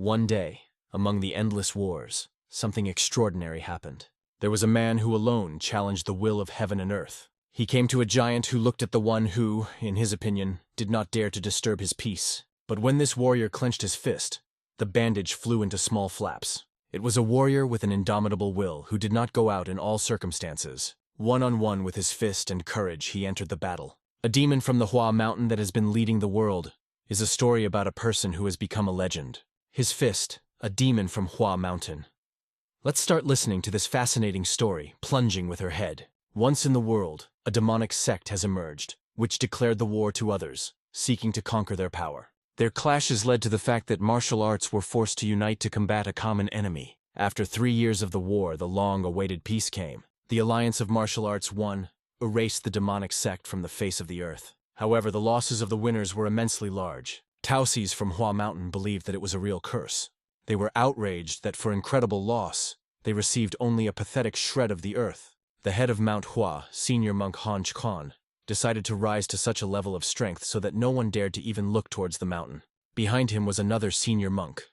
One day, among the endless wars, something extraordinary happened. There was a man who alone challenged the will of heaven and earth. He came to a giant who looked at the one who, in his opinion, did not dare to disturb his peace. But when this warrior clenched his fist, the bandage flew into small flaps. It was a warrior with an indomitable will who did not go out in all circumstances. One-on-one with his fist and courage, he entered the battle. A demon from the Hua mountain that has been leading the world is a story about a person who has become a legend. His fist, a demon from Hua mountain. Let's start listening to this fascinating story, plunging with her head. Once in the world, a demonic sect has emerged, which declared the war to others, seeking to conquer their power. Their clashes led to the fact that martial arts were forced to unite to combat a common enemy. After 3 years of the war, the long-awaited peace came. The alliance of martial arts won, erased the demonic sect from the face of the earth. However, the losses of the winners were immensely large. Tausis from Hua Mountain believed that it was a real curse. They were outraged that for incredible loss, they received only a pathetic shred of the earth. The head of Mount Hua, senior monk Han Chkon, decided to rise to such a level of strength so that no one dared to even look towards the mountain. Behind him was another senior monk,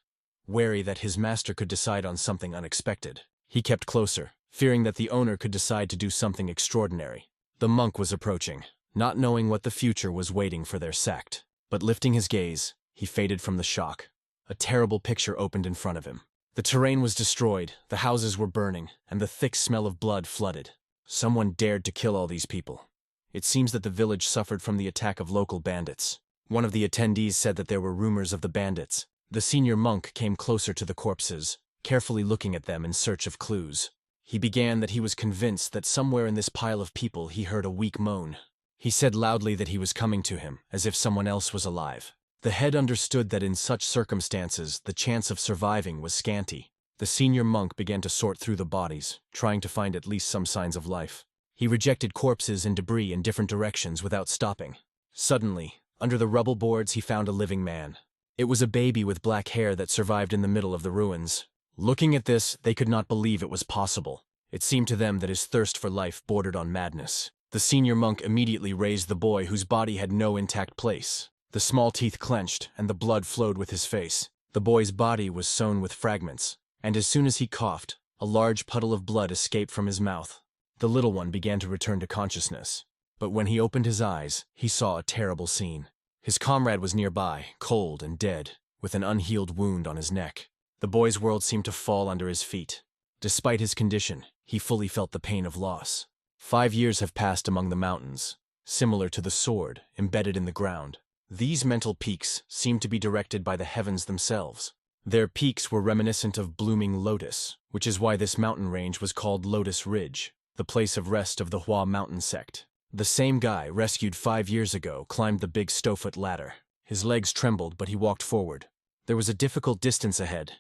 wary that his master could decide on something unexpected. He kept closer, fearing that the owner could decide to do something extraordinary. The monk was approaching, not knowing what the future was waiting for their sect. But lifting his gaze, he faded from the shock. A terrible picture opened in front of him. The terrain was destroyed, the houses were burning, and the thick smell of blood flooded. Someone dared to kill all these people. It seems that the village suffered from the attack of local bandits. One of the attendees said that there were rumors of the bandits. The senior monk came closer to the corpses, carefully looking at them in search of clues. He began that he was convinced that somewhere in this pile of people he heard a weak moan. He said loudly that he was coming to him, as if someone else was alive. The head understood that in such circumstances, the chance of surviving was scanty. The senior monk began to sort through the bodies, trying to find at least some signs of life. He rejected corpses and debris in different directions without stopping. Suddenly, under the rubble boards, he found a living man. It was a baby with black hair that survived in the middle of the ruins. Looking at this, they could not believe it was possible. It seemed to them that his thirst for life bordered on madness. The senior monk immediately raised the boy whose body had no intact place. The small teeth clenched, and the blood flowed with his face. The boy's body was sewn with fragments, and as soon as he coughed, a large puddle of blood escaped from his mouth. The little one began to return to consciousness. But when he opened his eyes, he saw a terrible scene. His comrade was nearby, cold and dead, with an unhealed wound on his neck. The boy's world seemed to fall under his feet. Despite his condition, he fully felt the pain of loss. 5 years have passed among the mountains, similar to the sword embedded in the ground. These mental peaks seemed to be directed by the heavens themselves. Their peaks were reminiscent of blooming lotus, which is why this mountain range was called Lotus Ridge, the place of rest of the Hua mountain sect. The same guy, rescued 5 years ago, climbed the big stonefoot ladder. His legs trembled, but he walked forward. There was a difficult distance ahead.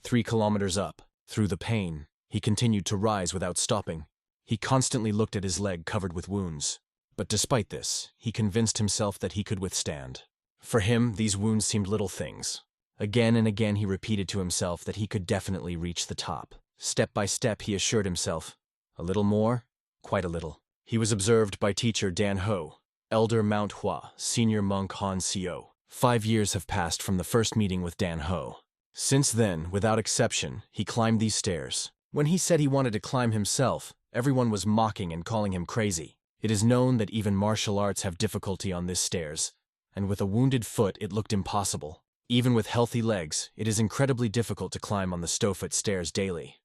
3 kilometers up. Through the pain, he continued to rise without stopping. He constantly looked at his leg covered with wounds. But despite this, he convinced himself that he could withstand. For him, these wounds seemed little things. Again and again he repeated to himself that he could definitely reach the top. Step by step he assured himself, a little more, quite a little. He was observed by teacher Dan Ho, elder Mount Hua, senior monk Han Seo. 5 years have passed from the first meeting with Dan Ho. Since then, without exception, he climbed these stairs. When he said he wanted to climb himself, everyone was mocking and calling him crazy. It is known that even martial arts have difficulty on these stairs, and with a wounded foot it looked impossible. Even with healthy legs, it is incredibly difficult to climb on the stonefoot stairs daily.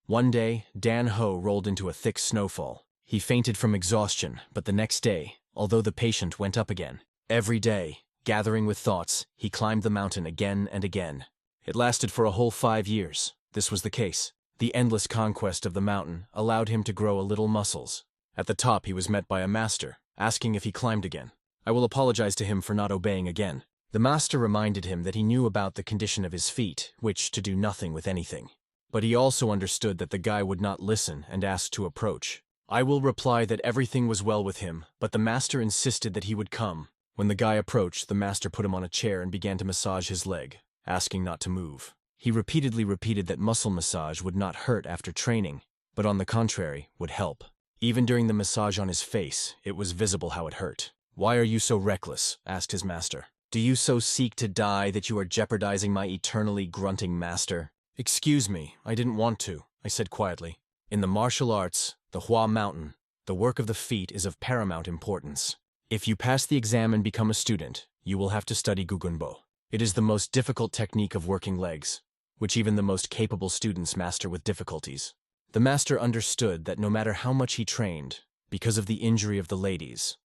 One day, Dan Ho rolled into a thick snowfall. He fainted from exhaustion, but the next day, although the patient went up again, every day, gathering with thoughts, he climbed the mountain again and again. It lasted for a whole 5 years. This was the case. The endless conquest of the mountain allowed him to grow a little muscles. At the top he was met by a master, asking if he climbed again. I will apologize to him for not obeying again. The master reminded him that he knew about the condition of his feet, which to do nothing with anything. But he also understood that the guy would not listen and asked to approach. I will reply that everything was well with him, but the master insisted that he would come. When the guy approached, the master put him on a chair and began to massage his leg, asking not to move. He repeatedly repeated that muscle massage would not hurt after training, but on the contrary, would help. Even during the massage on his face, it was visible how it hurt. "Why are you so reckless?" asked his master. Do you so seek to die that you are jeopardizing my eternally grunting master? Excuse me, I didn't want to, I said quietly. In the martial arts, the Hua Mountain, the work of the feet is of paramount importance. If you pass the exam and become a student, you will have to study Gugunbo. It is the most difficult technique of working legs, which even the most capable students master with difficulties. The master understood that no matter how much he trained, because of the injury of the ladies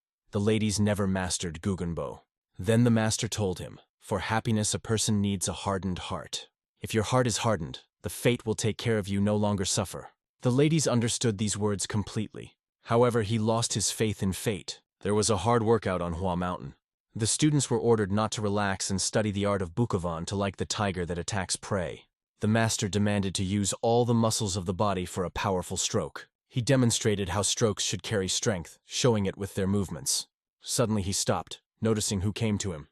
never mastered Gugunbo. Then the master told him, for happiness a person needs a hardened heart. If your heart is hardened, the fate will take care of you no longer suffer. The ladies understood these words completely. However, he lost his faith in fate. There was a hard workout on Hua Mountain. The students were ordered not to relax and study the art of Bukovan to like the tiger that attacks prey. The master demanded to use all the muscles of the body for a powerful stroke. He demonstrated how strokes should carry strength, showing it with their movements. Suddenly he stopped, noticing who came to him.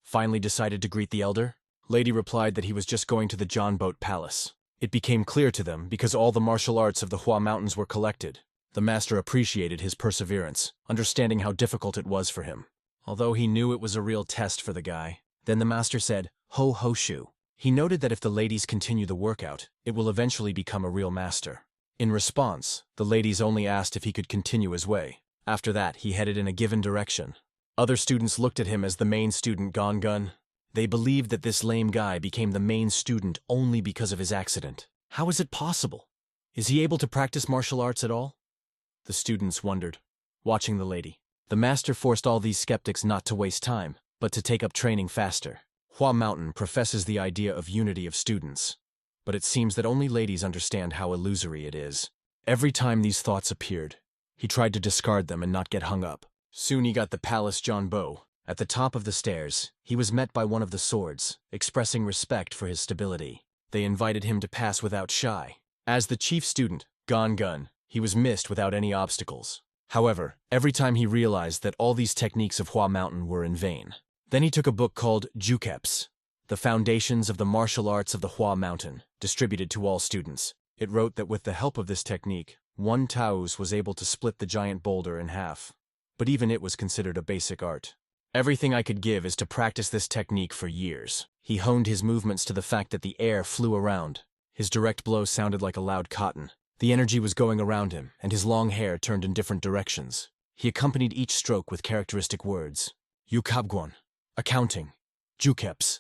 Finally decided to greet the elder? Lady replied that he was just going to the John Boat Palace. It became clear to them because all the martial arts of the Hua Mountains were collected. The master appreciated his perseverance, understanding how difficult it was for him. Although he knew it was a real test for the guy. Then the master said, "Ho ho shu." He noted that if the ladies continue the workout, it will eventually become a real master. In response, the ladies only asked if he could continue his way. After that, he headed in a given direction. Other students looked at him as the main student gone gun. They believed that this lame guy became the main student only because of his accident. How is it possible? Is he able to practice martial arts at all? The students wondered, watching the lady. The master forced all these skeptics not to waste time, but to take up training faster. Hua Mountain professes the idea of unity of students, but it seems that only ladies understand how illusory it is. Every time these thoughts appeared, he tried to discard them and not get hung up. Soon he got the Palace John Bo. At the top of the stairs, he was met by one of the swords, expressing respect for his stability. They invited him to pass without shy. As the chief student, Gon Gun, he was missed without any obstacles. However, every time he realized that all these techniques of Hua Mountain were in vain. Then he took a book called Jukeps, The Foundations of the Martial Arts of the Hua Mountain, distributed to all students. It wrote that with the help of this technique, one Taoist was able to split the giant boulder in half. But even it was considered a basic art. Everything I could give is to practice this technique for years. He honed his movements to the fact that the air flew around. His direct blow sounded like a loud cotton. The energy was going around him, and his long hair turned in different directions. He accompanied each stroke with characteristic words. Yukabguan, accounting, Jukeps.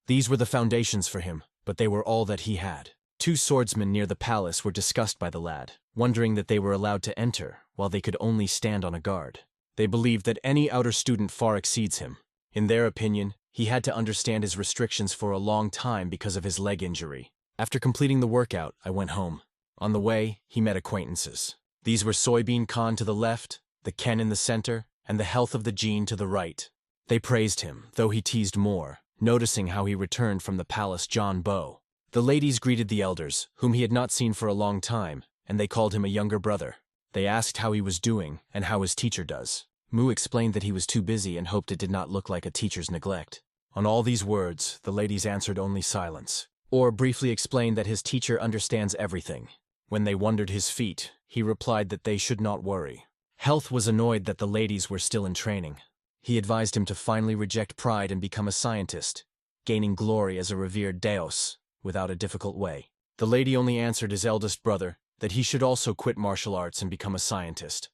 These were the foundations for him, but they were all that he had. Two swordsmen near the palace were discussed by the lad, wondering that they were allowed to enter, while they could only stand on a guard. They believed that any outer student far exceeds him. In their opinion, he had to understand his restrictions for a long time because of his leg injury. After completing the workout, I went home. On the way, he met acquaintances. These were Soybean Khan to the left, the Ken in the center, and the Health of the Gene to the right. They praised him, though he teased more, noticing how he returned from the Palace John Bo. The ladies greeted the elders, whom he had not seen for a long time, and they called him a younger brother. They asked how he was doing and how his teacher does. Mu explained that he was too busy and hoped it did not look like a teacher's neglect. On all these words, the ladies answered only silence, or briefly explained that his teacher understands everything. When they wondered his feat, he replied that they should not worry. Health was annoyed that the ladies were still in training. He advised him to finally reject pride and become a scientist, gaining glory as a revered deus, without a difficult way. The lady only answered his eldest brother that he should also quit martial arts and become a scientist.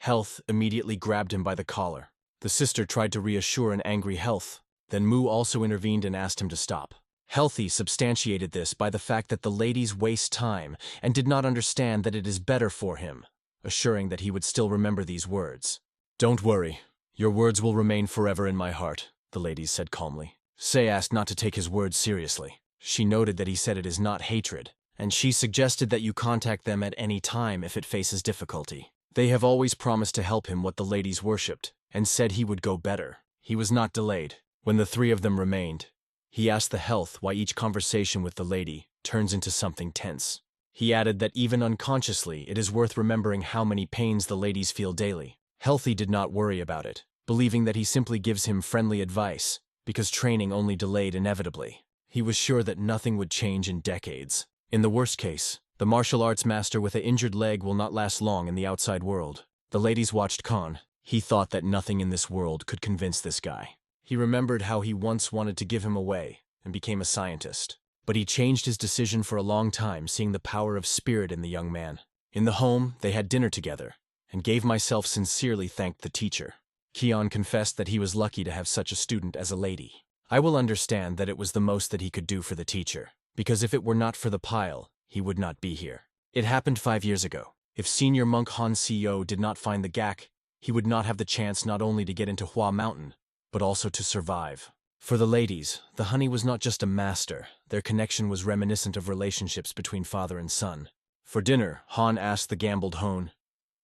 Health immediately grabbed him by the collar. The sister tried to reassure an angry Health. Then Mu also intervened and asked him to stop. Healthy substantiated this by the fact that the ladies waste time and did not understand that it is better for him, assuring that he would still remember these words. "Don't worry, your words will remain forever in my heart," the ladies said calmly. Sei asked not to take his words seriously. She noted that he said it is not hatred, and she suggested that you contact them at any time if it faces difficulty. They have always promised to help him what the ladies worshipped, and said he would go better. He was not delayed. When the three of them remained, he asked the Health why each conversation with the lady turns into something tense. He added that even unconsciously, it is worth remembering how many pains the ladies feel daily. Healthy did not worry about it, believing that he simply gives him friendly advice, because training only delayed inevitably. He was sure that nothing would change in decades. In the worst case, the martial arts master with an injured leg will not last long in the outside world. The ladies watched Khan. He thought that nothing in this world could convince this guy. He remembered how he once wanted to give him away and became a scientist. But he changed his decision for a long time, seeing the power of spirit in the young man. In the home, they had dinner together, and gave myself sincerely thanked the teacher. Keon confessed that he was lucky to have such a student as a lady. I will understand that it was the most that he could do for the teacher, because if it were not for the pile, he would not be here. It happened 5 years ago. If Senior Monk Han CEO did not find the GAC, he would not have the chance not only to get into Hua Mountain, but also to survive. For the ladies, the honey was not just a master, their connection was reminiscent of relationships between father and son. For dinner, Han asked the gambled Hone,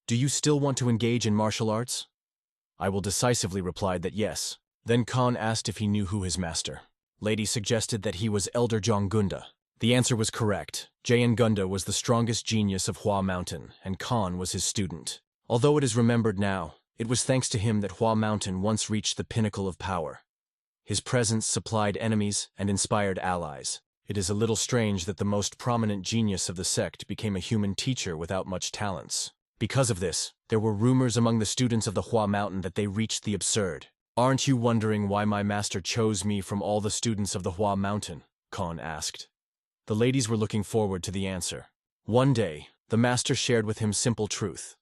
"Do you still want to engage in martial arts?" I will decisively replied that yes. Then Khan asked if he knew who his master. Lady suggested that he was Elder Jong Gunda. The answer was correct. Jayan Gunda was the strongest genius of Hua Mountain, and Khan was his student. Although it is remembered now, it was thanks to him that Hua Mountain once reached the pinnacle of power. His presence supplied enemies and inspired allies. It is a little strange that the most prominent genius of the sect became a human teacher without much talents. Because of this, there were rumors among the students of the Hua Mountain that they reached the absurd. "Aren't you wondering why my master chose me from all the students of the Hua Mountain?" Khan asked. The ladies were looking forward to the answer. One day, the master shared with him simple truth.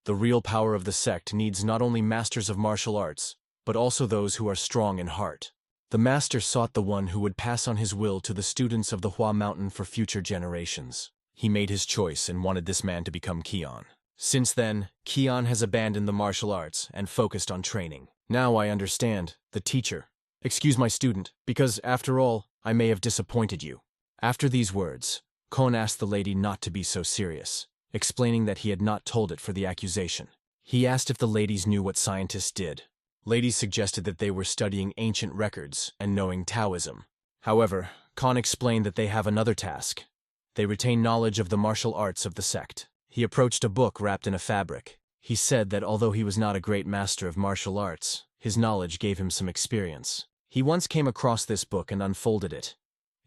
The real power of the sect needs not only masters of martial arts, but also those who are strong in heart. The master sought the one who would pass on his will to the students of the Hua Mountain for future generations. He made his choice and wanted this man to become Keon. Since then, Keon has abandoned the martial arts and focused on training. Now I understand, the teacher. Excuse my student, because, after all, I may have disappointed you. After these words, Kon asked the lady not to be so serious, explaining that he had not told it for the accusation. He asked if the ladies knew what scientists did. Ladies suggested that they were studying ancient records and knowing Taoism. However, Khan explained that they have another task. They retain knowledge of the martial arts of the sect. He approached a book wrapped in a fabric. He said that although he was not a great master of martial arts, his knowledge gave him some experience. He once came across this book and unfolded it.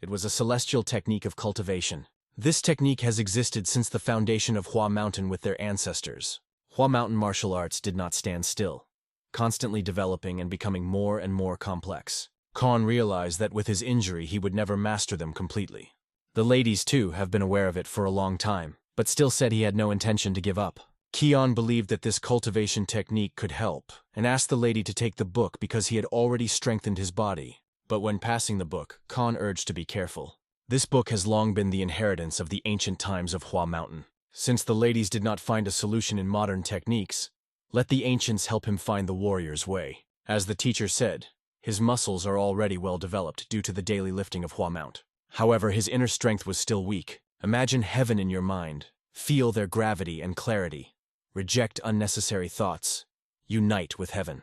It was a celestial technique of cultivation. This technique has existed since the foundation of Hua Mountain with their ancestors. Hua Mountain martial arts did not stand still, constantly developing and becoming more and more complex. Khan realized that with his injury he would never master them completely. The ladies, too, have been aware of it for a long time, but still said he had no intention to give up. Keon believed that this cultivation technique could help, and asked the lady to take the book because he had already strengthened his body. But when passing the book, Khan urged to be careful. This book has long been the inheritance of the ancient times of Hua Mountain. Since the ladies did not find a solution in modern techniques, let the ancients help him find the warrior's way. As the teacher said, his muscles are already well developed due to the daily lifting of Hua Mount. However, his inner strength was still weak. Imagine heaven in your mind. Feel their gravity and clarity. Reject unnecessary thoughts. Unite with heaven.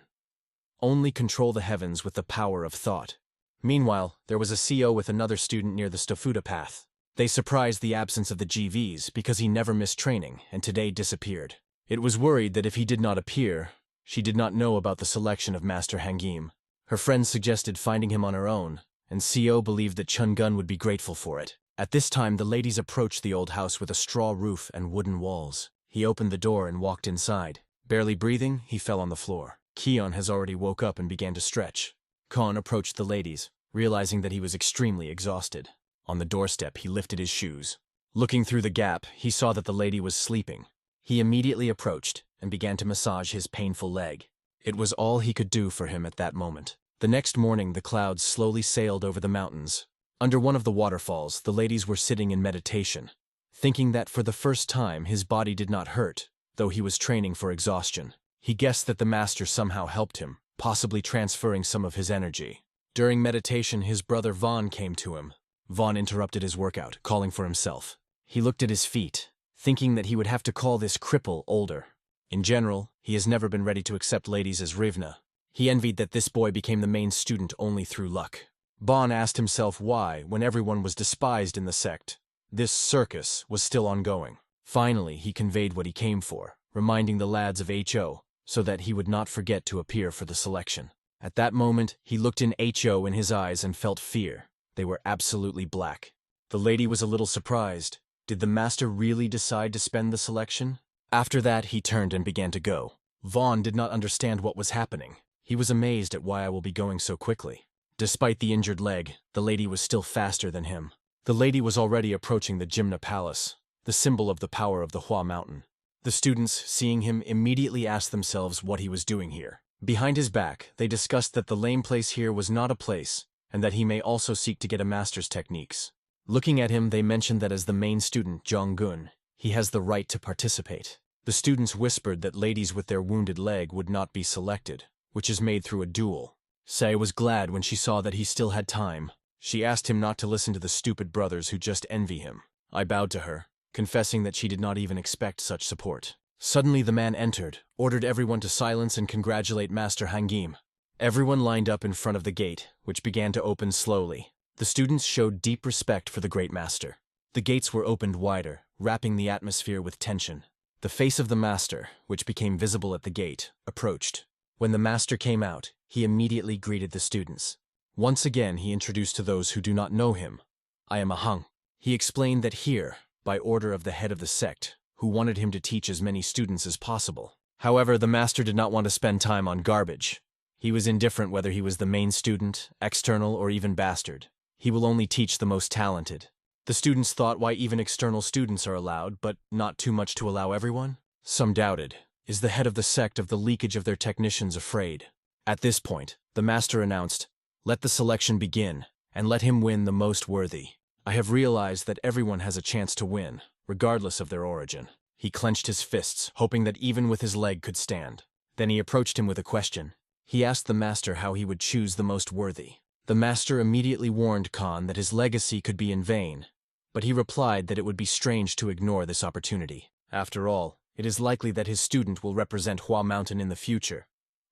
Only control the heavens with the power of thought. Meanwhile, there was a CO with another student near the Stofuda path. They surprised the absence of the GVs because he never missed training and today disappeared. It was worried that if he did not appear, she did not know about the selection of Master Hangim. Her friends suggested finding him on her own, and CO believed that Chun Gun would be grateful for it. At this time, the ladies approached the old house with a straw roof and wooden walls. He opened the door and walked inside. Barely breathing, he fell on the floor. Keon has already woke up and began to stretch. Khan approached the ladies, realizing that he was extremely exhausted. On the doorstep, he lifted his shoes. Looking through the gap, he saw that the lady was sleeping. He immediately approached and began to massage his painful leg. It was all he could do for him at that moment. The next morning, the clouds slowly sailed over the mountains. Under one of the waterfalls, the ladies were sitting in meditation, thinking that for the first time his body did not hurt, though he was training for exhaustion. He guessed that the master somehow helped him, possibly transferring some of his energy. During meditation, his brother Vaughn came to him. Vaughn interrupted his workout, calling for himself. He looked at his feet, thinking that he would have to call this cripple older. In general, he has never been ready to accept ladies as Rivna. He envied that this boy became the main student only through luck. Vaughn asked himself why, when everyone was despised in the sect, this circus was still ongoing. Finally, he conveyed what he came for, reminding the lads of HO, so that he would not forget to appear for the selection. At that moment, he looked in HO in his eyes and felt fear. They were absolutely black. The lady was a little surprised. Did the master really decide to spend the selection? After that, he turned and began to go. Vaughn did not understand what was happening. He was amazed at why I will be going so quickly. Despite the injured leg, the lady was still faster than him. The lady was already approaching the Jimna Palace, the symbol of the power of the Hua Mountain. The students, seeing him, immediately asked themselves what he was doing here. Behind his back, they discussed that the lame place here was not a place, and that he may also seek to get a master's techniques. Looking at him, they mentioned that as the main student, Jong-gun, he has the right to participate. The students whispered that ladies with their wounded leg would not be selected, which is made through a duel. Sei was glad when she saw that he still had time. She asked him not to listen to the stupid brothers who just envy him. I bowed to her, confessing that she did not even expect such support. Suddenly the man entered, ordered everyone to silence and congratulate Master Hangim. Everyone lined up in front of the gate, which began to open slowly. The students showed deep respect for the great master. The gates were opened wider, wrapping the atmosphere with tension. The face of the master, which became visible at the gate, approached. When the master came out, he immediately greeted the students. Once again he introduced to those who do not know him. I am a Hung. He explained that here, by order of the head of the sect, who wanted him to teach as many students as possible. However, the master did not want to spend time on garbage. He was indifferent whether he was the main student, external, or even bastard. He will only teach the most talented. The students thought why even external students are allowed, but not too much to allow everyone? Some doubted. Is the head of the sect of the leakage of their technicians afraid? At this point, the master announced, "Let the selection begin, and let him win the most worthy. I have realized that everyone has a chance to win, regardless of their origin." He clenched his fists, hoping that even with his leg could stand. Then he approached him with a question. He asked the master how he would choose the most worthy. The master immediately warned Khan that his legacy could be in vain, but he replied that it would be strange to ignore this opportunity. After all, it is likely that his student will represent Hua Mountain in the future.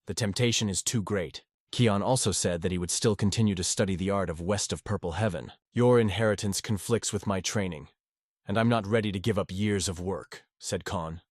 The temptation is too great. Kion also said that he would still continue to study the art of West of Purple Heaven. Your inheritance conflicts with my training, and I'm not ready to give up years of work, said Khan.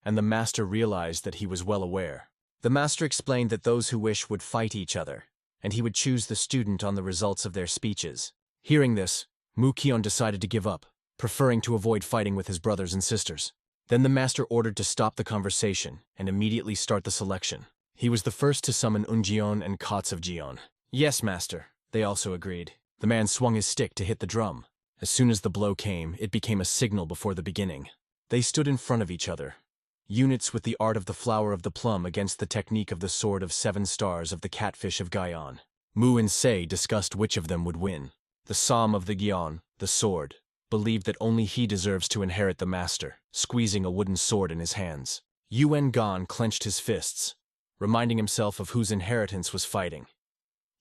And the master realized that he was well aware. The master explained that those who wish would fight each other, and he would choose the student on the results of their speeches. Hearing this, Mu Kion decided to give up, preferring to avoid fighting with his brothers and sisters. Then the master ordered to stop the conversation and immediately start the selection. He was the first to summon Unjion and Kots of Jion. Yes, master, they also agreed. The man swung his stick to hit the drum. As soon as the blow came, it became a signal before the beginning. They stood in front of each other. Units with the art of the flower of the plum against the technique of the sword of 7 stars of the catfish of Gaion. Mu and Sei discussed which of them would win. The Psalm of the Gaion, the sword, believed that only he deserves to inherit the master, squeezing a wooden sword in his hands. Yuan Gan clenched his fists, reminding himself of whose inheritance was fighting.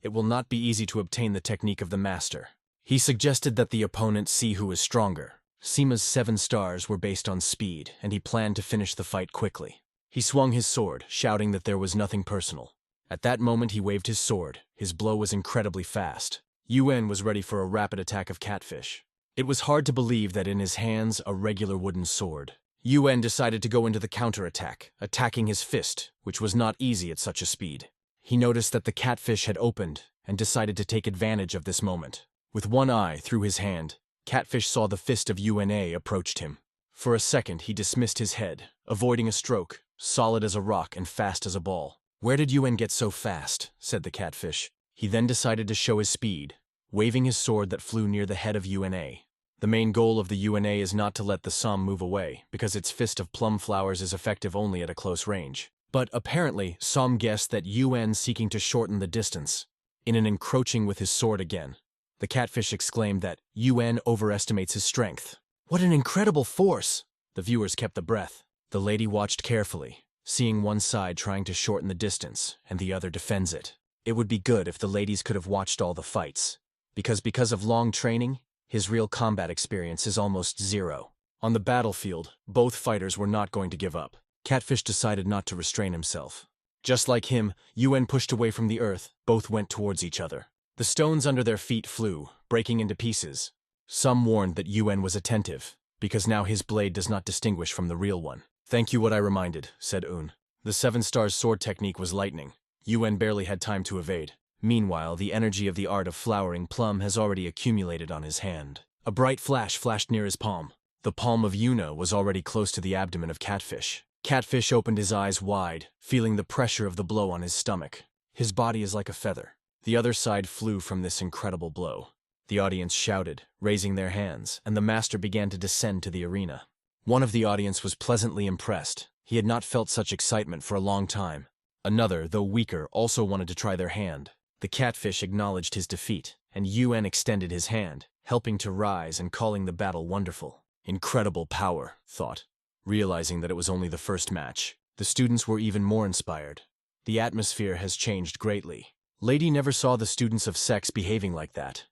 It will not be easy to obtain the technique of the master. He suggested that the opponent see who is stronger. Sima's 7 stars were based on speed, and he planned to finish the fight quickly. He swung his sword, shouting that there was nothing personal. At that moment he waved his sword. His blow was incredibly fast. Yuan was ready for a rapid attack of catfish. It was hard to believe that in his hands a regular wooden sword. Yuan decided to go into the counterattack, attacking his fist, which was not easy at such a speed. He noticed that the catfish had opened and decided to take advantage of this moment. With one eye through his hand, Catfish saw the fist of UNA approached him. For a second he dismissed his head, avoiding a stroke, solid as a rock and fast as a ball. "Where did UN get so fast?" said the catfish. He then decided to show his speed, waving his sword that flew near the head of UNA. The main goal of the UNA is not to let the Som move away, because its fist of plum flowers is effective only at a close range. But apparently, Som guessed that UN seeking to shorten the distance. In an encroaching with his sword again, the catfish exclaimed that UN overestimates his strength. "What an incredible force!" The viewers kept the breath. The lady watched carefully, seeing one side trying to shorten the distance and the other defends it. It would be good if the ladies could have watched all the fights, because of long training, his real combat experience is almost zero. On the battlefield, both fighters were not going to give up. Catfish decided not to restrain himself. Just like him, UN pushed away from the earth. Both went towards each other. The stones under their feet flew, breaking into pieces. Some warned that UN was attentive, because now his blade does not distinguish from the real one. "Thank you what I reminded," said Un. The 7 stars sword technique was lightning. UN barely had time to evade. Meanwhile, the energy of the art of flowering plum has already accumulated on his hand. A bright flash flashed near his palm. The palm of Yuna was already close to the abdomen of Catfish. Catfish opened his eyes wide, feeling the pressure of the blow on his stomach. His body is like a feather. The other side flew from this incredible blow. The audience shouted, raising their hands, and the master began to descend to the arena. One of the audience was pleasantly impressed. He had not felt such excitement for a long time. Another, though weaker, also wanted to try their hand. The catfish acknowledged his defeat, and UN extended his hand, helping to rise and calling the battle wonderful. Incredible power, thought. Realizing that it was only the first match, the students were even more inspired. The atmosphere has changed greatly. Lady never saw the students of sex behaving like that.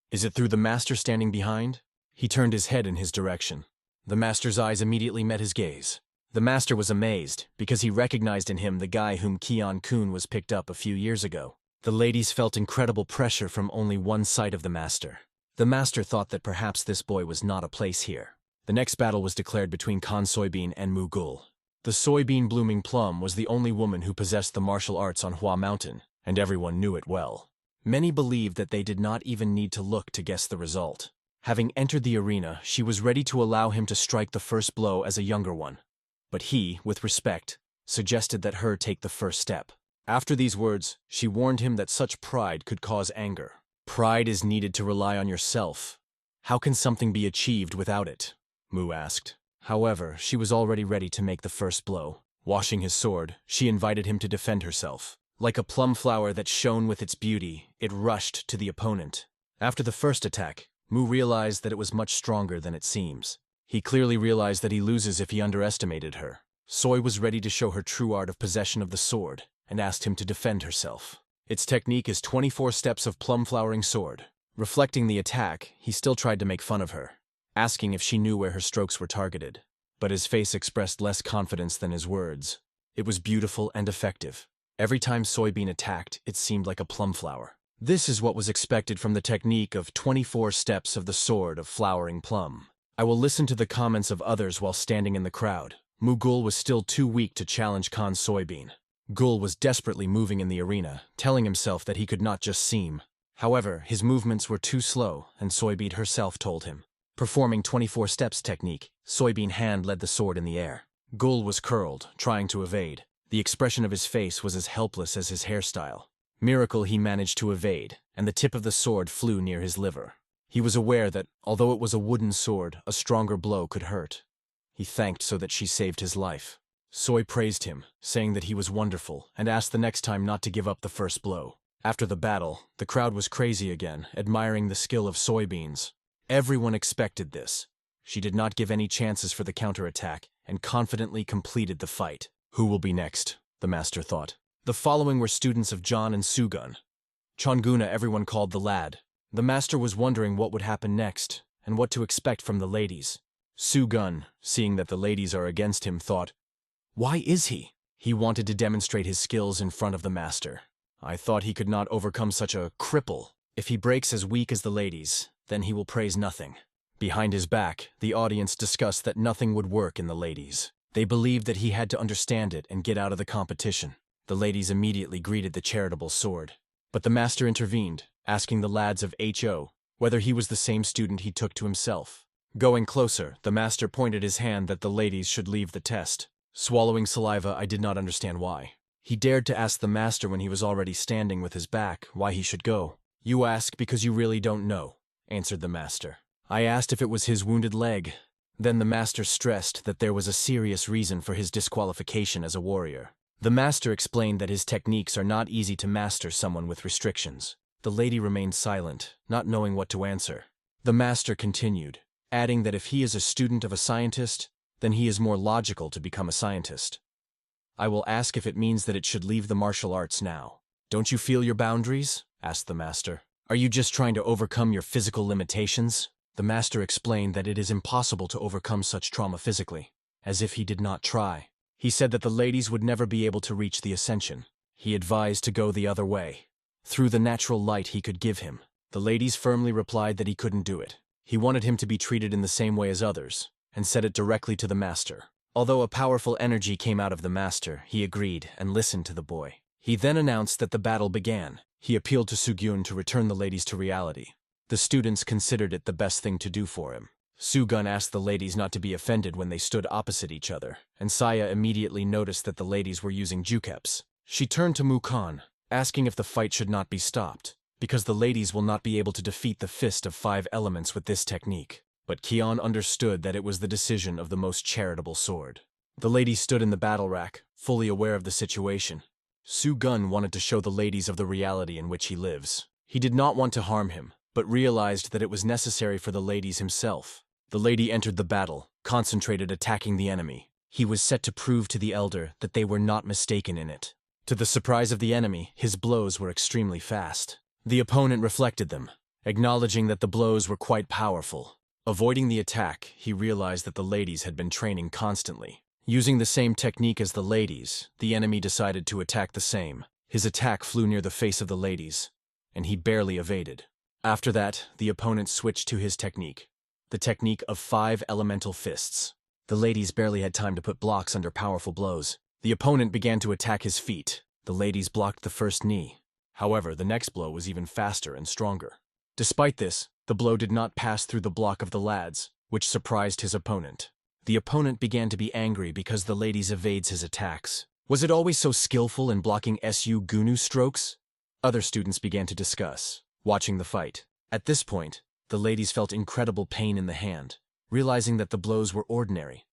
Is it through the master standing behind? He turned his head in his direction. The master's eyes immediately met his gaze. The master was amazed, because he recognized in him the guy whom Keon-kun was picked up a few years ago. The ladies felt incredible pressure from only one side of the master. The master thought that perhaps this boy was not a place here. The next battle was declared between Kan Soybean and Mugul. The soybean blooming plum was the only woman who possessed the martial arts on Hua Mountain, and everyone knew it well. Many believed that they did not even need to look to guess the result. Having entered the arena, she was ready to allow him to strike the first blow as a younger one. But he, with respect, suggested that her take the first step. After these words, she warned him that such pride could cause anger. Pride is needed to rely on yourself. How can something be achieved without it? Mu asked. However, she was already ready to make the first blow. Washing his sword, she invited him to defend herself. Like a plum flower that shone with its beauty, it rushed to the opponent. After the first attack, Mu realized that it was much stronger than it seems. He clearly realized that he loses if he underestimated her. Soy was ready to show her true art of possession of the sword, and asked him to defend herself. Its technique is 24 steps of plum-flowering sword. Reflecting the attack, he still tried to make fun of her, asking if she knew where her strokes were targeted. But his face expressed less confidence than his words. It was beautiful and effective. Every time Soybean attacked, it seemed like a plum flower. This is what was expected from the technique of 24 steps of the sword of flowering plum. I will listen to the comments of others while standing in the crowd. Mugul was still too weak to challenge Kan Soybean. Gul was desperately moving in the arena, telling himself that he could not just seem. However, his movements were too slow, and Soybean herself told him. Performing 24 steps technique, Soybean hand led the sword in the air. Gul was curled, trying to evade. The expression of his face was as helpless as his hairstyle. Miracle he managed to evade, and the tip of the sword flew near his liver. He was aware that, although it was a wooden sword, a stronger blow could hurt. He thanked so that she saved his life. Soy praised him, saying that he was wonderful, and asked the next time not to give up the first blow. After the battle, the crowd was crazy again, admiring the skill of Soybeans. Everyone expected this. She did not give any chances for the counterattack, and confidently completed the fight. Who will be next? The master thought. The following were students of John and Sugun. Chonguna everyone called the lad. The master was wondering what would happen next, and what to expect from the ladies. Sugun, seeing that the ladies are against him, thought, "Why is he?" He wanted to demonstrate his skills in front of the master. I thought he could not overcome such a cripple. If he breaks as weak as the ladies, then he will praise nothing. Behind his back, the audience discussed that nothing would work in the ladies. They believed that he had to understand it and get out of the competition. The ladies immediately greeted the charitable sword. But the master intervened, asking the lads of HO whether he was the same student he took to himself. Going closer, the master pointed his hand that the ladies should leave the test. Swallowing saliva, I did not understand why. He dared to ask the master when he was already standing with his back why he should go. "You ask because you really don't know," answered the master. I asked if it was his wounded leg. Then the master stressed that there was a serious reason for his disqualification as a warrior. The master explained that his techniques are not easy to master someone with restrictions. The lady remained silent, not knowing what to answer. The master continued, adding that if he is a student of a scientist, then he is more logical to become a scientist. I will ask if it means that it should leave the martial arts now. "Don't you feel your boundaries?" asked the master. "Are you just trying to overcome your physical limitations?" The master explained that it is impossible to overcome such trauma physically, as if he did not try. He said that the ladies would never be able to reach the ascension. He advised to go the other way, through the natural light he could give him. The ladies firmly replied that he couldn't do it. He wanted him to be treated in the same way as others, and said it directly to the master. Although a powerful energy came out of the master, he agreed and listened to the boy. He then announced that the battle began. He appealed to Sugyun to return the ladies to reality. The students considered it the best thing to do for him. Sugun asked the ladies not to be offended when they stood opposite each other, and Saya immediately noticed that the ladies were using jukeps. She turned to Mukan. asking if the fight should not be stopped, because the ladies will not be able to defeat the fist of 5 elements with this technique. But Kion understood that it was the decision of the most charitable sword. The lady stood in the battle rack, fully aware of the situation. Su-gun wanted to show the ladies of the reality in which he lives. He did not want to harm him, but realized that it was necessary for the ladies himself. The lady entered the battle, concentrated attacking the enemy. He was set to prove to the elder that they were not mistaken in it. To the surprise of the enemy, his blows were extremely fast. The opponent reflected them, acknowledging that the blows were quite powerful. Avoiding the attack, he realized that the ladies had been training constantly. Using the same technique as the ladies, the enemy decided to attack the same. His attack flew near the face of the ladies, and he barely evaded. After that, the opponent switched to his technique, the technique of 5 elemental fists. The ladies barely had time to put blocks under powerful blows. The opponent began to attack his feet. The ladies blocked the first knee. However, the next blow was even faster and stronger. Despite this, the blow did not pass through the block of the lads, which surprised his opponent. The opponent began to be angry because the ladies evades his attacks. Was it always so skillful in blocking Su Gunu strokes? Other students began to discuss, watching the fight. At this point, the ladies felt incredible pain in the hand, realizing that the blows were ordinary.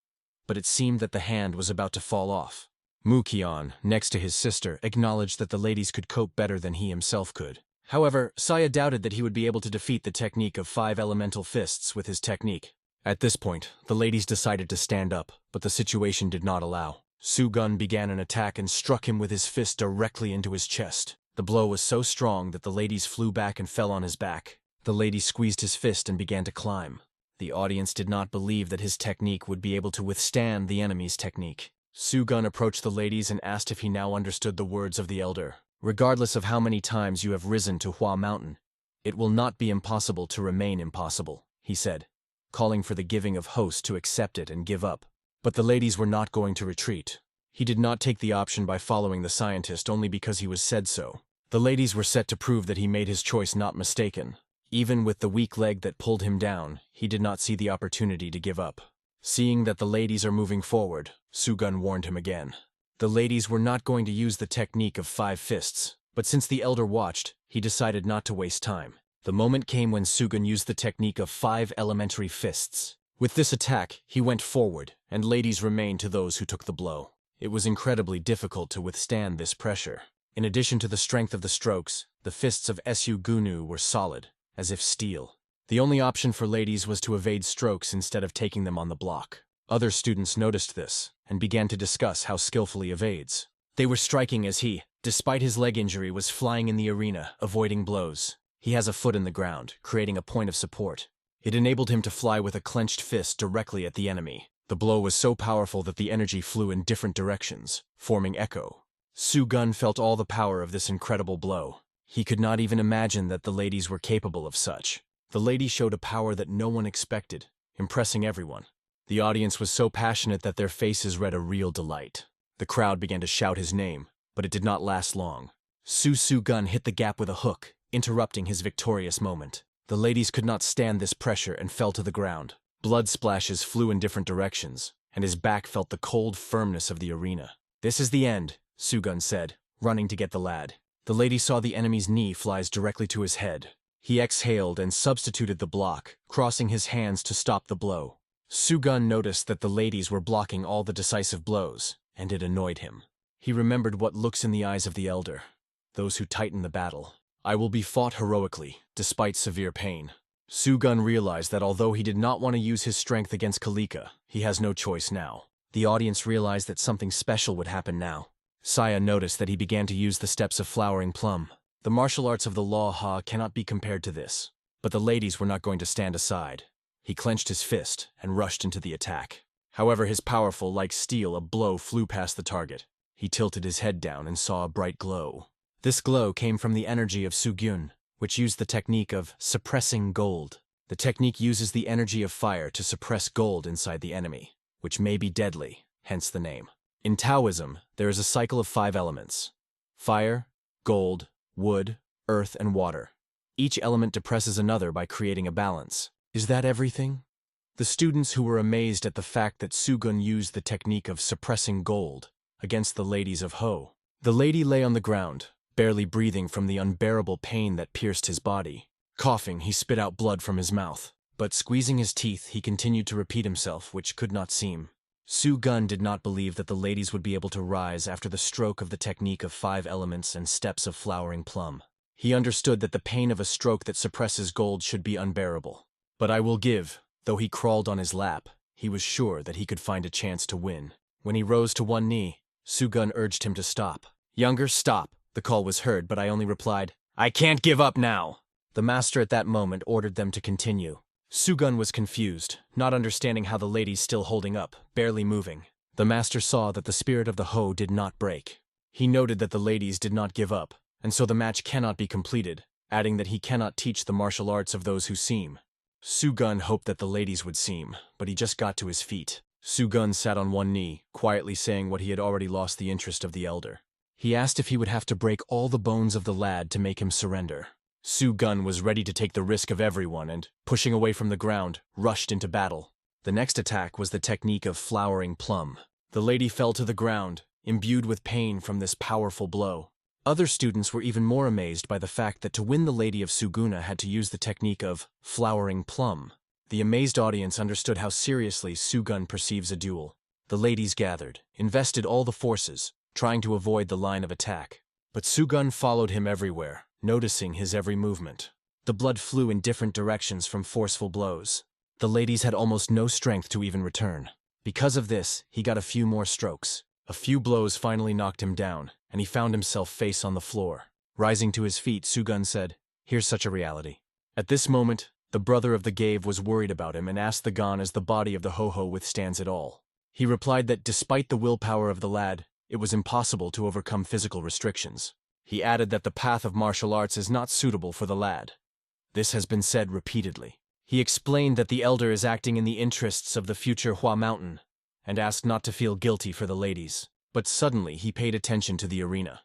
But it seemed that the hand was about to fall off. Mukion, next to his sister, acknowledged that the ladies could cope better than he himself could. However, Saya doubted that he would be able to defeat the technique of 5 elemental fists with his technique. At this point, the ladies decided to stand up, but the situation did not allow. Su-gun began an attack and struck him with his fist directly into his chest. The blow was so strong that the ladies flew back and fell on his back. The lady squeezed his fist and began to climb. The audience did not believe that his technique would be able to withstand the enemy's technique. Su-gun approached the ladies and asked if he now understood the words of the elder. Regardless of how many times you have risen to Hua Mountain, it will not be impossible to remain impossible, he said, calling for the giving of host to accept it and give up. But the ladies were not going to retreat. He did not take the option by following the scientist only because he was said so. The ladies were set to prove that he made his choice not mistaken. Even with the weak leg that pulled him down, he did not see the opportunity to give up. Seeing that the ladies are moving forward, Su-gun warned him again. The ladies were not going to use the technique of 5 fists, but since the elder watched, he decided not to waste time. The moment came when Su-gun used the technique of 5 elementary fists. With this attack, he went forward, and ladies remained to those who took the blow. It was incredibly difficult to withstand this pressure. In addition to the strength of the strokes, the fists of Su Gunu were solid, as if steel. The only option for ladies was to evade strokes instead of taking them on the block. Other students noticed this, and began to discuss how skillfully he evades. They were striking as he, despite his leg injury, was flying in the arena, avoiding blows. He has a foot in the ground, creating a point of support. It enabled him to fly with a clenched fist directly at the enemy. The blow was so powerful that the energy flew in different directions, forming echo. Su-gun felt all the power of this incredible blow. He could not even imagine that the ladies were capable of such. The lady showed a power that no one expected, impressing everyone. The audience was so passionate that their faces read a real delight. The crowd began to shout his name, but it did not last long. Su-gun hit the gap with a hook, interrupting his victorious moment. The ladies could not stand this pressure and fell to the ground. Blood splashes flew in different directions, and his back felt the cold firmness of the arena. "This is the end," Su-gun said, running to get the lad. The lady saw the enemy's knee flies directly to his head. He exhaled and substituted the block, crossing his hands to stop the blow. Su-gun noticed that the ladies were blocking all the decisive blows, and it annoyed him. He remembered what looks in the eyes of the elder, those who tighten the battle. "I will be fought heroically, despite severe pain." Su-gun realized that although he did not want to use his strength against Kalika, he has no choice now. The audience realized that something special would happen now. Saya noticed that he began to use the steps of Flowering Plum. The martial arts of the Law Ha cannot be compared to this, but the ladies were not going to stand aside. He clenched his fist and rushed into the attack. However, his powerful, like steel, a blow flew past the target. He tilted his head down and saw a bright glow. This glow came from the energy of Su-gyun, which used the technique of suppressing gold. The technique uses the energy of fire to suppress gold inside the enemy, which may be deadly, hence the name. In Taoism, there is a cycle of 5 elements: fire, gold, wood, earth, and water. Each element depresses another by creating a balance. Is that everything? The students who were amazed at the fact that Su-gun used the technique of suppressing gold against the ladies of Ho. The lady lay on the ground, barely breathing from the unbearable pain that pierced his body. Coughing, he spit out blood from his mouth, but squeezing his teeth, he continued to repeat himself, which could not seem. Su-gun did not believe that the ladies would be able to rise after the stroke of the technique of 5 elements and steps of flowering plum. He understood that the pain of a stroke that suppresses gold should be unbearable. But I will give, though he crawled on his lap, he was sure that he could find a chance to win. When he rose to one knee, Su-gun urged him to stop. Younger, stop. The call was heard, but I only replied, I can't give up now. The master at that moment ordered them to continue. Su-gun was confused, not understanding how the ladies still holding up, barely moving. The master saw that the spirit of the Ho did not break. He noted that the ladies did not give up, and so the match cannot be completed, adding that he cannot teach the martial arts of those who seem. Su-gun hoped that the ladies would seem, but he just got to his feet. Su-gun sat on one knee, quietly saying what he had already lost the interest of the elder. He asked if he would have to break all the bones of the lad to make him surrender. Su-gun was ready to take the risk of everyone and, pushing away from the ground, rushed into battle. The next attack was the technique of flowering plum. The lady fell to the ground, imbued with pain from this powerful blow. Other students were even more amazed by the fact that to win the lady of Suguna had to use the technique of flowering plum. The amazed audience understood how seriously Su-gun perceives a duel. The ladies gathered, invested all the forces, trying to avoid the line of attack. But Su-gun followed him everywhere, noticing his every movement. The blood flew in different directions from forceful blows. The ladies had almost no strength to even return. Because of this, he got a few more strokes. A few blows finally knocked him down, and he found himself face on the floor. Rising to his feet, Su-gun said, "Here's such a reality." At this moment, the brother of the Gave was worried about him and asked the Gon as the body of the Ho-Ho withstands it all. He replied that despite the willpower of the lad, it was impossible to overcome physical restrictions. He added that the path of martial arts is not suitable for the lad. This has been said repeatedly. He explained that the elder is acting in the interests of the future Hua Mountain, and asked not to feel guilty for the ladies. But suddenly he paid attention to the arena,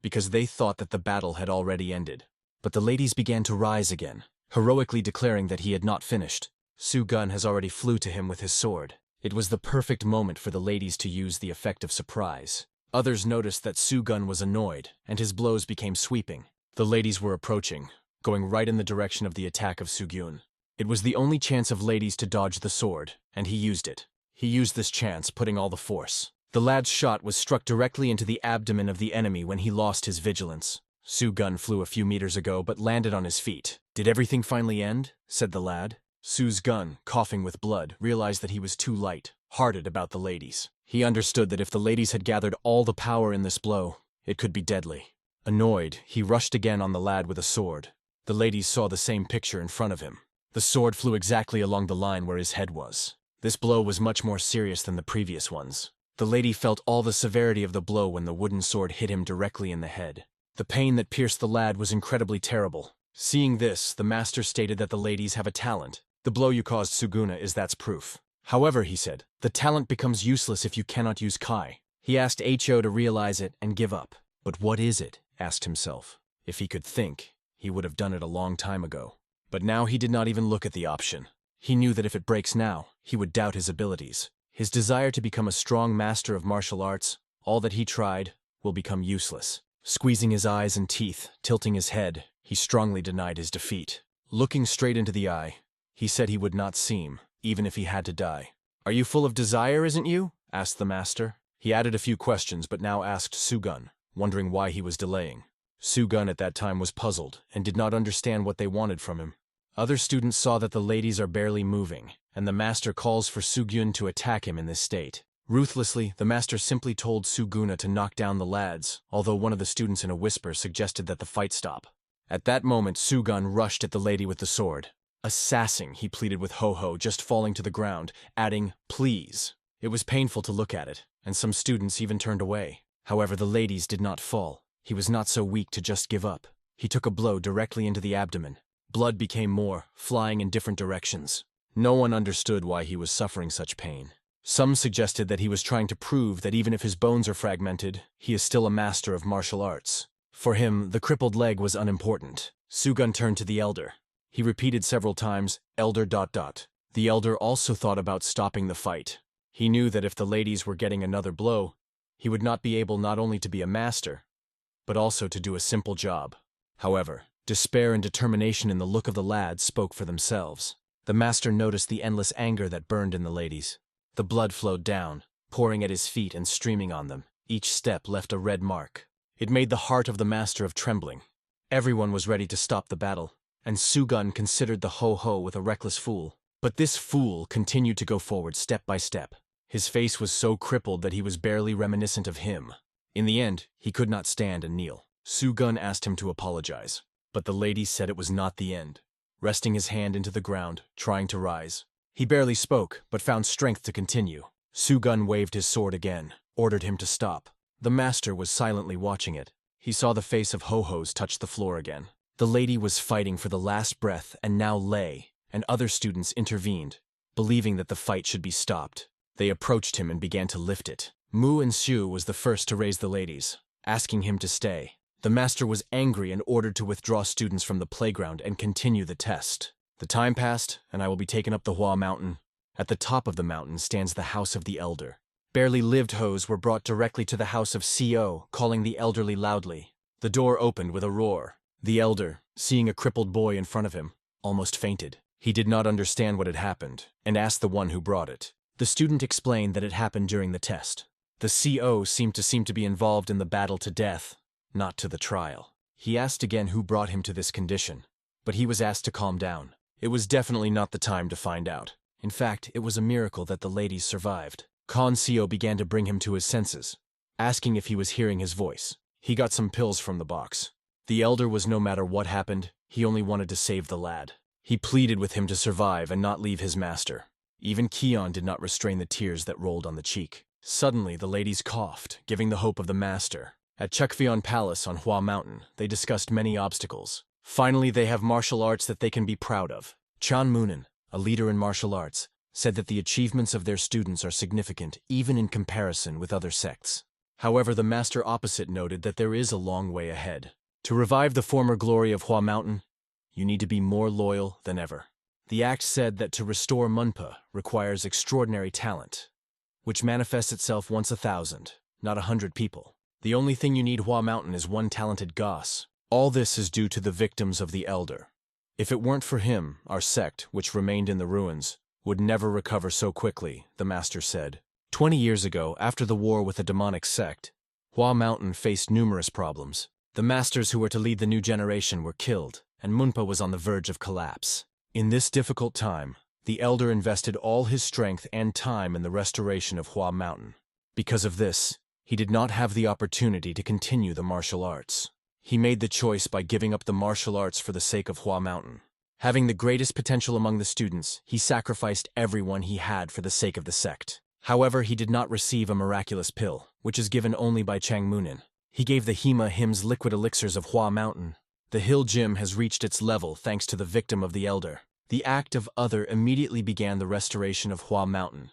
because they thought that the battle had already ended. But the ladies began to rise again, heroically declaring that he had not finished. Su-gun has already flew to him with his sword. It was the perfect moment for the ladies to use the effect of surprise. Others noticed that Su-gun was annoyed, and his blows became sweeping. The ladies were approaching, going right in the direction of the attack of Su-gun. It was the only chance of ladies to dodge the sword, and he used it. He used this chance, putting all the force. The lad's shot was struck directly into the abdomen of the enemy when he lost his vigilance. Su-gun flew a few meters ago but landed on his feet. "Did everything finally end?" said the lad. Su's gun, coughing with blood, realized that he was too light-hearted about the ladies. He understood that if the ladies had gathered all the power in this blow, it could be deadly. Annoyed, he rushed again on the lad with a sword. The ladies saw the same picture in front of him. The sword flew exactly along the line where his head was. This blow was much more serious than the previous ones. The lady felt all the severity of the blow when the wooden sword hit him directly in the head. The pain that pierced the lad was incredibly terrible. Seeing this, the master stated that the ladies have a talent. "The blow you caused Suguna is that's proof. However," he said, "the talent becomes useless if you cannot use Kai." He asked Ho to realize it and give up. But what is it? Asked himself. If he could think, he would have done it a long time ago. But now he did not even look at the option. He knew that if it breaks now, he would doubt his abilities. His desire to become a strong master of martial arts, all that he tried, will become useless. Squeezing his eyes and teeth, tilting his head, he strongly denied his defeat. Looking straight into the eye, he said he would not seem, even if he had to die. "Are you full of desire, isn't you?" asked the master. He added a few questions but now asked Su-gun, wondering why he was delaying. Su-gun at that time was puzzled and did not understand what they wanted from him. Other students saw that the ladies are barely moving, and the master calls for Su-gun to attack him in this state. Ruthlessly, the master simply told Suguna to knock down the lads, although one of the students in a whisper suggested that the fight stop. At that moment, Su-gun rushed at the lady with the sword. "Assassin," he pleaded with Ho-Ho, just falling to the ground, adding, "Please." It was painful to look at it, and some students even turned away. However, the ladies did not fall. He was not so weak to just give up. He took a blow directly into the abdomen. Blood became more, flying in different directions. No one understood why he was suffering such pain. Some suggested that he was trying to prove that even if his bones are fragmented, he is still a master of martial arts. For him, the crippled leg was unimportant. Su-gun turned to the elder. He repeated several times, "Elder ... The elder also thought about stopping the fight. He knew that if the ladies were getting another blow, he would not be able not only to be a master, but also to do a simple job. However, despair and determination in the look of the lad spoke for themselves. The master noticed the endless anger that burned in the ladies. The blood flowed down, pouring at his feet and streaming on them. Each step left a red mark. It made the heart of the master of trembling. Everyone was ready to stop the battle, and Sugun considered the ho-ho with a reckless fool. But this fool continued to go forward step by step. His face was so crippled that he was barely reminiscent of him. In the end, he could not stand and kneel. Sugun asked him to apologize, but the lady said it was not the end. Resting his hand into the ground, trying to rise. He barely spoke, but found strength to continue. Sugun waved his sword again, ordered him to stop. The master was silently watching it. He saw the face of Ho-Ho's touch the floor again. The lady was fighting for the last breath and now lay, and other students intervened, believing that the fight should be stopped. They approached him and began to lift it. Mu and Xu was the first to raise the ladies, asking him to stay. The master was angry and ordered to withdraw students from the playground and continue the test. The time passed, and I will be taken up the Hua mountain. At the top of the mountain stands the house of the elder. Barely lived hoes were brought directly to the house of CO, calling the elderly loudly. The door opened with a roar. The elder, seeing a crippled boy in front of him, almost fainted. He did not understand what had happened, and asked the one who brought it. The student explained that it happened during the test. The CO seemed to be involved in the battle to death, not to the trial. He asked again who brought him to this condition, but he was asked to calm down. It was definitely not the time to find out. In fact, it was a miracle that the ladies survived. CO began to bring him to his senses, asking if he was hearing his voice. He got some pills from the box. The elder was no matter what happened, he only wanted to save the lad. He pleaded with him to survive and not leave his master. Even Kion did not restrain the tears that rolled on the cheek. Suddenly, the ladies coughed, giving the hope of the master. At Chukvion Palace on Hua Mountain, they discussed many obstacles. Finally, they have martial arts that they can be proud of. Chan Moonin, a leader in martial arts, said that the achievements of their students are significant even in comparison with other sects. However, the master opposite noted that there is a long way ahead. To revive the former glory of Hua Mountain, you need to be more loyal than ever. The act said that to restore Manhwa requires extraordinary talent, which manifests itself once 1,000, not 100 people. The only thing you need Hua Mountain is one talented goss. All this is due to the victims of the elder. If it weren't for him, our sect, which remained in the ruins, would never recover so quickly, the master said. 20 years ago, after the war with the demonic sect, Hua Mountain faced numerous problems. The masters who were to lead the new generation were killed, and Manhwa was on the verge of collapse. In this difficult time, the elder invested all his strength and time in the restoration of Hua Mountain. Because of this, he did not have the opportunity to continue the martial arts. He made the choice by giving up the martial arts for the sake of Hua Mountain. Having the greatest potential among the students, he sacrificed everyone he had for the sake of the sect. However, he did not receive a miraculous pill, which is given only by Chang Moonin. He gave the Hema hymns liquid elixirs of Hua Mountain. The hill gym has reached its level thanks to the victim of the elder. The act of other immediately began the restoration of Hua Mountain,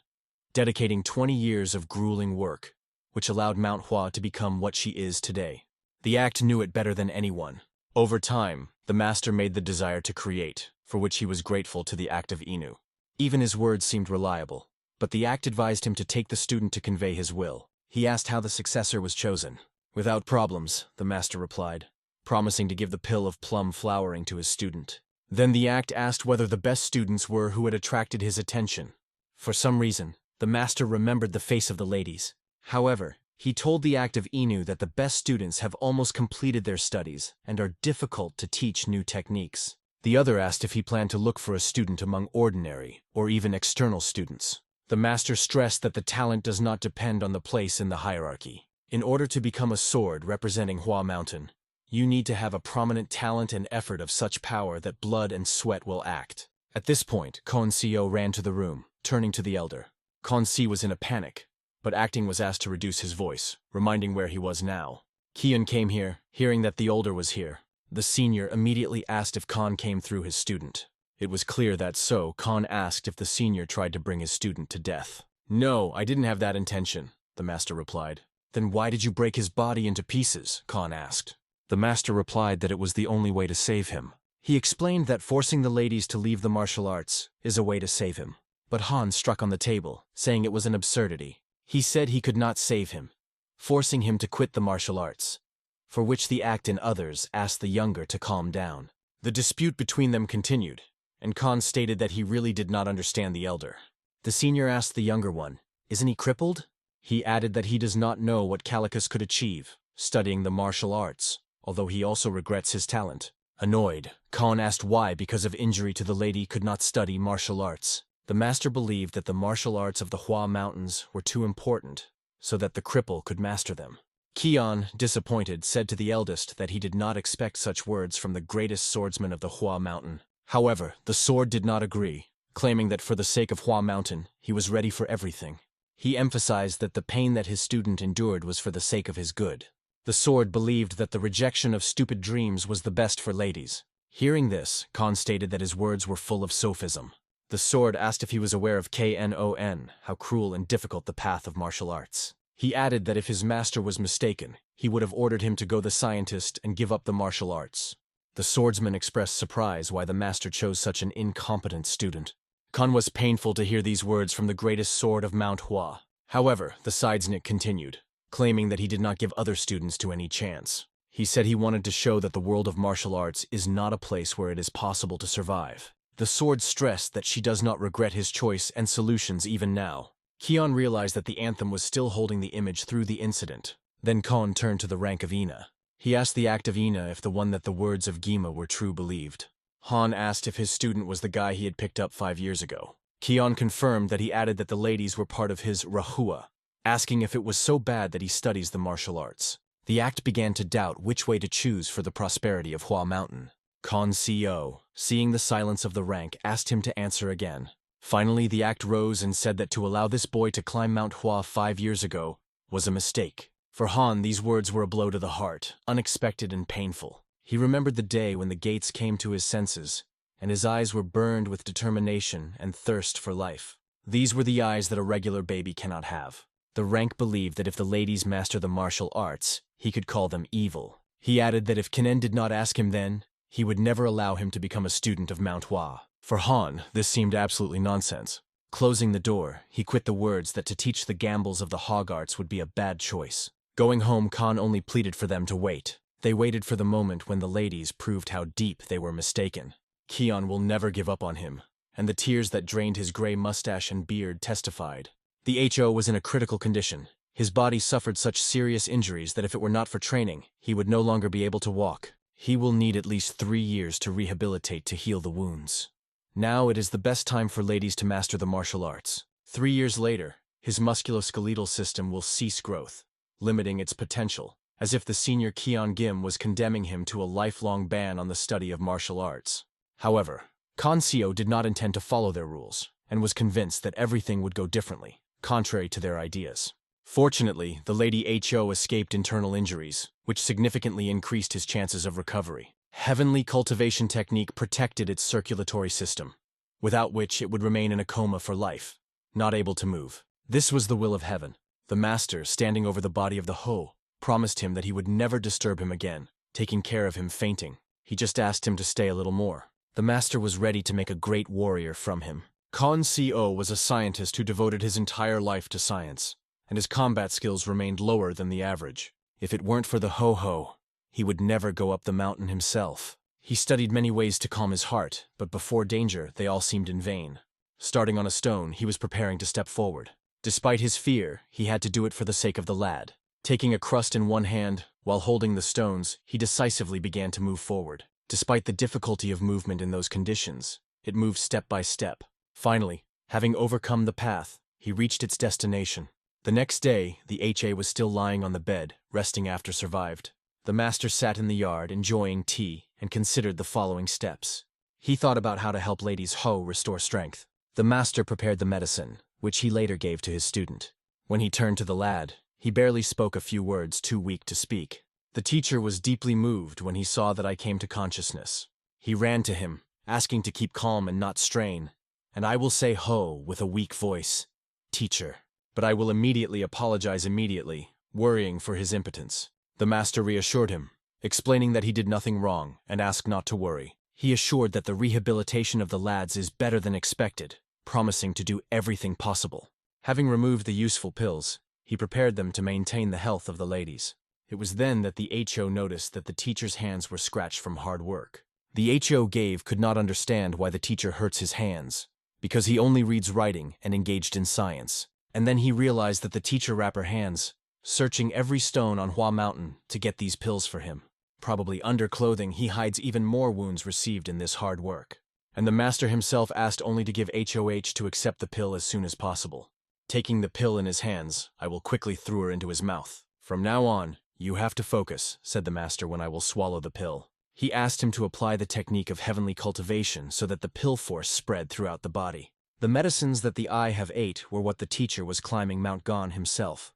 dedicating 20 years of grueling work, which allowed Mount Hua to become what she is today. The act knew it better than anyone. Over time, the master made the desire to create, for which he was grateful to the act of Inu. Even his words seemed reliable, but the act advised him to take the student to convey his will. He asked how the successor was chosen. Without problems, the master replied, promising to give the pill of plum flowering to his student. Then the act asked whether the best students were who had attracted his attention. For some reason, the master remembered the face of the ladies. However, he told the act of Inu that the best students have almost completed their studies and are difficult to teach new techniques. The other asked if he planned to look for a student among ordinary or even external students. The master stressed that the talent does not depend on the place in the hierarchy. In order to become a sword representing Hua Mountain, you need to have a prominent talent and effort of such power that blood and sweat will act. At this point, Koncio ran to the room, turning to the elder. Konci was in a panic, but acting was asked to reduce his voice, reminding where he was now. Kian came here, hearing that the older was here. The senior immediately asked if Khan came through his student. It was clear that so, Khan asked if the senior tried to bring his student to death. No, I didn't have that intention, the master replied. Then why did you break his body into pieces? Khan asked. The master replied that it was the only way to save him. He explained that forcing the ladies to leave the martial arts is a way to save him. But Han struck on the table, saying it was an absurdity. He said he could not save him, forcing him to quit the martial arts. for which the act and others asked the younger to calm down. The dispute between them continued, and Khan stated that he really did not understand the elder. The senior asked the younger one, "Isn't he crippled?" He added that he does not know what Calicus could achieve, studying the martial arts, although he also regrets his talent. Annoyed, Khan asked why, because of injury to the lady, could not study martial arts. The master believed that the martial arts of the Hua Mountains were too important, so that the cripple could master them. Kion, disappointed, said to the eldest that he did not expect such words from the greatest swordsman of the Hua Mountain. However, the sword did not agree, claiming that for the sake of Hua Mountain, he was ready for everything. He emphasized that the pain that his student endured was for the sake of his good. The sword believed that the rejection of stupid dreams was the best for ladies. Hearing this, Khan stated that his words were full of sophism. The sword asked if he was aware of Knon, how cruel and difficult the path of martial arts. He added that if his master was mistaken, he would have ordered him to go the scientist and give up the martial arts. The swordsman expressed surprise why the master chose such an incompetent student. Khan was painful to hear these words from the greatest sword of Mount Hua. However, the sidesnick continued, claiming that he did not give other students to any chance. He said he wanted to show that the world of martial arts is not a place where it is possible to survive. The sword stressed that she does not regret his choice and solutions even now. Kion realized that the anthem was still holding the image through the incident. Then Khan turned to the rank of Ina. He asked the act of Ina if the one that the words of Gima were true believed. Han asked if his student was the guy he had picked up 5 years ago. Kion confirmed that he added that the ladies were part of his Rahua, asking if it was so bad that he studies the martial arts. The act began to doubt which way to choose for the prosperity of Hua Mountain. Khan CO, seeing the silence of the rank, asked him to answer again. Finally, the act rose and said that to allow this boy to climb Mount Hua 5 years ago was a mistake. For Han, these words were a blow to the heart, unexpected and painful. He remembered the day when the gates came to his senses, and his eyes were burned with determination and thirst for life. These were the eyes that a regular baby cannot have. The rank believed that if the ladies master the martial arts, he could call them evil. He added that if Kinen did not ask him then, he would never allow him to become a student of Mount Hua. For Han, this seemed absolutely nonsense. Closing the door, he quit the words that to teach the gambles of the hog arts would be a bad choice. Going home, Khan only pleaded for them to wait. They waited for the moment when the ladies proved how deep they were mistaken. Kion will never give up on him, and the tears that drained his gray mustache and beard testified. The HO was in a critical condition. His body suffered such serious injuries that if it were not for training, he would no longer be able to walk. He will need at least 3 years to rehabilitate to heal the wounds. Now it is the best time for ladies to master the martial arts. 3 years later, his musculoskeletal system will cease growth, limiting its potential, as if the senior Kion Gim was condemning him to a lifelong ban on the study of martial arts. However, Khan Seo did not intend to follow their rules, and was convinced that everything would go differently, contrary to their ideas. Fortunately, the Lady HO escaped internal injuries, which significantly increased his chances of recovery. Heavenly cultivation technique protected its circulatory system, without which it would remain in a coma for life, not able to move. This was the will of heaven. The master, standing over the body of the Ho, promised him that he would never disturb him again, taking care of him fainting. He just asked him to stay a little more. The master was ready to make a great warrior from him. Khan Co was a scientist who devoted his entire life to science, and his combat skills remained lower than the average. If it weren't for the Ho-Ho, he would never go up the mountain himself. He studied many ways to calm his heart, but before danger, they all seemed in vain. Starting on a stone, he was preparing to step forward. Despite his fear, he had to do it for the sake of the lad. Taking a crust in one hand, while holding the stones, he decisively began to move forward. Despite the difficulty of movement in those conditions, it moved step by step. Finally, having overcome the path, he reached its destination. The next day, the HA was still lying on the bed, resting after survived. The master sat in the yard, enjoying tea, and considered the following steps. He thought about how to help Ladies Ho restore strength. The master prepared the medicine, which he later gave to his student. When he turned to the lad, he barely spoke a few words, too weak to speak. The teacher was deeply moved when he saw that I came to consciousness. He ran to him, asking to keep calm and not strain, and I will say Ho with a weak voice, "Teacher." But I will immediately apologize immediately, worrying for his impotence. The master reassured him, explaining that he did nothing wrong and asked not to worry. He assured that the rehabilitation of the lads is better than expected, promising to do everything possible. Having removed the useful pills, he prepared them to maintain the health of the ladies. It was then that the HO noticed that the teacher's hands were scratched from hard work. The HO could not understand why the teacher hurts his hands, because he only reads writing and engaged in science. And then he realized that the teacher wrapped her hands, searching every stone on Hua Mountain to get these pills for him. Probably under clothing, he hides even more wounds received in this hard work. And the master himself asked only to give HOH to accept the pill as soon as possible. Taking the pill in his hands, I will quickly throw her into his mouth. From now on, you have to focus, said the master when I will swallow the pill. He asked him to apply the technique of heavenly cultivation so that the pill force spread throughout the body. The medicines that the eye have ate were what the teacher was climbing Mount Hua himself.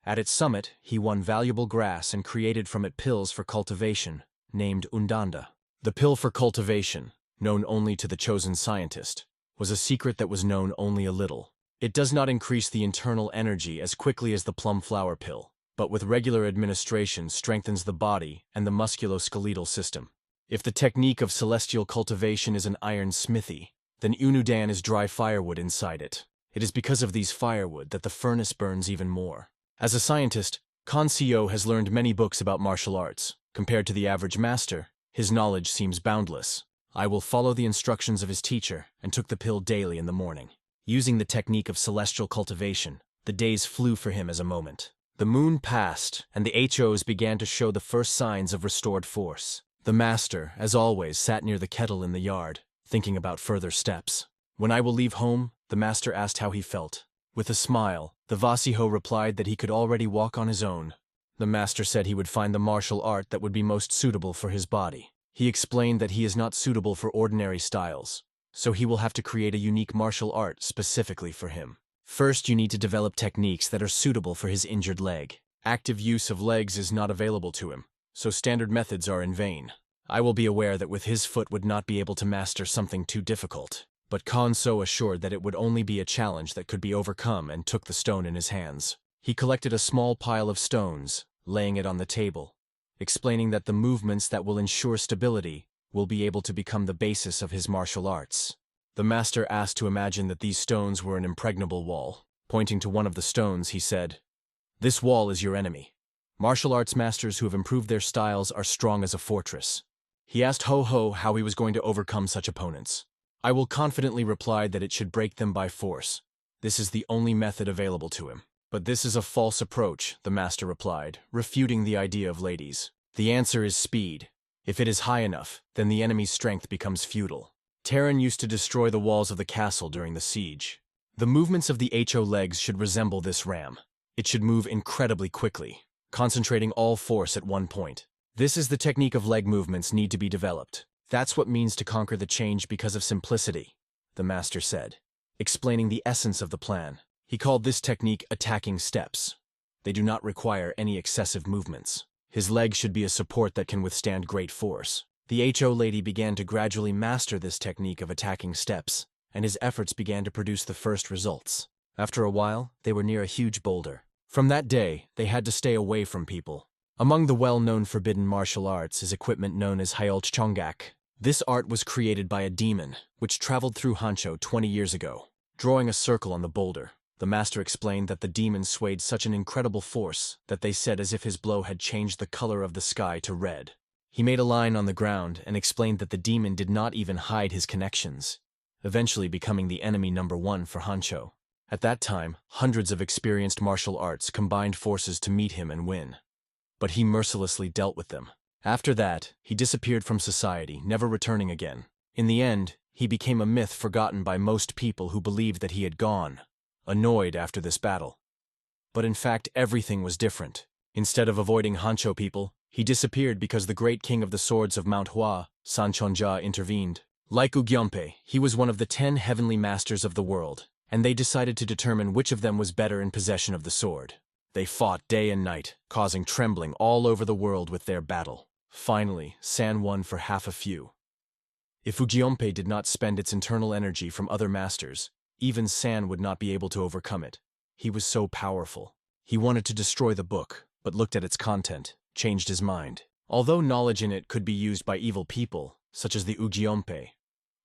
At its summit, he won valuable grass and created from it pills for cultivation, named Undanda. The pill for cultivation, known only to the chosen scientist, was a secret that was known only a little. It does not increase the internal energy as quickly as the plum flower pill, but with regular administration strengthens the body and the musculoskeletal system. If the technique of celestial cultivation is an iron smithy, then Unudan is dry firewood inside it. It is because of these firewood that the furnace burns even more. As a scientist, Kancio has learned many books about martial arts. Compared to the average master, his knowledge seems boundless. I will follow the instructions of his teacher and took the pill daily in the morning. Using the technique of celestial cultivation, the days flew for him as a moment. The moon passed, and the HOs began to show the first signs of restored force. The master, as always, sat near the kettle in the yard, thinking about further steps. When I will leave home, the master asked how he felt. With a smile, the Vasiho replied that he could already walk on his own. The master said he would find the martial art that would be most suitable for his body. He explained that he is not suitable for ordinary styles, so he will have to create a unique martial art specifically for him. First, you need to develop techniques that are suitable for his injured leg. Active use of legs is not available to him, so standard methods are in vain. I will be aware that with his foot would not be able to master something too difficult. But Kanso assured that it would only be a challenge that could be overcome and took the stone in his hands. He collected a small pile of stones, laying it on the table, explaining that the movements that will ensure stability will be able to become the basis of his martial arts. The master asked to imagine that these stones were an impregnable wall. Pointing to one of the stones, he said, "This wall is your enemy. Martial arts masters who have improved their styles are strong as a fortress." He asked Ho-Ho how he was going to overcome such opponents. I will confidently reply that it should break them by force. This is the only method available to him. But this is a false approach, the master replied, refuting the idea of ladies. The answer is speed. If it is high enough, then the enemy's strength becomes futile. Terran used to destroy the walls of the castle during the siege. The movements of the HO legs should resemble this ram. It should move incredibly quickly, concentrating all force at one point. This is the technique of leg movements need to be developed. That's what means to conquer the change because of simplicity, the master said, explaining the essence of the plan. He called this technique attacking steps. They do not require any excessive movements. His legs should be a support that can withstand great force. The HO lady began to gradually master this technique of attacking steps, and his efforts began to produce the first results. After a while, they were near a huge boulder. From that day, they had to stay away from people. Among the well-known forbidden martial arts is equipment known as Hyolchongak. This art was created by a demon, which traveled through Hancho 20 years ago. Drawing a circle on the boulder, the master explained that the demon swayed such an incredible force that they said as if his blow had changed the color of the sky to red. He made a line on the ground and explained that the demon did not even hide his connections, eventually becoming the enemy number one for Hancho. At that time, hundreds of experienced martial arts combined forces to meet him and win. But he mercilessly dealt with them. After that, he disappeared from society, never returning again. In the end, he became a myth forgotten by most people who believed that he had gone, annoyed after this battle. But in fact, everything was different. Instead of avoiding Hancho people, he disappeared because the great king of the swords of Mount Hua, Sanchonja, intervened. Like Ugyompe, he was one of the 10 heavenly masters of the world, and they decided to determine which of them was better in possession of the sword. They fought day and night, causing trembling all over the world with their battle. Finally, San won for half a few. If Ugyompe did not spend its internal energy from other masters, even San would not be able to overcome it. He was so powerful. He wanted to destroy the book, but looked at its content, changed his mind. Although knowledge in it could be used by evil people, such as the Ugyompe,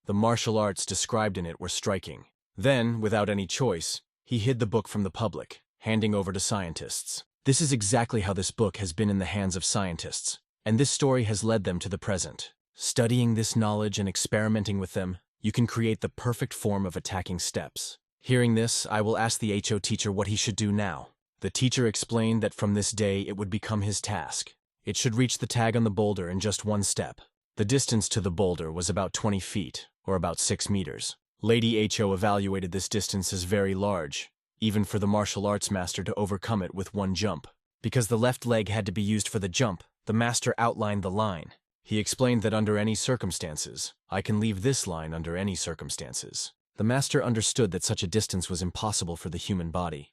the martial arts described in it were striking. Then, without any choice, he hid the book from the public, handing over to scientists. This is exactly how this book has been in the hands of scientists, and this story has led them to the present. Studying this knowledge and experimenting with them, you can create the perfect form of attacking steps. Hearing this, I will ask the HO teacher what he should do now. The teacher explained that from this day it would become his task. It should reach the tag on the boulder in just one step. The distance to the boulder was about 20 feet, or about 6 meters. Lady HO evaluated this distance as very large, even for the martial arts master to overcome it with one jump. Because the left leg had to be used for the jump, the master outlined the line. He explained that under any circumstances, I can leave this line under any circumstances. The master understood that such a distance was impossible for the human body.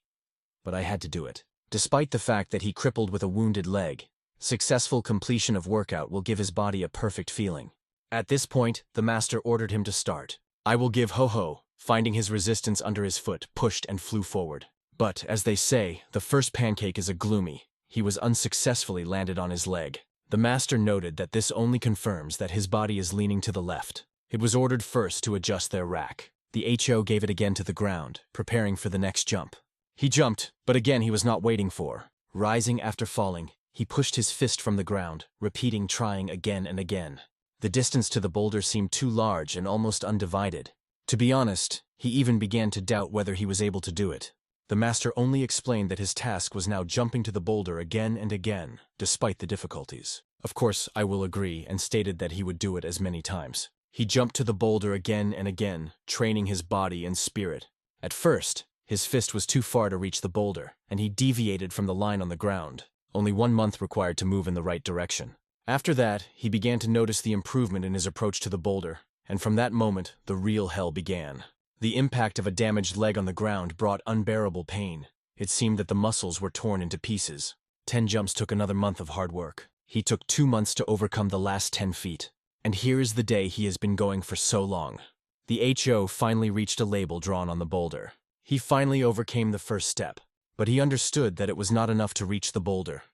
But I had to do it. Despite the fact that he crippled with a wounded leg, successful completion of workout will give his body a perfect feeling. At this point, the master ordered him to start. I will give ho-ho, finding his resistance under his foot, pushed and flew forward. But, as they say, the first pancake is a gloomy. He was unsuccessfully landed on his leg. The master noted that this only confirms that his body is leaning to the left. It was ordered first to adjust their rack. The HO gave it again to the ground, preparing for the next jump. He jumped, but again he was not waiting for. Rising after falling, he pushed his fist from the ground, repeating trying again and again. The distance to the boulder seemed too large and almost undivided. To be honest, he even began to doubt whether he was able to do it. The master only explained that his task was now jumping to the boulder again and again, despite the difficulties. Of course, I will agree, and stated that he would do it as many times. He jumped to the boulder again and again, training his body and spirit. At first, his fist was too far to reach the boulder, and he deviated from the line on the ground. Only 1 month required to move in the right direction. After that, he began to notice the improvement in his approach to the boulder, and from that moment, the real hell began. The impact of a damaged leg on the ground brought unbearable pain. It seemed that the muscles were torn into pieces. 10 jumps took another month of hard work. He took 2 months to overcome the last 10 feet. And here is the day he has been going for so long. The HO finally reached a label drawn on the boulder. He finally overcame the first step, but he understood that it was not enough to reach the boulder.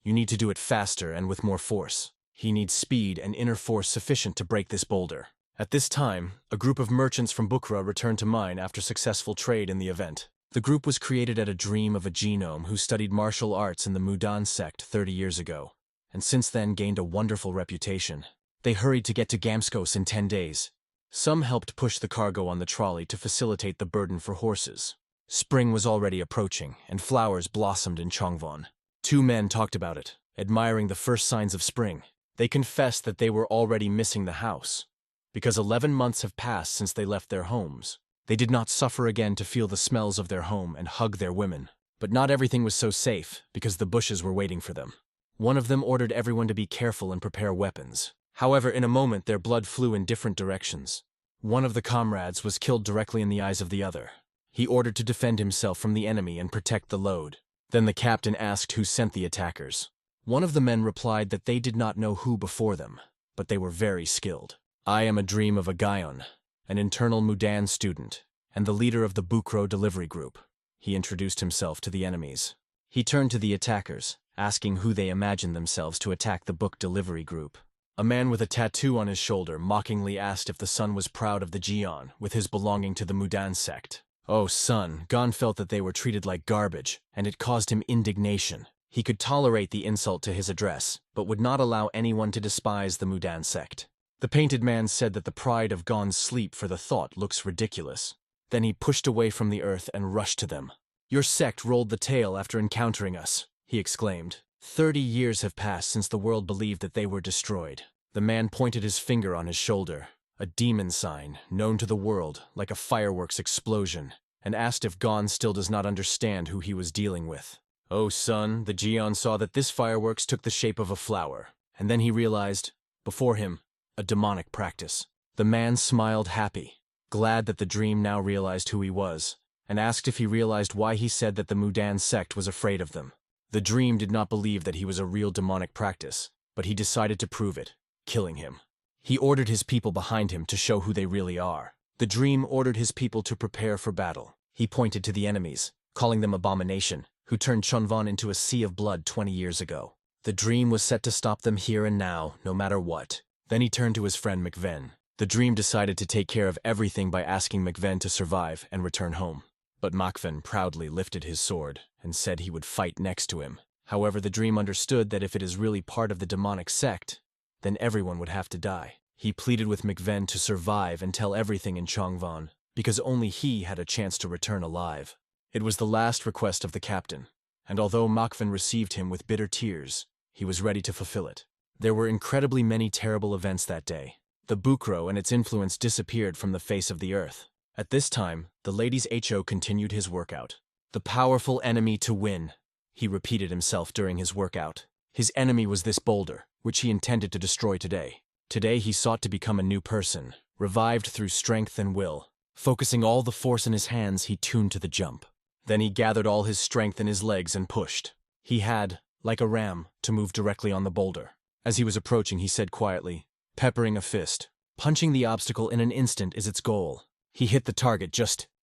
You need to do it faster and with more force. He needs speed and inner force sufficient to break this boulder. At this time, a group of merchants from Bukhara returned to mine after successful trade in the event. The group was created at a dream of a genome who studied martial arts in the Mudan sect 30 years ago, and since then gained a wonderful reputation. They hurried to get to Gamskos in 10 days. Some helped push the cargo on the trolley to facilitate the burden for horses. Spring was already approaching, and flowers blossomed in Chongvon. 2 men talked about it, admiring the first signs of spring. They confessed that they were already missing the house. Because 11 months have passed since they left their homes, they did not suffer again to feel the smells of their home and hug their women. But not everything was so safe, because the bushes were waiting for them. One of them ordered everyone to be careful and prepare weapons. However, in a moment their blood flew in different directions. One of the comrades was killed directly in the eyes of the other. He ordered to defend himself from the enemy and protect the load. Then the captain asked who sent the attackers. One of the men replied that they did not know who before them, but they were very skilled. I am a dream of a Gaon, an internal Mudan student, and the leader of the Bukro delivery group. He introduced himself to the enemies. He turned to the attackers, asking who they imagined themselves to attack the book delivery group. A man with a tattoo on his shoulder mockingly asked if the son was proud of the Jian, with his belonging to the Mudan sect. Oh son, Gon felt that they were treated like garbage, and it caused him indignation. He could tolerate the insult to his address, but would not allow anyone to despise the Mudan sect. The painted man said that the pride of Gon's sleep for the thought looks ridiculous. Then he pushed away from the earth and rushed to them. Your sect rolled the tail after encountering us, he exclaimed. 30 years have passed since the world believed that they were destroyed. The man pointed his finger on his shoulder, a demon sign, known to the world, like a fireworks explosion, and asked if Gon still does not understand who he was dealing with. Oh son, the Jian saw that this fireworks took the shape of a flower, and then he realized, before him, a demonic practice. The man smiled happy, glad that the dream now realized who he was, and asked if he realized why he said that the Mudan sect was afraid of them. The dream did not believe that he was a real demonic practice, but he decided to prove it, killing him. He ordered his people behind him to show who they really are. The dream ordered his people to prepare for battle. He pointed to the enemies, calling them abomination, who turned Chonvan into a sea of blood 20 years ago. The dream was set to stop them here and now, no matter what. Then he turned to his friend McVen. The dream decided to take care of everything by asking McVen to survive and return home. But Makvan proudly lifted his sword and said he would fight next to him. However, the dream understood that if it is really part of the demonic sect, then everyone would have to die. He pleaded with Mcven to survive and tell everything in Chongvon, because only he had a chance to return alive. It was the last request of the captain, and although Makvan received him with bitter tears, he was ready to fulfill it. There were incredibly many terrible events that day. The Bukro and its influence disappeared from the face of the earth. At this time, the ladies' HO continued his workout. The powerful enemy to win, he repeated himself during his workout. His enemy was this boulder, which he intended to destroy today. Today he sought to become a new person, revived through strength and will. Focusing all the force in his hands, he tuned to the jump. Then he gathered all his strength in his legs and pushed. He had, like a ram, to move directly on the boulder. As he was approaching, he said quietly, peppering a fist, "Punching the obstacle in an instant is its goal." He hit the target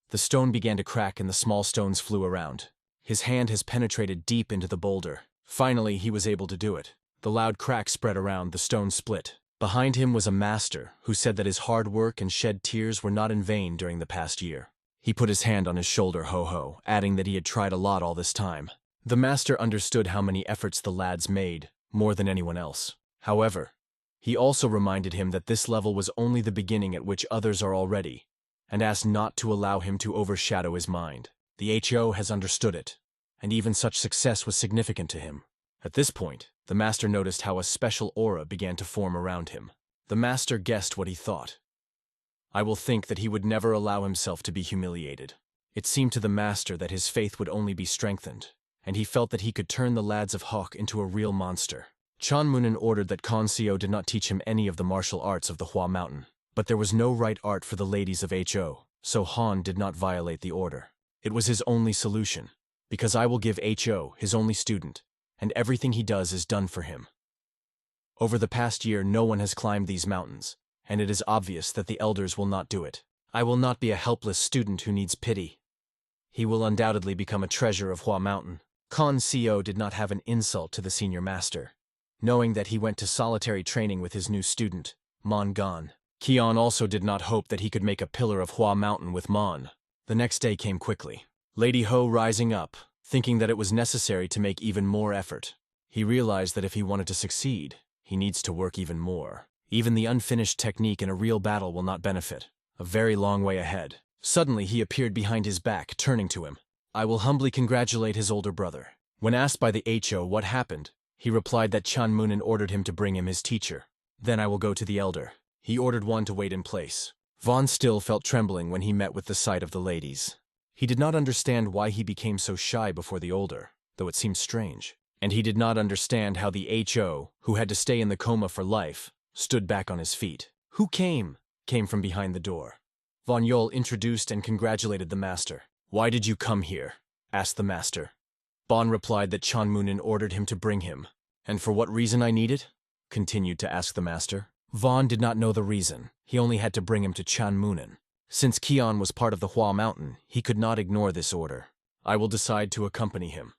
the stone began to crack and the small stones flew around. His hand has penetrated deep into the boulder. Finally, he was able to do it. The loud crack spread around, the stone split. Behind him was a master who said that his hard work and shed tears were not in vain during the past year. He put his hand on his shoulder, ho-ho, adding that he had tried a lot all this time. The master understood how many efforts the lads made, more than anyone else. However, he also reminded him that this level was only the beginning at which others are already, and asked not to allow him to overshadow his mind. The HO has understood it, and even such success was significant to him. At this point, the master noticed how a special aura began to form around him. The master guessed what he thought. I will think that he would never allow himself to be humiliated. It seemed to the master that his faith would only be strengthened, and he felt that he could turn the lads of Hawk into a real monster. Chanmunin ordered that Konseo did not teach him any of the martial arts of the Hua Mountain, but there was no right art for the ladies of HO, so Han did not violate the order. It was his only solution, because I will give HO his only student, and everything he does is done for him. Over the past year, no one has climbed these mountains, and it is obvious that the elders will not do it. I will not be a helpless student who needs pity. He will undoubtedly become a treasure of Hua Mountain. Konseo did not have an insult to the senior master, knowing that he went to solitary training with his new student, Mon Gon. Kion also did not hope that he could make a pillar of Hua Mountain with Mon. The next day came quickly. Lady Ho rising up, thinking that it was necessary to make even more effort. He realized that if he wanted to succeed, he needs to work even more. Even the unfinished technique in a real battle will not benefit. A very long way ahead. Suddenly he appeared behind his back, turning to him. I will humbly congratulate his older brother. When asked by the HO what happened, he replied that Chanmunin ordered him to bring him his teacher. Then I will go to the elder. He ordered one to wait in place. Vaughn still felt trembling when he met with the sight of the ladies. He did not understand why he became so shy before the older, though it seemed strange. And he did not understand how the HO, who had to stay in the coma for life, stood back on his feet. Who came from behind the door. Von Yol introduced and congratulated the master. Why did you come here? Asked the master. Bon replied that Chanmunin ordered him to bring him. And for what reason I need it? Continued to ask the master. Vaughn did not know the reason. He only had to bring him to Chanmunin. Since Kion was part of the Hua Mountain, he could not ignore this order. I will decide to accompany him.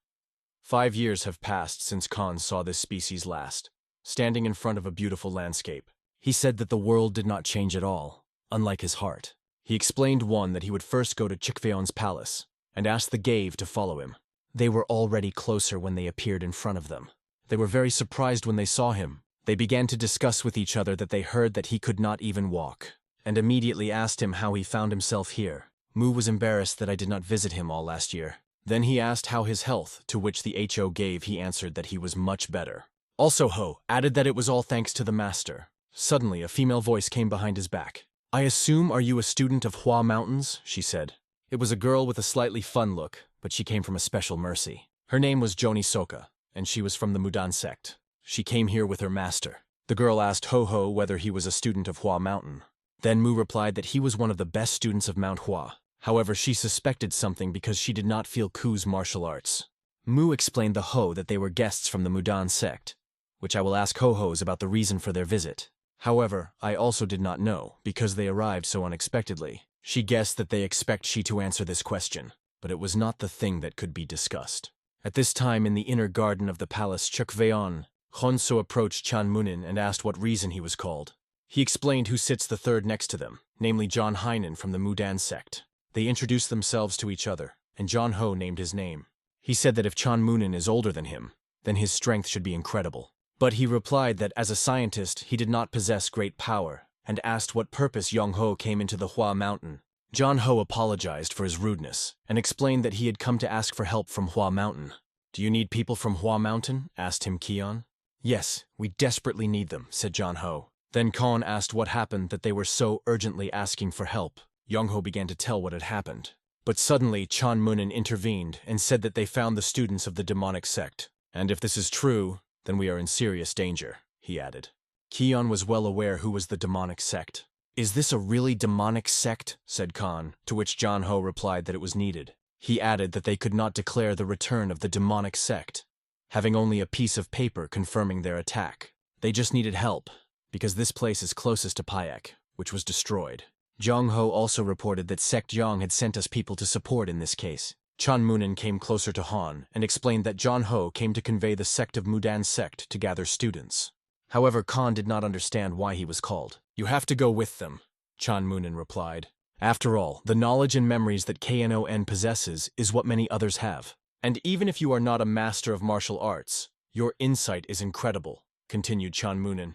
5 years have passed since Khan saw this species last, standing in front of a beautiful landscape. He said that the world did not change at all, unlike his heart. He explained that he would first go to Chikveon's palace, and asked the Gave to follow him. They were already closer when they appeared in front of them. They were very surprised when they saw him. They began to discuss with each other that they heard that he could not even walk, and immediately asked him how he found himself here. Mu was embarrassed that I did not visit him all last year. Then he asked how his health, to which the HO gave. He answered that he was much better. Also Ho added that it was all thanks to the master. Suddenly, a female voice came behind his back. I assume are you a student of Hua Mountains? She said. It was a girl with a slightly fun look, but she came from a special mercy. Her name was Joni Soka, and she was from the Mudan sect. She came here with her master. The girl asked Ho-Ho whether he was a student of Hua Mountain. Then Mu replied that he was one of the best students of Mount Hua. However, she suspected something because she did not feel Ku's martial arts. Mu explained the Ho that they were guests from the Mudan sect, which I will ask Ho-Ho's about the reason for their visit. However, I also did not know, because they arrived so unexpectedly. She guessed that they expect she to answer this question, but it was not the thing that could be discussed. At this time in the inner garden of the palace Chukveon, Khonso approached Chanmunin and asked what reason he was called. He explained who sits the third next to them, namely John Heinen from the Mudan sect. They introduced themselves to each other, and John Ho named his name. He said that if Chan Moonin is older than him, then his strength should be incredible. But he replied that as a scientist, he did not possess great power, and asked what purpose Yong Ho came into the Hua Mountain. John Ho apologized for his rudeness, and explained that he had come to ask for help from Hua Mountain. "Do you need people from Hua Mountain?" asked him Keon. "Yes, we desperately need them," said John Ho. Then Kon asked what happened that they were so urgently asking for help. Yong Ho began to tell what had happened. But suddenly Chan Moonin intervened and said that they found the students of the demonic sect. "And if this is true, then we are in serious danger," he added. Keon was well aware who was the demonic sect. "Is this a really demonic sect?" said Khan, to which John Ho replied that it was needed. He added that they could not declare the return of the demonic sect, having only a piece of paper confirming their attack. They just needed help, because this place is closest to Payak, which was destroyed. Jong Ho also reported that Sect Yang had sent us people to support in this case. Chan Moonin came closer to Han and explained that John Ho came to convey the sect of Mudan sect to gather students. However, Khan did not understand why he was called. "You have to go with them," Chan Moonin replied. "After all, the knowledge and memories that KNON possesses is what many others have. And even if you are not a master of martial arts, your insight is incredible," continued Chan Moonin.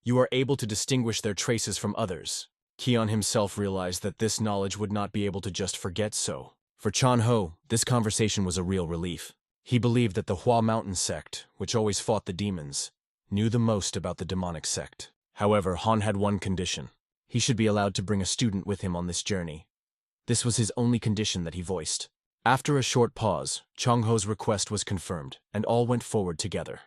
"You are able to distinguish their traces from others." Keon himself realized that this knowledge would not be able to just forget so. For Chan Ho, this conversation was a real relief. He believed that the Hua Mountain sect, which always fought the demons, knew the most about the demonic sect. However, Han had one condition. He should be allowed to bring a student with him on this journey. This was his only condition that he voiced. After a short pause, Chong Ho's request was confirmed, and all went forward together.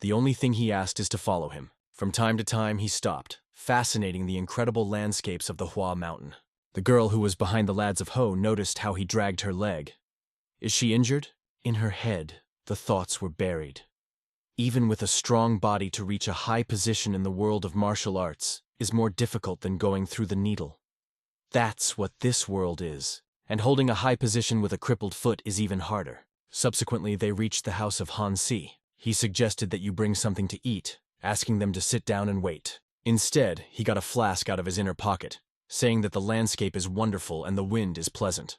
The only thing he asked is to follow him. From time to time he stopped, fascinating the incredible landscapes of the Hua Mountain. The girl who was behind the lads of Ho noticed how he dragged her leg. Is she injured? In her head, the thoughts were buried. Even with a strong body, to reach a high position in the world of martial arts is more difficult than going through the needle. That's what this world is, and holding a high position with a crippled foot is even harder. Subsequently, they reached the house of Han Si. He suggested that you bring something to eat, asking them to sit down and wait. Instead, he got a flask out of his inner pocket, saying that the landscape is wonderful and the wind is pleasant.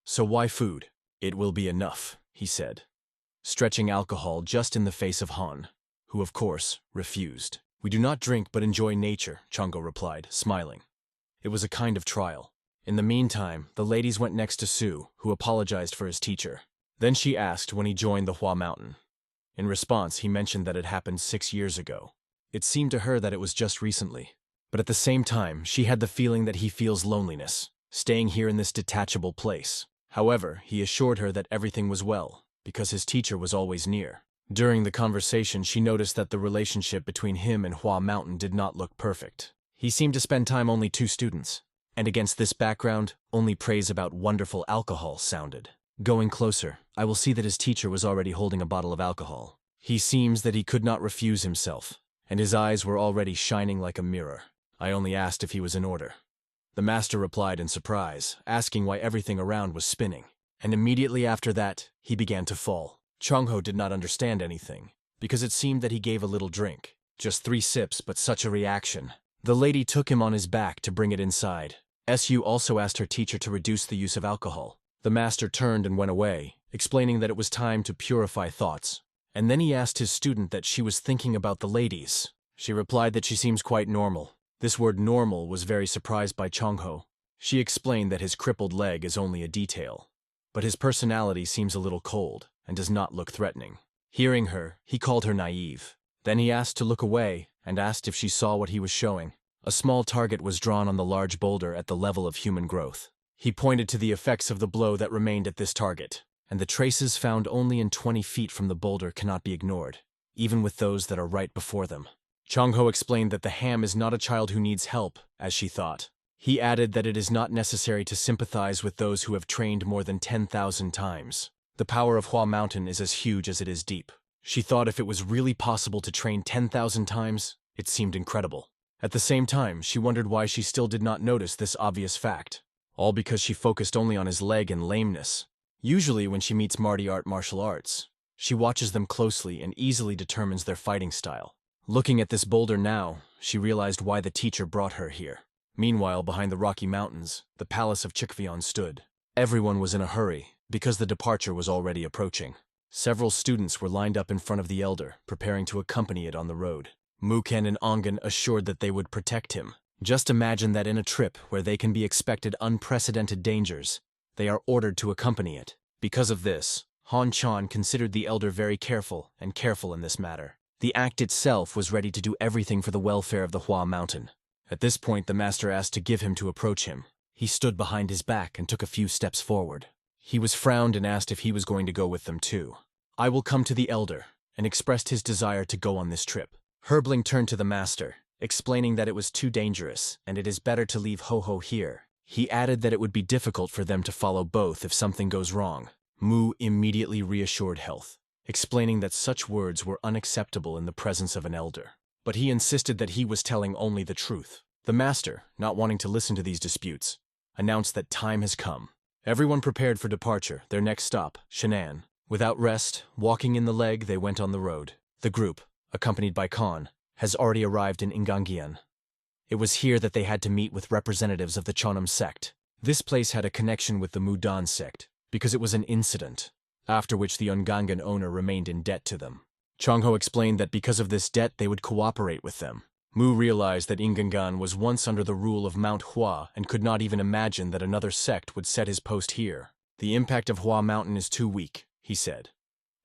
"So why food? It will be enough," he said, stretching alcohol just in the face of Han, who of course refused. "We do not drink but enjoy nature," Chongo replied, smiling. It was a kind of trial. In the meantime, the ladies went next to Su, who apologized for his teacher. Then she asked when he joined the Hua Mountain. In response, he mentioned that it happened 6 years ago. It seemed to her that it was just recently. But at the same time, she had the feeling that he feels loneliness, staying here in this detachable place. However, he assured her that everything was well, because his teacher was always near. During the conversation, she noticed that the relationship between him and Hua Mountain did not look perfect. He seemed to spend time only 2 students, and against this background, only praise about wonderful alcohol sounded. Going closer, I will see that his teacher was already holding a bottle of alcohol. He seems that he could not refuse himself, and his eyes were already shining like a mirror. I only asked if he was in order. The master replied in surprise, asking why everything around was spinning. And immediately after that, he began to fall. Chongho did not understand anything, because it seemed that he gave a little drink. Just 3 sips, but such a reaction. The lady took him on his back to bring it inside. Su also asked her teacher to reduce the use of alcohol. The master turned and went away, explaining that it was time to purify thoughts. And then he asked his student that she was thinking about the ladies. She replied that she seems quite normal. This word normal was very surprised by Chongho. She explained that his crippled leg is only a detail, but his personality seems a little cold and does not look threatening. Hearing her, he called her naive. Then he asked to look away and asked if she saw what he was showing. A small target was drawn on the large boulder at the level of human growth. He pointed to the effects of the blow that remained at this target, and the traces found only in 20 feet from the boulder cannot be ignored, even with those that are right before them. Chongho explained that the ham is not a child who needs help, as she thought. He added that it is not necessary to sympathize with those who have trained more than 10,000 times. The power of Hua Mountain is as huge as it is deep. She thought if it was really possible to train 10,000 times, it seemed incredible. At the same time, she wondered why she still did not notice this obvious fact. All because she focused only on his leg and lameness. Usually when she meets martial arts, she watches them closely and easily determines their fighting style. Looking at this boulder now, she realized why the teacher brought her here. Meanwhile, behind the Rocky Mountains, the palace of Chikvion stood. Everyone was in a hurry, because the departure was already approaching. Several students were lined up in front of the elder, preparing to accompany it on the road. Muken and Ongen assured that they would protect him. Just imagine that in a trip where they can be expected unprecedented dangers, they are ordered to accompany it. Because of this, Han Chan considered the elder very careful in this matter. The act itself was ready to do everything for the welfare of the Hua Mountain. At this point, the master asked to give him to approach him. He stood behind his back and took a few steps forward. He was frowned and asked if he was going to go with them too. I will come to the elder, and expressed his desire to go on this trip. Herbling turned to the master, explaining that it was too dangerous and it is better to leave Ho-Ho here. He added that it would be difficult for them to follow both if something goes wrong. Mu immediately reassured Health, explaining that such words were unacceptable in the presence of an elder. But he insisted that he was telling only the truth. The master, not wanting to listen to these disputes, announced that time has come. Everyone prepared for departure, their next stop, Shan'an. Without rest, walking in the leg, they went on the road. The group, accompanied by Khan, has already arrived in Ingangian. It was here that they had to meet with representatives of the Chonam sect. This place had a connection with the Mudan sect, because it was an incident, after which the Ungangan owner remained in debt to them. Chongho explained that because of this debt they would cooperate with them. Mu realized that Ingangan was once under the rule of Mount Hua and could not even imagine that another sect would set his post here. The impact of Hua Mountain is too weak, he said,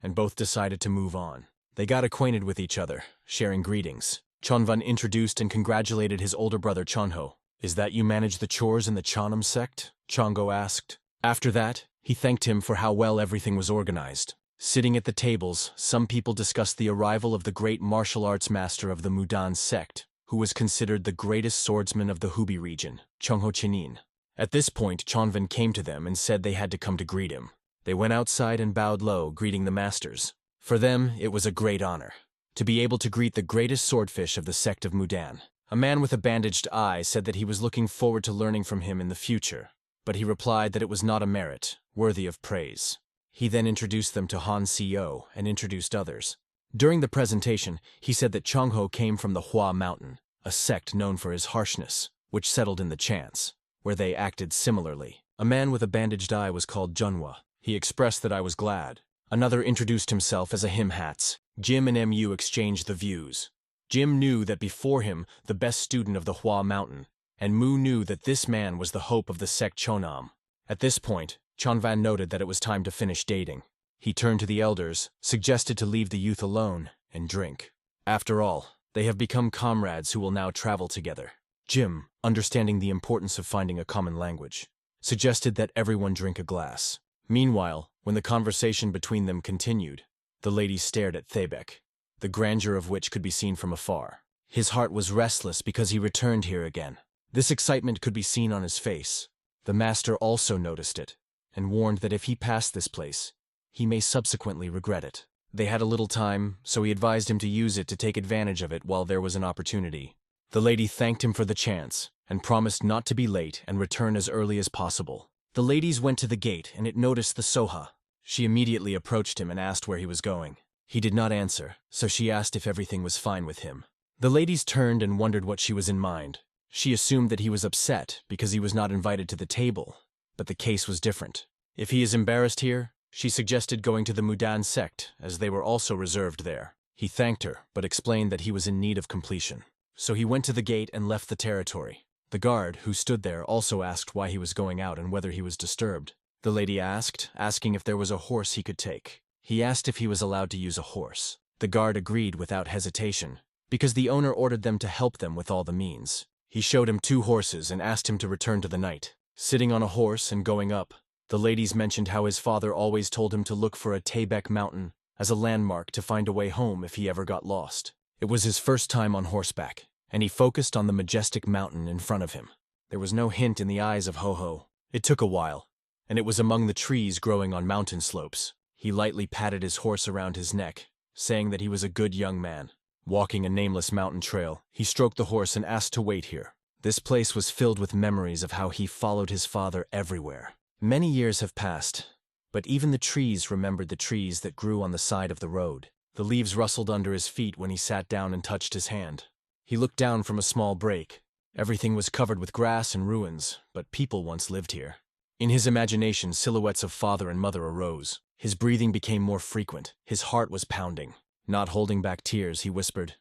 and both decided to move on. They got acquainted with each other, sharing greetings. Chonvan introduced and congratulated his older brother Chonho. Is that you manage the chores in the Chonam sect? Chongo asked. After that, he thanked him for how well everything was organized. Sitting at the tables, some people discussed the arrival of the great martial arts master of the Mudan sect, who was considered the greatest swordsman of the Hubi region, Chongho Chinin. At this point, Chonvan came to them and said they had to come to greet him. They went outside and bowed low, greeting the masters. For them, it was a great honor to be able to greet the greatest swordfish of the sect of Mudan. A man with a bandaged eye said that he was looking forward to learning from him in the future, but he replied that it was not a merit worthy of praise. He then introduced them to Han Co and introduced others. During the presentation, he said that Chongho came from the Hua Mountain, a sect known for his harshness, which settled in the Chants, where they acted similarly. A man with a bandaged eye was called Junhwa. He expressed that I was glad. Another introduced himself as a Him Hats. Jim and Mu exchanged the views. Jim knew that before him, the best student of the Hua Mountain, and Mu knew that this man was the hope of the sect Chonam. At this point, Chonvan noted that it was time to finish dating. He turned to the elders, suggested to leave the youth alone, and drink. After all, they have become comrades who will now travel together. Jim, understanding the importance of finding a common language, suggested that everyone drink a glass. Meanwhile, when the conversation between them continued, the lady stared at Thebek, the grandeur of which could be seen from afar. His heart was restless because he returned here again. This excitement could be seen on his face. The master also noticed it, and warned that if he passed this place, he may subsequently regret it. They had a little time, so he advised him to use it to take advantage of it while there was an opportunity. The lady thanked him for the chance, and promised not to be late and return as early as possible. The ladies went to the gate, and it noticed the Soha. She immediately approached him and asked where he was going. He did not answer, so she asked if everything was fine with him. The ladies turned and wondered what she was in mind. She assumed that he was upset because he was not invited to the table, but the case was different. If he is embarrassed here, she suggested going to the Mudan sect, as they were also reserved there. He thanked her, but explained that he was in need of completion. So he went to the gate and left the territory. The guard, who stood there, also asked why he was going out and whether he was disturbed. The lady asked, asking if there was a horse he could take. He asked if he was allowed to use a horse. The guard agreed without hesitation, because the owner ordered them to help them with all the means. He showed him 2 horses and asked him to return to the knight. Sitting on a horse and going up, the ladies mentioned how his father always told him to look for a Taebek mountain as a landmark to find a way home if he ever got lost. It was his first time on horseback, and he focused on the majestic mountain in front of him. There was no hint in the eyes of Ho-Ho. It took a while, and it was among the trees growing on mountain slopes. He lightly patted his horse around his neck, saying that he was a good young man. Walking a nameless mountain trail, he stroked the horse and asked to wait here. This place was filled with memories of how he followed his father everywhere. Many years have passed, but even the trees remembered the trees that grew on the side of the road. The leaves rustled under his feet when he sat down and touched his hand. He looked down from a small break, Everything was covered with grass and ruins, but people once lived here. In his imagination, silhouettes of father and mother arose. His breathing became more frequent. His heart was pounding. Not holding back tears, he whispered,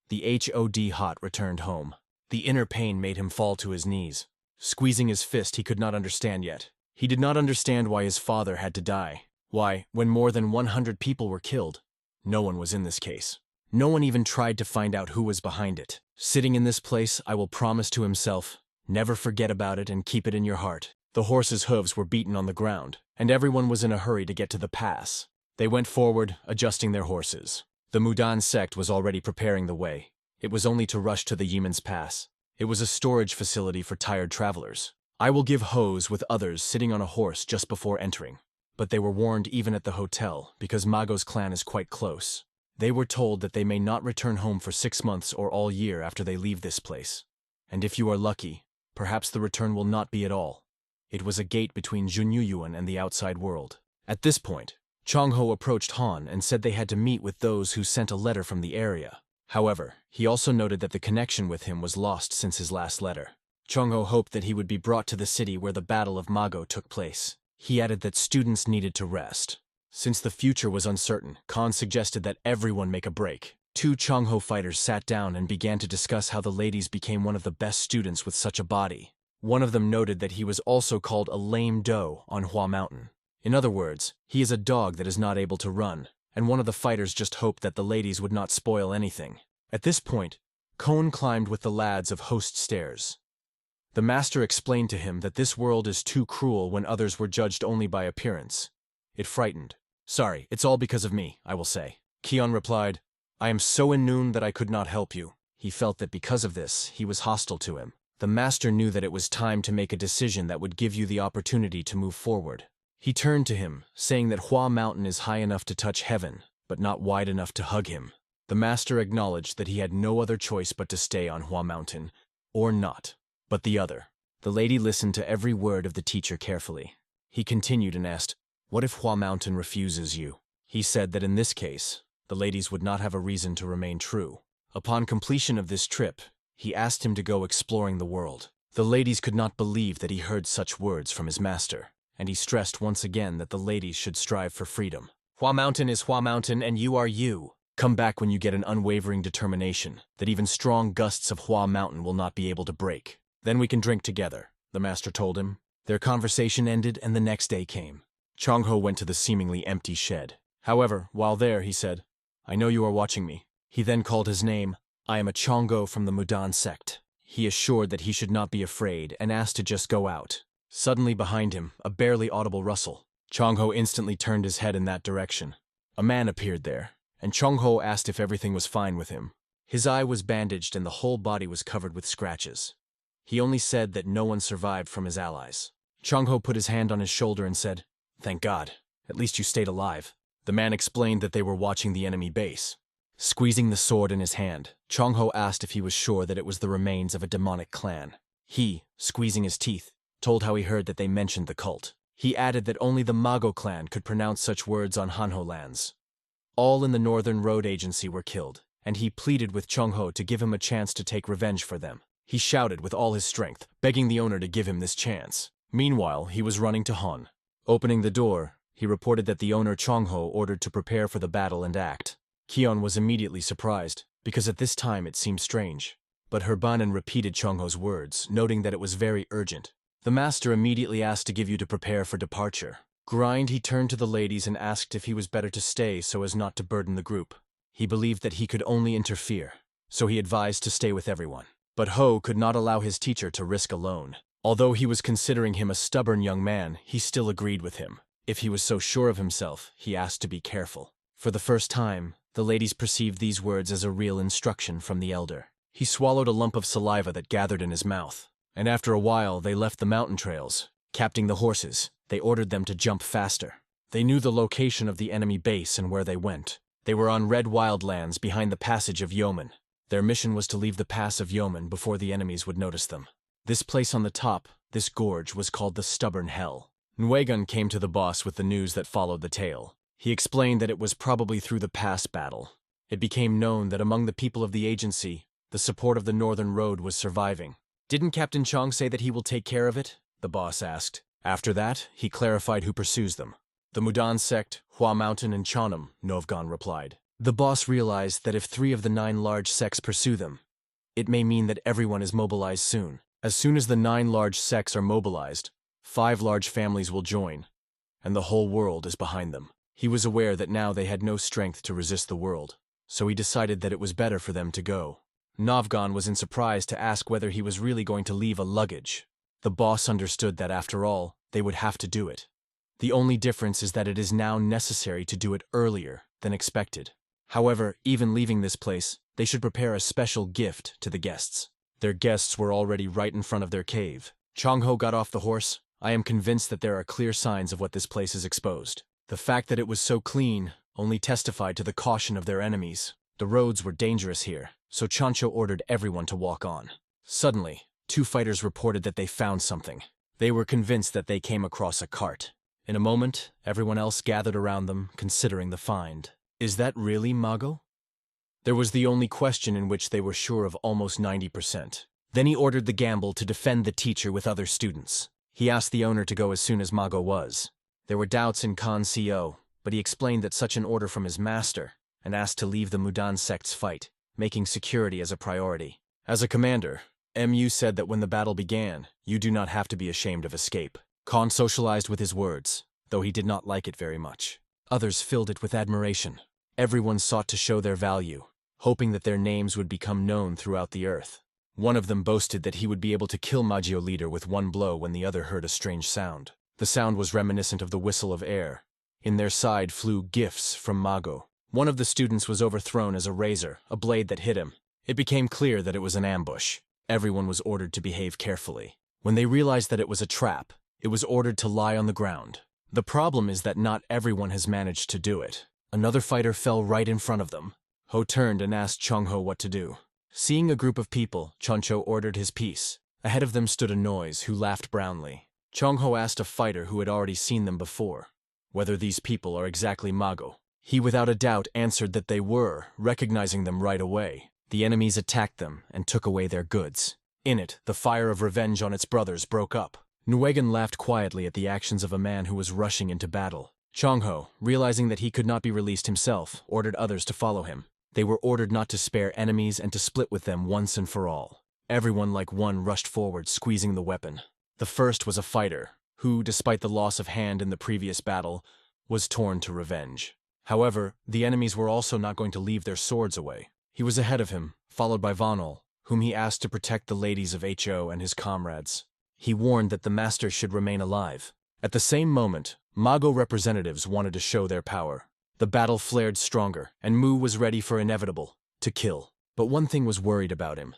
"The HOD hot returned home." The inner pain made him fall to his knees. Squeezing his fist, he could not understand yet. He did not understand why his father had to die. Why, when more than 100 people were killed, no one was in this case. No one even tried to find out who was behind it. Sitting in this place, I will promise to himself, never forget about it and keep it in your heart. The horses' hooves were beaten on the ground, and everyone was in a hurry to get to the pass. They went forward, adjusting their horses. The Mudan sect was already preparing the way. It was only to rush to the Yemen's Pass. It was a storage facility for tired travelers. I will give hose with others sitting on a horse just before entering. But they were warned even at the hotel, because Mago's clan is quite close. They were told that they may not return home for 6 months or all year after they leave this place. And if you are lucky, perhaps the return will not be at all. It was a gate between Junyuyuan and the outside world. At this point, Chongho approached Han and said they had to meet with those who sent a letter from the area. However, he also noted that the connection with him was lost since his last letter. Chongho hoped that he would be brought to the city where the Battle of Mago took place. He added that students needed to rest. Since the future was uncertain, Khan suggested that everyone make a break. 2 Chongho fighters sat down and began to discuss how the ladies became one of the best students with such a body. One of them noted that he was also called a lame doe on Hua Mountain. In other words, he is a dog that is not able to run, and one of the fighters just hoped that the ladies would not spoil anything. At this point, Kohn climbed with the lads of Host Stairs. The master explained to him that this world is too cruel when others were judged only by appearance. It frightened. "Sorry, it's all because of me, I will say." Keon replied, "I am so in noon that I could not help you." He felt that because of this, he was hostile to him. The master knew that it was time to make a decision that would give you the opportunity to move forward. He turned to him, saying that Hua Mountain is high enough to touch heaven, but not wide enough to hug him. The master acknowledged that he had no other choice but to stay on Hua Mountain, or not, but the other. The lady listened to every word of the teacher carefully. He continued and asked, "What if Hua Mountain refuses you?" He said that in this case, the ladies would not have a reason to remain true. Upon completion of this trip, he asked him to go exploring the world. The ladies could not believe that he heard such words from his master, and he stressed once again that the ladies should strive for freedom. Hua Mountain is Hua Mountain, and you are you. Come back when you get an unwavering determination that even strong gusts of Hua Mountain will not be able to break. Then we can drink together, the master told him. Their conversation ended, and the next day came. Chongho went to the seemingly empty shed. However, while there, he said, "I know you are watching me." He then called his name. "I am a Chongo from the Mudan sect." He assured that he should not be afraid and asked to just go out. Suddenly behind him, a barely audible rustle. Chongho instantly turned his head in that direction. A man appeared there, and Chongho asked if everything was fine with him. His eye was bandaged and the whole body was covered with scratches. He only said that no one survived from his allies. Chongho put his hand on his shoulder and said, "Thank God, at least you stayed alive." The man explained that they were watching the enemy base. Squeezing the sword in his hand, Chongho asked if he was sure that it was the remains of a demonic clan. He, squeezing his teeth, told how he heard that they mentioned the cult. He added that only the Mago clan could pronounce such words on Hanho lands. All in the Northern Road Agency were killed, and he pleaded with Chongho to give him a chance to take revenge for them. He shouted with all his strength, begging the owner to give him this chance. Meanwhile, he was running to Han. Opening the door, he reported that the owner Chongho ordered to prepare for the battle and act. Keon was immediately surprised, because at this time it seemed strange. But Herbanan repeated Chongho's words, noting that it was very urgent. The master immediately asked to give you to prepare for departure. Grind, he turned to the ladies and asked if he was better to stay so as not to burden the group. He believed that he could only interfere, so he advised to stay with everyone. But Ho could not allow his teacher to risk alone. Although he was considering him a stubborn young man, he still agreed with him. If he was so sure of himself, he asked to be careful. For the first time, the ladies perceived these words as a real instruction from the elder. He swallowed a lump of saliva that gathered in his mouth, and after a while they left the mountain trails. Capturing the horses, they ordered them to jump faster. They knew the location of the enemy base and where they went. They were on red wildlands behind the passage of Yeoman. Their mission was to leave the pass of Yeoman before the enemies would notice them. This place on the top, this gorge, was called the Stubborn Hell. Nwegun came to the boss with the news that followed the tale. He explained that it was probably through the pass battle. It became known that among the people of the agency, the support of the Northern Road was surviving. Didn't Captain Chong say that he will take care of it? The boss asked. After that, he clarified who pursues them. The Mudan sect, Hua Mountain, and Chonam, Novgon replied. The boss realized that if 3 of the 9 large sects pursue them, it may mean that everyone is mobilized soon. As soon as the 9 large sects are mobilized, 5 large families will join, and the whole world is behind them. He was aware that now they had no strength to resist the world, so he decided that it was better for them to go. Novgon was in surprise to ask whether he was really going to leave a luggage. The boss understood that after all, they would have to do it. The only difference is that it is now necessary to do it earlier than expected. However, even leaving this place, they should prepare a special gift to the guests. Their guests were already right in front of their cave. Chongho got off the horse. I am convinced that there are clear signs of what this place is exposed. The fact that it was so clean only testified to the caution of their enemies. The roads were dangerous here, so Chancho ordered everyone to walk on. Suddenly, 2 fighters reported that they found something. They were convinced that they came across a cart. In a moment, everyone else gathered around them, considering the find. Is that really Mago? There was the only question in which they were sure of almost 90%. Then he ordered the gamble to defend the teacher with other students. He asked the owner to go as soon as Mago was. There were doubts in Khan Co, but he explained that such an order from his master, and asked to leave the Mudan sect's fight, making security as a priority. As a commander, MU said that when the battle began, you do not have to be ashamed of escape. Khan socialized with his words, though he did not like it very much. Others filled it with admiration. Everyone sought to show their value, hoping that their names would become known throughout the earth. One of them boasted that he would be able to kill Magio leader with 1 blow when the other heard a strange sound. The sound was reminiscent of the whistle of air. In their side flew gifts from Mago. One of the students was overthrown as a razor, a blade that hit him. It became clear that it was an ambush. Everyone was ordered to behave carefully. When they realized that it was a trap, it was ordered to lie on the ground. The problem is that not everyone has managed to do it. Another fighter fell right in front of them. Ho turned and asked Chongho what to do. Seeing a group of people, Choncho ordered his piece. Ahead of them stood a noise who laughed brownly. Chongho asked a fighter who had already seen them before whether these people are exactly Mago. He without a doubt answered that they were, recognizing them right away. The enemies attacked them and took away their goods. In it, the fire of revenge on its brothers broke up. Nguyen laughed quietly at the actions of a man who was rushing into battle. Chongho, realizing that he could not be released himself, ordered others to follow him. They were ordered not to spare enemies and to split with them once and for all. Everyone like one rushed forward, squeezing the weapon. The first was a fighter, who, despite the loss of hand in the previous battle, was torn to revenge. However, the enemies were also not going to leave their swords away. He was ahead of him, followed by Vonol, whom he asked to protect the ladies of Ho and his comrades. He warned that the master should remain alive. At the same moment, Mago representatives wanted to show their power. The battle flared stronger, and Mu was ready for inevitable, to kill. But one thing was worried about him: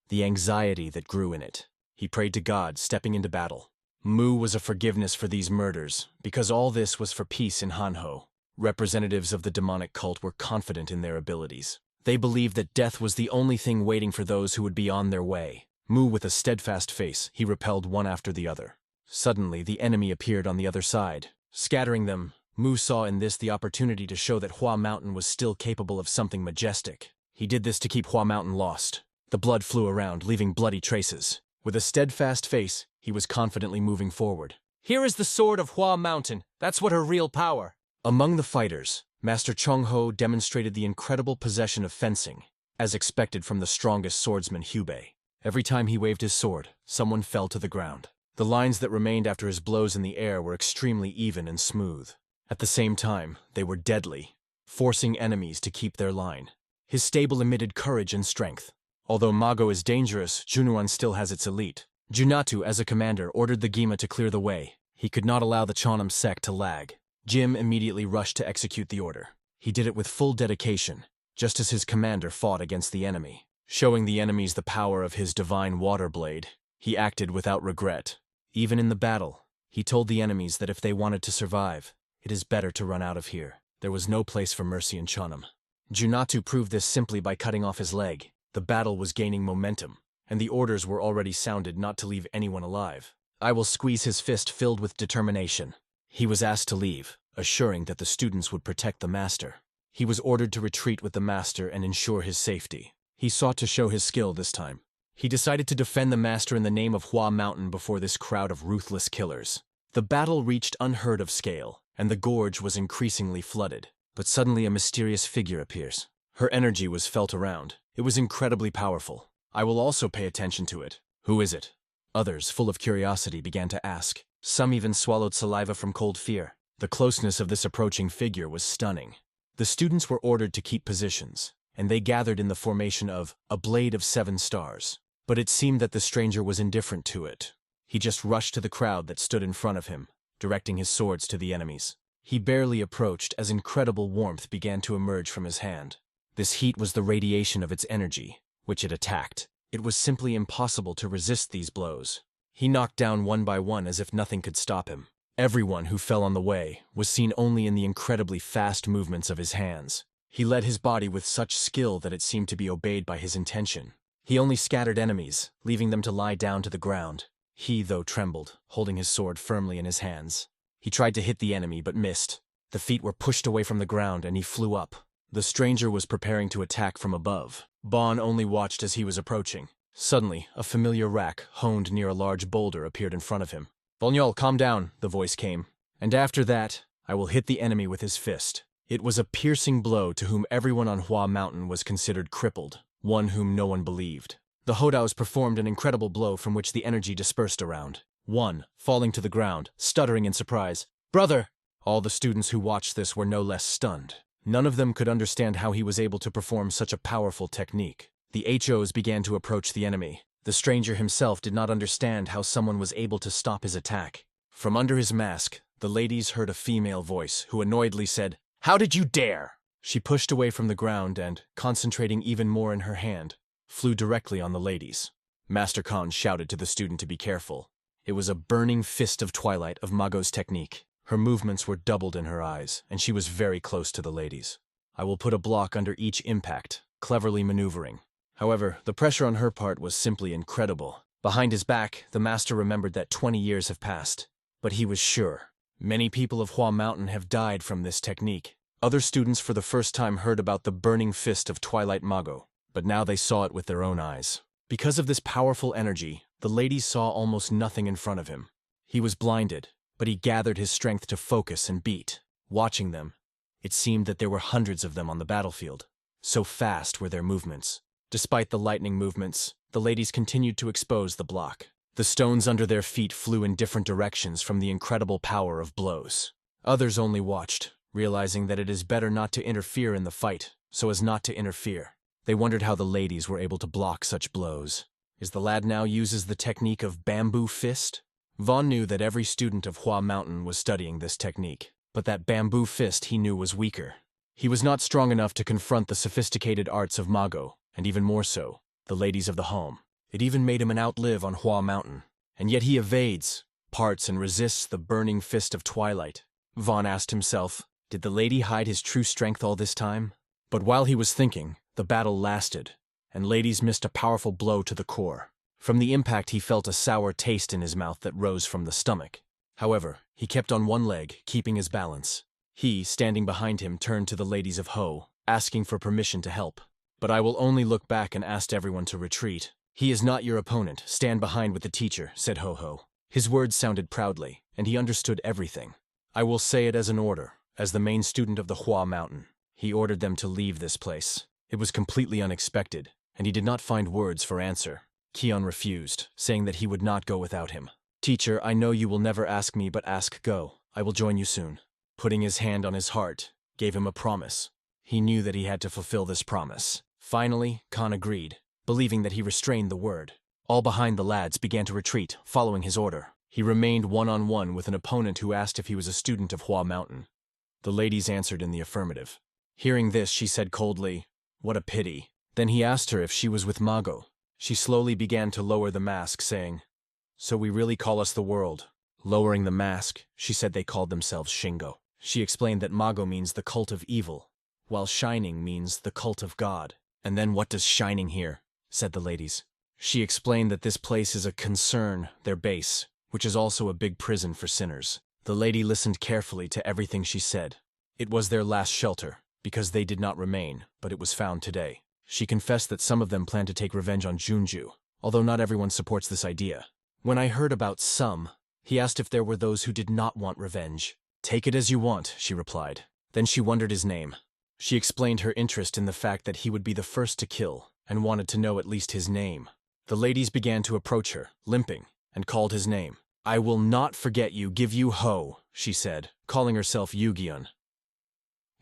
the anxiety that grew in it. He prayed to God, stepping into battle. Mu was a forgiveness for these murders, because all this was for peace in Hanho. Representatives of the demonic cult were confident in their abilities. They believed that death was the only thing waiting for those who would be on their way. Mu with a steadfast face, he repelled one after the other. Suddenly, the enemy appeared on the other side. Scattering them, Mu saw in this the opportunity to show that Hua Mountain was still capable of something majestic. He did this to keep Hua Mountain lost. The blood flew around, leaving bloody traces. With a steadfast face, he was confidently moving forward. Here is the sword of Hua Mountain. That's what her real power. Among the fighters, Master Chongho demonstrated the incredible possession of fencing, as expected from the strongest swordsman Hubei. Every time he waved his sword, someone fell to the ground. The lines that remained after his blows in the air were extremely even and smooth. At the same time, they were deadly, forcing enemies to keep their line. His stable emitted courage and strength. Although Mago is dangerous, Junuan still has its elite. Junatu, as a commander, ordered the Gima to clear the way. He could not allow the Chonam sect to lag. Jim immediately rushed to execute the order. He did it with full dedication, just as his commander fought against the enemy. Showing the enemies the power of his divine water blade, he acted without regret. Even in the battle, he told the enemies that if they wanted to survive, it is better to run out of here. There was no place for mercy in Chonam. Junatu proved this simply by cutting off his leg. The battle was gaining momentum, and the orders were already sounded not to leave anyone alive. I will squeeze his fist filled with determination. He was asked to leave, assuring that the students would protect the master. He was ordered to retreat with the master and ensure his safety. He sought to show his skill this time. He decided to defend the master in the name of Hua Mountain before this crowd of ruthless killers. The battle reached unheard of scale, and the gorge was increasingly flooded. But suddenly a mysterious figure appears. Her energy was felt around. It was incredibly powerful. I will also pay attention to it. Who is it? Others, full of curiosity, began to ask. Some even swallowed saliva from cold fear. The closeness of this approaching figure was stunning. The students were ordered to keep positions, and they gathered in the formation of a blade of 7 stars. But it seemed that the stranger was indifferent to it. He just rushed to the crowd that stood in front of him, directing his swords to the enemies. He barely approached as incredible warmth began to emerge from his hand. This heat was the radiation of its energy, which it attacked. It was simply impossible to resist these blows. He knocked down one by one as if nothing could stop him. Everyone who fell on the way was seen only in the incredibly fast movements of his hands. He led his body with such skill that it seemed to be obeyed by his intention. He only scattered enemies, leaving them to lie down to the ground. He, though, trembled, holding his sword firmly in his hands. He tried to hit the enemy, but missed. The feet were pushed away from the ground, and he flew up. The stranger was preparing to attack from above. Bon only watched as he was approaching. Suddenly, a familiar rack, honed near a large boulder, appeared in front of him. "Bolgnol, calm down," the voice came. "And after that, I will hit the enemy with his fist." It was a piercing blow to whom everyone on Hua Mountain was considered crippled, one whom no one believed. The Hodaos performed an incredible blow from which the energy dispersed around. One, falling to the ground, stuttering in surprise. "Brother!" All the students who watched this were no less stunned. None of them could understand how he was able to perform such a powerful technique. The HOs began to approach the enemy. The stranger himself did not understand how someone was able to stop his attack. From under his mask, the ladies heard a female voice who annoyedly said, "How did you dare?" She pushed away from the ground and, concentrating even more in her hand, flew directly on the ladies. Master Khan shouted to the student to be careful. It was a burning fist of twilight of Mago's technique. Her movements were doubled in her eyes, and she was very close to the ladies. I will put a block under each impact, cleverly maneuvering. However, the pressure on her part was simply incredible. Behind his back, the master remembered that 20 years have passed. But he was sure. Many people of Hua Mountain have died from this technique. Other students for the first time heard about the burning fist of Twilight Mago, but now they saw it with their own eyes. Because of this powerful energy, the ladies saw almost nothing in front of him. He was blinded, but he gathered his strength to focus and beat. Watching them, it seemed that there were hundreds of them on the battlefield. So fast were their movements. Despite the lightning movements, the ladies continued to expose the block. The stones under their feet flew in different directions from the incredible power of blows. Others only watched, realizing that it is better not to interfere in the fight, so as not to interfere. They wondered how the ladies were able to block such blows. Is the lad now uses the technique of bamboo fist? Vaughn knew that every student of Hua Mountain was studying this technique, but that bamboo fist he knew was weaker. He was not strong enough to confront the sophisticated arts of Mago, and even more so, the ladies of the home. It even made him an outlive on Hua Mountain. And yet he evades, parts and resists the burning fist of twilight. Vaughn asked himself, did the lady hide his true strength all this time? But while he was thinking, the battle lasted, and ladies missed a powerful blow to the core. From the impact he felt a sour taste in his mouth that rose from the stomach. However, he kept on one leg, keeping his balance. He, standing behind him, turned to the ladies of Ho, asking for permission to help. But I will only look back and ask everyone to retreat. He is not your opponent. Stand behind with the teacher, said Ho-Ho. His words sounded proudly, and he understood everything. I will say it as an order, as the main student of the Hua Mountain. He ordered them to leave this place. It was completely unexpected, and he did not find words for answer. Kion refused, saying that he would not go without him. Teacher, I know you will never ask me, but ask go. I will join you soon. Putting his hand on his heart, gave him a promise. He knew that he had to fulfill this promise. Finally, Khan agreed, believing that he restrained the word. All behind the lads began to retreat, following his order. He remained one-on-one with an opponent who asked if he was a student of Hua Mountain. The ladies answered in the affirmative. Hearing this, she said coldly, "What a pity." Then he asked her if she was with Mago. She slowly began to lower the mask, saying, "So we really call us the world." Lowering the mask, she said they called themselves Shingo. She explained that Mago means the cult of evil, while Shining means the cult of God. And then what does Shining here? Said the ladies. She explained that this place is a concern, their base, which is also a big prison for sinners. The lady listened carefully to everything she said. It was their last shelter, because they did not remain, but it was found today. She confessed that some of them planned to take revenge on Junju, although not everyone supports this idea. When I heard about some, he asked if there were those who did not want revenge. Take it as you want, she replied. Then she wondered his name. She explained her interest in the fact that he would be the first to kill, and wanted to know at least his name. The ladies began to approach her, limping, and called his name. I will not forget you, give you ho, she said, calling herself Yu-Gi-Un.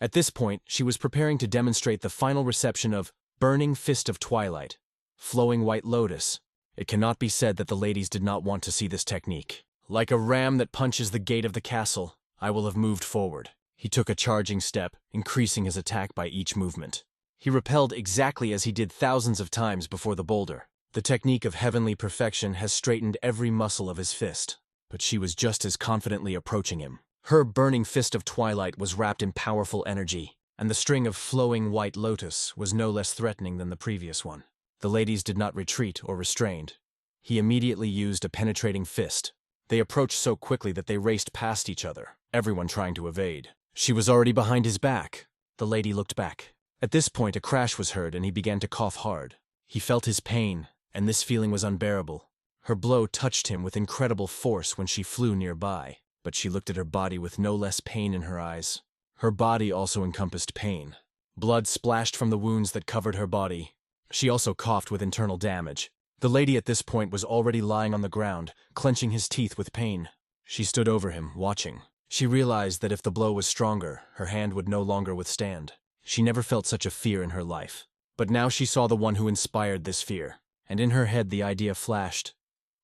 At this point, she was preparing to demonstrate the final reception of Burning Fist of Twilight, Flowing White Lotus. It cannot be said that the ladies did not want to see this technique. Like a ram that punches the gate of the castle, I will have moved forward. He took a charging step, increasing his attack by each movement. He repelled exactly as he did thousands of times before the boulder. The technique of heavenly perfection has straightened every muscle of his fist, but she was just as confidently approaching him. Her Burning Fist of Twilight was wrapped in powerful energy, and the string of Flowing White Lotus was no less threatening than the previous one. The ladies did not retreat or restrained. He immediately used a penetrating fist. They approached so quickly that they raced past each other, everyone trying to evade. She was already behind his back. The lady looked back. At this point, a crash was heard and he began to cough hard. He felt his pain, and this feeling was unbearable. Her blow touched him with incredible force when she flew nearby, but she looked at her body with no less pain in her eyes. Her body also encompassed pain. Blood splashed from the wounds that covered her body. She also coughed with internal damage. The lady at this point was already lying on the ground, clenching his teeth with pain. She stood over him, watching. She realized that if the blow was stronger, her hand would no longer withstand. She never felt such a fear in her life. But now she saw the one who inspired this fear, and in her head the idea flashed.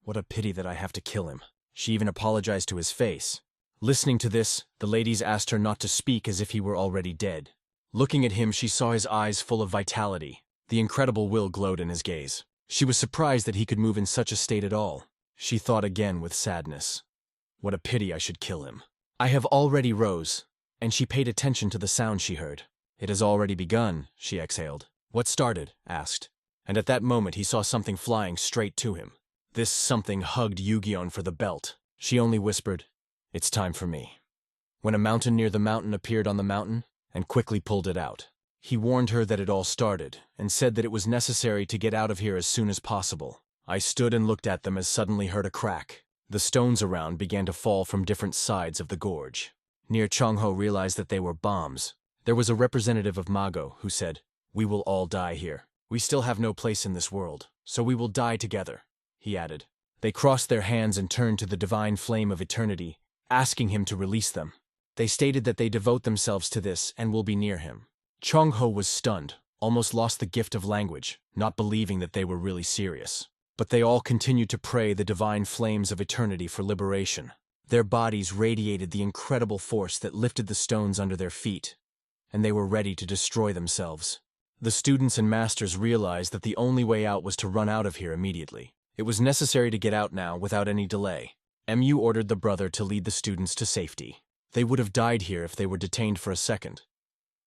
What a pity that I have to kill him. She even apologized to his face. Listening to this, the ladies asked her not to speak as if he were already dead. Looking at him, she saw his eyes full of vitality. The incredible will glowed in his gaze. She was surprised that he could move in such a state at all. She thought again with sadness. What a pity I should kill him. I have already rose, and she paid attention to the sound she heard. It has already begun, she exhaled. What started? Asked. And at that moment he saw something flying straight to him. This something hugged Yu-Gi-Oh for the belt. She only whispered, "It's time for me." When a mountain near the mountain appeared on the mountain, and quickly pulled it out. He warned her that it all started, and said that it was necessary to get out of here as soon as possible. I stood and looked at them as suddenly heard a crack. The stones around began to fall from different sides of the gorge. Near Chongho realized that they were bombs. There was a representative of Mago who said, "We will all die here. We still have no place in this world, so we will die together," he added. They crossed their hands and turned to the divine flame of eternity, asking him to release them. They stated that they devote themselves to this and will be near him. Chongho was stunned, almost lost the gift of language, not believing that they were really serious. But they all continued to pray the divine flames of eternity for liberation. Their bodies radiated the incredible force that lifted the stones under their feet, and they were ready to destroy themselves. The students and masters realized that the only way out was to run out of here immediately. It was necessary to get out now without any delay. MU ordered the brother to lead the students to safety. They would have died here if they were detained for a second.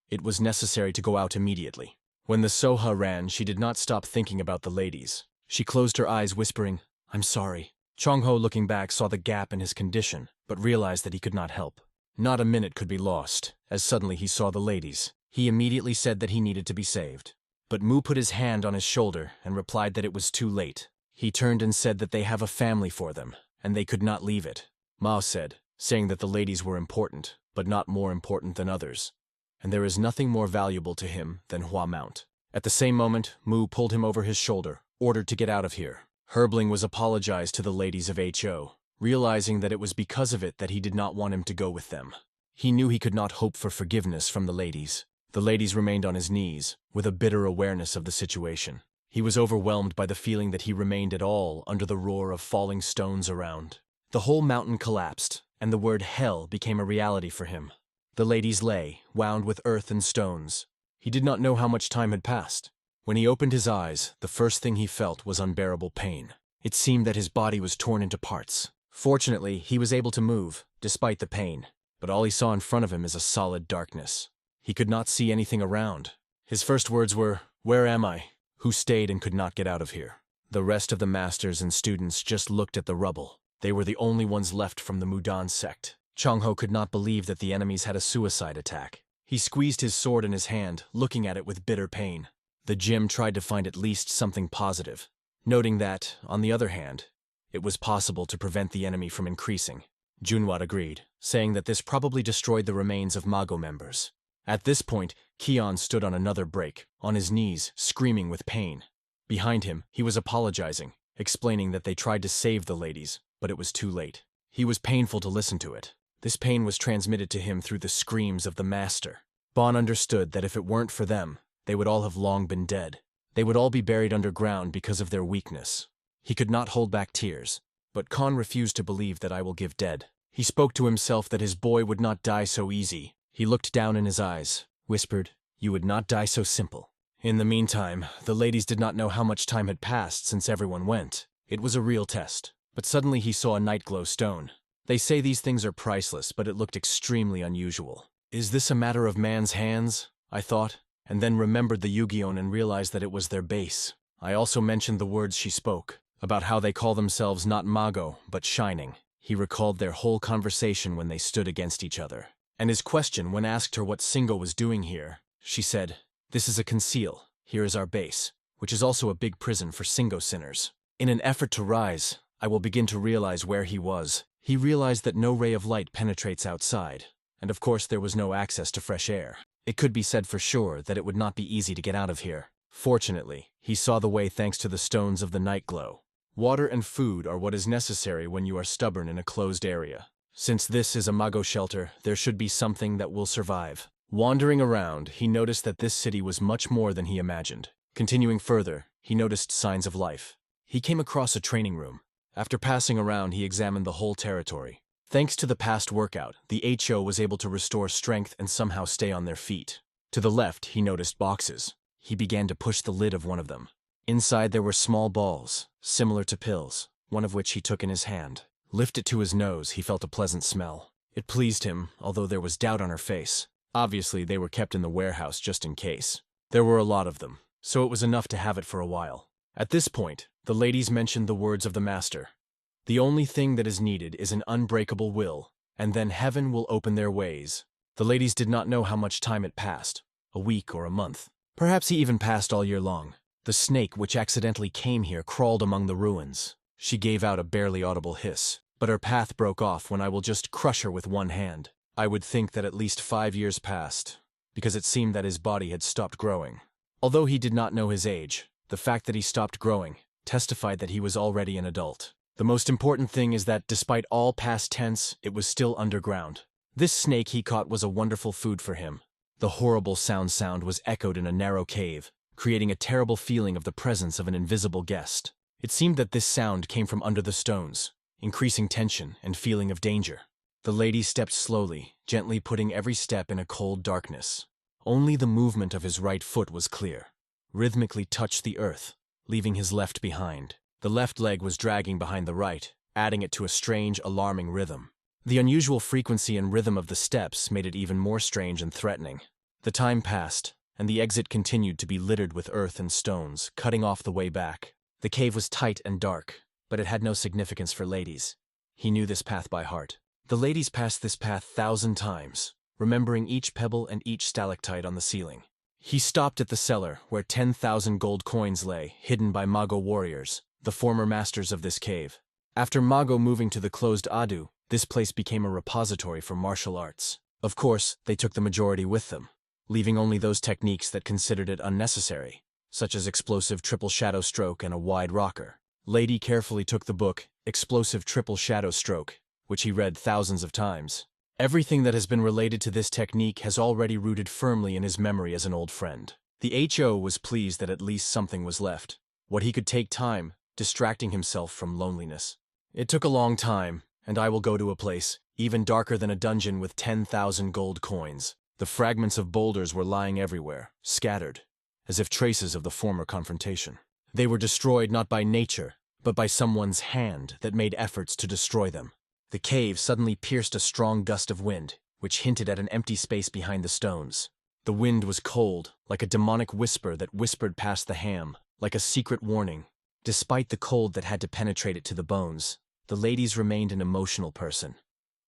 It was necessary to go out immediately. When the Soha ran, she did not stop thinking about the ladies. She closed her eyes, whispering, "I'm sorry." Chongho, looking back, saw the gap in his condition, but realized that he could not help. Not a minute could be lost, as suddenly he saw the ladies. He immediately said that he needed to be saved. But Mu put his hand on his shoulder and replied that it was too late. He turned and said that they have a family for them, and they could not leave it. Mao said, saying that the ladies were important, but not more important than others. And there is nothing more valuable to him than Hua Mount. At the same moment, Mu pulled him over his shoulder, ordered to get out of here. Herbling was apologized to the ladies of HO, realizing that it was because of it that he did not want him to go with them. He knew he could not hope for forgiveness from the ladies. The ladies remained on his knees, with a bitter awareness of the situation. He was overwhelmed by the feeling that he remained at all under the roar of falling stones around. The whole mountain collapsed, and the word hell became a reality for him. The ladies lay, wound with earth and stones. He did not know how much time had passed. When he opened his eyes, the first thing he felt was unbearable pain. It seemed that his body was torn into parts. Fortunately, he was able to move, despite the pain. But all he saw in front of him is a solid darkness. He could not see anything around. His first words were, "Where am I?" Who stayed and could not get out of here. The rest of the masters and students just looked at the rubble. They were the only ones left from the Mudan sect. Chongho could not believe that the enemies had a suicide attack. He squeezed his sword in his hand, looking at it with bitter pain. The gym tried to find at least something positive. noting that, on the other hand, it was possible to prevent the enemy from increasing. Junhwa agreed, saying that this probably destroyed the remains of Mago members. At this point, Kion stood on another break, on his knees, screaming with pain. Behind him, he was apologizing, explaining that they tried to save the ladies, but it was too late. He was painful to listen to it. This pain was transmitted to him through the screams of the master. Bon understood that if it weren't for them, they would all have long been dead. They would all be buried underground because of their weakness. He could not hold back tears, but Khan refused to believe that I will give dead. He spoke to himself that his boy would not die so easy. He looked down in his eyes, whispered, "You would not die so simple." In the meantime, the ladies did not know how much time had passed since everyone went. It was a real test. But suddenly he saw a nightglow stone. They say these things are priceless, but it looked extremely unusual. Is this a matter of man's hands? I thought, and then remembered the Yu-Gi-Oh! And realized that it was their base. I also mentioned the words she spoke, about how they call themselves not Mago, but Shining. He recalled their whole conversation when they stood against each other. And his question when asked her what Singo was doing here, she said, "This is a conceal. Here is our base, which is also a big prison for Singo sinners. In an effort to rise, I will begin to realize where he was." He realized that no ray of light penetrates outside, and of course there was no access to fresh air. It could be said for sure that it would not be easy to get out of here. Fortunately, he saw the way thanks to the stones of the night glow. Water and food are what is necessary when you are stubborn in a closed area. Since this is a Mago shelter, there should be something that will survive. Wandering around, he noticed that this city was much more than he imagined. Continuing further, he noticed signs of life. He came across a training room. After passing around, he examined the whole territory. Thanks to the past workout, the HO was able to restore strength and somehow stay on their feet. To the left, he noticed boxes. He began to push the lid of one of them. Inside there were small balls, similar to pills, one of which he took in his hand. Lifted to his nose, he felt a pleasant smell. It pleased him, although there was doubt on her face. Obviously, they were kept in the warehouse just in case. There were a lot of them, so it was enough to have it for a while. At this point, the ladies mentioned the words of the master. The only thing that is needed is an unbreakable will, and then heaven will open their ways. The ladies did not know how much time had passed, a week or a month. Perhaps he even passed all year long. The snake which accidentally came here crawled among the ruins. She gave out a barely audible hiss, but her path broke off when I will just crush her with one hand. I would think that at least 5 years passed, because it seemed that his body had stopped growing. Although he did not know his age, the fact that he stopped growing testified that he was already an adult. The most important thing is that despite all past tense, it was still underground. This snake he caught was a wonderful food for him. The horrible sound was echoed in a narrow cave, creating a terrible feeling of the presence of an invisible guest. It seemed that this sound came from under the stones, increasing tension and feeling of danger. The lady stepped slowly, gently putting every step in a cold darkness. Only the movement of his right foot was clear, rhythmically touched the earth, leaving his left behind. The left leg was dragging behind the right, adding it to a strange, alarming rhythm. The unusual frequency and rhythm of the steps made it even more strange and threatening. The time passed, and the exit continued to be littered with earth and stones, cutting off the way back. The cave was tight and dark, but it had no significance for ladies. He knew this path by heart. The ladies passed this path 1,000 times, remembering each pebble and each stalactite on the ceiling. He stopped at the cellar, where 10,000 gold coins lay, hidden by Mago warriors, the former masters of this cave. After Mago moving to the closed Adu, this place became a repository for martial arts. Of course, they took the majority with them, leaving only those techniques that considered it unnecessary, such as explosive triple shadow stroke and a wide rocker. Lady carefully took the book, Explosive Triple Shadow Stroke, which he read thousands of times. Everything that has been related to this technique has already rooted firmly in his memory as an old friend. The HO was pleased that at least something was left, what he could take time, distracting himself from loneliness. It took a long time, and I will go to a place, even darker than a dungeon with 10,000 gold coins. The fragments of boulders were lying everywhere, scattered, as if traces of the former confrontation. They were destroyed not by nature, but by someone's hand that made efforts to destroy them. The cave suddenly pierced a strong gust of wind, which hinted at an empty space behind the stones. The wind was cold, like a demonic whisper that whispered past the ham, like a secret warning. Despite the cold that had to penetrate it to the bones, the ladies remained an emotional person,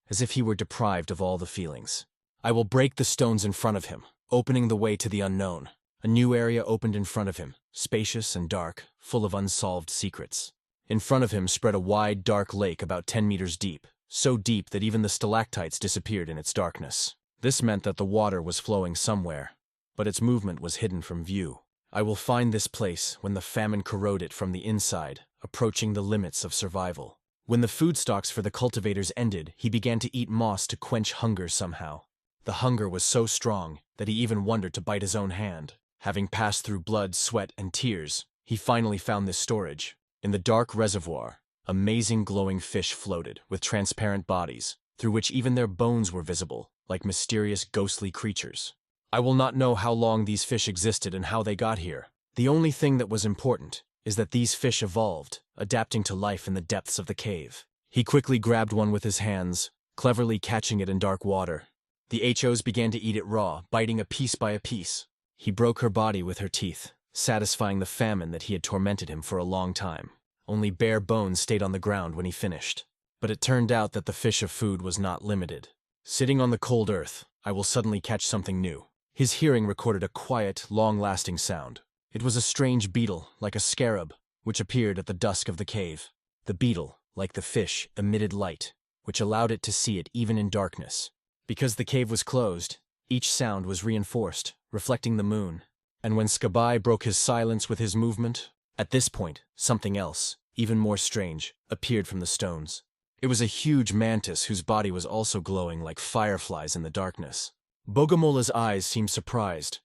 as if he were deprived of all the feelings. I will break the stones in front of him, opening the way to the unknown. A new area opened in front of him, spacious and dark, full of unsolved secrets. In front of him spread a wide, dark lake about 10 meters deep, so deep that even the stalactites disappeared in its darkness. This meant that the water was flowing somewhere, but its movement was hidden from view. I will find this place when the famine corrode it from the inside, approaching the limits of survival. When the food stocks for the cultivators ended, he began to eat moss to quench hunger somehow. The hunger was so strong that he even wondered to bite his own hand. Having passed through blood, sweat, and tears, he finally found this storage. In the dark reservoir, amazing glowing fish floated with transparent bodies, through which even their bones were visible, like mysterious ghostly creatures. I will not know how long these fish existed and how they got here. The only thing that was important is that these fish evolved, adapting to life in the depths of the cave. He quickly grabbed one with his hands, cleverly catching it in dark water. The HOs began to eat it raw, biting a piece by a piece. He broke her body with her teeth, satisfying the famine that he had tormented him for a long time. Only bare bones stayed on the ground when he finished. But it turned out that the fish of food was not limited. Sitting on the cold earth, I will suddenly catch something new. His hearing recorded a quiet, long-lasting sound. It was a strange beetle, like a scarab, which appeared at the dusk of the cave. The beetle, like the fish, emitted light, which allowed it to see it even in darkness. Because the cave was closed, each sound was reinforced, reflecting the moon. And when Skabai broke his silence with his movement, at this point, something else, even more strange, appeared from the stones. It was a huge mantis whose body was also glowing like fireflies in the darkness. Bogomola's eyes seemed surprised.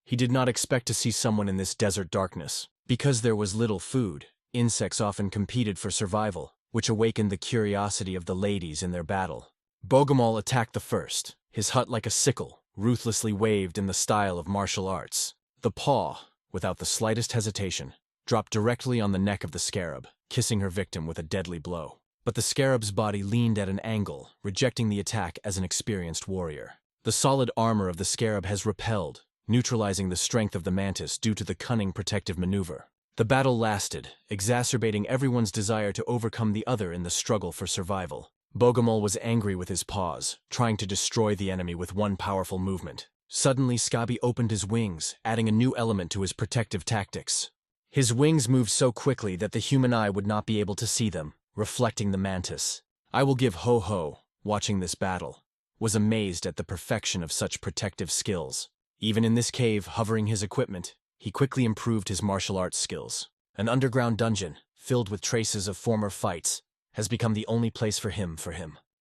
He did not expect to see someone in this desert darkness. Because there was little food, insects often competed for survival, which awakened the curiosity of the ladies in their battle. Bogomol attacked the first, his hut like a sickle, ruthlessly waved in the style of martial arts. The paw, without the slightest hesitation, dropped directly on the neck of the scarab, kissing her victim with a deadly blow. But the scarab's body leaned at an angle, rejecting the attack as an experienced warrior. The solid armor of the scarab has repelled, neutralizing the strength of the mantis due to the cunning protective maneuver. The battle lasted, exacerbating everyone's desire to overcome the other in the struggle for survival. Bogomol was angry with his paws, trying to destroy the enemy with one powerful movement. Suddenly, Skabi opened his wings, adding a new element to his protective tactics. His wings moved so quickly that the human eye would not be able to see them, reflecting the mantis. I will give Ho-Ho, watching this battle, was amazed at the perfection of such protective skills. Even in this cave, hovering his equipment, he quickly improved his martial arts skills. An underground dungeon, filled with traces of former fights, has become the only place for him.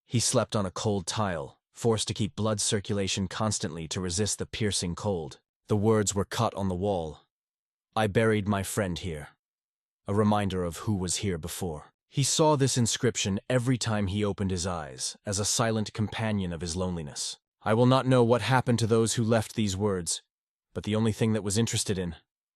He slept on a cold tile, forced to keep blood circulation constantly to resist the piercing cold. The words were cut on the wall. I buried my friend here. A reminder of who was here before. He saw this inscription every time he opened his eyes, as a silent companion of his loneliness. I will not know what happened to those who left these words, but the only thing that was interested in,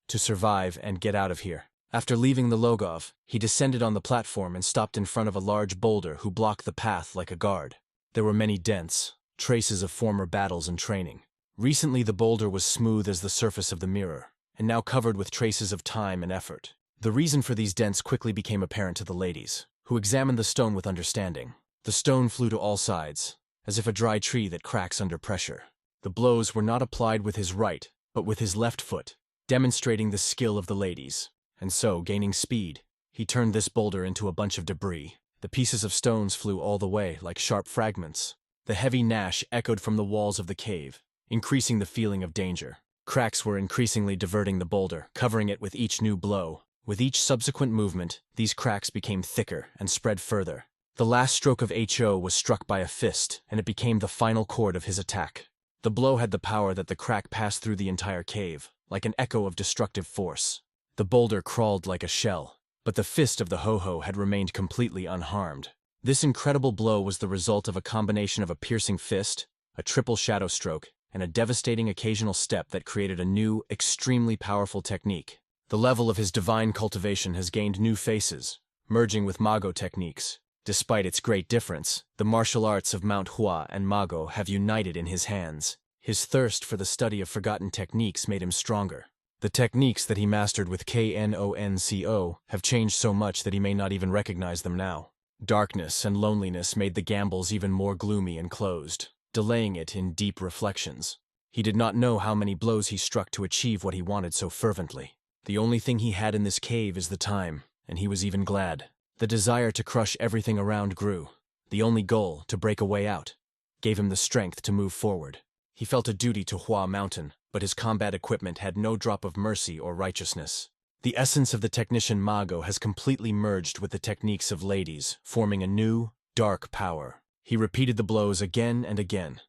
to survive and get out of here. After leaving the Logov, he descended on the platform and stopped in front of a large boulder who blocked the path like a guard. There were many dents, traces of former battles and training. Recently the boulder was smooth as the surface of the mirror, and now covered with traces of time and effort. The reason for these dents quickly became apparent to the ladies, who examined the stone with understanding. The stone flew to all sides, as if a dry tree that cracks under pressure. The blows were not applied with his right, but with his left foot, demonstrating the skill of the ladies. And so, gaining speed, he turned this boulder into a bunch of debris. The pieces of stones flew all the way like sharp fragments. The heavy gnash echoed from the walls of the cave, increasing the feeling of danger. Cracks were increasingly diverting the boulder, covering it with each new blow. With each subsequent movement, these cracks became thicker and spread further. The last stroke of HO was struck by a fist, and it became the final chord of his attack. The blow had the power that the crack passed through the entire cave, like an echo of destructive force. The boulder crawled like a shell, but the fist of the Ho-Ho had remained completely unharmed. This incredible blow was the result of a combination of a piercing fist, a triple shadow stroke, and a devastating occasional step that created a new, extremely powerful technique. The level of his divine cultivation has gained new faces, merging with Mago techniques. Despite its great difference, the martial arts of Mount Hua and Mago have united in his hands. His thirst for the study of forgotten techniques made him stronger. The techniques that he mastered with KNONCO have changed so much that he may not even recognize them now. Darkness and loneliness made the gambles even more gloomy and closed, delaying it in deep reflections. He did not know how many blows he struck to achieve what he wanted so fervently. The only thing he had in this cave is the time, and he was even glad. The desire to crush everything around grew. The only goal, to break a way out, gave him the strength to move forward. He felt a duty to Hua Mountain, but his combat equipment had no drop of mercy or righteousness. The essence of the technician Mago has completely merged with the techniques of ladies, forming a new, dark power. He repeated the blows again and again.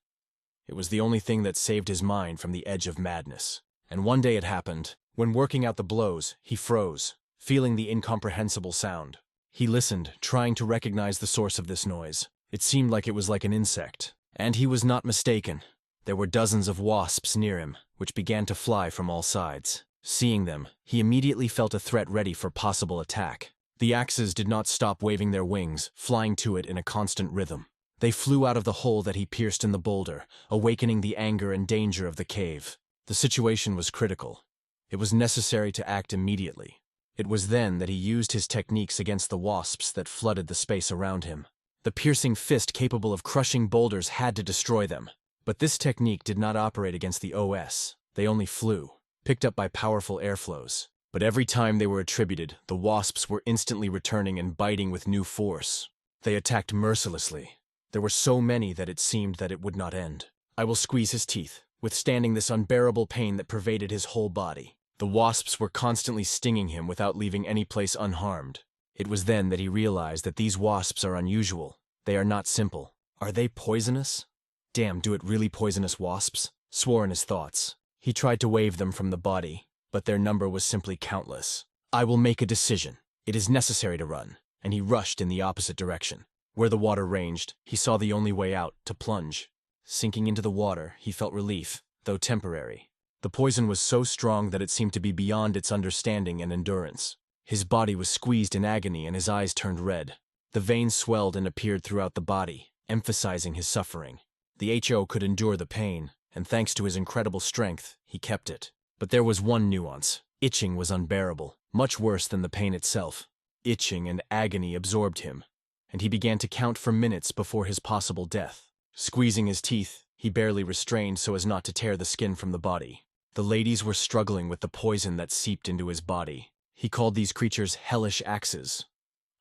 It was the only thing that saved his mind from the edge of madness. And one day it happened. When working out the blows, he froze, feeling the incomprehensible sound. He listened, trying to recognize the source of this noise. It seemed like it was like an insect. And he was not mistaken. There were dozens of wasps near him, which began to fly from all sides. Seeing them, he immediately felt a threat ready for possible attack. The axes did not stop waving their wings, flying to it in a constant rhythm. They flew out of the hole that he pierced in the boulder, awakening the anger and danger of the cave. The situation was critical. It was necessary to act immediately. It was then that he used his techniques against the wasps that flooded the space around him. The piercing fist capable of crushing boulders had to destroy them. But this technique did not operate against the OS. They only flew, picked up by powerful airflows. But every time they were attributed, the wasps were instantly returning and biting with new force. They attacked mercilessly. There were so many that it seemed that it would not end. I will squeeze his teeth, withstanding this unbearable pain that pervaded his whole body. The wasps were constantly stinging him without leaving any place unharmed. It was then that he realized that these wasps are unusual. They are not simple. Are they poisonous? Damn, do it really poisonous wasps? Swore in his thoughts. He tried to wave them from the body, but their number was simply countless. I will make a decision. It is necessary to run. And he rushed in the opposite direction. Where the water ranged, he saw the only way out, to plunge. Sinking into the water, he felt relief, though temporary. The poison was so strong that it seemed to be beyond its understanding and endurance. His body was squeezed in agony and his eyes turned red. The veins swelled and appeared throughout the body, emphasizing his suffering. The HO could endure the pain, and thanks to his incredible strength, he kept it. But there was one nuance. Itching was unbearable, much worse than the pain itself. Itching and agony absorbed him, and he began to count for minutes before his possible death. Squeezing his teeth, he barely restrained so as not to tear the skin from the body. The ladies were struggling with the poison that seeped into his body. He called these creatures hellish axes.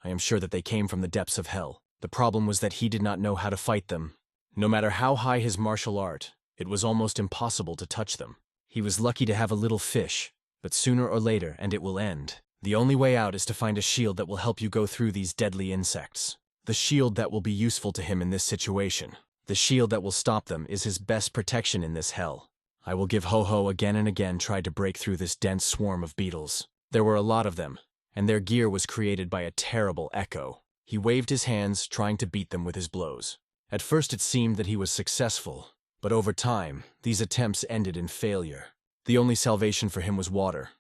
I am sure that they came from the depths of hell. The problem was that he did not know how to fight them. No matter how high his martial art, it was almost impossible to touch them. He was lucky to have a little fish, but sooner or later, and it will end. The only way out is to find a shield that will help you go through these deadly insects. The shield that will be useful to him in this situation. The shield that will stop them is his best protection in this hell. I will give Ho-Ho again and again tried to break through this dense swarm of beetles. There were a lot of them, and their gear was created by a terrible echo. He waved his hands, trying to beat them with his blows. At first it seemed that he was successful, but over time, these attempts ended in failure. The only salvation for him was water,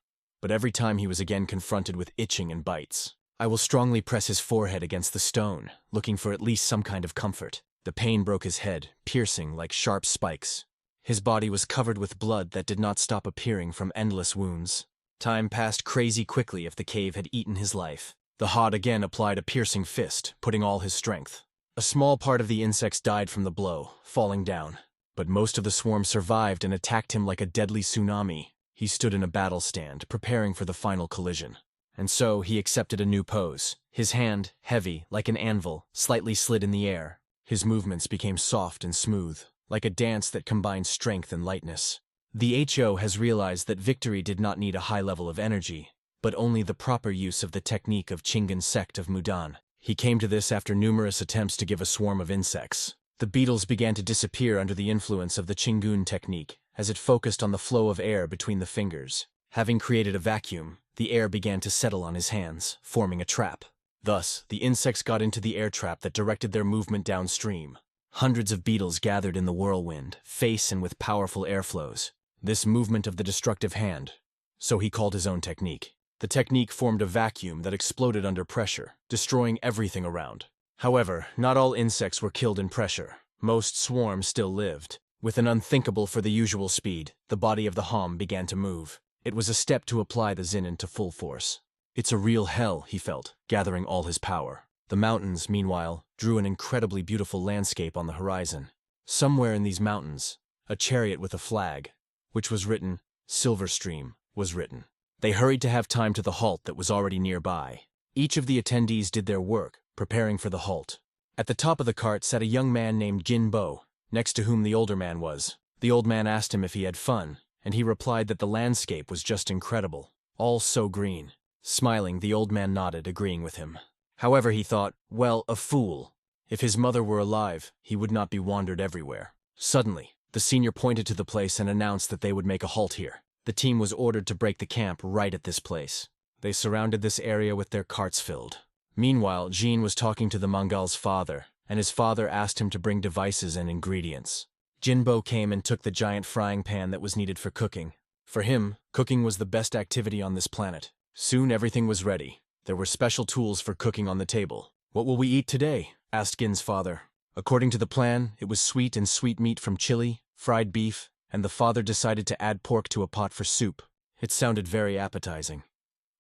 but every time he was again confronted with itching and bites. I will strongly press his forehead against the stone, looking for at least some kind of comfort. The pain broke his head, piercing like sharp spikes. His body was covered with blood that did not stop appearing from endless wounds. Time passed crazy quickly if the cave had eaten his life. The Hod again applied a piercing fist, putting all his strength. A small part of the insects died from the blow, falling down. But most of the swarm survived and attacked him like a deadly tsunami. He stood in a battle stand, preparing for the final collision. And so he accepted a new pose. His hand, heavy, like an anvil, slightly slid in the air. His movements became soft and smooth, like a dance that combined strength and lightness. The HO has realized that victory did not need a high level of energy, but only the proper use of the technique of Chingan sect of Mudan. He came to this after numerous attempts to give a swarm of insects. The beetles began to disappear under the influence of the Chingun technique, as it focused on the flow of air between the fingers. Having created a vacuum, the air began to settle on his hands, forming a trap. Thus, the insects got into the air trap that directed their movement downstream. Hundreds of beetles gathered in the whirlwind, face and with powerful airflows. This movement of the destructive hand. So he called his own technique. The technique formed a vacuum that exploded under pressure, destroying everything around. However, not all insects were killed in pressure. Most swarms still lived. With an unthinkable for the usual speed, the body of the Hom began to move. It was a step to apply the Zinin to full force. It's a real hell, he felt, gathering all his power. The mountains, meanwhile, drew an incredibly beautiful landscape on the horizon. Somewhere in these mountains, a chariot with a flag, which was written, Silverstream, was written. They hurried to have time to the halt that was already nearby. Each of the attendees did their work, preparing for the halt. At the top of the cart sat a young man named Jinbo, next to whom the older man was. The old man asked him if he had fun, and he replied that the landscape was just incredible, all so green. Smiling, the old man nodded, agreeing with him. However, he thought, well, a fool. If his mother were alive, he would not be wandered everywhere. Suddenly, the senior pointed to the place and announced that they would make a halt here. The team was ordered to break the camp right at this place. They surrounded this area with their carts filled. Meanwhile, Jean was talking to the Mongol's father, and his father asked him to bring devices and ingredients. Jinbo came and took the giant frying pan that was needed for cooking. For him, cooking was the best activity on this planet. Soon everything was ready. There were special tools for cooking on the table. "What will we eat today?" asked Gin's father. According to the plan, it was sweet and sweet meat from chili, fried beef, and the father decided to add pork to a pot for soup. It sounded very appetizing.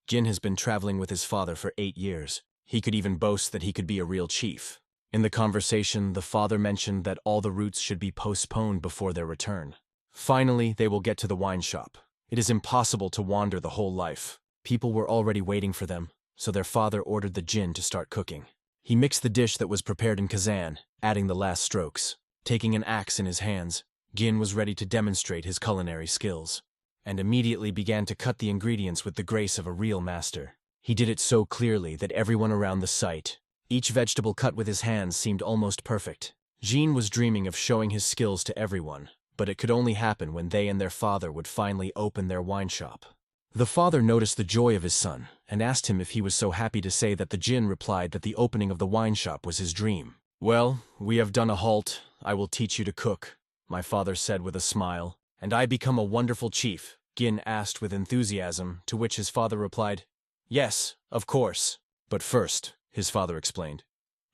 Jin has been traveling with his father for 8 years. He could even boast that he could be a real chief. In the conversation, the father mentioned that all the routes should be postponed before their return. Finally, they will get to the wine shop. It is impossible to wander the whole life. People were already waiting for them, so their father ordered the Jin to start cooking. He mixed the dish that was prepared in Kazan, adding the last strokes. Taking an axe in his hands, Gin was ready to demonstrate his culinary skills, and immediately began to cut the ingredients with the grace of a real master. He did it so clearly that everyone around the site, each vegetable cut with his hands, seemed almost perfect. Jean was dreaming of showing his skills to everyone, but it could only happen when they and their father would finally open their wine shop. The father noticed the joy of his son and asked him if he was so happy to say that the Jin replied that the opening of the wine shop was his dream. "Well, we have done a halt. I will teach you to cook," my father said with a smile. "And I become a wonderful chief?" Gin asked with enthusiasm, to which his father replied, "Yes, of course. But first," his father explained,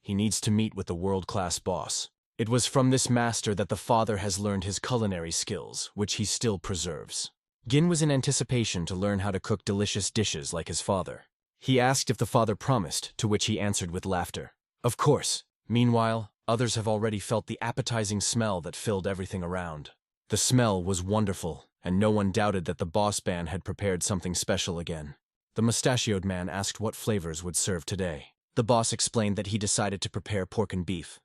"he needs to meet with the world-class boss." It was from this master that the father has learned his culinary skills, which he still preserves. Gin was in anticipation to learn how to cook delicious dishes like his father. He asked if the father promised, to which he answered with laughter, "Of course." Meanwhile, others have already felt the appetizing smell that filled everything around. The smell was wonderful, and no one doubted that the boss man had prepared something special again. The mustachioed man asked what flavors would serve today. The boss explained that he decided to prepare pork and beef,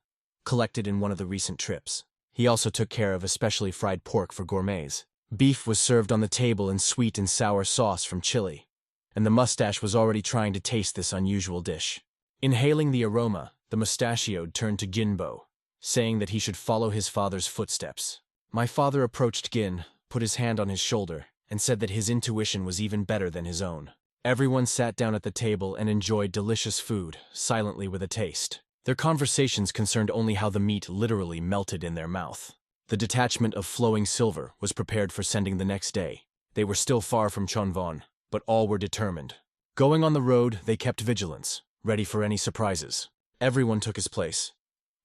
collected in one of the recent trips. He also took care of especially fried pork for gourmets. Beef was served on the table in sweet and sour sauce from Chile, and the mustache was already trying to taste this unusual dish. Inhaling the aroma, the mustachioed turned to Jinbo, saying that he should follow his father's footsteps. My father approached Gin, put his hand on his shoulder, and said that his intuition was even better than his own. Everyone sat down at the table and enjoyed delicious food, silently with a taste. Their conversations concerned only how the meat literally melted in their mouth. The detachment of flowing silver was prepared for sending the next day. They were still far from Chonvon, but all were determined. Going on the road, they kept vigilance, ready for any surprises. Everyone took his place.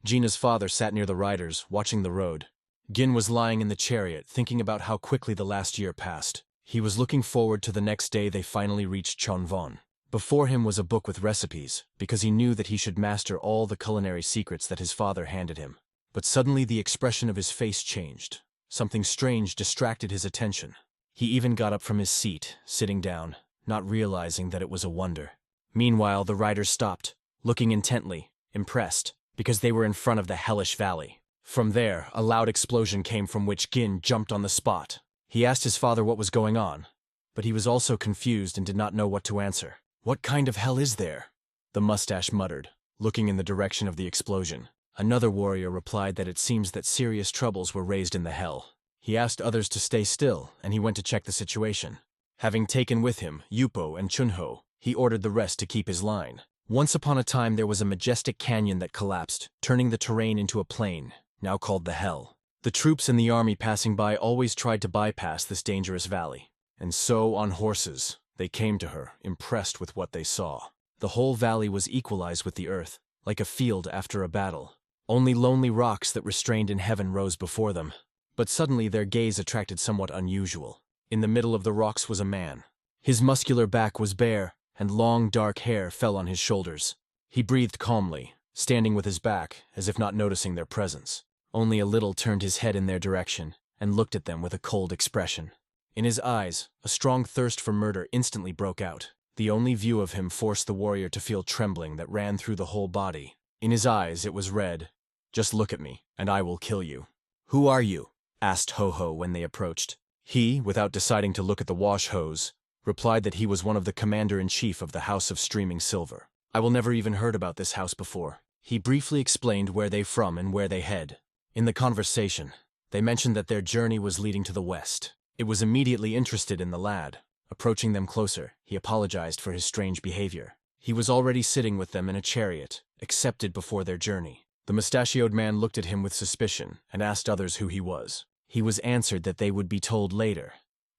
Gina's father sat near the riders, watching the road. Gin was lying in the chariot, thinking about how quickly the last year passed. He was looking forward to the next day they finally reached Chonvon. Before him was a book with recipes, because he knew that he should master all the culinary secrets that his father handed him. But suddenly the expression of his face changed. Something strange distracted his attention. He even got up from his seat, sitting down, not realizing that it was a wonder. Meanwhile, the riders stopped, looking intently, impressed, because they were in front of the hellish valley. From there, a loud explosion came from which Gin jumped on the spot. He asked his father what was going on, but he was also confused and did not know what to answer. "What kind of hell is there?" the mustache muttered, looking in the direction of the explosion. Another warrior replied that it seems that serious troubles were raised in the hell. He asked others to stay still, and he went to check the situation. Having taken with him Yupo and Chunho, he ordered the rest to keep his line. Once upon a time there was a majestic canyon that collapsed, turning the terrain into a plain, now called the Hell. The troops and the army passing by always tried to bypass this dangerous valley. And so, on horses, they came to her, impressed with what they saw. The whole valley was equalized with the earth, like a field after a battle. Only lonely rocks that were strained in heaven rose before them. But suddenly their gaze attracted somewhat unusual. In the middle of the rocks was a man. His muscular back was bare, and long dark hair fell on his shoulders. He breathed calmly, standing with his back, as if not noticing their presence. Only a little turned his head in their direction, and looked at them with a cold expression. In his eyes, a strong thirst for murder instantly broke out. The only view of him forced the warrior to feel trembling that ran through the whole body. In his eyes, it was read, "Just look at me, and I will kill you." "Who are you?" asked Ho-Ho when they approached. He, without deciding to look at the wash hose, replied that he was one of the commander-in-chief of the House of Streaming Silver. "I will never even heard about this house before." He briefly explained where they from and where they head. In the conversation, they mentioned that their journey was leading to the west. It was immediately interested in the lad. Approaching them closer, he apologized for his strange behavior. He was already sitting with them in a chariot, accepted before their journey. The mustachioed man looked at him with suspicion and asked others who he was. He was answered that they would be told later,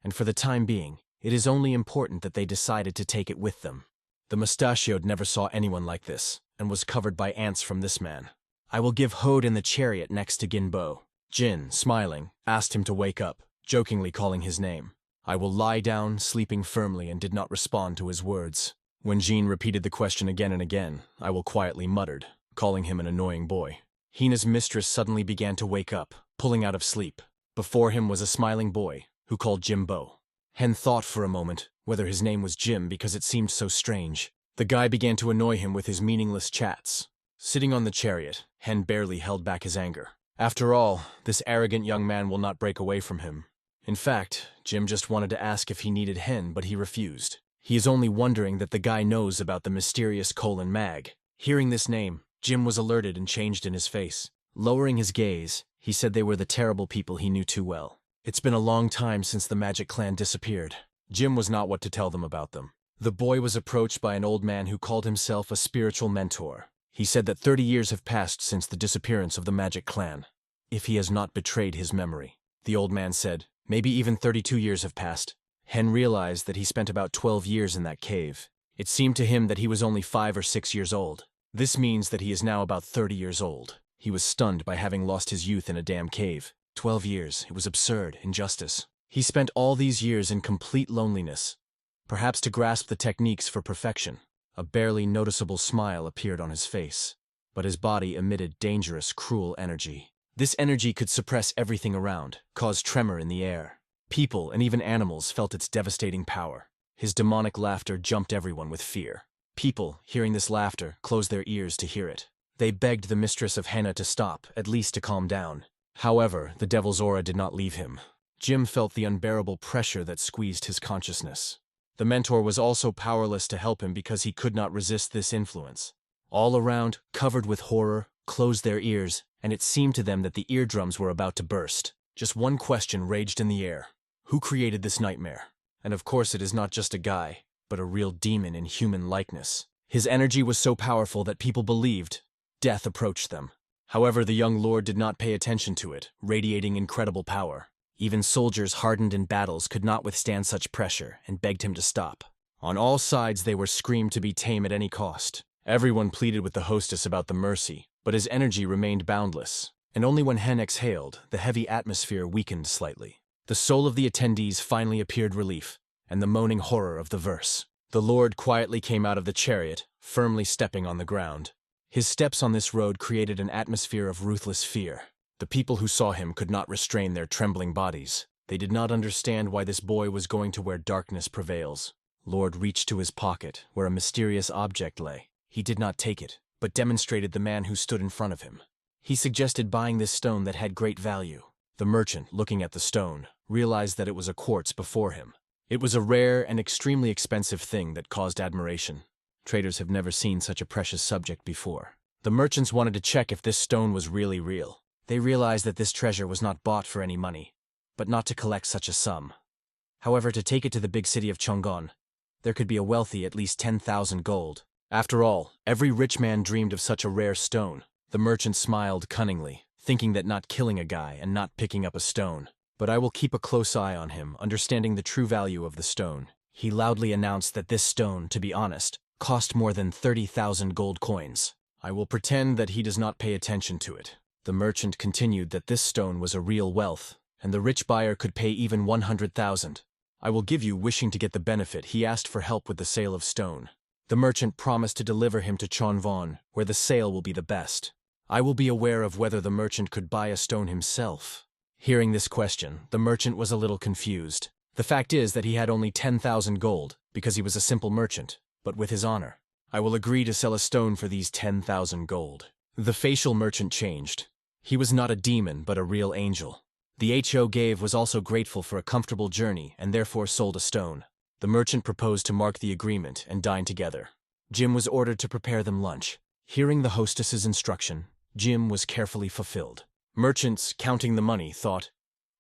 and for the time being, it is only important that they decided to take it with them. The mustachioed never saw anyone like this, and was covered by ants from this man. "I will give Hode in the chariot next to Jinbo." Jin, smiling, asked him to wake up, jokingly calling his name. I will lie down, sleeping firmly, and did not respond to his words. When Jin repeated the question again and again, I will quietly muttered, calling him an annoying boy. Hina's mistress suddenly began to wake up, pulling out of sleep. Before him was a smiling boy, who called Jinbo. Hen thought for a moment whether his name was Jim because it seemed so strange. The guy began to annoy him with his meaningless chats. Sitting on the chariot, Hen barely held back his anger. After all, this arrogant young man will not break away from him. In fact, Jim just wanted to ask if he needed Hen, but he refused. He is only wondering that the guy knows about the mysterious Mag. Hearing this name, Jim was alerted and changed in his face. Lowering his gaze, he said they were the terrible people he knew too well. It's been a long time since the magic clan disappeared. Jim was not what to tell them about them. The boy was approached by an old man who called himself a spiritual mentor. He said that 30 years have passed since the disappearance of the magic clan. If he has not betrayed his memory. The old man said, maybe even 32 years have passed. Hen realized that he spent about 12 years in that cave. It seemed to him that he was only 5 or 6 years old. This means that he is now about 30 years old. He was stunned by having lost his youth in a damn cave. 12 years, it was absurd, injustice. He spent all these years in complete loneliness, perhaps to grasp the techniques for perfection. A barely noticeable smile appeared on his face, but his body emitted dangerous, cruel energy. This energy could suppress everything around, cause tremor in the air. People and even animals felt its devastating power. His demonic laughter jumped everyone with fear. People, hearing this laughter, closed their ears to hear it. They begged the mistress of Henna to stop, at least to calm down. However, the devil's aura did not leave him. Jim felt the unbearable pressure that squeezed his consciousness. The mentor was also powerless to help him because he could not resist this influence. All around, covered with horror, closed their ears, and it seemed to them that the eardrums were about to burst. Just one question raged in the air. Who created this nightmare? And of course it is not just a guy, but a real demon in human likeness. His energy was so powerful that people believed death approached them. However, the young lord did not pay attention to it, radiating incredible power. Even soldiers hardened in battles could not withstand such pressure and begged him to stop. On all sides they were screamed to be tame at any cost. Everyone pleaded with the hostess about the mercy, but his energy remained boundless, and only when Hen exhaled, the heavy atmosphere weakened slightly. The soul of the attendees finally appeared relief, and the moaning horror of the verse. The Lord quietly came out of the chariot, firmly stepping on the ground. His steps on this road created an atmosphere of ruthless fear. The people who saw him could not restrain their trembling bodies. They did not understand why this boy was going to where darkness prevails. Lord reached to his pocket, where a mysterious object lay. He did not take it, but demonstrated the man who stood in front of him. He suggested buying this stone that had great value. The merchant, looking at the stone, realized that it was a quartz before him. It was a rare and extremely expensive thing that caused admiration. Traders have never seen such a precious subject before. The merchants wanted to check if this stone was really real. They realized that this treasure was not bought for any money, but not to collect such a sum. However, to take it to the big city of Chongon, there could be a wealthy at least 10,000 gold. After all, every rich man dreamed of such a rare stone. The merchant smiled cunningly, thinking that not killing a guy and not picking up a stone. But I will keep a close eye on him, understanding the true value of the stone. He loudly announced that this stone, to be honest, cost more than 30,000 gold coins. I will pretend that he does not pay attention to it. The merchant continued that this stone was a real wealth, and the rich buyer could pay even 100,000. I will give you. Wishing to get the benefit, he asked for help with the sale of stone. The merchant promised to deliver him to Chonvon, where the sale will be the best. I will be aware of whether the merchant could buy a stone himself. Hearing this question, the merchant was a little confused. The fact is that he had only 10,000 gold because he was a simple merchant, but with his honor. I will agree to sell a stone for these 10,000 gold. The facial merchant changed. He was not a demon, but a real angel. The HO gave was also grateful for a comfortable journey and therefore sold a stone. The merchant proposed to mark the agreement and dine together. Jim was ordered to prepare them lunch. Hearing the hostess's instruction, Jim was carefully fulfilled. Merchants, counting the money, thought,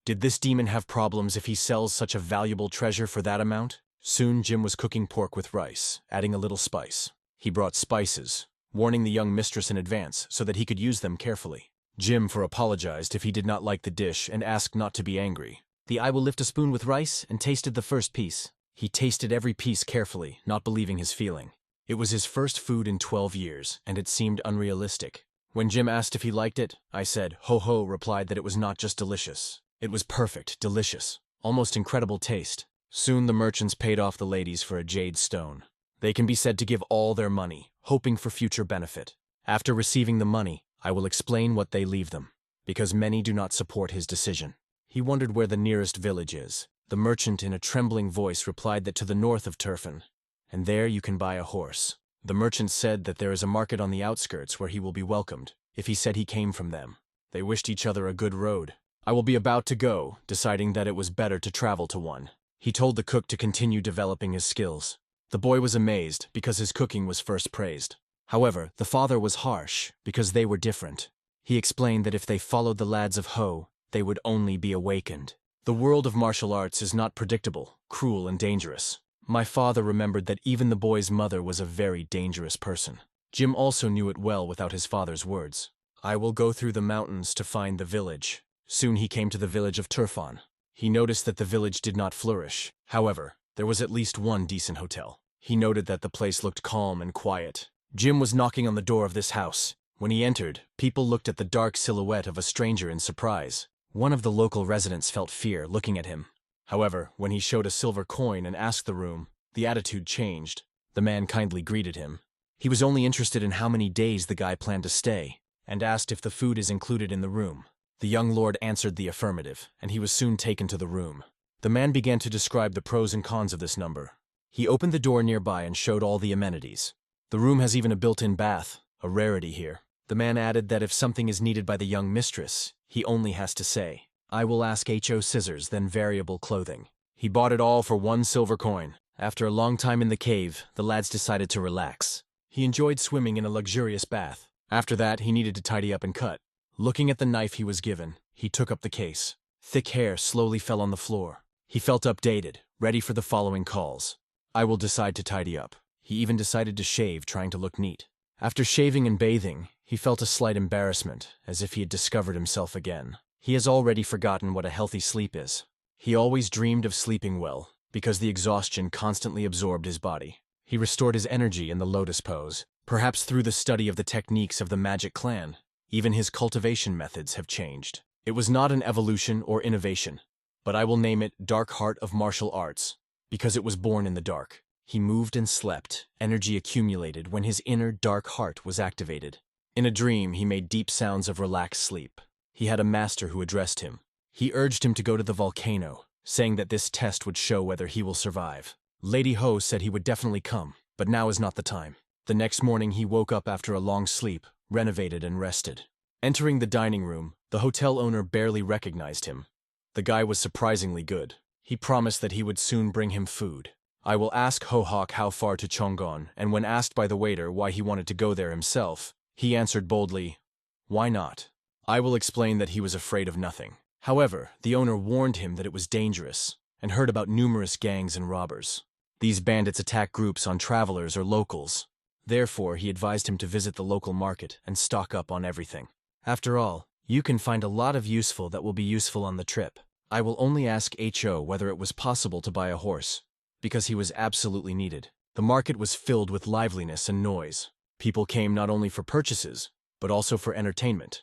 did this demon have problems if he sells such a valuable treasure for that amount? Soon Jim was cooking pork with rice, adding a little spice. He brought spices, warning the young mistress in advance so that he could use them carefully. Jim apologized if he did not like the dish and asked not to be angry. I will lift a spoon with rice and tasted the first piece. He tasted every piece carefully, not believing his feeling. It was his first food in 12 years, and it seemed unrealistic. When Jim asked if he liked it, I said, Ho replied that it was not just delicious. It was perfect, delicious, almost incredible taste. Soon the merchants paid off the ladies for a jade stone. They can be said to give all their money, hoping for future benefit. After receiving the money, I will explain what they leave them, because many do not support his decision. He wondered where the nearest village is. The merchant in a trembling voice replied that to the north of Turfan, and there you can buy a horse. The merchant said that there is a market on the outskirts where he will be welcomed, if he said he came from them. They wished each other a good road. I will be about to go, deciding that it was better to travel to one. He told the cook to continue developing his skills. The boy was amazed because his cooking was first praised. However, the father was harsh because they were different. He explained that if they followed the lads of Ho, they would only be awakened. The world of martial arts is not predictable, cruel, and dangerous. My father remembered that even the boy's mother was a very dangerous person. Jim also knew it well without his father's words. I will go through the mountains to find the village. Soon he came to the village of Turfan. He noticed that the village did not flourish. However, there was at least one decent hotel. He noted that the place looked calm and quiet. Jim was knocking on the door of this house. When he entered, people looked at the dark silhouette of a stranger in surprise. One of the local residents felt fear looking at him. However, when he showed a silver coin and asked the room, the attitude changed. The man kindly greeted him. He was only interested in how many days the guy planned to stay, and asked if the food is included in the room. The young lord answered the affirmative, and he was soon taken to the room. The man began to describe the pros and cons of this number. He opened the door nearby and showed all the amenities. The room has even a built-in bath, a rarity here. The man added that if something is needed by the young mistress, he only has to say, I will ask HO scissors, then variable clothing. He bought it all for 1 silver coin. After a long time in the cave, the lads decided to relax. He enjoyed swimming in a luxurious bath. After that, he needed to tidy up and cut. Looking at the knife he was given, he took up the case. Thick hair slowly fell on the floor. He felt updated, ready for the following calls. I will decide to tidy up. He even decided to shave, trying to look neat. After shaving and bathing, he felt a slight embarrassment, as if he had discovered himself again. He has already forgotten what a healthy sleep is. He always dreamed of sleeping well, because the exhaustion constantly absorbed his body. He restored his energy in the lotus pose, perhaps through the study of the techniques of the magic clan. Even his cultivation methods have changed. It was not an evolution or innovation, but I will name it Dark Heart of Martial Arts, because it was born in the dark. He moved and slept, energy accumulated when his inner dark heart was activated. In a dream, he made deep sounds of relaxed sleep. He had a master who addressed him. He urged him to go to the volcano, saying that this test would show whether he will survive. Lady Ho said he would definitely come, but now is not the time. The next morning he woke up after a long sleep, renovated and rested. Entering the dining room, the hotel owner barely recognized him. The guy was surprisingly good. He promised that he would soon bring him food. I will ask Ho-Hawk how far to Chonggon, and when asked by the waiter why he wanted to go there himself, he answered boldly, "Why not?" I will explain that he was afraid of nothing. However, the owner warned him that it was dangerous, and heard about numerous gangs and robbers. These bandits attack groups on travelers or locals. Therefore, he advised him to visit the local market and stock up on everything. After all, you can find a lot of useful that will be useful on the trip. I will only ask HO whether it was possible to buy a horse, because he was absolutely needed. The market was filled with liveliness and noise. People came not only for purchases, but also for entertainment.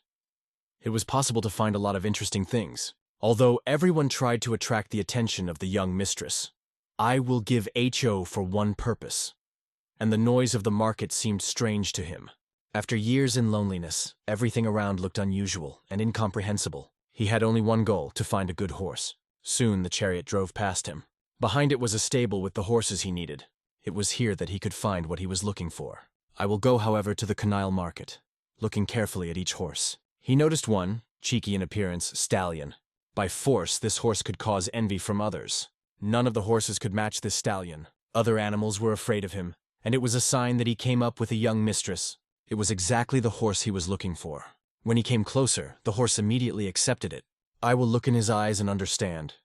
It was possible to find a lot of interesting things, although everyone tried to attract the attention of the young mistress. I will give HO for one purpose, and the noise of the market seemed strange to him. After years in loneliness, everything around looked unusual and incomprehensible. He had only one goal, to find a good horse. Soon the chariot drove past him. Behind it was a stable with the horses he needed. It was here that he could find what he was looking for. I will go, however, to the canal market, looking carefully at each horse. He noticed one, cheeky in appearance, stallion. By force, this horse could cause envy from others. None of the horses could match this stallion. Other animals were afraid of him, and it was a sign that he came up with a young mistress. It was exactly the horse he was looking for. When he came closer, the horse immediately accepted it. I will look in his eyes and understand.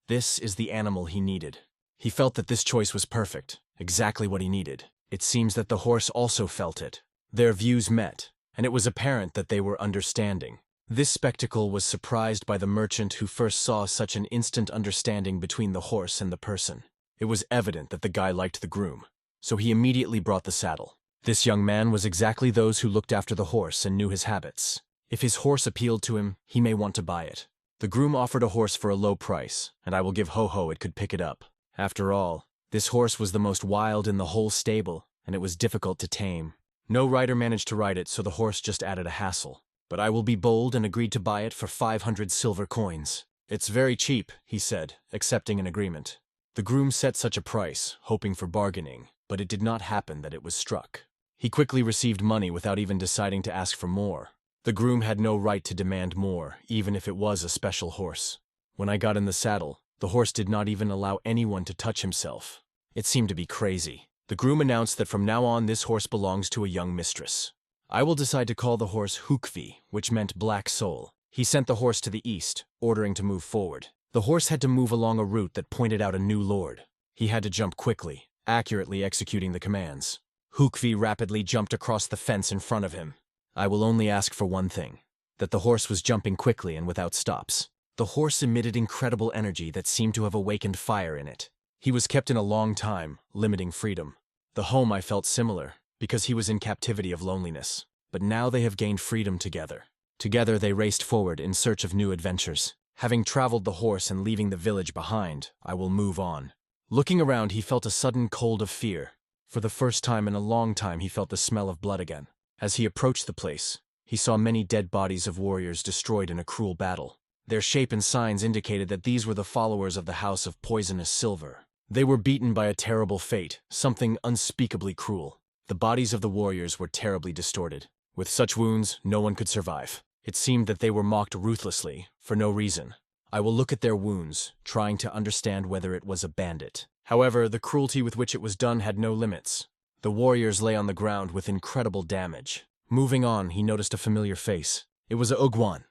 This is the animal he needed. He felt that this choice was perfect, exactly what he needed. It seems that the horse also felt it. Their views met, and it was apparent that they were understanding. This spectacle was surprised by the merchant who first saw such an instant understanding between the horse and the person. It was evident that the guy liked the groom, so he immediately brought the saddle. This young man was exactly those who looked after the horse and knew his habits. If his horse appealed to him, he may want to buy it. The groom offered a horse for a low price, and I will give Ho-Ho it could pick it up. After all, this horse was the most wild in the whole stable, and it was difficult to tame. No rider managed to ride it, so the horse just added a hassle. But I will be bold and agreed to buy it for 500 silver coins. It's very cheap, he said, accepting an agreement. The groom set such a price, hoping for bargaining, but it did not happen that it was struck. He quickly received money without even deciding to ask for more. The groom had no right to demand more, even if it was a special horse. When I got in the saddle, the horse did not even allow anyone to touch himself. It seemed to be crazy. The groom announced that from now on this horse belongs to a young mistress. I will decide to call the horse Hukvi, which meant black soul. He sent the horse to the east, ordering to move forward. The horse had to move along a route that pointed out a new lord. He had to jump quickly, accurately executing the commands. Hukvi rapidly jumped across the fence in front of him. I will only ask for one thing, that the horse was jumping quickly and without stops. The horse emitted incredible energy that seemed to have awakened fire in it. He was kept in a long time, limiting freedom. The home I felt similar, because he was in captivity of loneliness. But now they have gained freedom together. Together they raced forward in search of new adventures. Having traveled the horse and leaving the village behind, I will move on. Looking around, he felt a sudden cold of fear. For the first time in a long time, he felt the smell of blood again. As he approached the place, he saw many dead bodies of warriors destroyed in a cruel battle. Their shape and signs indicated that these were the followers of the House of Poisonous Silver. They were beaten by a terrible fate, something unspeakably cruel. The bodies of the warriors were terribly distorted. With such wounds, no one could survive. It seemed that they were mocked ruthlessly, for no reason. I will look at their wounds, trying to understand whether it was a bandit. However, the cruelty with which it was done had no limits. The warriors lay on the ground with incredible damage. Moving on, he noticed a familiar face. It was Ugwan.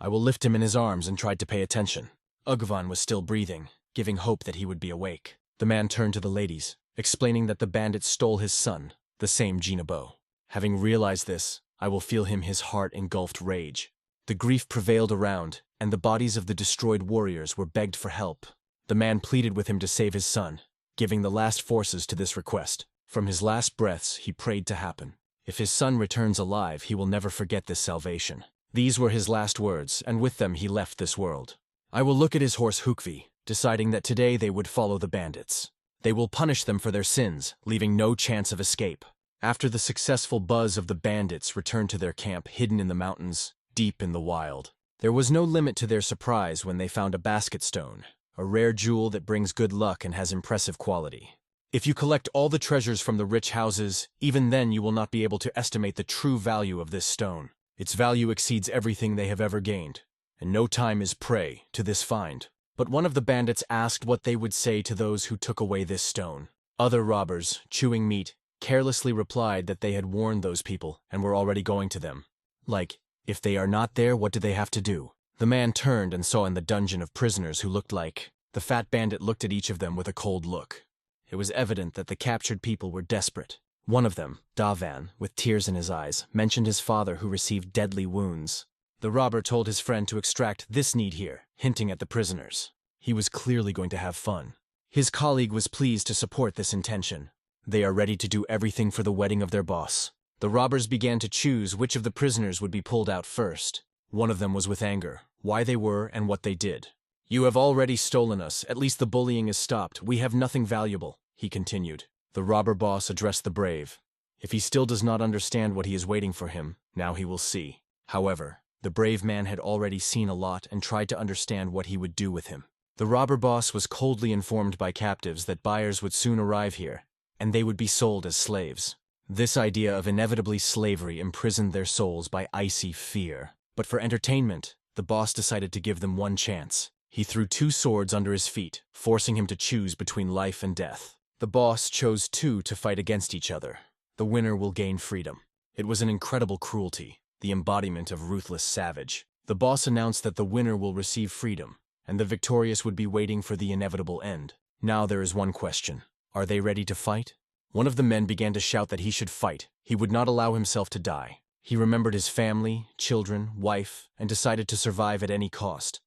I will lift him in his arms and tried to pay attention. Ugwan was still breathing, giving hope that he would be awake. The man turned to the ladies, explaining that the bandit stole his son, the same Jinbo. Having realized this, I will feel his heart engulfed rage. The grief prevailed around, and the bodies of the destroyed warriors were begged for help. The man pleaded with him to save his son, giving the last forces to this request. From his last breaths, he prayed to happen. If his son returns alive, he will never forget this salvation. These were his last words, and with them he left this world. I will look at his horse Hukvi, deciding that today they would follow the bandits. They will punish them for their sins, leaving no chance of escape. After the successful buzz of the bandits returned to their camp hidden in the mountains, deep in the wild, there was no limit to their surprise when they found a basket stone, a rare jewel that brings good luck and has impressive quality. If you collect all the treasures from the rich houses, even then you will not be able to estimate the true value of this stone. Its value exceeds everything they have ever gained, and no time is prey to this find. But one of the bandits asked what they would say to those who took away this stone. Other robbers, chewing meat, carelessly replied that they had warned those people and were already going to them. Like, if they are not there, what do they have to do? The man turned and saw in the dungeon of prisoners who looked like. The fat bandit looked at each of them with a cold look. It was evident that the captured people were desperate. One of them, Davan, with tears in his eyes, mentioned his father who received deadly wounds. The robber told his friend to extract this need here, hinting at the prisoners. He was clearly going to have fun. His colleague was pleased to support this intention. They are ready to do everything for the wedding of their boss. The robbers began to choose which of the prisoners would be pulled out first. One of them was with anger, why they were and what they did. You have already stolen us, at least the bullying is stopped. We have nothing valuable, he continued. The robber boss addressed the brave. If he still does not understand what he is waiting for him, now he will see. However, the brave man had already seen a lot and tried to understand what he would do with him. The robber boss was coldly informed by captives that buyers would soon arrive here, and they would be sold as slaves. This idea of inevitably slavery imprisoned their souls by icy fear. But for entertainment, the boss decided to give them one chance. He threw 2 swords under his feet, forcing him to choose between life and death. The boss chose 2 to fight against each other. The winner will gain freedom. It was an incredible cruelty, the embodiment of ruthless savage. The boss announced that the winner will receive freedom, and the victorious would be waiting for the inevitable end. Now there is one question. Are they ready to fight? One of the men began to shout that he should fight. He would not allow himself to die. He remembered his family, children, wife, and decided to survive at any cost.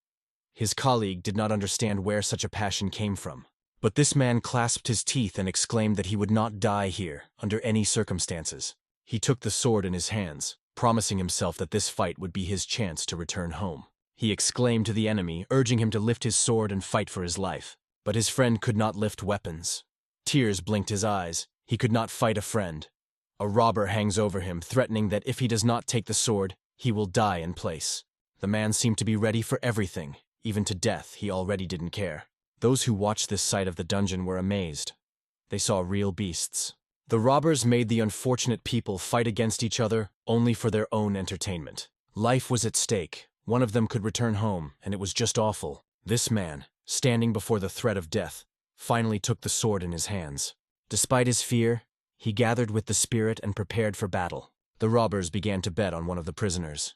His colleague did not understand where such a passion came from. But this man clasped his teeth and exclaimed that he would not die here, under any circumstances. He took the sword in his hands, promising himself that this fight would be his chance to return home. He exclaimed to the enemy, urging him to lift his sword and fight for his life. But his friend could not lift weapons. Tears blinked his eyes. He could not fight a friend. A robber hangs over him, threatening that if he does not take the sword, he will die in place. The man seemed to be ready for everything. Even to death, he already didn't care. Those who watched this sight of the dungeon were amazed. They saw real beasts. The robbers made the unfortunate people fight against each other only for their own entertainment. Life was at stake. One of them could return home, and it was just awful. This man, standing before the threat of death, finally took the sword in his hands. Despite his fear, he gathered with the spirit and prepared for battle. The robbers began to bet on one of the prisoners.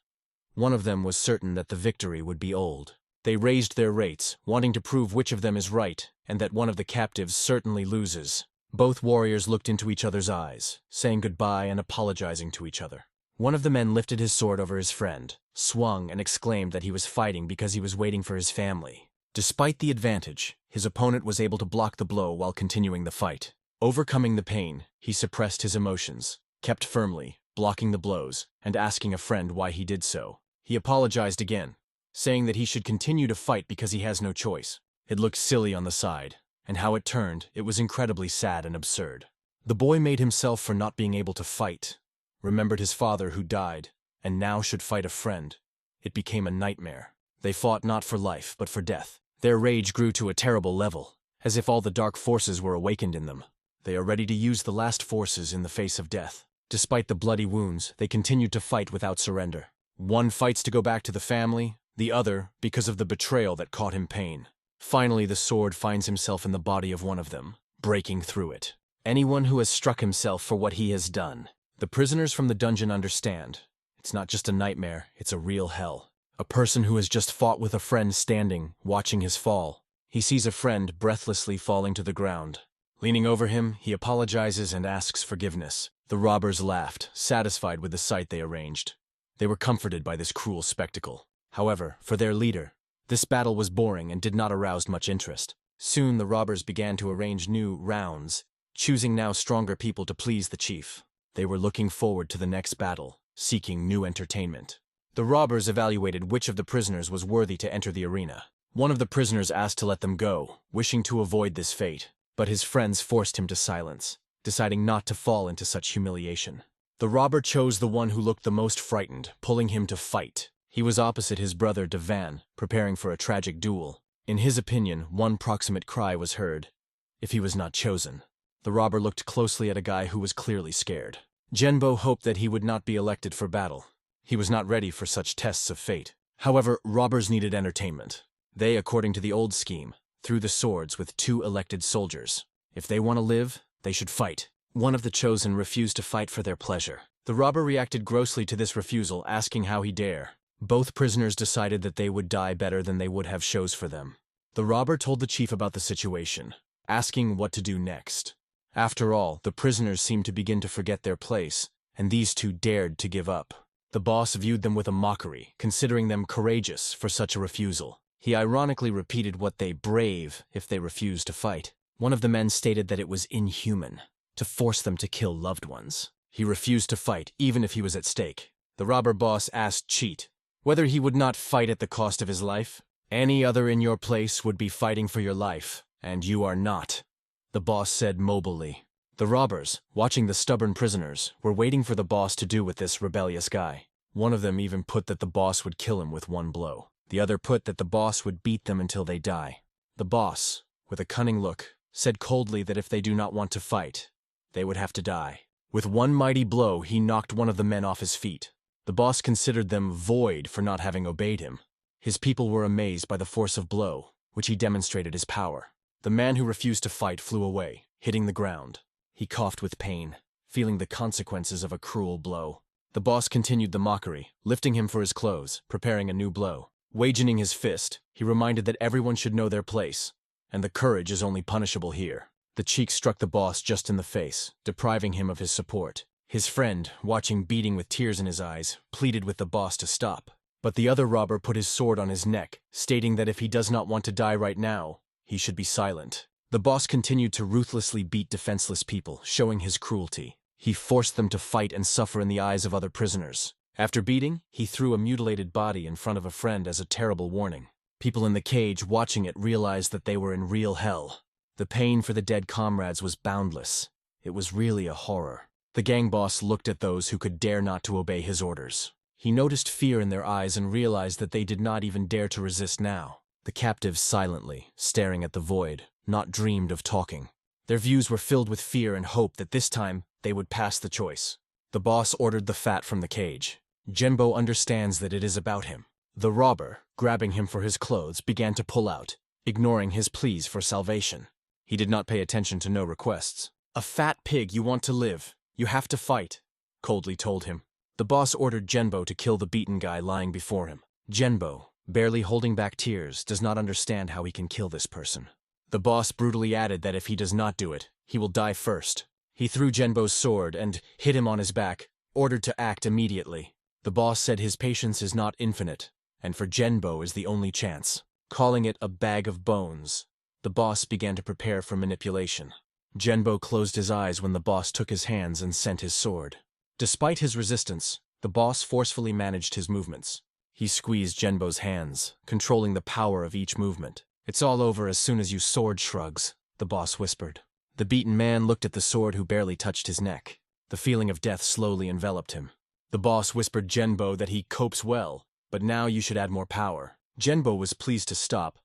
One of them was certain that the victory would be old. They raised their rates, wanting to prove which of them is right, and that one of the captives certainly loses. Both warriors looked into each other's eyes, saying goodbye and apologizing to each other. One of the men lifted his sword over his friend, swung and exclaimed that he was fighting because he was waiting for his family. Despite the advantage, his opponent was able to block the blow while continuing the fight. Overcoming the pain, he suppressed his emotions, kept firmly, blocking the blows, and asking a friend why he did so. He apologized again, saying that he should continue to fight because he has no choice. It looked silly on the side, and how it turned, it was incredibly sad and absurd. The boy made himself for not being able to fight, remembered his father who died, and now should fight a friend. It became a nightmare. They fought not for life, but for death. Their rage grew to a terrible level, as if all the dark forces were awakened in them. They are ready to use the last forces in the face of death. Despite the bloody wounds, they continued to fight without surrender. One fights to go back to the family, the other because of the betrayal that caused him pain. Finally, the sword finds himself in the body of one of them, breaking through it. Anyone who has struck himself for what he has done. The prisoners from the dungeon understand. It's not just a nightmare, it's a real hell. A person who has just fought with a friend standing, watching his fall. He sees a friend breathlessly falling to the ground. Leaning over him, he apologizes and asks forgiveness. The robbers laughed, satisfied with the sight they arranged. They were comforted by this cruel spectacle. However, for their leader, this battle was boring and did not arouse much interest. Soon the robbers began to arrange new rounds, choosing now stronger people to please the chief. They were looking forward to the next battle, seeking new entertainment. The robbers evaluated which of the prisoners was worthy to enter the arena. One of the prisoners asked to let them go, wishing to avoid this fate, but his friends forced him to silence, deciding not to fall into such humiliation. The robber chose the one who looked the most frightened, pulling him to fight. He was opposite his brother Devan, preparing for a tragic duel. In his opinion, one proximate cry was heard, if he was not chosen. The robber looked closely at a guy who was clearly scared. Jinbo hoped that he would not be elected for battle. He was not ready for such tests of fate. However, robbers needed entertainment. They, according to the old scheme, threw the swords with 2 elected soldiers. If they want to live, they should fight. One of the chosen refused to fight for their pleasure. The robber reacted grossly to this refusal, asking how he dare. Both prisoners decided that they would die better than they would have chose for them. The robber told the chief about the situation, asking what to do next. After all, the prisoners seemed to begin to forget their place, and these 2 dared to give up. The boss viewed them with a mockery, considering them courageous for such a refusal. He ironically repeated what they brave if they refused to fight. One of the men stated that it was inhuman to force them to kill loved ones. He refused to fight, even if he was at stake. The robber boss asked Cheat whether he would not fight at the cost of his life. Any other in your place would be fighting for your life, and you are not, the boss said mobily. The robbers, watching the stubborn prisoners, were waiting for the boss to do with this rebellious guy. One of them even put that the boss would kill him with one blow. The other put that the boss would beat them until they die. The boss, with a cunning look, said coldly that if they do not want to fight, they would have to die. With one mighty blow, he knocked one of the men off his feet. The boss considered them void for not having obeyed him. His people were amazed by the force of blow, which he demonstrated his power. The man who refused to fight flew away, hitting the ground. He coughed with pain, feeling the consequences of a cruel blow. The boss continued the mockery, lifting him for his clothes, preparing a new blow. Waging his fist, he reminded that everyone should know their place, and the courage is only punishable here. The cheek struck the boss just in the face, depriving him of his support. His friend, watching beating with tears in his eyes, pleaded with the boss to stop. But the other robber put his sword on his neck, stating that if he does not want to die right now, he should be silent. The boss continued to ruthlessly beat defenseless people, showing his cruelty. He forced them to fight and suffer in the eyes of other prisoners. After beating, he threw a mutilated body in front of a friend as a terrible warning. People in the cage watching it realized that they were in real hell. The pain for the dead comrades was boundless. It was really a horror. The gang boss looked at those who could dare not to obey his orders. He noticed fear in their eyes and realized that they did not even dare to resist now. The captives silently, staring at the void, not dreamed of talking. Their views were filled with fear and hope that this time they would pass the choice. The boss ordered the fat from the cage. Jinbo understands that it is about him. The robber, grabbing him for his clothes, began to pull out, ignoring his pleas for salvation. He did not pay attention to no requests. "A fat pig, you want to live. You have to fight," coldly told him. The boss ordered Jinbo to kill the beaten guy lying before him. Jinbo, barely holding back tears, does not understand how he can kill this person. The boss brutally added that if he does not do it, he will die first. He threw Jinbo's sword and hit him on his back, ordered to act immediately. The boss said his patience is not infinite, and for Jinbo is the only chance. Calling it a bag of bones, the boss began to prepare for manipulation. Jinbo closed his eyes when the boss took his hands and sent his sword. Despite his resistance, the boss forcefully managed his movements. He squeezed Jinbo's hands, controlling the power of each movement. "It's all over as soon as you sword shrugs," the boss whispered. The beaten man looked at the sword who barely touched his neck. The feeling of death slowly enveloped him. The boss whispered Jinbo that he copes well, but now you should add more power. Jinbo was pleased to stop,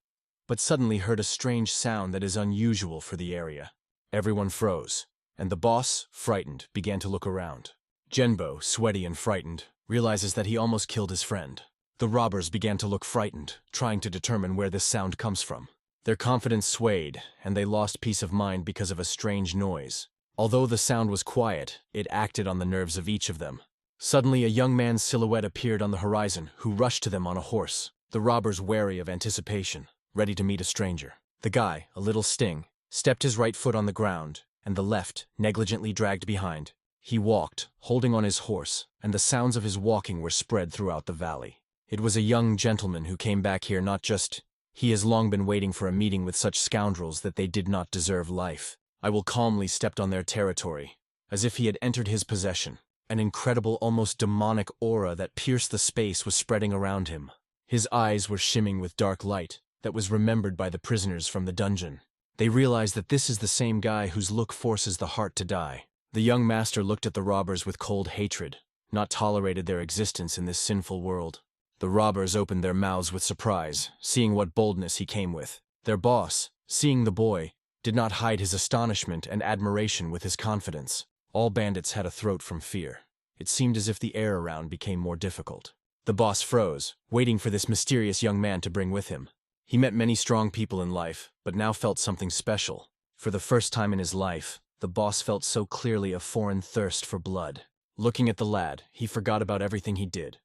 but suddenly heard a strange sound that is unusual for the area. Everyone froze, and the boss, frightened, began to look around. Jinbo, sweaty and frightened, realizes that he almost killed his friend. The robbers began to look frightened, trying to determine where this sound comes from. Their confidence swayed, and they lost peace of mind because of a strange noise. Although the sound was quiet, it acted on the nerves of each of them. Suddenly, a young man's silhouette appeared on the horizon, who rushed to them on a horse. The robbers wary of anticipation, ready to meet a stranger. The guy, a little sting, stepped his right foot on the ground, and the left negligently dragged behind. He walked, holding on his horse, and the sounds of his walking were spread throughout the valley. It was a young gentleman who came back here not just... He has long been waiting for a meeting with such scoundrels that they did not deserve life. I will calmly stepped on their territory, as if he had entered his possession. An incredible, almost demonic aura that pierced the space was spreading around him. His eyes were shimming with dark light that was remembered by the prisoners from the dungeon. They realized that this is the same guy whose look forces the heart to die. The young master looked at the robbers with cold hatred, not tolerated their existence in this sinful world. The robbers opened their mouths with surprise, seeing what boldness he came with. Their boss, seeing the boy, did not hide his astonishment and admiration with his confidence. All bandits had a throat from fear. It seemed as if the air around became more difficult. The boss froze, waiting for this mysterious young man to bring with him. He met many strong people in life, but now felt something special. For the first time in his life, the boss felt so clearly a foreign thirst for blood. Looking at the lad, he forgot about everything he did.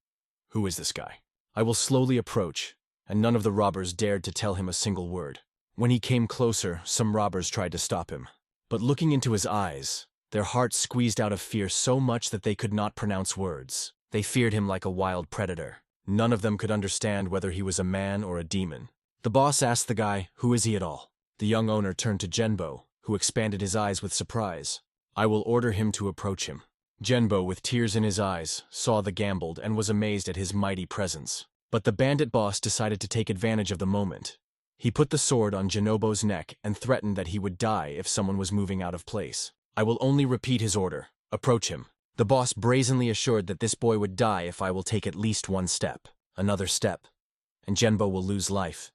Who is this guy? I will slowly approach, and none of the robbers dared to tell him a single word. When he came closer, some robbers tried to stop him. But looking into his eyes, their hearts squeezed out of fear so much that they could not pronounce words. They feared him like a wild predator. None of them could understand whether he was a man or a demon. The boss asked the guy, "Who is he at all?" The young owner turned to Jinbo, who expanded his eyes with surprise. "I will order him to approach him." Jinbo, with tears in his eyes, saw the gambled and was amazed at his mighty presence. But the bandit boss decided to take advantage of the moment. He put the sword on Jinbo's neck and threatened that he would die if someone was moving out of place. "I will only repeat his order. Approach him." The boss brazenly assured that this boy would die if I will take at least one step, another step, and Jinbo will lose life.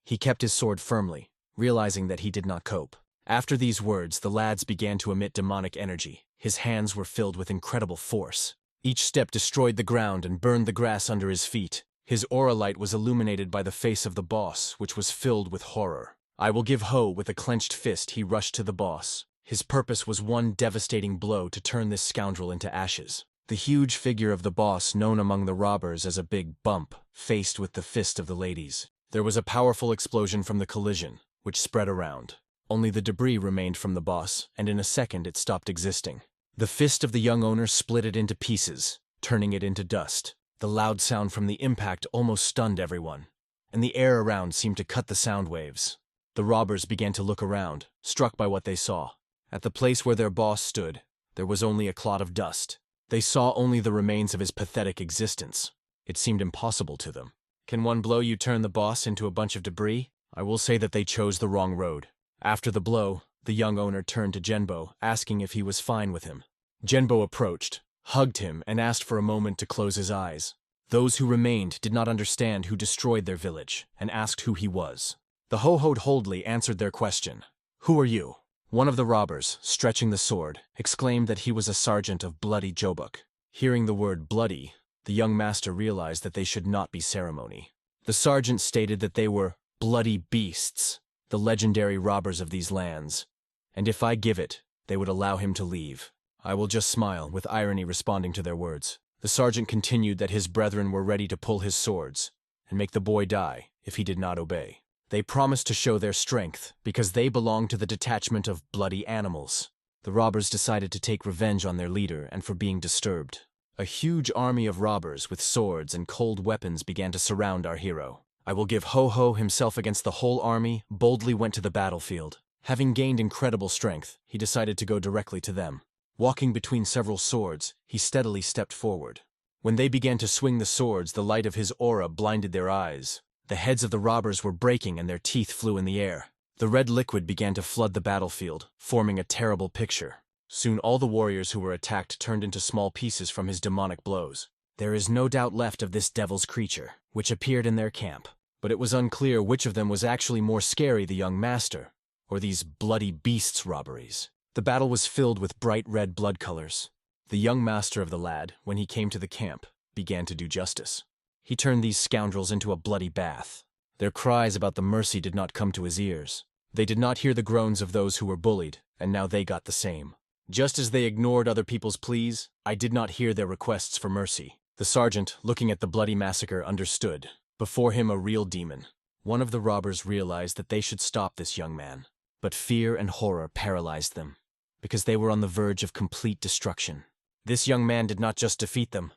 He kept his sword firmly, realizing that he did not cope. After these words, the lads began to emit demonic energy. His hands were filled with incredible force. Each step destroyed the ground and burned the grass under his feet. His aura light was illuminated by the face of the boss, which was filled with horror. I will give Ho with a clenched fist. He rushed to the boss. His purpose was one devastating blow to turn this scoundrel into ashes. The huge figure of the boss, known among the robbers as a big bump, faced with the fist of the ladies. There was a powerful explosion from the collision, which spread around. Only the debris remained from the boss, and in a second it stopped existing. The fist of the young owner split it into pieces, turning it into dust. The loud sound from the impact almost stunned everyone, and the air around seemed to cut the sound waves. The robbers began to look around, struck by what they saw. At the place where their boss stood, there was only a clot of dust. They saw only the remains of his pathetic existence. It seemed impossible to them. Can one blow you turn the boss into a bunch of debris? I will say that they chose the wrong road. After the blow, the young owner turned to Jinbo, asking if he was fine with him. Jinbo approached, hugged him, and asked for a moment to close his eyes. Those who remained did not understand who destroyed their village, and asked who he was. The Ho-Ho Holdly answered their question. Who are you? One of the robbers, stretching the sword, exclaimed that he was a sergeant of Bloody Jobuk. Hearing the word bloody, the young master realized that they should not be ceremony. The sergeant stated that they were bloody beasts, the legendary robbers of these lands, and if I give it, they would allow him to leave. I will just smile, with irony responding to their words. The sergeant continued that his brethren were ready to pull his swords and make the boy die if he did not obey. They promised to show their strength because they belonged to the detachment of bloody animals. The robbers decided to take revenge on their leader and for being disturbed. A huge army of robbers with swords and cold weapons began to surround our hero. I will give Ho-Ho himself against the whole army, boldly went to the battlefield. Having gained incredible strength, he decided to go directly to them. Walking between several swords, he steadily stepped forward. When they began to swing the swords, the light of his aura blinded their eyes. The heads of the robbers were breaking and their teeth flew in the air. The red liquid began to flood the battlefield, forming a terrible picture. Soon all the warriors who were attacked turned into small pieces from his demonic blows. There is no doubt left of this devil's creature, which appeared in their camp. But it was unclear which of them was actually more scary, the young master, or these bloody beasts' robberies. The battle was filled with bright red blood colors. The young master of the lad, when he came to the camp, began to do justice. He turned these scoundrels into a bloody bath. Their cries about the mercy did not come to his ears. They did not hear the groans of those who were bullied, and now they got the same. Just as they ignored other people's pleas, I did not hear their requests for mercy. The sergeant, looking at the bloody massacre, understood. Before him a real demon. One of the robbers realized that they should stop this young man. But fear and horror paralyzed them, because they were on the verge of complete destruction. This young man did not just defeat them.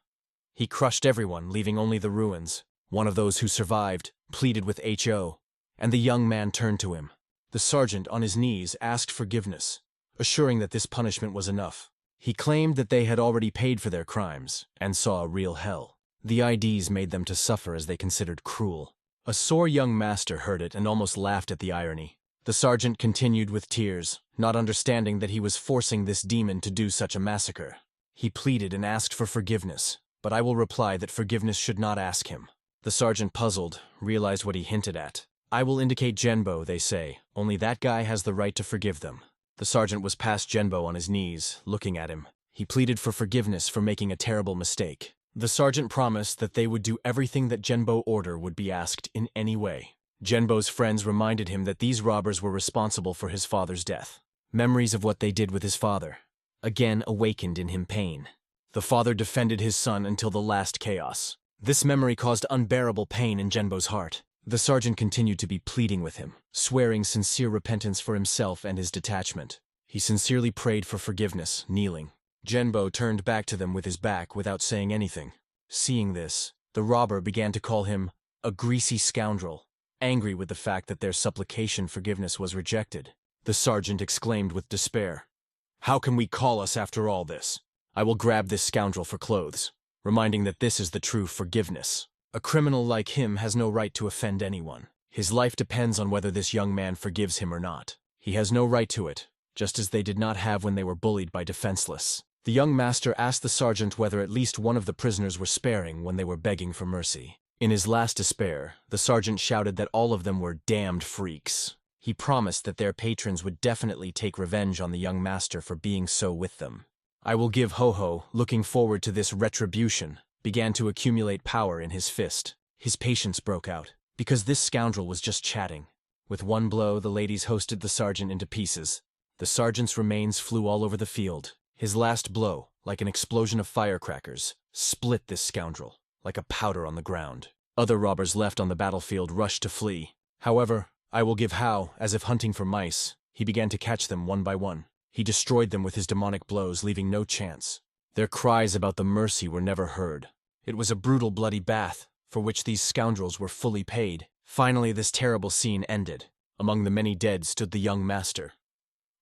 He crushed everyone, leaving only the ruins. One of those who survived pleaded with Ho, and the young man turned to him. The sergeant, on his knees, asked forgiveness, assuring that this punishment was enough. He claimed that they had already paid for their crimes, and saw a real hell. The IDs made them to suffer as they considered cruel. A sore young master heard it and almost laughed at the irony. The sergeant continued with tears, not understanding that he was forcing this demon to do such a massacre. He pleaded and asked for forgiveness, but I will reply that forgiveness should not ask him. The sergeant, puzzled, realized what he hinted at. I will indicate Jinbo, they say. Only that guy has the right to forgive them. The sergeant was past Jinbo on his knees, looking at him. He pleaded for forgiveness for making a terrible mistake. The sergeant promised that they would do everything that Jinbo ordered would be asked in any way. Jinbo's friends reminded him that these robbers were responsible for his father's death. Memories of what they did with his father again awakened in him pain. The father defended his son until the last chaos. This memory caused unbearable pain in Jinbo's heart. The sergeant continued to be pleading with him, swearing sincere repentance for himself and his detachment. He sincerely prayed for forgiveness, kneeling. Jinbo turned back to them with his back without saying anything. Seeing this, the robber began to call him a greasy scoundrel, angry with the fact that their supplication forgiveness was rejected. The sergeant exclaimed with despair, "How can we call us after all this? I will grab this scoundrel for clothes," reminding that this is the true forgiveness. A criminal like him has no right to offend anyone. His life depends on whether this young man forgives him or not. He has no right to it, just as they did not have when they were bullied by defenseless. The young master asked the sergeant whether at least one of the prisoners were sparing when they were begging for mercy. In his last despair, the sergeant shouted that all of them were damned freaks. He promised that their patrons would definitely take revenge on the young master for being so with them. I will give Ho-Ho, looking forward to this retribution, began to accumulate power in his fist. His patience broke out, because this scoundrel was just chatting. With one blow, the ladies hoisted the sergeant into pieces. The sergeant's remains flew all over the field. His last blow, like an explosion of firecrackers, split this scoundrel, like a powder on the ground. Other robbers left on the battlefield rushed to flee. However, I will give Hao, as if hunting for mice, he began to catch them one by one. He destroyed them with his demonic blows, leaving no chance. Their cries about the mercy were never heard. It was a brutal, bloody bath, for which these scoundrels were fully paid. Finally, this terrible scene ended. Among the many dead stood the young master.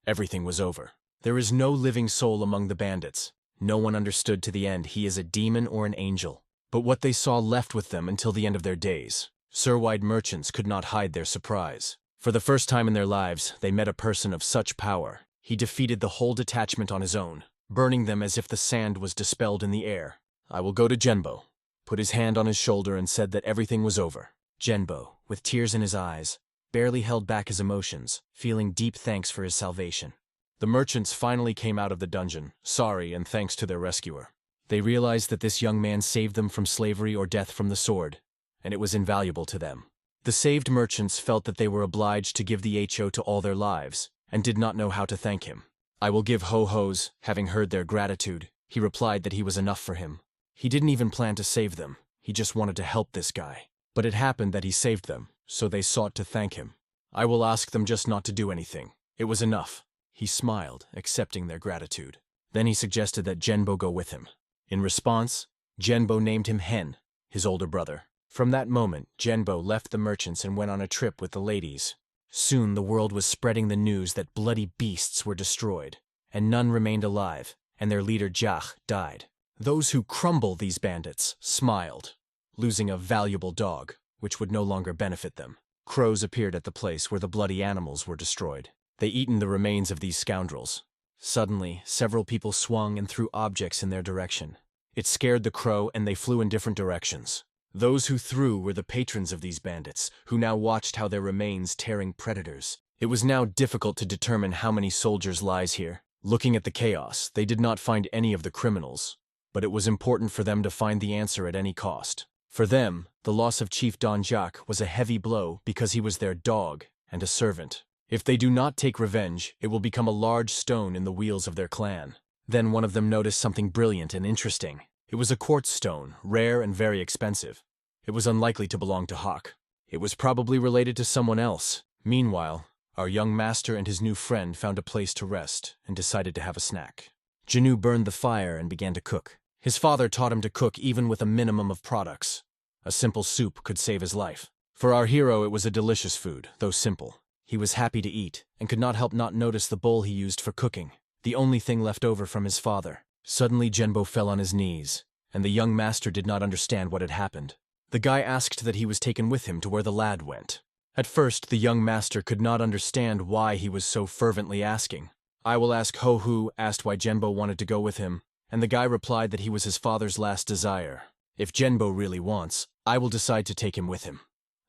Everything was over. There is no living soul among the bandits. No one understood to the end he is a demon or an angel. But what they saw left with them until the end of their days. Sir-wide merchants could not hide their surprise. For the first time in their lives, they met a person of such power. He defeated the whole detachment on his own, burning them as if the sand was dispelled in the air. I will go to Jinbo, put his hand on his shoulder and said that everything was over. Jinbo, with tears in his eyes, barely held back his emotions, feeling deep thanks for his salvation. The merchants finally came out of the dungeon, sorry and thanks to their rescuer. They realized that this young man saved them from slavery or death from the sword, and it was invaluable to them. The saved merchants felt that they were obliged to give the HO to all their lives, and did not know how to thank him. I will give Ho-Ho's, having heard their gratitude. He replied that he was enough for him. He didn't even plan to save them, he just wanted to help this guy. But it happened that he saved them, so they sought to thank him. I will ask them just not to do anything. It was enough. He smiled, accepting their gratitude. Then he suggested that Jinbo go with him. In response, Jinbo named him Hen, his older brother. From that moment, Jinbo left the merchants and went on a trip with the ladies. Soon the world was spreading the news that bloody beasts were destroyed, and none remained alive, and their leader Jah died. Those who crumble these bandits smiled, losing a valuable dog, which would no longer benefit them. Crows appeared at the place where the bloody animals were destroyed. They eaten the remains of these scoundrels. Suddenly, several people swung and threw objects in their direction. It scared the crow and they flew in different directions. Those who threw were the patrons of these bandits, who now watched how their remains tearing predators. It was now difficult to determine how many soldiers lies here. Looking at the chaos, they did not find any of the criminals, but it was important for them to find the answer at any cost. For them, the loss of Chief Don Jacques was a heavy blow because he was their dog and a servant. If they do not take revenge, it will become a large stone in the wheels of their clan. Then one of them noticed something brilliant and interesting. It was a quartz stone, rare and very expensive. It was unlikely to belong to Hawk. It was probably related to someone else. Meanwhile, our young master and his new friend found a place to rest and decided to have a snack. Janu burned the fire and began to cook. His father taught him to cook even with a minimum of products. A simple soup could save his life. For our hero, it was a delicious food, though simple. He was happy to eat, and could not help not notice the bowl he used for cooking, the only thing left over from his father. Suddenly Jinbo fell on his knees, and the young master did not understand what had happened. The guy asked that he was taken with him to where the lad went. At first, the young master could not understand why he was so fervently asking. I will ask Ho-Hu asked why Jinbo wanted to go with him, and the guy replied that he was his father's last desire. If Jinbo really wants, I will decide to take him with him.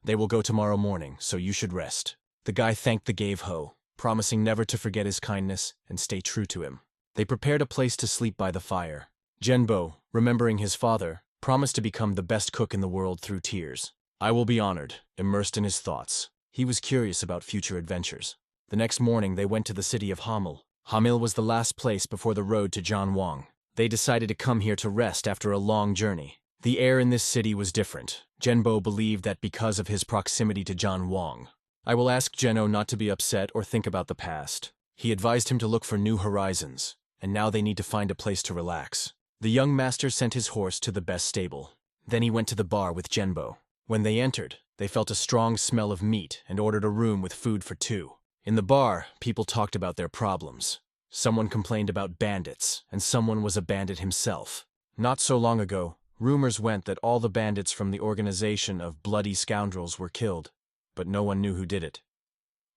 They will go tomorrow morning, so you should rest. The guy thanked the Gave-Ho, promising never to forget his kindness and stay true to him. They prepared a place to sleep by the fire. Jinbo, remembering his father, promised to become the best cook in the world through tears. I will be honored, immersed in his thoughts. He was curious about future adventures. The next morning they went to the city of Hamil. Hamil was the last place before the road to Jianwang. They decided to come here to rest after a long journey. The air in this city was different. Jinbo believed that because of his proximity to Jianwang. I will ask Zheno not to be upset or think about the past. He advised him to look for new horizons, and now they need to find a place to relax. The young master sent his horse to the best stable. Then he went to the bar with Jinbo. When they entered, they felt a strong smell of meat and ordered a room with food for two. In the bar, people talked about their problems. Someone complained about bandits, and someone was a bandit himself. Not so long ago, rumors went that all the bandits from the organization of Bloody Scoundrels were killed, but no one knew who did it.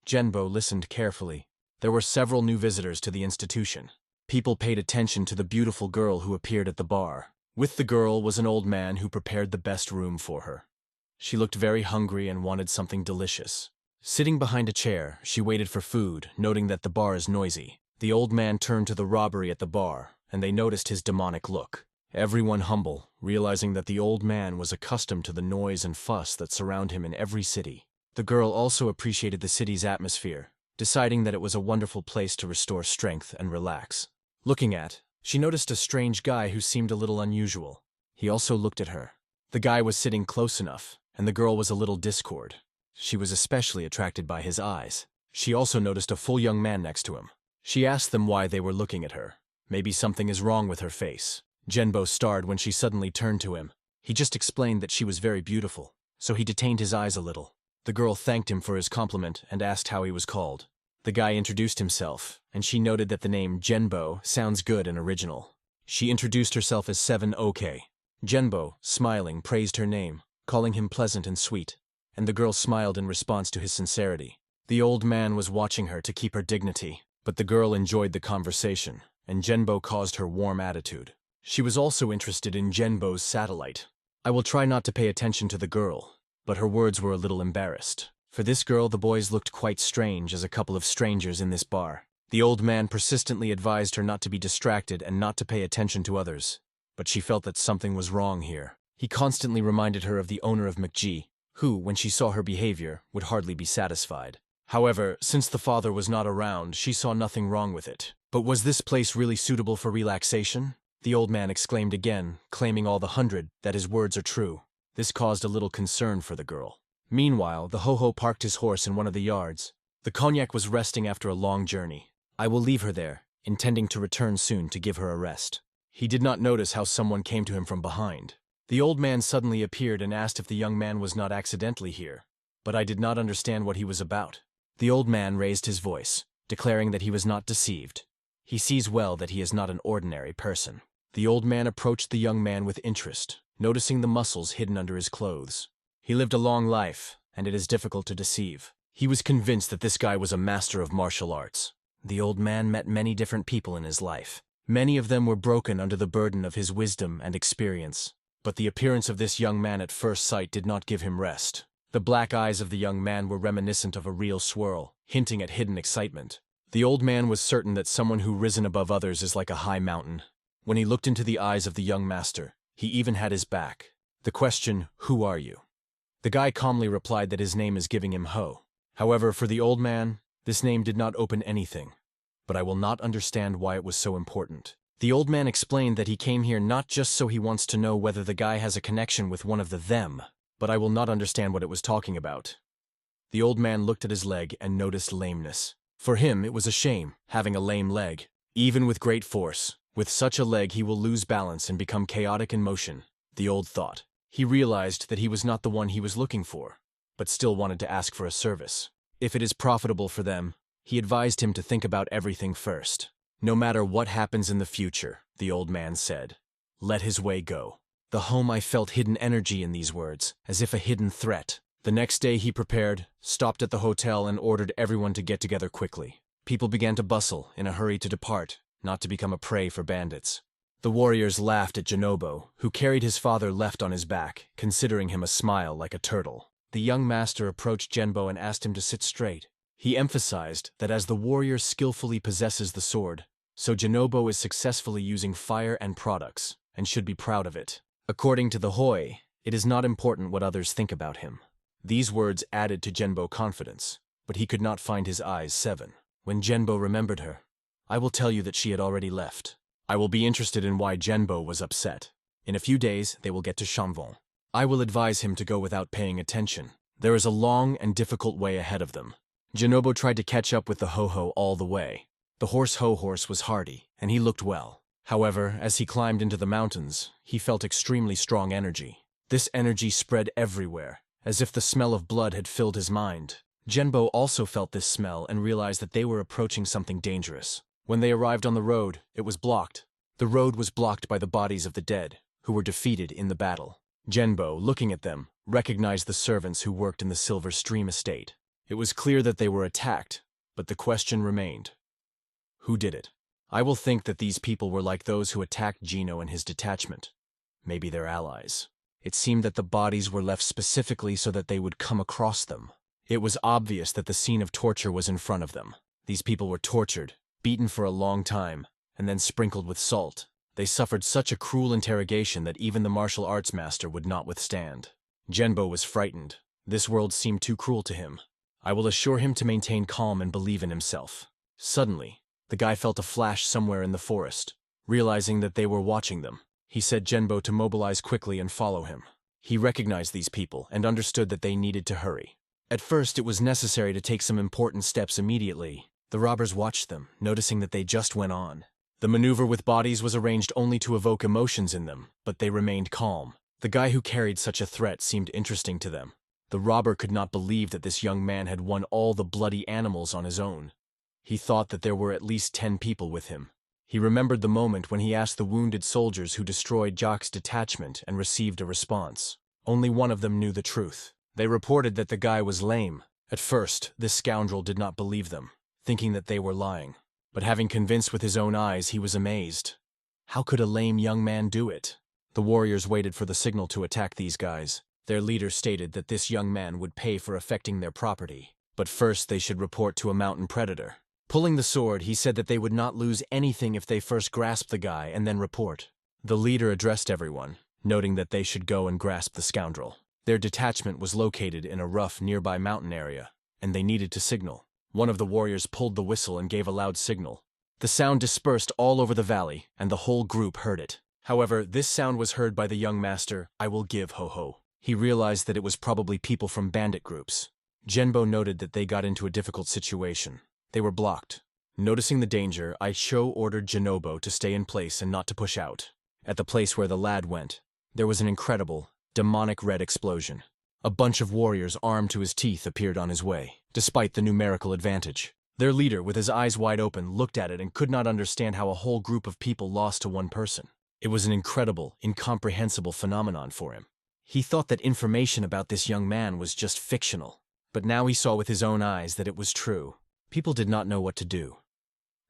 Jinbo listened carefully. There were several new visitors to the institution. People paid attention to the beautiful girl who appeared at the bar. With the girl was an old man who prepared the best room for her. She looked very hungry and wanted something delicious. Sitting behind a chair, she waited for food, noting that the bar is noisy. The old man turned to the robbery at the bar, and they noticed his demonic look. Everyone humble, realizing that the old man was accustomed to the noise and fuss that surround him in every city. The girl also appreciated the city's atmosphere, deciding that it was a wonderful place to restore strength and relax. Looking at, she noticed a strange guy who seemed a little unusual. He also looked at her. The guy was sitting close enough, and the girl was a little discord. She was especially attracted by his eyes. She also noticed a full young man next to him. She asked them why they were looking at her. Maybe something is wrong with her face. Jinbo starred when she suddenly turned to him. He just explained that she was very beautiful, so he detained his eyes a little. The girl thanked him for his compliment and asked how he was called. The guy introduced himself, and she noted that the name Jinbo sounds good and original. She introduced herself as 7OK. Jinbo, smiling, praised her name, calling him pleasant and sweet, and the girl smiled in response to his sincerity. The old man was watching her to keep her dignity, but the girl enjoyed the conversation, and Jinbo caused her warm attitude. She was also interested in Jinbo's satellite. I will try not to pay attention to the girl, but her words were a little embarrassed. For this girl, the boys looked quite strange as a couple of strangers in this bar. The old man persistently advised her not to be distracted and not to pay attention to others, but she felt that something was wrong here. He constantly reminded her of the owner of McG, who, when she saw her behavior, would hardly be satisfied. However, since the father was not around, she saw nothing wrong with it. But was this place really suitable for relaxation? The old man exclaimed again, claiming all the 100 that his words are true. This caused a little concern for the girl. Meanwhile, the ho-ho parked his horse in one of the yards. The cognac was resting after a long journey. I will leave her there, intending to return soon to give her a rest. He did not notice how someone came to him from behind. The old man suddenly appeared and asked if the young man was not accidentally here, but I did not understand what he was about. The old man raised his voice, declaring that he was not deceived. He sees well that he is not an ordinary person. The old man approached the young man with interest, noticing the muscles hidden under his clothes. He lived a long life, and it is difficult to deceive. He was convinced that this guy was a master of martial arts. The old man met many different people in his life. Many of them were broken under the burden of his wisdom and experience. But the appearance of this young man at first sight did not give him rest. The black eyes of the young man were reminiscent of a real swirl, hinting at hidden excitement. The old man was certain that someone who risen above others is like a high mountain. When he looked into the eyes of the young master, he even had his back. The question, "Who are you?" The guy calmly replied that his name is giving him Ho. However, for the old man, this name did not open anything. But I will not understand why it was so important. The old man explained that he came here not just so he wants to know whether the guy has a connection with one of the them, but I will not understand what it was talking about. The old man looked at his leg and noticed lameness. For him, it was a shame, having a lame leg. Even with great force, with such a leg he will lose balance and become chaotic in motion, the old thought. He realized that he was not the one he was looking for, but still wanted to ask for a service. If it is profitable for them, he advised him to think about everything first. No matter what happens in the future, the old man said, let his way go. The home I felt hidden energy in these words, as if a hidden threat. The next day he prepared, stopped at the hotel and ordered everyone to get together quickly. People began to bustle, in a hurry to depart, not to become a prey for bandits. The warriors laughed at Jinbo, who carried his father left on his back, considering him a smile like a turtle. The young master approached Jinbo and asked him to sit straight. He emphasized that as the warrior skillfully possesses the sword, so Jinbo is successfully using fire and products, and should be proud of it. According to the Hoi, it is not important what others think about him. These words added to Jinbo confidence, but he could not find his eyes 7. When Jinbo remembered her, I will tell you that she had already left. I will be interested in why Jinbo was upset. In a few days, they will get to Chambon. I will advise him to go without paying attention. There is a long and difficult way ahead of them. Jinbo tried to catch up with the ho-ho all the way. The horse was hardy, and he looked well. However, as he climbed into the mountains, he felt extremely strong energy. This energy spread everywhere, as if the smell of blood had filled his mind. Jinbo also felt this smell and realized that they were approaching something dangerous. When they arrived on the road, it was blocked. The road was blocked by the bodies of the dead, who were defeated in the battle. Jinbo, looking at them, recognized the servants who worked in the Silver Stream estate. It was clear that they were attacked, but the question remained. Who did it? I will think that these people were like those who attacked Gino and his detachment. Maybe their allies. It seemed that the bodies were left specifically so that they would come across them. It was obvious that the scene of torture was in front of them. These people were tortured, beaten for a long time, and then sprinkled with salt. They suffered such a cruel interrogation that even the martial arts master would not withstand. Jinbo was frightened. This world seemed too cruel to him. I will assure him to maintain calm and believe in himself. Suddenly, the guy felt a flash somewhere in the forest. Realizing that they were watching them, he said Jinbo to mobilize quickly and follow him. He recognized these people and understood that they needed to hurry. At first, it was necessary to take some important steps immediately. The robbers watched them, noticing that they just went on. The maneuver with bodies was arranged only to evoke emotions in them, but they remained calm. The guy who carried such a threat seemed interesting to them. The robber could not believe that this young man had won all the bloody animals on his own. He thought that there were at least 10 people with him. He remembered the moment when he asked the wounded soldiers who destroyed Jock's detachment and received a response. Only one of them knew the truth. They reported that the guy was lame. At first, this scoundrel did not believe them, thinking that they were lying. But having convinced with his own eyes, he was amazed. How could a lame young man do it? The warriors waited for the signal to attack these guys. Their leader stated that this young man would pay for affecting their property, but first they should report to a mountain predator. Pulling the sword, he said that they would not lose anything if they first grasped the guy and then report. The leader addressed everyone, noting that they should go and grasp the scoundrel. Their detachment was located in a rough nearby mountain area, and they needed to signal. One of the warriors pulled the whistle and gave a loud signal. The sound dispersed all over the valley, and the whole group heard it. However, this sound was heard by the young master, I will give ho-ho. He realized that it was probably people from bandit groups. Jinbo noted that they got into a difficult situation. They were blocked. Noticing the danger, Aisho ordered Jinobo to stay in place and not to push out. At the place where the lad went, there was an incredible, demonic red explosion. A bunch of warriors armed to his teeth appeared on his way, despite the numerical advantage. Their leader, with his eyes wide open, looked at it and could not understand how a whole group of people lost to one person. It was an incredible, incomprehensible phenomenon for him. He thought that information about this young man was just fictional, but now he saw with his own eyes that it was true. People did not know what to do.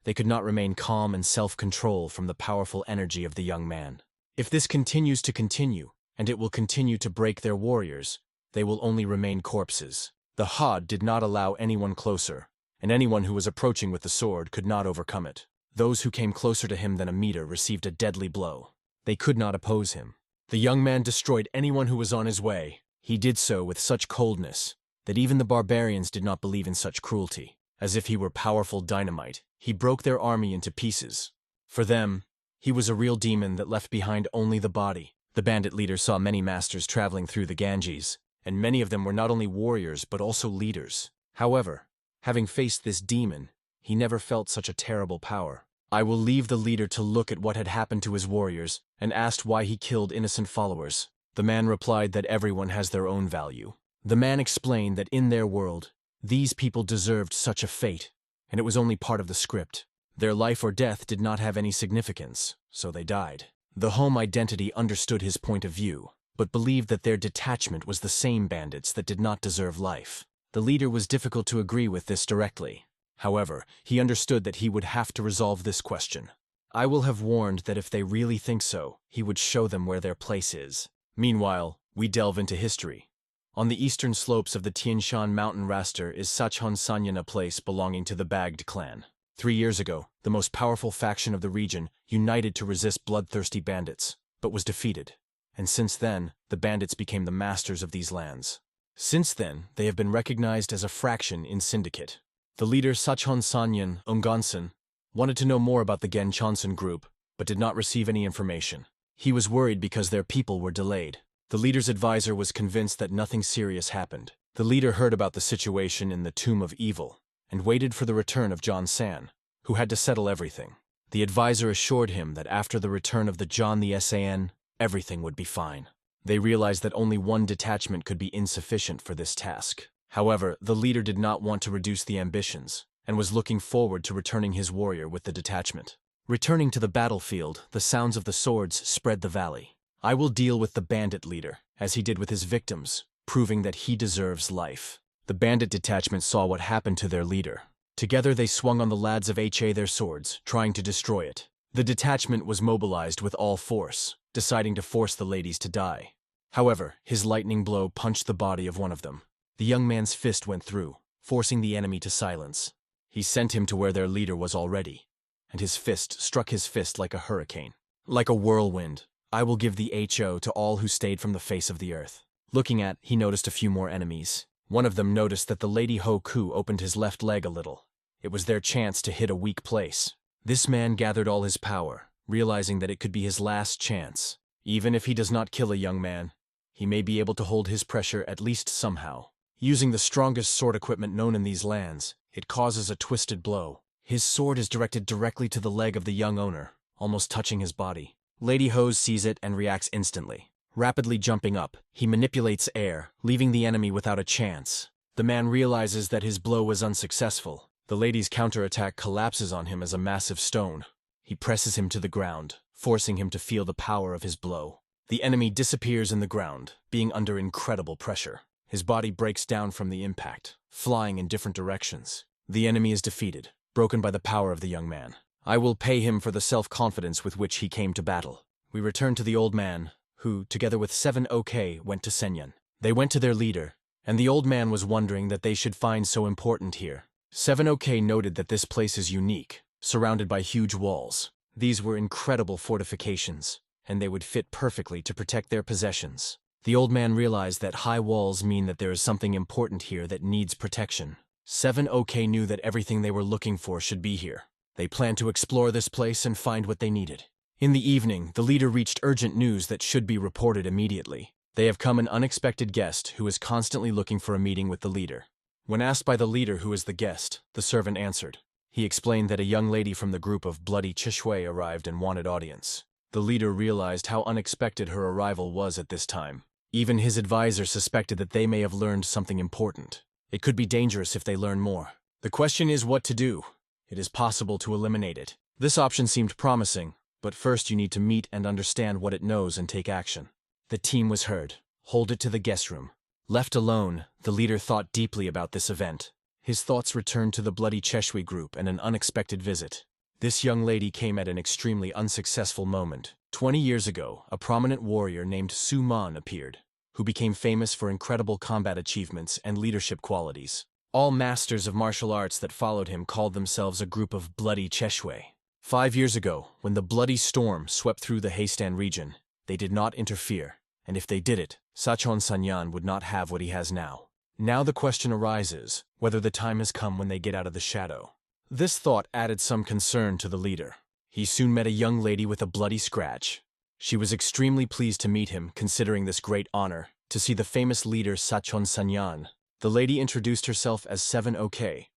They could not remain calm and self-control from the powerful energy of the young man. If this continues to continue, and it will continue to break their warriors, they will only remain corpses. The Hod did not allow anyone closer, and anyone who was approaching with the sword could not overcome it. Those who came closer to him than a meter received a deadly blow. They could not oppose him. The young man destroyed anyone who was on his way. He did so with such coldness that even the barbarians did not believe in such cruelty. As if he were powerful dynamite, he broke their army into pieces. For them, he was a real demon that left behind only the body. The bandit leader saw many masters traveling through the Ganges, and many of them were not only warriors but also leaders. However, having faced this demon, he never felt such a terrible power. I will leave the leader to look at what had happened to his warriors and asked why he killed innocent followers. The man replied that everyone has their own value. The man explained that in their world, these people deserved such a fate, and it was only part of the script. Their life or death did not have any significance, so they died. The home identity understood his point of view, but believed that their detachment was the same bandits that did not deserve life. The leader was difficult to agree with this directly. However, he understood that he would have to resolve this question. I will have warned that if they really think so, he would show them where their place is. Meanwhile, we delve into history. On the eastern slopes of the Tian Shan mountain raster is Sachon Sanyan, a place belonging to the Bagged clan. 3 years ago, the most powerful faction of the region united to resist bloodthirsty bandits, but was defeated. And since then, the bandits became the masters of these lands. Since then, they have been recognized as a fraction in Syndicate. The leader Sachon Sanyan, Ongonsan, wanted to know more about the Gen Chonsan group, but did not receive any information. He was worried because their people were delayed. The leader's advisor was convinced that nothing serious happened. The leader heard about the situation in the Tomb of Evil and waited for the return of John San, who had to settle everything. The advisor assured him that after the return of the John the San, everything would be fine. They realized that only one detachment could be insufficient for this task. However, the leader did not want to reduce the ambitions and was looking forward to returning his warrior with the detachment. Returning to the battlefield, the sounds of the swords spread the valley. I will deal with the bandit leader, as he did with his victims, proving that he deserves life. The bandit detachment saw what happened to their leader. Together they swung on the lads of HA their swords, trying to destroy it. The detachment was mobilized with all force, deciding to force the ladies to die. However, his lightning blow punched the body of one of them. The young man's fist went through, forcing the enemy to silence. He sent him to where their leader was already, and his fist struck his fist like a hurricane. Like a whirlwind, I will give the HO to all who stayed from the face of the earth. Looking at, he noticed a few more enemies. One of them noticed that the Lady Hoku opened his left leg a little. It was their chance to hit a weak place. This man gathered all his power, realizing that it could be his last chance. Even if he does not kill a young man, he may be able to hold his pressure at least somehow. Using the strongest sword equipment known in these lands, it causes a twisted blow. His sword is directed directly to the leg of the young owner, almost touching his body. Lady Hose sees it and reacts instantly. Rapidly jumping up, he manipulates air, leaving the enemy without a chance. The man realizes that his blow was unsuccessful. The lady's counterattack collapses on him as a massive stone. He presses him to the ground, forcing him to feel the power of his blow. The enemy disappears in the ground, being under incredible pressure. His body breaks down from the impact, flying in different directions. The enemy is defeated, broken by the power of the young man. I will pay him for the self-confidence with which he came to battle. We return to the old man, who, together with 7 OK, went to Senyan. They went to their leader, and the old man was wondering that they should find so important here. 7 OK noted that this place is unique, surrounded by huge walls. These were incredible fortifications, and they would fit perfectly to protect their possessions. The old man realized that high walls mean that there is something important here that needs protection. 7 OK knew that everything they were looking for should be here. They planned to explore this place and find what they needed. In the evening, the leader reached urgent news that should be reported immediately. They have come an unexpected guest who is constantly looking for a meeting with the leader. When asked by the leader who is the guest, the servant answered. He explained that a young lady from the group of Bloody Chishui arrived and wanted audience. The leader realized how unexpected her arrival was at this time. Even his advisor suspected that they may have learned something important. It could be dangerous if they learn more. The question is what to do. It is possible to eliminate it. This option seemed promising, but first you need to meet and understand what it knows and take action. The team was heard. Hold it to the guest room. Left alone, the leader thought deeply about this event. His thoughts returned to the Bloody Cheshui group and an unexpected visit. This young lady came at an extremely unsuccessful moment. 20 years ago, a prominent warrior named Su Man appeared, who became famous for incredible combat achievements and leadership qualities. All masters of martial arts that followed him called themselves a group of Bloody Cheshui. 5 years ago, when the bloody storm swept through the Heistan region, they did not interfere, and if they did it, Sachon Sanyan would not have what he has now. Now the question arises, whether the time has come when they get out of the shadow. This thought added some concern to the leader. He soon met a young lady with a bloody scratch. She was extremely pleased to meet him, considering this great honor, to see the famous leader Sachon Sanyan. The lady introduced herself as 7 OK,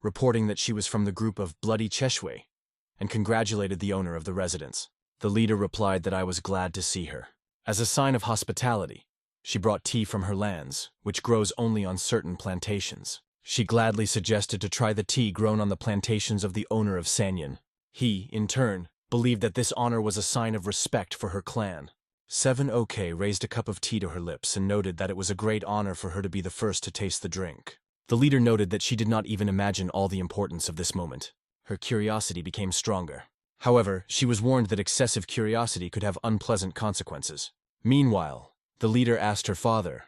reporting that she was from the group of Bloody Cheshui, and congratulated the owner of the residence. The leader replied that I was glad to see her. As a sign of hospitality, she brought tea from her lands, which grows only on certain plantations. She gladly suggested to try the tea grown on the plantations of the owner of Sanyan. He, in turn, believed that this honor was a sign of respect for her clan. 7 OK raised a cup of tea to her lips and noted that it was a great honor for her to be the first to taste the drink. The leader noted that she did not even imagine all the importance of this moment. Her curiosity became stronger. However, she was warned that excessive curiosity could have unpleasant consequences. Meanwhile, the leader asked her father,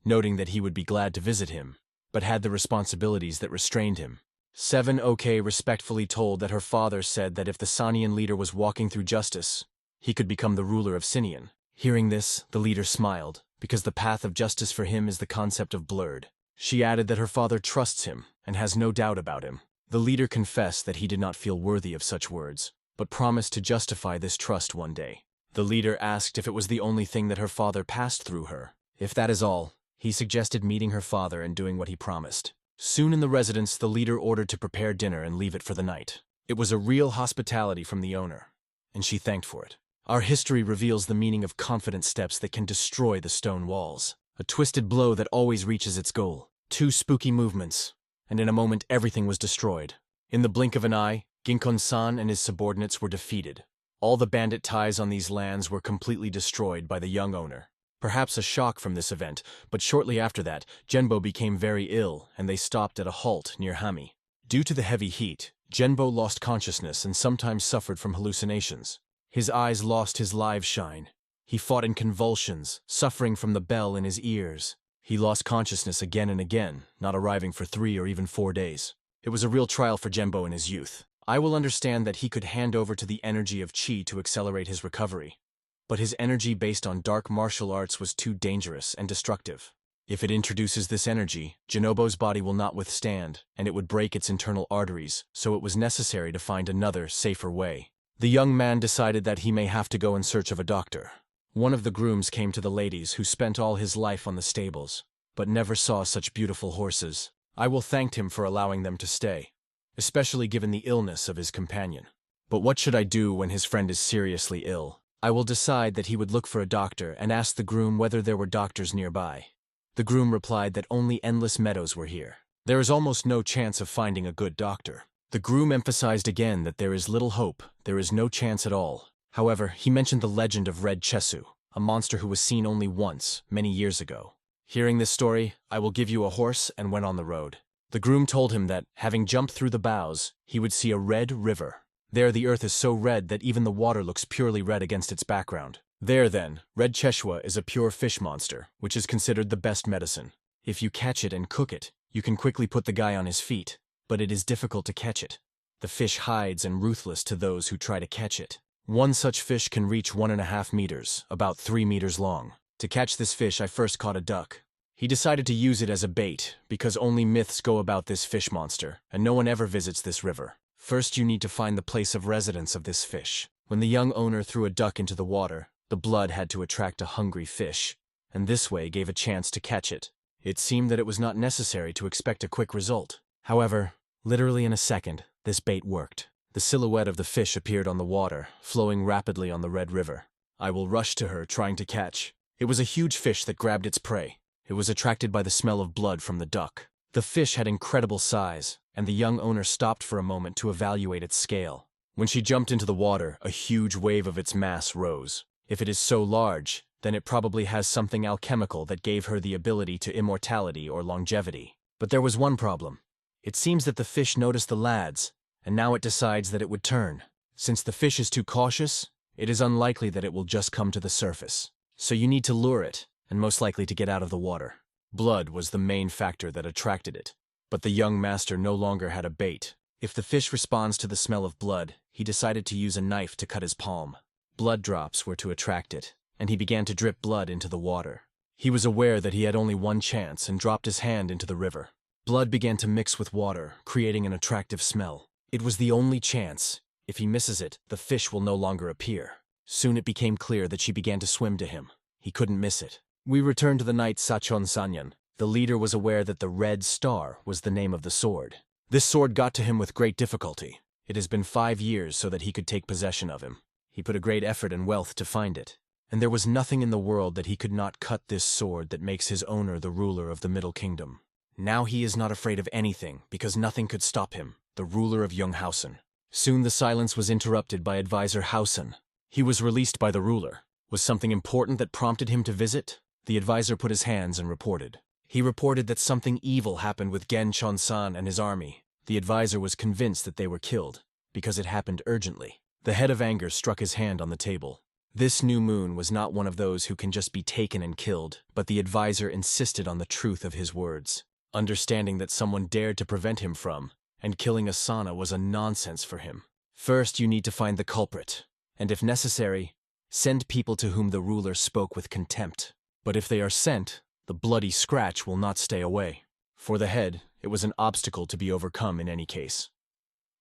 noting that he would be glad to visit him, but had the responsibilities that restrained him. 7 OK respectfully told that her father said that if the Sanian leader was walking through justice, he could become the ruler of Sinian. Hearing this, the leader smiled, because the path of justice for him is the concept of blurred. She added that her father trusts him and has no doubt about him. The leader confessed that he did not feel worthy of such words, but promised to justify this trust one day. The leader asked if it was the only thing that her father passed through her. If that is all, he suggested meeting her father and doing what he promised. Soon in the residence, the leader ordered to prepare dinner and leave it for the night. It was a real hospitality from the owner, and she thanked for it. Our history reveals the meaning of confident steps that can destroy the stone walls. A twisted blow that always reaches its goal. 2 spooky movements, and in a moment everything was destroyed. In the blink of an eye, Ginkon-san and his subordinates were defeated. All the bandit ties on these lands were completely destroyed by the young owner. Perhaps a shock from this event, but shortly after that, Jinbo became very ill and they stopped at a halt near Hami. Due to the heavy heat, Jinbo lost consciousness and sometimes suffered from hallucinations. His eyes lost his live shine. He fought in convulsions, suffering from the bell in his ears. He lost consciousness again and again, not arriving for 3 or even 4 days. It was a real trial for Jinbo in his youth. I will understand that he could hand over to the energy of Qi to accelerate his recovery. But his energy based on dark martial arts was too dangerous and destructive. If it introduces this energy, Jinbo's body will not withstand, and it would break its internal arteries, so it was necessary to find another, safer way. The young man decided that he may have to go in search of a doctor. One of the grooms came to the ladies who spent all his life on the stables, but never saw such beautiful horses. I will thank him for allowing them to stay, especially given the illness of his companion. But what should I do when his friend is seriously ill? I will decide that he would look for a doctor and ask the groom whether there were doctors nearby. The groom replied that only endless meadows were here. There is almost no chance of finding a good doctor. The groom emphasized again that there is little hope, there is no chance at all. However, he mentioned the legend of Red Chesu, a monster who was seen only once, many years ago. Hearing this story, I will give you a horse, and went on the road. The groom told him that, having jumped through the boughs, he would see a red river. There the earth is so red that even the water looks purely red against its background. There then, Red Cheshua is a pure fish monster, which is considered the best medicine. If you catch it and cook it, you can quickly put the guy on his feet, but it is difficult to catch it. The fish hides and ruthless to those who try to catch it. One such fish can reach 1.5 meters, about 3 meters long. To catch this fish, I first caught a duck. He decided to use it as a bait, because only myths go about this fish monster, and no one ever visits this river. First you need to find the place of residence of this fish. When the young owner threw a duck into the water, the blood had to attract a hungry fish, and this way gave a chance to catch it. It seemed that it was not necessary to expect a quick result. However, literally in a second, this bait worked. The silhouette of the fish appeared on the water, flowing rapidly on the Red River. I will rush to her, trying to catch. It was a huge fish that grabbed its prey. It was attracted by the smell of blood from the duck. The fish had incredible size, and the young owner stopped for a moment to evaluate its scale. When she jumped into the water, a huge wave of its mass rose. If it is so large, then it probably has something alchemical that gave her the ability to immortality or longevity. But there was one problem. It seems that the fish noticed the lads, and now it decides that it would turn. Since the fish is too cautious, it is unlikely that it will just come to the surface. So you need to lure it, and most likely to get out of the water. Blood was the main factor that attracted it. But the young master no longer had a bait. If the fish responds to the smell of blood, he decided to use a knife to cut his palm. Blood drops were to attract it, and he began to drip blood into the water. He was aware that he had only one chance and dropped his hand into the river. Blood began to mix with water, creating an attractive smell. It was the only chance. If he misses it, the fish will no longer appear. Soon it became clear that she began to swim to him. He couldn't miss it. We returned to the knight Sachon Sanyan. The leader was aware that the Red Star was the name of the sword. This sword got to him with great difficulty. It has been 5 years so that he could take possession of him. He put a great effort and wealth to find it, and there was nothing in the world that he could not cut this sword that makes his owner the ruler of the Middle Kingdom. Now he is not afraid of anything, because nothing could stop him, the ruler of Junghausen. Soon the silence was interrupted by advisor Hausen. He was released by the ruler. Was something important that prompted him to visit? The advisor put his hands and reported. He reported that something evil happened with Gen Chonsan and his army. The advisor was convinced that they were killed, because it happened urgently. The head of anger struck his hand on the table. This new moon was not one of those who can just be taken and killed, but the advisor insisted on the truth of his words, understanding that someone dared to prevent him from, and killing Asana was a nonsense for him. First, you need to find the culprit, and if necessary, send people to whom the ruler spoke with contempt. But if they are sent, the bloody scratch will not stay away. For the head, it was an obstacle to be overcome in any case.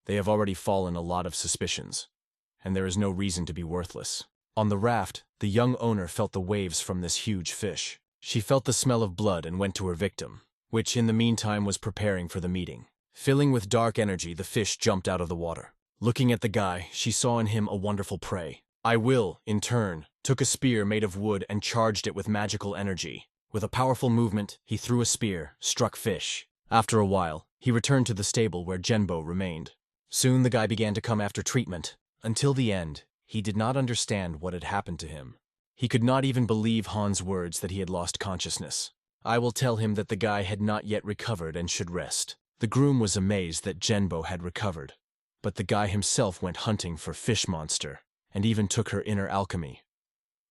They have already fallen a lot of suspicions, and there is no reason to be worthless. On the raft, the young owner felt the waves from this huge fish. She felt the smell of blood and went to her victim, which in the meantime was preparing for the meeting. Filling with dark energy, the fish jumped out of the water. Looking at the guy, she saw in him a wonderful prey. I will, in turn, took a spear made of wood and charged it with magical energy. With a powerful movement, he threw a spear, struck fish. After a while, he returned to the stable where Jinbo remained. Soon the guy began to come after treatment. Until the end, he did not understand what had happened to him. He could not even believe Han's words that he had lost consciousness. I will tell him that the guy had not yet recovered and should rest. The groom was amazed that Jinbo had recovered. But the guy himself went hunting for Fish Monster, and even took her inner alchemy.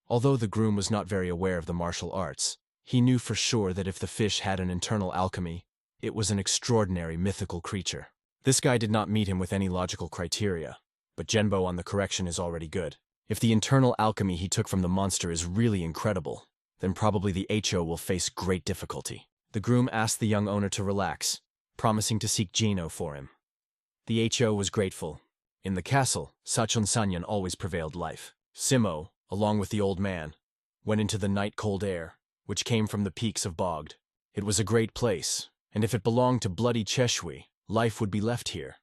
Although the groom was not very aware of the martial arts, He knew for sure that if the fish had an internal alchemy, it was an extraordinary mythical creature. This guy did not meet him with any logical criteria, but Jinbo on the correction is already good. If the internal alchemy he took from the monster is really incredible, then probably the HO will face great difficulty. The groom asked the young owner to relax, promising to seek Gino for him. The HO was grateful. In the castle, Sachon Sanyan always prevailed life. Simo, along with the old man, went into the night-cold air, which came from the peaks of Bogd. It was a great place, and if it belonged to bloody Cheshui, life would be left here.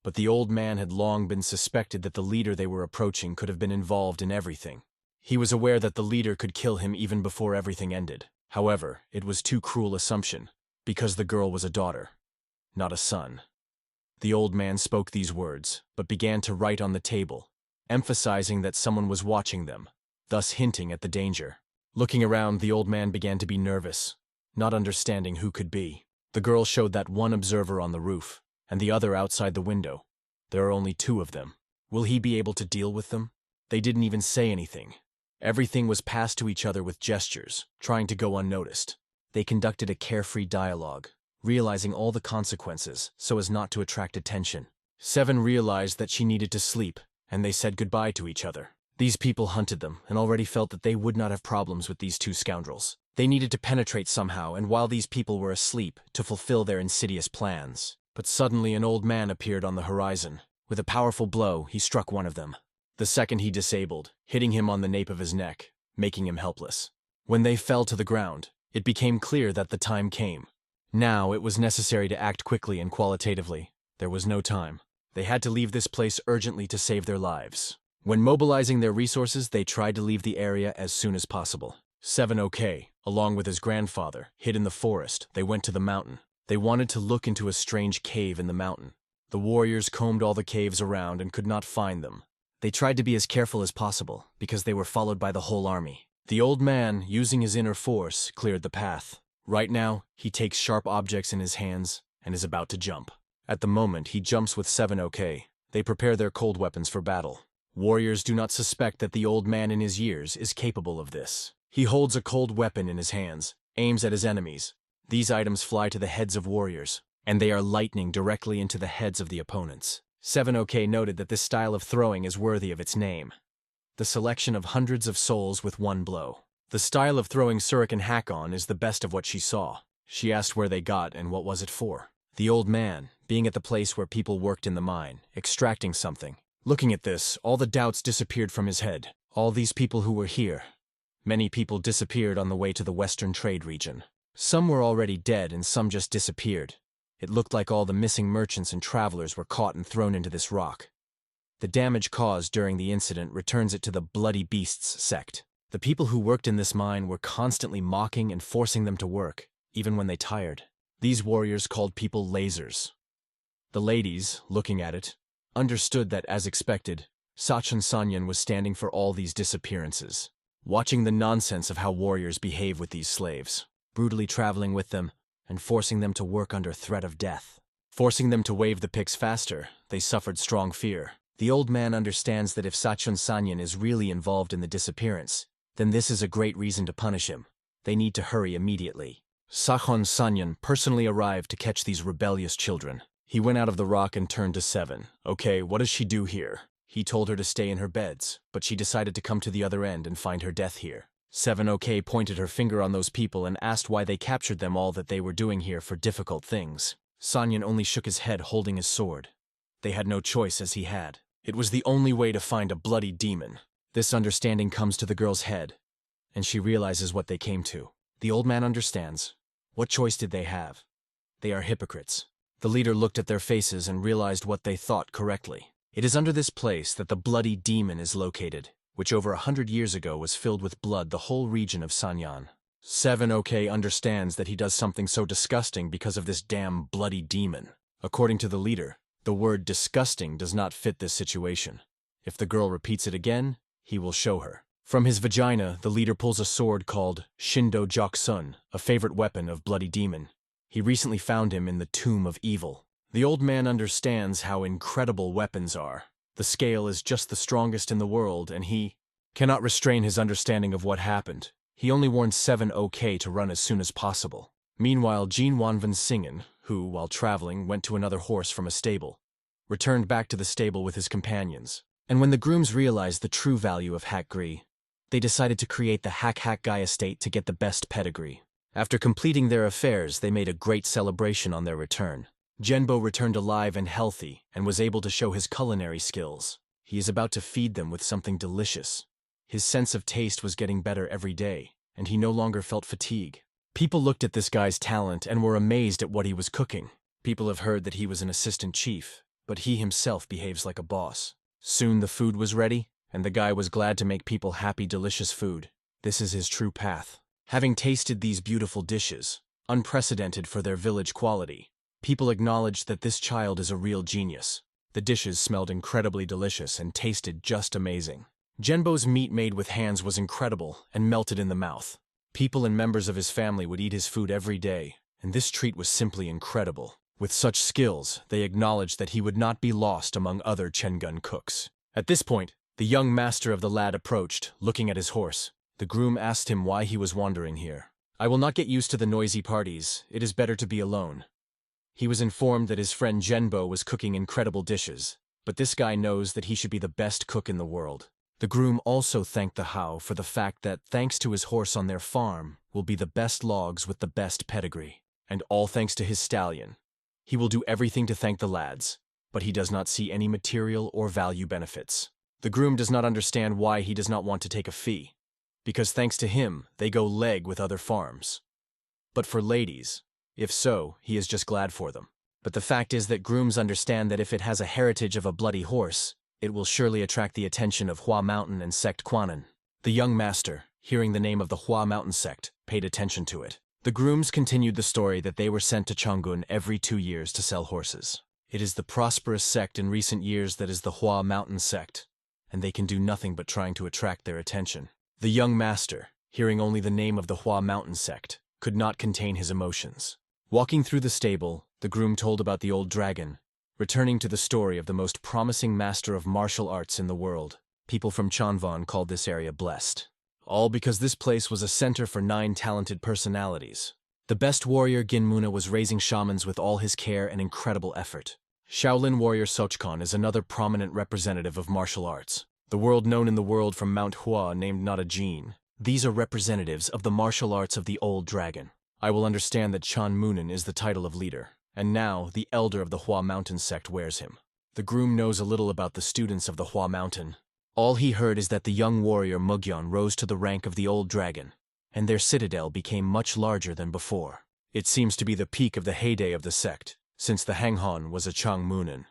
But the old man had long been suspected that the leader they were approaching could have been involved in everything. He was aware that the leader could kill him even before everything ended. However, it was too cruel assumption, because the girl was a daughter, not a son. The old man spoke these words, but began to write on the table, emphasizing that someone was watching them, thus hinting at the danger. Looking around, the old man began to be nervous, not understanding who could be. The girl showed that one observer on the roof, and the other outside the window. There are only 2 of them. Will he be able to deal with them? They didn't even say anything. Everything was passed to each other with gestures, trying to go unnoticed. They conducted a carefree dialogue, realizing all the consequences so as not to attract attention. Seven realized that she needed to sleep, and they said goodbye to each other. These people hunted them and already felt that they would not have problems with these 2 scoundrels. They needed to penetrate somehow, and while these people were asleep, to fulfill their insidious plans. But suddenly an old man appeared on the horizon. With a powerful blow, he struck one of them. The second he disabled, hitting him on the nape of his neck, making him helpless. When they fell to the ground, it became clear that the time came. Now it was necessary to act quickly and qualitatively. There was no time. They had to leave this place urgently to save their lives. When mobilizing their resources, they tried to leave the area as soon as possible. 7OK, along with his grandfather, hid in the forest. They went to the mountain. They wanted to look into a strange cave in the mountain. The warriors combed all the caves around and could not find them. They tried to be as careful as possible, because they were followed by the whole army. The old man, using his inner force, cleared the path. Right now, he takes sharp objects in his hands and is about to jump. At the moment, he jumps with 7OK. They prepare their cold weapons for battle. Warriors do not suspect that the old man in his years is capable of this. He holds a cold weapon in his hands, aims at his enemies. These items fly to the heads of warriors, and they are lightning directly into the heads of the opponents. 7OK noted that this style of throwing is worthy of its name. The selection of hundreds of souls with one blow. The style of throwing Shuriken Hakon is the best of what she saw. She asked where they got and what was it for. The old man, being at the place where people worked in the mine, extracting something. Looking at this, all the doubts disappeared from his head. All these people who were here. Many people disappeared on the way to the Western Trade region. Some were already dead and some just disappeared. It looked like all the missing merchants and travelers were caught and thrown into this rock. The damage caused during the incident returns it to the Bloody Beasts sect. The people who worked in this mine were constantly mocking and forcing them to work, even when they tired. These warriors called people lasers. The ladies, looking at it, understood that, as expected, Sachin Sanyan was standing for all these disappearances, watching the nonsense of how warriors behave with these slaves, brutally traveling with them and forcing them to work under threat of death. Forcing them to wave the picks faster, they suffered strong fear. The old man understands that if Sachin Sanyan is really involved in the disappearance, then this is a great reason to punish him. They need to hurry immediately. Sachon Sanyan personally arrived to catch these rebellious children. He went out of the rock and turned to 7. Okay, what does she do here? He told her to stay in her beds, but she decided to come to the other end and find her death here. 7OK pointed her finger on those people and asked why they captured them, all that they were doing here for difficult things. Sanyan only shook his head, holding his sword. They had no choice, as he had. It was the only way to find a bloody demon. This understanding comes to the girl's head, and she realizes what they came to. The old man understands. What choice did they have? They are hypocrites. The leader looked at their faces and realized what they thought correctly. It is under this place that the bloody demon is located, which over 100 years ago was filled with blood the whole region of Sanyan. 7OK understands that he does something so disgusting because of this damn bloody demon. According to the leader, the word disgusting does not fit this situation. If the girl repeats it again, he will show her. From his vagina, the leader pulls a sword called Shindo Joksun, a favorite weapon of bloody demon. He recently found him in the Tomb of Evil. The old man understands how incredible weapons are. The scale is just the strongest in the world, and he cannot restrain his understanding of what happened. He only warned 7 OK to run as soon as possible. Meanwhile, Jean Wanvan Singen, who, while traveling, went to another horse from a stable, returned back to the stable with his companions. And when the grooms realized the true value of Hakgri, they decided to create the Hak Guy estate to get the best pedigree. After completing their affairs, they made a great celebration on their return. Jinbo returned alive and healthy and was able to show his culinary skills. He is about to feed them with something delicious. His sense of taste was getting better every day, and he no longer felt fatigue. People looked at this guy's talent and were amazed at what he was cooking. People have heard that he was an assistant chief, but he himself behaves like a boss. Soon the food was ready, and the guy was glad to make people happy, delicious food. This is his true path. Having tasted these beautiful dishes, unprecedented for their village quality, people acknowledged that this child is a real genius. The dishes smelled incredibly delicious and tasted just amazing. Jinbo's meat made with hands was incredible and melted in the mouth. People and members of his family would eat his food every day, and this treat was simply incredible. With such skills, they acknowledged that he would not be lost among other Chengun cooks. At this point, the young master of the lad approached, looking at his horse. The groom asked him why he was wandering here. "I will not get used to the noisy parties. It is better to be alone." He was informed that his friend Jinbo was cooking incredible dishes, but this guy knows that he should be the best cook in the world. The groom also thanked the Hao for the fact that, thanks to his horse on their farm, will be the best logs with the best pedigree. And all thanks to his stallion. He will do everything to thank the lads, but he does not see any material or value benefits. The groom does not understand why he does not want to take a fee, because thanks to him, they go leg with other farms. But for ladies, if so, he is just glad for them. But the fact is that grooms understand that if it has a heritage of a bloody horse, it will surely attract the attention of Hua Mountain and sect Quanan. The young master, hearing the name of the Hua Mountain sect, paid attention to it. The grooms continued the story that they were sent to Changgun every 2 years to sell horses. It is the prosperous sect in recent years that is the Hua Mountain sect, and they can do nothing but trying to attract their attention. The young master, hearing only the name of the Hua Mountain sect, could not contain his emotions. Walking through the stable, the groom told about the old dragon, returning to the story of the most promising master of martial arts in the world. People from Chanvan called this area blessed. All because this place was a center for 9 talented personalities. The best warrior Ginmuna was raising shamans with all his care and incredible effort. Shaolin warrior Sochkon is another prominent representative of martial arts. The world known in the world from Mount Hua named not a Jin. These are representatives of the martial arts of the old dragon. I will understand that Chan Munin is the title of leader, and now the elder of the Hua Mountain sect wears him. The groom knows a little about the students of the Hua Mountain. All he heard is that the young warrior Mugyeon rose to the rank of the old dragon, and their citadel became much larger than before. It seems to be the peak of the heyday of the sect, since the Hanghon was a Chang Munin.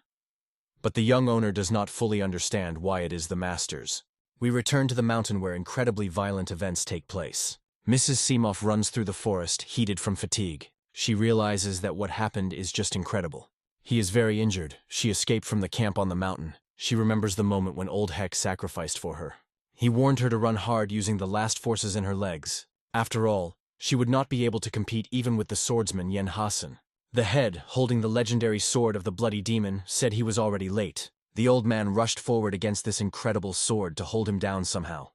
But the young owner does not fully understand why it is the masters. We return to the mountain where incredibly violent events take place. Mrs. Seemoff runs through the forest, heated from fatigue. She realizes that what happened is just incredible. He is very injured. She escaped from the camp on the mountain. She remembers the moment when Old Heck sacrificed for her. He warned her to run hard using the last forces in her legs. After all, she would not be able to compete even with the swordsman Yen Hasen. The head, holding the legendary sword of the bloody demon, said he was already late. The old man rushed forward against this incredible sword to hold him down somehow,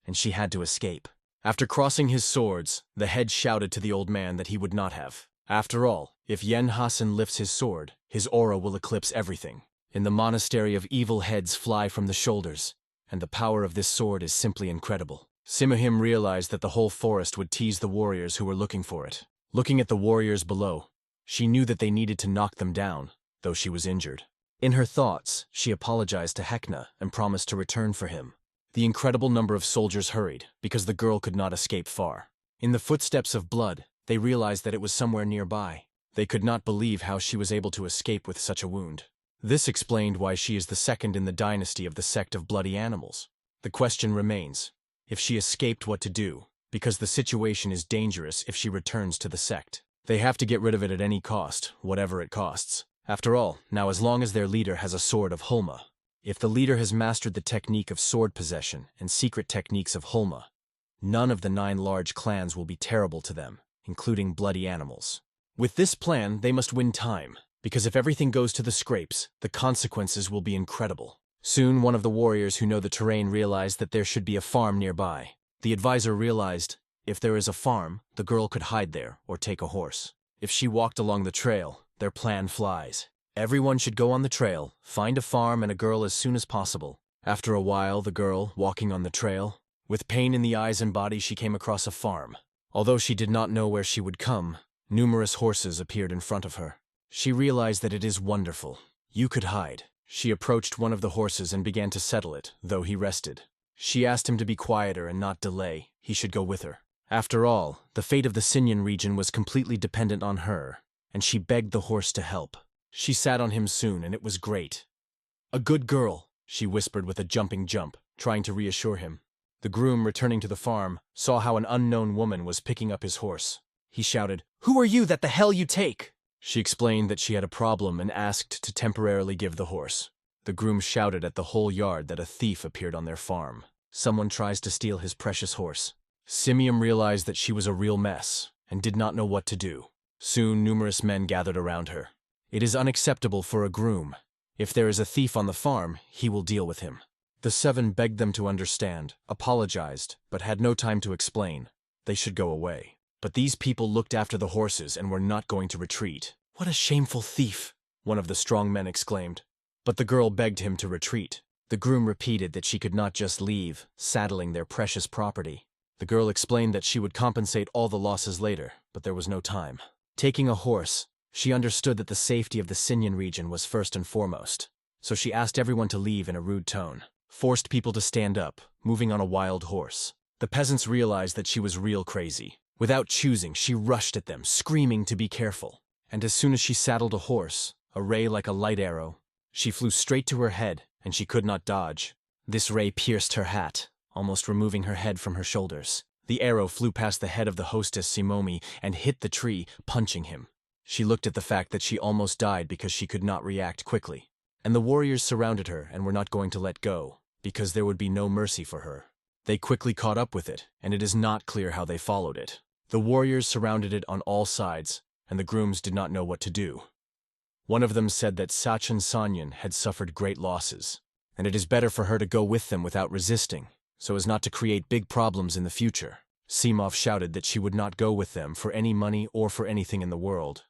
and she had to escape. After crossing his swords, the head shouted to the old man that he would not have. After all, if Yen Hasen lifts his sword, his aura will eclipse everything. In the monastery of evil heads fly from the shoulders, and the power of this sword is simply incredible. Simahim realized that the whole forest would tease the warriors who were looking for it. Looking at the warriors below, she knew that they needed to knock them down, though she was injured. In her thoughts, she apologized to Hekna and promised to return for him. The incredible number of soldiers hurried, because the girl could not escape far. In the footsteps of blood, they realized that it was somewhere nearby. They could not believe how she was able to escape with such a wound. This explained why she is the second in the dynasty of the sect of bloody animals. The question remains, if she escaped, what to do, because the situation is dangerous if she returns to the sect. They have to get rid of it at any cost, whatever it costs. After all, now as long as their leader has a sword of Hulma, if the leader has mastered the technique of sword possession and secret techniques of Hulma, none of the 9 large clans will be terrible to them, including bloody animals. With this plan, they must win time, because if everything goes to the scrapes, the consequences will be incredible. Soon, one of the warriors who know the terrain realized that there should be a farm nearby. The advisor realized If there is a farm, the girl could hide there or take a horse. If she walked along the trail, their plan flies. Everyone should go on the trail, find a farm and a girl as soon as possible. After a while, the girl, walking on the trail, with pain in the eyes and body, she came across a farm. Although she did not know where she would come, numerous horses appeared in front of her. She realized that it is wonderful. You could hide. She approached one of the horses and began to settle it, though he rested. She asked him to be quieter and not delay. He should go with her. After all, the fate of the Sinyan region was completely dependent on her, and she begged the horse to help. She sat on him soon, and it was great. "A good girl," she whispered with a jumping jump, trying to reassure him. The groom, returning to the farm, saw how an unknown woman was picking up his horse. He shouted, "Who are you that the hell you take?" She explained that she had a problem and asked to temporarily give the horse. The groom shouted at the whole yard that a thief appeared on their farm. Someone tries to steal his precious horse. Simeon realized that she was a real mess and did not know what to do. Soon, numerous men gathered around her. It is unacceptable for a groom. If there is a thief on the farm, he will deal with him. The 7 begged them to understand, apologized, but had no time to explain. They should go away. But these people looked after the horses and were not going to retreat. "What a shameful thief!" one of the strong men exclaimed. But the girl begged him to retreat. The groom repeated that she could not just leave, saddling their precious property. The girl explained that she would compensate all the losses later, but there was no time. Taking a horse, she understood that the safety of the Sinyan region was first and foremost. So she asked everyone to leave in a rude tone, forced people to stand up, moving on a wild horse. The peasants realized that she was real crazy. Without choosing, she rushed at them, screaming to be careful. And as soon as she saddled a horse, a ray like a light arrow, she flew straight to her head, and she could not dodge. This ray pierced her hat, almost removing her head from her shoulders. The arrow flew past the head of the hostess Simomi and hit the tree, punching him. She looked at the fact that she almost died because she could not react quickly. And the warriors surrounded her and were not going to let go, because there would be no mercy for her. They quickly caught up with it, and it is not clear how they followed it. The warriors surrounded it on all sides, and the grooms did not know what to do. One of them said that Sachin Sanyan had suffered great losses, and it is better for her to go with them without resisting, so as not to create big problems in the future. Simov shouted that she would not go with them for any money or for anything in the world.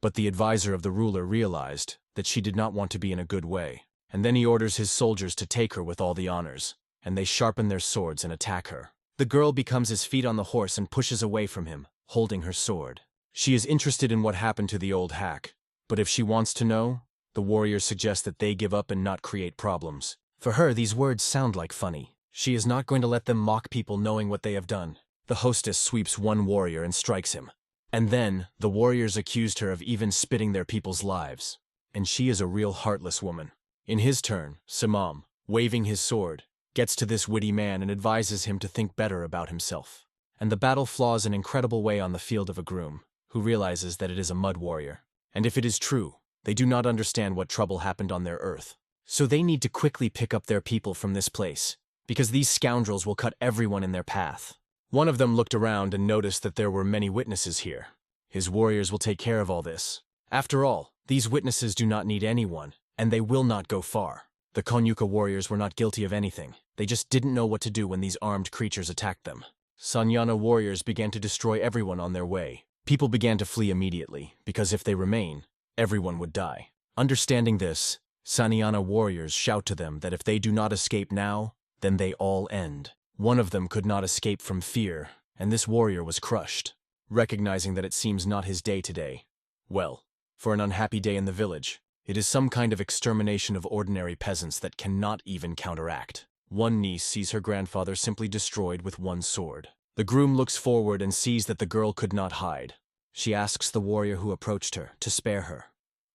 But the advisor of the ruler realized that she did not want to be in a good way, and then he orders his soldiers to take her with all the honors, and they sharpen their swords and attack her. The girl becomes his feet on the horse and pushes away from him, holding her sword. She is interested in what happened to the old hack, but if she wants to know, the warriors suggest that they give up and not create problems. For her, these words sound like funny. She is not going to let them mock people knowing what they have done. The hostess sweeps one warrior and strikes him. And then, the warriors accused her of even spitting their people's lives. And she is a real heartless woman. In his turn, Simam, waving his sword, gets to this witty man and advises him to think better about himself. And the battle flaws an incredible way on the field of a groom, who realizes that it is a mud warrior. And if it is true, they do not understand what trouble happened on their earth. So they need to quickly pick up their people from this place, because these scoundrels will cut everyone in their path. One of them looked around and noticed that there were many witnesses here. His warriors will take care of all this. After all, these witnesses do not need anyone, and they will not go far. The Konyuka warriors were not guilty of anything. They just didn't know what to do when these armed creatures attacked them. Sanyana warriors began to destroy everyone on their way. People began to flee immediately, because if they remain, everyone would die. Understanding this, Sanyana warriors shout to them that if they do not escape now, then they all end. One of them could not escape from fear, and this warrior was crushed, recognizing that it seems not his day today. Well, for an unhappy day in the village, it is some kind of extermination of ordinary peasants that cannot even counteract. One niece sees her grandfather simply destroyed with one sword. The groom looks forward and sees that the girl could not hide. She asks the warrior who approached her to spare her.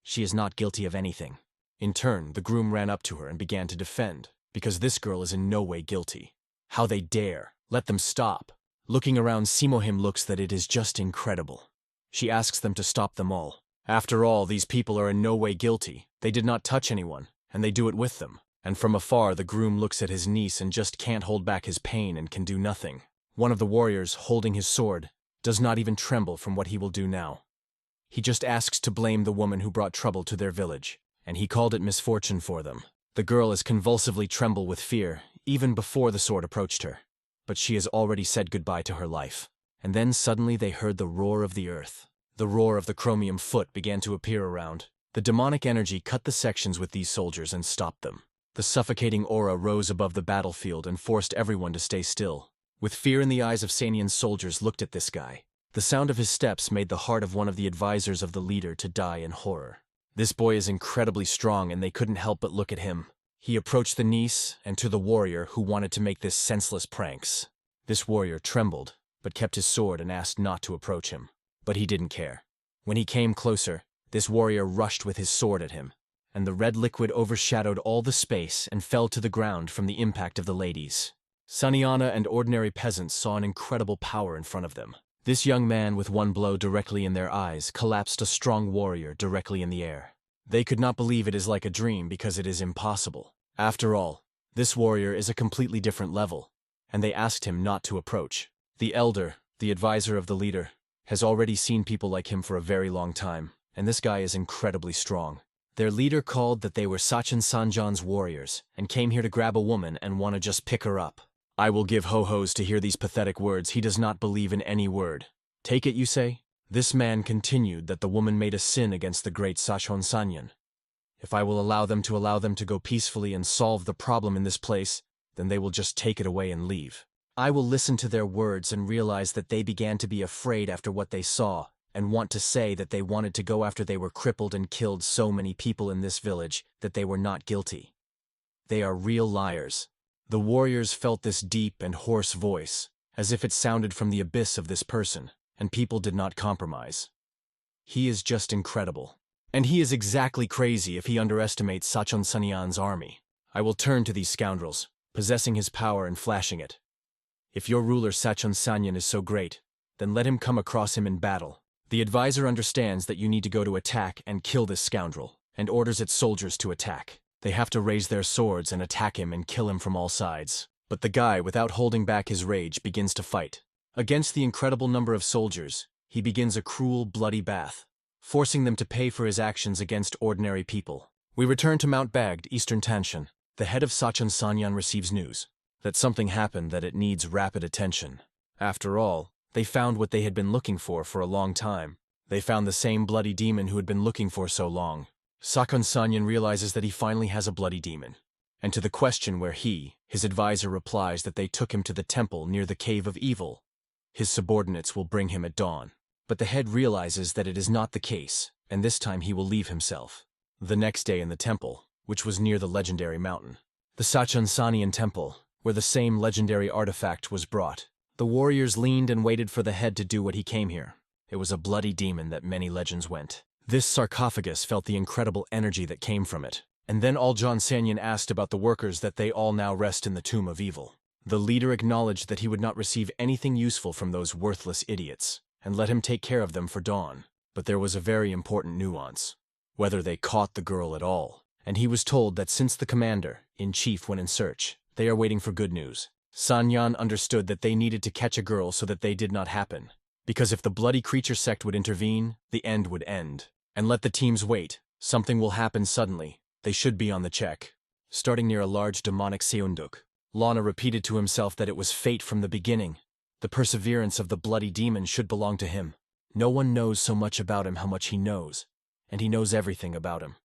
She is not guilty of anything. In turn, the groom ran up to her and began to defend, because this girl is in no way guilty. How they dare! Let them stop! Looking around, Simohim looks that it is just incredible. She asks them to stop them all. After all, these people are in no way guilty. They did not touch anyone, and they do it with them. And from afar, the groom looks at his niece and just can't hold back his pain and can do nothing. One of the warriors, holding his sword, does not even tremble from what he will do now. He just asks to blame the woman who brought trouble to their village, and he called it misfortune for them. The girl is convulsively tremble with fear, even before the sword approached her, but she has already said goodbye to her life. and then suddenly they heard the roar of the earth. The roar of the chromium foot began to appear around. The demonic energy cut the sections with these soldiers and stopped them. The suffocating aura rose above the battlefield and forced everyone to stay still. With fear in the eyes of Sanian's soldiers looked at this guy. The sound of his steps made the heart of one of the advisors of the leader to die in horror. This boy is incredibly strong and they couldn't help but look at him. He approached the niece and to the warrior who wanted to make this senseless pranks. This warrior trembled, but kept his sword and asked not to approach him. But he didn't care. When he came closer, this warrior rushed with his sword at him, and the red liquid overshadowed all the space and fell to the ground from the impact of the ladies. Saniana and ordinary peasants saw an incredible power in front of them. This young man with one blow directly in their eyes collapsed a strong warrior directly in the air. They could not believe it is like a dream because it is impossible. After all, this warrior is a completely different level, and they asked him not to approach. The elder, the advisor of the leader, has already seen people like him for a very long time, and this guy is incredibly strong. Their leader called that they were Sachin Sanjan's warriors, and came here to grab a woman and want to just pick her up. I will give ho-hos to hear these pathetic words. He does not believe in any word. Take it, you say? This man continued that the woman made a sin against the great Sachon Sanyan. If I will allow them to go peacefully and solve the problem in this place, then they will just take it away and leave. I will listen to their words and realize that they began to be afraid after what they saw, and want to say that they wanted to go after they were crippled and killed so many people in this village that they were not guilty. They are real liars. The warriors felt this deep and hoarse voice, as if it sounded from the abyss of this person, and people did not compromise. He is just incredible. And he is exactly crazy if he underestimates Sachon Sanyan's army. I will turn to these scoundrels, possessing his power and flashing it. If your ruler Sachon Sanyan is so great, then let him come across him in battle. The advisor understands that you need to go to attack and kill this scoundrel, and orders its soldiers to attack. They have to raise their swords and attack him and kill him from all sides. But the guy, without holding back his rage, begins to fight. Against the incredible number of soldiers, he begins a cruel, bloody bath, forcing them to pay for his actions against ordinary people. We return to Mount Bagd, Eastern Tanshan. The head of Sachon Sanyan receives news that something happened that it needs rapid attention. After all, they found what they had been looking for a long time. They found the same bloody demon who had been looking for so long. Sachon Sanyan realizes that he finally has a bloody demon. And to the question where his advisor replies that they took him to the temple near the Cave of Evil. His subordinates will bring him at dawn. But the head realizes that it is not the case, and this time he will leave himself. The next day in the temple, which was near the legendary mountain, the Sachon Sanyan temple, where the same legendary artifact was brought, the warriors leaned and waited for the head to do what he came here. It was a bloody demon that many legends went. This sarcophagus felt the incredible energy that came from it, and then Aljan Sanyan asked about the workers that they all now rest in the tomb of evil. The leader acknowledged that he would not receive anything useful from those worthless idiots, and let him take care of them for dawn. But there was a very important nuance: whether they caught the girl at all. And he was told that since the commander-in-chief went in search, they are waiting for good news. Sanyan understood that they needed to catch a girl so that they did not happen, because if the bloody creature sect would intervene, the end would end. And let the teams wait. Something will happen suddenly. They should be on the check. Starting near a large demonic Seunduk, Lana repeated to himself that it was fate from the beginning. The perseverance of the bloody demon should belong to him. No one knows so much about him how much he knows, and he knows everything about him.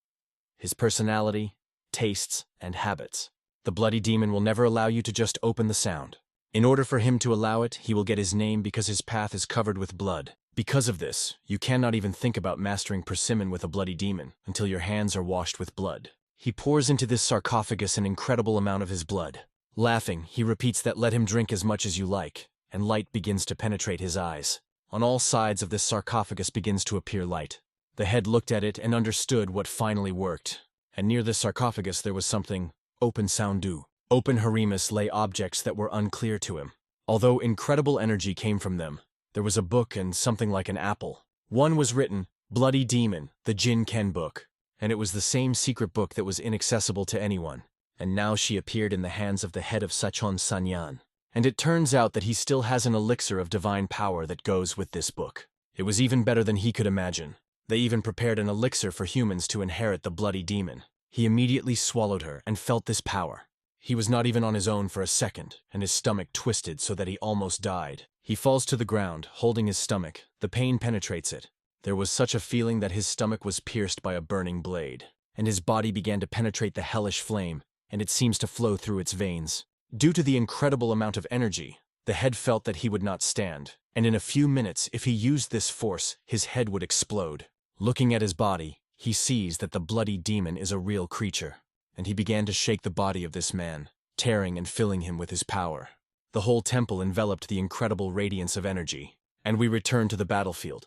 His personality, tastes, and habits. The bloody demon will never allow you to just open the sound. In order for him to allow it, he will get his name because his path is covered with blood. Because of this, you cannot even think about mastering persimmon with a bloody demon until your hands are washed with blood. He pours into this sarcophagus an incredible amount of his blood. Laughing, he repeats that let him drink as much as you like, and light begins to penetrate his eyes. On all sides of this sarcophagus begins to appear light. The head looked at it and understood what finally worked. And near the sarcophagus there was something. Open Soundu. Open Harimus lay objects that were unclear to him. Although incredible energy came from them, there was a book and something like an apple. One was written, Bloody Demon, the Jin Ken book, and it was the same secret book that was inaccessible to anyone. And now she appeared in the hands of the head of Sachon Sanyan. And it turns out that he still has an elixir of divine power that goes with this book. It was even better than he could imagine. They even prepared an elixir for humans to inherit the bloody demon. He immediately swallowed her and felt this power. He was not even on his own for a second, and his stomach twisted so that he almost died. He falls to the ground, holding his stomach. The pain penetrates it. There was such a feeling that his stomach was pierced by a burning blade, and his body began to penetrate the hellish flame, and it seems to flow through its veins. Due to the incredible amount of energy, the head felt that he would not stand, and in a few minutes, if he used this force, his head would explode. Looking at his body, he sees that the bloody demon is a real creature, and he began to shake the body of this man, tearing and filling him with his power. The whole temple enveloped the incredible radiance of energy, and we returned to the battlefield.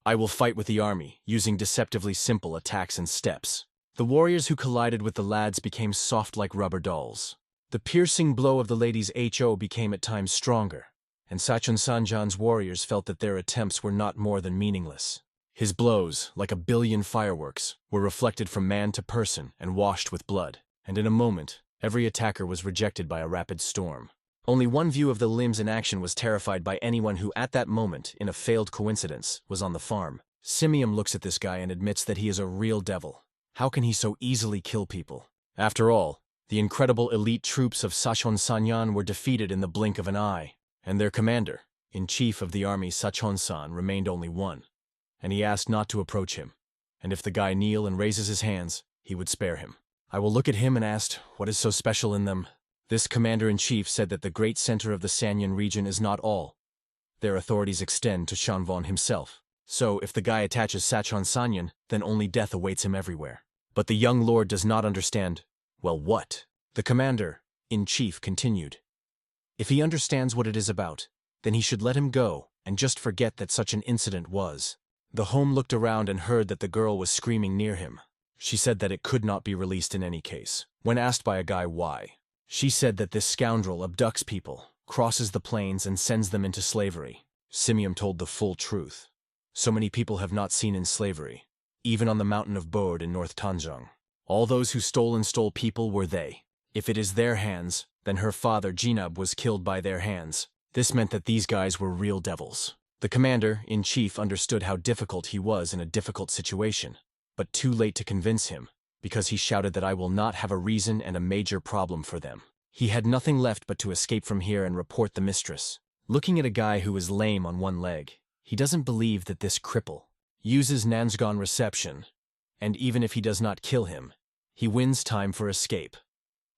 I will fight with the army, using deceptively simple attacks and steps. The warriors who collided with the lads became soft like rubber dolls. The piercing blow of the lady's HO became at times stronger, and Sachon Sanjan's warriors felt that their attempts were not more than meaningless. His blows, like a billion fireworks, were reflected from man to person and washed with blood, and in a moment, every attacker was rejected by a rapid storm. Only one view of the limbs in action was terrified by anyone who at that moment, in a failed coincidence, was on the farm. Simeon looks at this guy and admits that he is a real devil. How can he so easily kill people? After all, the incredible elite troops of Sachon Sanyan were defeated in the blink of an eye, and their commander-in-chief of the army Sachon-san remained only one, and he asked not to approach him, and if the guy kneel and raises his hands, he would spare him. I will look at him and ask, what is so special in them? This commander-in-chief said that the great center of the Sanyan region is not all. Their authorities extend to Shanvan himself. So, if the guy attaches Sachon Sanyan, then only death awaits him everywhere. But the young lord does not understand. Well, what? The commander-in-chief continued. If he understands what it is about, then he should let him go and just forget that such an incident was. The home looked around and heard that the girl was screaming near him. She said that it could not be released in any case. When asked by a guy why, she said that this scoundrel abducts people, crosses the plains and sends them into slavery. Simeon told the full truth. So many people have not seen in slavery, even on the mountain of Bod in North Tanjung. All those who stole people were they. If it is their hands, then her father Jinab was killed by their hands. This meant that these guys were real devils. The commander-in-chief understood how difficult he was in a difficult situation, but too late to convince him, because he shouted that I will not have a reason and a major problem for them. He had nothing left but to escape from here and report the mistress. Looking at a guy who is lame on one leg, he doesn't believe that this cripple uses Nansgon reception, and even if he does not kill him, he wins time for escape.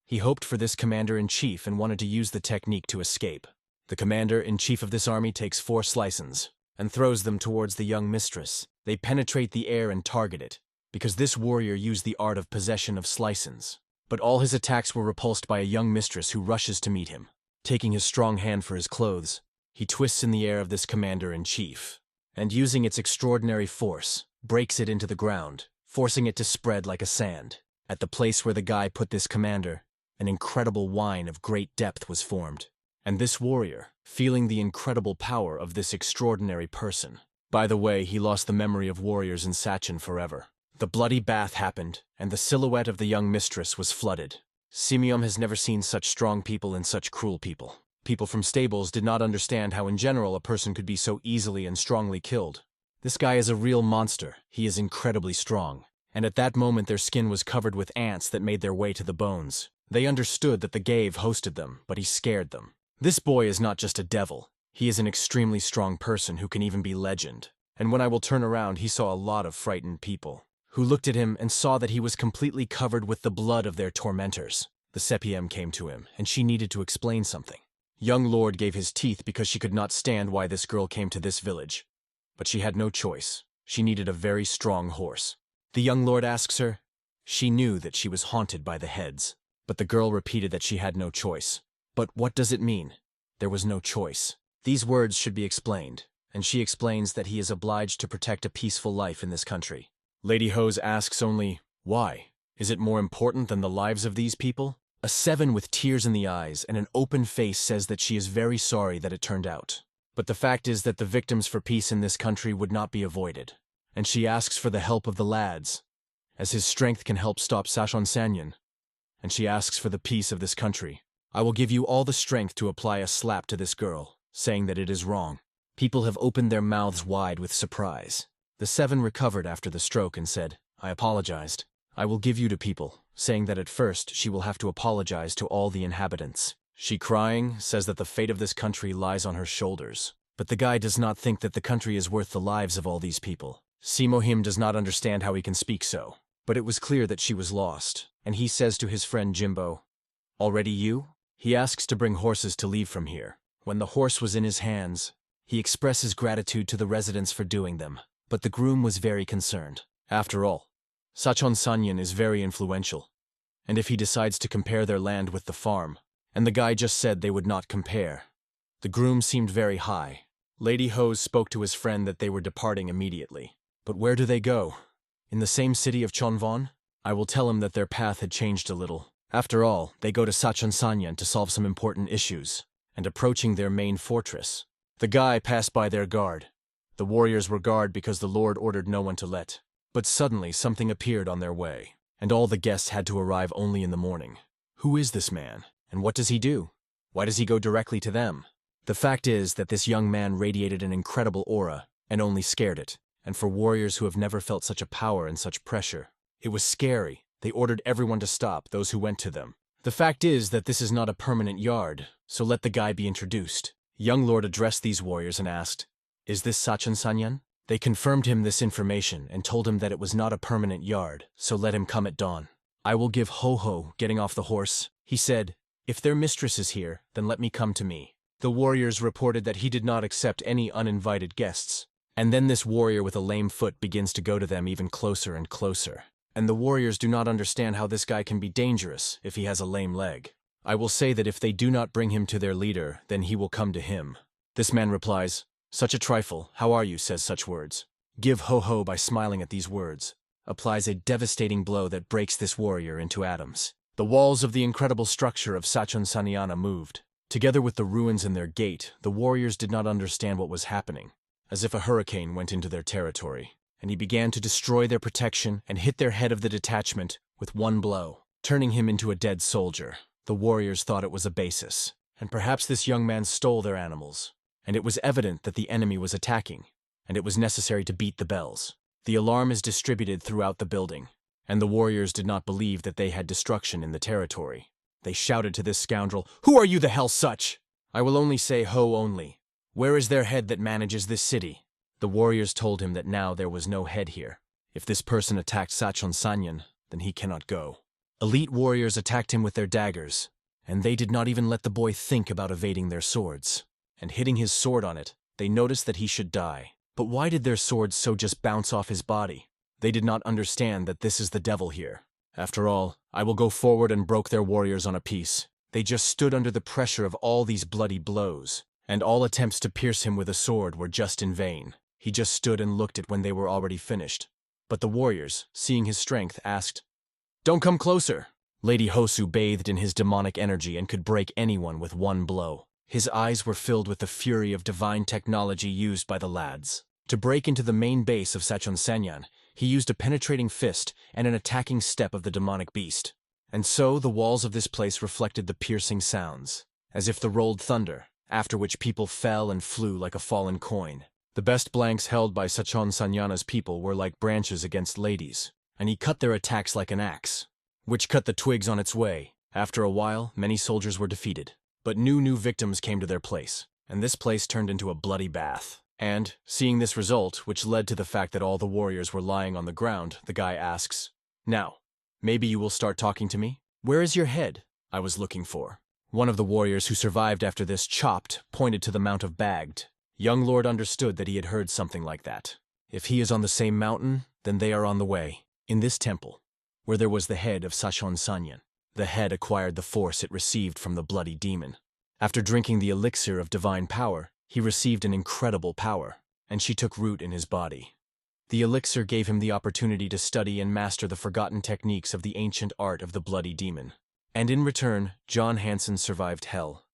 He hoped for this commander-in-chief and wanted to use the technique to escape. The commander-in-chief of this army takes 4 slices and throws them towards the young mistress. They penetrate the air and target it, because this warrior used the art of possession of slices. But all his attacks were repulsed by a young mistress who rushes to meet him. Taking his strong hand for his clothes, he twists in the air of this commander-in-chief, and using its extraordinary force, breaks it into the ground, forcing it to spread like a sand. At the place where the guy put this commander, an incredible wine of great depth was formed. And this warrior, feeling the incredible power of this extraordinary person. By the way, he lost the memory of warriors in Sachin forever. The bloody bath happened, and the silhouette of the young mistress was flooded. Simeon has never seen such strong people and such cruel people. People from stables did not understand how in general a person could be so easily and strongly killed. This guy is a real monster. He is incredibly strong. And at that moment their skin was covered with ants that made their way to the bones. They understood that the Gave hosted them, but he scared them. This boy is not just a devil. He is an extremely strong person who can even be legend. And when I will turn around, he saw a lot of frightened people, who looked at him and saw that he was completely covered with the blood of their tormentors. The Sepiem came to him, and she needed to explain something. Young Lord gave his teeth because she could not stand why this girl came to this village. But she had no choice. She needed a very strong horse. The young lord asks her. She knew that she was haunted by the heads, but the girl repeated that she had no choice. But what does it mean? There was no choice. These words should be explained, and she explains that he is obliged to protect a peaceful life in this country. Lady Hose asks only, why? Is it more important than the lives of these people? A 7 with tears in the eyes and an open face says that she is very sorry that it turned out. But the fact is that the victims for peace in this country would not be avoided. And she asks for the help of the lads, as his strength can help stop Sachon Sanyan. And she asks for the peace of this country. I will give you all the strength to apply a slap to this girl, saying that it is wrong. People have opened their mouths wide with surprise. The 7 recovered after the stroke and said, I apologized. I will give you to people, saying that at first she will have to apologize to all the inhabitants. She, crying, says that the fate of this country lies on her shoulders. But the guy does not think that the country is worth the lives of all these people. Simohim does not understand how he can speak so. But it was clear that she was lost, and he says to his friend Jinbo, "Already you?" He asks to bring horses to leave from here. When the horse was in his hands, he expresses gratitude to the residents for doing them. But the groom was very concerned. After all, Sachon Sanyan is very influential. And if he decides to compare their land with the farm, and the guy just said they would not compare. The groom seemed very high. Lady Hose spoke to his friend that they were departing immediately. But where do they go? In the same city of Chonvon? I will tell him that their path had changed a little. After all, they go to Sachon Sanyan to solve some important issues, and approaching their main fortress. The guy passed by their guard. The warriors were guard because the Lord ordered no one to let. But suddenly something appeared on their way, and all the guests had to arrive only in the morning. Who is this man, and what does he do? Why does he go directly to them? The fact is that this young man radiated an incredible aura, and only scared it. And for warriors who have never felt such a power and such pressure, it was scary. They ordered everyone to stop, those who went to them. The fact is that this is not a permanent yard, so let the guy be introduced. Young Lord addressed these warriors and asked, "Is this Sachon Sanyan?" They confirmed him this information and told him that it was not a permanent yard, so let him come at dawn. "I will give Ho-Ho," getting off the horse. He said, "If their mistress is here, then let me come to me." The warriors reported that he did not accept any uninvited guests. And then this warrior with a lame foot begins to go to them even closer and closer. And the warriors do not understand how this guy can be dangerous if he has a lame leg. I will say that if they do not bring him to their leader, then he will come to him. This man replies, "Such a trifle, how are you?" says such words. Give Ho-Ho by smiling at these words. Applies a devastating blow that breaks this warrior into atoms. The walls of the incredible structure of Sachon Sanyana moved. Together with the ruins in their gate, the warriors did not understand what was happening. As if a hurricane went into their territory, and he began to destroy their protection and hit their head of the detachment with one blow, turning him into a dead soldier. The warriors thought it was a basis, and perhaps this young man stole their animals, and it was evident that the enemy was attacking, and it was necessary to beat the bells. The alarm is distributed throughout the building, and the warriors did not believe that they had destruction in the territory. They shouted to this scoundrel, "Who are you the hell such?" I will only say Ho only. Where is their head that manages this city? The warriors told him that now there was no head here. If this person attacked Sachon Sanyan, then he cannot go. Elite warriors attacked him with their daggers, and they did not even let the boy think about evading their swords. And hitting his sword on it, they noticed that he should die. But why did their swords so just bounce off his body? They did not understand that this is the devil here. After all, I will go forward and broke their warriors on a piece. They just stood under the pressure of all these bloody blows, and all attempts to pierce him with a sword were just in vain. He just stood and looked at when they were already finished. But the warriors, seeing his strength, asked, "Don't come closer." Lady Hosu bathed in his demonic energy and could break anyone with one blow. His eyes were filled with the fury of divine technology used by the lads. To break into the main base of Sachon Sanyan, he used a penetrating fist and an attacking step of the demonic beast. And so the walls of this place reflected the piercing sounds, as if the rolled thunder, after which people fell and flew like a fallen coin. The best blanks held by Sachon Sanyana's people were like branches against ladies, and he cut their attacks like an axe, which cut the twigs on its way. After a while, many soldiers were defeated, but new victims came to their place, and this place turned into a bloody bath. And, seeing this result, which led to the fact that all the warriors were lying on the ground, the guy asks, "Now, maybe you will start talking to me? Where is your head I was looking for?" One of the warriors who survived after this chopped pointed to the Mount of Bagged. Young Lord understood that he had heard something like that. If he is on the same mountain, then they are on the way. In this temple, where there was the head of Sachon Sanyan, the head acquired the force it received from the bloody demon. After drinking the elixir of divine power, he received an incredible power, and she took root in his body. The elixir gave him the opportunity to study and master the forgotten techniques of the ancient art of the bloody demon. And in return, John Hansen survived hell.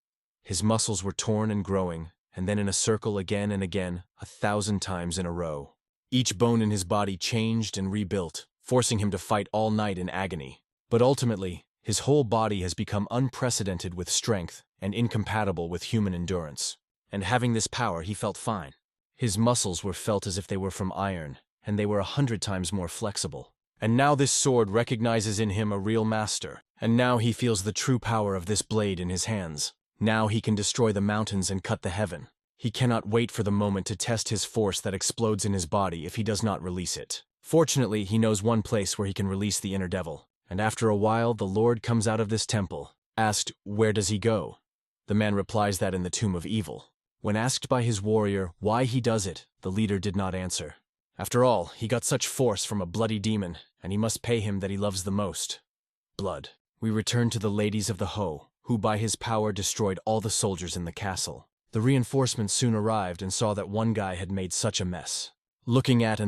His muscles were torn and growing, and then in a circle again and again, 1,000 times in a row. Each bone in his body changed and rebuilt, forcing him to fight all night in agony. But ultimately, his whole body has become unprecedented with strength and incompatible with human endurance. And having this power, he felt fine. His muscles were felt as if they were from iron, and they were 100 times more flexible. And now this sword recognizes in him a real master, and now he feels the true power of this blade in his hands. Now he can destroy the mountains and cut the heaven. He cannot wait for the moment to test his force that explodes in his body if he does not release it. Fortunately, he knows one place where he can release the inner devil. And after a while, the Lord comes out of this temple. Asked, where does he go? The man replies that in the tomb of evil. When asked by his warrior why he does it, the leader did not answer. After all, he got such force from a bloody demon, and he must pay him that he loves the most. Blood. We return to the ladies of the Ho, who by his power destroyed all the soldiers in the castle. The reinforcements soon arrived and saw that one guy had made such a mess. Looking at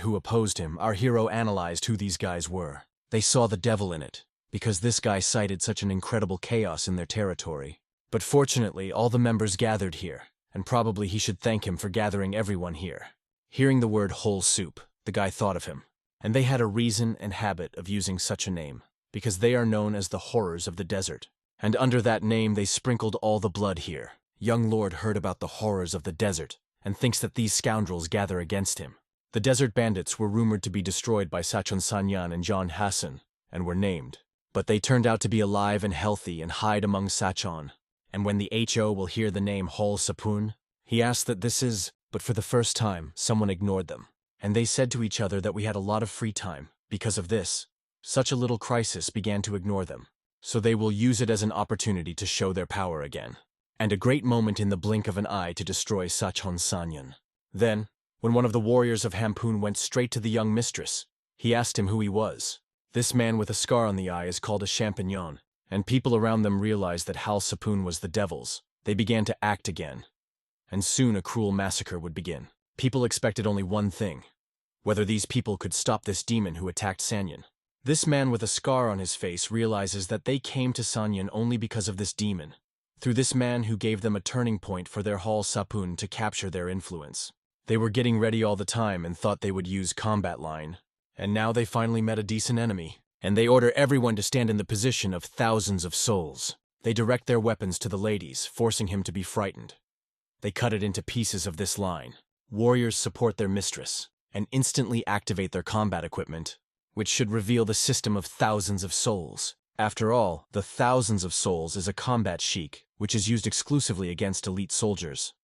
who opposed him, our hero analyzed who these guys were. They saw the devil in it, because this guy cited such an incredible chaos in their territory. But fortunately, all the members gathered here, and probably he should thank him for gathering everyone here. Hearing the word whole soup, the guy thought of him. And they had a reason and habit of using such a name, because they are known as the horrors of the desert. And under that name they sprinkled all the blood here. Young Lord heard about the horrors of the desert, and thinks that these scoundrels gather against him. The desert bandits were rumored to be destroyed by Sachon Sanyan and John Hassan, and were named. But they turned out to be alive and healthy and hide among Sachon. And when the HO will hear the name Hol Sapun, he asked that this is, but for the first time, someone ignored them. And they said to each other that we had a lot of free time. Because of this, such a little crisis began to ignore them. So they will use it as an opportunity to show their power again. And a great moment in the blink of an eye to destroy Sachon Sanyan. Then, when one of the warriors of Hampoon went straight to the young mistress, he asked him who he was. This man with a scar on the eye is called a champignon, and people around them realized that Hal Sapun was the devil's. They began to act again. And soon a cruel massacre would begin. People expected only one thing: whether these people could stop this demon who attacked Sanyan. This man with a scar on his face realizes that they came to Sanyan only because of this demon, through this man who gave them a turning point for their Hal Sapun to capture their influence. They were getting ready all the time and thought they would use combat line. And now they finally met a decent enemy, and they order everyone to stand in the position of thousands of souls. They direct their weapons to the ladies, forcing him to be frightened. They cut it into pieces of this line. Warriors support their mistress, and instantly activate their combat equipment, which should reveal the system of thousands of souls. After all, the thousands of souls is a combat chic, which is used exclusively against elite soldiers.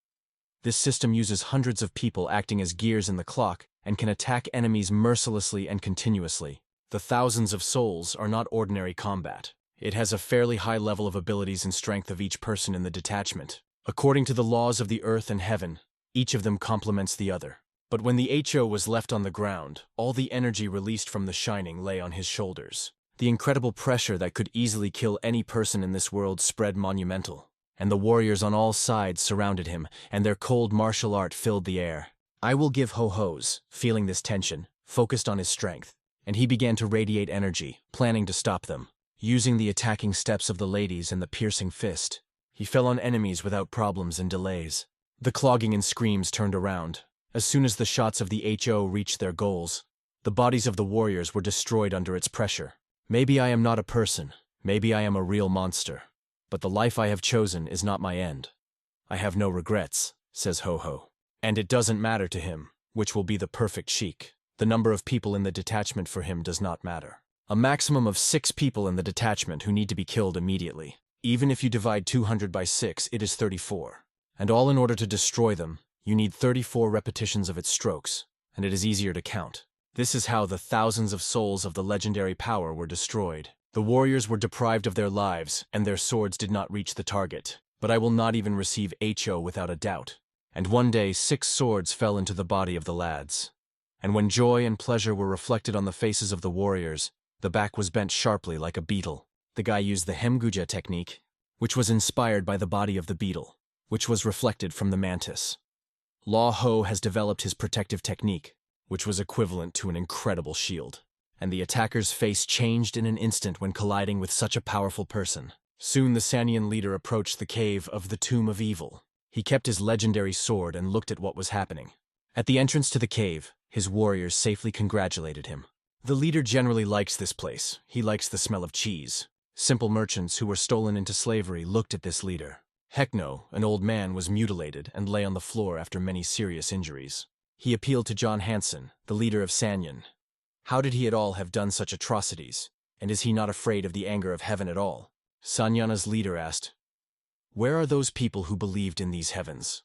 This system uses hundreds of people acting as gears in the clock and can attack enemies mercilessly and continuously. The thousands of souls are not ordinary combat. It has a fairly high level of abilities and strength of each person in the detachment. According to the laws of the earth and heaven, each of them complements the other. But when the HO was left on the ground, all the energy released from the Shining lay on his shoulders. The incredible pressure that could easily kill any person in this world spread monumental, and the warriors on all sides surrounded him, and their cold martial art filled the air. I will give Ho-Ho's, feeling this tension, focused on his strength, and he began to radiate energy, planning to stop them. Using the attacking steps of the ladies and the piercing fist, he fell on enemies without problems and delays. The clogging and screams turned around. As soon as the shots of the HO reached their goals, the bodies of the warriors were destroyed under its pressure. Maybe I am not a person, maybe I am a real monster, but the life I have chosen is not my end. I have no regrets, says Ho-Ho. And it doesn't matter to him, which will be the perfect sheik. The number of people in the detachment for him does not matter. A maximum of 6 people in the detachment who need to be killed immediately. Even if you divide 200 by 6, it is 34. And all in order to destroy them, you need 34 repetitions of its strokes, and it is easier to count. This is how the thousands of souls of the legendary power were destroyed. The warriors were deprived of their lives, and their swords did not reach the target. But I will not even receive HO without a doubt. And one day 6 swords fell into the body of the lads. And when joy and pleasure were reflected on the faces of the warriors, the back was bent sharply like a beetle. The guy used the Hemguja technique, which was inspired by the body of the beetle, which was reflected from the mantis. Law Ho has developed his protective technique, which was equivalent to an incredible shield. And the attacker's face changed in an instant when colliding with such a powerful person. Soon the Sanyan leader approached the cave of the Tomb of Evil. He kept his legendary sword and looked at what was happening. At the entrance to the cave, his warriors safely congratulated him. The leader generally likes this place. He likes the smell of cheese. Simple merchants who were stolen into slavery looked at this leader. Hekno, an old man, was mutilated and lay on the floor after many serious injuries. He appealed to John Hansen, the leader of Sanyan. How did he at all have done such atrocities? And is he not afraid of the anger of heaven at all? Sanyana's leader asked, "Where are those people who believed in these heavens?"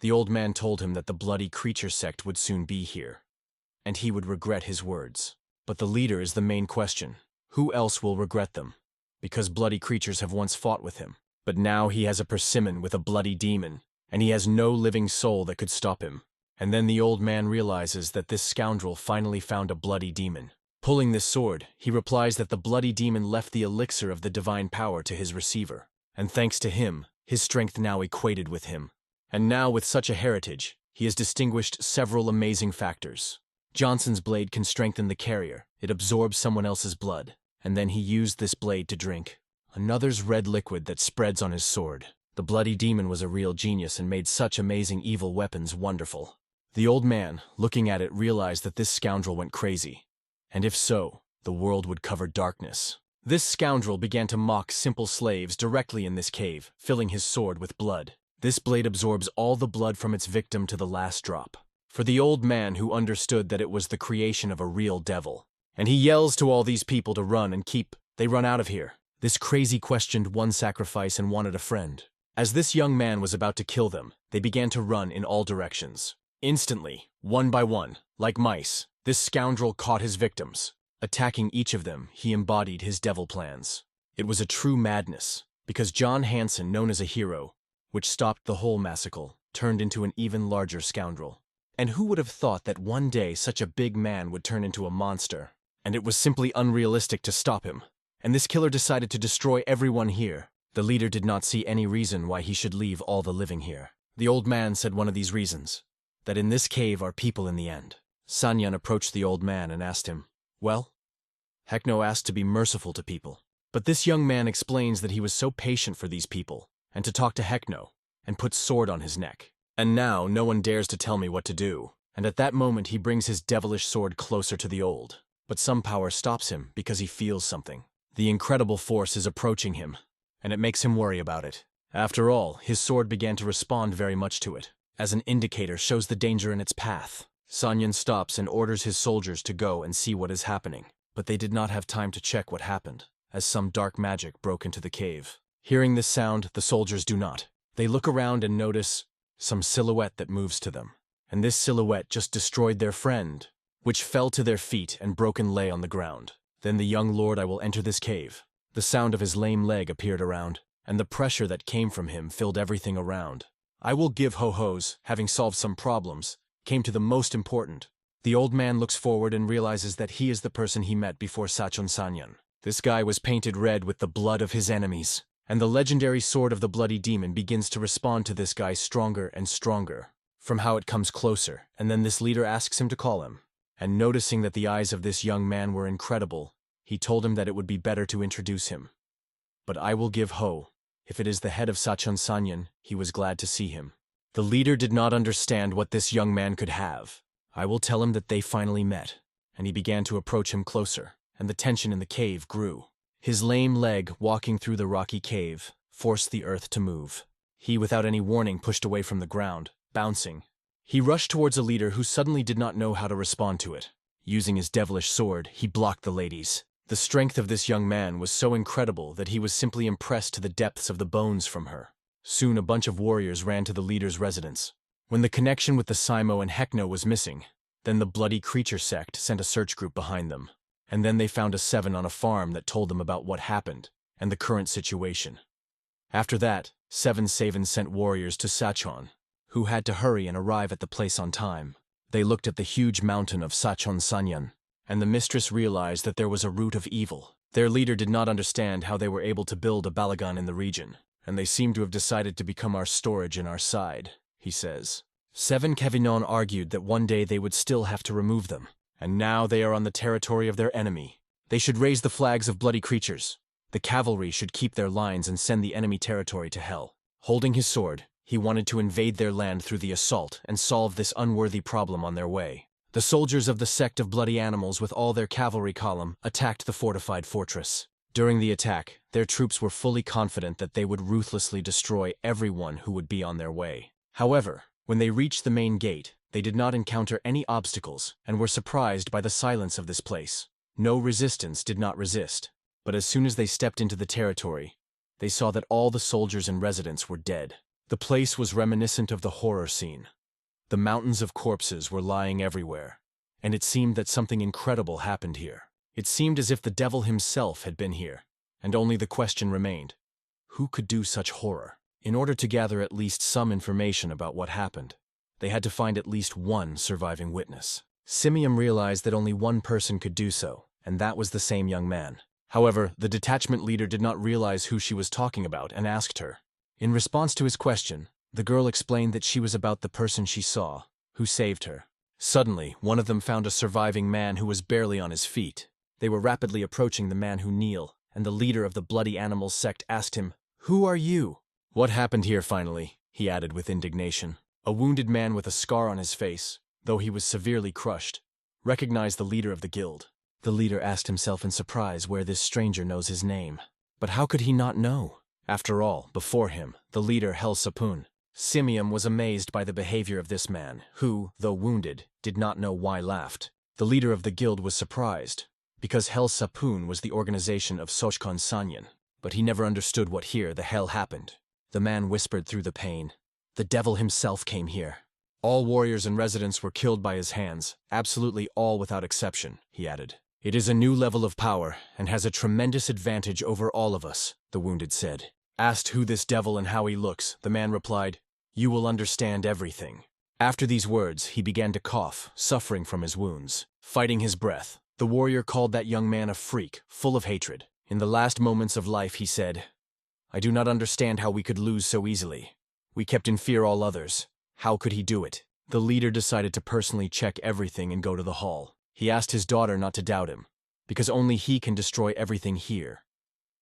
The old man told him that the bloody creature sect would soon be here, and he would regret his words. But the leader is the main question. Who else will regret them? Because bloody creatures have once fought with him. But now he has a persimmon with a bloody demon, and he has no living soul that could stop him. And then the old man realizes that this scoundrel finally found a bloody demon. Pulling this sword, he replies that the bloody demon left the elixir of the divine power to his receiver. And thanks to him, his strength now equated with him. And now with such a heritage, he has distinguished several amazing factors. Johnson's blade can strengthen the carrier. It absorbs someone else's blood. And then he used this blade to drink another's red liquid that spreads on his sword. The bloody demon was a real genius and made such amazing evil weapons wonderful. The old man, looking at it, realized that this scoundrel went crazy. And if so, the world would cover darkness. This scoundrel began to mock simple slaves directly in this cave, filling his sword with blood. This blade absorbs all the blood from its victim to the last drop. For the old man who understood that it was the creation of a real devil. And he yells to all these people to run and they run out of here. This crazy questioned one sacrifice and wanted a friend. As this young man was about to kill them, they began to run in all directions. Instantly, one by one, like mice, this scoundrel caught his victims. Attacking each of them, he embodied his devil plans. It was a true madness, because John Hansen, known as a hero, which stopped the whole massacre, turned into an even larger scoundrel. And who would have thought that one day such a big man would turn into a monster? And it was simply unrealistic to stop him. And this killer decided to destroy everyone here. The leader did not see any reason why he should leave all the living here. The old man said one of these reasons, that in this cave are people in the end. Sanyan approached the old man and asked him, "Well?" Hekno asked to be merciful to people. But this young man explains that he was so patient for these people, and to talk to Hekno, and put sword on his neck. And now no one dares to tell me what to do. And at that moment he brings his devilish sword closer to the old. But some power stops him because he feels something. The incredible force is approaching him, and it makes him worry about it. After all, his sword began to respond very much to it, as an indicator shows the danger in its path. Sanyan stops and orders his soldiers to go and see what is happening. But they did not have time to check what happened, as some dark magic broke into the cave. Hearing this sound, the soldiers do not. They look around and notice some silhouette that moves to them. And this silhouette just destroyed their friend, which fell to their feet and broken lay on the ground. Then the young lord, "I will enter this cave." The sound of his lame leg appeared around, and the pressure that came from him filled everything around. "I will give ho-hos, having solved some problems, came to the most important." The old man looks forward and realizes that he is the person he met before Sachon Sanyan. This guy was painted red with the blood of his enemies, and the legendary sword of the bloody demon begins to respond to this guy stronger and stronger, from how it comes closer, and then this leader asks him to call him. And noticing that the eyes of this young man were incredible, he told him that it would be better to introduce him. But I will give Ho. If it is the head of Sachon Sanyan, he was glad to see him. The leader did not understand what this young man could have. I will tell him that they finally met, and he began to approach him closer, and the tension in the cave grew. His lame leg, walking through the rocky cave, forced the earth to move. He, without any warning, pushed away from the ground, bouncing. He rushed towards a leader who suddenly did not know how to respond to it. Using his devilish sword, he blocked the ladies. The strength of this young man was so incredible that he was simply impressed to the depths of the bones from her. Soon a bunch of warriors ran to the leader's residence. When the connection with the Simo and Hekno was missing, then the bloody creature sect sent a search group behind them. And then they found a 7 on a farm that told them about what happened and the current situation. After that, 7 sent warriors to Sachon, who had to hurry and arrive at the place on time. They looked at the huge mountain of Sachon Sanyan, and the mistress realized that there was a root of evil. Their leader did not understand how they were able to build a balagan in the region, and they seem to have decided to become our storage in our side, he says. 7 Kevinon argued that one day they would still have to remove them, and now they are on the territory of their enemy. They should raise the flags of bloody creatures. The cavalry should keep their lines and send the enemy territory to hell. Holding his sword, he wanted to invade their land through the assault and solve this unworthy problem on their way. The soldiers of the sect of bloody animals with all their cavalry column attacked the fortified fortress. During the attack, their troops were fully confident that they would ruthlessly destroy everyone who would be on their way. However, when they reached the main gate, They did not encounter any obstacles and were surprised by the silence of this place. No resistance did not resist. But as soon as they stepped into the territory, they saw that all the soldiers and residents were dead. The place was reminiscent of the horror scene. The mountains of corpses were lying everywhere, and it seemed that something incredible happened here. It seemed as if the devil himself had been here, and only the question remained: who could do such horror? In order to gather at least some information about what happened, they had to find at least one surviving witness. Simeon realized that only one person could do so, and that was the same young man. However, the detachment leader did not realize who she was talking about and asked her. In response to his question, the girl explained that she was about the person she saw, who saved her. Suddenly, one of them found a surviving man who was barely on his feet. They were rapidly approaching the man who kneeled, and the leader of the bloody animals sect asked him, "Who are you?" "What happened here finally?" he added with indignation. A wounded man with a scar on his face, though he was severely crushed, recognized the leader of the guild. The leader asked himself in surprise where this stranger knows his name. But how could he not know? After all, before him, the leader Hel Sapun. Simeon was amazed by the behavior of this man, who, though wounded, did not know why laughed. The leader of the guild was surprised, because Hel Sapun was the organization of Sochkon Sanyan, but he never understood what here the hell happened. The man whispered through the pain. The devil himself came here. All warriors and residents were killed by his hands, absolutely all without exception, he added. It is a new level of power, and has a tremendous advantage over all of us, the wounded said. Asked who this devil and how he looks, the man replied, "You will understand everything." After these words, he began to cough, suffering from his wounds. Fighting his breath, the warrior called that young man a freak, full of hatred. In the last moments of life, he said, "I do not understand how we could lose so easily. We kept in fear all others. How could he do it?" The leader decided to personally check everything and go to the hall. He asked his daughter not to doubt him, because only he can destroy everything here.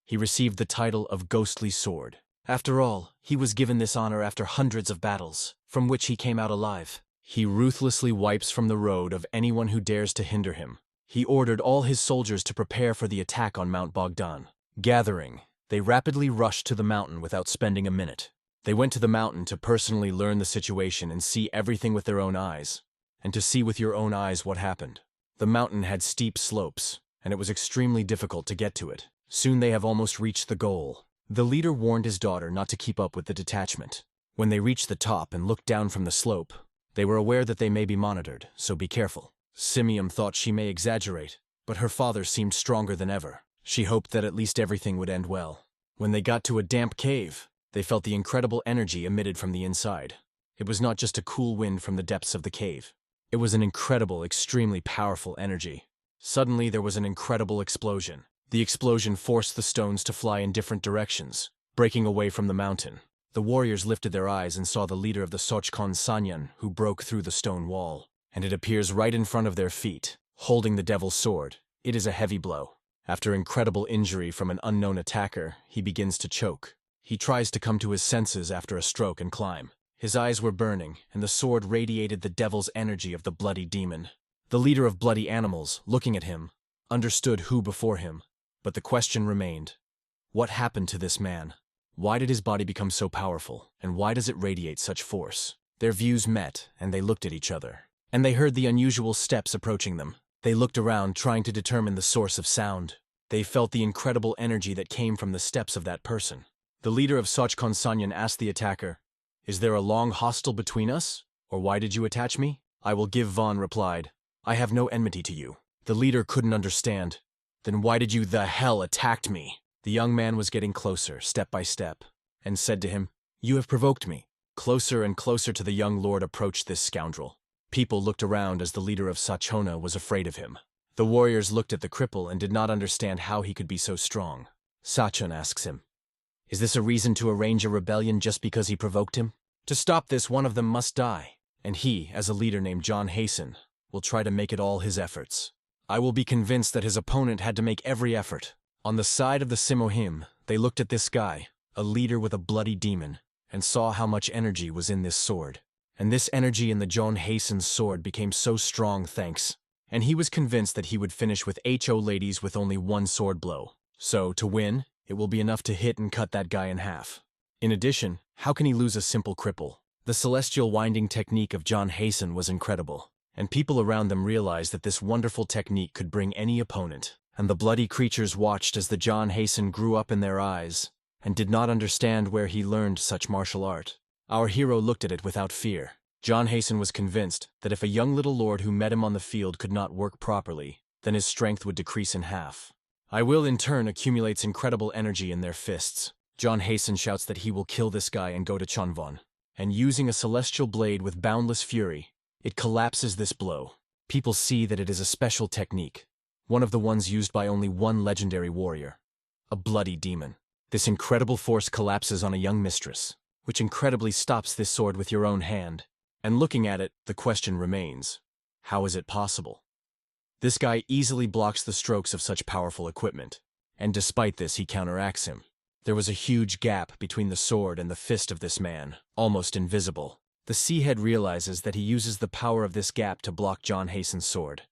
He received the title of Ghostly Sword. After all, he was given this honor after hundreds of battles, from which he came out alive. He ruthlessly wipes from the road of anyone who dares to hinder him. He ordered all his soldiers to prepare for the attack on Mount Bogdan. Gathering, they rapidly rushed to the mountain without spending a minute. They went to the mountain to personally learn the situation and see everything with their own eyes, and to see with your own eyes what happened. The mountain had steep slopes, and it was extremely difficult to get to it. Soon they have almost reached the goal. The leader warned his daughter not to keep up with the detachment. When they reached the top and looked down from the slope, they were aware that they may be monitored, so be careful. Simeon thought she may exaggerate, but her father seemed stronger than ever. She hoped that at least everything would end well. When they got to a damp cave, they felt the incredible energy emitted from the inside. It was not just a cool wind from the depths of the cave. It was an incredible, extremely powerful energy. Suddenly there was an incredible explosion. The explosion forced the stones to fly in different directions, breaking away from the mountain. The warriors lifted their eyes and saw the leader of the Sochkon Sanyan, who broke through the stone wall. And it appears right in front of their feet, holding the devil's sword. It is a heavy blow. After incredible injury from an unknown attacker, he begins to choke. He tries to come to his senses after a stroke and climb. His eyes were burning, and the sword radiated the devil's energy of the bloody demon. The leader of bloody animals, looking at him, understood who before him. But the question remained. What happened to this man? Why did his body become so powerful, and why does it radiate such force? Their views met, and they looked at each other. And they heard the unusual steps approaching them. They looked around, trying to determine the source of sound. They felt the incredible energy that came from the steps of that person. The leader of Sochkon Sanyan asked the attacker, "Is there a long hostel between us? Or why did you attach me?" "I will give," Vaughn replied. "I have no enmity to you." The leader couldn't understand. "Then why did you the hell attacked me?" The young man was getting closer, step by step, and said to him, "You have provoked me." Closer and closer to the young lord approached this scoundrel. People looked around as the leader of Sachona was afraid of him. The warriors looked at the cripple and did not understand how he could be so strong. Sachon asks him, "Is this a reason to arrange a rebellion just because he provoked him? To stop this, one of them must die, and he, as a leader named John Hasten, will try to make it all his efforts. I will be convinced that his opponent had to make every effort." On the side of the Simohim, they looked at this guy, a leader with a bloody demon, and saw how much energy was in this sword. And this energy in the John Hasten's sword became so strong thanks. And he was convinced that he would finish with HO ladies with only one sword blow. So, to win, it will be enough to hit and cut that guy in half. In addition, how can he lose a simple cripple? The celestial winding technique of John Hasten was incredible, and people around them realized that this wonderful technique could bring any opponent. And the bloody creatures watched as the John Hasten grew up in their eyes, and did not understand where he learned such martial art. Our hero looked at it without fear. John Hasten was convinced that if a young little lord who met him on the field could not work properly, then his strength would decrease in half. I will in turn accumulates incredible energy in their fists. John Hasten shouts that he will kill this guy and go to Chonvon. And using a celestial blade with boundless fury, it collapses this blow. People see that it is a special technique, one of the ones used by only one legendary warrior, a bloody demon. This incredible force collapses on a young mistress, which incredibly stops this sword with your own hand. And looking at it, the question remains, how is it possible? This guy easily blocks the strokes of such powerful equipment, and despite this he counteracts him. There was a huge gap between the sword and the fist of this man, almost invisible. The sea head realizes that he uses the power of this gap to block John Hasten's sword.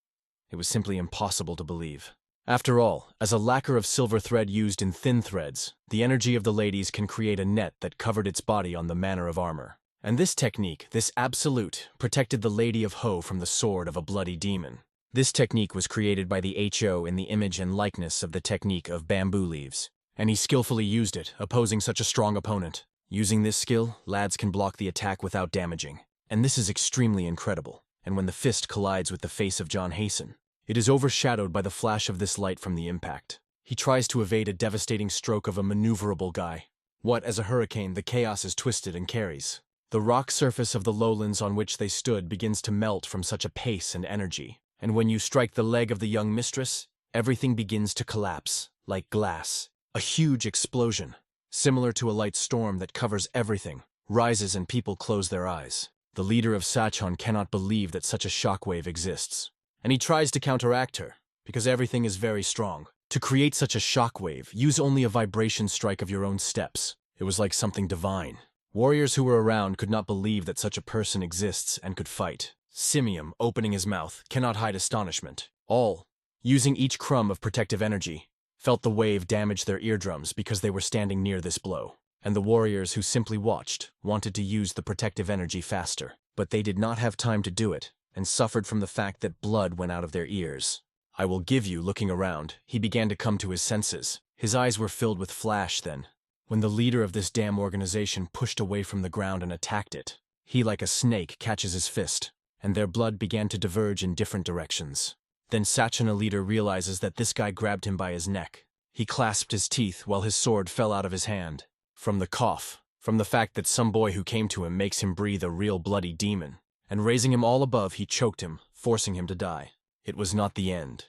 It was simply impossible to believe. After all, as a lacquer of silver thread used in thin threads, the energy of the ladies can create a net that covered its body on the manner of armor. And this technique, this absolute, protected the Lady of Ho from the sword of a bloody demon. This technique was created by the HO in the image and likeness of the technique of bamboo leaves. And he skillfully used it, opposing such a strong opponent. Using this skill, lads can block the attack without damaging. And this is extremely incredible. And when the fist collides with the face of John Hasten, it is overshadowed by the flash of this light from the impact. He tries to evade a devastating stroke of a maneuverable guy. What, as a hurricane, the chaos is twisted and carries. The rock surface of the lowlands on which they stood begins to melt from such a pace and energy. And when you strike the leg of the young mistress, everything begins to collapse, like glass. A huge explosion, similar to a light storm that covers everything, rises and people close their eyes. The leader of Sachon cannot believe that such a shockwave exists. And he tries to counteract her, because everything is very strong. To create such a shockwave, use only a vibration strike of your own steps. It was like something divine. Warriors who were around could not believe that such a person exists and could fight. Simium, opening his mouth, cannot hide astonishment. All, using each crumb of protective energy, felt the wave damage their eardrums because they were standing near this blow. And the warriors who simply watched wanted to use the protective energy faster. But they did not have time to do it, and suffered from the fact that blood went out of their ears. I will give you, looking around, he began to come to his senses. His eyes were filled with flash then, when the leader of this damn organization pushed away from the ground and attacked it. He, like a snake, catches his fist, and their blood began to diverge in different directions. Then Sachana leader realizes that this guy grabbed him by his neck. He clasped his teeth while his sword fell out of his hand. From the cough, from the fact that some boy who came to him makes him breathe a real bloody demon, and raising him all above he choked him, forcing him to die. It was not the end.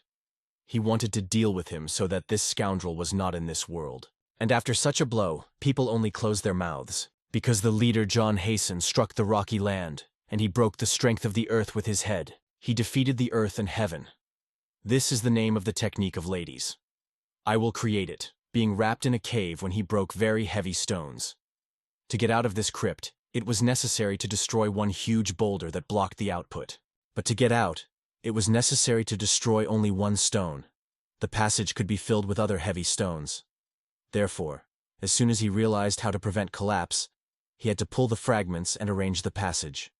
He wanted to deal with him so that this scoundrel was not in this world. And after such a blow, people only closed their mouths, because the leader John Hasten struck the rocky land, and he broke the strength of the earth with his head. He defeated the earth and heaven. This is the name of the technique of ladies. I will create it, being wrapped in a cave when he broke very heavy stones. To get out of this crypt, it was necessary to destroy one huge boulder that blocked the output. But to get out, it was necessary to destroy only one stone. The passage could be filled with other heavy stones. Therefore, as soon as he realized how to prevent collapse, he had to pull the fragments and arrange the passage.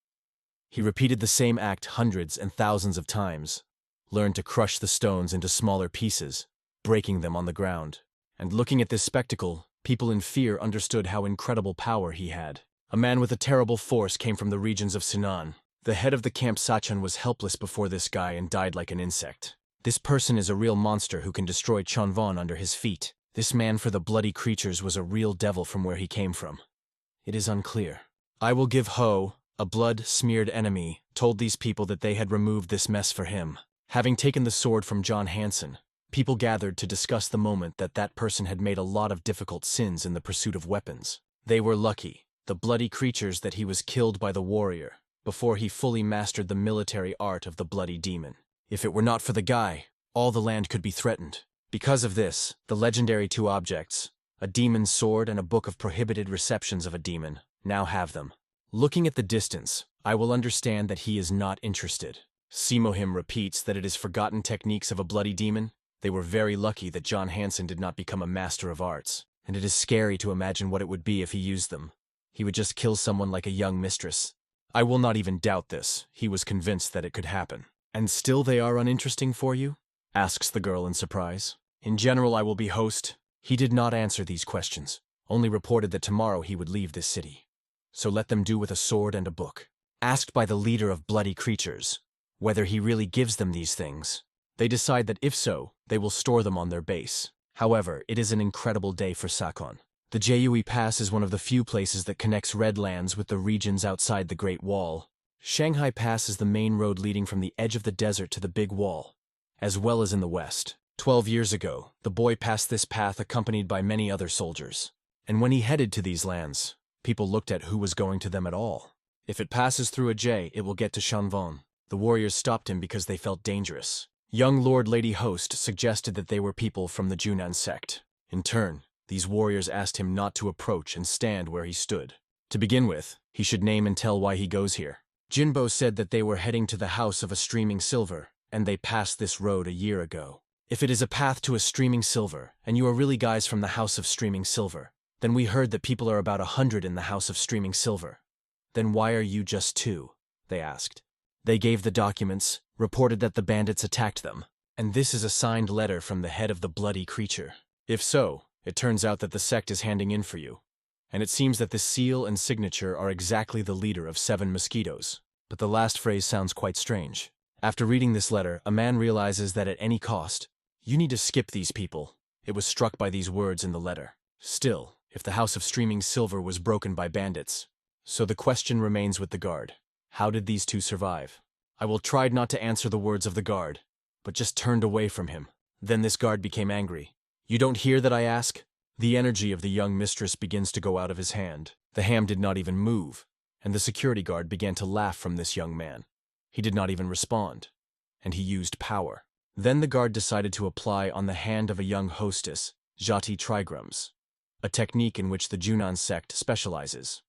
He repeated the same act hundreds and thousands of times, learned to crush the stones into smaller pieces, breaking them on the ground. And looking at this spectacle, people in fear understood how incredible power he had. A man with a terrible force came from the regions of Sinan. The head of the camp Sachan was helpless before this guy and died like an insect. This person is a real monster who can destroy Chonvon under his feet. This man for the bloody creatures was a real devil from where he came from. It is unclear. I will give Ho, a blood-smeared enemy, told these people that they had removed this mess for him. Having taken the sword from John Hansen, people gathered to discuss the moment that that person had made a lot of difficult sins in the pursuit of weapons. They were lucky, the bloody creatures, that he was killed by the warrior before he fully mastered the military art of the bloody demon. If it were not for the guy, all the land could be threatened. Because of this, the legendary two objects, a demon's sword and a book of prohibited receptions of a demon, now have them. Looking at the distance, I will understand that he is not interested. Simohim repeats that it is forgotten techniques of a bloody demon. They were very lucky that John Hansen did not become a master of arts, and it is scary to imagine what it would be if he used them. He would just kill someone like a young mistress. I will not even doubt this. He was convinced that it could happen. And still they are uninteresting for you? Asks the girl in surprise. In general, I will be host. He did not answer these questions, only reported that tomorrow he would leave this city. So let them do with a sword and a book. Asked by the leader of bloody creatures whether he really gives them these things, they decide that if so, they will store them on their base. However, it is an incredible day for Sakon. The Jui Pass is one of the few places that connects Redlands with the regions outside the Great Wall. Shanghai Pass is the main road leading from the edge of the desert to the Big Wall, as well as in the west. 12 years ago, the boy passed this path accompanied by many other soldiers. And when he headed to these lands, people looked at who was going to them at all. If it passes through a J, it will get to Shanvon. The warriors stopped him because they felt dangerous. Young Lord Lady Host suggested that they were people from the Junan sect. In turn, these warriors asked him not to approach and stand where he stood. To begin with, he should name and tell why he goes here. Jinbo said that they were heading to the house of a streaming silver, and they passed this road a year ago. If it is a path to a streaming silver, and you are really guys from the house of streaming silver, then we heard that people are about 100 in the house of streaming silver. Then why are you just 2? They asked. They gave the documents, reported that the bandits attacked them, and this is a signed letter from the head of the bloody creature. If so, it turns out that the sect is handing in for you. And it seems that the seal and signature are exactly the leader of 7 mosquitoes. But the last phrase sounds quite strange. After reading this letter, a man realizes that at any cost, you need to skip these people. It was struck by these words in the letter. Still, if the house of streaming silver was broken by bandits. So the question remains with the guard. How did these 2 survive? I will try not to answer the words of the guard, but just turned away from him. Then this guard became angry. You don't hear that, I ask? The energy of the young mistress begins to go out of his hand. The ham did not even move, and the security guard began to laugh from this young man. He did not even respond, and he used power. Then the guard decided to apply on the hand of a young hostess, Jati Trigrams, a technique in which the Junan sect specializes.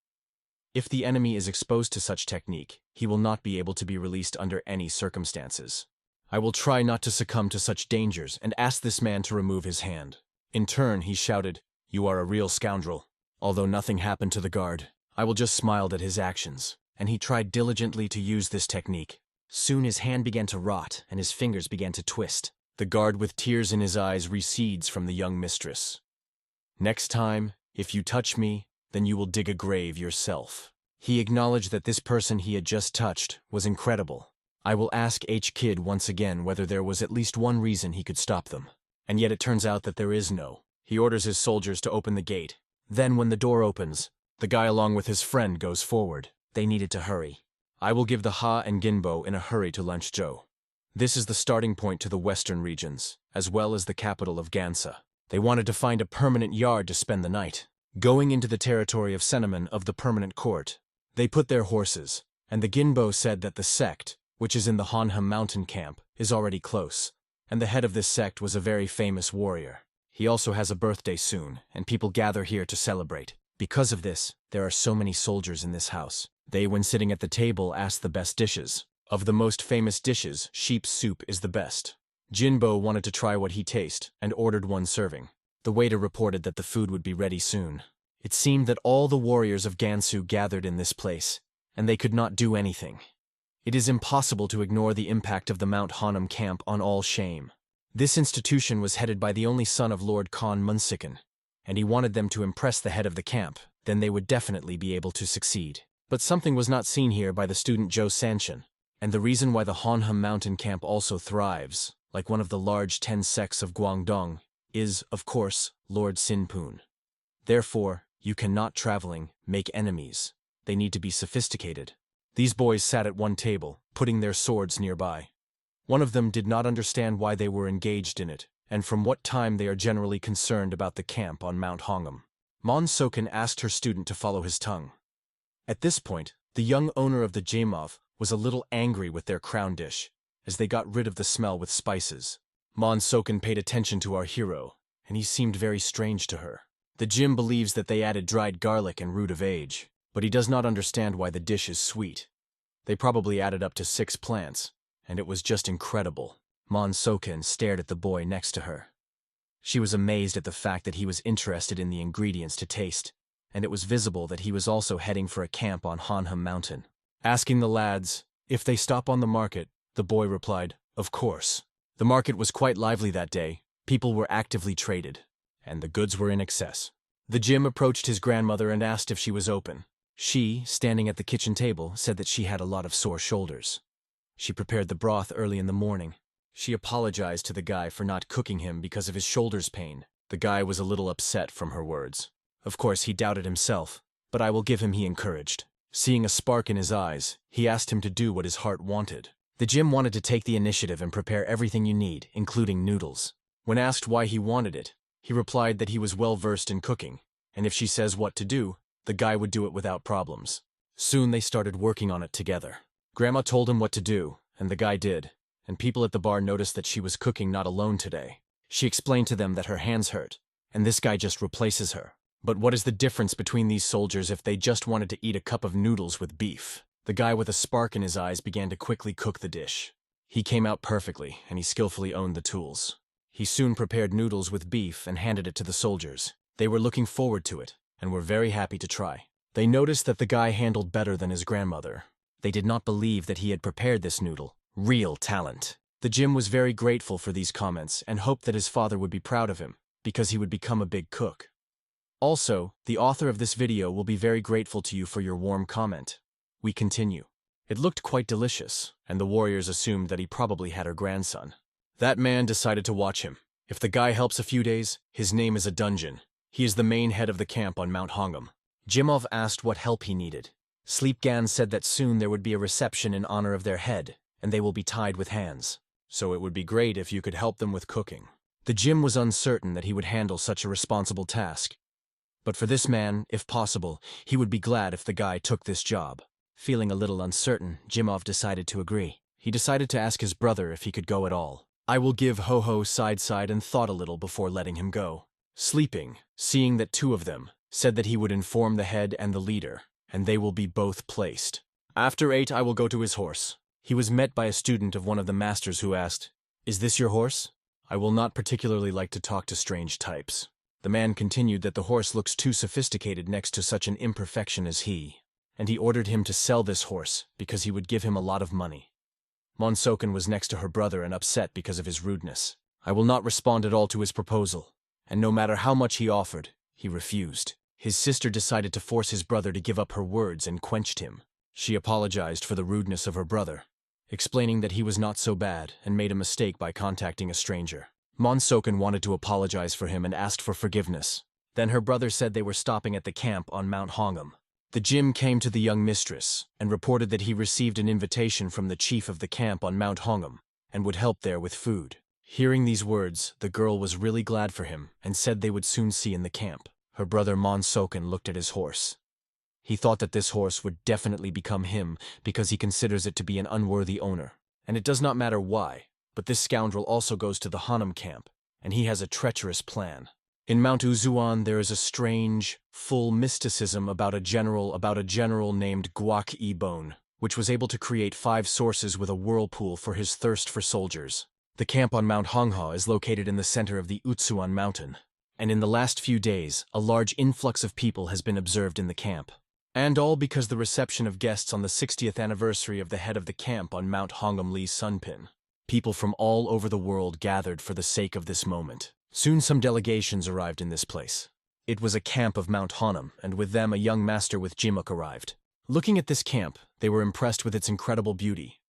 If the enemy is exposed to such technique, he will not be able to be released under any circumstances. I will try not to succumb to such dangers and ask this man to remove his hand. In turn, he shouted, You are a real scoundrel. Although nothing happened to the guard, I will just smiled at his actions, and he tried diligently to use this technique. Soon his hand began to rot and his fingers began to twist. The guard with tears in his eyes recedes from the young mistress. Next time, if you touch me, then you will dig a grave yourself. He acknowledged that this person he had just touched was incredible. I will ask H. Kid once again whether there was at least one reason he could stop them. And yet it turns out that there is no. He orders his soldiers to open the gate. Then when the door opens, the guy along with his friend goes forward. They needed to hurry. I will give the Ha and Jinbo in a hurry to Lunchzhou. This is the starting point to the western regions, as well as the capital of Gansa. They wanted to find a permanent yard to spend the night. Going into the territory of Senaman of the permanent court, they put their horses, and the Jinbo said that the sect, which is in the Hanham mountain camp, is already close, and the head of this sect was a very famous warrior. He also has a birthday soon, and people gather here to celebrate. Because of this, there are so many soldiers in this house. They, when sitting at the table, ask the best dishes. Of the most famous dishes, sheep's soup is the best. Jinbo wanted to try what he tasted, and ordered 1 serving. The waiter reported that the food would be ready soon. It seemed that all the warriors of Gansu gathered in this place, and they could not do anything. It is impossible to ignore the impact of the Mount Hanam camp on all shame. This institution was headed by the only son of Lord Khan Munsikan, and he wanted them to impress the head of the camp, then they would definitely be able to succeed. But something was not seen here by the student Zhou Sanshan, and the reason why the Hanham mountain camp also thrives, like one of the large 10 sects of Guangdong, is, of course, Lord Sinpun. Therefore, you cannot traveling make enemies. They need to be sophisticated. These boys sat at one table, putting their swords nearby. One of them did not understand why they were engaged in it, and from what time they are generally concerned about the camp on Mount Hongam. Mon Soken asked her student to follow his tongue. At this point, the young owner of the Jamov was a little angry with their crown dish, as they got rid of the smell with spices. Mon Soken paid attention to our hero, and he seemed very strange to her. The Jim believes that they added dried garlic and root of age, but he does not understand why the dish is sweet. They probably added up to 6 plants, and it was just incredible. Mon Soken stared at the boy next to her. She was amazed at the fact that he was interested in the ingredients to taste, and it was visible that he was also heading for a camp on Hanham Mountain. Asking the lads if they stop on the market, the boy replied, "Of course." The market was quite lively that day. People were actively traded, and the goods were in excess. The Jim approached his grandmother and asked if she was open. She, standing at the kitchen table, said that she had a lot of sore shoulders. She prepared the broth early in the morning. She apologized to the guy for not cooking him because of his shoulders pain. The guy was a little upset from her words. Of course, he doubted himself, but I will give him, he encouraged. Seeing a spark in his eyes, he asked him to do what his heart wanted. The Jim wanted to take the initiative and prepare everything you need, including noodles. When asked why he wanted it, he replied that he was well versed in cooking, and if she says what to do, the guy would do it without problems. Soon they started working on it together. Grandma told him what to do, and the guy did, and people at the bar noticed that she was cooking not alone today. She explained to them that her hands hurt, and this guy just replaces her. But what is the difference between these soldiers if they just wanted to eat a cup of noodles with beef? The guy with a spark in his eyes began to quickly cook the dish. He came out perfectly, and he skillfully owned the tools. He soon prepared noodles with beef and handed it to the soldiers. They were looking forward to it, and were very happy to try. They noticed that the guy handled better than his grandmother. They did not believe that he had prepared this noodle. Real talent. The Jim was very grateful for these comments and hoped that his father would be proud of him, because he would become a big cook. Also, the author of this video will be very grateful to you for your warm comment. We continue. It looked quite delicious, and the warriors assumed that he probably had her grandson. That man decided to watch him. If the guy helps a few days, his name is a dungeon. He is the main head of the camp on Mount Hongam. Jimov asked what help he needed. Sleepgan said that soon there would be a reception in honor of their head, and they will be tied with hands. So it would be great if you could help them with cooking. The Jim was uncertain that he would handle such a responsible task. But for this man, if possible, he would be glad if the guy took this job. Feeling a little uncertain, Jimov decided to agree. He decided to ask his brother if he could go at all. I will give Ho-Ho side and thought a little before letting him go. Sleeping, seeing that two of them, said that he would inform the head and the leader, and they will be both placed. After 8, I will go to his horse. He was met by a student of one of the masters who asked, "Is this your horse? I will not particularly like to talk to strange types." The man continued that the horse looks too sophisticated next to such an imperfection as he, and he ordered him to sell this horse because he would give him a lot of money. Monsoken was next to her brother and upset because of his rudeness. I will not respond at all to his proposal, and no matter how much he offered, he refused. His sister decided to force his brother to give up her words and quenched him. She apologized for the rudeness of her brother, explaining that he was not so bad and made a mistake by contacting a stranger. Monsoken wanted to apologize for him and asked for forgiveness. Then her brother said they were stopping at the camp on Mount Hongam. The Jim came to the young mistress and reported that he received an invitation from the chief of the camp on Mount Hongam and would help there with food. Hearing these words, the girl was really glad for him and said they would soon see in the camp. Her brother Monsoken looked at his horse. He thought that this horse would definitely become him because he considers it to be an unworthy owner. And it does not matter why, but this scoundrel also goes to the Hanam camp, and he has a treacherous plan. In Mount Uzuan there is a strange, full mysticism about a general named Guak Ebone, which was able to create 5 sources with a whirlpool for his thirst for soldiers. The camp on Mount Honghua is located in the center of the Utsuan mountain, and in the last few days, a large influx of people has been observed in the camp. And all because the reception of guests on the 60th anniversary of the head of the camp on Mount Hongam Lee Sunpin. People from all over the world gathered for the sake of this moment. Soon some delegations arrived in this place. It was a camp of Mount Honam, and with them a young master with Jimuk arrived. Looking at this camp, they were impressed with its incredible beauty,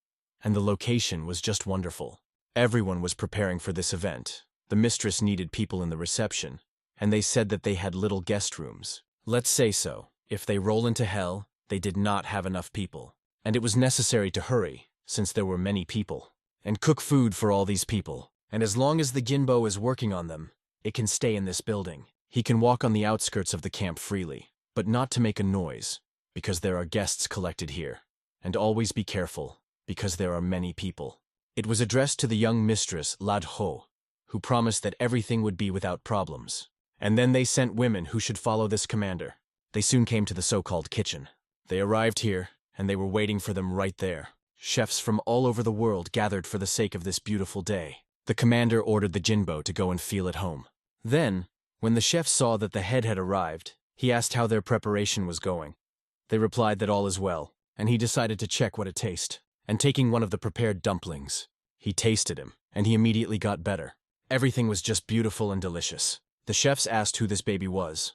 and the location was just wonderful. Everyone was preparing for this event. The mistress needed people in the reception, and they said that they had little guest rooms. Let's say so. If they roll into hell, they did not have enough people, and it was necessary to hurry, since there were many people, and cook food for all these people. And as long as the Jinbo is working on them, it can stay in this building. He can walk on the outskirts of the camp freely, but not to make a noise, because there are guests collected here. And always be careful, because there are many people. It was addressed to the young mistress, Lad Ho, who promised that everything would be without problems. And then they sent women who should follow this commander. They soon came to the so-called kitchen. They arrived here, and they were waiting for them right there. Chefs from all over the world gathered for the sake of this beautiful day. The commander ordered the Jinbo to go and feel at home. Then, when the chef saw that the head had arrived, He asked how their preparation was going. They replied that all is well, and he decided to check what it tasted. And taking one of the prepared dumplings, he tasted him, and he immediately got better. Everything was just beautiful and delicious. The chefs asked who this baby was.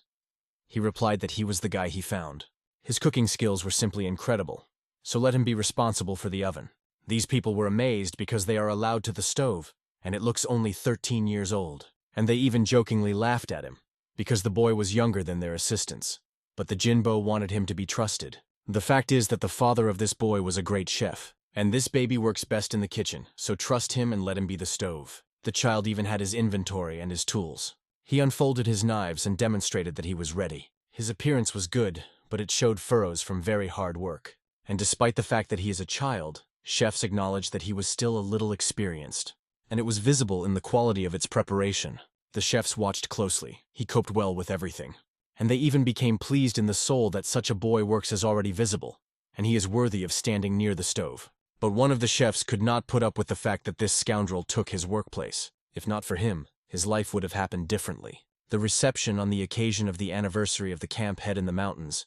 He replied that he was the guy he found. His cooking skills were simply incredible, so let him be responsible for the oven. These people were amazed because they are allowed to the stove, and it looks only 13 years old. And they even jokingly laughed at him, because the boy was younger than their assistants. But the Jinbo wanted him to be trusted. The fact is that the father of this boy was a great chef, and this baby works best in the kitchen, so trust him and let him be the stove. The child even had his inventory and his tools. He unfolded his knives and demonstrated that he was ready. His appearance was good, but it showed furrows from very hard work. And despite the fact that he is a child, chefs acknowledged that he was still a little experienced. And it was visible in the quality of its preparation. The chefs watched closely. He coped well with everything. And they even became pleased in the soul that such a boy works as already visible, and he is worthy of standing near the stove. But one of the chefs could not put up with the fact that this scoundrel took his workplace. If not for him, his life would have happened differently. The reception on the occasion of the anniversary of the camp head in the mountains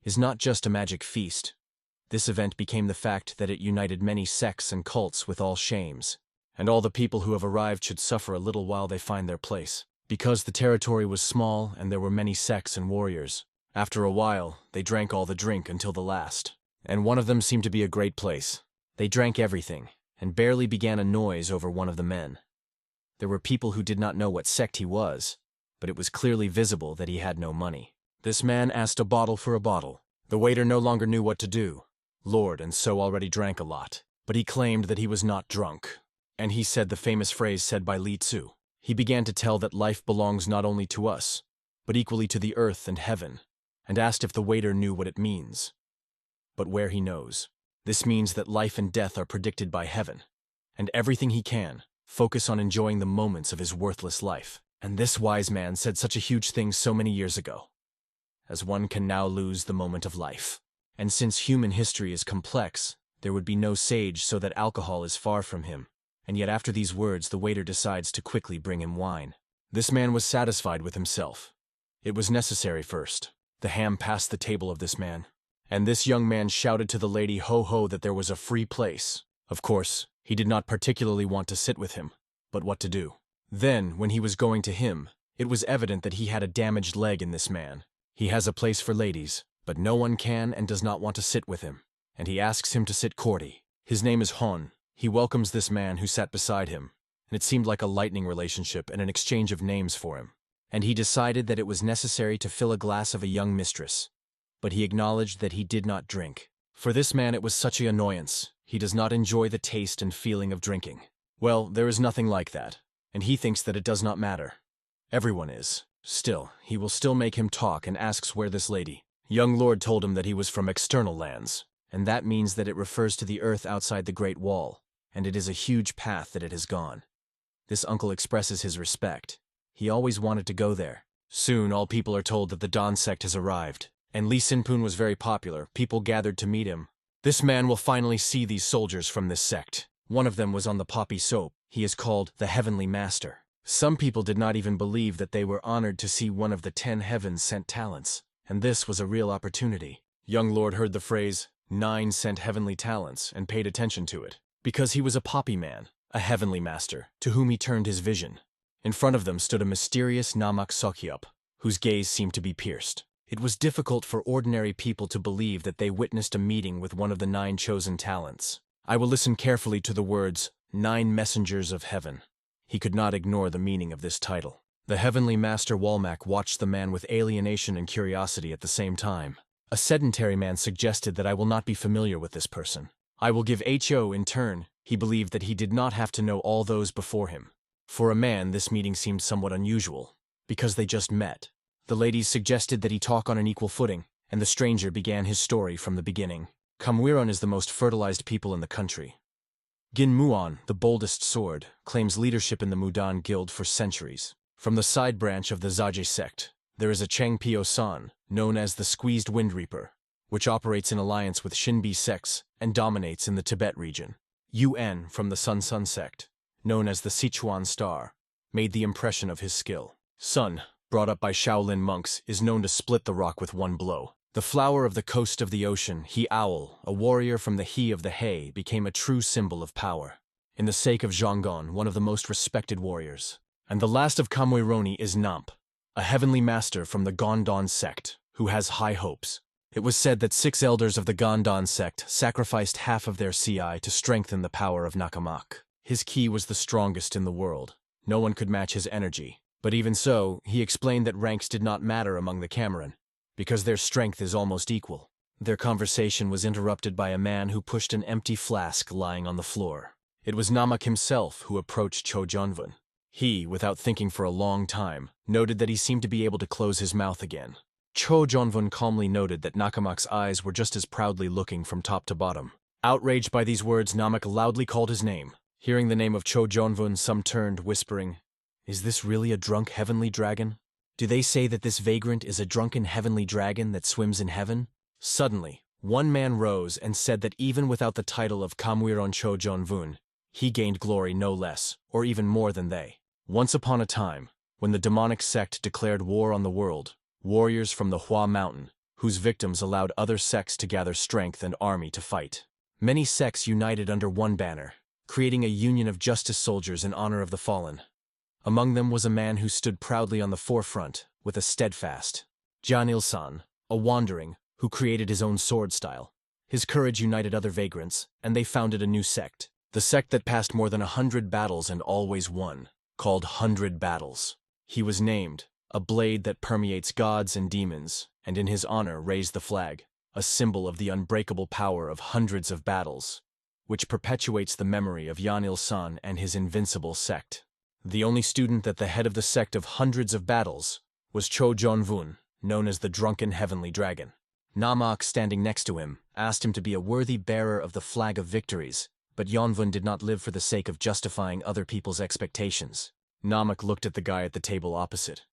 is not just a magic feast. This event became the fact that it united many sects and cults with all shames, and all the people who have arrived should suffer a little while they find their place. Because the territory was small and there were many sects and warriors, after a while, they drank all the drink until the last. And one of them seemed to be a great place. They drank everything, and barely began a noise over one of the men. There were people who did not know what sect he was, but it was clearly visible that he had no money. This man asked a bottle for a bottle. The waiter no longer knew what to do. Lord and so already drank a lot, but he claimed that he was not drunk. And he said the famous phrase said by Li Tzu. He began to tell that life belongs not only to us, but equally to the earth and heaven, and asked if the waiter knew what it means. But where he knows. This means that life and death are predicted by heaven, and everything he can, focus on enjoying the moments of his worthless life. And this wise man said such a huge thing so many years ago, as one can now lose the moment of life. And since human history is complex, there would be no sage so that alcohol is far from him. And yet after these words the waiter decides to quickly bring him wine. This man was satisfied with himself. It was necessary first. The ham passed the table of this man, and this young man shouted to the lady ho-ho that there was a free place. Of course, he did not particularly want to sit with him, but what to do? Then, when he was going to him, it was evident that he had a damaged leg in this man. He has a place for ladies, but no one can and does not want to sit with him, and he asks him to sit courty. His name is Hon. He welcomes this man who sat beside him, and it seemed like a lightning relationship and an exchange of names for him. And he decided that it was necessary to fill a glass of a young mistress, but he acknowledged that he did not drink. For this man it was such an annoyance. He does not enjoy the taste and feeling of drinking. Well, there is nothing like that, and he thinks that it does not matter. Everyone is. Still, he will still make him talk and asks where this lady. Young lord told him that he was from external lands, and that means that it refers to the earth outside the Great Wall, and it is a huge path that it has gone. This uncle expresses his respect. He always wanted to go there. Soon all people are told that the Don sect has arrived, and Li Sinpun was very popular. People gathered to meet him. This man will finally see these soldiers from this sect. One of them was on the poppy soap. He is called the Heavenly Master. Some people did not even believe that they were honored to see one of the 10 heavens sent talents, and this was a real opportunity. Young lord heard the phrase, 9 sent heavenly talents, and paid attention to it. Because he was a poppy man, a heavenly master, to whom he turned his vision. In front of them stood a mysterious Namak Sokyup, whose gaze seemed to be pierced. It was difficult for ordinary people to believe that they witnessed a meeting with one of the 9 chosen talents. I will listen carefully to the words, 9 messengers of heaven. He could not ignore the meaning of this title. The heavenly master Walmak watched the man with alienation and curiosity at the same time. A sedentary man suggested that I will not be familiar with this person. I will give HO in turn. He believed that he did not have to know all those before him. For a man, this meeting seemed somewhat unusual, because they just met. The ladies suggested that he talk on an equal footing, and the stranger began his story from the beginning. Kamwiron is the most fertilized people in the country. Gin Muon, the boldest sword, claims leadership in the Mudan Guild for centuries. From the side branch of the Zaje sect, there is a Cheng Pio San, known as the Squeezed Wind Reaper, which operates in alliance with Shinbi sects and dominates in the Tibet region. UN from the Sun Sun sect, known as the Sichuan Star, made the impression of his skill. Sun, brought up by Shaolin monks, is known to split the rock with one blow. The flower of the coast of the ocean, He Owl, a warrior from the He of the Hay, became a true symbol of power. In the sake of Zhonggon, one of the most respected warriors. And the last of Kamui is Namp, a heavenly master from the Gondon sect, who has high hopes. It was said that 6 elders of the Gondon sect sacrificed half of their CI to strengthen the power of Nakamak. His ki was the strongest in the world. No one could match his energy. But even so, he explained that ranks did not matter among the Cameron, because their strength is almost equal. Their conversation was interrupted by a man who pushed an empty flask lying on the floor. It was Namak himself who approached Cho Jonvun. He, without thinking for a long time, noted that he seemed to be able to close his mouth again. Cho Jonvun calmly noted that Nakamak's eyes were just as proudly looking from top to bottom. Outraged by these words, Namak loudly called his name. Hearing the name of Cho Jonvun, some turned, whispering, "Is this really a drunk heavenly dragon? Do they say that this vagrant is a drunken heavenly dragon that swims in heaven?" Suddenly, one man rose and said that even without the title of Kamwiron Cho Jonvun, he gained glory no less, or even more than they. Once upon a time, when the demonic sect declared war on the world, warriors from the Hua Mountain, whose victims allowed other sects to gather strength and army to fight. Many sects united under one banner, creating a union of justice soldiers in honor of the fallen. Among them was a man who stood proudly on the forefront, with a steadfast Janil-san, a wandering, who created his own sword style. His courage united other vagrants, and they founded a new sect. The sect that passed more than 100 battles and always won, called 100 Battles. He was named, a blade that permeates gods and demons, and in his honor raised the flag, a symbol of the unbreakable power of hundreds of battles, which perpetuates the memory of Yanil-san and his invincible sect. The only student at the head of the sect of hundreds of battles was Cho Jonvun, known as the Drunken Heavenly Dragon. Namak, standing next to him, asked him to be a worthy bearer of the flag of victories, but Yonvun did not live for the sake of justifying other people's expectations. Namak looked at the guy at the table opposite.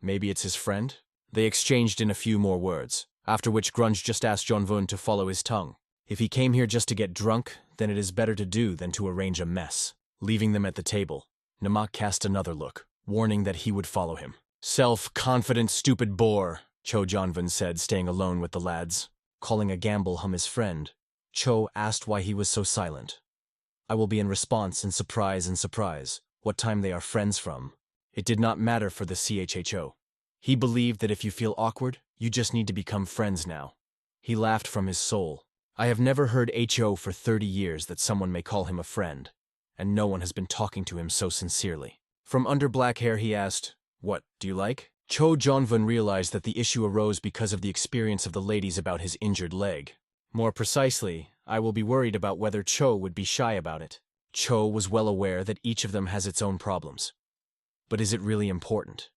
Maybe it's his friend? They exchanged in a few more words, after which Grunge just asked Jonvun to follow his tongue. If he came here just to get drunk, then it is better to do than to arrange a mess. Leaving them at the table, Namak cast another look, warning that he would follow him. "Self-confident stupid bore," Cho Jonvun said, staying alone with the lads. Calling a gamble his friend, Cho asked why he was so silent. "I will be in response and surprise, what time they are friends from." It did not matter for the CHHO. He believed that if you feel awkward, you just need to become friends now. He laughed from his soul. I have never heard HO for 30 years that someone may call him a friend, and no one has been talking to him so sincerely. From under black hair he asked, "What, do you like?" Cho Jonvun realized that the issue arose because of the experience of the ladies about his injured leg. More precisely, I will be worried about whether Cho would be shy about it. Cho was well aware that each of them has its own problems. But is it really important?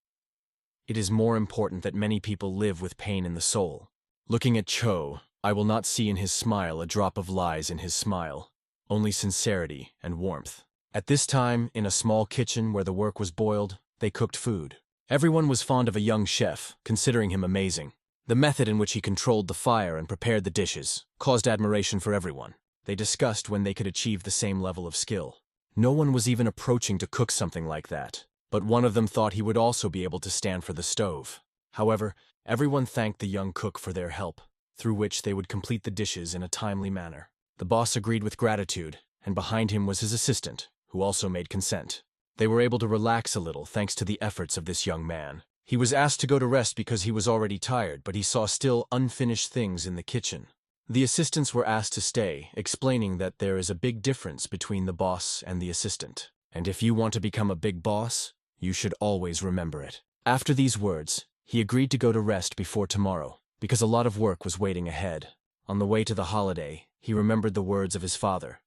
It is more important that many people live with pain in the soul. Looking at Cho, I will not see in his smile a drop of lies in his smile, only sincerity and warmth. At this time, in a small kitchen where the work was boiled, they cooked food. Everyone was fond of a young chef, considering him amazing. The method in which he controlled the fire and prepared the dishes caused admiration for everyone. They discussed when they could achieve the same level of skill. No one was even approaching to cook something like that, but one of them thought he would also be able to stand for the stove. However, everyone thanked the young cook for their help, through which they would complete the dishes in a timely manner. The boss agreed with gratitude, and behind him was his assistant, who also made consent. They were able to relax a little thanks to the efforts of this young man. He was asked to go to rest because he was already tired, but he saw still unfinished things in the kitchen. The assistants were asked to stay, explaining that there is a big difference between the boss and the assistant. And if you want to become a big boss, you should always remember it. After these words, he agreed to go to rest before tomorrow, because a lot of work was waiting ahead. On the way to the holiday, he remembered the words of his father.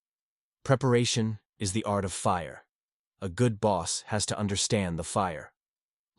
Preparation is the art of fire. A good boss has to understand the fire.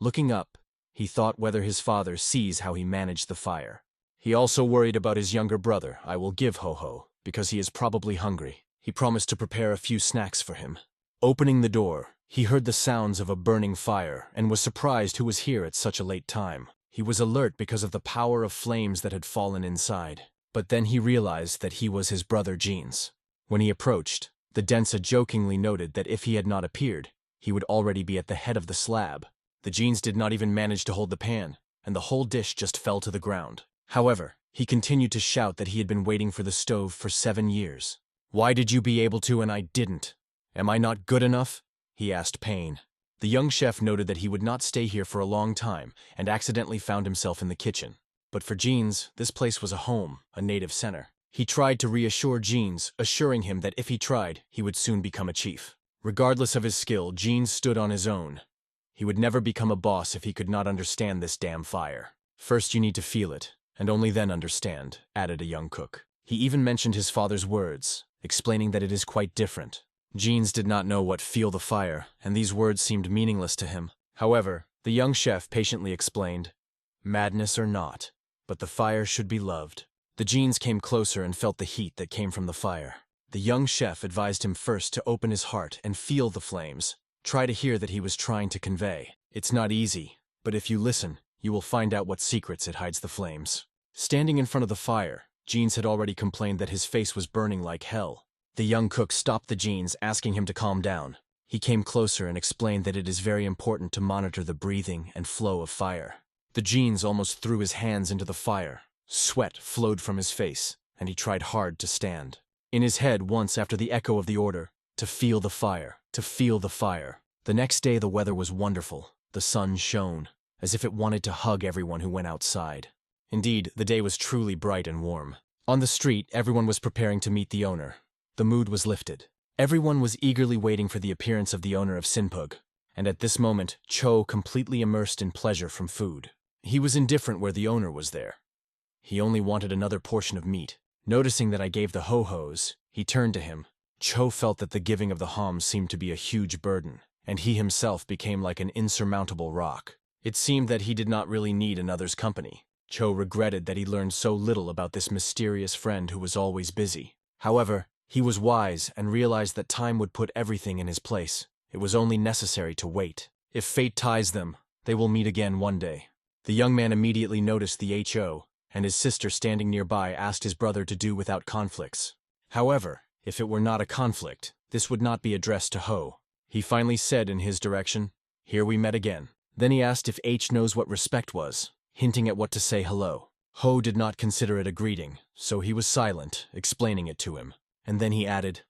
Looking up, he thought whether his father sees how he managed the fire. He also worried about his younger brother. I will give Ho-Ho, because he is probably hungry. He promised to prepare a few snacks for him. Opening the door, he heard the sounds of a burning fire and was surprised who was here at such a late time. He was alert because of the power of flames that had fallen inside. But then he realized that he was his brother Jeans. When he approached, the Densa jokingly noted that if he had not appeared, he would already be at the head of the slab. The jeans did not even manage to hold the pan, and the whole dish just fell to the ground. However, he continued to shout that he had been waiting for the stove for 7 years. "Why did you be able to and I didn't? Am I not good enough?" he asked Pain. The young chef noted that he would not stay here for a long time and accidentally found himself in the kitchen. But for Jeans, this place was a home, a native center. He tried to reassure Jeans, assuring him that if he tried, he would soon become a chief. Regardless of his skill, Jeans stood on his own. He would never become a boss if he could not understand this damn fire. "First you need to feel it, and only then understand," added a young cook. He even mentioned his father's words, explaining that it is quite different. Jeans did not know what "feel the fire," and these words seemed meaningless to him. However, the young chef patiently explained, "Madness or not, but the fire should be loved." The Jeans came closer and felt the heat that came from the fire. The young chef advised him first to open his heart and feel the flames. Try to hear that he was trying to convey. It's not easy, but if you listen, you will find out what secrets it hides the flames. Standing in front of the fire, Jeans had already complained that his face was burning like hell. The young cook stopped the Jeans, asking him to calm down. He came closer and explained that it is very important to monitor the breathing and flow of fire. The Jeans almost threw his hands into the fire. Sweat flowed from his face, and he tried hard to stand. In his head, once after the echo of the order, to feel the fire, to feel the fire. The next day the weather was wonderful. The sun shone, as if it wanted to hug everyone who went outside. Indeed, the day was truly bright and warm. On the street, everyone was preparing to meet the owner. The mood was lifted. Everyone was eagerly waiting for the appearance of the owner of Sinpug, and at this moment, Cho completely immersed in pleasure from food. He was indifferent where the owner was there. He only wanted another portion of meat. Noticing that I gave the ho-hos, he turned to him. Cho felt that the giving of the hams seemed to be a huge burden, and he himself became like an insurmountable rock. It seemed that he did not really need another's company. Cho regretted that he learned so little about this mysterious friend who was always busy. However, he was wise and realized that time would put everything in his place. It was only necessary to wait. If fate ties them, they will meet again one day. The young man immediately noticed the HO, and his sister standing nearby asked his brother to do without conflicts. However, if it were not a conflict, this would not be addressed to Ho. He finally said in his direction, "Here we met again." Then he asked if H knows what respect was, hinting at what to say hello. Ho did not consider it a greeting, so he was silent, explaining it to him. And then he added,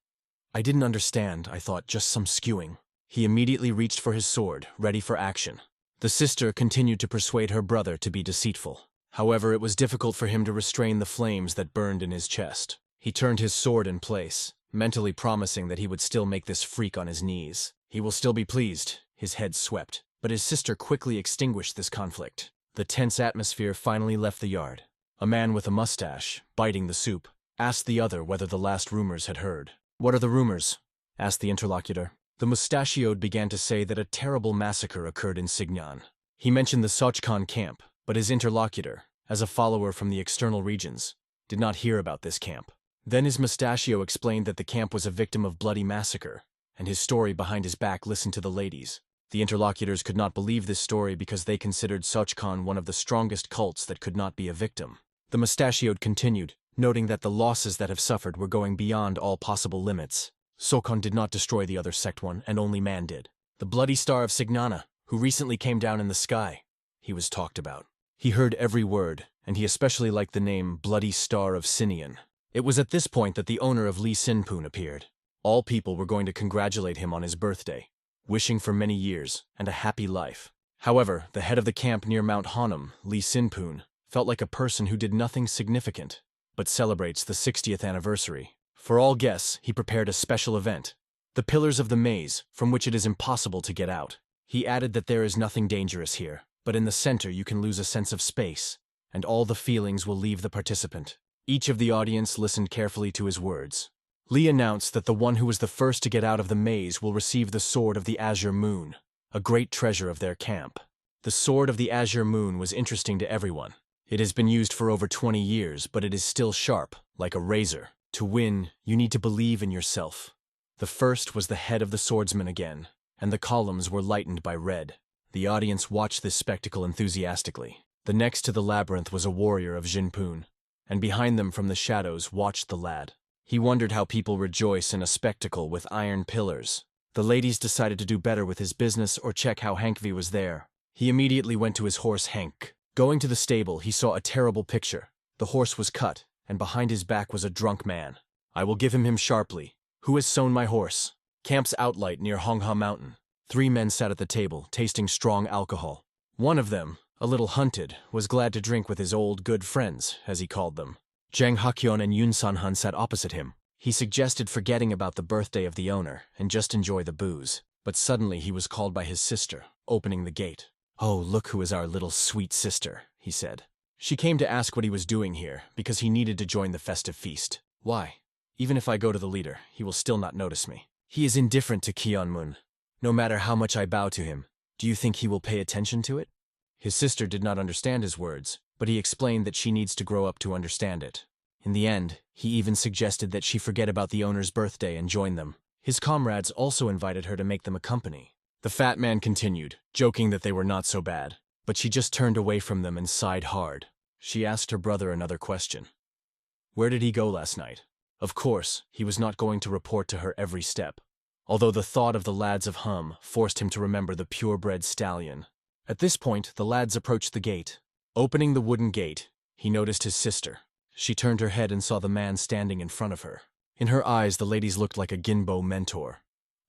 "I didn't understand, I thought just some skewing." He immediately reached for his sword, ready for action. The sister continued to persuade her brother to be deceitful. However, it was difficult for him to restrain the flames that burned in his chest. He turned his sword in place, mentally promising that he would still make this freak on his knees. He will still be pleased. His head swept, but his sister quickly extinguished this conflict. The tense atmosphere finally left the yard. A man with a mustache, biting the soup, asked the other whether the last rumors had heard. "What are the rumors?" asked the interlocutor. The mustachioed began to say that a terrible massacre occurred in Signan. He mentioned the Sochkan camp, but his interlocutor, as a follower from the external regions, did not hear about this camp. Then his mustachio explained that the camp was a victim of bloody massacre, and his story behind his back listened to the ladies. The interlocutors could not believe this story because they considered Sochkan one of the strongest cults that could not be a victim. The mustachioed continued, noting that the losses that have suffered were going beyond all possible limits. Sokon did not destroy the other sect one, and only man did. The bloody star of Signana, who recently came down in the sky. He was talked about. He heard every word, and he especially liked the name Bloody Star of Sinian. It was at this point that the owner of Lee Sinpoon appeared. All people were going to congratulate him on his birthday, wishing for many years and a happy life. However, the head of the camp near Mount Hanam, Lee Sinpoon, felt like a person who did nothing significant, but celebrates the 60th anniversary. For all guests, he prepared a special event, the Pillars of the Maze, from which it is impossible to get out. He added that there is nothing dangerous here, but in the center you can lose a sense of space, and all the feelings will leave the participant. Each of the audience listened carefully to his words. Lee announced that the one who was the first to get out of the maze will receive the Sword of the Azure Moon, a great treasure of their camp. The Sword of the Azure Moon was interesting to everyone. It has been used for over 20 years, but it is still sharp, like a razor. To win, you need to believe in yourself. The first was the head of the swordsman again, and the columns were lightened by red. The audience watched this spectacle enthusiastically. The next to the labyrinth was a warrior of Jinpoon, and behind them from the shadows watched the lad. He wondered how people rejoice in a spectacle with iron pillars. The ladies decided to do better with his business or check how Hankvi was there. He immediately went to his horse Hank. Going to the stable, he saw a terrible picture. The horse was cut, and behind his back was a drunk man. I will give him sharply. Who has sown my horse? Camp's outlight near Hongha Mountain. 3 men sat at the table, tasting strong alcohol. One of them, a little hunted, was glad to drink with his old good friends, as he called them. Jang Hakyeon and Yoon San-han sat opposite him. He suggested forgetting about the birthday of the owner and just enjoy the booze. But suddenly he was called by his sister, opening the gate. "Oh, look who is our little sweet sister," he said. She came to ask what he was doing here, because he needed to join the festive feast. Why? Even if I go to the leader, he will still not notice me. He is indifferent to Kyeonmun. No matter how much I bow to him, do you think he will pay attention to it? His sister did not understand his words, but he explained that she needs to grow up to understand it. In the end, he even suggested that she forget about the owner's birthday and join them. His comrades also invited her to make them a company. The fat man continued, joking that they were not so bad, but she just turned away from them and sighed hard. She asked her brother another question. Where did he go last night? Of course, he was not going to report to her every step, although the thought of the lads of Hum forced him to remember the purebred stallion. At this point, the lads approached the gate. Opening the wooden gate, he noticed his sister. She turned her head and saw the man standing in front of her. In her eyes, the ladies looked like a Jinbo mentor,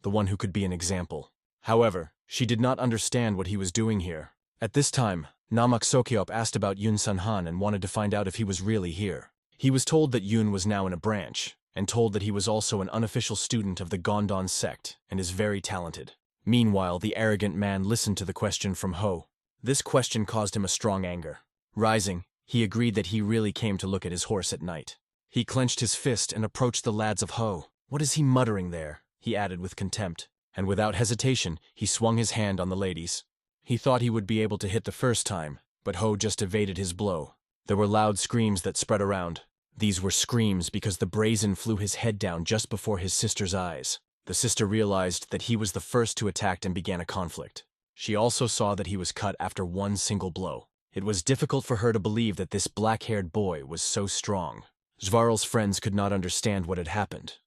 the one who could be an example. However, she did not understand what he was doing here. At this time, Namak Sokyop asked about Yoon San-han and wanted to find out if he was really here. He was told that Yoon was now in a branch, and told that he was also an unofficial student of the Gondon sect and is very talented. Meanwhile, the arrogant man listened to the question from Ho. This question caused him a strong anger. Rising, he agreed that he really came to look at his horse at night. He clenched his fist and approached the lads of Ho. What is he muttering there? He added with contempt. And without hesitation, he swung his hand on the ladies. He thought he would be able to hit the first time, but Ho just evaded his blow. There were loud screams that spread around. These were screams because the brazen flew his head down just before his sister's eyes. The sister realized that he was the first to attack and began a conflict. She also saw that he was cut after one single blow. It was difficult for her to believe that this black-haired boy was so strong. Svarl's friends could not understand what had happened,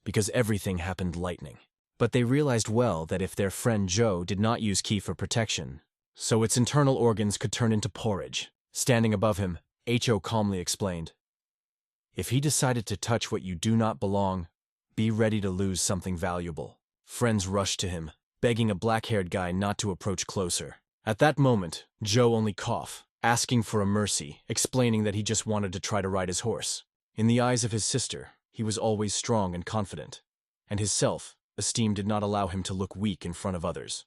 because everything happened lightning. But they realized well that if their friend Joe did not use Ki for protection, so its internal organs could turn into porridge. Standing above him, Ho calmly explained, "If he decided to touch what you do not belong, be ready to lose something valuable." Friends rushed to him, begging a black-haired guy not to approach closer. At that moment, Joe only coughed, asking for a mercy, explaining that he just wanted to try to ride his horse. In the eyes of his sister, he was always strong and confident, and his self-esteem did not allow him to look weak in front of others.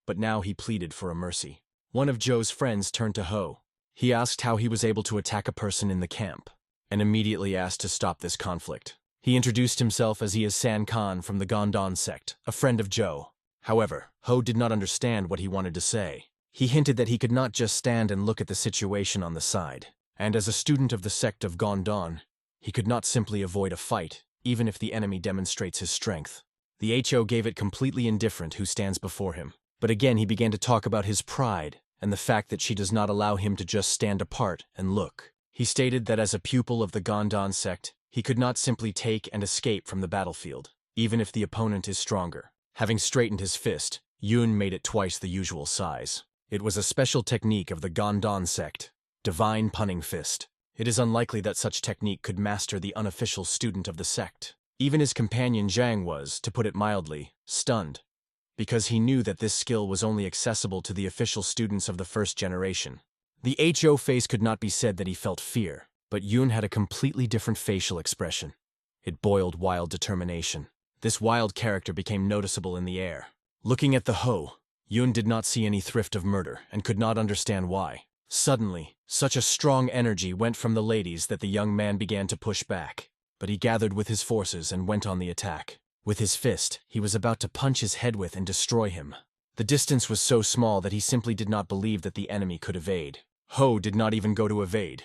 But now he pleaded for a mercy. One of Joe's friends turned to Ho. He asked how he was able to attack a person in the camp, and immediately asked to stop this conflict. He introduced himself as he is San Khan from the Gondon sect, a friend of Joe. However, Ho did not understand what he wanted to say. He hinted that he could not just stand and look at the situation on the side, and as a student of the sect of Gondon, he could not simply avoid a fight, even if the enemy demonstrates his strength. The Ho gave it completely indifferent who stands before him. But again he began to talk about his pride and the fact that she does not allow him to just stand apart and look. He stated that as a pupil of the Gondon sect, he could not simply take and escape from the battlefield, even if the opponent is stronger. Having straightened his fist, Yoon made it twice the usual size. It was a special technique of the Gondon sect, Divine Punning Fist. It is unlikely that such technique could master the unofficial student of the sect. Even his companion Zhang was, to put it mildly, stunned, because he knew that this skill was only accessible to the official students of the first generation. The Ho face could not be said that he felt fear, but Yoon had a completely different facial expression. It boiled wild determination. This wild character became noticeable in the air. Looking at the Ho, Yoon did not see any thrift of murder and could not understand why. Suddenly, such a strong energy went from the ladies that the young man began to push back. But he gathered with his forces and went on the attack. With his fist, he was about to punch his head with and destroy him. The distance was so small that he simply did not believe that the enemy could evade. Ho did not even go to evade.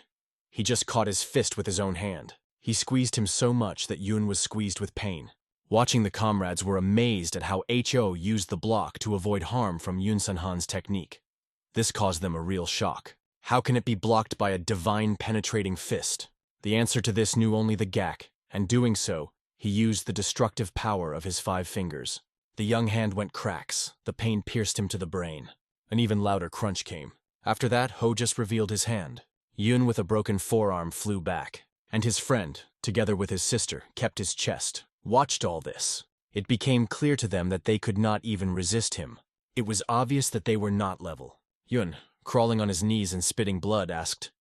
He just caught his fist with his own hand. He squeezed him so much that Yoon was squeezed with pain. Watching, the comrades were amazed at how Ho used the block to avoid harm from Yoon San-han's technique. This caused them a real shock. How can it be blocked by a divine penetrating fist? The answer to this knew only the Gak, and doing so, he used the destructive power of his 5 fingers. The young hand went cracks. The pain pierced him to the brain. An even louder crunch came. After that, Ho just revealed his hand. Yun with a broken forearm flew back, and his friend, together with his sister, kept his chest, watched all this. It became clear to them that they could not even resist him. It was obvious that they were not level. Yun, crawling on his knees and spitting blood, asked,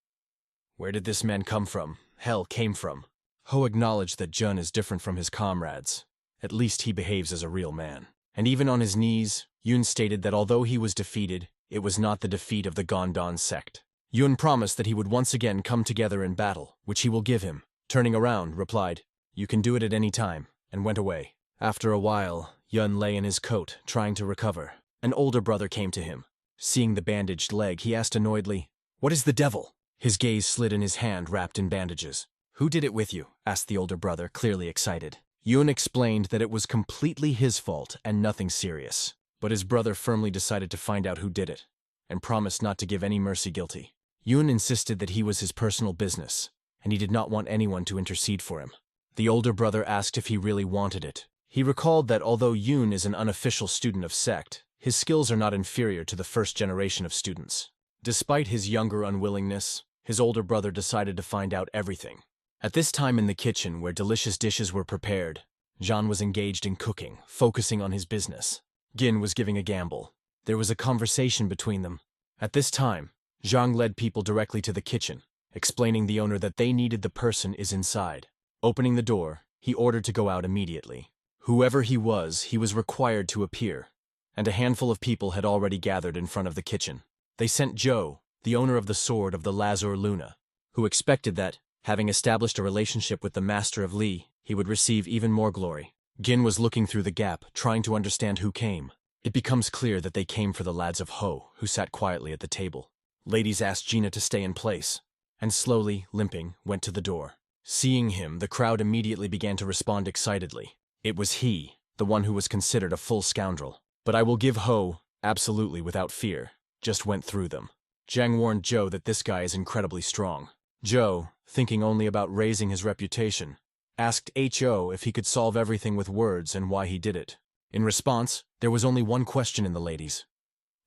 "Where did this man come from? Hell came from?" Ho acknowledged that Jun is different from his comrades. At least he behaves as a real man. And even on his knees, Yun stated that although he was defeated, it was not the defeat of the Gondan sect. Yun promised that he would once again come together in battle, which he will give him. Turning around, replied, "You can do it at any time," and went away. After a while, Yun lay in his coat, trying to recover. An older brother came to him. Seeing the bandaged leg, he asked annoyedly, "What is the devil?" His gaze slid in his hand wrapped in bandages. "Who did it with you?" asked the older brother, clearly excited. Yun explained that it was completely his fault and nothing serious. But his brother firmly decided to find out who did it, and promised not to give any mercy guilty. Yun insisted that he was his personal business, and he did not want anyone to intercede for him. The older brother asked if he really wanted it. He recalled that although Yun is an unofficial student of sect, his skills are not inferior to the first generation of students. Despite his younger unwillingness, his older brother decided to find out everything. At this time in the kitchen, where delicious dishes were prepared, Jean was engaged in cooking, focusing on his business. Gin was giving a gamble. There was a conversation between them. At this time, Zhang led people directly to the kitchen, explaining the owner that they needed the person is inside. Opening the door, he ordered to go out immediately. Whoever he was required to appear, and a handful of people had already gathered in front of the kitchen. They sent Joe, the owner of the sword of the Lazur Luna, who expected that, having established a relationship with the Master of Li, he would receive even more glory. Gin was looking through the gap, trying to understand who came. It becomes clear that they came for the lads of Ho, who sat quietly at the table. Ladies asked Gina to stay in place, and slowly, limping, went to the door. Seeing him, the crowd immediately began to respond excitedly. It was he, the one who was considered a full scoundrel. But I will give Ho, absolutely without fear, just went through them. Zhang warned Joe that this guy is incredibly strong. Joe, thinking only about raising his reputation, asked Ho if he could solve everything with words and why he did it. In response, there was only one question in the ladies.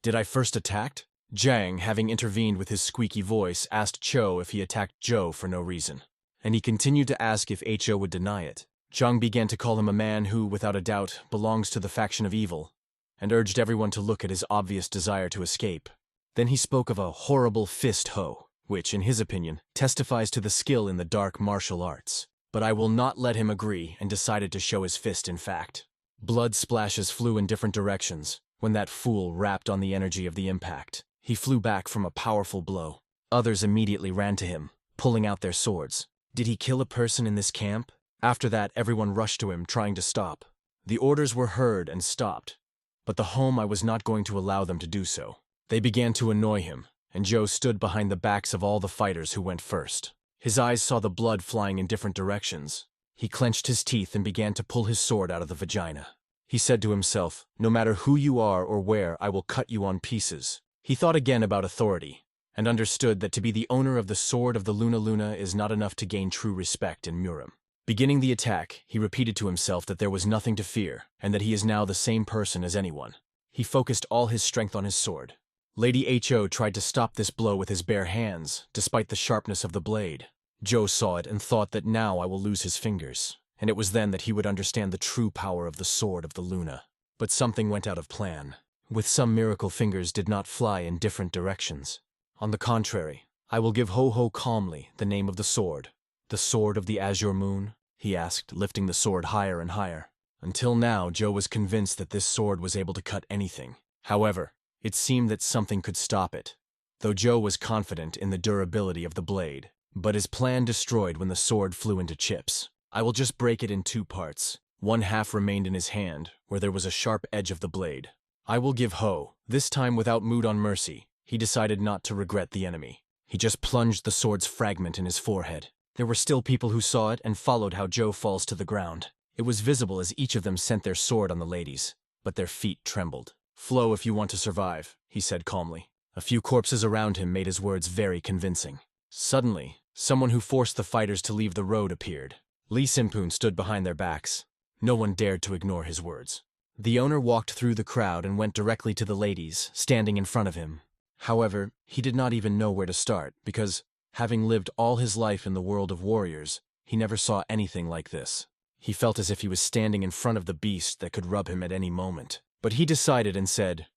"Did I first attack?" Zhang, having intervened with his squeaky voice, asked Cho if he attacked Joe for no reason. And he continued to ask if Ho would deny it. Zhang began to call him a man who, without a doubt, belongs to the faction of evil, and urged everyone to look at his obvious desire to escape. Then he spoke of a horrible fist Ho, which, in his opinion, testifies to the skill in the dark martial arts. But I will not let him agree and decided to show his fist in fact. Blood splashes flew in different directions when that fool rapped on the energy of the impact. He flew back from a powerful blow. Others immediately ran to him, pulling out their swords. Did he kill a person in this camp? After that, everyone rushed to him, trying to stop. The orders were heard and stopped, but the home I was not going to allow them to do so. They began to annoy him, and Joe stood behind the backs of all the fighters who went first. His eyes saw the blood flying in different directions. He clenched his teeth and began to pull his sword out of the vagina. He said to himself, "No matter who you are or where, I will cut you on pieces." He thought again about authority, and understood that to be the owner of the sword of the Luna Luna is not enough to gain true respect in Murim. Beginning the attack, he repeated to himself that there was nothing to fear, and that he is now the same person as anyone. He focused all his strength on his sword. Lady Ho tried to stop this blow with his bare hands, despite the sharpness of the blade. Joe saw it and thought that now I will lose his fingers, and it was then that he would understand the true power of the sword of the Luna. But something went out of plan. With some miracle, fingers did not fly in different directions. On the contrary, I will give Ho calmly the name of the sword of the Azure Moon, he asked, lifting the sword higher and higher. Until now, Joe was convinced that this sword was able to cut anything. However, it seemed that something could stop it, though Joe was confident in the durability of the blade. But his plan destroyed when the sword flew into chips. I will just break it in two parts. One half remained in his hand, where there was a sharp edge of the blade. I will give Ho, this time without mood on mercy. He decided not to regret the enemy. He just plunged the sword's fragment in his forehead. There were still people who saw it and followed how Joe falls to the ground. It was visible as each of them sent their sword on the ladies, but their feet trembled. "Flow if you want to survive," he said calmly. A few corpses around him made his words very convincing. Suddenly, someone who forced the fighters to leave the road appeared. Li Sinpun stood behind their backs. No one dared to ignore his words. The owner walked through the crowd and went directly to the ladies, standing in front of him. However, he did not even know where to start, because, having lived all his life in the world of warriors, he never saw anything like this. He felt as if he was standing in front of the beast that could rub him at any moment. But he decided and said,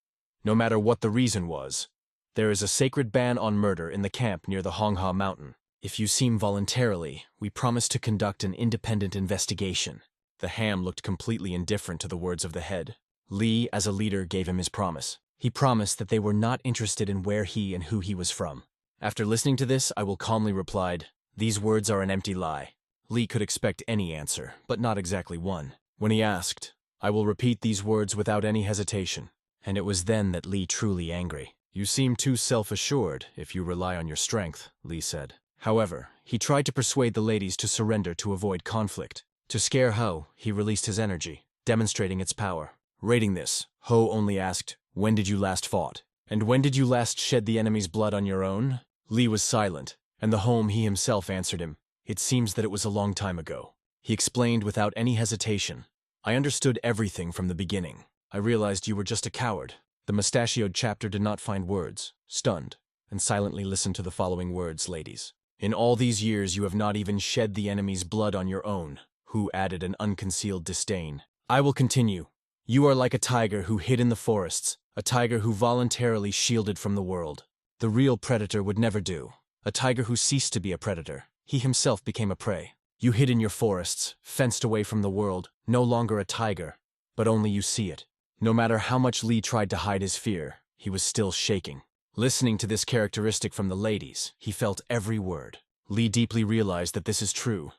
"No matter what the reason was, there is a sacred ban on murder in the camp near the Hua mountain. If you seem voluntarily, we promise to conduct an independent investigation." The ham looked completely indifferent to the words of the head. Lee, as a leader, gave him his promise. He promised that they were not interested in where he and who he was from. After listening to this, I will calmly replied, "These words are an empty lie." Lee could expect any answer, but not exactly one. When he asked, "I will repeat these words without any hesitation." And it was then that Lee truly angry. "You seem too self-assured if you rely on your strength," Lee said. However, he tried to persuade the ladies to surrender to avoid conflict. To scare Ho, he released his energy, demonstrating its power. Rating this, Ho only asked, "When did you last fought? And when did you last shed the enemy's blood on your own?" Lee was silent, and the home he himself answered him. "It seems that it was a long time ago." He explained without any hesitation. "I understood everything from the beginning. I realized you were just a coward." The mustachioed chapter did not find words, stunned, and silently listened to the following words, ladies. "In all these years you have not even shed the enemy's blood on your own," Who added an unconcealed disdain. "I will continue. You are like a tiger who hid in the forests, a tiger who voluntarily shielded from the world. The real predator would never do. A tiger who ceased to be a predator. He himself became a prey. You hid in your forests, fenced away from the world, no longer a tiger, but only you see it." No matter how much Lee tried to hide his fear, he was still shaking. Listening to this characteristic from the ladies, he felt every word. Lee deeply realized that this is true.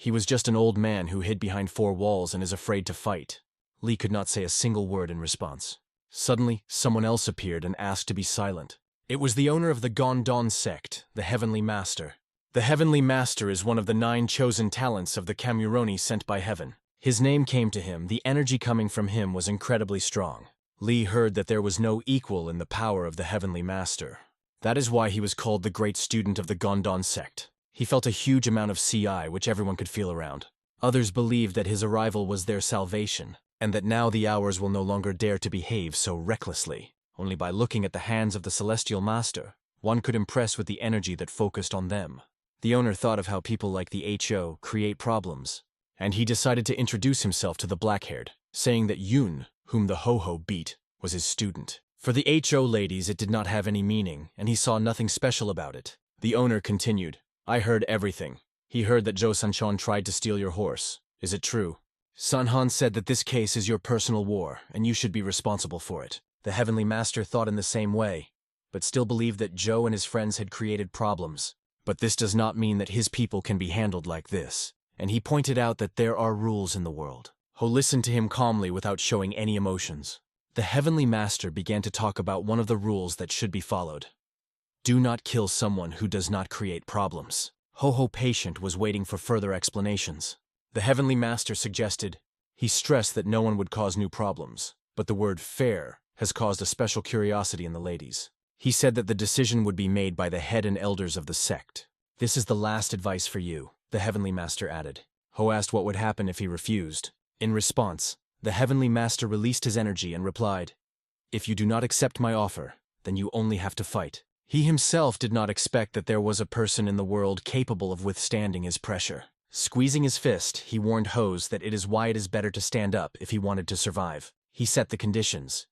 He was just an old man who hid behind four walls and is afraid to fight. Lee could not say a single word in response. Suddenly, someone else appeared and asked to be silent. It was the owner of the Gondon sect, the Heavenly Master. The Heavenly Master is one of the 9 chosen talents of the Kamuroni sent by heaven. His name came to him, the energy coming from him was incredibly strong. Lee heard that there was no equal in the power of the Heavenly Master. That is why he was called the great student of the Gondon sect. He felt a huge amount of CI, which everyone could feel around. Others believed that his arrival was their salvation, and that now the hours will no longer dare to behave so recklessly. Only by looking at the hands of the Celestial Master, one could impress with the energy that focused on them. The owner thought of how people like the HO create problems, and he decided to introduce himself to the black-haired, saying that Yoon, whom the Ho-Ho beat, was his student. For the HO ladies, it did not have any meaning, and he saw nothing special about it. The owner continued, "I heard everything. He heard that Zhou Sanchon tried to steal your horse. Is it true? Sanhan said that this case is your personal war, and you should be responsible for it." The Heavenly Master thought in the same way, but still believed that Zhou and his friends had created problems. But this does not mean that his people can be handled like this, and he pointed out that there are rules in the world. Ho listened to him calmly without showing any emotions. The Heavenly Master began to talk about one of the rules that should be followed. Do not kill someone who does not create problems. Ho-Ho patient was waiting for further explanations. The Heavenly Master suggested. He stressed that no one would cause new problems, but the word fair has caused a special curiosity in the ladies. He said that the decision would be made by the head and elders of the sect. This is the last advice for you, the Heavenly Master added. Ho asked what would happen if he refused. In response, the Heavenly Master released his energy and replied, "If you do not accept my offer, then you only have to fight." He himself did not expect that there was a person in the world capable of withstanding his pressure. Squeezing his fist, he warned Hose that it is why it is better to stand up if he wanted to survive. He set the conditions.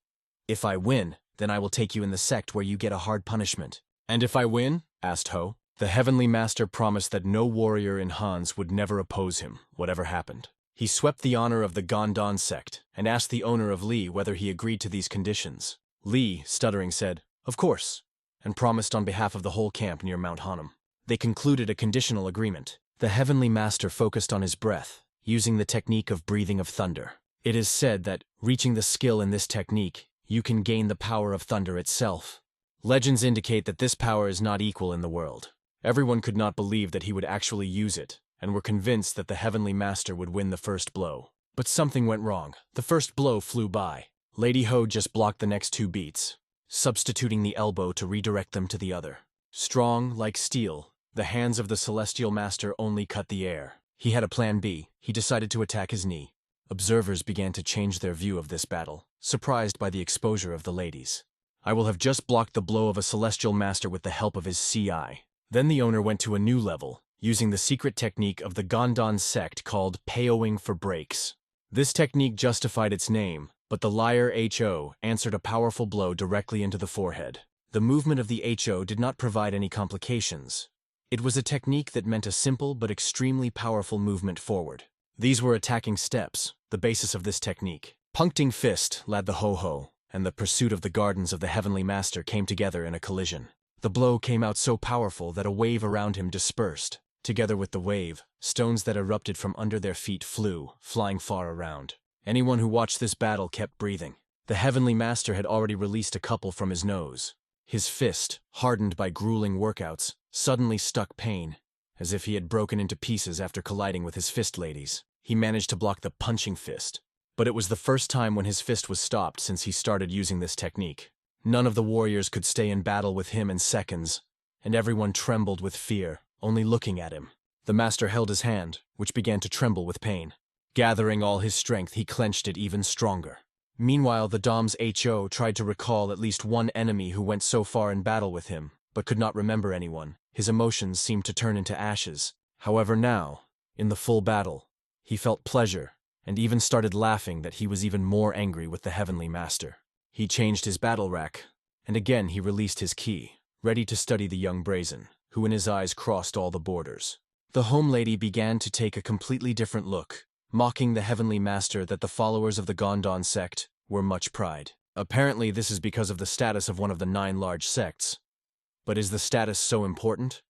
"If I win, then I will take you in the sect where you get a hard punishment." "And if I win?" asked Ho. The Heavenly Master promised that no warrior in Hans would never oppose him, whatever happened. He swept the honor of the Gondon sect and asked the owner of Lee whether he agreed to these conditions. Lee, stuttering, said, "Of course," and promised on behalf of the whole camp near Mount Hua. They concluded a conditional agreement. The Heavenly Master focused on his breath, using the technique of breathing of thunder. It is said that, reaching the skill in this technique, you can gain the power of thunder itself. Legends indicate that this power is not equal in the world. Everyone could not believe that he would actually use it, and were convinced that the Heavenly Master would win the first blow. But something went wrong. The first blow flew by. Lady Ho just blocked the next 2 beats, substituting the elbow to redirect them to the other. Strong, like steel, the hands of the Celestial Master only cut the air. He had a plan B. He decided to attack his knee. Observers began to change their view of this battle, surprised by the exposure of the ladies. I will have just blocked the blow of a celestial master with the help of his CI. Then the owner went to a new level, using the secret technique of the Gondon sect called payoing for breaks. This technique justified its name, but the liar HO answered a powerful blow directly into the forehead. The movement of the HO did not provide any complications. It was a technique that meant a simple but extremely powerful movement forward. These were attacking steps, the basis of this technique. Puncting fist led the ho-ho, and the pursuit of the gardens of the Heavenly Master came together in a collision. The blow came out so powerful that a wave around him dispersed. Together with the wave, stones that erupted from under their feet flew, flying far around. Anyone who watched this battle kept breathing. The Heavenly Master had already released a couple from his nose. His fist, hardened by grueling workouts, suddenly stuck pain, as if he had broken into pieces after colliding with his fist ladies. He managed to block the punching fist, but it was the first time when his fist was stopped since he started using this technique. None of the warriors could stay in battle with him in seconds, and everyone trembled with fear, only looking at him. The master held his hand, which began to tremble with pain. Gathering all his strength, he clenched it even stronger. Meanwhile, the Dom's HO tried to recall at least one enemy who went so far in battle with him, but could not remember anyone. His emotions seemed to turn into ashes. However now, in the full battle, he felt pleasure, and even started laughing that he was even more angry with the Heavenly Master. He changed his battle rack, and again he released his key, ready to study the young brazen, who in his eyes crossed all the borders. The home lady began to take a completely different look, mocking the Heavenly Master that the followers of the Gondon sect were much pride. Apparently this is because of the status of one of the 9 large sects. But is the status so important?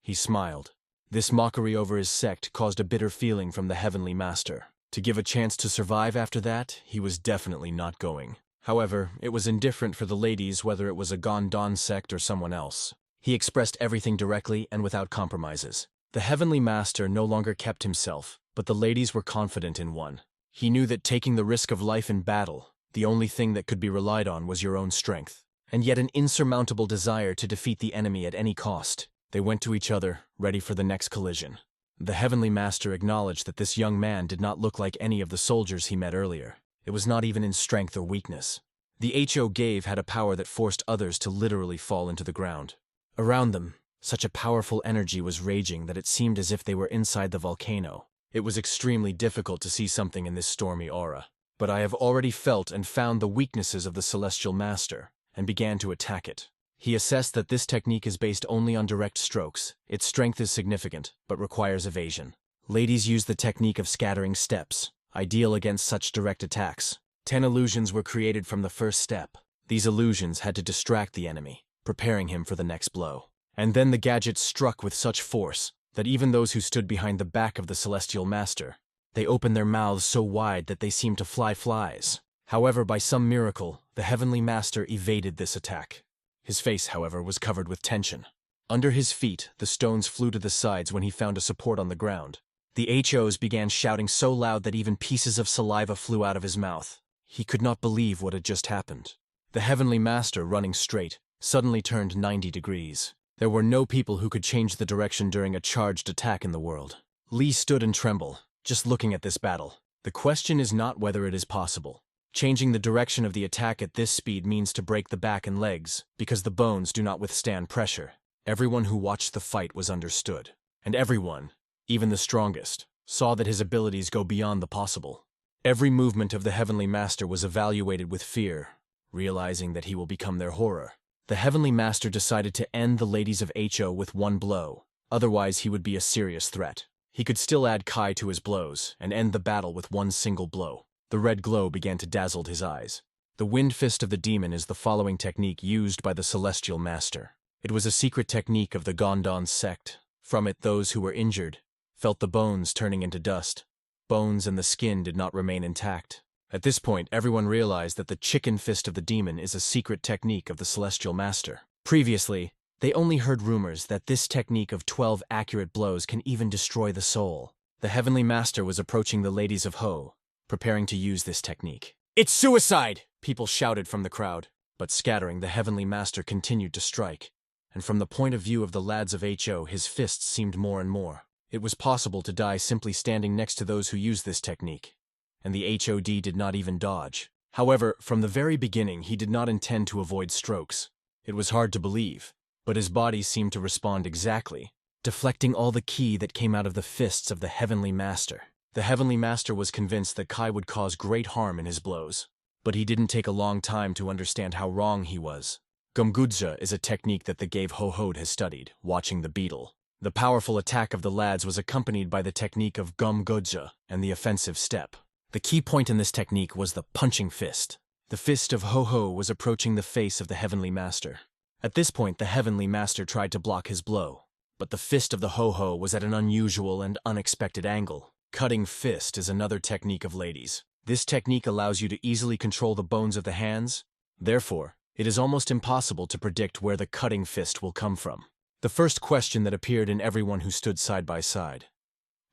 He smiled. This mockery over his sect caused a bitter feeling from the Heavenly Master. To give a chance to survive after that, he was definitely not going. However, it was indifferent for the ladies whether it was a Gondon sect or someone else. He expressed everything directly and without compromises. The Heavenly Master no longer kept himself, but the ladies were confident in one. He knew that taking the risk of life in battle, the only thing that could be relied on was your own strength, and yet an insurmountable desire to defeat the enemy at any cost. They went to each other, ready for the next collision. The Heavenly Master acknowledged that this young man did not look like any of the soldiers he met earlier. It was not even in strength or weakness. The HO gave had a power that forced others to literally fall into the ground. Around them, such a powerful energy was raging that it seemed as if they were inside the volcano. It was extremely difficult to see something in this stormy aura. But I have already felt and found the weaknesses of the Celestial Master, and began to attack it. He assessed that this technique is based only on direct strokes. Its strength is significant, but requires evasion. Ladies use the technique of scattering steps, ideal against such direct attacks. 10 illusions were created from the first step. These illusions had to distract the enemy, preparing him for the next blow. And then the gadget struck with such force that even those who stood behind the back of the Celestial Master, they opened their mouths so wide that they seemed to fly flies. However, by some miracle, the Heavenly Master evaded this attack. His face, however, was covered with tension. Under his feet, the stones flew to the sides when he found a support on the ground. The HOs began shouting so loud that even pieces of saliva flew out of his mouth. He could not believe what had just happened. The Heavenly Master, running straight, suddenly turned 90 degrees. There were no people who could change the direction during a charged attack in the world. Lee stood and trembled, just looking at this battle. The question is not whether it is possible. Changing the direction of the attack at this speed means to break the back and legs, because the bones do not withstand pressure. Everyone who watched the fight was understood. And everyone, even the strongest, saw that his abilities go beyond the possible. Every movement of the Heavenly Master was evaluated with fear, realizing that he will become their horror. The Heavenly Master decided to end the ladies of HO with one blow, otherwise he would be a serious threat. He could still add Kai to his blows and end the battle with one single blow. The red glow began to dazzle his eyes. The Wind Fist of the Demon is the following technique used by the Celestial Master. It was a secret technique of the Gondon sect. From it, those who were injured felt the bones turning into dust. Bones and the skin did not remain intact. At this point, everyone realized that the Chicken Fist of the Demon is a secret technique of the Celestial Master. Previously, they only heard rumors that this technique of 12 accurate blows can even destroy the soul. The Heavenly Master was approaching the ladies of Ho, preparing to use this technique. "It's suicide!" people shouted from the crowd. But scattering, the Heavenly Master continued to strike. And from the point of view of the lads of HO, his fists seemed more and more. It was possible to die simply standing next to those who used this technique. and the HOD did not even dodge. However, from the very beginning, he did not intend to avoid strokes. It was hard to believe, but his body seemed to respond exactly, deflecting all the ki that came out of the fists of the Heavenly Master. The Heavenly Master was convinced that Kai would cause great harm in his blows, but he didn't take a long time to understand how wrong he was. Gumgudja is a technique that the Gave Ho-Hod has studied, watching the beetle. The powerful attack of the lads was accompanied by the technique of Gumgudja and the offensive step. The key point in this technique was the punching fist. The fist of Ho-Ho was approaching the face of the Heavenly Master. At this point, the Heavenly Master tried to block his blow, but the fist of the Ho-Ho was at an unusual and unexpected angle. Cutting fist is another technique of ladies. This technique allows you to easily control the bones of the hands. Therefore, it is almost impossible to predict where the cutting fist will come from. The first question that appeared in everyone who stood side by side.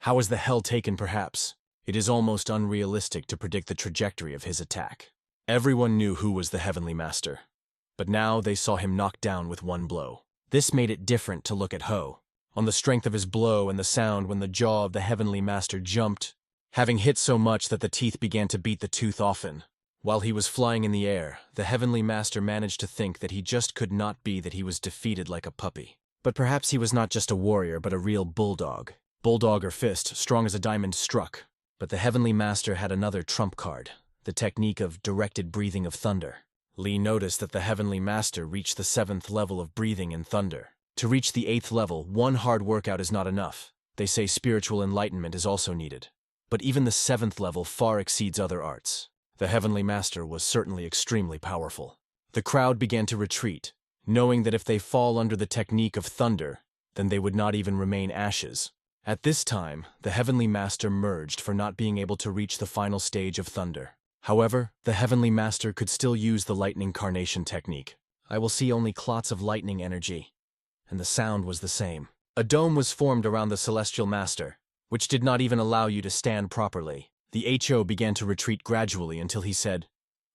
How was the hell taken, perhaps? It is almost unrealistic to predict the trajectory of his attack. Everyone knew who was the Heavenly Master, but now they saw him knocked down with one blow. This made it different to look at Ho. On the strength of his blow and the sound when the jaw of the Heavenly Master jumped, having hit so much that the teeth began to beat the tooth often. While he was flying in the air, the Heavenly Master managed to think that he just could not be that he was defeated like a puppy. But perhaps he was not just a warrior, but a real bulldog. Bulldog or fist, strong as a diamond, struck. But the Heavenly Master had another trump card, the technique of directed breathing of thunder. Lee noticed that the Heavenly Master reached the 7th level of breathing in thunder. To reach the 8th level, one hard workout is not enough. They say spiritual enlightenment is also needed. But even the 7th level far exceeds other arts. The Heavenly Master was certainly extremely powerful. The crowd began to retreat, knowing that if they fall under the technique of thunder, then they would not even remain ashes. At this time, the Heavenly Master merged for not being able to reach the final stage of thunder. However, the Heavenly Master could still use the lightning carnation technique. I will see only clots of lightning energy. And the sound was the same. A dome was formed around the Celestial Master, which did not even allow you to stand properly. The HO began to retreat gradually until he said,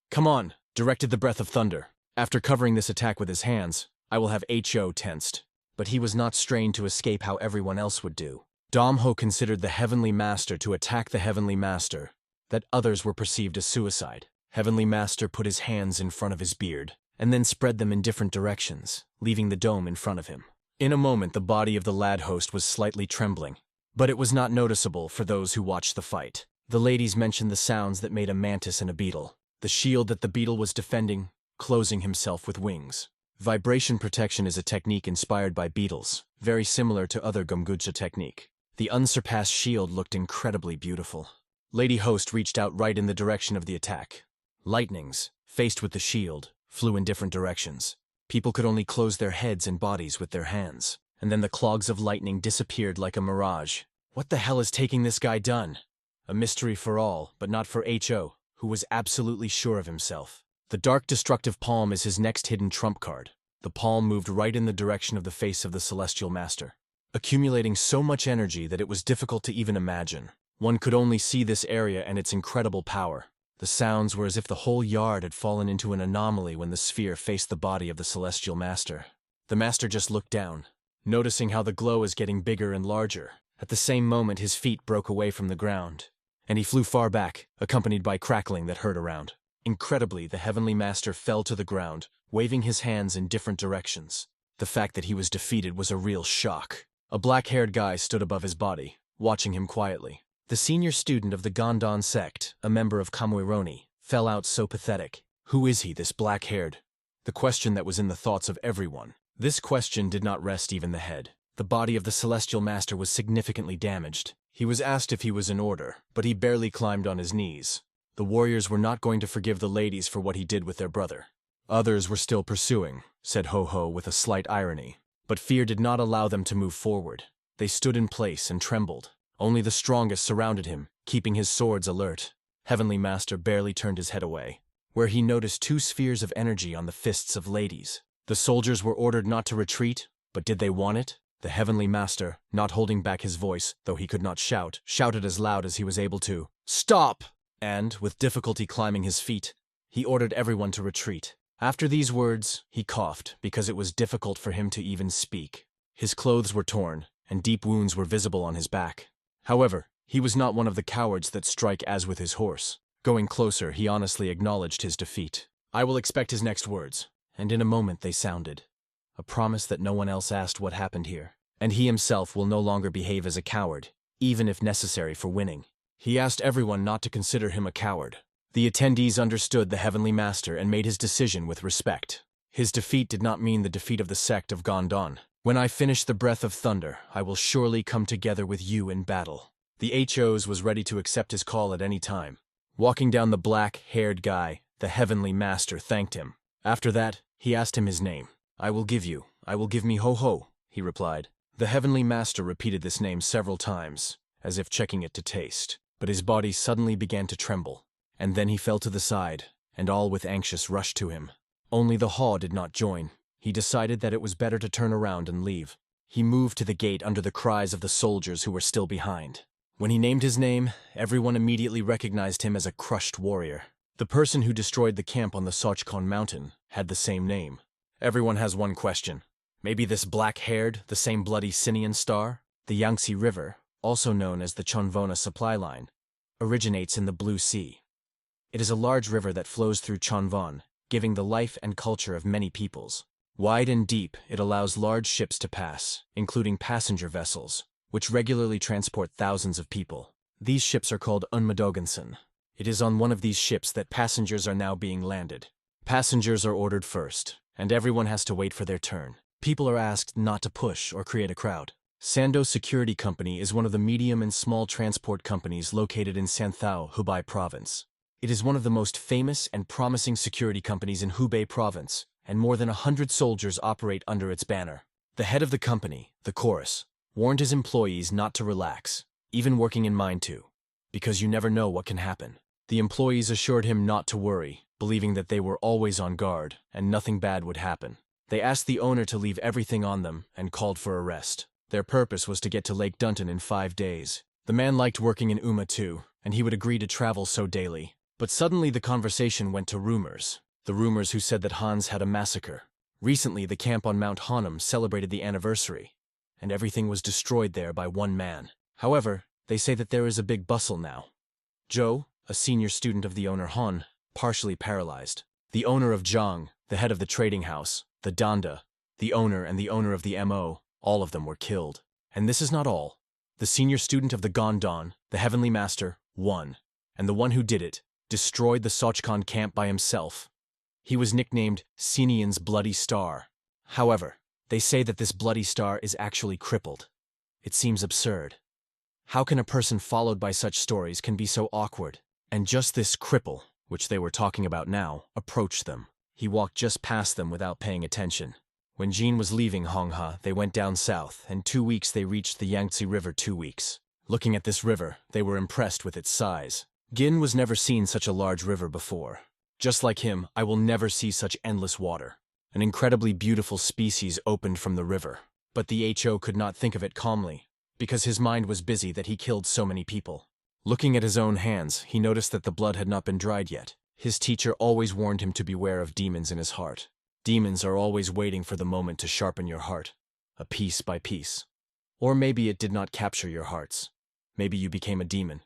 "Come on," directed the breath of thunder. After covering this attack with his hands, I will have HO tensed. But he was not strained to escape how everyone else would do. Dom-Ho considered the Heavenly Master to attack the Heavenly Master, that others were perceived as suicide. Heavenly Master put his hands in front of his beard, and then spread them in different directions, leaving the dome in front of him. In a moment, the body of the lad host was slightly trembling, but it was not noticeable for those who watched the fight. The ladies mentioned the sounds that made a mantis and a beetle, the shield that the beetle was defending, closing himself with wings. Vibration protection is a technique inspired by beetles, very similar to other Gumgudja technique. The unsurpassed shield looked incredibly beautiful. Lady Host reached out right in the direction of the attack. Lightnings, faced with the shield, flew in different directions. People could only close their heads and bodies with their hands, and then the clogs of lightning disappeared like a mirage. What the hell is taking this guy done? A mystery for all, but not for HO, who was absolutely sure of himself. The Dark Destructive Palm is his next hidden trump card. The palm moved right in the direction of the face of the Celestial Master, accumulating so much energy that it was difficult to even imagine. One could only see this area and its incredible power. The sounds were as if the whole yard had fallen into an anomaly when the sphere faced the body of the Celestial Master. The Master just looked down, noticing how the glow is getting bigger and larger. At the same moment, his feet broke away from the ground, and he flew far back, accompanied by crackling that heard around. Incredibly, the Heavenly Master fell to the ground, waving his hands in different directions. The fact that he was defeated was a real shock. A black-haired guy stood above his body, watching him quietly. The senior student of the Gondon sect, a member of Kamuironi, fell out so pathetic. Who is he, this black-haired? The question that was in the thoughts of everyone. This question did not rest even the head. The body of the Celestial Master was significantly damaged. He was asked if he was in order, but he barely climbed on his knees. The warriors were not going to forgive the ladies for what he did with their brother. Others were still pursuing, said Ho-Ho with a slight irony. But fear did not allow them to move forward. They stood in place and trembled. Only the strongest surrounded him, keeping his swords alert. Heavenly Master barely turned his head away, where he noticed 2 spheres of energy on the fists of ladies. The soldiers were ordered not to retreat, but did they want it? The Heavenly Master, not holding back his voice, though he could not shout, shouted as loud as he was able to, "Stop!" And, with difficulty climbing his feet, he ordered everyone to retreat. After these words, he coughed, because it was difficult for him to even speak. His clothes were torn, and deep wounds were visible on his back. However, He was not one of the cowards that strike as with his horse. Going closer, he honestly acknowledged his defeat. I will expect his next words. And in a moment they sounded. A promise that no one else asked what happened here. And he himself will no longer behave as a coward, even if necessary for winning. He asked everyone not to consider him a coward. The attendees understood the Heavenly Master and made his decision with respect. His defeat did not mean the defeat of the sect of Gondon. When I finish the breath of thunder, I will surely come together with you in battle. The HOs was ready to accept his call at any time. Walking down the black-haired guy, the Heavenly Master thanked him. After that, he asked him his name. I will give me Ho-Ho, he replied. The Heavenly Master repeated this name several times, as if checking it to taste. But his body suddenly began to tremble. And then he fell to the side, and all with anxious rushed to him. Only the Haw did not join. He decided that it was better to turn around and leave. He moved to the gate under the cries of the soldiers who were still behind. When he named his name, everyone immediately recognized him as a crushed warrior. The person who destroyed the camp on the Sochkon mountain had the same name. Everyone has one question. Maybe this black-haired, the same bloody Sinian star? The Yangtze River, also known as the Chonvona supply line, originates in the Blue Sea. It is a large river that flows through Chonvon, giving the life and culture of many peoples. Wide and deep, it allows large ships to pass, including passenger vessels, which regularly transport thousands of people. These ships are called Unmadogensen. It is on one of these ships that passengers are now being landed. Passengers are ordered first, and everyone has to wait for their turn. People are asked not to push or create a crowd. Sando Security Company is one of the medium and small transport companies located in Santhao, Hubei Province. It is one of the most famous and promising security companies in Hubei Province, and more than 100 soldiers operate under its banner. The head of the company, the chorus, warned his employees not to relax, even working in mine too, because you never know what can happen. The employees assured him not to worry, believing that they were always on guard and nothing bad would happen. They asked the owner to leave everything on them and called for a rest. Their purpose was to get to Lake Dunton in 5 days. The man liked working in Uma too, and he would agree to travel so daily. But suddenly the conversation went to rumors. The rumors who said that Hans had a massacre. Recently the camp on Mount Hua celebrated the anniversary, and everything was destroyed there by one man. However, they say that there is a big bustle now. Zhou, a senior student of the owner Han, partially paralyzed. The owner of Zhang, the head of the trading house, the Danda, the owner and the owner of the MO, all of them were killed. And this is not all. The senior student of the Gondon, the Heavenly Master, won. And the one who did it, destroyed the Sochkon camp by himself. He was nicknamed Sinian's Bloody Star. However, they say that this bloody star is actually crippled. It seems absurd. How can a person followed by such stories can be so awkward? And just this cripple, which they were talking about now, approached them. He walked just past them without paying attention. When Jean was leaving Hongha, they went down south, and 2 weeks they reached the Yangtze River 2 weeks. Looking at this river, they were impressed with its size. Gin was never seen such a large river before. Just like him, I will never see such endless water. An incredibly beautiful species opened from the river. But the HO could not think of it calmly, because his mind was busy that he killed so many people. Looking at his own hands, he noticed that the blood had not been dried yet. His teacher always warned him to beware of demons in his heart. Demons are always waiting for the moment to sharpen your heart, a piece by piece. Or maybe it did not capture your hearts. Maybe you became a demon.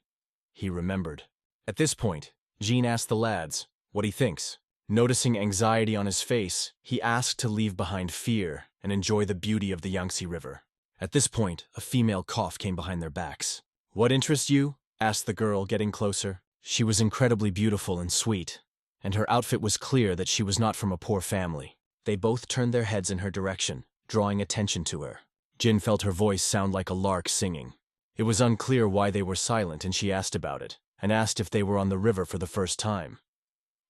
He remembered. At this point, Jean asked the lads what he thinks. Noticing anxiety on his face, he asked to leave behind fear and enjoy the beauty of the Yangtze River. At this point, a female cough came behind their backs. What interests you? Asked the girl, getting closer. She was incredibly beautiful and sweet, and her outfit was clear that she was not from a poor family. They both turned their heads in her direction, drawing attention to her. Jin felt her voice sound like a lark singing. It was unclear why they were silent, and she asked about it, and asked if they were on the river for the first time.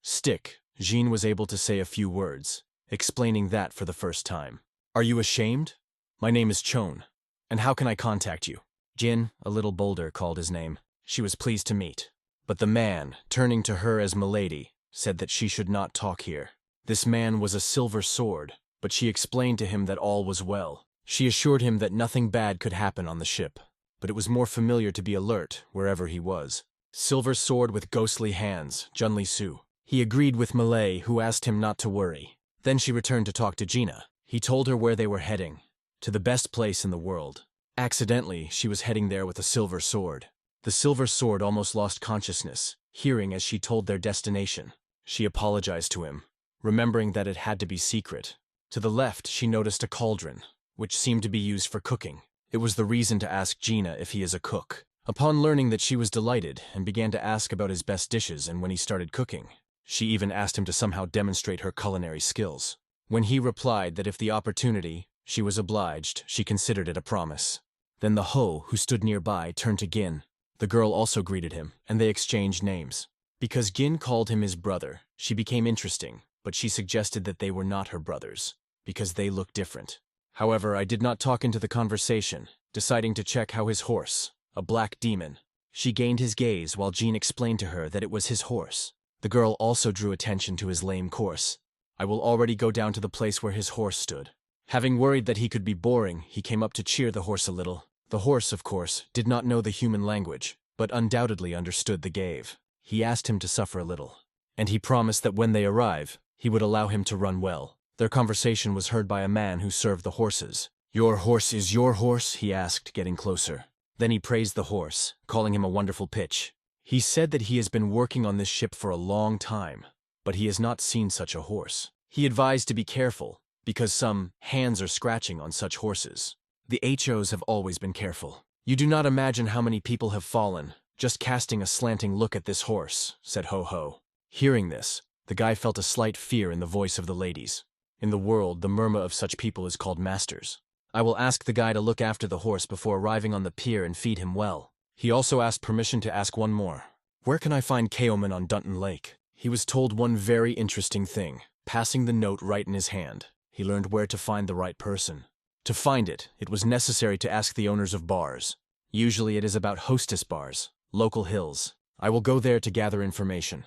Stick, Jean was able to say a few words, explaining that for the first time. Are you ashamed? My name is Chon, and how can I contact you? Jin, a little bolder, called his name. She was pleased to meet. But the man, turning to her as Milady, said that she should not talk here. This man was a silver sword, but she explained to him that all was well. She assured him that nothing bad could happen on the ship, but it was more familiar to be alert wherever he was. Silver sword with ghostly hands, Junli Su. He agreed with Malay, who asked him not to worry. Then she returned to talk to Gina. He told her where they were heading, to the best place in the world. Accidentally, she was heading there with a silver sword. The silver sword almost lost consciousness, hearing as she told their destination. She apologized to him, remembering that it had to be secret. To the left, she noticed a cauldron, which seemed to be used for cooking. It was the reason to ask Gina if he is a cook. Upon learning that, she was delighted and began to ask about his best dishes and when he started cooking. She even asked him to somehow demonstrate her culinary skills. When he replied that if the opportunity, she was obliged, she considered it a promise. Then the Ho, who stood nearby, turned to Gin. The girl also greeted him, and they exchanged names. Because Gin called him his brother, she became interesting, but she suggested that they were not her brothers, because they looked different. However, I did not talk into the conversation, deciding to check how his horse, a black demon. She gained his gaze while Gin explained to her that it was his horse. The girl also drew attention to his lame course. I will already go down to the place where his horse stood. Having worried that he could be boring, he came up to cheer the horse a little. The horse, of course, did not know the human language, but undoubtedly understood the gave. He asked him to suffer a little, and he promised that when they arrive, he would allow him to run well. Their conversation was heard by a man who served the horses. "Your horse is your horse?" he asked, getting closer. Then he praised the horse, calling him a wonderful pitch. He said that he has been working on this ship for a long time, but he has not seen such a horse. He advised to be careful, because some hands are scratching on such horses. The HOs have always been careful. "You do not imagine how many people have fallen, just casting a slanting look at this horse," said Ho Ho. Hearing this, the guy felt a slight fear in the voice of the ladies. In the world, the murmur of such people is called masters. I will ask the guy to look after the horse before arriving on the pier and feed him well. He also asked permission to ask one more. Where can I find Keoman on Dunton Lake? He was told one very interesting thing. Passing the note right in his hand, he learned where to find the right person. To find it, it was necessary to ask the owners of bars. Usually it is about hostess bars, local hills. I will go there to gather information.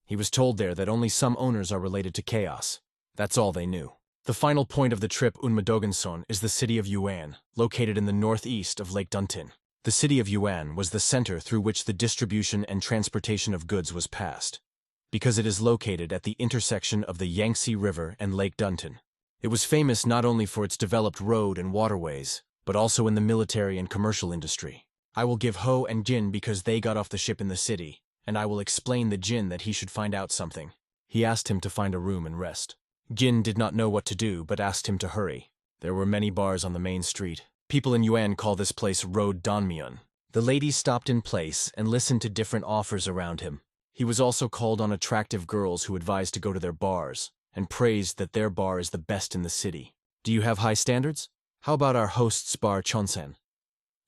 He was told there that only some owners are related to Chaos. That's all they knew. The final point of the trip Unmadogenson is the city of Yuan, located in the northeast of Lake Dunton. The city of Yuan was the center through which the distribution and transportation of goods was passed, because it is located at the intersection of the Yangtze River and Lake Dunton. It was famous not only for its developed road and waterways, but also in the military and commercial industry. I will give Ho and Jin because they got off the ship in the city, and I will explain the Jin that he should find out something. He asked him to find a room and rest. Jin did not know what to do, but asked him to hurry. There were many bars on the main street. People in Yuan call this place Road Danmyeon. The ladies stopped in place and listened to different offers around him. He was also called on attractive girls who advised to go to their bars, and praised that their bar is the best in the city. Do you have high standards? How about our host's bar Chonsan?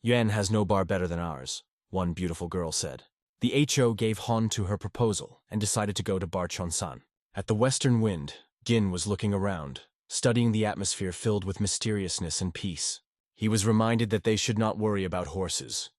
Yuan has no bar better than ours, one beautiful girl said. The HO gave hon to her proposal and decided to go to bar Chonsan. At the western wind, Gin was looking around, studying the atmosphere filled with mysteriousness and peace. He was reminded that they should not worry about horses.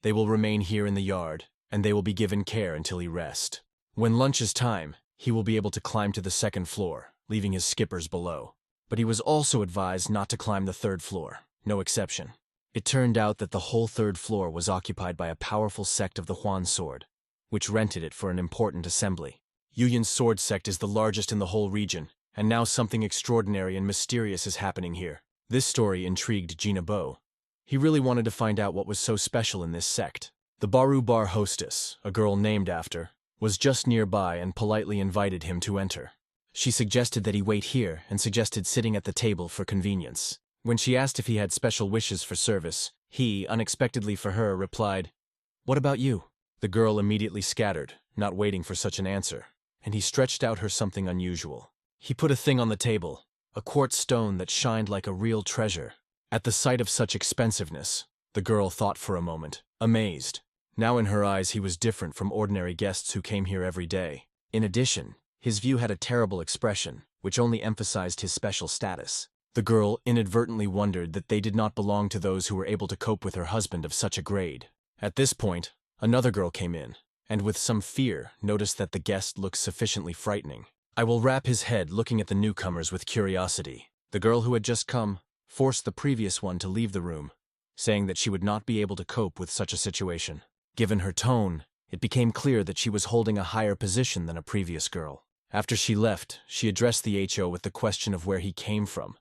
They will remain here in the yard, and they will be given care until he rest. When lunch is time, he will be able to climb to the second floor, leaving his skippers below. But he was also advised not to climb the third floor, no exception. It turned out that the whole third floor was occupied by a powerful sect of the Huan sword, which rented it for an important assembly. Yuyan's sword sect is the largest in the whole region, and now something extraordinary and mysterious is happening here. This story intrigued Jinbo. He really wanted to find out what was so special in this sect. The Baru Bar hostess, a girl named after, was just nearby and politely invited him to enter. She suggested that he wait here and suggested sitting at the table for convenience. When she asked if he had special wishes for service, he, unexpectedly for her, replied, "What about you?" The girl immediately scattered, not waiting for such an answer, and he stretched out her something unusual. He put a thing on the table, a quartz stone that shined like a real treasure. At the sight of such expensiveness, the girl thought for a moment, amazed. Now in her eyes he was different from ordinary guests who came here every day. In addition, his view had a terrible expression, which only emphasized his special status. The girl inadvertently wondered that they did not belong to those who were able to cope with her husband of such a grade. At this point, another girl came in, and with some fear noticed that the guest looked sufficiently frightening. I will wrap his head looking at the newcomers with curiosity. The girl who had just come forced the previous one to leave the room, saying that she would not be able to cope with such a situation. Given her tone, it became clear that she was holding a higher position than a previous girl. After she left, she addressed the HO with the question of where he came from,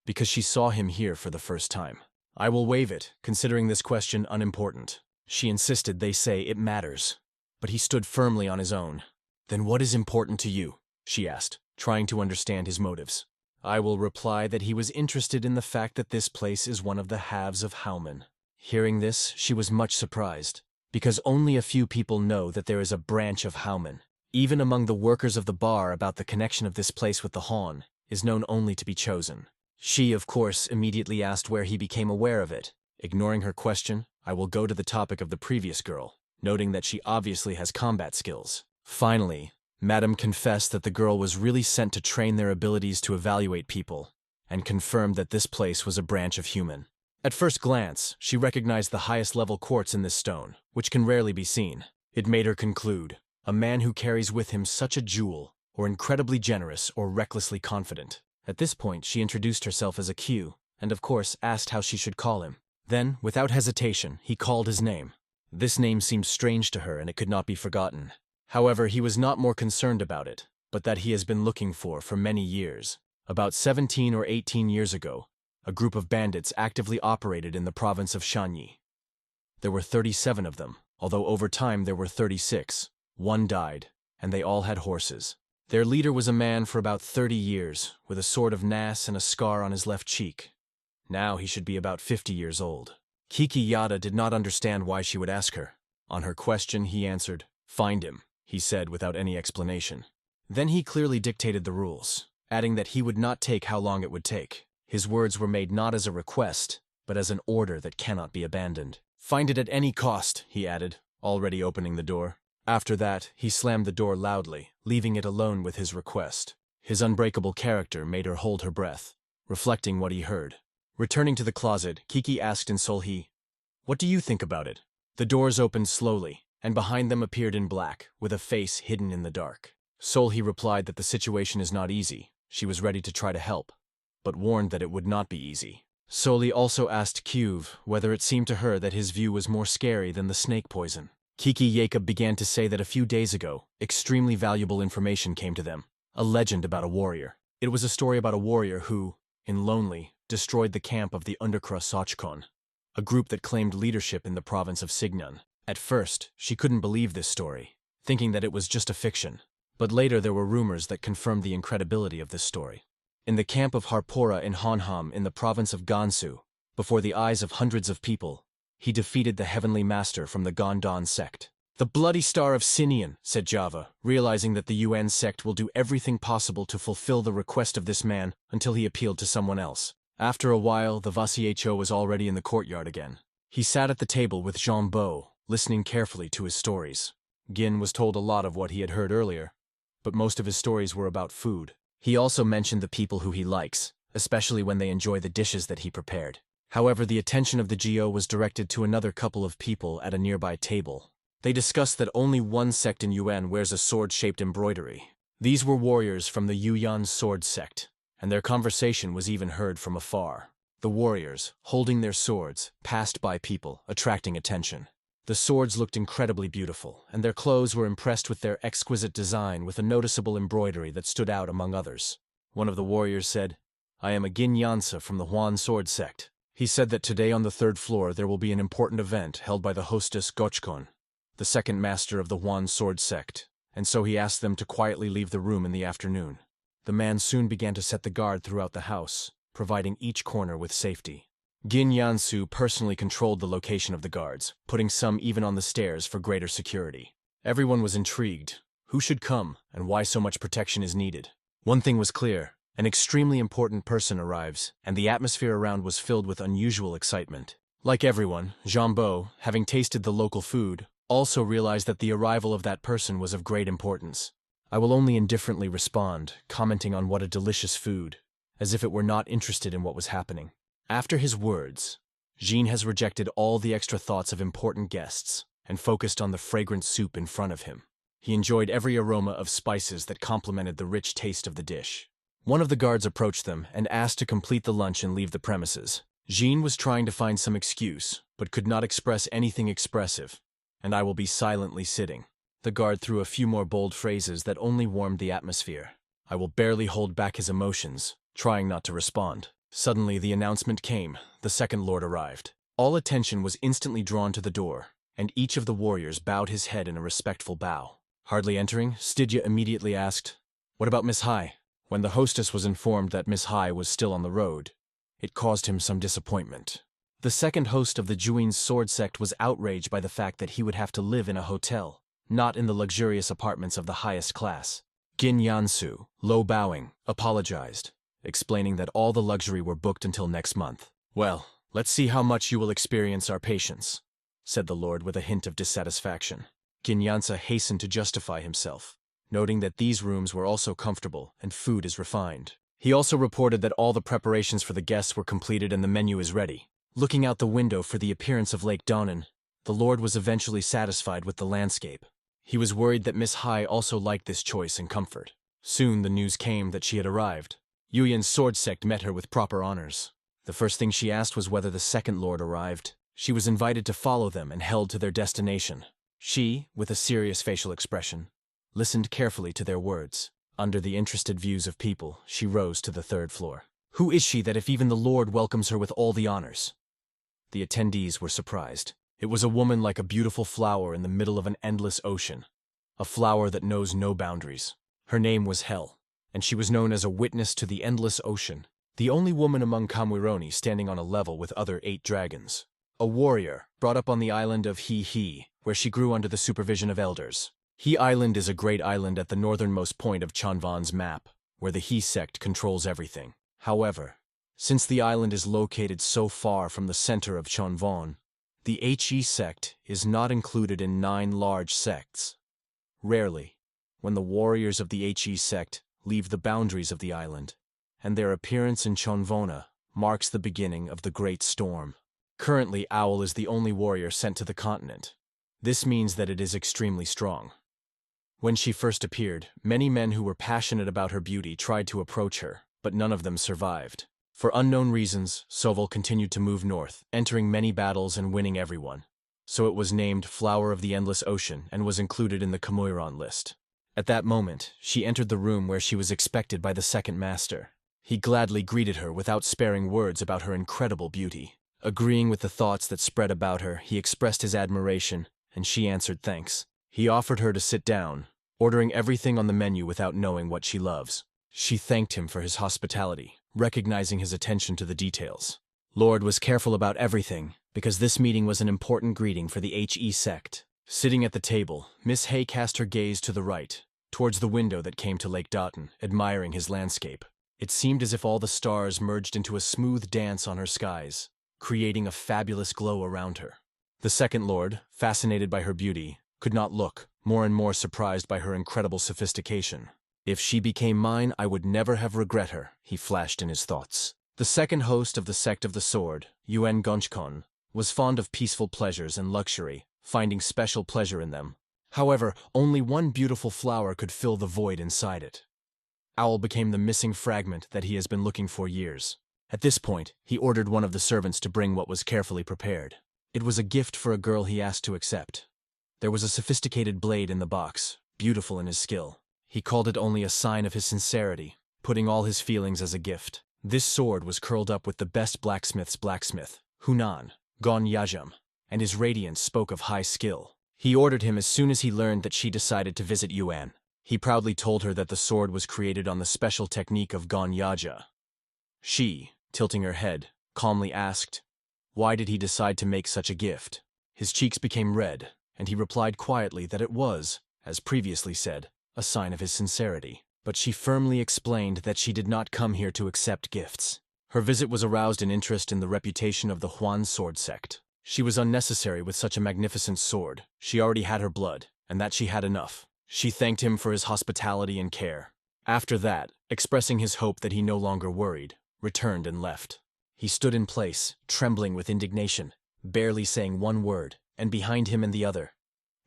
because she saw him here for the first time. I will waive it, considering this question unimportant. She insisted they say it matters, but he stood firmly on his own. Then what is important to you? She asked, trying to understand his motives. I will reply that he was interested in the fact that this place is one of the halves of Hauman. Hearing this, she was much surprised, because only a few people know that there is a branch of Hauman. Even among the workers of the bar about the connection of this place with the Han is known only to be chosen. She, of course, immediately asked where he became aware of it. Ignoring her question, I will go to the topic of the previous girl, noting that she obviously has combat skills. Finally, Madame confessed that the girl was really sent to train their abilities to evaluate people, and confirmed that this place was a branch of human. At first glance, she recognized the highest level quartz in this stone, which can rarely be seen. It made her conclude, a man who carries with him such a jewel, or incredibly generous or recklessly confident. At this point, she introduced herself as a Q, and of course asked how she should call him. Then, without hesitation, he called his name. This name seemed strange to her and it could not be forgotten. However, he was not more concerned about it, but that he has been looking for many years. About 17 or 18 years ago, a group of bandits actively operated in the province of Shanyi. There were 37 of them, although over time there were 36. One died, and they all had horses. Their leader was a man for about 30 years, with a sword of Nas and a scar on his left cheek. Now he should be about 50 years old. Kiki Yada did not understand why she would ask her. On her question, he answered, "Find him," he said without any explanation. Then he clearly dictated the rules, adding that he would not take how long it would take. His words were made not as a request, but as an order that cannot be abandoned. "Find it at any cost," he added, already opening the door. After that, he slammed the door loudly, leaving it alone with his request. His unbreakable character made her hold her breath, reflecting what he heard. Returning to the closet, Kiki asked in Solhi, "What do you think about it?" The doors opened slowly, and behind them appeared in black, with a face hidden in the dark. Solhi replied that the situation is not easy. She was ready to try to help, but warned that it would not be easy. Solhi also asked Kyuv whether it seemed to her that his view was more scary than the snake poison. Kiki Jacob began to say that a few days ago, extremely valuable information came to them. A legend about a warrior. It was a story about a warrior who, in Lonely, destroyed the camp of the Underkra Sochkon, a group that claimed leadership in the province of Signan. At first, she couldn't believe this story, thinking that it was just a fiction. But later there were rumors that confirmed the incredibility of this story. In the camp of Harpora in Honham in the province of Gansu, before the eyes of hundreds of people, he defeated the Heavenly Master from the Gondan sect. "The bloody star of Sinian," said Java, realizing that the UN sect will do everything possible to fulfill the request of this man until he appealed to someone else. After a while, the Vasiecho was already in the courtyard again. He sat at the table with Jinbo, listening carefully to his stories. Gin was told a lot of what he had heard earlier, but most of his stories were about food. He also mentioned the people who he likes, especially when they enjoy the dishes that he prepared. However, the attention of the Geo was directed to another couple of people at a nearby table. They discussed that only one sect in Yuan wears a sword-shaped embroidery. These were warriors from the Yuyan sword sect, and their conversation was even heard from afar. The warriors, holding their swords, passed by people, attracting attention. The swords looked incredibly beautiful, and their clothes were impressed with their exquisite design with a noticeable embroidery that stood out among others. One of the warriors said, "I am a Gin Yansa from the Huan sword sect." He said that today on the 3rd floor there will be an important event held by the hostess Gochkon, the second master of the Huan sword sect, and so he asked them to quietly leave the room in the afternoon. The man soon began to set the guard throughout the house, providing each corner with safety. Gin Yansu personally controlled the location of the guards, putting some even on the stairs for greater security. Everyone was intrigued. Who should come, and why so much protection is needed? One thing was clear. An extremely important person arrives, and the atmosphere around was filled with unusual excitement. Like everyone, Jinbo, having tasted the local food, also realized that the arrival of that person was of great importance. I will only indifferently respond, commenting on what a delicious food, as if it were not interested in what was happening. After his words, Jean has rejected all the extra thoughts of important guests and focused on the fragrant soup in front of him. He enjoyed every aroma of spices that complemented the rich taste of the dish. One of the guards approached them and asked to complete the lunch and leave the premises. Jean was trying to find some excuse, but could not express anything expressive, and I will be silently sitting. The guard threw a few more bold phrases that only warmed the atmosphere. I will barely hold back his emotions, trying not to respond. Suddenly the announcement came. The second lord arrived. All attention was instantly drawn to the door, and each of the warriors bowed his head in a respectful bow. Hardly entering, Stygia immediately asked, "What about Miss Hai?" When the hostess was informed that Miss Hai was still on the road, it caused him some disappointment. The second host of the Juin's sword sect was outraged by the fact that he would have to live in a hotel, not in the luxurious apartments of the highest class. Gin Yansu, low bowing, apologized, explaining that all the luxury were booked until next month. "Well, let's see how much you will experience our patience," said the Lord with a hint of dissatisfaction. Ginyansa hastened to justify himself, noting that these rooms were also comfortable and food is refined. He also reported that all the preparations for the guests were completed and the menu is ready. Looking out the window for the appearance of Lake Donan, the Lord was eventually satisfied with the landscape. He was worried that Miss Hai also liked this choice and comfort. Soon the news came that she had arrived. Yuyan's sword sect met her with proper honors. The first thing she asked was whether the second lord arrived. She was invited to follow them and held to their destination. She, with a serious facial expression, listened carefully to their words. Under the interested views of people, she rose to the third floor. Who is she that if even the Lord welcomes her with all the honors? The attendees were surprised. It was a woman like a beautiful flower in the middle of an endless ocean, a flower that knows no boundaries. Her name was Hel, and she was known as a witness to the endless ocean, the only woman among Kamwironi standing on a level with other 8 dragons. A warrior, brought up on the island of He, where she grew under the supervision of elders. He Island is a great island at the northernmost point of Chonvon's map, where the He sect controls everything. However, since the island is located so far from the center of Chonvon, the He sect is not included in 9 large sects. Rarely, when the warriors of the He sect leave the boundaries of the island, and their appearance in Chonvona marks the beginning of the Great Storm. Currently, Owl is the only warrior sent to the continent. This means that it is extremely strong. When she first appeared, many men who were passionate about her beauty tried to approach her, but none of them survived. For unknown reasons, Soval continued to move north, entering many battles and winning everyone. So it was named Flower of the Endless Ocean and was included in the Kamuiron list. At that moment, she entered the room where she was expected by the second master. He gladly greeted her without sparing words about her incredible beauty. Agreeing with the thoughts that spread about her, he expressed his admiration, and she answered thanks. He offered her to sit down, ordering everything on the menu without knowing what she loves. She thanked him for his hospitality, recognizing his attention to the details. Lord was careful about everything, because this meeting was an important greeting for the He sect. Sitting at the table, Miss Hay cast her gaze to the right, towards the window that came to Lake Dotten, admiring his landscape. It seemed as if all the stars merged into a smooth dance on her skies, creating a fabulous glow around her. The second lord, fascinated by her beauty, could not look, more and more surprised by her incredible sophistication. If she became mine, I would never have regret her, he flashed in his thoughts. The second host of the sect of the sword, Yuen Gonchkon, was fond of peaceful pleasures and luxury, finding special pleasure in them. However, only one beautiful flower could fill the void inside it. Owl became the missing fragment that he has been looking for years. At this point, he ordered one of the servants to bring what was carefully prepared. It was a gift for a girl he asked to accept. There was a sophisticated blade in the box, beautiful in his skill. He called it only a sign of his sincerity, putting all his feelings as a gift. This sword was curled up with the best blacksmith's blacksmith, Hunan, Gon Yajam, and his radiance spoke of high skill. He ordered him as soon as he learned that she decided to visit Yuan. He proudly told her that the sword was created on the special technique of Gon Yaja. She, tilting her head, calmly asked, why did he decide to make such a gift? His cheeks became red, and he replied quietly that it was, as previously said, a sign of his sincerity. But she firmly explained that she did not come here to accept gifts. Her visit was aroused an interest in the reputation of the Huan sword sect. She was unnecessary with such a magnificent sword. She already had her blood, and that she had enough. She thanked him for his hospitality and care. After that, expressing his hope that he no longer worried, returned and left. He stood in place, trembling with indignation, barely saying one word, and behind him and the other.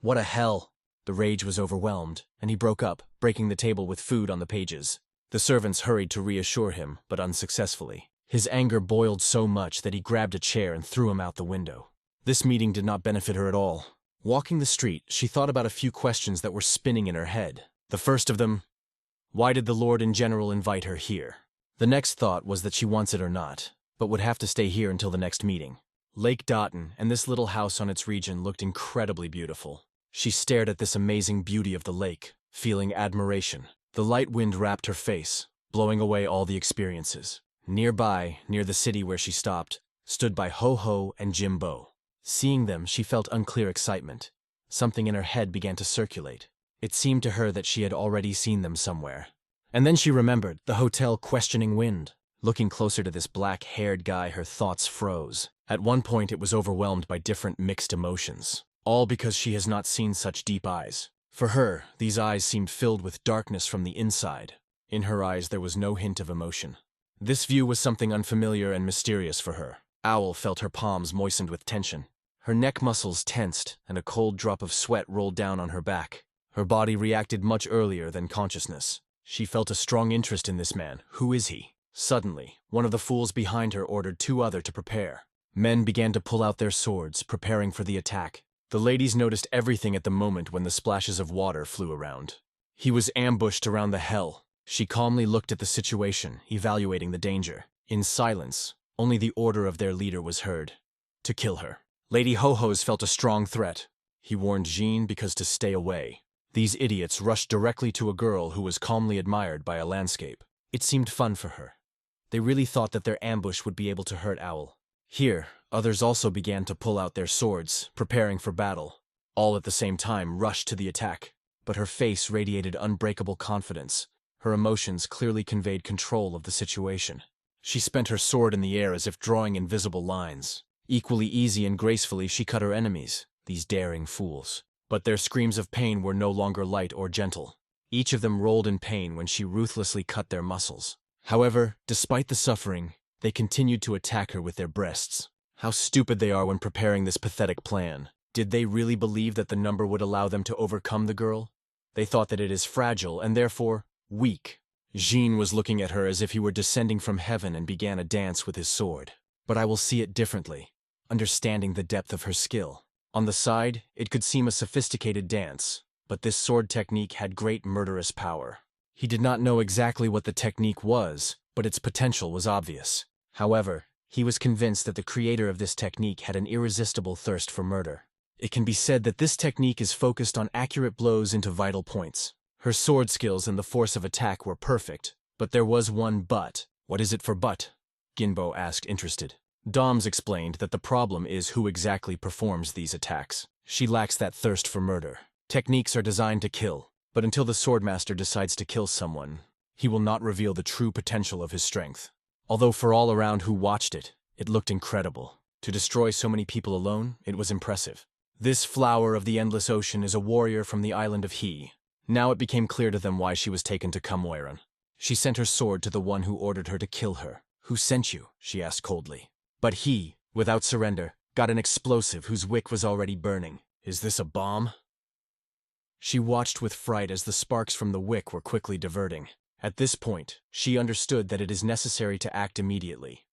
What a hell! The rage was overwhelmed, and he broke up, breaking the table with food on the pages. The servants hurried to reassure him, but unsuccessfully. His anger boiled so much that he grabbed a chair and threw him out the window. This meeting did not benefit her at all. Walking the street, she thought about a few questions that were spinning in her head. The first of them, why did the Lord in general invite her here? The next thought was that she wants it or not, but would have to stay here until the next meeting. Lake Dotton and this little house on its region looked incredibly beautiful. She stared at this amazing beauty of the lake, feeling admiration. The light wind wrapped her face, blowing away all the experiences. Nearby, near the city where she stopped, stood by Ho-Ho and Jinbo. Seeing them, she felt unclear excitement. Something in her head began to circulate. It seemed to her that she had already seen them somewhere. And then she remembered the hotel questioning wind. Looking closer to this black-haired guy, her thoughts froze. At one point, it was overwhelmed by different mixed emotions. All because she has not seen such deep eyes. For her, these eyes seemed filled with darkness from the inside. In her eyes, there was no hint of emotion. This view was something unfamiliar and mysterious for her. Owl felt her palms moistened with tension. Her neck muscles tensed, and a cold drop of sweat rolled down on her back. Her body reacted much earlier than consciousness. She felt a strong interest in this man. Who is he? Suddenly, one of the fools behind her ordered two others to prepare. Men began to pull out their swords, preparing for the attack. The ladies noticed everything at the moment when the splashes of water flew around. He was ambushed around the hell. She calmly looked at the situation, evaluating the danger. In silence, only the order of their leader was heard. To kill her. Lady Ho-Ho's felt a strong threat. He warned Jean because to stay away. These idiots rushed directly to a girl who was calmly admired by a landscape. It seemed fun for her. They really thought that their ambush would be able to hurt Owl. Here, others also began to pull out their swords, preparing for battle. All at the same time rushed to the attack. But her face radiated unbreakable confidence. Her emotions clearly conveyed control of the situation. She spent her sword in the air as if drawing invisible lines. Equally easy and gracefully she cut her enemies, these daring fools. But their screams of pain were no longer light or gentle. Each of them rolled in pain when she ruthlessly cut their muscles. However, despite the suffering, they continued to attack her with their breasts. How stupid they are when preparing this pathetic plan. Did they really believe that the number would allow them to overcome the girl? They thought that it is fragile and therefore weak. Jean was looking at her as if he were descending from heaven and began a dance with his sword. But I will see it differently, understanding the depth of her skill. On the side, it could seem a sophisticated dance, but this sword technique had great murderous power. He did not know exactly what the technique was, but its potential was obvious. However, he was convinced that the creator of this technique had an irresistible thirst for murder. It can be said that this technique is focused on accurate blows into vital points. Her sword skills and the force of attack were perfect, but there was one but. What is it for but? Jinbo asked, interested. Doms explained that the problem is who exactly performs these attacks. She lacks that thirst for murder. Techniques are designed to kill, but until the swordmaster decides to kill someone, he will not reveal the true potential of his strength. Although for all around who watched it, it looked incredible. To destroy so many people alone, it was impressive. This flower of the endless ocean is a warrior from the island of He. Now it became clear to them why she was taken to Kumwairan. She sent her sword to the one who ordered her to kill her. Who sent you? She asked coldly. But he, without surrender, got an explosive whose wick was already burning. Is this a bomb? She watched with fright as the sparks from the wick were quickly diverting. At this point, she understood that it is necessary to act immediately.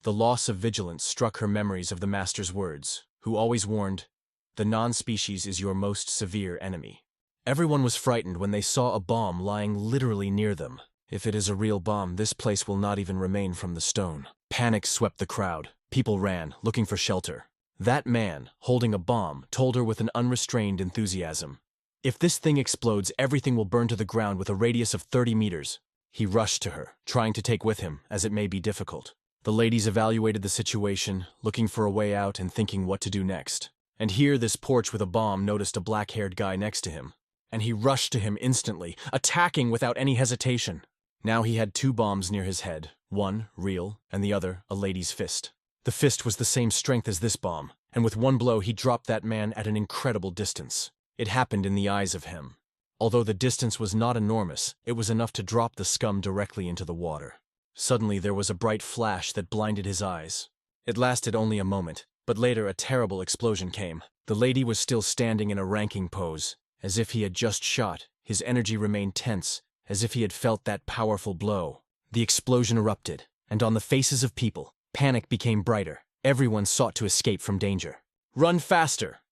The loss of vigilance struck her memories of the master's words, who always warned, "The non-species is your most severe enemy." Everyone was frightened when they saw a bomb lying literally near them. If it is a real bomb, this place will not even remain from the stone. Panic swept the crowd. People ran, looking for shelter. That man, holding a bomb, told her with an unrestrained enthusiasm, "If this thing explodes, everything will burn to the ground with a radius of 30 meters. He rushed to her, trying to take with him, as it may be difficult. The ladies evaluated the situation, looking for a way out and thinking what to do next. And here this porch with a bomb noticed a black-haired guy next to him. And he rushed to him instantly, attacking without any hesitation. Now he had two bombs near his head, one real, and the other a lady's fist. The fist was the same strength as this bomb, and with one blow he dropped that man at an incredible distance. It happened in the eyes of him. Although the distance was not enormous, it was enough to drop the scum directly into the water. Suddenly there was a bright flash that blinded his eyes. It lasted only a moment, but later a terrible explosion came. The lady was still standing in a ranking pose. As if he had just shot, his energy remained tense, as if he had felt that powerful blow. The explosion erupted, and on the faces of people, panic became brighter. Everyone sought to escape from danger. "Run faster!"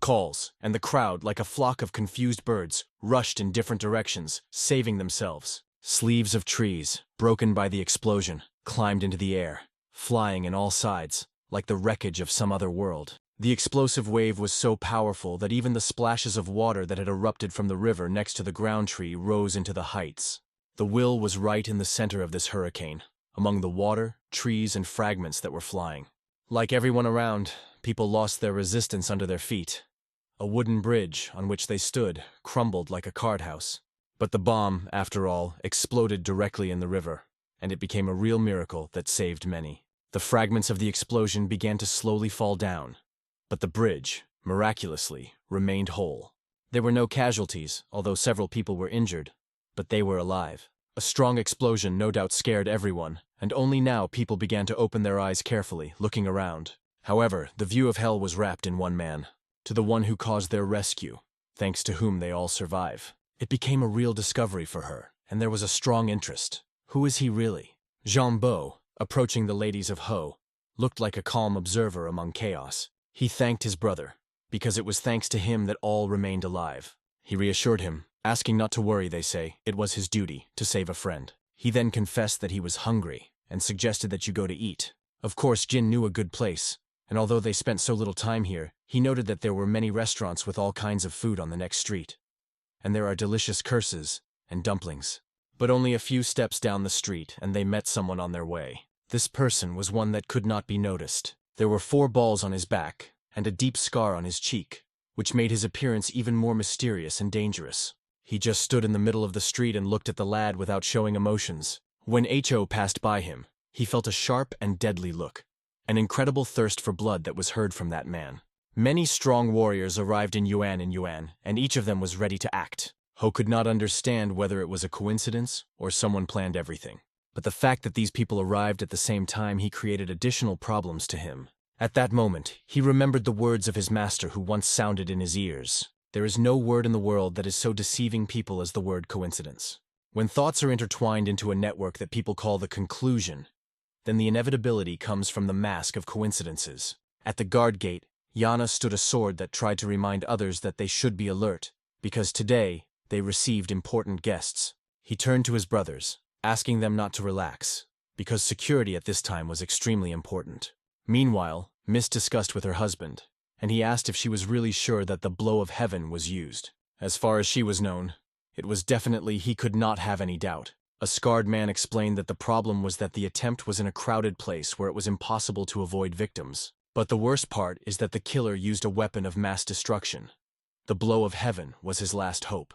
Calls, and the crowd, like a flock of confused birds, rushed in different directions, saving themselves. Sleeves of trees, broken by the explosion, climbed into the air, flying in all sides. like the wreckage of some other world. The explosive wave was so powerful that even the splashes of water that had erupted from the river next to the ground tree rose into the heights. The will was right in the center of this hurricane, among the water, trees, and fragments that were flying. Like everyone around, people lost their resistance under their feet. A wooden bridge on which they stood crumbled like a card house. But the bomb, after all, exploded directly in the river, and it became a real miracle that saved many. The fragments of the explosion began to slowly fall down, but the bridge, miraculously, remained whole. There were no casualties, although several people were injured, but they were alive. A strong explosion no doubt scared everyone, and only now people began to open their eyes carefully, looking around. However, the view of hell was wrapped in one man, to the one who caused their rescue, thanks to whom they all survive. It became a real discovery for her, and there was a strong interest. Who is he really? Jinbo, approaching the ladies of Ho, looked like a calm observer among chaos. He thanked his brother, because it was thanks to him that all remained alive. He reassured him, asking not to worry, they say, it was his duty to save a friend. He then confessed that he was hungry, and suggested that you go to eat. Of course, Jin knew a good place, and although they spent so little time here, he noted that there were many restaurants with all kinds of food on the next street. And there are delicious curses and dumplings. But only a few steps down the street, and they met someone on their way. This person was one that could not be noticed. There were 4 balls on his back, and a deep scar on his cheek, which made his appearance even more mysterious and dangerous. He just stood in the middle of the street and looked at the lad without showing emotions. When Ho passed by him, he felt a sharp and deadly look, an incredible thirst for blood that was heard from that man. Many strong warriors arrived in Yuan, and each of them was ready to act. Ho could not understand whether it was a coincidence or someone planned everything. But the fact that these people arrived at the same time he created additional problems to him. At that moment, he remembered the words of his master who once sounded in his ears. There is no word in the world that is so deceiving people as the word coincidence. When thoughts are intertwined into a network that people call the conclusion, then the inevitability comes from the mask of coincidences. At the guard gate, Yana stood a sword that tried to remind others that they should be alert, because today they received important guests. He turned to his brothers, asking them not to relax, because security at this time was extremely important. Meanwhile, Miss discussed with her husband, and he asked if she was really sure that the blow of heaven was used. As far as she was known, it was definitely he could not have any doubt. A scarred man explained that the problem was that the attempt was in a crowded place where it was impossible to avoid victims. But the worst part is that the killer used a weapon of mass destruction. The blow of heaven was his last hope.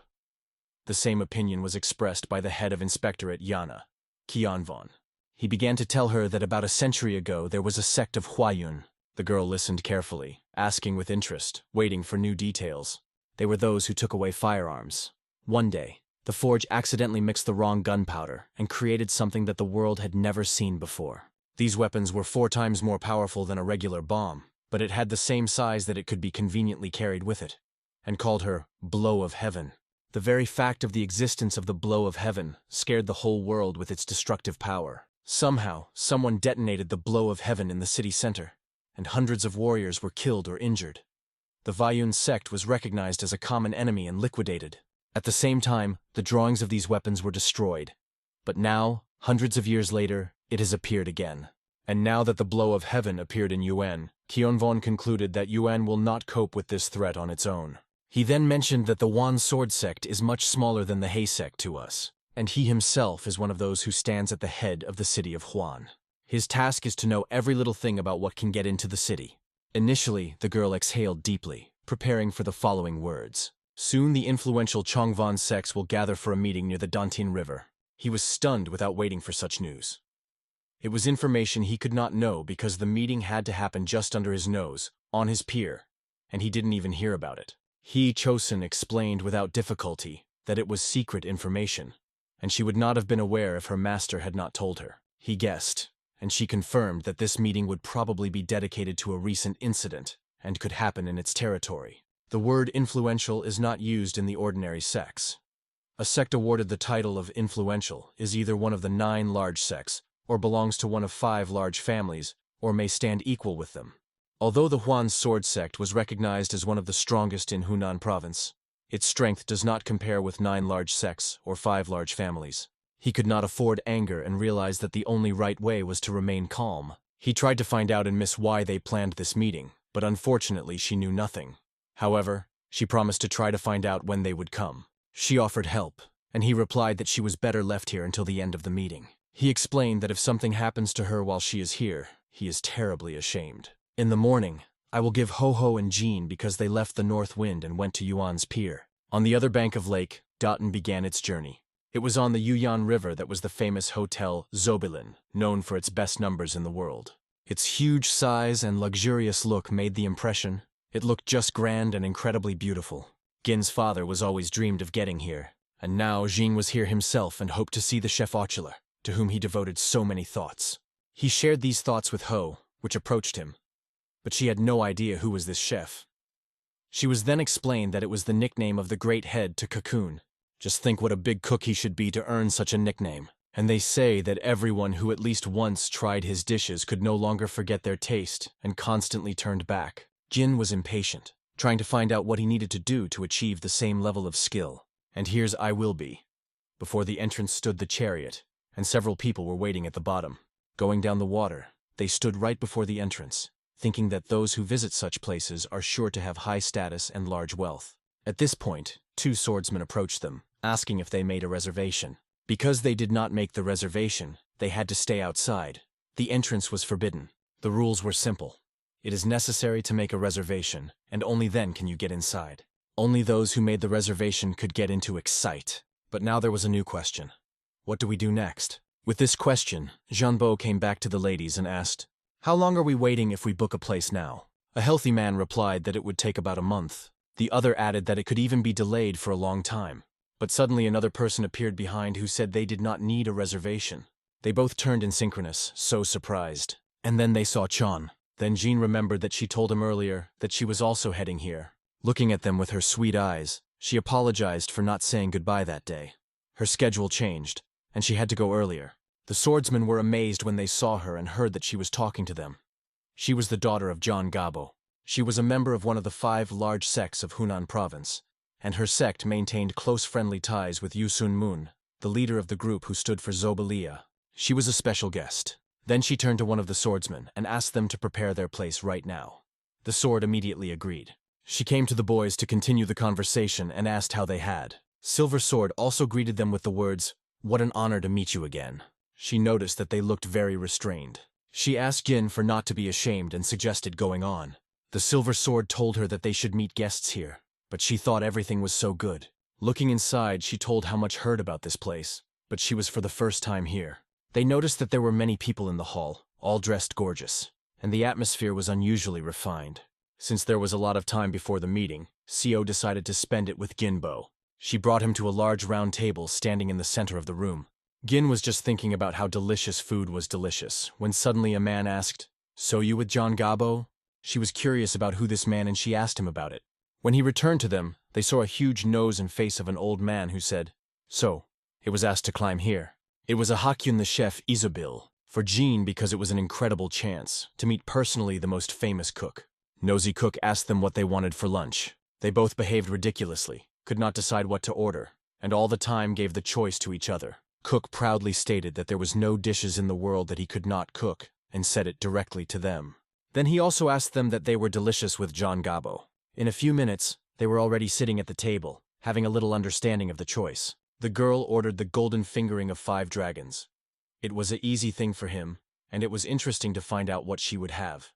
The same opinion was expressed by the head of Inspectorate Yana, Qianvon. He began to tell her that about a century ago there was a sect of Huayun. The girl listened carefully, asking with interest, waiting for new details. They were those who took away firearms. One day, the forge accidentally mixed the wrong gunpowder and created something that the world had never seen before. These weapons were 4 times more powerful than a regular bomb, but it had the same size that it could be conveniently carried with it, and called her Blow of Heaven. The very fact of the existence of the Blow of Heaven scared the whole world with its destructive power. Somehow, someone detonated the Blow of Heaven in the city center, and hundreds of warriors were killed or injured. The Vayun sect was recognized as a common enemy and liquidated. At the same time, the drawings of these weapons were destroyed. But now, hundreds of years later, it has appeared again. And now that the Blow of Heaven appeared in Yuan, Qianvon concluded that Yuan will not cope with this threat on its own. He then mentioned that the Wan Sword sect is much smaller than the He sect to us, and he himself is one of those who stands at the head of the city of Huan. His task is to know every little thing about what can get into the city. Initially, the girl exhaled deeply, preparing for the following words. Soon the influential Chongvan sects will gather for a meeting near the Dantin River. He was stunned without waiting for such news. It was information he could not know because the meeting had to happen just under his nose, on his pier, and he didn't even hear about it. He, Chosun, explained without difficulty that it was secret information, and she would not have been aware if her master had not told her. He guessed, and she confirmed that this meeting would probably be dedicated to a recent incident and could happen in its territory. The word influential is not used in the ordinary sects. A sect awarded the title of influential is either one of the 9 large sects, or belongs to one of 5 large families, or may stand equal with them. Although the Huan Sword sect was recognized as one of the strongest in Hunan province, its strength does not compare with 9 large sects or 5 large families. He could not afford anger and realized that the only right way was to remain calm. He tried to find out and miss why they planned this meeting, but unfortunately she knew nothing. However, she promised to try to find out when they would come. She offered help, and he replied that she was better left here until the end of the meeting. He explained that if something happens to her while she is here, he is terribly ashamed. In the morning, I will give Ho-Ho and Jean because they left the North Wind and went to Yuan's pier. On the other bank of Lake, Dotun began its journey. It was on the Yuyan River that was the famous Hotel Zobilin, known for its best numbers in the world. Its huge size and luxurious look made the impression. It looked just grand and incredibly beautiful. Gin's father was always dreamed of getting here, and now Jean was here himself and hoped to see the chef ocular, to whom he devoted so many thoughts. He shared these thoughts with Ho, which approached him, but she had no idea who was this chef. She was then explained that it was the nickname of the great head to Cocoon. Just think what a big cook he should be to earn such a nickname. And they say that everyone who at least once tried his dishes could no longer forget their taste and constantly turned back. Jin was impatient, trying to find out what he needed to do to achieve the same level of skill. And here's I will be. Before the entrance stood the chariot, and several people were waiting at the bottom. Going down the water, they stood right before the entrance, thinking that those who visit such places are sure to have high status and large wealth. At this point, two swordsmen approached them, asking if they made a reservation. Because they did not make the reservation, they had to stay outside. The entrance was forbidden. The rules were simple. It is necessary to make a reservation, and only then can you get inside. Only those who made the reservation could get into Excite. But now there was a new question. What do we do next? With this question, Jinbo came back to the ladies and asked, "How long are we waiting if we book a place now?" A healthy man replied that it would take about a month. The other added that it could even be delayed for a long time. But suddenly another person appeared behind who said they did not need a reservation. They both turned in synchronous, so surprised. And then they saw Chan. Then Jean remembered that she told him earlier that she was also heading here. Looking at them with her sweet eyes, she apologized for not saying goodbye that day. Her schedule changed, and she had to go earlier. The swordsmen were amazed when they saw her and heard that she was talking to them. She was the daughter of John Gabo. She was a member of one of the 5 large sects of Hunan province, and her sect maintained close friendly ties with Yusun Moon, the leader of the group who stood for Zobalia. She was a special guest. Then she turned to one of the swordsmen and asked them to prepare their place right now. The sword immediately agreed. She came to the boys to continue the conversation and asked how they had. Silver Sword also greeted them with the words, "What an honor to meet you again." She noticed that they looked very restrained. She asked Jin for not to be ashamed and suggested going on. The Silver Sword told her that they should meet guests here, but she thought everything was so good. Looking inside, she told how much heard about this place, but she was for the first time here. They noticed that there were many people in the hall, all dressed gorgeous, and the atmosphere was unusually refined. Since there was a lot of time before the meeting, Co decided to spend it with Jinbo. She brought him to a large round table standing in the center of the room. Gin was just thinking about how delicious food was delicious, when suddenly a man asked, "So you with John Gabo?" She was curious about who this man and she asked him about it. When he returned to them, they saw a huge nose and face of an old man who said, "So, it was asked to climb here." It was a Hakyun the chef Isobil, for Jean because it was an incredible chance to meet personally the most famous cook. Nosy Cook asked them what they wanted for lunch. They both behaved ridiculously, could not decide what to order, and all the time gave the choice to each other. Cook proudly stated that there was no dishes in the world that he could not cook, and said it directly to them. Then he also asked them that they were delicious with John Gabo. In a few minutes, they were already sitting at the table, having a little understanding of the choice. The girl ordered the golden fingering of 5 dragons. It was an easy thing for him, and it was interesting to find out what she would have.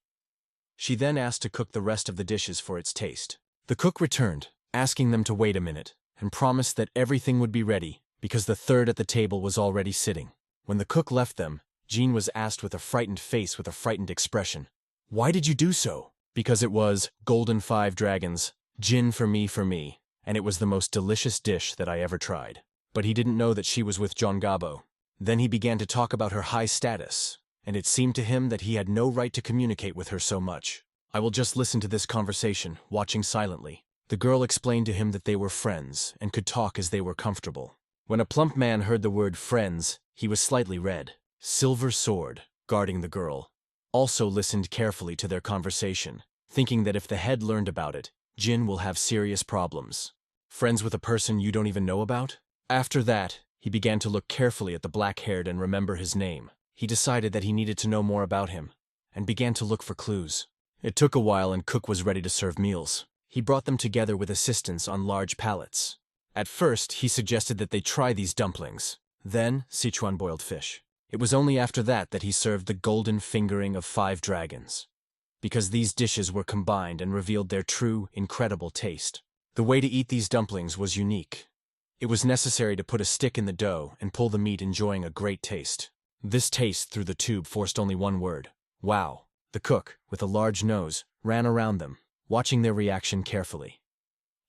She then asked to cook the rest of the dishes for its taste. The cook returned, asking them to wait a minute, and promised that everything would be ready, because the third at the table was already sitting. When the cook left them, Jean was asked with a frightened face with a frightened expression, "Why did you do so?" Because it was golden 5 dragons, Jin for me, and it was the most delicious dish that I ever tried. But he didn't know that she was with John Gabo. Then he began to talk about her high status, and it seemed to him that he had no right to communicate with her so much. I will just listen to this conversation, watching silently. The girl explained to him that they were friends and could talk as they were comfortable. When a plump man heard the word friends, he was slightly red. Silver Sword, guarding the girl, also listened carefully to their conversation, thinking that if the head learned about it, Jin will have serious problems. Friends with a person you don't even know about? After that, he began to look carefully at the black-haired and remember his name. He decided that he needed to know more about him. and began to look for clues. It took a while and Cook was ready to serve meals. He brought them together with assistants on large pallets. At first, he suggested that they try these dumplings, then Sichuan boiled fish. It was only after that he served the golden fingering of 5 dragons, because these dishes were combined and revealed their true, incredible taste. The way to eat these dumplings was unique. It was necessary to put a stick in the dough and pull the meat, enjoying a great taste. This taste through the tube forced only one word: wow. The cook, with a large nose, ran around them, watching their reaction carefully.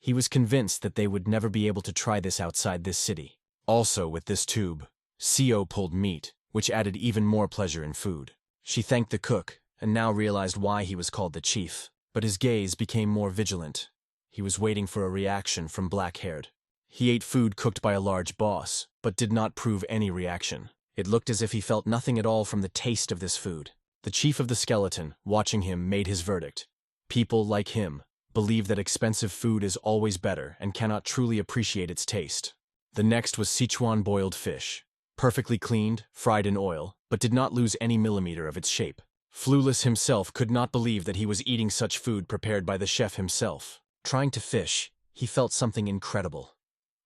He was convinced that they would never be able to try this outside this city. Also, with this tube, Co pulled meat, which added even more pleasure in food. She thanked the cook, and now realized why he was called the chief. But his gaze became more vigilant. He was waiting for a reaction from Black-Haired. He ate food cooked by a large boss, but did not prove any reaction. It looked as if he felt nothing at all from the taste of this food. The chief of the skeleton, watching him, made his verdict. People like him believe that expensive food is always better and cannot truly appreciate its taste. The next was Sichuan boiled fish. Perfectly cleaned, fried in oil, but did not lose any millimeter of its shape. Fluless himself could not believe that he was eating such food prepared by the chef himself. Trying to fish, he felt something incredible.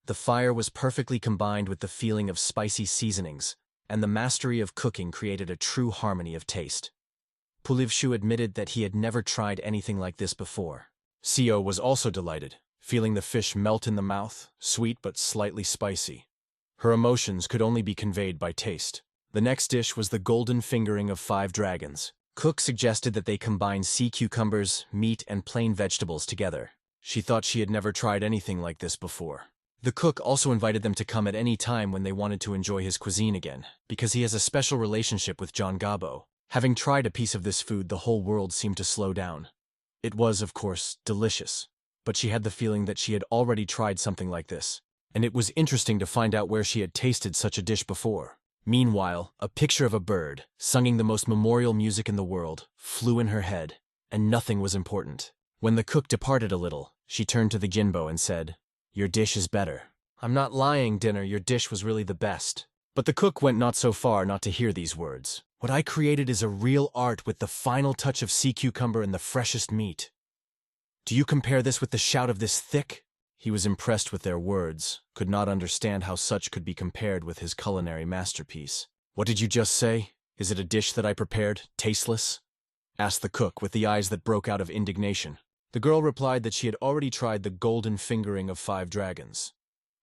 The fire was perfectly combined with the feeling of spicy seasonings, and the mastery of cooking created a true harmony of taste. Pulivshu admitted that he had never tried anything like this before. Co was also delighted, feeling the fish melt in the mouth, sweet but slightly spicy. Her emotions could only be conveyed by taste. The next dish was the golden fingering of 5 dragons. Cook suggested that they combine sea cucumbers, meat, and plain vegetables together. She thought she had never tried anything like this before. The cook also invited them to come at any time when they wanted to enjoy his cuisine again, because he has a special relationship with John Gabo. Having tried a piece of this food, the whole world seemed to slow down. It was, of course, delicious, but she had the feeling that she had already tried something like this, and it was interesting to find out where she had tasted such a dish before. Meanwhile, a picture of a bird, singing the most memorial music in the world, flew in her head, and nothing was important. When the cook departed a little, she turned to the Jinbo and said, "Your dish is better." "I'm not lying, dinner, your dish was really the best." But the cook went not so far not to hear these words. "What I created is a real art with the final touch of sea cucumber and the freshest meat. Do you compare this with the shout of this thick?" He was impressed with their words, could not understand how such could be compared with his culinary masterpiece. "What did you just say? Is it a dish that I prepared, tasteless?" asked the cook with the eyes that broke out of indignation. The girl replied that she had already tried the golden fingering of 5 dragons,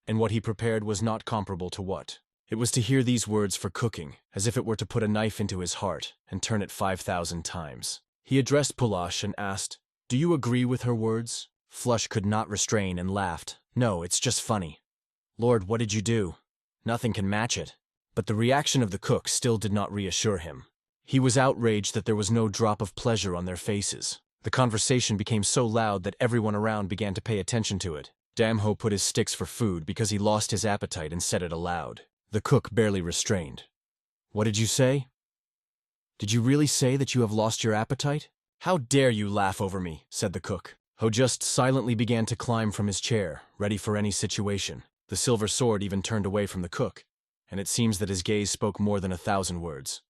and what he prepared was not comparable to what. It was to hear these words for cooking, as if it were to put a knife into his heart and turn it 5,000 times. He addressed Pulash and asked, "Do you agree with her words?" Flush could not restrain and laughed. "No, it's just funny." "Lord, what did you do? Nothing can match it." But the reaction of the cook still did not reassure him. He was outraged that there was no drop of pleasure on their faces. The conversation became so loud that everyone around began to pay attention to it. Damho put his sticks for food because he lost his appetite and said it aloud. The cook barely restrained. "What did you say? Did you really say that you have lost your appetite?" "How dare you laugh over me," said the cook. Ho just silently began to climb from his chair, ready for any situation. The silver sword even turned away from the cook, and it seems that his gaze spoke more than 1,000 words.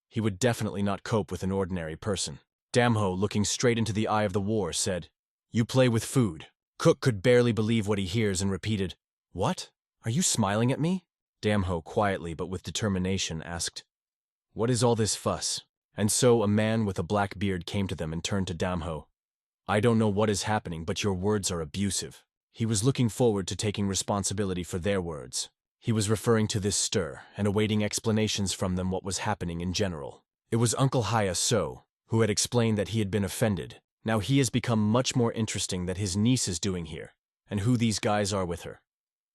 He would definitely not cope with an ordinary person. Damho, looking straight into the eye of the war, said, "You play with food." Cook could barely believe what he hears and repeated, "What? Are you smiling at me?" Damho, quietly but with determination, asked, "What is all this fuss?" And so a man with a black beard came to them and turned to Damho. "I don't know what is happening, but your words are abusive." He was looking forward to taking responsibility for their words. He was referring to this stir and awaiting explanations from them what was happening in general. It was Uncle Haya So, who had explained that he had been offended. Now he has become much more interesting that his niece is doing here, and who these guys are with her.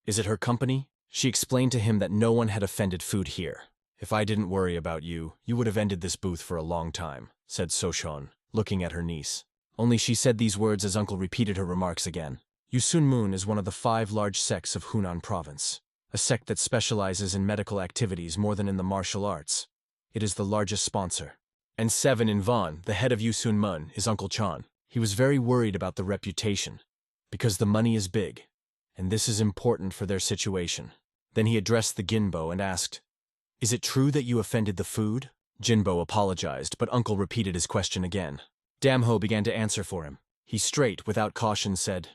Is it her company? She explained to him that no one had offended food here. "If I didn't worry about you, you would have ended this booth for a long time," said Soshon, looking at her niece. Only she said these words as Uncle repeated her remarks again. Yusun Moon is one of the 5 large sects of Hunan province, a sect that specializes in medical activities more than in the martial arts. It is the largest sponsor. And 7 in Vaughn, the head of Yusun Mun, is Uncle Chan. He was very worried about the reputation, because the money is big, and this is important for their situation. Then he addressed the Jinbo and asked, "Is it true that you offended the food? Jinbo apologized, but Uncle repeated his question again. Damho began to answer for him. He straight, without caution, said,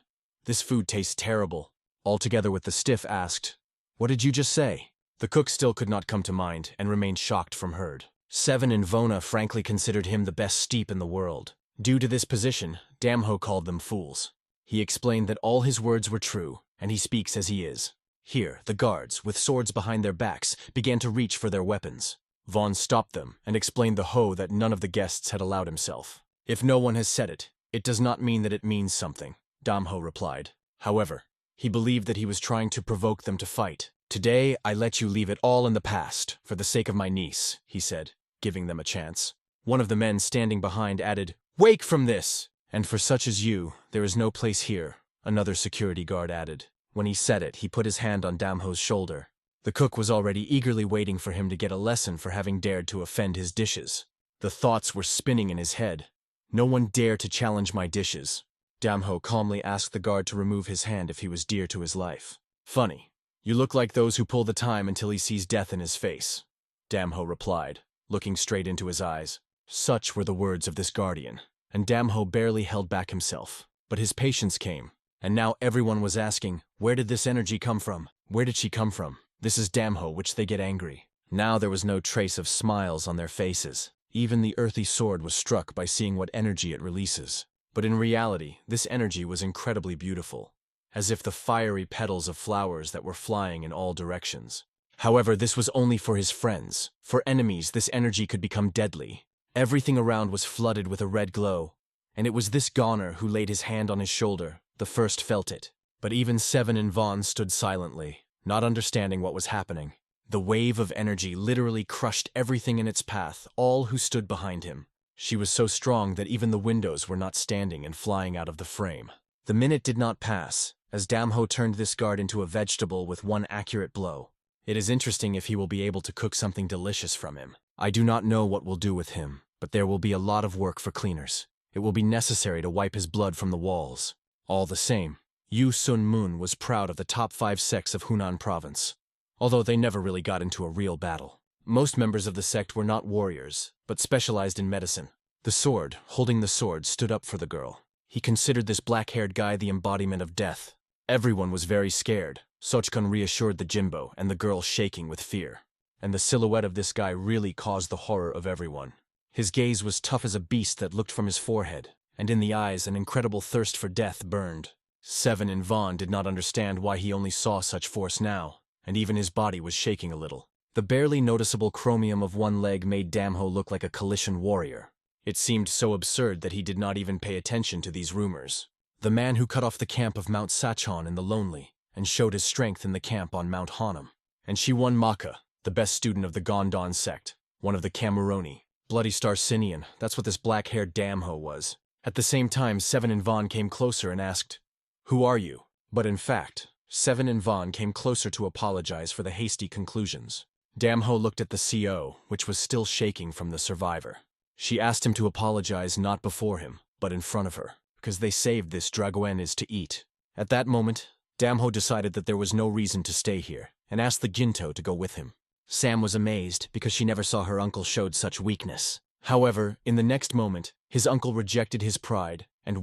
"This food tastes terrible." Altogether with the stiff asked, "What did you just say?" The cook still could not come to mind, and remained shocked from heard. Seven and Vona frankly considered him the best steep in the world. Due to this position, Damho called them fools. He explained that all his words were true, and he speaks as he is. Here, the guards, with swords behind their backs, began to reach for their weapons. Vaughn stopped them and explained the hoe that none of the guests had allowed himself. "If no one has said it, it does not mean that it means something," Damho replied. However, he believed that he was trying to provoke them to fight. "Today, I let you leave it all in the past, for the sake of my niece," he said, giving them a chance. One of the men standing behind added, "Wake from this! And for such as you, there is no place here," another security guard added. When he said it, he put his hand on Damho's shoulder. The cook was already eagerly waiting for him to get a lesson for having dared to offend his dishes. The thoughts were spinning in his head. "No one dare to challenge my dishes." Damho calmly asked the guard to remove his hand if he was dear to his life. "Funny. You look like those who pull the time until he sees death in his face," Damho replied, looking straight into his eyes. Such were the words of this guardian, and Damho barely held back himself. But his patience came, and now everyone was asking, where did this energy come from? Where did she come from? This is Damho, which they get angry. Now there was no trace of smiles on their faces. Even the earthy sword was struck by seeing what energy it releases. But in reality, this energy was incredibly beautiful, as if the fiery petals of flowers that were flying in all directions. However, this was only for his friends. For enemies, this energy could become deadly. Everything around was flooded with a red glow, and it was this goner who laid his hand on his shoulder, the first felt it. But even Seven and Vaughn stood silently, not understanding what was happening. The wave of energy literally crushed everything in its path, all who stood behind him. She was so strong that even the windows were not standing and flying out of the frame. The minute did not pass, as Damho turned this guard into a vegetable with one accurate blow. It is interesting if he will be able to cook something delicious from him. I do not know what we'll do with him, but there will be a lot of work for cleaners. It will be necessary to wipe his blood from the walls. All the same, Yu Sun Moon was proud of the top 5 sects of Hunan province, although they never really got into a real battle. Most members of the sect were not warriors, but specialized in medicine. The sword, holding the sword, stood up for the girl. He considered this black-haired guy the embodiment of death. Everyone was very scared. Sochkun reassured the Jinbo, and the girl shaking with fear. And the silhouette of this guy really caused the horror of everyone. His gaze was tough as a beast that looked from his forehead, and in the eyes an incredible thirst for death burned. Seven and Vaughn did not understand why he only saw such force now, and even his body was shaking a little. The barely noticeable chromium of one leg made Damho look like a Kalishan warrior. It seemed so absurd that he did not even pay attention to these rumors. The man who cut off the camp of Mount Sachon in the Lonely, and showed his strength in the camp on Mount Hanam. And she won Maka, the best student of the Gondon sect, one of the Cameroni. Bloody Starcinian, that's what this black-haired Damho was. At the same time, Seven and Vaughn came closer and asked, "Who are you?" But in fact, Seven and Vaughn came closer to apologize for the hasty conclusions. Damho looked at the CO, which was still shaking from the survivor. She asked him to apologize not before him, but in front of her, because they saved this Draguen is to eat. At that moment, Damho decided that there was no reason to stay here, and asked the Ginto to go with him. Sam was amazed, because she never saw her uncle showed such weakness. However, in the next moment, his uncle rejected his pride, and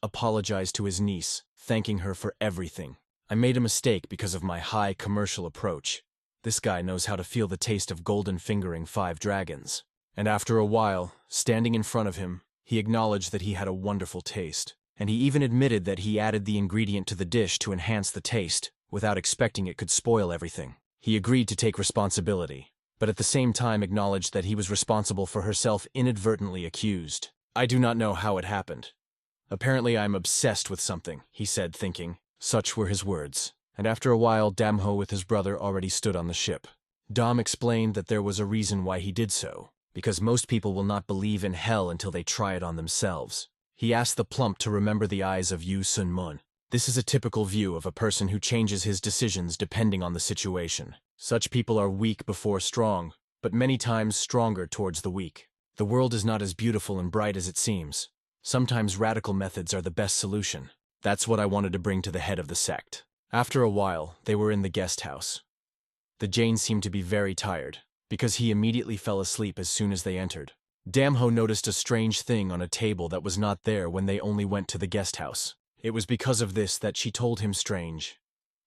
apologized to his niece, thanking her for everything. "I made a mistake because of my high commercial approach. This guy knows how to feel the taste of golden fingering 5 dragons." And after a while, standing in front of him, he acknowledged that he had a wonderful taste. And he even admitted that he added the ingredient to the dish to enhance the taste, without expecting it could spoil everything. He agreed to take responsibility, but at the same time acknowledged that he was responsible for herself inadvertently accused. "I do not know how it happened. Apparently I am obsessed with something," he said, thinking. Such were his words. And after a while, Damho with his brother already stood on the ship. Dom explained that there was a reason why he did so, because most people will not believe in hell until they try it on themselves. He asked the plump to remember the eyes of Yu Sun Mun. This is a typical view of a person who changes his decisions depending on the situation. Such people are weak before strong, but many times stronger towards the weak. The world is not as beautiful and bright as it seems. Sometimes radical methods are the best solution. That's what I wanted to bring to the head of the sect. After a while, they were in the guest house. The Jains seemed to be very tired. because he immediately fell asleep as soon as they entered. Damho noticed a strange thing on a table that was not there when they only went to the guest house. It was because of this that she told him strange.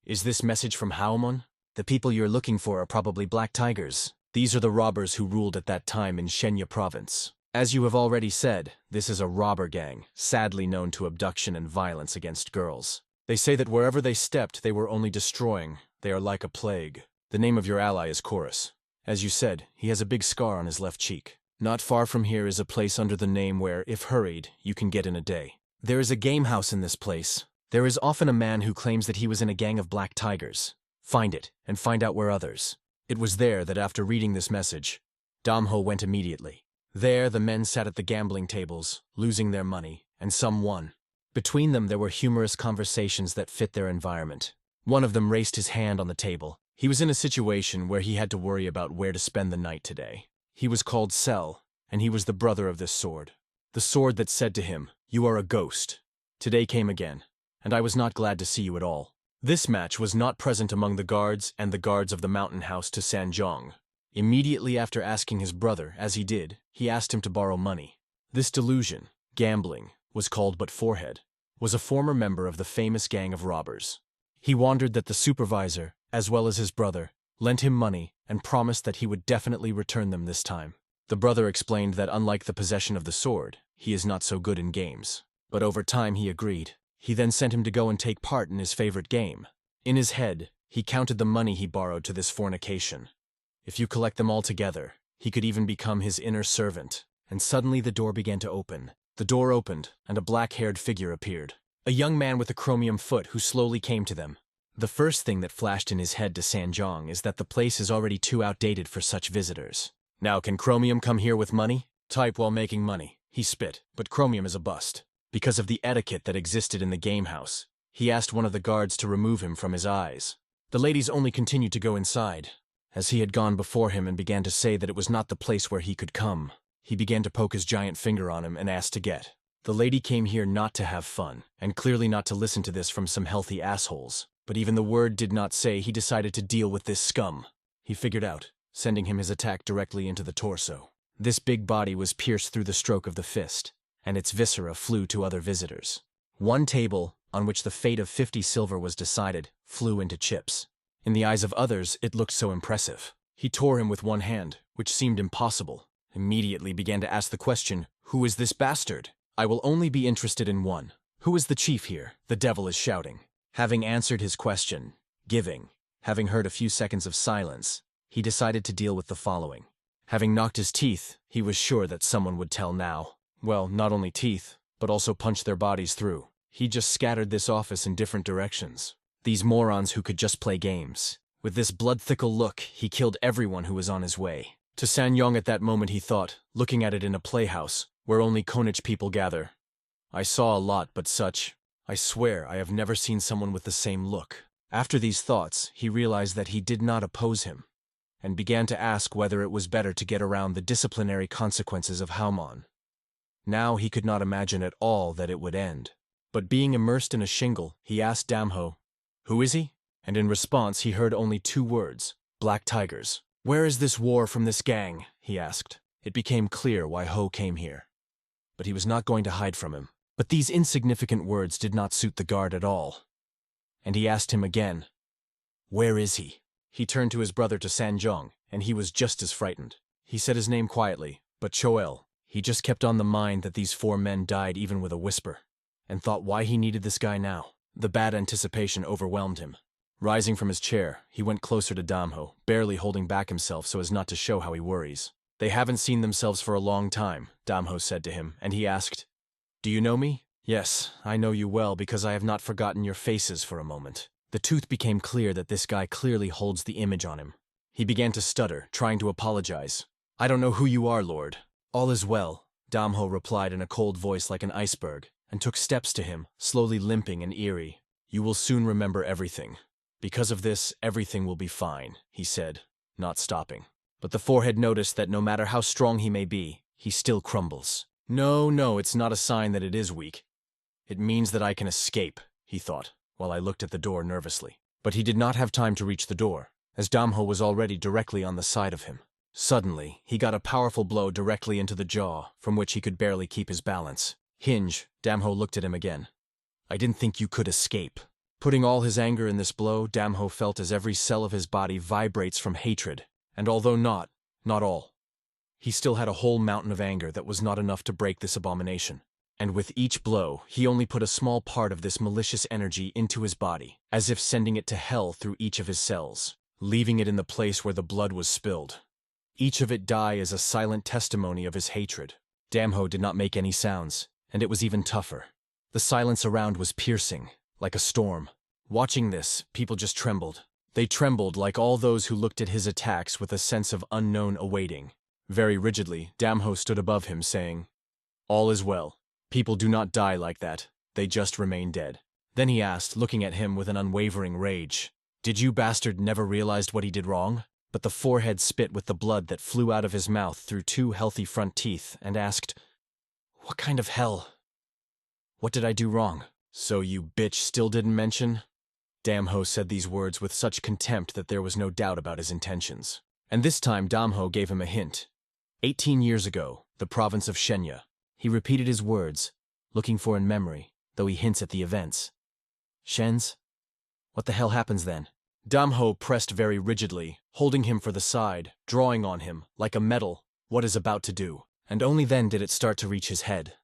Is this message from Haomon? The people you're looking for are probably black tigers. These are the robbers who ruled at that time in Shenya province. As you have already said, this is a robber gang, sadly known to abduction and violence against girls. They say that wherever they stepped, they were only destroying. They are like a plague. The name of your ally is Chorus. As you said, he has a big scar on his left cheek. Not far from here is a place under the name where, if hurried, you can get in a day. There is a game house in this place. There is often a man who claims that he was in a gang of black tigers. Find it, and find out where others. It was there that after reading this message, Damho went immediately. There the men sat at the gambling tables, losing their money, and some won. Between them there were humorous conversations that fit their environment. One of them raised his hand on the table. He was in a situation where he had to worry about where to spend the night today. He was called Sel, and he was the brother of this sword. The sword that said to him, "You are a ghost. Today came again, and I was not glad to see you at all." This match was not present among the guards and the guards of the mountain house to Sanjong. Immediately after asking his brother, as he did, he asked him to borrow money. This delusion, gambling, was called but Forehead, was a former member of the famous gang of robbers. He wondered that the supervisor, as well as his brother, lent him money and promised that he would definitely return them this time. The brother explained that unlike the possession of the sword, he is not so good in games. But over time he agreed. He then sent him to go and take part in his favorite game. In his head, he counted the money he borrowed to this fornication. If you collect them all together, he could even become his inner servant. And suddenly the door began to open. The door opened, and a black-haired figure appeared. A young man with a chromium foot who slowly came to them. The first thing that flashed in his head to Sanjong is that the place is already too outdated for such visitors. Now can Chromium come here with money? Type while making money. He spit, but Chromium is a bust. Because of the etiquette that existed in the game house, he asked one of the guards to remove him from his eyes. The ladies only continued to go inside. As he had gone before him and began to say that it was not the place where he could come, he began to poke his giant finger on him and asked to get. The lady came here not to have fun, and clearly not to listen to this from some healthy assholes. But even the word did not say he decided to deal with this scum. He figured out, sending him his attack directly into the torso. This big body was pierced through the stroke of the fist, and its viscera flew to other visitors. One table, on which the fate of 50 silver was decided, flew into chips. In the eyes of others, it looked so impressive. He tore him with one hand, which seemed impossible. Immediately began to ask the question, "Who is this bastard? I will only be interested in one. Who is the chief here?" The devil is shouting. Having answered his question, having heard a few seconds of silence, he decided to deal with the following. Having knocked his teeth, he was sure that someone would tell now. Well, not only teeth, but also punch their bodies through. He just scattered this office in different directions. These morons who could just play games. With this blood-thickle look, he killed everyone who was on his way. To Sanyong at that moment he thought, looking at it in a playhouse, where only Konich people gather. I saw a lot, but such... I swear I have never seen someone with the same look. After these thoughts, he realized that he did not oppose him, and began to ask whether it was better to get around the disciplinary consequences of Haomon. Now he could not imagine at all that it would end. But being immersed in a shingle, he asked Damho, "Who is he?" And in response he heard only 2 words, "Black Tigers." "Where is this war from this gang?" he asked. It became clear why Ho came here. But he was not going to hide from him. But these insignificant words did not suit the guard at all. And he asked him again, "Where is he?" He turned to his brother to Sanjong, and he was just as frightened. He said his name quietly, but Choel. He just kept on the mind that these 4 men died even with a whisper, and thought why he needed this guy now. The bad anticipation overwhelmed him. Rising from his chair, he went closer to Damho, barely holding back himself so as not to show how he worries. "They haven't seen themselves for a long time," Damho said to him, and he asked, "Do you know me?" "Yes, I know you well because I have not forgotten your faces for a moment." The truth became clear that this guy clearly holds the image on him. He began to stutter, trying to apologize. "I don't know who you are, Lord." "All is well," Damho replied in a cold voice like an iceberg, and took steps to him, slowly limping and eerie. "You will soon remember everything. Because of this, everything will be fine," he said, not stopping. But the forehead noticed that no matter how strong he may be, he still crumbles. No, it's not a sign that it is weak. It means that I can escape, he thought, while I looked at the door nervously. But he did not have time to reach the door, as Damho was already directly on the side of him. Suddenly, he got a powerful blow directly into the jaw, from which he could barely keep his balance. Hinge, Damho looked at him again. I didn't think you could escape. Putting all his anger in this blow, Damho felt as every cell of his body vibrates from hatred, and although not all, he still had a whole mountain of anger that was not enough to break this abomination. And with each blow, he only put a small part of this malicious energy into his body, as if sending it to hell through each of his cells, leaving it in the place where the blood was spilled. Each of it die as a silent testimony of his hatred. Damho did not make any sounds, and it was even tougher. The silence around was piercing, like a storm. Watching this, people just trembled. They trembled like all those who looked at his attacks with a sense of unknown awaiting. Very rigidly, Damho stood above him, saying, "All is well. People do not die like that. They just remain dead." Then he asked, looking at him with an unwavering rage, "Did you bastard never realized what he did wrong?" But the forehead spit with the blood that flew out of his mouth through two healthy front teeth and asked, "What kind of hell? What did I do wrong?" "So you bitch still didn't mention?" Damho said these words with such contempt that there was no doubt about his intentions. And this time Damho gave him a hint. 18 years ago, the province of Shenya. He repeated his words, looking for in memory, though he hints at the events. "Shens? What the hell happens then?" Damho pressed very rigidly, holding him for the side, drawing on him, like a metal, what is about to do. And only then did it start to reach his head.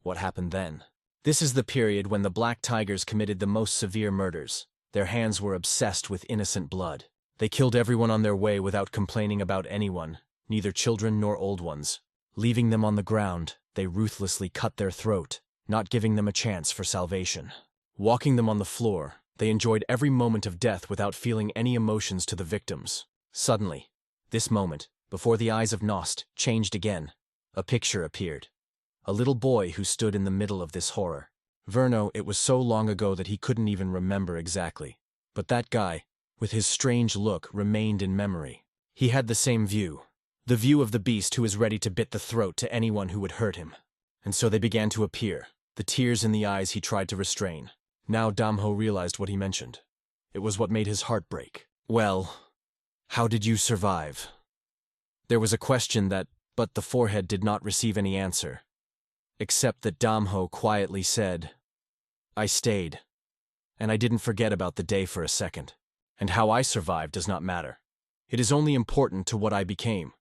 What happened then? This is the period when the Black Tigers committed the most severe murders. Their hands were obsessed with innocent blood. They killed everyone on their way without complaining about anyone, neither children nor old ones. Leaving them on the ground, they ruthlessly cut their throat, not giving them a chance for salvation. Walking them on the floor, they enjoyed every moment of death without feeling any emotions to the victims. Suddenly, this moment, before the eyes of Nost, changed again. A picture appeared. A little boy who stood in the middle of this horror. Verno, it was so long ago that he couldn't even remember exactly. But that guy, with his strange look, remained in memory. He had the same view. The view of the beast who is ready to bit the throat to anyone who would hurt him. And so they began to appear, the tears in the eyes he tried to restrain. Now Damho realized what he mentioned. It was what made his heart break. "Well, how did you survive?" There was a question but the forehead did not receive any answer, except that Damho quietly said, "I stayed, and I didn't forget about the day for a second. And how I survived does not matter. It is only important to what I became,"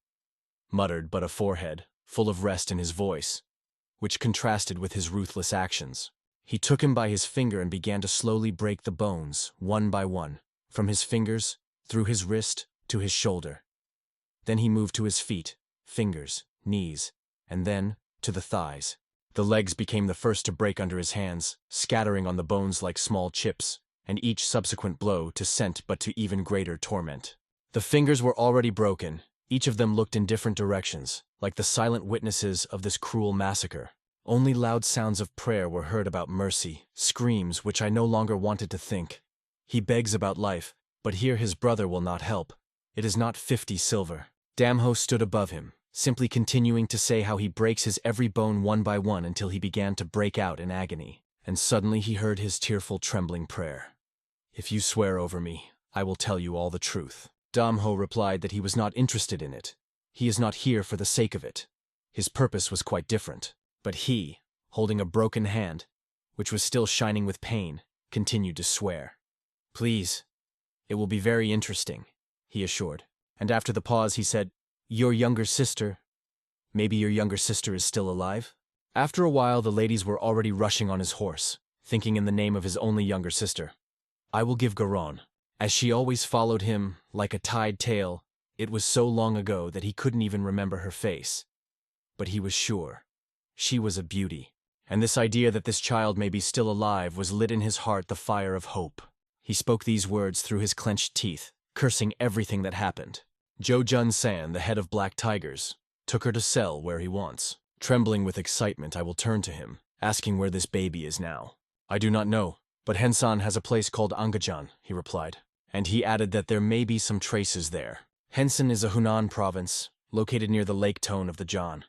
muttered but a forehead, full of rest in his voice, which contrasted with his ruthless actions. He took him by his finger and began to slowly break the bones, one by one, from his fingers, through his wrist, to his shoulder. Then he moved to his feet, fingers, knees, and then to the thighs. The legs became the first to break under his hands, scattering on the bones like small chips, and each subsequent blow to sent but to even greater torment. The fingers were already broken. Each of them looked in different directions, like the silent witnesses of this cruel massacre. Only loud sounds of prayer were heard about mercy, screams which I no longer wanted to think. He begs about life, but here his brother will not help. It is not 50 silver. Damho stood above him, simply continuing to say how he breaks his every bone one by one until he began to break out in agony. And suddenly he heard his tearful, trembling prayer. "If you swear over me, I will tell you all the truth." Damho replied that he was not interested in it. He is not here for the sake of it. His purpose was quite different. But he, holding a broken hand, which was still shining with pain, continued to swear. "Please, it will be very interesting," he assured. And after the pause he said, "Your younger sister, maybe your younger sister is still alive?" After a while the ladies were already rushing on his horse, thinking in the name of his only younger sister. "I will give Garon." As she always followed him, like a tide tail, it was so long ago that he couldn't even remember her face. But he was sure. She was a beauty, and this idea that this child may be still alive was lit in his heart the fire of hope. He spoke these words through his clenched teeth, cursing everything that happened. Jo Jun-san, the head of Black Tigers, took her to cell where he wants. Trembling with excitement, I will turn to him, asking where this baby is now. "I do not know, but Hensan has a place called Angajan," he replied. And he added that there may be some traces there. Hensan is a Hunan province, located near the lake tone of the Jan.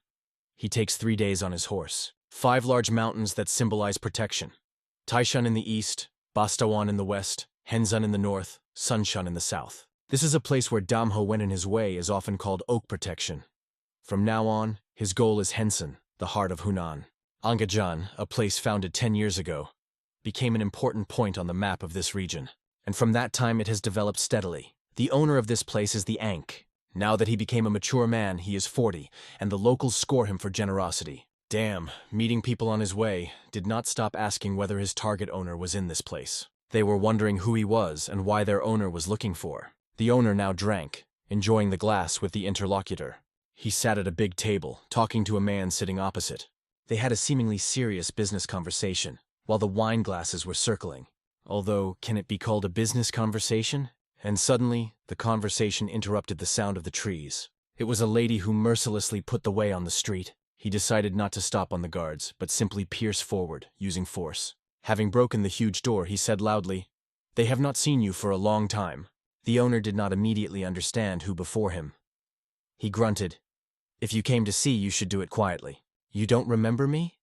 He takes 3 days on his horse. 5 large mountains that symbolize protection. Taishan in the east, Bastawan in the west, Henzan in the north, Sunshun in the south. This is a place where Damho went in his way is often called oak protection. From now on, his goal is Henson, the heart of Hunan. Angajan, a place founded 10 years ago, became an important point on the map of this region. And from that time it has developed steadily. The owner of this place is the Ankh. Now that he became a mature man, he is 40, and the locals score him for generosity. Damn, meeting people on his way did not stop asking whether his target owner was in this place. They were wondering who he was and why their owner was looking for. The owner now drank, enjoying the glass with the interlocutor. He sat at a big table, talking to a man sitting opposite. They had a seemingly serious business conversation, while the wine glasses were circling. Although, can it be called a business conversation? And suddenly, the conversation interrupted the sound of the trees. It was a lady who mercilessly put the way on the street. He decided not to stop on the guards, but simply pierce forward, using force. Having broken the huge door, he said loudly, "They have not seen you for a long time." The owner did not immediately understand who before him. He grunted, "If you came to see, you should do it quietly. You don't remember me?"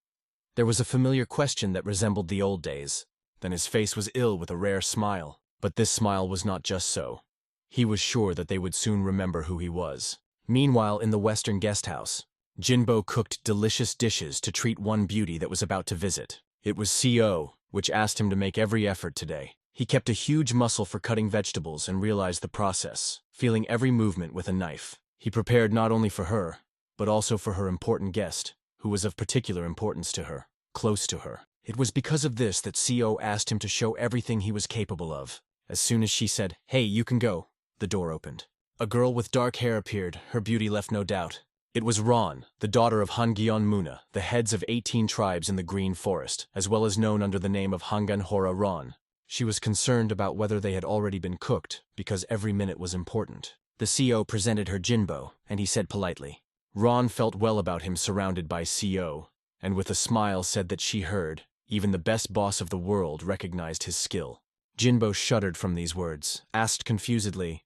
There was a familiar question that resembled the old days. Then his face was ill with a rare smile. But this smile was not just so. He was sure that they would soon remember who he was. Meanwhile, in the Western guest house, Jinbo cooked delicious dishes to treat one beauty that was about to visit. It was CO, which asked him to make every effort today. He kept a huge muscle for cutting vegetables and realized the process, feeling every movement with a knife. He prepared not only for her, but also for her important guest, who was of particular importance to her, close to her. It was because of this that CO asked him to show everything he was capable of. As soon as she said, "Hey, you can go," the door opened. A girl with dark hair appeared. Her beauty left no doubt. It was Ron, the daughter of Hangyeon Muna, the heads of 18 tribes in the Green Forest, as well as known under the name of Hangan Hora Ron. She was concerned about whether they had already been cooked, because every minute was important. The CO presented her Jinbo, and he said politely. Ron felt well about him surrounded by CO, and with a smile said that she heard. Even the best boss of the world recognized his skill. Jinbo shuddered from these words, asked confusedly,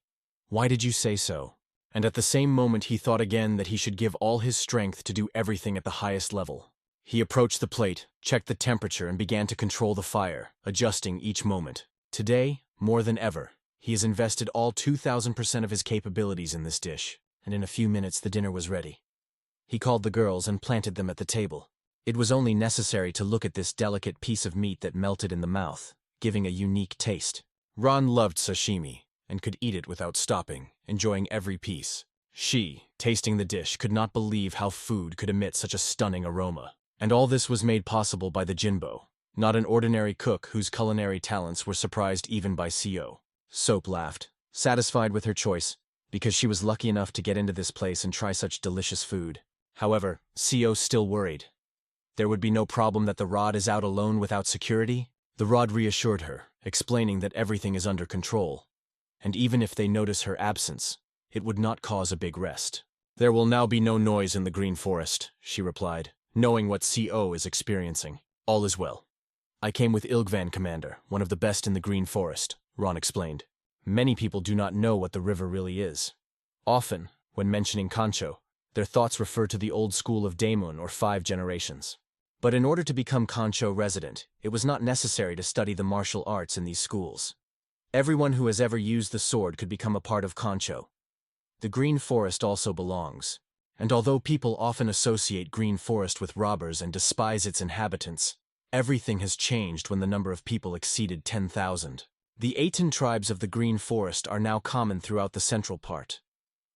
"Why did you say so?" And at the same moment he thought again that he should give all his strength to do everything at the highest level. He approached the plate, checked the temperature, and began to control the fire, adjusting each moment. Today, more than ever, he has invested all 2,000% of his capabilities in this dish, and in a few minutes the dinner was ready. He called the girls and planted them at the table. It was only necessary to look at this delicate piece of meat that melted in the mouth, giving a unique taste. Ron loved sashimi, and could eat it without stopping, enjoying every piece. She, tasting the dish, could not believe how food could emit such a stunning aroma. And all this was made possible by the Jinbo, not an ordinary cook whose culinary talents were surprised even by CO. Soap laughed, satisfied with her choice, because she was lucky enough to get into this place and try such delicious food. However, CO still worried. There would be no problem that the rod is out alone without security? The rod reassured her, explaining that everything is under control, and even if they notice her absence, it would not cause a big rest. "There will now be no noise in the Green Forest," she replied, knowing what CO is experiencing. "All is well." "I came with Ilgvan Commander, one of the best in the Green Forest," Ron explained. Many people do not know what the river really is. Often, when mentioning Kancho, their thoughts refer to the old school of Daemon or 5 generations. But in order to become Kancho resident, it was not necessary to study the martial arts in these schools. Everyone who has ever used the sword could become a part of Kancho. The Green Forest also belongs, and although people often associate Green Forest with robbers and despise its inhabitants, everything has changed when the number of people exceeded 10,000. The 18 tribes of the Green Forest are now common throughout the central part.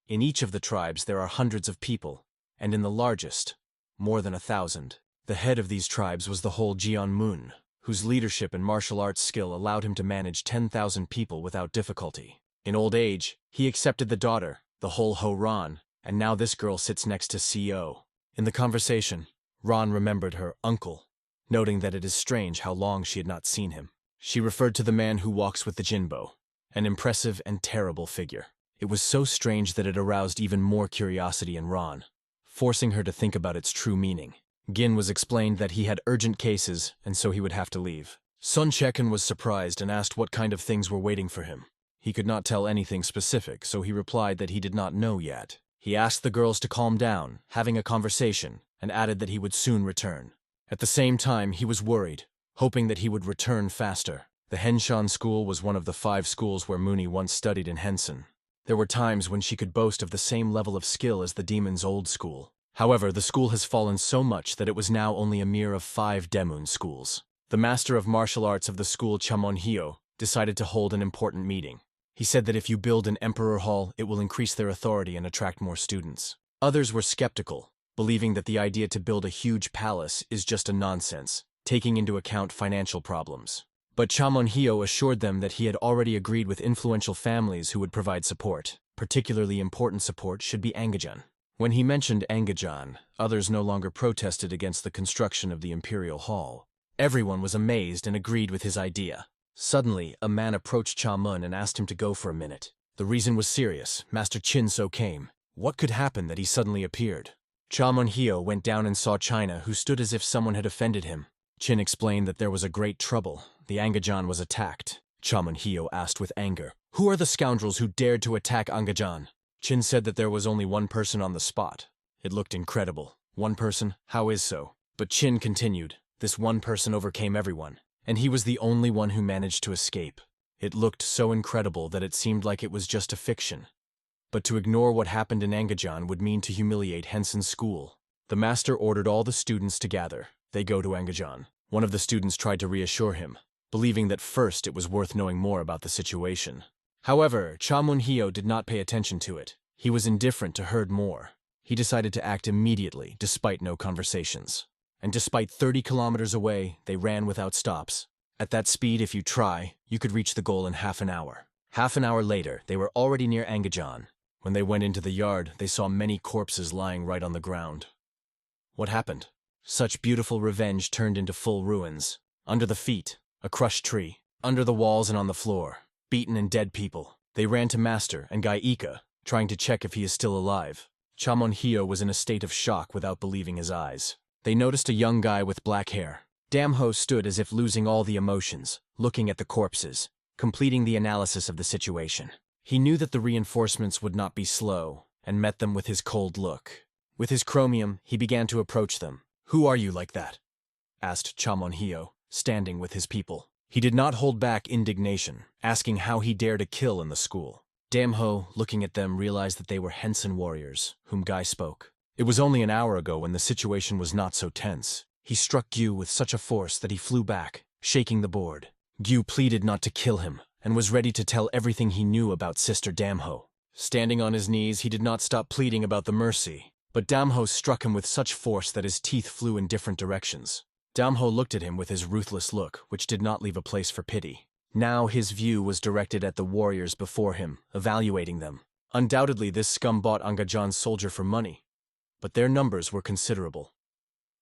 In each of the tribes there are hundreds of people, and in the largest, more than 1,000. The head of these tribes was the whole Jeonmun, whose leadership and martial arts skill allowed him to manage 10,000 people without difficulty. In old age, he accepted the daughter, the whole Ho Ron, and now this girl sits next to CO. In the conversation, Ron remembered her uncle, noting that it is strange how long she had not seen him. She referred to the man who walks with the Jinbo, an impressive and terrible figure. It was so strange that it aroused even more curiosity in Ron, forcing her to think about its true meaning. Gin was explained that he had urgent cases, and so he would have to leave. Sun Chekan was surprised and asked what kind of things were waiting for him. He could not tell anything specific, so he replied that he did not know yet. He asked the girls to calm down, having a conversation, and added that he would soon return. At the same time, he was worried, hoping that he would return faster. The Henshan School was one of the 5 schools where Mooney once studied in Henson. There were times when she could boast of the same level of skill as the demon's old school. However, the school has fallen so much that it was now only a mere of 5 demon schools. The master of martial arts of the school, Chamonhyo, decided to hold an important meeting. He said that if you build an emperor hall, it will increase their authority and attract more students. Others were skeptical, believing that the idea to build a huge palace is just a nonsense, taking into account financial problems. But Chamonhyo assured them that he had already agreed with influential families who would provide support. Particularly important support should be Angajan. When he mentioned Angajan, others no longer protested against the construction of the imperial hall. Everyone was amazed and agreed with his idea. Suddenly, a man approached Chamun and asked him to go for a minute. The reason was serious. Master Chinso came. What could happen that he suddenly appeared? Chamonhyo went down and saw China, who stood as if someone had offended him. Chin explained that there was a great trouble. The Angajan was attacked. Chamonhyo asked with anger, "Who are the scoundrels who dared to attack Angajan?" Chin said that there was only one person on the spot. It looked incredible. One person? How is so? But Chin continued, this one person overcame everyone, and he was the only one who managed to escape. It looked so incredible that it seemed like it was just a fiction. But to ignore what happened in Angajan would mean to humiliate Henson's school. The master ordered all the students to gather. They go to Angajan. One of the students tried to reassure him, believing that first it was worth knowing more about the situation. However, Chamonhyo did not pay attention to it. He was indifferent to heard more. He decided to act immediately, despite no conversations. And despite 30 kilometers away, they ran without stops. At that speed, if you try, you could reach the goal in half an hour. Half an hour later, they were already near Angajan. When they went into the yard, they saw many corpses lying right on the ground. What happened? Such beautiful revenge turned into full ruins. Under the feet, a crushed tree. Under the walls and on the floor, beaten and dead people. They ran to Master and Guy Ika, trying to check if he is still alive. Chamonhyo was in a state of shock without believing his eyes. They noticed a young guy with black hair. Damho stood as if losing all the emotions, looking at the corpses, completing the analysis of the situation. He knew that the reinforcements would not be slow, and met them with his cold look. With his chromium, he began to approach them. "Who are you like that?" asked Chamonhyo, standing with his people. He did not hold back indignation, asking how he dared to kill in the school. Damho, looking at them, realized that they were Henson warriors, whom Guy spoke. It was only an hour ago when the situation was not so tense. He struck Gyu with such a force that he flew back, shaking the board. Gyu pleaded not to kill him, and was ready to tell everything he knew about Sister Damho. Standing on his knees, he did not stop pleading about the mercy, but Damho struck him with such force that his teeth flew in different directions. Damho looked at him with his ruthless look, which did not leave a place for pity. Now his view was directed at the warriors before him, evaluating them. Undoubtedly, this scum bought Angajan's soldier for money, but their numbers were considerable.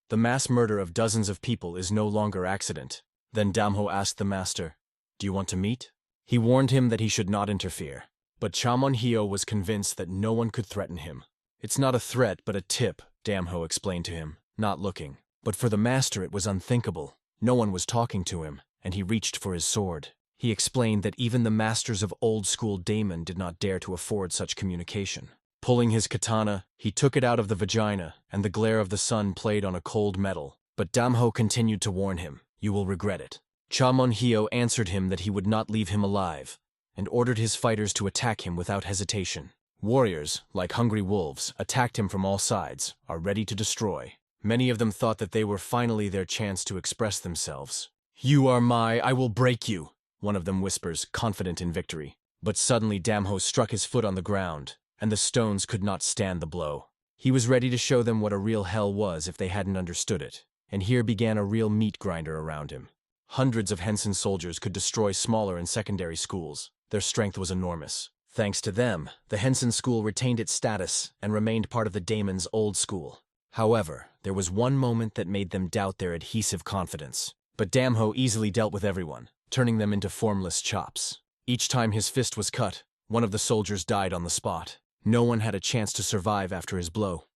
The mass murder of dozens of people is no longer accident. Then Damho asked the master, "Do you want to meet?" He warned him that he should not interfere, but Chamonhyo was convinced that no one could threaten him. "It's not a threat, but a tip," Damho explained to him, not looking. But for the master it was unthinkable. No one was talking to him, and he reached for his sword. He explained that even the masters of old-school daemon did not dare to afford such communication. Pulling his katana, he took it out of the vagina, and the glare of the sun played on a cold metal. But Damho continued to warn him, "You will regret it." Chamonhyo answered him that he would not leave him alive, and ordered his fighters to attack him without hesitation. Warriors, like hungry wolves, attacked him from all sides, are ready to destroy. Many of them thought that they were finally their chance to express themselves. "You are I will break you," one of them whispers, confident in victory. But suddenly Damho struck his foot on the ground, and the stones could not stand the blow. He was ready to show them what a real hell was if they hadn't understood it, and here began a real meat grinder around him. Hundreds of Henson soldiers could destroy smaller and secondary schools. Their strength was enormous. Thanks to them, the Henson school retained its status and remained part of the daemon's old school. However, there was one moment that made them doubt their adhesive confidence. But Damho easily dealt with everyone, turning them into formless chops. Each time his fist was cut, one of the soldiers died on the spot. No one had a chance to survive after his blow.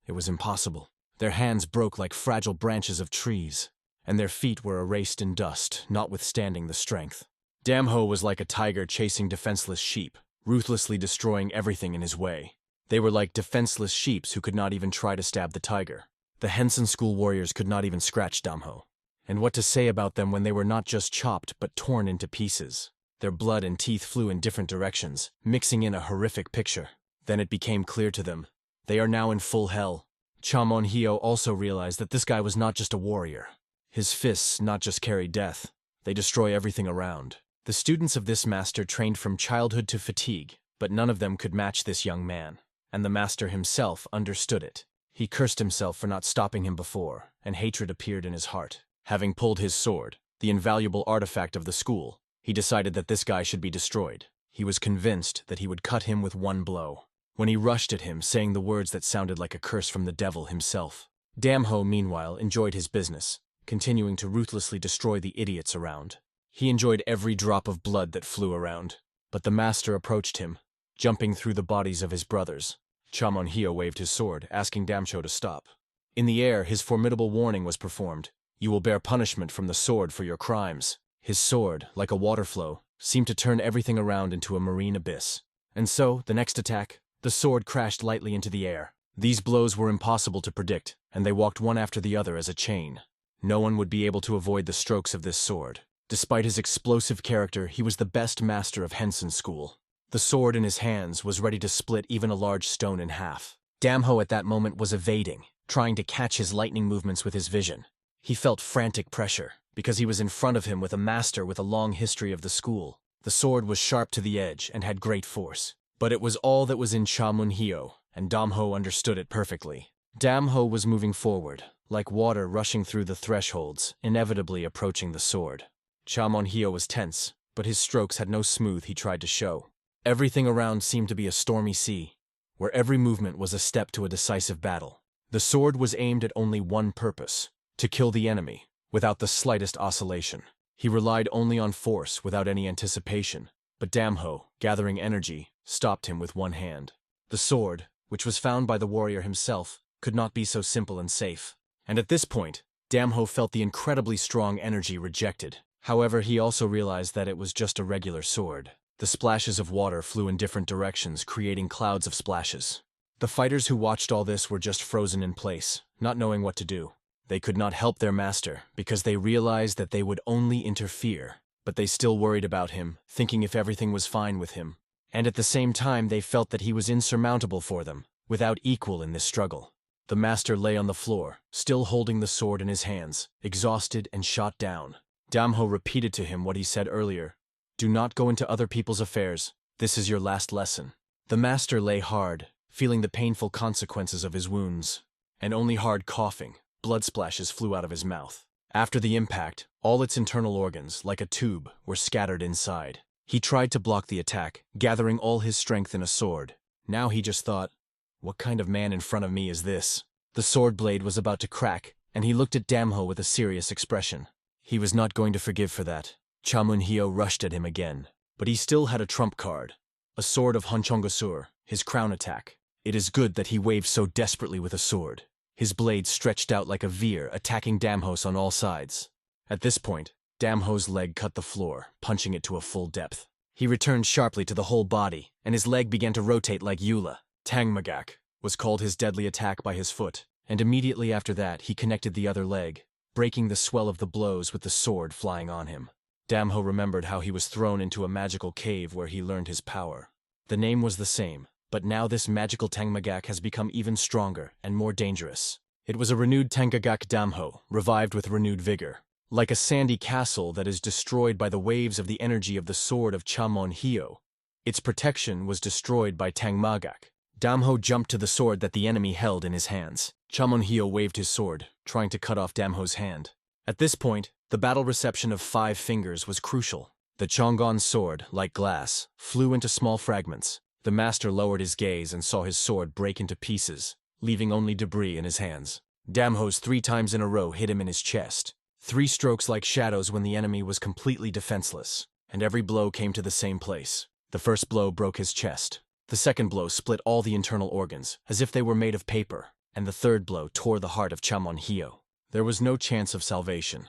It was impossible. Their hands broke like fragile branches of trees, and their feet were erased in dust, notwithstanding the strength. Damho was like a tiger chasing defenseless sheep, ruthlessly destroying everything in his way. They were like defenseless sheep who could not even try to stab the tiger. The Henson school warriors could not even scratch Damho. And what to say about them when they were not just chopped but torn into pieces? Their blood and teeth flew in different directions, mixing in a horrific picture. Then it became clear to them. They are now in full hell. ManhwaCapped also realized that this guy was not just a warrior. His fists not just carry death, they destroy everything around. The students of this master trained from childhood to fatigue, but none of them could match this young man. And the master himself understood it. He cursed himself for not stopping him before, and hatred appeared in his heart. Having pulled his sword, the invaluable artifact of the school, he decided that this guy should be destroyed. He was convinced that he would cut him with one blow. When he rushed at him, saying the words that sounded like a curse from the devil himself. Jinbo, meanwhile, enjoyed his business, continuing to ruthlessly destroy the idiots around. He enjoyed every drop of blood that flew around. But the master approached him, jumping through the bodies of his brothers. ManhwaCapped waved his sword, asking Jinbo to stop. In the air, his formidable warning was performed. You will bear punishment from the sword for your crimes. His sword, like a water flow, seemed to turn everything around into a marine abyss. And so, the next attack, the sword crashed lightly into the air. These blows were impossible to predict, and they walked one after the other as a chain. No one would be able to avoid the strokes of this sword. Despite his explosive character, he was the best master of Henson's school. The sword in his hands was ready to split even a large stone in half. Jinbo at that moment was evading, trying to catch his lightning movements with his vision. He felt frantic pressure, because he was in front of him with a master with a long history of the school. The sword was sharp to the edge and had great force. But it was all that was in ManhwaCapped, and Jinbo understood it perfectly. Jinbo was moving forward, like water rushing through the thresholds, inevitably approaching the sword. ManhwaCapped was tense, but his strokes had no smooth he tried to show. Everything around seemed to be a stormy sea, where every movement was a step to a decisive battle. The sword was aimed at only one purpose, to kill the enemy, without the slightest oscillation. He relied only on force without any anticipation, but Jinbo, gathering energy, stopped him with one hand. The sword, which was found by the warrior himself, could not be so simple and safe. And at this point, Jinbo felt the incredibly strong energy rejected. However, he also realized that it was just a regular sword. The splashes of water flew in different directions, creating clouds of splashes. The fighters who watched all this were just frozen in place, not knowing what to do. They could not help their master, because they realized that they would only interfere. But they still worried about him, thinking if everything was fine with him. And at the same time, they felt that he was insurmountable for them, without equal in this struggle. The master lay on the floor, still holding the sword in his hands, exhausted and shot down. Jinbo repeated to him what he said earlier. Do not go into other people's affairs. This is your last lesson. The master lay hard, feeling the painful consequences of his wounds. And only hard coughing, blood splashes flew out of his mouth. After the impact, all its internal organs, like a tube, were scattered inside. He tried to block the attack, gathering all his strength in a sword. Now he just thought, what kind of man in front of me is this? The sword blade was about to crack, and he looked at Jinbo with a serious expression. He was not going to forgive for that. ManhwaCapped rushed at him again, but he still had a trump card. A sword of Asura, his crown attack. It is good that he waved so desperately with a sword. His blade stretched out like a veer, attacking Jinbo on all sides. At this point, Jinbo's leg cut the floor, punching it to a full depth. He returned sharply to the whole body, and his leg began to rotate like Eula. Tangmagak was called his deadly attack by his foot, and immediately after that he connected the other leg, breaking the swell of the blows with the sword flying on him. Jinbo remembered how he was thrown into a magical cave where he learned his power. The name was the same, but now this magical Tangmagak has become even stronger and more dangerous. It was a renewed Tangagak Jinbo, revived with renewed vigor. Like a sandy castle that is destroyed by the waves of the energy of the sword of ManhwaCapped, its protection was destroyed by Tangmagak. Jinbo jumped to the sword that the enemy held in his hands. ManhwaCapped waved his sword, trying to cut off Jinbo's hand. At this point, the battle reception of 5 fingers was crucial. The Chongon's sword, like glass, flew into small fragments. The master lowered his gaze and saw his sword break into pieces, leaving only debris in his hands. Jinbo's 3 times in a row hit him in his chest. 3 strokes like shadows when the enemy was completely defenseless, and every blow came to the same place. The first blow broke his chest. The second blow split all the internal organs, as if they were made of paper, and the third blow tore the heart of ManhwaCapped. There was no chance of salvation.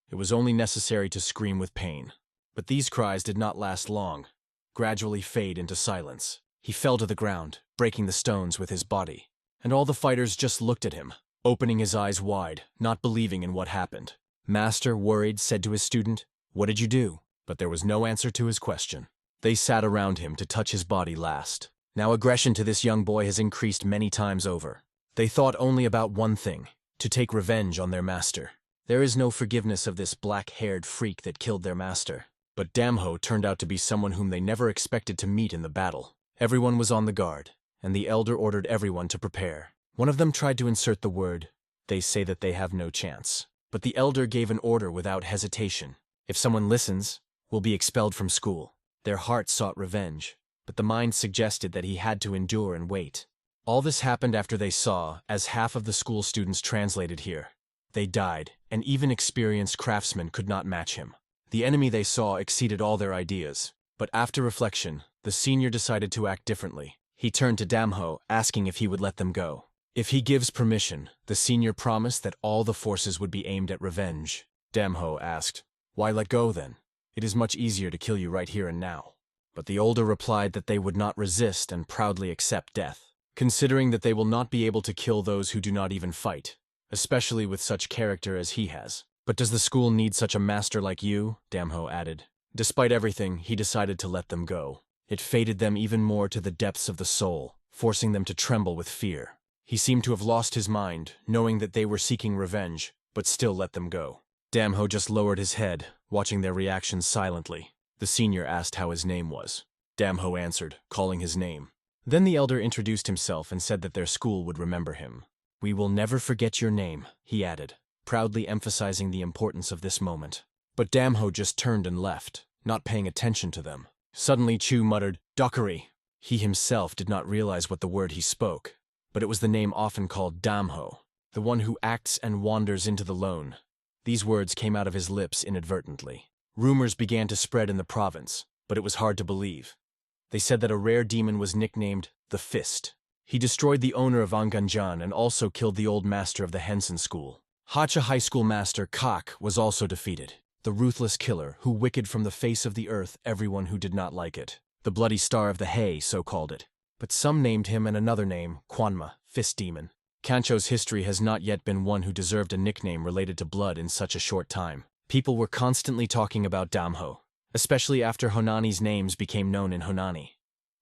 It was only necessary to scream with pain. But these cries did not last long, gradually fade into silence. He fell to the ground, breaking the stones with his body. And all the fighters just looked at him, opening his eyes wide, not believing in what happened. Master, worried, said to his student, "What did you do?" but there was no answer to his question. They sat around him to touch his body last. Now aggression to this young boy has increased many times over. They thought only about one thing, to take revenge on their master. There is no forgiveness of this black-haired freak that killed their master. But Damho turned out to be someone whom they never expected to meet in the battle. Everyone was on the guard, and the elder ordered everyone to prepare. One of them tried to insert the word, "They say that they have no chance." But the elder gave an order without hesitation. If someone listens, will be expelled from school. Their heart sought revenge, but the mind suggested that he had to endure and wait. All this happened after they saw, as half of the school students translated here. They died, and even experienced craftsmen could not match him. The enemy they saw exceeded all their ideas, but after reflection, the senior decided to act differently. He turned to Damho, asking if he would let them go. If he gives permission, the senior promised that all the forces would be aimed at revenge. Damho asked, "Why let go then? It is much easier to kill you right here and now." But the older replied that they would not resist and proudly accept death, considering that they will not be able to kill those who do not even fight, especially with such character as he has. "But does the school need such a master like you?" Damho added. Despite everything, he decided to let them go. It fated them even more to the depths of the soul, forcing them to tremble with fear. He seemed to have lost his mind, knowing that they were seeking revenge, but still let them go. Damho just lowered his head, watching their reactions silently. The senior asked how his name was. Damho answered, calling his name. Then the elder introduced himself and said that their school would remember him. "We will never forget your name," he added, proudly emphasizing the importance of this moment. But Damho just turned and left, not paying attention to them. Suddenly Chu muttered, "Dokuri." He himself did not realize what the word he spoke, but it was the name often called Damho, the one who acts and wanders into the lone. These words came out of his lips inadvertently. Rumors began to spread in the province, but it was hard to believe. They said that a rare demon was nicknamed the Fist. He destroyed the owner of Anganjan and also killed the old master of the Henson School. Hacha High School master Kak was also defeated, the ruthless killer who wicked from the face of the earth everyone who did not like it. The Bloody Star of the Hay so called it. But some named him and another name, Kwanma, Fist Demon. Kancho's history has not yet been one who deserved a nickname related to blood in such a short time. People were constantly talking about Damho, especially after Honani's names became known in Honani.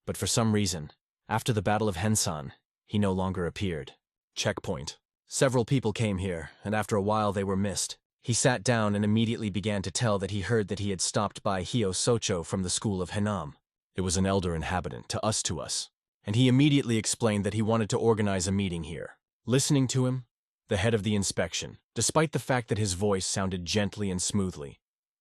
But for some reason, after the Battle of Hensan, he no longer appeared. Checkpoint. Several people came here, and after a while they were missed. He sat down and immediately began to tell that he heard that he had stopped by Hio Socho from the school of Henam. It was an elder inhabitant, to us. And he immediately explained that he wanted to organize a meeting here. Listening to him, the head of the inspection, despite the fact that his voice sounded gently and smoothly,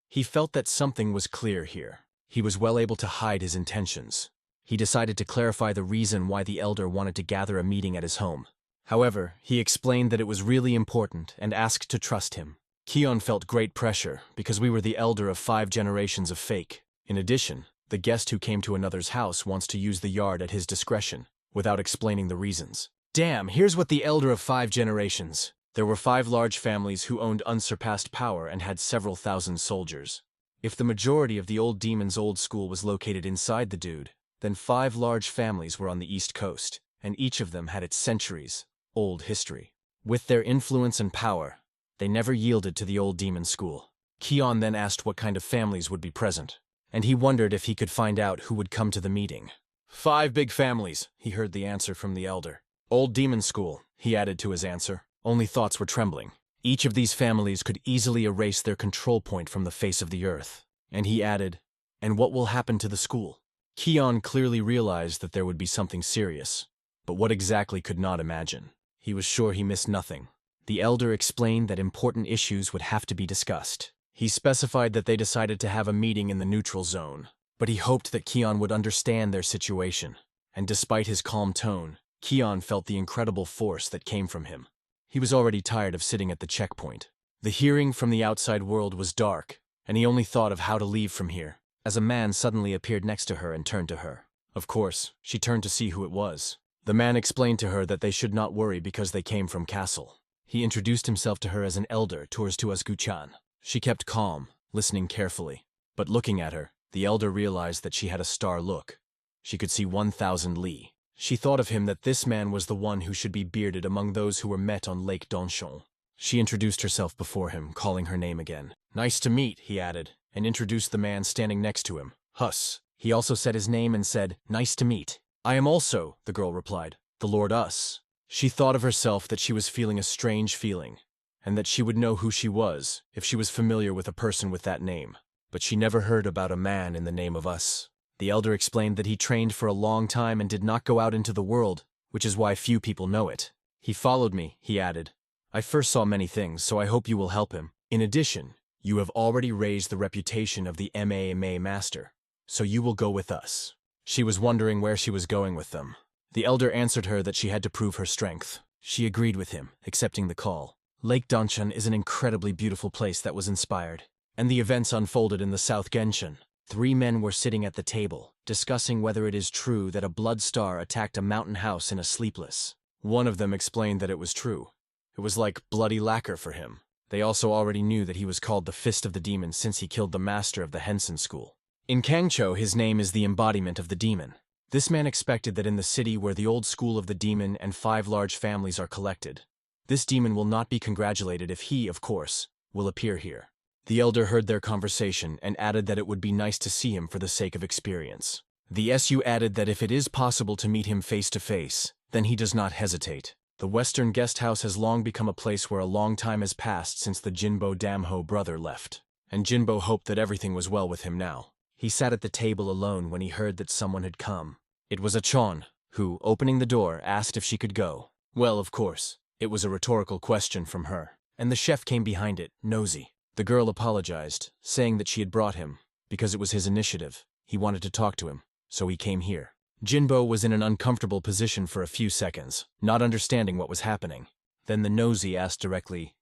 he felt that something was clear here. He was well able to hide his intentions. He decided to clarify the reason why the elder wanted to gather a meeting at his home. However, he explained that it was really important and asked to trust him. Kion felt great pressure because we were the elder of 5 generations of fake. In addition, the guest who came to another's house wants to use the yard at his discretion, without explaining the reasons. Damn, here's what the elder of 5 generations. There were 5 large families who owned unsurpassed power and had several thousand soldiers. If the majority of the old demon's old school was located inside the dude, then 5 large families were on the East Coast, and each of them had its centuries-old history. With their influence and power, they never yielded to the old demon school. Kion then asked what kind of families would be present, and he wondered if he could find out who would come to the meeting. 5 big families, he heard the answer from the elder. Old demon school, he added to his answer. Only thoughts were trembling. Each of these families could easily erase their control point from the face of the earth. And he added, "And what will happen to the school?" Kion clearly realized that there would be something serious, but what exactly could not imagine. He was sure he missed nothing. The elder explained that important issues would have to be discussed. He specified that they decided to have a meeting in the neutral zone, but he hoped that Kion would understand their situation. And despite his calm tone, Kion felt the incredible force that came from him. He was already tired of sitting at the checkpoint. The hearing from the outside world was dark, and he only thought of how to leave from here, as a man suddenly appeared next to her and turned to her. Of course, she turned to see who it was. The man explained to her that they should not worry because they came from Castle. He introduced himself to her as an elder towards Tuasguchan. She kept calm, listening carefully. But looking at her, the elder realized that she had a star look. She could see 1,000 li. She thought of him that this man was the one who should be bearded among those who were met on Lake Donchon. She introduced herself before him, calling her name again. "Nice to meet," he added, and introduced the man standing next to him, Hus. He also said his name and said, "Nice to meet." "I am also," the girl replied, "the Lord Us." She thought of herself that she was feeling a strange feeling, and that she would know who she was if she was familiar with a person with that name. But she never heard about a man in the name of Us. The elder explained that he trained for a long time and did not go out into the world, which is why few people know it. "He followed me," he added. "I first saw many things, so I hope you will help him. In addition, you have already raised the reputation of the MMA master, so you will go with us." She was wondering where she was going with them. The elder answered her that she had to prove her strength. She agreed with him, accepting the call. Lake Danshan is an incredibly beautiful place that was inspired, and the events unfolded in the South Genshin. 3 men were sitting at the table, discussing whether it is true that a blood star attacked a mountain house in a sleepless. One of them explained that it was true. It was like bloody lacquer for him. They also already knew that he was called the Fist of the Demon since he killed the master of the Henson School. In Kangcho, his name is the embodiment of the demon. This man expected that in the city where the old school of the demon and 5 large families are collected, this demon will not be congratulated if he, of course, will appear here. The elder heard their conversation and added that it would be nice to see him for the sake of experience. The SU added that if it is possible to meet him face to face, then he does not hesitate. The Western Guest House has long become a place where a long time has passed since the Jinbo Damho brother left, and Jinbo hoped that everything was well with him now. He sat at the table alone when he heard that someone had come. It was Achon, who, opening the door, asked if she could go. Well, of course, it was a rhetorical question from her, and the chef came behind it, nosy. The girl apologized, saying that she had brought him, because it was his initiative. He wanted to talk to him, so he came here. Jinbo was in an uncomfortable position for a few seconds, not understanding what was happening. Then the nosy asked directly,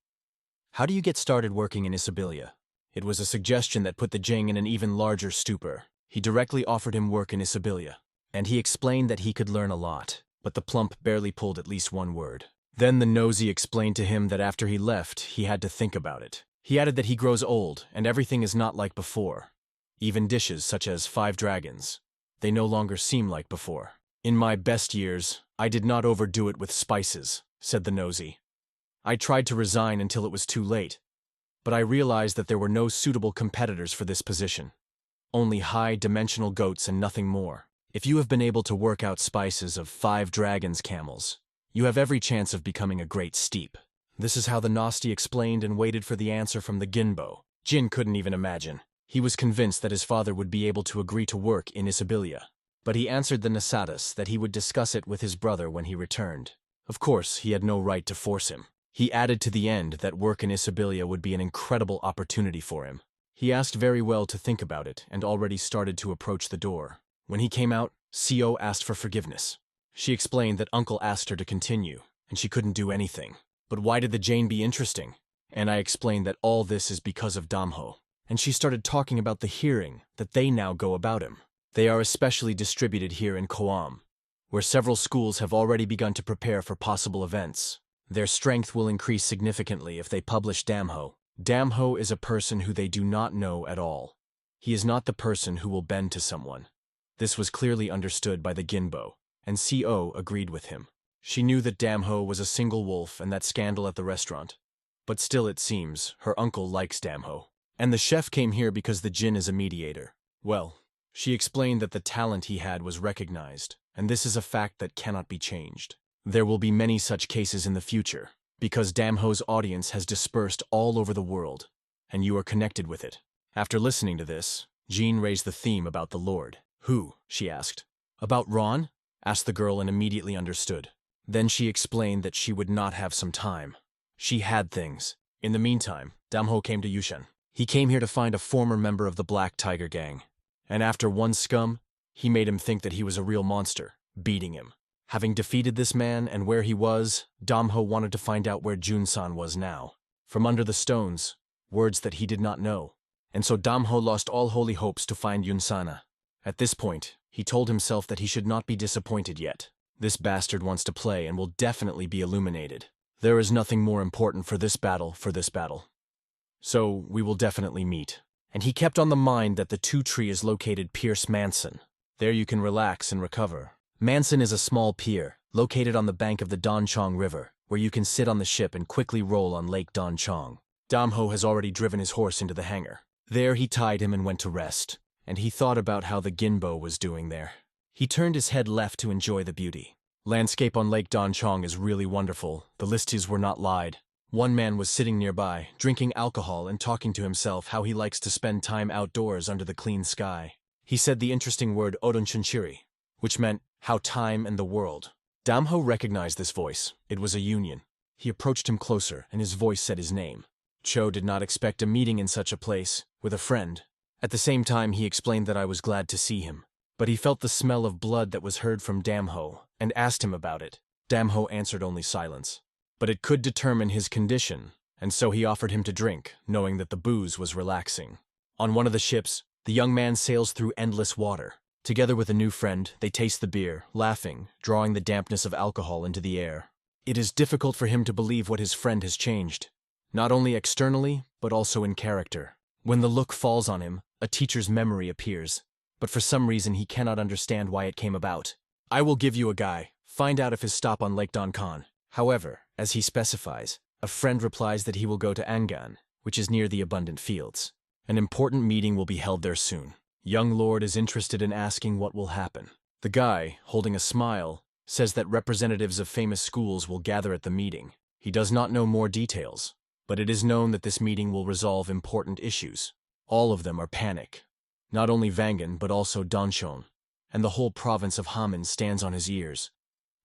"How do you get started working in Isabilia?" It was a suggestion that put the Jing in an even larger stupor. He directly offered him work in Isabilia, and he explained that he could learn a lot, but the plump barely pulled at least one word. Then the nosy explained to him that after he left, he had to think about it. He added that he grows old, and everything is not like before. Even dishes such as 5 dragons. They no longer seem like before. "In my best years, I did not overdo it with spices," said the nosy. "I tried to resign until it was too late, but I realized that there were no suitable competitors for this position. Only high-dimensional goats and nothing more. If you have been able to work out spices of 5 dragons camels, you have every chance of becoming a great steep." This is how the Nosti explained and waited for the answer from the Jinbo. Jin couldn't even imagine. He was convinced that his father would be able to agree to work in Isabilia. But he answered the Nasadas that he would discuss it with his brother when he returned. Of course, he had no right to force him. He added to the end that work in Isabilia would be an incredible opportunity for him. He asked very well to think about it and already started to approach the door. When he came out, CO asked for forgiveness. She explained that Uncle asked her to continue, and she couldn't do anything. But why did the Jane be interesting? And I explained that all this is because of Damho. And she started talking about the hearing that they now go about him. They are especially distributed here in Koam, where several schools have already begun to prepare for possible events. Their strength will increase significantly if they publish Damho. Damho is a person who they do not know at all. He is not the person who will bend to someone. This was clearly understood by the Jinbo, and CO agreed with him. She knew that Damho was a single wolf and that scandal at the restaurant. But still, it seems, her uncle likes Damho. And the chef came here because the Jin is a mediator. Well, she explained that the talent he had was recognized, and this is a fact that cannot be changed. There will be many such cases in the future, because Damho's audience has dispersed all over the world, and you are connected with it. After listening to this, Jean raised the theme about the Lord. "Who?" she asked. "About Ron?" asked the girl and immediately understood. Then she explained that she would not have some time. She had things. In the meantime, Damho came to Yushan. He came here to find a former member of the Black Tiger Gang. And after one scum, he made him think that he was a real monster, beating him. Having defeated this man and where he was, Damho wanted to find out where Junsan was now. From under the stones, words that he did not know. And so Damho lost all holy hopes to find Yunsana. At this point, he told himself that he should not be disappointed yet. This bastard wants to play and will definitely be illuminated. There is nothing more important for this battle. So, we will definitely meet. And he kept on the mind that the 2 tree is located Pierce Manson. There you can relax and recover. Manson is a small pier, located on the bank of the Donchong River, where you can sit on the ship and quickly roll on Lake Donchong. Damho has already driven his horse into the hangar. There he tied him and went to rest, and he thought about how the Jinbo was doing there. He turned his head left to enjoy the beauty. Landscape on Lake Danchong is really wonderful, the listies were not lied. One man was sitting nearby, drinking alcohol and talking to himself how he likes to spend time outdoors under the clean sky. He said the interesting word Odonchunchiri, which meant how time and the world. Damho recognized this voice. It was a union. He approached him closer, and his voice said his name. Cho did not expect a meeting in such a place, with a friend. At the same time, he explained that I was glad to see him. But he felt the smell of blood that was heard from Damho, and asked him about it. Damho answered only silence. But it could determine his condition, and so he offered him to drink, knowing that the booze was relaxing. On one of the ships, the young man sails through endless water. Together with a new friend, they taste the beer, laughing, drawing the dampness of alcohol into the air. It is difficult for him to believe what his friend has changed, not only externally, but also in character. When the look falls on him, a teacher's memory appears, but for some reason he cannot understand why it came about. I will give you a guy. Find out if his stop on Lake Donkan. However, as he specifies, a friend replies that he will go to Angan, which is near the abundant fields. An important meeting will be held there soon. Young Lord is interested in asking what will happen. The guy, holding a smile, says that representatives of famous schools will gather at the meeting. He does not know more details, but it is known that this meeting will resolve important issues. All of them are panic. Not only Vangan, but also Donshon, and the whole province of Hamin stands on his ears.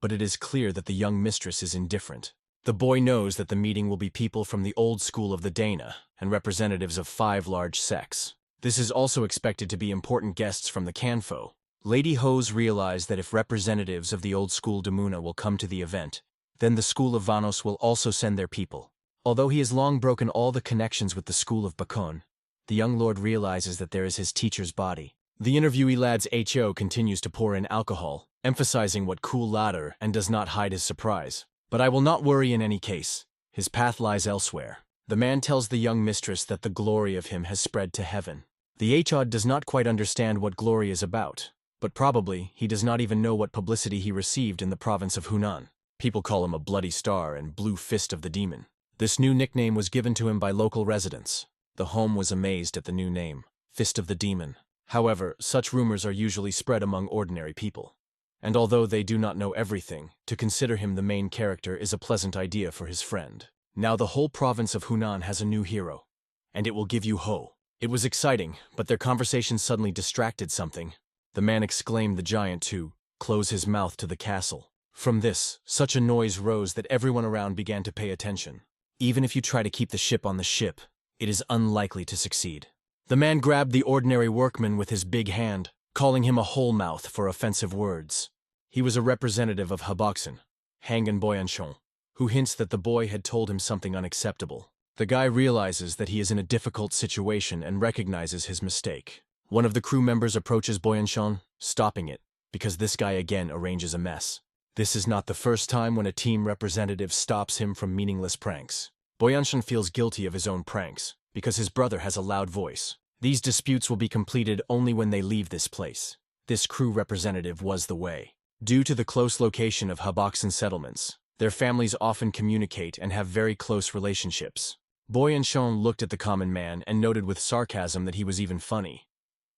But it is clear that the young mistress is indifferent. The boy knows that the meeting will be people from the old school of the Dana, and representatives of 5 large sects. This is also expected to be important guests from the Kanfo. Lady Hose realized that if representatives of the old school Damuna will come to the event, then the school of Vanos will also send their people. Although he has long broken all the connections with the school of Bakon, the young lord realizes that there is his teacher's body. The interviewee lad's HO continues to pour in alcohol, emphasizing what cool ladder and does not hide his surprise. But I will not worry in any case. His path lies elsewhere. The man tells the young mistress that the glory of him has spread to heaven. The HOD does not quite understand what glory is about, but probably he does not even know what publicity he received in the province of Hunan. People call him a bloody star and blue fist of the demon. This new nickname was given to him by local residents. The home was amazed at the new name, Fist of the Demon. However, such rumors are usually spread among ordinary people. And although they do not know everything, to consider him the main character is a pleasant idea for his friend. Now the whole province of Hunan has a new hero, and it will give you Ho. It was exciting, but their conversation suddenly distracted something. The man exclaimed the giant to close his mouth to the castle. From this, such a noise rose that everyone around began to pay attention. Even if you try to keep the ship on the ship, it is unlikely to succeed. The man grabbed the ordinary workman with his big hand, calling him a whole mouth for offensive words. He was a representative of Haboxen, Hangan Boyanchon, who hints that the boy had told him something unacceptable. The guy realizes that he is in a difficult situation and recognizes his mistake. One of the crew members approaches Boyanchon, stopping it, because this guy again arranges a mess. This is not the first time when a team representative stops him from meaningless pranks. Boyanchon feels guilty of his own pranks, because his brother has a loud voice. These disputes will be completed only when they leave this place. This crew representative was the way. Due to the close location of Haboxen settlements, their families often communicate and have very close relationships. Boyanchon looked at the common man and noted with sarcasm that he was even funny.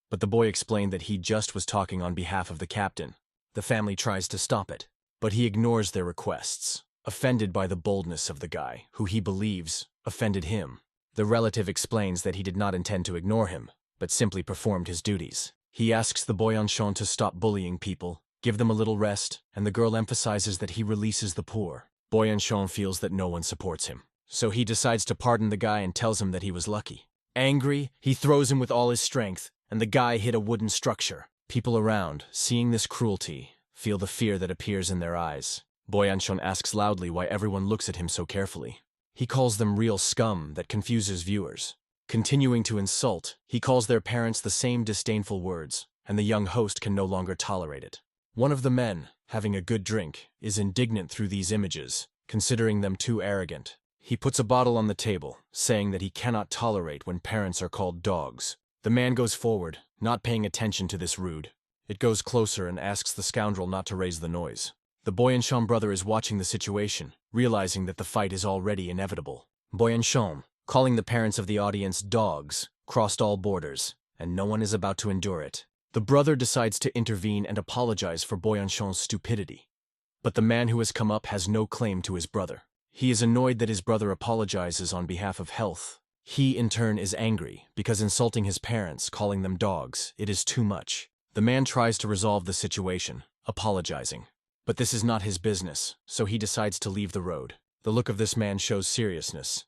But the boy explained that he just was talking on behalf of the captain. The family tries to stop it, but he ignores their requests, offended by the boldness of the guy, who he believes offended him. The relative explains that he did not intend to ignore him, but simply performed his duties. He asks the Boyanchon to stop bullying people, give them a little rest, and the girl emphasizes that he releases the poor. Boyanchon feels that no one supports him, so he decides to pardon the guy and tells him that he was lucky. Angry, he throws him with all his strength, and the guy hit a wooden structure. People around, seeing this cruelty, feel the fear that appears in their eyes. Boyanchon asks loudly why everyone looks at him so carefully. He calls them real scum that confuses viewers. Continuing to insult, he calls their parents the same disdainful words, and the young host can no longer tolerate it. One of the men, having a good drink, is indignant through these images, considering them too arrogant. He puts a bottle on the table, saying that he cannot tolerate when parents are called dogs. The man goes forward, not paying attention to this rude. It goes closer and asks the scoundrel not to raise the noise. The Boyanchon brother is watching the situation, realizing that the fight is already inevitable. Boyanchon, calling the parents of the audience dogs, crossed all borders, and no one is about to endure it. The brother decides to intervene and apologize for Boyanshan's stupidity. But the man who has come up has no claim to his brother. He is annoyed that his brother apologizes on behalf of health. He, in turn, is angry because insulting his parents, calling them dogs, it is too much. The man tries to resolve the situation, apologizing. But this is not his business, so he decides to leave the road. The look of this man shows seriousness.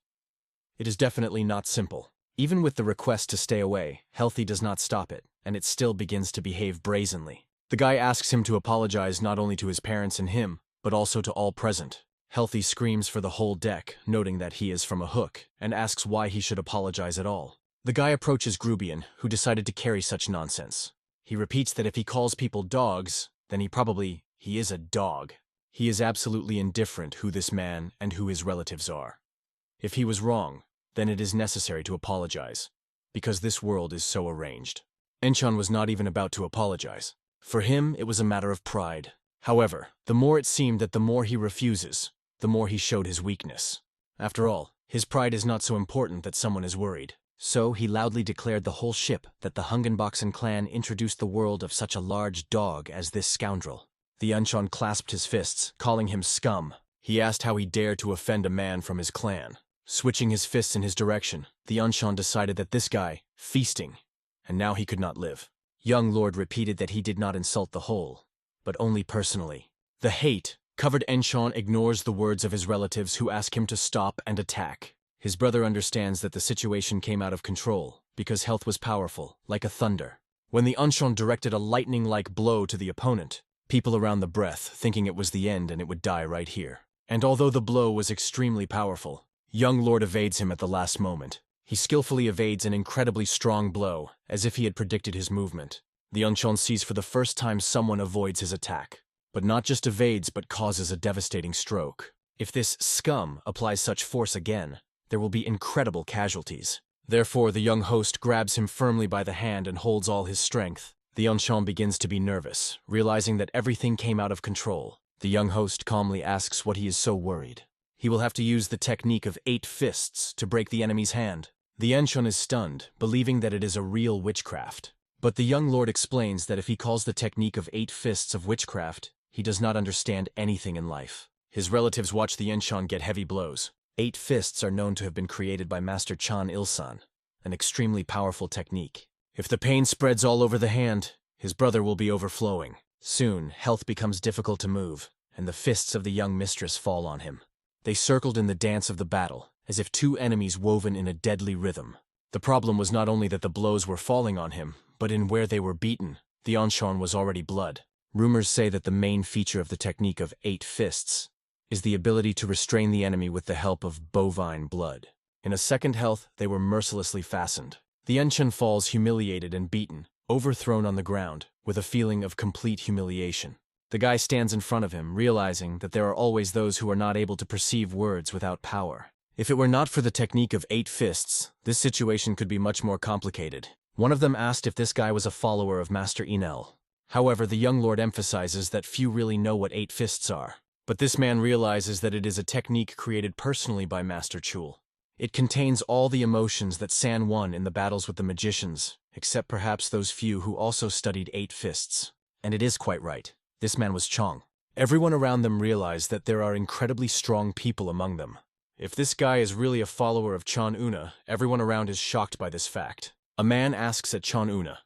It is definitely not simple. Even with the request to stay away, Healthy does not stop it, and it still begins to behave brazenly. The guy asks him to apologize not only to his parents and him, but also to all present. Healthy screams for the whole deck, noting that he is from a hook, and asks why he should apologize at all. The guy approaches Grubian, who decided to carry such nonsense. He repeats that if he calls people dogs, then he is a dog. He is absolutely indifferent who this man and who his relatives are. If he was wrong, then it is necessary to apologize, because this world is so arranged. Enchan was not even about to apologize. For him, it was a matter of pride. However, the more it seemed that the more he refuses, the more he showed his weakness. After all, his pride is not so important that someone is worried. So he loudly declared the whole ship that the Hungenboxen clan introduced the world of such a large dog as this scoundrel. The Enchan clasped his fists, calling him scum. He asked how he dared to offend a man from his clan. Switching his fists in his direction, the Enchan decided that this guy, feasting, and now he could not live. Young Lord repeated that he did not insult the whole, but only personally. The hate-covered Enchan ignores the words of his relatives who ask him to stop and attack. His brother understands that the situation came out of control, because Health was powerful, like a thunder. When the Enchan directed a lightning-like blow to the opponent, people around the breath, thinking it was the end and it would die right here. And although the blow was extremely powerful, Young Lord evades him at the last moment. He skillfully evades an incredibly strong blow, as if he had predicted his movement. The Enchan sees for the first time someone avoids his attack, but not just evades but causes a devastating stroke. If this scum applies such force again, there will be incredible casualties. Therefore, the young host grabs him firmly by the hand and holds all his strength. The Enchan begins to be nervous, realizing that everything came out of control. The young host calmly asks what he is so worried. He will have to use the technique of 8 fists to break the enemy's hand. The Enchan is stunned, believing that it is a real witchcraft. But the young lord explains that if he calls the technique of 8 fists of witchcraft, he does not understand anything in life. His relatives watch the Enchan get heavy blows. 8 fists are known to have been created by Master Chan Ilsan, an extremely powerful technique. If the pain spreads all over the hand, his brother will be overflowing. Soon, Health becomes difficult to move, and the fists of the young mistress fall on him. They circled in the dance of the battle, as if 2 enemies woven in a deadly rhythm. The problem was not only that the blows were falling on him, but in where they were beaten, the Enchan was already blood. Rumors say that the main feature of the technique of 8 fists is the ability to restrain the enemy with the help of bovine blood. In a second health, they were mercilessly fastened. The Enchan falls humiliated and beaten, overthrown on the ground, with a feeling of complete humiliation. The guy stands in front of him, realizing that there are always those who are not able to perceive words without power. If it were not for the technique of 8 fists, this situation could be much more complicated. One of them asked if this guy was a follower of Master Enel. However, the young lord emphasizes that few really know what 8 fists are. But this man realizes that it is a technique created personally by Master Chul. It contains all the emotions that San won in the battles with the magicians, except perhaps those few who also studied 8 fists. And it is quite right. This man was Chong. Everyone around them realized that there are incredibly strong people among them. If this guy is really a follower of Chan Una, everyone around is shocked by this fact. A man asks at Chan Una,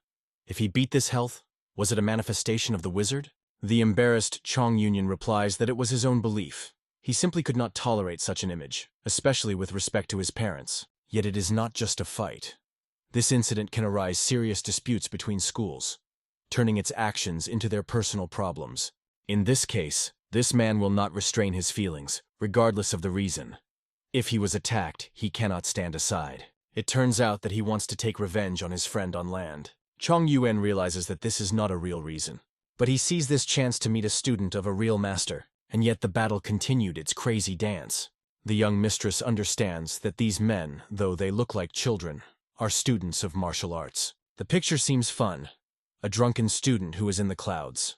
if he beat this health, was it a manifestation of the wizard? The embarrassed Chong Union replies that it was his own belief. He simply could not tolerate such an image, especially with respect to his parents. Yet it is not just a fight. This incident can arise serious disputes between schools, turning its actions into their personal problems. In this case, this man will not restrain his feelings, regardless of the reason. If he was attacked, he cannot stand aside. It turns out that he wants to take revenge on his friend on land. Chong Yuan realizes that this is not a real reason. But he sees this chance to meet a student of a real master, and yet the battle continued its crazy dance. The young mistress understands that these men, though they look like children, are students of martial arts. The picture seems fun. A drunken student who is in the clouds.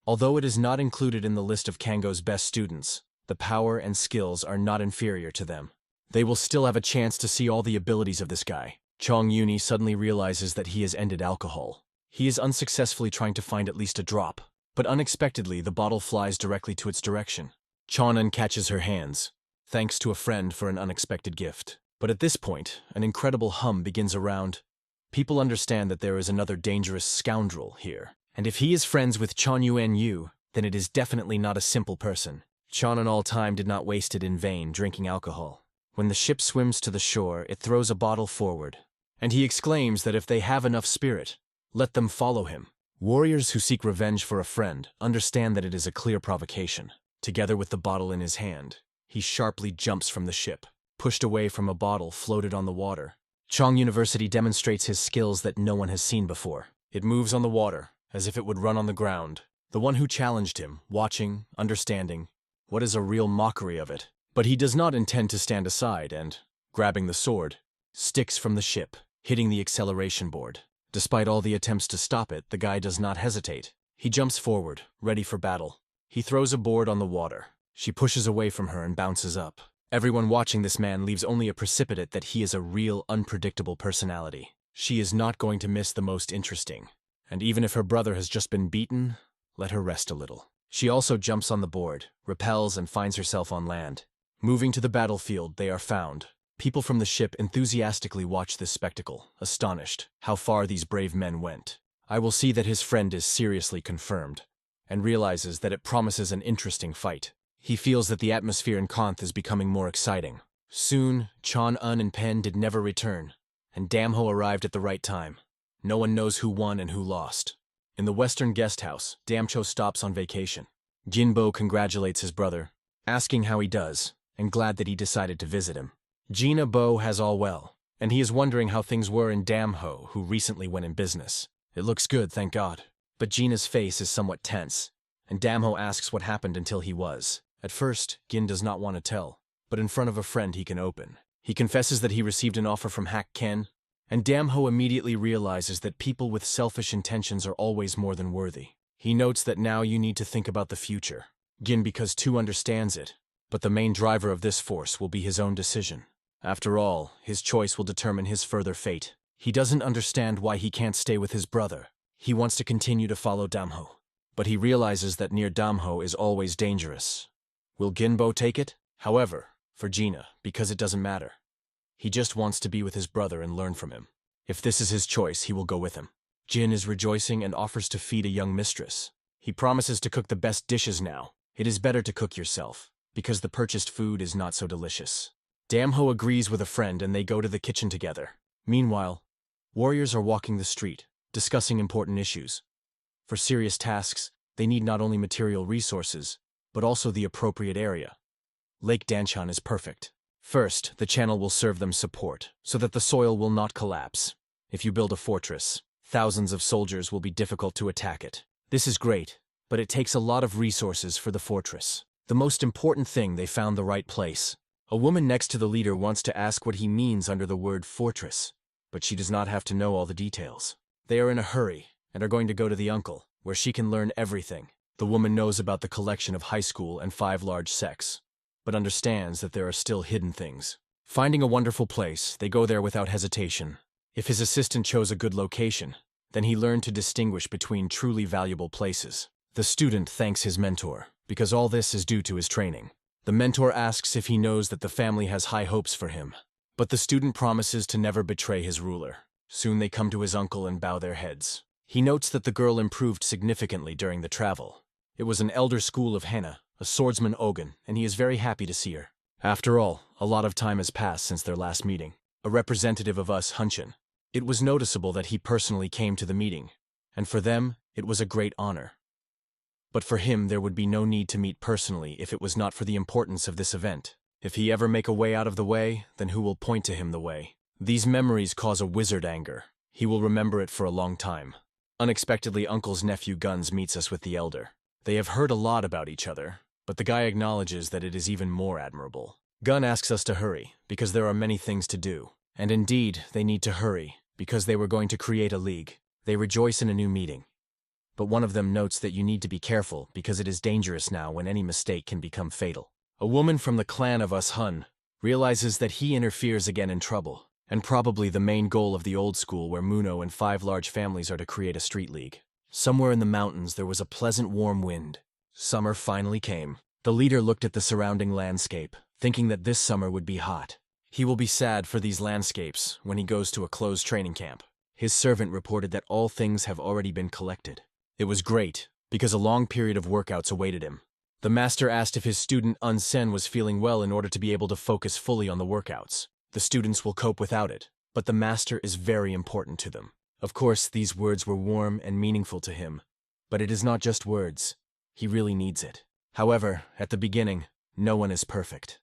Although it is not included in the list of Kango's best students, the power and skills are not inferior to them. They will still have a chance to see all the abilities of this guy. Chong Yuni suddenly realizes that he has ended alcohol. He is unsuccessfully trying to find at least a drop, but unexpectedly the bottle flies directly to its direction. Chonan catches her hands, thanks to a friend for an unexpected gift. But at this point, an incredible hum begins around. People understand that there is another dangerous scoundrel here. And if he is friends with Chon Yuan Yu, then it is definitely not a simple person. Chonan all time did not waste it in vain drinking alcohol. When the ship swims to the shore, it throws a bottle forward, and he exclaims that if they have enough spirit, let them follow him. Warriors who seek revenge for a friend understand that it is a clear provocation. Together with the bottle in his hand, he sharply jumps from the ship, pushed away from a bottle floated on the water. Chong University demonstrates his skills that no one has seen before. It moves on the water, as if it would run on the ground. The one who challenged him, watching, understanding, what is a real mockery of it. But he does not intend to stand aside and, grabbing the sword, sticks from the ship, hitting the acceleration board. Despite all the attempts to stop it, the guy does not hesitate. He jumps forward, ready for battle. He throws a board on the water. She pushes away from her and bounces up. Everyone watching this man leaves only a precipitate that he is a real, unpredictable personality. She is not going to miss the most interesting. And even if her brother has just been beaten, let her rest a little. She also jumps on the board, repels, and finds herself on land. Moving to the battlefield, they are found. People from the ship enthusiastically watch this spectacle, astonished how far these brave men went. I will see that his friend is seriously confirmed, and realizes that it promises an interesting fight. He feels that the atmosphere in Konth is becoming more exciting. Soon, Chon Un and Pen did never return, and Damho arrived at the right time. No one knows who won and who lost. In the western guest house, Damcho stops on vacation. Jinbo congratulates his brother, asking how he does, and glad that he decided to visit him. Gina Bo has all well, and he is wondering how things were in Damho, who recently went in business. It looks good, thank God. But Gina's face is somewhat tense, and Damho asks what happened until he was. At first, Gin does not want to tell, but in front of a friend he can open. He confesses that he received an offer from Hack Ken, and Damho immediately realizes that people with selfish intentions are always more than worthy. He notes that now you need to think about the future. Gin because too understands it, but the main driver of this force will be his own decision. After all, his choice will determine his further fate. He doesn't understand why he can't stay with his brother. He wants to continue to follow Damho, but he realizes that near Damho is always dangerous. Will Jinbo take it? However, for Gina, because it doesn't matter. He just wants to be with his brother and learn from him. If this is his choice, he will go with him. Jin is rejoicing and offers to feed a young mistress. He promises to cook the best dishes now. It is better to cook yourself, because the purchased food is not so delicious. Damho agrees with a friend and they go to the kitchen together. Meanwhile, warriors are walking the street, discussing important issues. For serious tasks, they need not only material resources, but also the appropriate area. Lake Danchan is perfect. First, the channel will serve them support, so that the soil will not collapse. If you build a fortress, thousands of soldiers will be difficult to attack it. This is great, but it takes a lot of resources for the fortress. The most important thing, they found the right place. A woman next to the leader wants to ask what he means under the word fortress, but she does not have to know all the details. They are in a hurry, and are going to go to the uncle, where she can learn everything. The woman knows about the collection of high school and 5 large sects, but understands that there are still hidden things. Finding a wonderful place, they go there without hesitation. If his assistant chose a good location, then he learned to distinguish between truly valuable places. The student thanks his mentor, because all this is due to his training. The mentor asks if he knows that the family has high hopes for him, but the student promises to never betray his ruler. Soon they come to his uncle and bow their heads. He notes that the girl improved significantly during the travel. It was an elder school of henna, a swordsman Ogun, and he is very happy to see her. After all, a lot of time has passed since their last meeting. A representative of us, Hunchin. It was noticeable that he personally came to the meeting, and for them, it was a great honor. But for him, there would be no need to meet personally if it was not for the importance of this event. If he ever make a way out of the way, then who will point to him the way? These memories cause a wizard anger. He will remember it for a long time. Unexpectedly, Uncle's nephew Guns meets us with the elder. They have heard a lot about each other, but the guy acknowledges that it is even more admirable. Gun asks us to hurry, because there are many things to do. And indeed, they need to hurry, because they were going to create a league. They rejoice in a new meeting. But one of them notes that you need to be careful because it is dangerous now when any mistake can become fatal. A woman from the clan of Us Hun realizes that he interferes again in trouble. and probably the main goal of the old school where Muno and 5 large families are to create a street league. Somewhere in the mountains there was a pleasant warm wind. Summer finally came. The leader looked at the surrounding landscape, thinking that this summer would be hot. He will be sad for these landscapes when he goes to a closed training camp. His servant reported that all things have already been collected. It was great, because a long period of workouts awaited him. The master asked if his student Un-sen was feeling well in order to be able to focus fully on the workouts. The students will cope without it, but the master is very important to them. Of course, these words were warm and meaningful to him, but it is not just words. He really needs it. However, at the beginning, no one is perfect,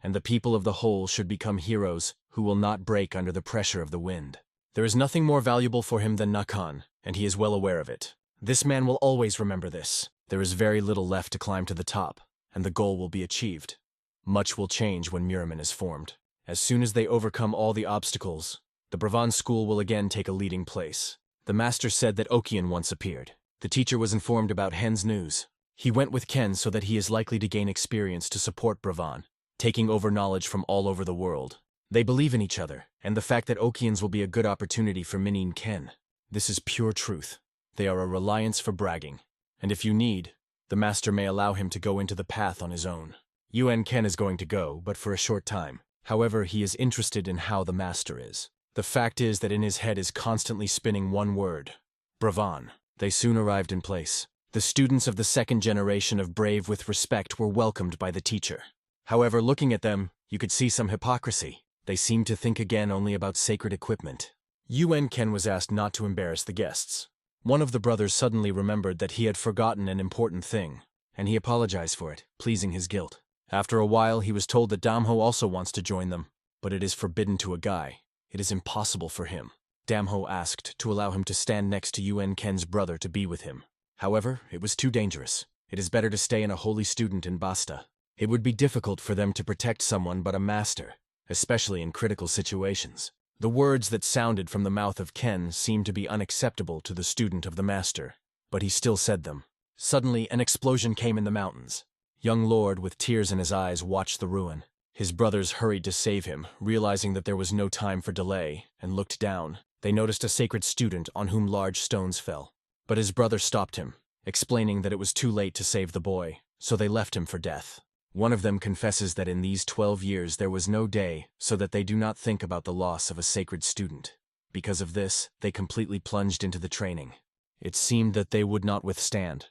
and the people of the whole should become heroes who will not break under the pressure of the wind. There is nothing more valuable for him than Nakan, and he is well aware of it. This man will always remember this. There is very little left to climb to the top, and the goal will be achieved. Much will change when Muraman is formed. As soon as they overcome all the obstacles, the Bravan school will again take a leading place. The master said that Okian once appeared. The teacher was informed about Hen's news. He went with Ken so that he is likely to gain experience to support Bravan, taking over knowledge from all over the world. They believe in each other, and the fact that Okians will be a good opportunity for Min and Ken. This is pure truth. They are a reliance for bragging. And if you need, the master may allow him to go into the path on his own. Yuen Ken is going to go, but for a short time. However, he is interested in how the master is. The fact is that in his head is constantly spinning one word: Bravan. They soon arrived in place. The students of the second generation of Brave with Respect were welcomed by the teacher. However, looking at them, you could see some hypocrisy. They seemed to think again only about sacred equipment. Yuen Ken was asked not to embarrass the guests. One of the brothers suddenly remembered that he had forgotten an important thing, and he apologized for it, pleasing his guilt. After a while, he was told that Damho also wants to join them, but it is forbidden to a guy. It is impossible for him. Damho asked to allow him to stand next to Yuen Ken's brother to be with him. However, it was too dangerous. It is better to stay in a holy student and basta. It would be difficult for them to protect someone but a master, especially in critical situations. The words that sounded from the mouth of Ken seemed to be unacceptable to the student of the master, but he still said them. Suddenly, an explosion came in the mountains. Young Lord, with tears in his eyes, watched the ruin. His brothers hurried to save him, realizing that there was no time for delay, and looked down. They noticed a sacred student on whom large stones fell. But his brother stopped him, explaining that it was too late to save the boy, so they left him for death. One of them confesses that in these 12 years there was no day so that they do not think about the loss of a sacred student. Because of this, they completely plunged into the training. It seemed that they would not withstand.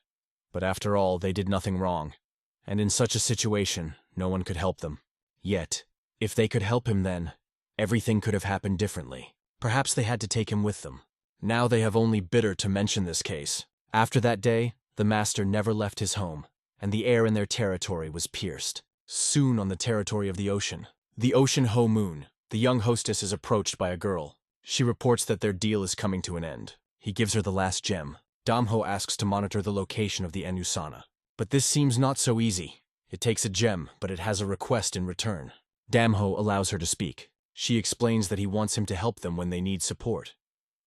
But after all, they did nothing wrong. And in such a situation, no one could help them. Yet, if they could help him then, everything could have happened differently. Perhaps they had to take him with them. Now they have only bitter to mention this case. After that day, the master never left his home, and the air in their territory was pierced. Soon on the territory of the ocean Ho Moon, the young hostess is approached by a girl. She reports that their deal is coming to an end. He gives her the last gem. Damho asks to monitor the location of the Enusana. But this seems not so easy. It takes a gem, but it has a request in return. Damho allows her to speak. She explains that he wants him to help them when they need support.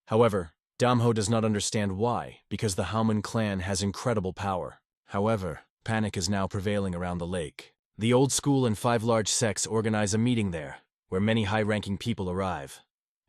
However, Damho does not understand why, because the Haoman clan has incredible power. However, panic is now prevailing around the lake. The old school and 5 large sects organize a meeting there, where many high-ranking people arrive.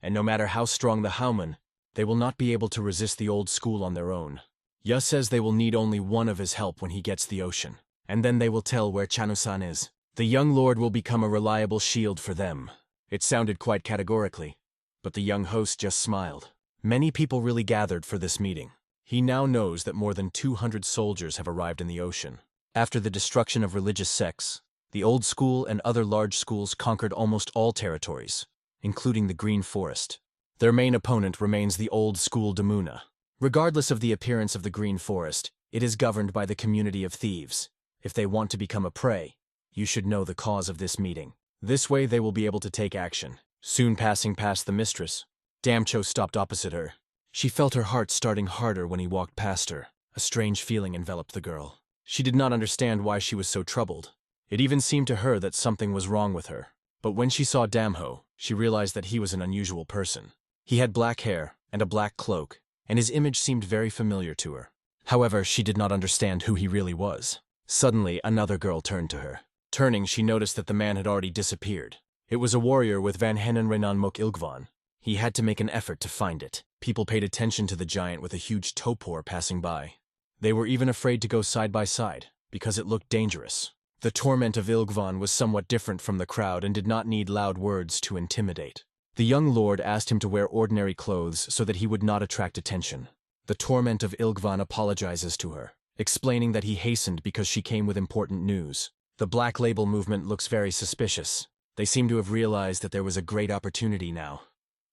And no matter how strong the Haoman, they will not be able to resist the old school on their own. Ya says they will need only one of his help when he gets the ocean, and then they will tell where Chanusan is. The young lord will become a reliable shield for them. It sounded quite categorically, but the young host just smiled. Many people really gathered for this meeting. He now knows that more than 200 soldiers have arrived in the ocean. After the destruction of religious sects, the old school and other large schools conquered almost all territories, including the Green Forest. Their main opponent remains the old school Damuna. Regardless of the appearance of the Green Forest, it is governed by the community of thieves. If they want to become a prey, you should know the cause of this meeting. This way they will be able to take action. Soon passing past the mistress, Damcho stopped opposite her. She felt her heart starting harder when he walked past her. A strange feeling enveloped the girl. She did not understand why she was so troubled. It even seemed to her that something was wrong with her. But when she saw Damho, she realized that he was an unusual person. He had black hair and a black cloak, and his image seemed very familiar to her. However, she did not understand who he really was. Suddenly, another girl turned to her. Turning, she noticed that the man had already disappeared. It was a warrior with Van Hennen Renan Mok Ilgvan. He had to make an effort to find it. People paid attention to the giant with a huge topor passing by. They were even afraid to go side by side, because it looked dangerous. The torment of Ilgvan was somewhat different from the crowd and did not need loud words to intimidate. The young lord asked him to wear ordinary clothes so that he would not attract attention. The torment of Ilgvan apologizes to her, explaining that he hastened because she came with important news. The Black Label movement looks very suspicious. They seem to have realized that there was a great opportunity now,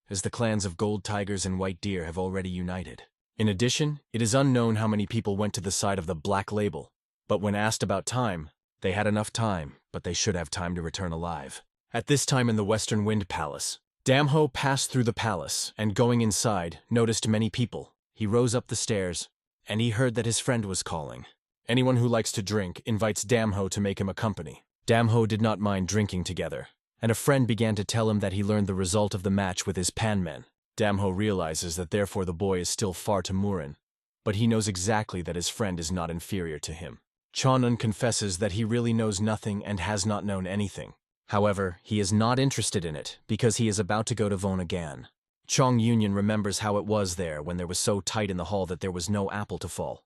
as the clans of Gold Tigers and White Deer have already united. In addition, it is unknown how many people went to the side of the Black Label, but when asked about time, they had enough time, but they should have time to return alive. At this time in the Western Wind Palace, Damho passed through the palace and, going inside, noticed many people. He rose up the stairs, and he heard that his friend was calling. Anyone who likes to drink invites Damho to make him a company. Damho did not mind drinking together, and a friend began to tell him that he learned the result of the match with his panmen. Damho realizes that therefore the boy is still far to Murin, but he knows exactly that his friend is not inferior to him. Chonun confesses that he really knows nothing and has not known anything. However, he is not interested in it because he is about to go to Vonagan. Chong Union remembers how it was there when there was so tight in the hall that there was no apple to fall.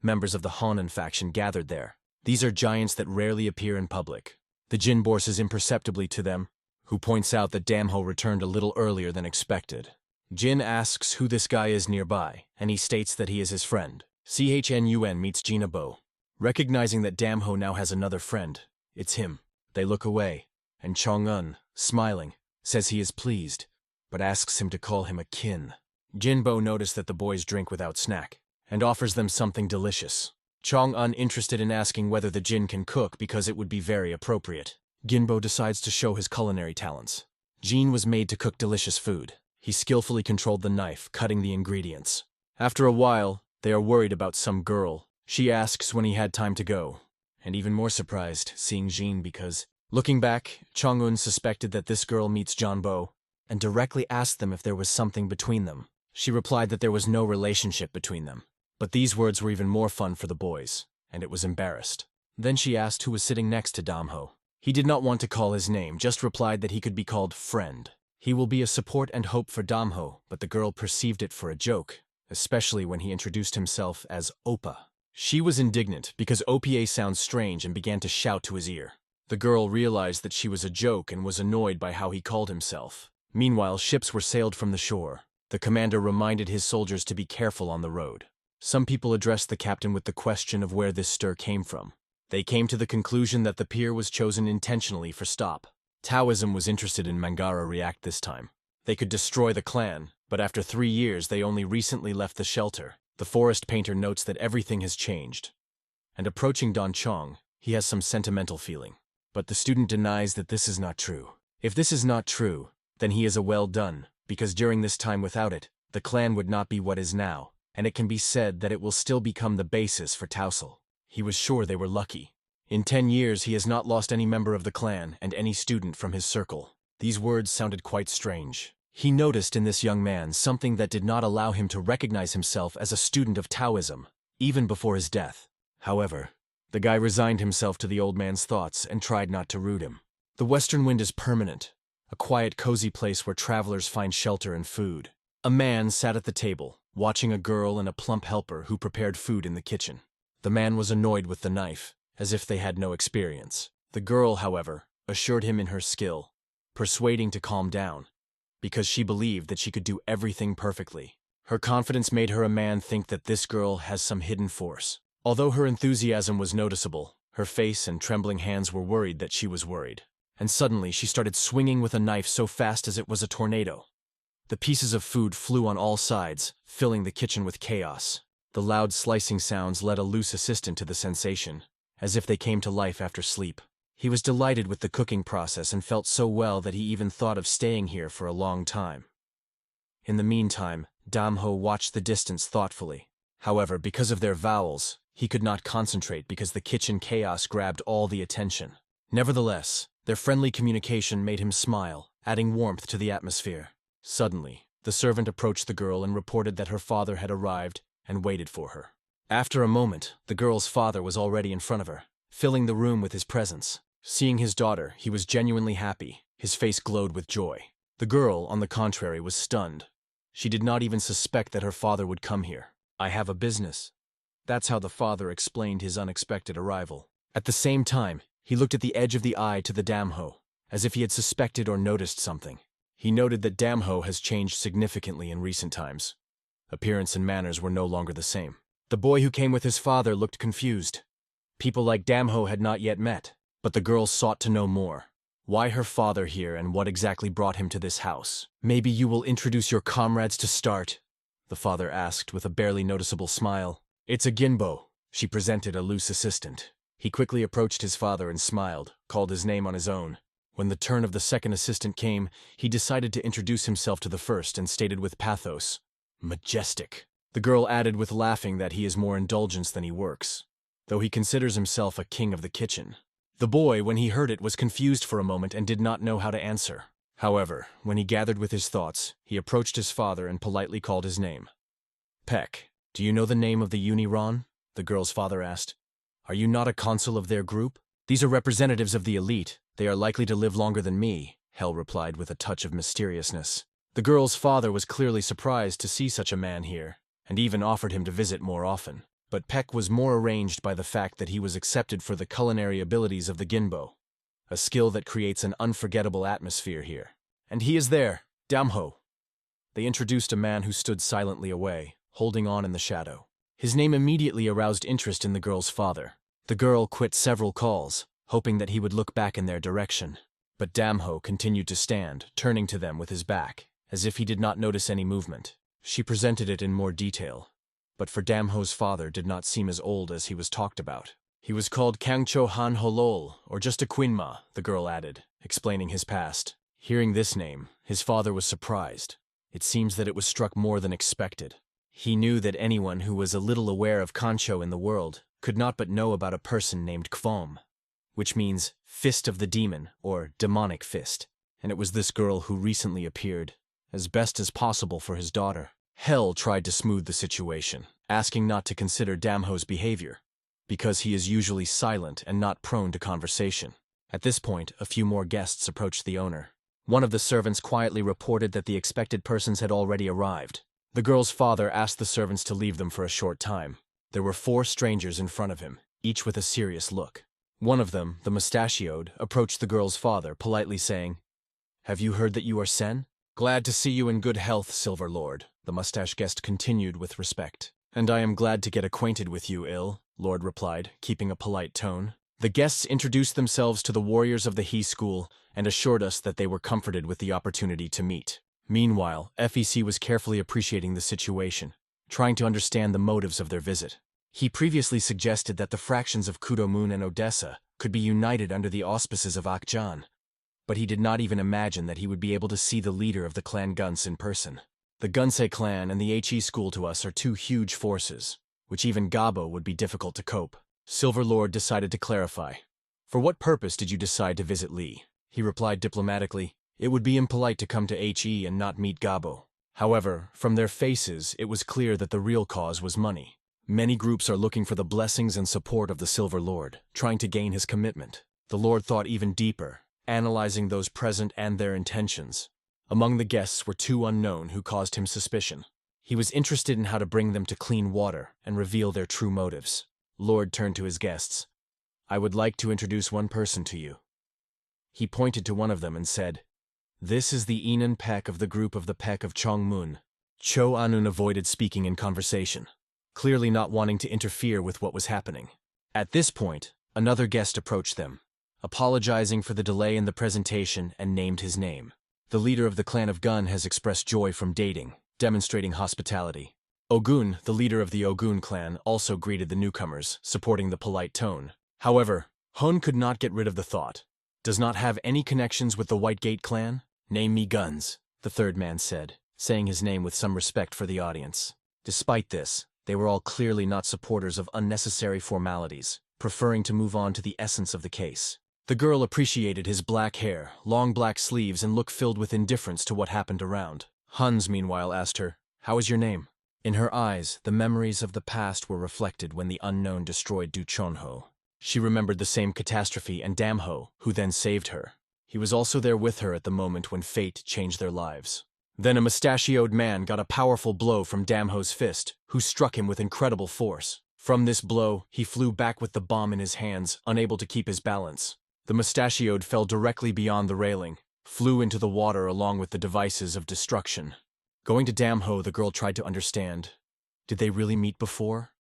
Members of the Honan faction gathered there. These are giants that rarely appear in public. The Jin bourses imperceptibly to them, who points out that Damho returned a little earlier than expected. Jin asks who this guy is nearby, and he states that he is his friend. Chnun meets Jinbo. Recognizing that Damho now has another friend, it's him. They look away, and Chong-un, smiling, says he is pleased, but asks him to call him a kin. Jinbo noticed that the boys drink without snack, and offers them something delicious. Chong-un interested in asking whether the Jin can cook because it would be very appropriate. Jinbo decides to show his culinary talents. Jin was made to cook delicious food. He skillfully controlled the knife, cutting the ingredients. After a while, they are worried about some girl. She asks when he had time to go, and even more surprised seeing Jin because, looking back, Chong-un suspected that this girl meets Jinbo and directly asked them if there was something between them. She replied that there was no relationship between them. But these words were even more fun for the boys, and it was embarrassed. Then she asked who was sitting next to Damho. He did not want to call his name, just replied that he could be called friend. He will be a support and hope for Damho, but the girl perceived it for a joke, especially when he introduced himself as Oppa. She was indignant because OPA sounds strange and began to shout to his ear. The girl realized that she was a joke and was annoyed by how he called himself. Meanwhile, ships were sailed from the shore. The commander reminded his soldiers to be careful on the road. Some people addressed the captain with the question of where this stir came from. They came to the conclusion that the pier was chosen intentionally for stop. Taoism was interested in Mangara React this time. They could destroy the clan, but after 3 years they only recently left the shelter. The forest painter notes that everything has changed. And approaching Don Chong, he has some sentimental feeling. But the student denies that this is not true. If this is not true, then he is a well done, because during this time without it, the clan would not be what is now, and it can be said that it will still become the basis for Tausel. He was sure they were lucky. In 10 years he has not lost any member of the clan and any student from his circle. These words sounded quite strange. He noticed in this young man something that did not allow him to recognize himself as a student of Taoism, even before his death. However, the guy resigned himself to the old man's thoughts and tried not to root him. The Western Wind is permanent, a quiet, cozy place where travelers find shelter and food. A man sat at the table, watching a girl and a plump helper who prepared food in the kitchen. The man was annoyed with the knife, as if they had no experience. The girl, however, assured him in her skill, persuading to calm down, because she believed that she could do everything perfectly. Her confidence made her a man think that this girl has some hidden force. Although her enthusiasm was noticeable, her face and trembling hands were worried that she was worried. And suddenly she started swinging with a knife so fast as it was a tornado. The pieces of food flew on all sides, filling the kitchen with chaos. The loud slicing sounds led a loose assistant to the sensation, as if they came to life after sleep. He was delighted with the cooking process and felt so well that he even thought of staying here for a long time. In the meantime, Damho watched the distance thoughtfully. However, because of their vowels, he could not concentrate because the kitchen chaos grabbed all the attention. Nevertheless, their friendly communication made him smile, adding warmth to the atmosphere. Suddenly, the servant approached the girl and reported that her father had arrived and waited for her. After a moment, the girl's father was already in front of her, filling the room with his presence. Seeing his daughter, he was genuinely happy, His face glowed with joy. The girl, on the contrary, was stunned. She did not even suspect that her father would come here. "I have a business." That's how the father explained his unexpected arrival. At the same time, he looked at the edge of the eye to the Damho, as if he had suspected or noticed something. He noted that Damho has changed significantly in recent times. Appearance and manners were no longer the same. The boy who came with his father looked confused. People like Damho had not yet met, but the girl sought to know more. Why her father here and what exactly brought him to this house? "Maybe you will introduce your comrades to start?" the father asked with a barely noticeable smile. "It's a Jinbo," she presented a loose assistant. He quickly approached his father and smiled, called his name on his own. When the turn of the second assistant came, he decided to introduce himself to the first and stated with pathos, "Majestic." The girl added with laughing that he is more indulgent than he works, though he considers himself a king of the kitchen. The boy, when he heard it, was confused for a moment and did not know how to answer. However, when he gathered with his thoughts, he approached his father and politely called his name. "Peck, do you know the name of the Uniron?" the girl's father asked. "Are you not a consul of their group? These are representatives of the elite. They are likely to live longer than me," Hell replied with a touch of mysteriousness. The girl's father was clearly surprised to see such a man here, and even offered him to visit more often. But Peck was more arranged by the fact that he was accepted for the culinary abilities of the Jinbo, a skill that creates an unforgettable atmosphere here. "And he is there, Damho." They introduced a man who stood silently away, holding on in the shadow. His name immediately aroused interest in the girl's father. The girl quit several calls, hoping that he would look back in their direction. But Damho continued to stand, turning to them with his back, as if he did not notice any movement. She presented it in more detail, but for Damho's father did not seem as old as he was talked about. "He was called Kangcho Han Holol, or just a Quinma," the girl added, explaining his past. Hearing this name, his father was surprised. It seems that it was struck more than expected. He knew that anyone who was a little aware of Kancho in the world could not but know about a person named Kvom, which means Fist of the Demon, or Demonic Fist, and it was this girl who recently appeared, as best as possible for his daughter. Hell tried to smooth the situation, asking not to consider Damho's behavior, because he is usually silent and not prone to conversation. At this point, a few more guests approached the owner. One of the servants quietly reported that the expected persons had already arrived. The girl's father asked the servants to leave them for a short time. There were 4 strangers in front of him, each with a serious look. One of them, the mustachioed, approached the girl's father, politely saying, "Have you heard that you are Sen?" "Glad to see you in good health, Silver Lord," the mustache guest continued with respect. "And I am glad to get acquainted with you, Ill," Lord replied, keeping a polite tone. The guests introduced themselves to the warriors of the He School and assured us that they were comforted with the opportunity to meet. Meanwhile, FEC was carefully appreciating the situation, trying to understand the motives of their visit. He previously suggested that the fractions of Kudomun and Odessa could be united under the auspices of Akjan, but he did not even imagine that he would be able to see the leader of the clan Guns in person. The Gunsei clan and the HE school to us are 2 huge forces, which even Gabo would be difficult to cope. Silver Lord decided to clarify. "For what purpose did you decide to visit Lee?" He replied diplomatically, "It would be impolite to come to HE and not meet Gabo." However, from their faces, it was clear that the real cause was money. Many groups are looking for the blessings and support of the Silver Lord, trying to gain his commitment. The Lord thought even deeper, analyzing those present and their intentions. Among the guests were 2 unknown who caused him suspicion. He was interested in how to bring them to clean water and reveal their true motives. Lord turned to his guests. "I would like to introduce one person to you." He pointed to one of them and said, "This is the Enan Peck of the group of the Peck of Chongmun." Cho Anun avoided speaking in conversation, clearly not wanting to interfere with what was happening. At this point, another guest approached them, apologizing for the delay in the presentation and named his name. The leader of the clan of Gun has expressed joy from dating, demonstrating hospitality. Ogun, the leader of the Ogun clan, also greeted the newcomers, supporting the polite tone. However, Hun could not get rid of the thought. "Does not have any connections with the White Gate clan? Name me Guns," the third man said, saying his name with some respect for the audience. Despite this, they were all clearly not supporters of unnecessary formalities, preferring to move on to the essence of the case. The girl appreciated his black hair, long black sleeves, and look filled with indifference to what happened around. Hans, meanwhile, asked her, "How is your name?" In her eyes, the memories of the past were reflected when the unknown destroyed Duchonho. She remembered the same catastrophe and Damho, who then saved her. He was also there with her at the moment when fate changed their lives. Then a mustachioed man got a powerful blow from Damho's fist, who struck him with incredible force. From this blow, he flew back with the bomb in his hands, unable to keep his balance. The mustachioed fell directly beyond the railing, flew into the water along with the devices of destruction. Going to Damho, the girl tried to understand. Did they really meet before?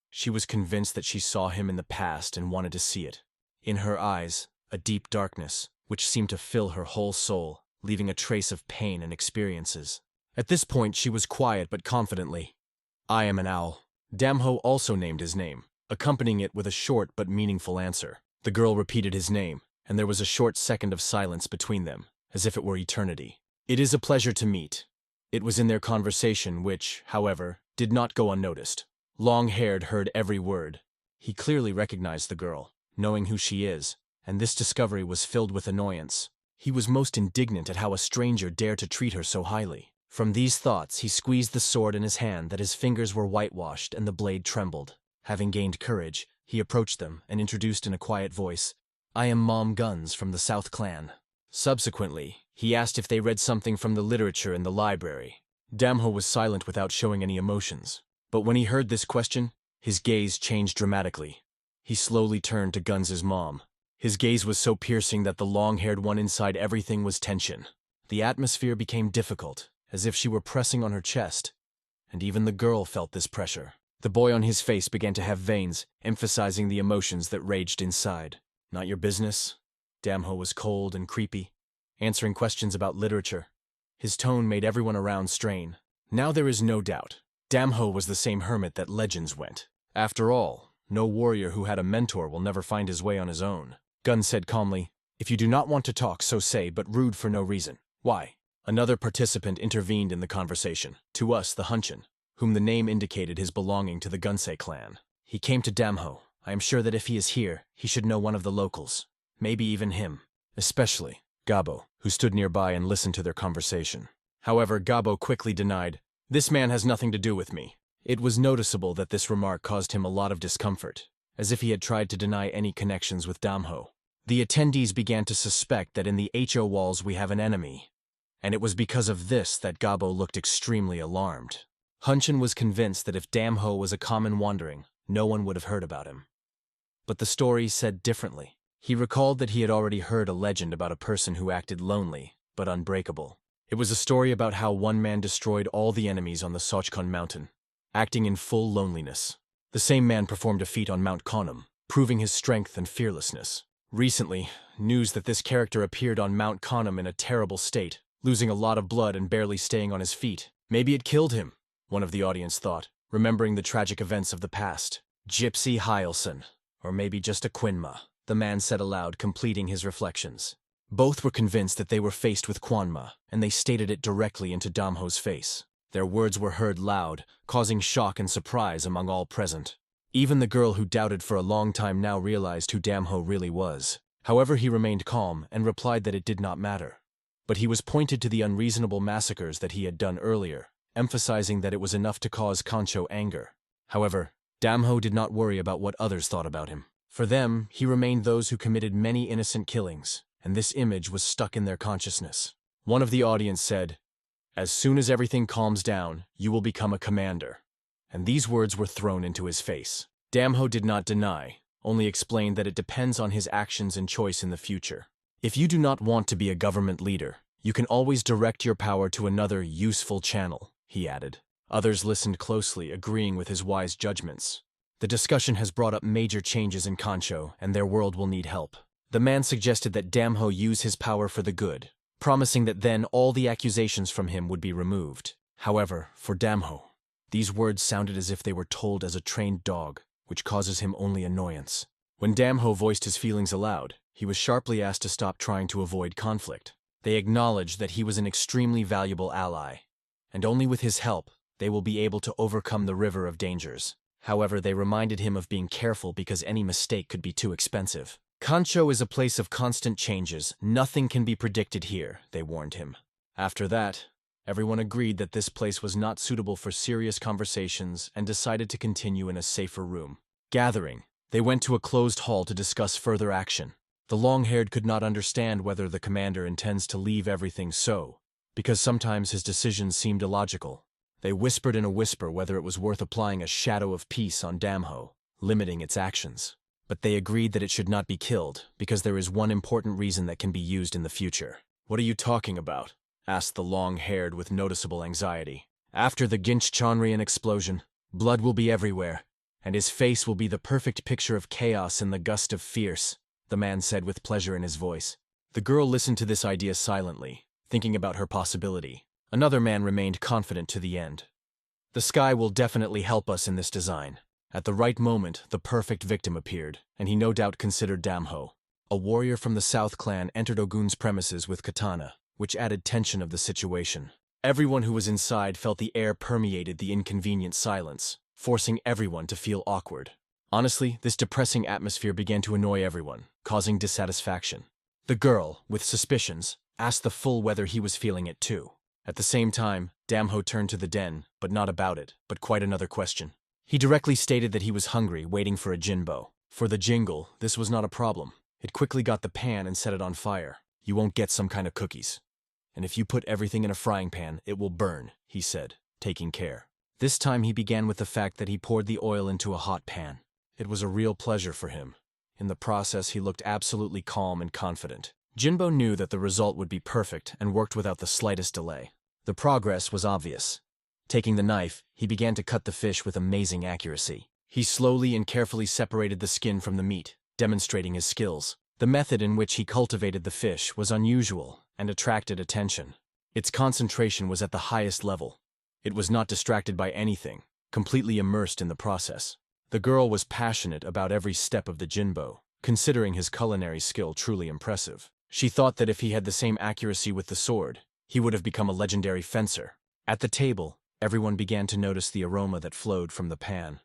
She was convinced that she saw him in the past and wanted to see it. In her eyes, a deep darkness, which seemed to fill her whole soul, leaving a trace of pain and experiences. At this point, she was quiet but confidently. I am an owl. Damho also named his name, accompanying it with a short but meaningful answer. The girl repeated his name, and there was a short second of silence between them, as if it were eternity. It is a pleasure to meet. It was in their conversation which, however, did not go unnoticed. Long-haired heard every word. He clearly recognized the girl, knowing who she is, and this discovery was filled with annoyance. He was most indignant at how a stranger dared to treat her so highly. From these thoughts, he squeezed the sword in his hand that his fingers were whitewashed and the blade trembled. Having gained courage, he approached them and introduced in a quiet voice, I am Mom Guns from the South Clan. Subsequently, he asked if they read something from the literature in the library. Damho was silent without showing any emotions. But when he heard this question, his gaze changed dramatically. He slowly turned to Guns' mom. His gaze was so piercing that the long-haired one inside everything was tension. The atmosphere became difficult, as if she were pressing on her chest. And even the girl felt this pressure. The boy on his face began to have veins, emphasizing the emotions that raged inside. Not your business? Damho was cold and creepy, answering questions about literature. His tone made everyone around strain. Now there is no doubt. Damho was the same hermit that legends went. After all, no warrior who had a mentor will never find his way on his own. Gun said calmly, if you do not want to talk, so say, but rude for no reason. Why? Another participant intervened in the conversation. To us, the Hunchin, whom the name indicated his belonging to the Gunsei clan. He came to Damho. I am sure that if he is here, he should know one of the locals. Maybe even him. Especially Gabo, who stood nearby and listened to their conversation. However, Gabo quickly denied, this man has nothing to do with me. It was noticeable that this remark caused him a lot of discomfort, as if he had tried to deny any connections with Damho. The attendees began to suspect that in the HO walls we have an enemy, and it was because of this that Gabo looked extremely alarmed. Hunchin was convinced that if Damho was a common wandering, no one would have heard about him. But the story said differently. He recalled that he had already heard a legend about a person who acted lonely, but unbreakable. It was a story about how one man destroyed all the enemies on the Sochkon mountain, acting in full loneliness. The same man performed a feat on Mount Konum, proving his strength and fearlessness. Recently, news that this character appeared on Mount Konum in a terrible state, losing a lot of blood and barely staying on his feet. Maybe it killed him, one of the audience thought, remembering the tragic events of the past. Gypsy Hyelson, or maybe just a Quinma, the man said aloud, completing his reflections. Both were convinced that they were faced with Quanma, and they stated it directly into Damho's face. Their words were heard loud, causing shock and surprise among all present. Even the girl who doubted for a long time now realized who Damho really was. However, he remained calm and replied that it did not matter. But he was pointed to the unreasonable massacres that he had done earlier, emphasizing that it was enough to cause Kancho anger. However, Damho did not worry about what others thought about him. For them, he remained those who committed many innocent killings, and this image was stuck in their consciousness. One of the audience said, as soon as everything calms down, you will become a commander. And these words were thrown into his face. Damho did not deny, only explained that it depends on his actions and choice in the future. If you do not want to be a government leader, you can always direct your power to another useful channel, he added. Others listened closely, agreeing with his wise judgments. The discussion has brought up major changes in Kancho, and their world will need help. The man suggested that Damho use his power for the good, promising that then all the accusations from him would be removed. However, for Damho, these words sounded as if they were told as a trained dog, which causes him only annoyance. When Damho voiced his feelings aloud, he was sharply asked to stop trying to avoid conflict. They acknowledged that he was an extremely valuable ally, and only with his help, they will be able to overcome the river of dangers. However, they reminded him of being careful because any mistake could be too expensive. Kancho is a place of constant changes. Nothing can be predicted here, they warned him. After that, everyone agreed that this place was not suitable for serious conversations and decided to continue in a safer room. Gathering, they went to a closed hall to discuss further action. The long-haired could not understand whether the commander intends to leave everything so, because sometimes his decisions seemed illogical. They whispered in a whisper whether it was worth applying a shadow of peace on Damho, limiting its actions. But they agreed that it should not be killed, because there is one important reason that can be used in the future. "What are you talking about?" asked the long-haired with noticeable anxiety. "After the Ginch-Chanrian explosion, blood will be everywhere, and his face will be the perfect picture of chaos in the gust of fierce," the man said with pleasure in his voice. The girl listened to this idea silently, thinking about her possibility. Another man remained confident to the end. "The sky will definitely help us in this design." At the right moment, the perfect victim appeared, and he no doubt considered Damho. A warrior from the South clan entered Ogun's premises with katana, which added tension of the situation. Everyone who was inside felt the air permeated the inconvenient silence, forcing everyone to feel awkward. Honestly, this depressing atmosphere began to annoy everyone, causing dissatisfaction. The girl, with suspicions, asked the fool whether he was feeling it too. At the same time, Damho turned to the den, but not about it, but quite another question. He directly stated that he was hungry, waiting for a Jinbo. For the jingle, this was not a problem. It quickly got the pan and set it on fire. "You won't get some kind of cookies. And if you put everything in a frying pan, it will burn," he said, taking care. This time he began with the fact that he poured the oil into a hot pan. It was a real pleasure for him. In the process, he looked absolutely calm and confident. Jinbo knew that the result would be perfect and worked without the slightest delay. The progress was obvious. Taking the knife, he began to cut the fish with amazing accuracy. He slowly and carefully separated the skin from the meat, demonstrating his skills. The method in which he cultivated the fish was unusual and attracted attention. Its concentration was at the highest level. It was not distracted by anything, completely immersed in the process. The girl was passionate about every step of the Jinbo, considering his culinary skill truly impressive. She thought that if he had the same accuracy with the sword, he would have become a legendary fencer. At the table, everyone began to notice the aroma that flowed from the pan.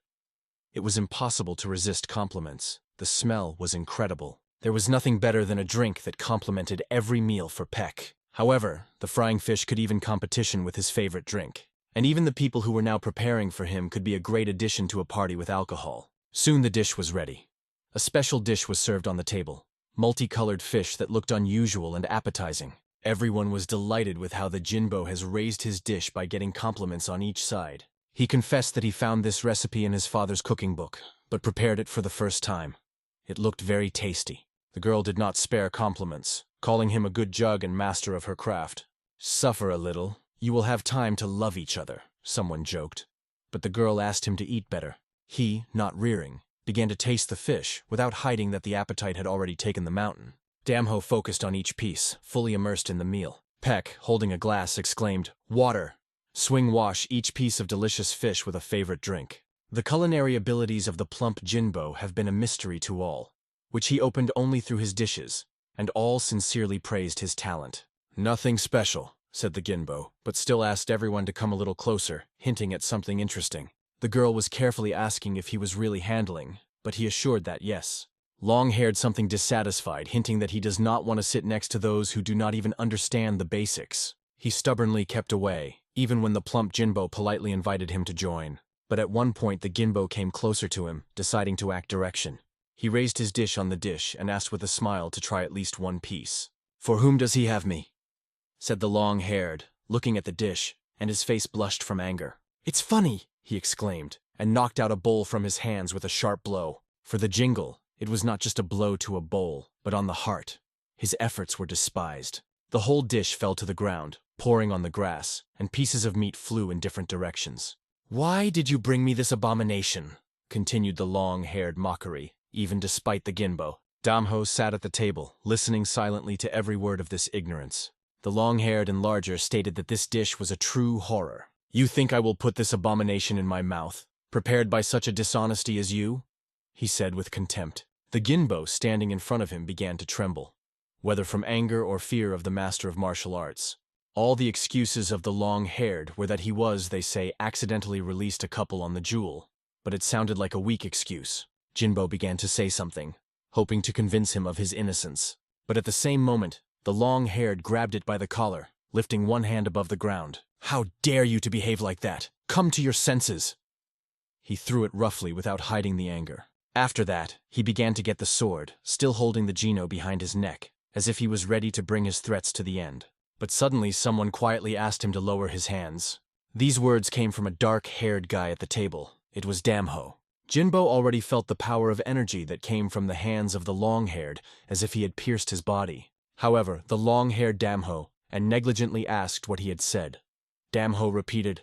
It was impossible to resist compliments. The smell was incredible. There was nothing better than a drink that complemented every meal for Peck. However, the frying fish could even competition with his favorite drink. And even the people who were now preparing for him could be a great addition to a party with alcohol. Soon the dish was ready. A special dish was served on the table. Multicolored fish that looked unusual and appetizing. Everyone was delighted with how the Jinbo has raised his dish by getting compliments on each side. He confessed that he found this recipe in his father's cooking book, but prepared it for the first time. It looked very tasty. The girl did not spare compliments, calling him a good jug and master of her craft. "Suffer a little, you will have time to love each other," someone joked. But the girl asked him to eat better. He, not rearing, began to taste the fish without hiding that the appetite had already taken the mountain. Damho focused on each piece, fully immersed in the meal. Peck, holding a glass, exclaimed, "Water!" Swing wash each piece of delicious fish with a favorite drink. The culinary abilities of the plump Jinbo have been a mystery to all, which he opened only through his dishes, and all sincerely praised his talent. "Nothing special," said the Jinbo, but still asked everyone to come a little closer, hinting at something interesting. The girl was carefully asking if he was really handling, but he assured that yes. Long-haired something dissatisfied, hinting that he does not want to sit next to those who do not even understand the basics. He stubbornly kept away, even when the plump Jinbo politely invited him to join. But at one point the Jinbo came closer to him, deciding to act direction. He raised his dish on the dish and asked with a smile to try at least one piece. "For whom does he have me?" said the long-haired, looking at the dish, and his face blushed from anger. "It's funny," he exclaimed, and knocked out a bowl from his hands with a sharp blow. For the jingle, it was not just a blow to a bowl, but on the heart. His efforts were despised. The whole dish fell to the ground, pouring on the grass, and pieces of meat flew in different directions. "Why did you bring me this abomination?" continued the long-haired mockery, even despite the Jinbo. Damho sat at the table, listening silently to every word of this ignorance. The long-haired enlarger stated that this dish was a true horror. "You think I will put this abomination in my mouth, prepared by such a dishonesty as you?" he said with contempt. The Jinbo standing in front of him began to tremble, whether from anger or fear of the master of martial arts. All the excuses of the long-haired were that he was, they say, accidentally released a couple on the duel, but it sounded like a weak excuse. Jinbo began to say something, hoping to convince him of his innocence. But at the same moment, the long-haired grabbed it by the collar, lifting one hand above the ground. "How dare you to behave like that? Come to your senses!" He threw it roughly without hiding the anger. After that, he began to get the sword, still holding the Gino behind his neck, as if he was ready to bring his threats to the end. But suddenly someone quietly asked him to lower his hands. These words came from a dark-haired guy at the table. It was Damho. Jinbo already felt the power of energy that came from the hands of the long-haired, as if he had pierced his body. However, the long-haired Damho and negligently asked what he had said. Damho repeated,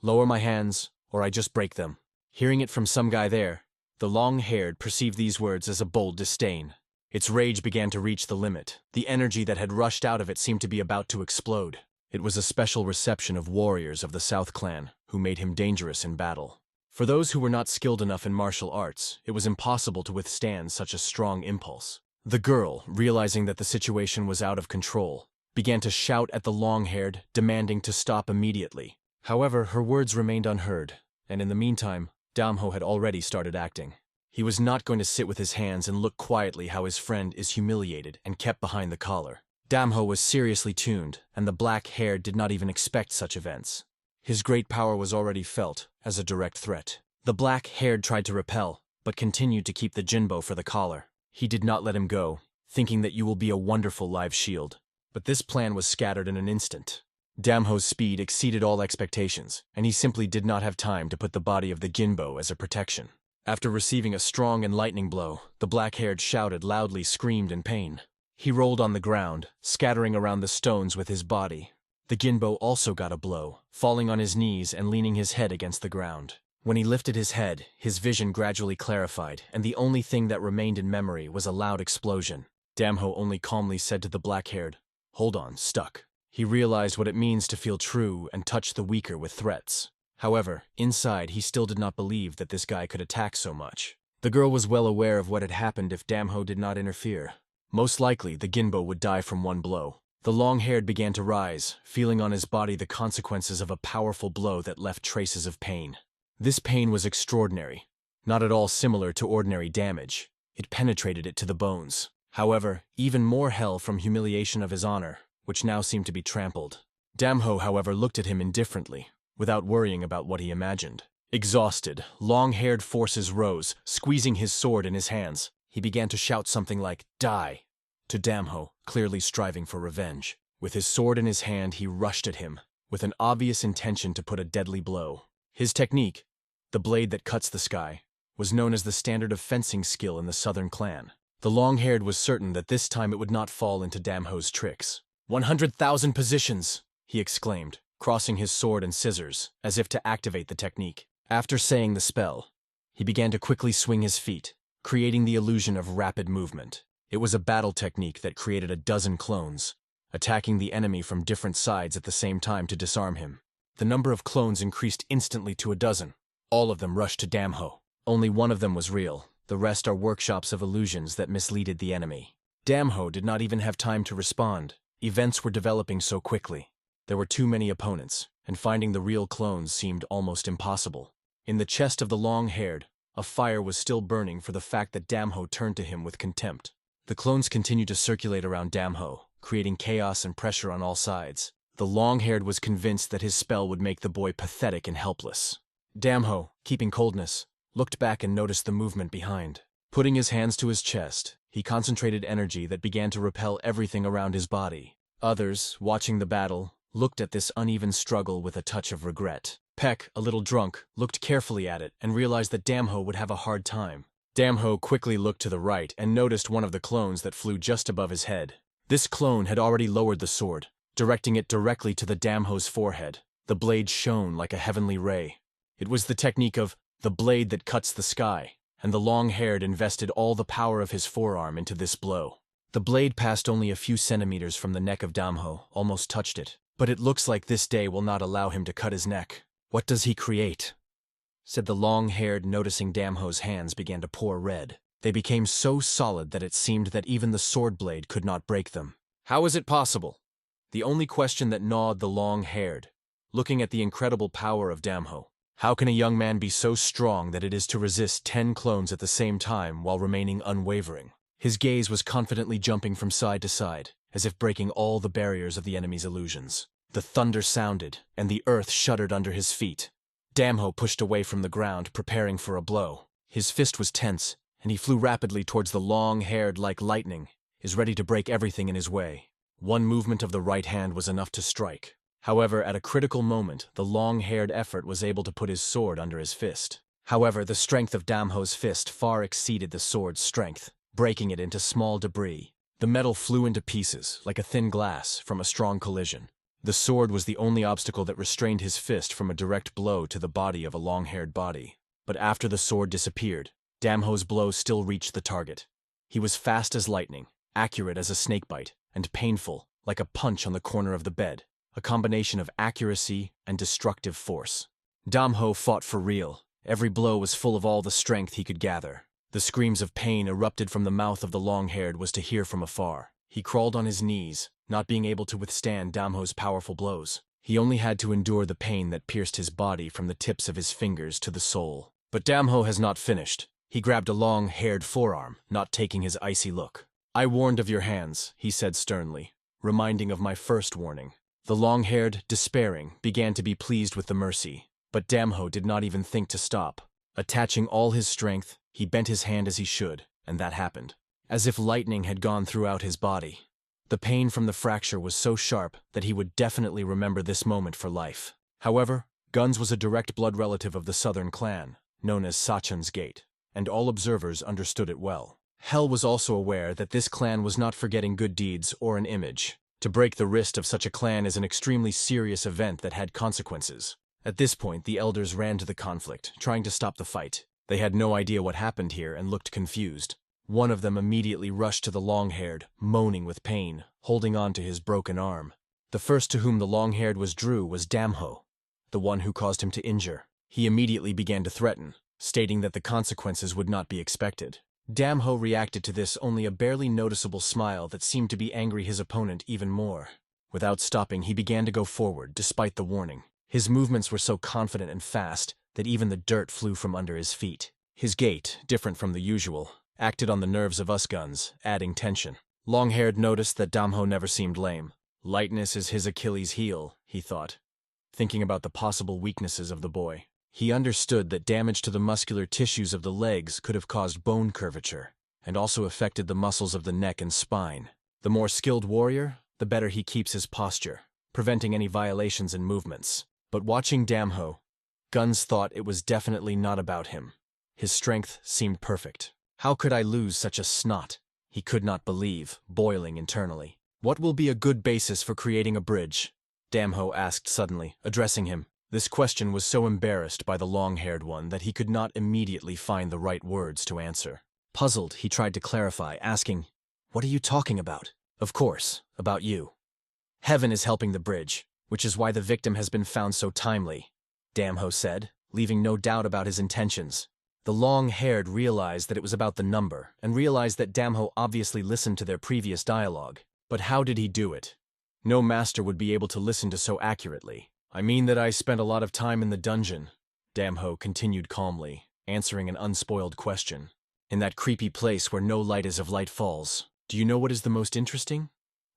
"Lower my hands, or I just break them." Hearing it from some guy there, the long-haired perceived these words as a bold disdain. Its rage began to reach the limit. The energy that had rushed out of it seemed to be about to explode. It was a special reception of warriors of the South Clan, who made him dangerous in battle. For those who were not skilled enough in martial arts, it was impossible to withstand such a strong impulse. The girl, realizing that the situation was out of control, began to shout at the long-haired, demanding to stop immediately. However, her words remained unheard, and in the meantime, Damho had already started acting. He was not going to sit with his hands and look quietly how his friend is humiliated and kept behind the collar. Damho was seriously tuned, and the black-haired did not even expect such events. His great power was already felt as a direct threat. The black-haired tried to repel, but continued to keep the Jinbo for the collar. He did not let him go, thinking that you will be a wonderful live shield. But this plan was scattered in an instant. Damho's speed exceeded all expectations, and he simply did not have time to put the body of the Jinbo as a protection. After receiving a strong and lightning blow, the black-haired shouted loudly, screamed in pain. He rolled on the ground, scattering around the stones with his body. The Jinbo also got a blow, falling on his knees and leaning his head against the ground. When he lifted his head, his vision gradually clarified, and the only thing that remained in memory was a loud explosion. Damho only calmly said to the black-haired, "Hold on, stuck." He realized what it means to feel true and touch the weaker with threats. However, inside he still did not believe that this guy could attack so much. The girl was well aware of what had happened if Damho did not interfere. Most likely, the Jinbo would die from one blow. The long-haired began to rise, feeling on his body the consequences of a powerful blow that left traces of pain. This pain was extraordinary, not at all similar to ordinary damage. It penetrated it to the bones. However, even more hell from humiliation of his honor, which now seemed to be trampled. Damho, however, looked at him indifferently, without worrying about what he imagined. Exhausted, long-haired forces rose, squeezing his sword in his hands. He began to shout something like, "Die!" to Damho, clearly striving for revenge. With his sword in his hand, he rushed at him, with an obvious intention to put a deadly blow. His technique, the blade that cuts the sky, was known as the standard of fencing skill in the Southern Clan. The long-haired was certain that this time it would not fall into Damho's tricks. 100,000 positions, he exclaimed, crossing his sword and scissors, as if to activate the technique. After saying the spell, he began to quickly swing his feet, creating the illusion of rapid movement. It was a battle technique that created a dozen clones, attacking the enemy from different sides at the same time to disarm him. The number of clones increased instantly to a dozen. All of them rushed to Damho. Only one of them was real. The rest are workshops of illusions that misleaded the enemy. Damho did not even have time to respond. Events were developing so quickly. There were too many opponents, and finding the real clones seemed almost impossible. In the chest of the long-haired, a fire was still burning for the fact that Damho turned to him with contempt. The clones continued to circulate around Damho, creating chaos and pressure on all sides. The long-haired was convinced that his spell would make the boy pathetic and helpless. Damho, keeping coldness, looked back and noticed the movement behind. Putting his hands to his chest, he concentrated energy that began to repel everything around his body. Others, watching the battle, looked at this uneven struggle with a touch of regret. Peck, a little drunk, looked carefully at it and realized that Damho would have a hard time. Damho quickly looked to the right and noticed one of the clones that flew just above his head. This clone had already lowered the sword, directing it directly to the Damho's forehead. The blade shone like a heavenly ray. It was the technique of the blade that cuts the sky, and the long-haired invested all the power of his forearm into this blow. The blade passed only a few centimeters from the neck of Damho, almost touched it. But it looks like this day will not allow him to cut his neck. "What does he create?" said the long-haired, noticing Damho's hands began to pour red. They became so solid that it seemed that even the sword blade could not break them. How is it possible? The only question that gnawed the long-haired, looking at the incredible power of Damho. How can a young man be so strong that it is to resist 10 clones at the same time while remaining unwavering? His gaze was confidently jumping from side to side, as if breaking all the barriers of the enemy's illusions. The thunder sounded, and the earth shuddered under his feet. Damho pushed away from the ground, preparing for a blow. His fist was tense, and he flew rapidly towards the long-haired like lightning, is ready to break everything in his way. One movement of the right hand was enough to strike. However, at a critical moment, the long-haired effort was able to put his sword under his fist. However, the strength of Damho's fist far exceeded the sword's strength, breaking it into small debris. The metal flew into pieces, like a thin glass, from a strong collision. The sword was the only obstacle that restrained his fist from a direct blow to the body of a long-haired body. But after the sword disappeared, Damho's blow still reached the target. He was fast as lightning, accurate as a snakebite, and painful, like a punch on the corner of the bed, a combination of accuracy and destructive force. Damho fought for real. Every blow was full of all the strength he could gather. The screams of pain erupted from the mouth of the long-haired was to hear from afar. He crawled on his knees, not being able to withstand Damho's powerful blows. He only had to endure the pain that pierced his body from the tips of his fingers to the soul. But Damho has not finished. He grabbed a long-haired forearm, not taking his icy look. "I warned of your hands," he said sternly, reminding of my first warning. The long-haired, despairing, began to be pleased with the mercy, but Damho did not even think to stop. Attaching all his strength, he bent his hand as he should, and that happened. As if lightning had gone throughout his body. The pain from the fracture was so sharp that he would definitely remember this moment for life. However, Guns was a direct blood relative of the southern clan, known as Sachun's Gate, and all observers understood it well. Hell was also aware that this clan was not forgetting good deeds or an image. To break the wrist of such a clan is an extremely serious event that had consequences. At this point, the elders ran to the conflict, trying to stop the fight. They had no idea what happened here and looked confused. One of them immediately rushed to the long-haired, moaning with pain, holding on to his broken arm. The first to whom the long-haired drew was Damho, the one who caused him to injure. He immediately began to threaten, stating that the consequences would not be expected. Damho reacted to this only a barely noticeable smile that seemed to be angry his opponent even more. Without stopping, he began to go forward, despite the warning. His movements were so confident and fast that even the dirt flew from under his feet. His gait, different from the usual, acted on the nerves of us Guns, adding tension. Long-haired noticed that Damho never seemed lame. Lightness is his Achilles' heel, he thought, thinking about the possible weaknesses of the boy. He understood that damage to the muscular tissues of the legs could have caused bone curvature, and also affected the muscles of the neck and spine. The more skilled warrior, the better he keeps his posture, preventing any violations in movements. But watching Damho, Guns thought it was definitely not about him. His strength seemed perfect. How could I lose such a snot? He could not believe, boiling internally. What will be a good basis for creating a bridge? Damho asked suddenly, addressing him. This question was so embarrassed by the long-haired one that he could not immediately find the right words to answer. Puzzled, he tried to clarify, asking, "What are you talking about?" "Of course, about you. Heaven is helping the bridge, which is why the victim has been found so timely," Damho said, leaving no doubt about his intentions. The long-haired realized that it was about the number, and realized that Damho obviously listened to their previous dialogue. But how did he do it? No master would be able to listen to so accurately. "I mean that I spent a lot of time in the dungeon," Damho continued calmly, answering an unspoiled question. "In that creepy place where no light is of light falls. Do you know what is the most interesting?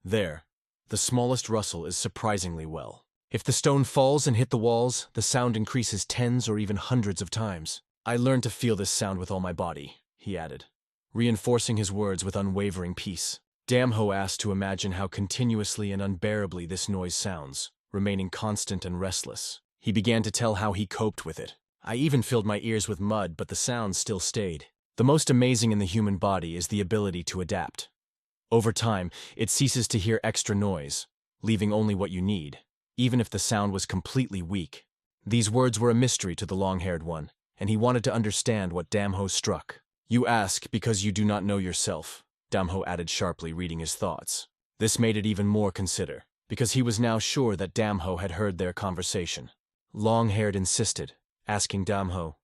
There, the smallest rustle is surprisingly well. If the stone falls and hit the walls, the sound increases tens or even hundreds of times. I learned to feel this sound with all my body," he added, reinforcing his words with unwavering peace. Damho asked to imagine how continuously and unbearably this noise sounds, remaining constant and restless. He began to tell how he coped with it. "I even filled my ears with mud, but the sounds still stayed. The most amazing in the human body is the ability to adapt. Over time, it ceases to hear extra noise, leaving only what you need, even if the sound was completely weak." These words were a mystery to the long-haired one, and he wanted to understand what Damho struck. "You ask because you do not know yourself," Damho added sharply, reading his thoughts. This made it even more consider, because he was now sure that Damho had heard their conversation. Long-haired insisted, asking Damho,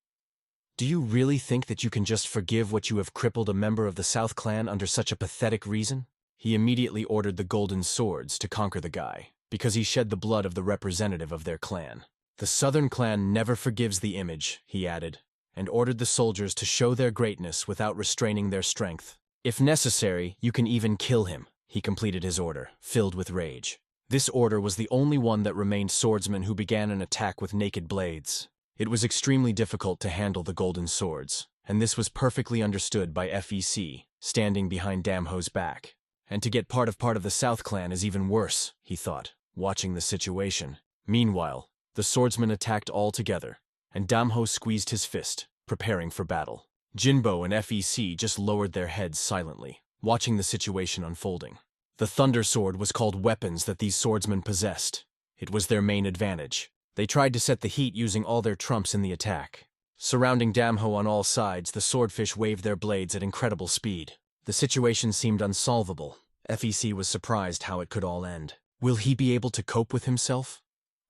"Do you really think that you can just forgive what you have crippled a member of the South Clan under such a pathetic reason?" He immediately ordered the golden swords to conquer the guy, because he shed the blood of the representative of their clan. "The Southern Clan never forgives the image," he added, and ordered the soldiers to show their greatness without restraining their strength. "If necessary, you can even kill him," he completed his order, filled with rage. This order was the only one that remained swordsmen who began an attack with naked blades. It was extremely difficult to handle the golden swords, and this was perfectly understood by FEC, standing behind Damho's back. And to get part of the South clan is even worse, he thought, watching the situation. Meanwhile, the swordsmen attacked all together, and Damho squeezed his fist, preparing for battle. Jinbo and FEC just lowered their heads silently, watching the situation unfolding. The Thunder Sword was called weapons that these swordsmen possessed. It was their main advantage. They tried to set the heat using all their trumps in the attack. Surrounding Damho on all sides, the swordfish waved their blades at incredible speed. The situation seemed unsolvable. FEC was surprised how it could all end. Will he be able to cope with himself?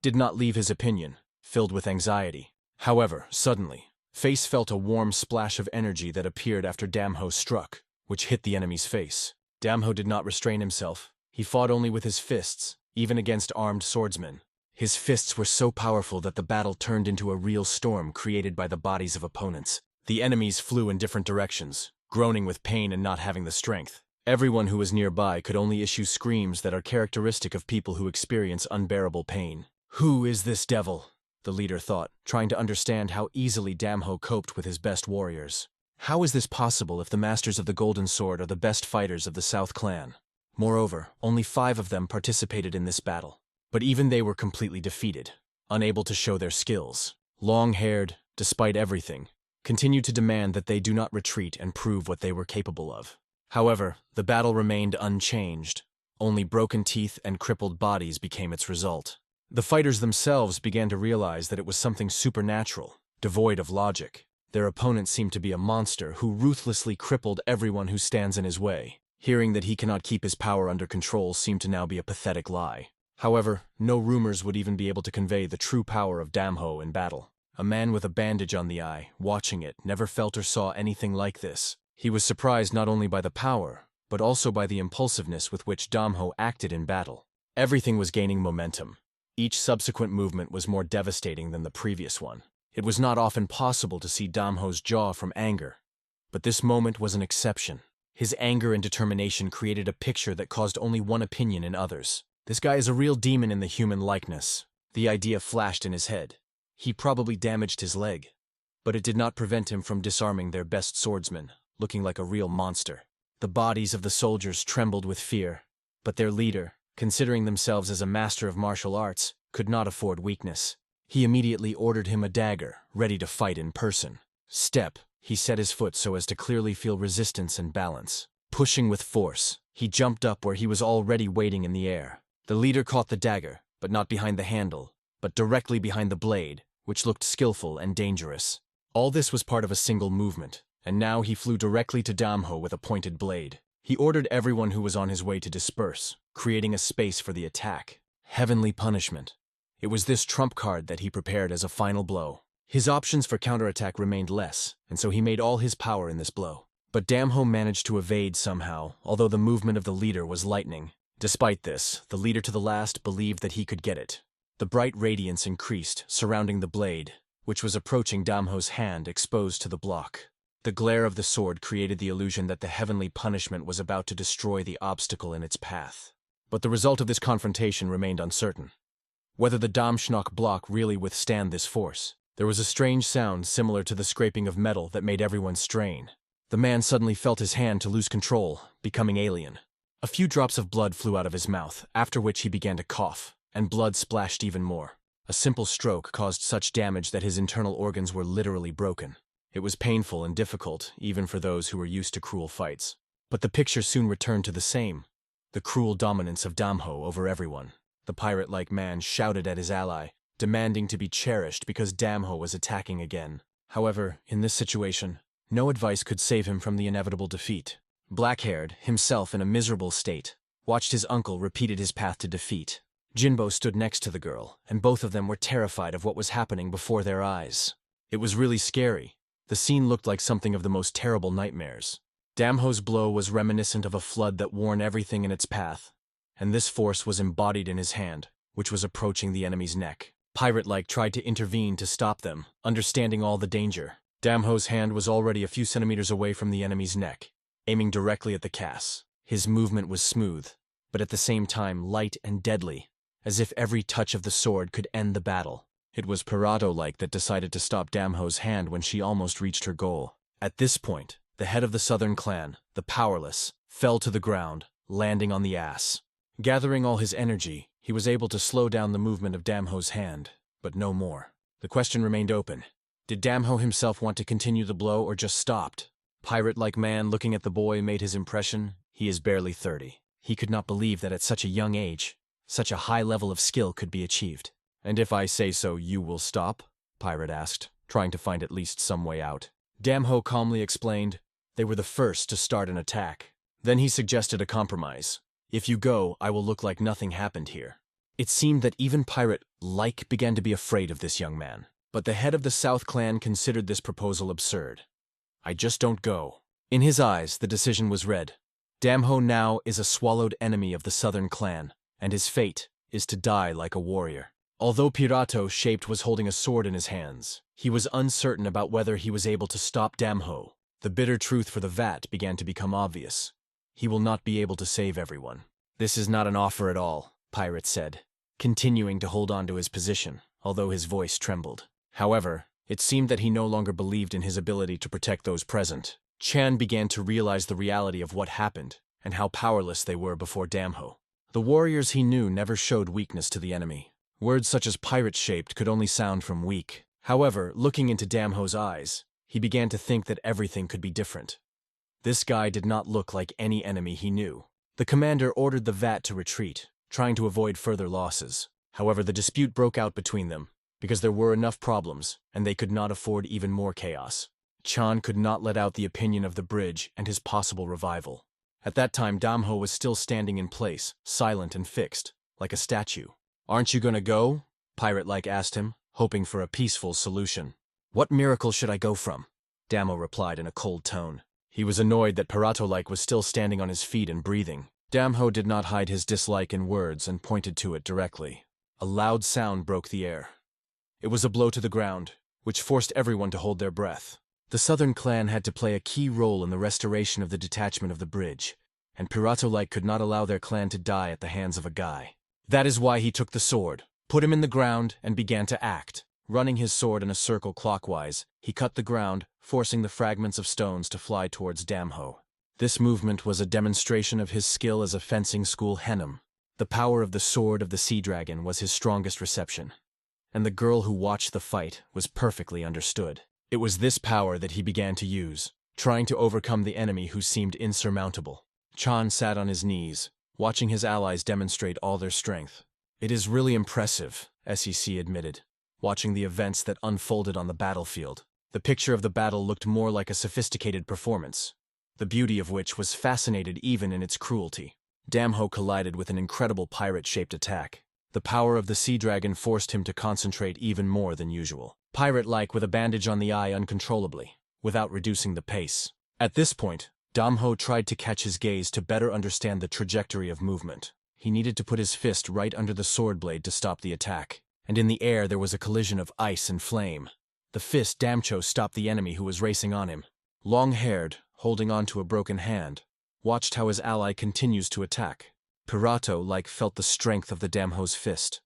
Did not leave his opinion, filled with anxiety. However, suddenly, Face felt a warm splash of energy that appeared after Damho struck, which hit the enemy's face. Damho did not restrain himself. He fought only with his fists, even against armed swordsmen. His fists were so powerful that the battle turned into a real storm created by the bodies of opponents. The enemies flew in different directions, groaning with pain and not having the strength. Everyone who was nearby could only issue screams that are characteristic of people who experience unbearable pain. Who is this devil? The leader thought, trying to understand how easily Damho coped with his best warriors. How is this possible if the Masters of the Golden Sword are the best fighters of the South Clan? Moreover, only 5 of them participated in this battle. But even they were completely defeated, unable to show their skills. Long-haired, despite everything, continued to demand that they do not retreat and prove what they were capable of. However, the battle remained unchanged. Only broken teeth and crippled bodies became its result. The fighters themselves began to realize that it was something supernatural, devoid of logic. Their opponent seemed to be a monster who ruthlessly crippled everyone who stands in his way. Hearing that he cannot keep his power under control seemed to now be a pathetic lie. However, no rumors would even be able to convey the true power of Damho in battle. A man with a bandage on the eye, watching it, never felt or saw anything like this. He was surprised not only by the power, but also by the impulsiveness with which Damho acted in battle. Everything was gaining momentum. Each subsequent movement was more devastating than the previous one. It was not often possible to see Damho's jaw from anger, but this moment was an exception. His anger and determination created a picture that caused only one opinion in others. This guy is a real demon in the human likeness. The idea flashed in his head. He probably damaged his leg, but it did not prevent him from disarming their best swordsman, looking like a real monster. The bodies of the soldiers trembled with fear, but their leader, considering themselves as a master of martial arts, could not afford weakness. He immediately ordered him a dagger, ready to fight in person. Step, he set his foot so as to clearly feel resistance and balance. Pushing with force, he jumped up where he was already waiting in the air. The leader caught the dagger, but not behind the handle, but directly behind the blade, which looked skillful and dangerous. All this was part of a single movement, and now he flew directly to Damho with a pointed blade. He ordered everyone who was on his way to disperse, creating a space for the attack. Heavenly punishment. It was this trump card that he prepared as a final blow. His options for counterattack remained less, and so he made all his power in this blow. But Damho managed to evade somehow, although the movement of the leader was lightning. Despite this, the leader to the last believed that he could get it. The bright radiance increased, surrounding the blade, which was approaching Damho's hand exposed to the block. The glare of the sword created the illusion that the heavenly punishment was about to destroy the obstacle in its path. But the result of this confrontation remained uncertain. Whether the Damschnock block really withstand this force. There was a strange sound similar to the scraping of metal that made everyone strain. The man suddenly felt his hand to lose control, becoming alien. A few drops of blood flew out of his mouth, after which he began to cough, and blood splashed even more. A simple stroke caused such damage that his internal organs were literally broken. It was painful and difficult, even for those who were used to cruel fights. But the picture soon returned to the same. The cruel dominance of Damho over everyone. The pirate-like man shouted at his ally, demanding to be cherished because Damho was attacking again. However, in this situation, no advice could save him from the inevitable defeat. Black-haired, himself in a miserable state, watched his uncle repeated his path to defeat. Jinbo stood next to the girl, and both of them were terrified of what was happening before their eyes. It was really scary. The scene looked like something of the most terrible nightmares. Damho's blow was reminiscent of a flood that worn everything in its path, and this force was embodied in his hand, which was approaching the enemy's neck. Pirate-like tried to intervene to stop them, understanding all the danger. Damho's hand was already a few centimeters away from the enemy's neck, aiming directly at the Cass. His movement was smooth, but at the same time light and deadly, as if every touch of the sword could end the battle. It was Pirato-like that decided to stop Damho's hand when she almost reached her goal. At this point, the head of the southern clan, the Powerless, fell to the ground, landing on the ass. Gathering all his energy, he was able to slow down the movement of Damho's hand, but no more. The question remained open. Did Damho himself want to continue the blow or just stopped? Pirate-like man looking at the boy made his impression. He is barely 30. He could not believe that at such a young age, such a high level of skill could be achieved. "And if I say so, you will stop?" Pirate asked, trying to find at least some way out. Damho calmly explained, "They were the first to start an attack." Then he suggested a compromise. "If you go, I will look like nothing happened here." It seemed that even Pirate-like began to be afraid of this young man. But the head of the South clan considered this proposal absurd. "I just don't go." In his eyes, the decision was red. Damho now is a swallowed enemy of the Southern clan, and his fate is to die like a warrior. Although Pirato-shaped was holding a sword in his hands, he was uncertain about whether he was able to stop Damho. The bitter truth for the vat began to become obvious. He will not be able to save everyone. "This is not an offer at all," Pirate said, continuing to hold on to his position, although his voice trembled. However, it seemed that he no longer believed in his ability to protect those present. Chan began to realize the reality of what happened and how powerless they were before Damho. The warriors he knew never showed weakness to the enemy. Words such as pirate-shaped could only sound from weak. However, looking into Damho's eyes, he began to think that everything could be different. This guy did not look like any enemy he knew. The commander ordered the vat to retreat, trying to avoid further losses. However, the dispute broke out between them, because there were enough problems, and they could not afford even more chaos. Chan could not let out the opinion of the bridge and his possible revival. At that time, Damho was still standing in place, silent and fixed, like a statue. "Aren't you gonna go?" Pirate-like asked him, hoping for a peaceful solution. "What miracle should I go from?" Damho replied in a cold tone. He was annoyed that Pirato-like was still standing on his feet and breathing. Damho did not hide his dislike in words and pointed to it directly. A loud sound broke the air. It was a blow to the ground, which forced everyone to hold their breath. The Southern clan had to play a key role in the restoration of the detachment of the bridge, and Pirato-like could not allow their clan to die at the hands of a guy. That is why he took the sword, put him in the ground, and began to act. Running his sword in a circle clockwise, he cut the ground, forcing the fragments of stones to fly towards Damho. This movement was a demonstration of his skill as a fencing school henum. The power of the sword of the sea dragon was his strongest reception, and the girl who watched the fight was perfectly understood. It was this power that he began to use, trying to overcome the enemy who seemed insurmountable. Chan sat on his knees, watching his allies demonstrate all their strength. "It is really impressive," SEC admitted, watching the events that unfolded on the battlefield. The picture of the battle looked more like a sophisticated performance, the beauty of which was fascinated even in its cruelty. Damho collided with an incredible pirate-shaped attack. The power of the sea dragon forced him to concentrate even more than usual. Pirate-like with a bandage on the eye uncontrollably, without reducing the pace. At this point, Damho tried to catch his gaze to better understand the trajectory of movement. He needed to put his fist right under the sword blade to stop the attack, and in the air there was a collision of ice and flame. The fist Damcho stopped the enemy who was racing on him. Long-haired, holding on to a broken hand, watched how his ally continues to attack. Pirato-like felt the strength of the Damho's fist.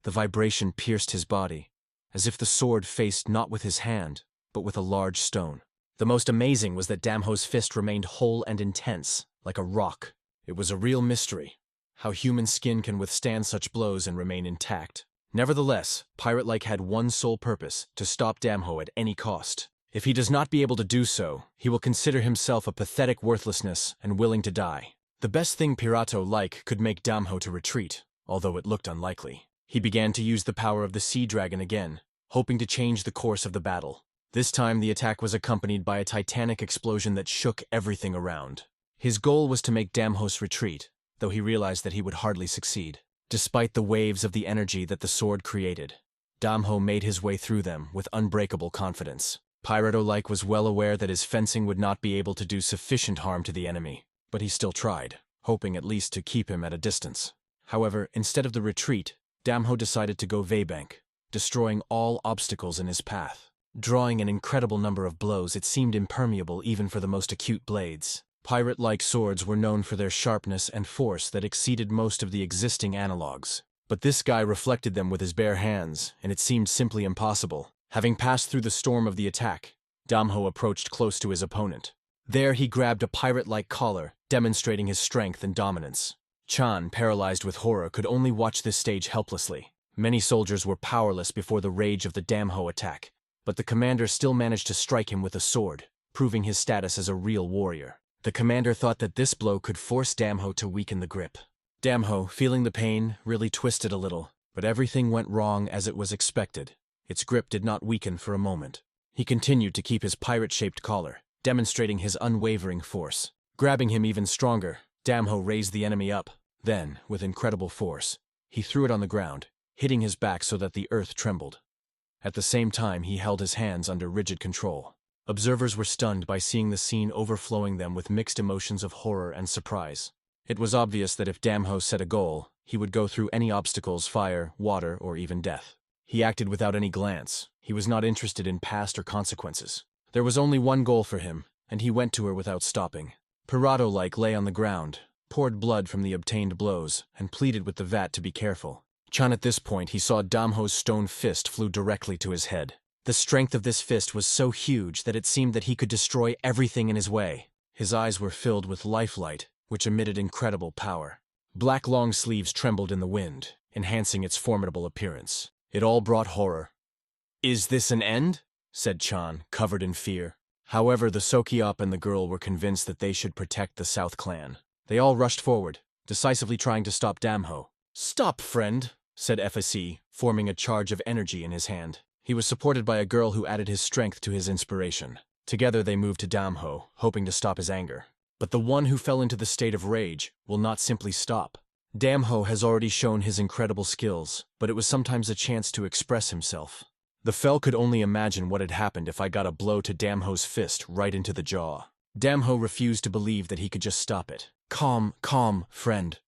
The vibration pierced his body, as if the sword faced not with his hand, but with a large stone. The most amazing was that Damho's fist remained whole and intense, like a rock. It was a real mystery, how human skin can withstand such blows and remain intact. Nevertheless, Pirate-like had one sole purpose, to stop Damho at any cost. If he does not be able to do so, he will consider himself a pathetic worthlessness and willing to die. The best thing Pirato-like could make Damho to retreat, although it looked unlikely. He began to use the power of the sea dragon again, hoping to change the course of the battle. This time the attack was accompanied by a titanic explosion that shook everything around. His goal was to make Damho's retreat, though he realized that he would hardly succeed. Despite the waves of the energy that the sword created, Damho made his way through them with unbreakable confidence. Pirato-like was well aware that his fencing would not be able to do sufficient harm to the enemy, but he still tried, hoping at least to keep him at a distance. However, instead of the retreat, Damho decided to go Veibank, destroying all obstacles in his path. Drawing an incredible number of blows, it seemed impermeable even for the most acute blades. Pirate-like swords were known for their sharpness and force that exceeded most of the existing analogs. But this guy reflected them with his bare hands, and it seemed simply impossible. Having passed through the storm of the attack, Damho approached close to his opponent. There he grabbed a pirate-like collar, demonstrating his strength and dominance. Chan, paralyzed with horror, could only watch this stage helplessly. Many soldiers were powerless before the rage of the Damho attack, but the commander still managed to strike him with a sword, proving his status as a real warrior. The commander thought that this blow could force Damho to weaken the grip. Damho, feeling the pain, really twisted a little, but everything went wrong as it was expected. Its grip did not weaken for a moment. He continued to keep his pirate-shaped collar, demonstrating his unwavering force. Grabbing him even stronger, Damho raised the enemy up. Then, with incredible force, he threw it on the ground, hitting his back so that the earth trembled. At the same time, he held his hands under rigid control. Observers were stunned by seeing the scene, overflowing them with mixed emotions of horror and surprise. It was obvious that if Damho set a goal, he would go through any obstacles, fire, water, or even death. He acted without any glance. He was not interested in past or consequences. There was only one goal for him, and he went to her without stopping. Pirado-like lay on the ground, poured blood from the obtained blows, and pleaded with the vat to be careful. Chan at this point he saw Damho's stone fist flew directly to his head. The strength of this fist was so huge that it seemed that he could destroy everything in his way. His eyes were filled with lifelight, which emitted incredible power. Black long sleeves trembled in the wind, enhancing its formidable appearance. It all brought horror. "Is this an end?" said Chan, covered in fear. However, the Sokiop and the girl were convinced that they should protect the South Clan. They all rushed forward, decisively trying to stop Damho. "Stop, friend," said FSE, forming a charge of energy in his hand. He was supported by a girl who added his strength to his inspiration. Together they moved to Damho, hoping to stop his anger. But the one who fell into the state of rage will not simply stop. Damho has already shown his incredible skills, but it was sometimes a chance to express himself. The Fel could only imagine what had happened if I got a blow to Damho's fist right into the jaw. Damho refused to believe that he could just stop it. Calm, friend,"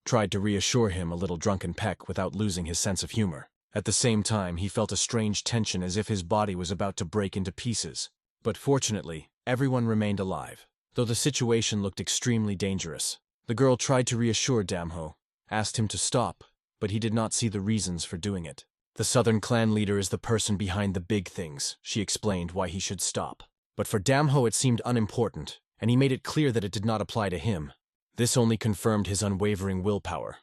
tried to reassure him a little drunken Peck without losing his sense of humor. At the same time, he felt a strange tension as if his body was about to break into pieces. But fortunately, everyone remained alive, though the situation looked extremely dangerous. The girl tried to reassure Damho, asked him to stop, but he did not see the reasons for doing it. "The Southern clan leader is the person behind the big things," she explained why he should stop. But for Damho it seemed unimportant, and he made it clear that it did not apply to him. This only confirmed his unwavering willpower,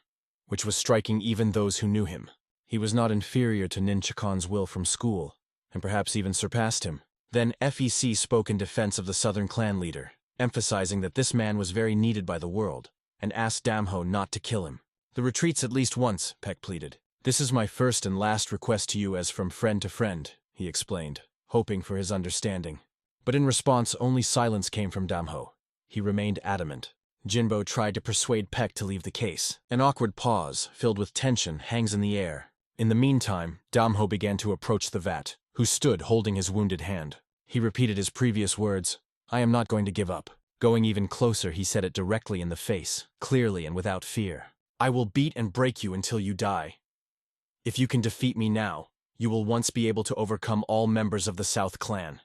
which was striking even those who knew him. He was not inferior to Nin Chakan's will from school, and perhaps even surpassed him. Then FEC spoke in defense of the Southern clan leader, emphasizing that this man was very needed by the world, and asked Damho not to kill him. "The retreats at least once," Peck pleaded. "This is my first and last request to you as from friend to friend," he explained, hoping for his understanding. But in response, only silence came from Damho. He remained adamant. Jinbo tried to persuade Peck to leave the case. An awkward pause, filled with tension, hangs in the air. In the meantime, Damho began to approach the vat, who stood holding his wounded hand. He repeated his previous words, "I am not going to give up." Going even closer, he said it directly in the face, clearly and without fear. "I will beat and break you until you die. If you can defeat me now, you will once be able to overcome all members of the South Clan."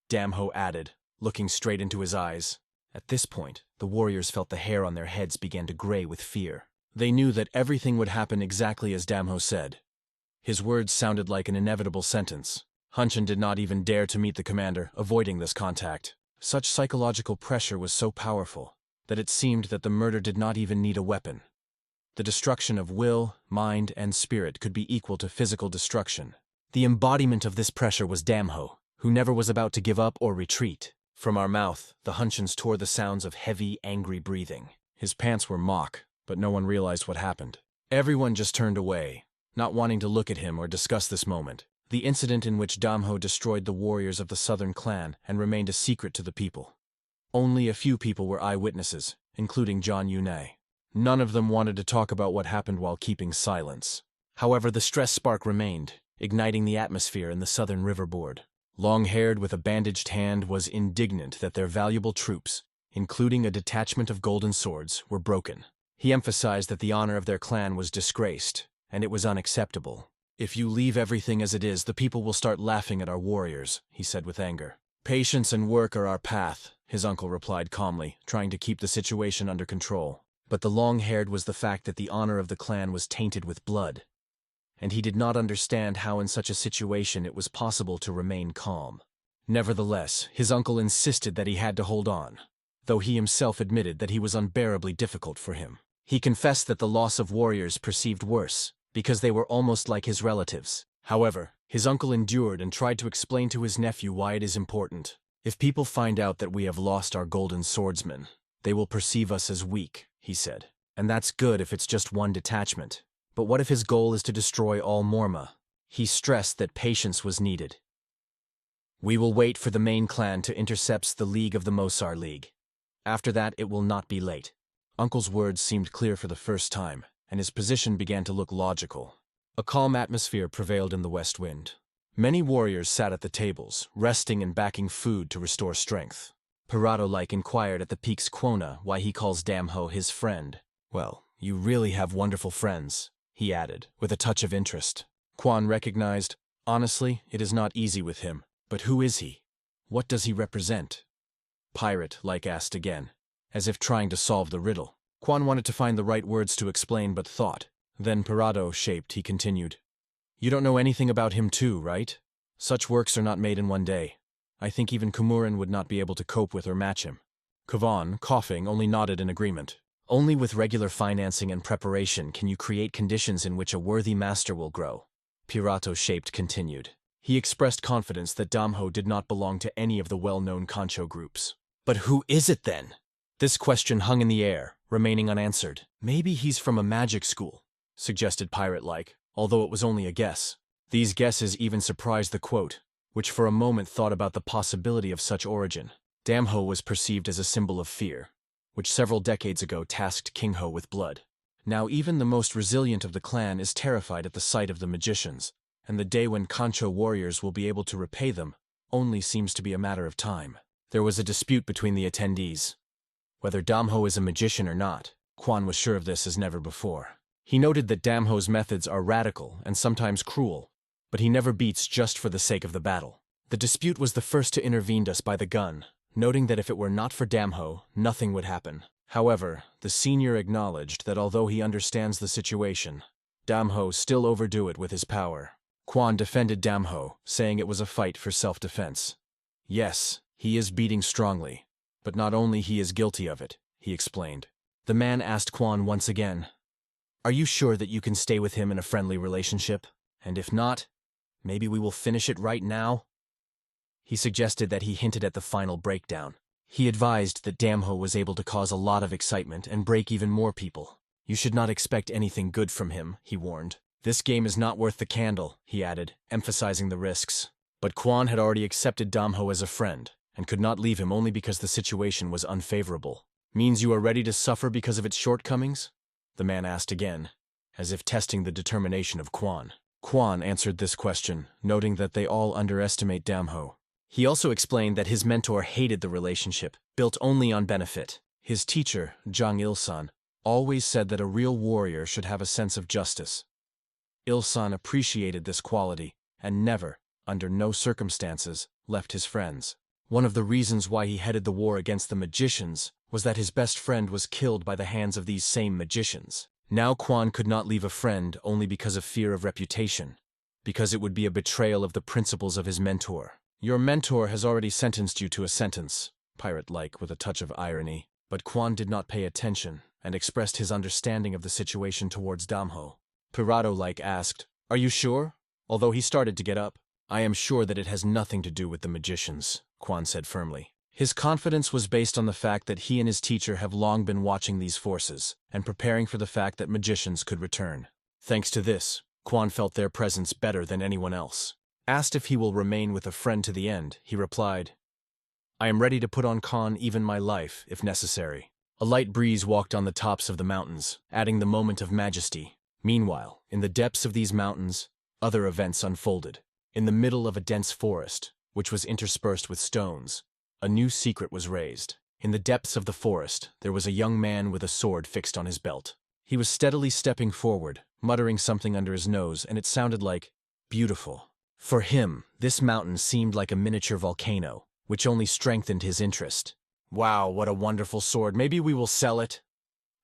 Damho added, looking straight into his eyes. At this point, the warriors felt the hair on their heads began to gray with fear. They knew that everything would happen exactly as Damho said. His words sounded like an inevitable sentence. Hunchin did not even dare to meet the commander, avoiding this contact. Such psychological pressure was so powerful that it seemed that the murder did not even need a weapon. The destruction of will, mind, and spirit could be equal to physical destruction. The embodiment of this pressure was Damho, who never was about to give up or retreat. From our mouth, the Hunchins tore the sounds of heavy, angry breathing. His pants were mock, but no one realized what happened. Everyone just turned away, not wanting to look at him or discuss this moment. The incident in which Damho destroyed the warriors of the Southern Clan and remained a secret to the people. Only a few people were eyewitnesses, including John Yunei. None of them wanted to talk about what happened while keeping silence. However, the stress spark remained, igniting the atmosphere in the Southern Riverboard. Long-haired with a bandaged hand was indignant that their valuable troops, including a detachment of golden swords, were broken. He emphasized that the honor of their clan was disgraced, and it was unacceptable. "If you leave everything as it is, the people will start laughing at our warriors," he said with anger. "Patience and work are our path," his uncle replied calmly, trying to keep the situation under control. But the long-haired was the fact that the honor of the clan was tainted with blood, and he did not understand how in such a situation it was possible to remain calm. Nevertheless, his uncle insisted that he had to hold on, though he himself admitted that he was unbearably difficult for him. He confessed that the loss of warriors perceived worse, because they were almost like his relatives. However, his uncle endured and tried to explain to his nephew why it is important. If people find out that we have lost our golden swordsman, they will perceive us as weak, he said. And that's good if it's just one detachment. But what if his goal is to destroy all Morma? He stressed that patience was needed. We will wait for the main clan to intercept the League of the Mosar League. After that, it will not be late. Uncle's words seemed clear for the first time, and his position began to look logical. A calm atmosphere prevailed in the west wind. Many warriors sat at the tables, resting and backing food to restore strength. Pirado inquired at the peak's Quona why he calls Damho his friend. Well, you really have wonderful friends, he added, with a touch of interest. Quan recognized, honestly, it is not easy with him. But who is he? What does he represent? Pirate asked again, as if trying to solve the riddle. Quan wanted to find the right words to explain but thought. Then Pirado-shaped, he continued. You don't know anything about him too, right? Such works are not made in one day. I think even Kumuran would not be able to cope with or match him. Kavan, coughing, only nodded in agreement. Only with regular financing and preparation can you create conditions in which a worthy master will grow. Pirato-shaped continued. He expressed confidence that Damho did not belong to any of the well-known Concho groups. But who is it then? This question hung in the air, remaining unanswered. Maybe he's from a magic school, suggested Pirate-like, although it was only a guess. These guesses even surprised the quote, which for a moment thought about the possibility of such origin. Damho was perceived as a symbol of fear, which several decades ago tasked King Ho with blood. Now even the most resilient of the clan is terrified at the sight of the magicians, and the day when Concho warriors will be able to repay them only seems to be a matter of time. There was a dispute between the attendees. Whether Damho is a magician or not, Quan was sure of this as never before. He noted that Damho's methods are radical and sometimes cruel, but he never beats just for the sake of the battle. The dispute was the first to intervene us by the gun, noting that if it were not for Damho, nothing would happen. However, the senior acknowledged that although he understands the situation, Damho still overdo it with his power. Quan defended Damho, saying it was a fight for self-defense. Yes, he is beating strongly, but not only he is guilty of it, he explained. The man asked Quan once again, Are you sure that you can stay with him in a friendly relationship? And if not, maybe we will finish it right now? He suggested that he hinted at the final breakdown. He advised that Damho was able to cause a lot of excitement and break even more people. You should not expect anything good from him, he warned. This game is not worth the candle, he added, emphasizing the risks. But Quan had already accepted Damho as a friend, and could not leave him only because the situation was unfavorable. Means you are ready to suffer because of its shortcomings? The man asked again, as if testing the determination of Quan. Quan answered this question, noting that they all underestimate Damho. He also explained that his mentor hated the relationship, built only on benefit. His teacher, Zhang Ilsan, always said that a real warrior should have a sense of justice. Ilsan appreciated this quality, and never, under no circumstances, left his friends. One of the reasons why he headed the war against the magicians was that his best friend was killed by the hands of these same magicians. Now Quan could not leave a friend only because of fear of reputation, because it would be a betrayal of the principles of his mentor. Your mentor has already sentenced you to a sentence, pirate-like with a touch of irony, but Quan did not pay attention and expressed his understanding of the situation towards Damho. Pirado-like asked, Are you sure? Although he started to get up. I am sure that it has nothing to do with the magicians, Quan said firmly. His confidence was based on the fact that he and his teacher have long been watching these forces and preparing for the fact that magicians could return. Thanks to this, Quan felt their presence better than anyone else. Asked if he will remain with a friend to the end, he replied, I am ready to put on Khan even my life, if necessary. A light breeze walked on the tops of the mountains, adding the moment of majesty. Meanwhile, in the depths of these mountains, other events unfolded. In the middle of a dense forest, which was interspersed with stones, a new secret was raised. In the depths of the forest, there was a young man with a sword fixed on his belt. He was steadily stepping forward, muttering something under his nose, and it sounded like, beautiful. For him, this mountain seemed like a miniature volcano, which only strengthened his interest. Wow, what a wonderful sword. Maybe we will sell it,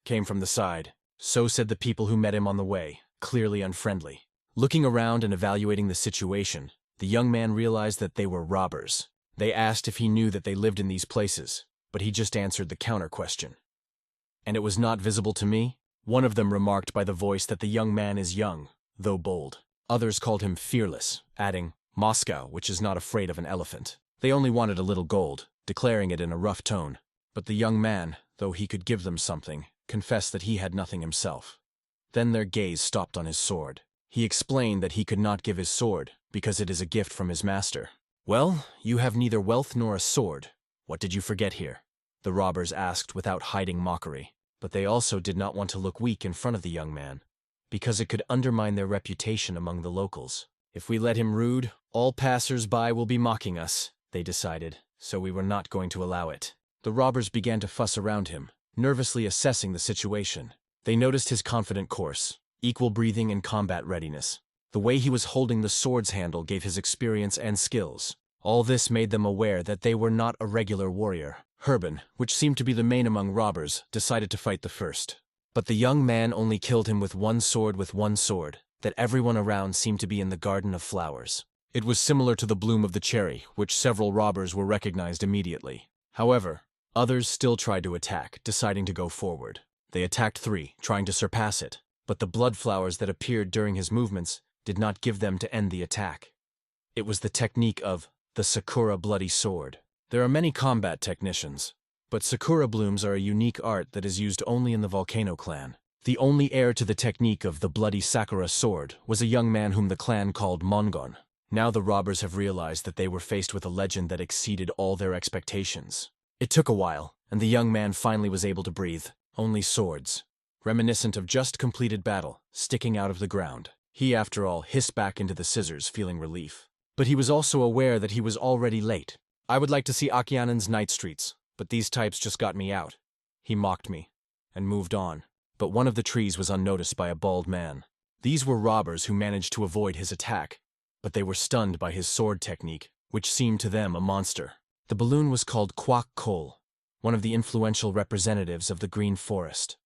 came from the side. So said the people who met him on the way, clearly unfriendly. Looking around and evaluating the situation, the young man realized that they were robbers, They asked if he knew that they lived in these places, but he just answered the counter question. And it was not visible to me? One of them remarked by the voice that the young man is young, though bold. Others called him fearless, adding, Moscow, which is not afraid of an elephant. They only wanted a little gold, declaring it in a rough tone. But the young man, though he could give them something, confessed that he had nothing himself. Then their gaze stopped on his sword. He explained that he could not give his sword, because it is a gift from his master. Well, you have neither wealth nor a sword. What did you forget here? The robbers asked without hiding mockery. But they also did not want to look weak in front of the young man, because it could undermine their reputation among the locals. If we let him rude, all passers-by will be mocking us, they decided, so we were not going to allow it. The robbers began to fuss around him, nervously assessing the situation. They noticed his confident course, equal breathing and combat readiness. The way he was holding the sword's handle gave his experience and skills. All this made them aware that they were not a regular warrior. Herban, which seemed to be the main among robbers, decided to fight the first. But the young man only killed him with one sword, that everyone around seemed to be in the garden of flowers. It was similar to the bloom of the cherry, which several robbers were recognized immediately. However, others still tried to attack, deciding to go forward. They attacked 3, trying to surpass it, but the blood flowers that appeared during his movements did not give them to end the attack. It was the technique of the Sakura Bloody Sword. There are many combat technicians, but Sakura blooms are a unique art that is used only in the Volcano clan. The only heir to the technique of the Bloody Sakura Sword was a young man whom the clan called Mongon. Now the robbers have realized that they were faced with a legend that exceeded all their expectations. It took a while, and the young man finally was able to breathe. Only swords, reminiscent of just completed battle, sticking out of the ground. He, after all, hissed back into the scissors, feeling relief. But he was also aware that he was already late. I would like to see Akyanan's night streets, but these types just got me out. He mocked me, and moved on. But one of the trees was unnoticed by a bald man. These were robbers who managed to avoid his attack, but they were stunned by his sword technique, which seemed to them a monster. The balloon was called Kwak Kol, one of the influential representatives of the Green Forest.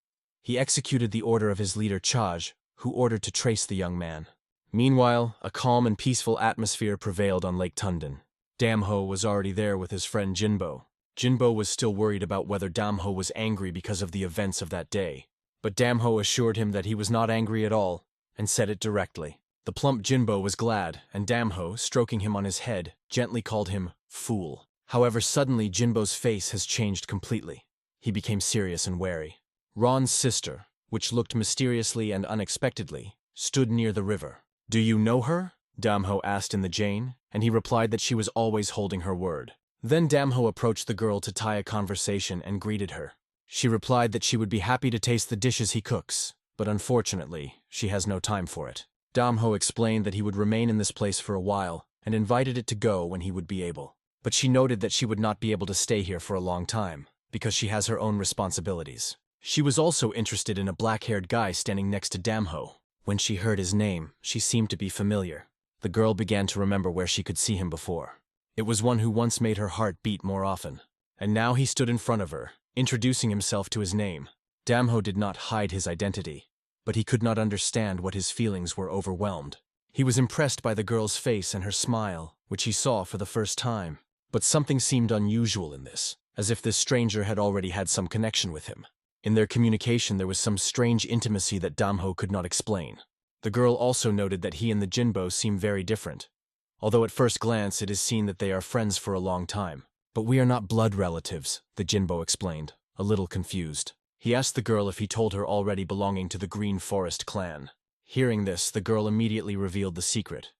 He executed the order of his leader Chaj, who ordered to trace the young man. Meanwhile, a calm and peaceful atmosphere prevailed on Lake Tundon. Damho was already there with his friend Jinbo. Jinbo was still worried about whether Damho was angry because of the events of that day. But Damho assured him that he was not angry at all, and said it directly. The plump Jinbo was glad, and Damho, stroking him on his head, gently called him fool. However, suddenly Jinbo's face has changed completely. He became serious and wary. Ron's sister, which looked mysteriously and unexpectedly, stood near the river. Do you know her? Damho asked in the Jane, and he replied that she was always holding her word. Then Damho approached the girl to tie a conversation and greeted her. She replied that she would be happy to taste the dishes he cooks, but unfortunately, she has no time for it. Damho explained that he would remain in this place for a while, and invited it to go when he would be able. But she noted that she would not be able to stay here for a long time, because she has her own responsibilities. She was also interested in a black-haired guy standing next to Damho. When she heard his name, she seemed to be familiar. The girl began to remember where she could see him before. It was one who once made her heart beat more often. And now he stood in front of her, introducing himself to his name. Damho did not hide his identity, but he could not understand what his feelings were overwhelmed. He was impressed by the girl's face and her smile, which he saw for the first time. But something seemed unusual in this, as if this stranger had already had some connection with him. In their communication there was some strange intimacy that Damho could not explain. The girl also noted that he and the Jinbo seem very different, although at first glance it is seen that they are friends for a long time. But we are not blood relatives, the Jinbo explained, a little confused. He asked the girl if he told her already belonging to the Green Forest clan. Hearing this, the girl immediately revealed the secret.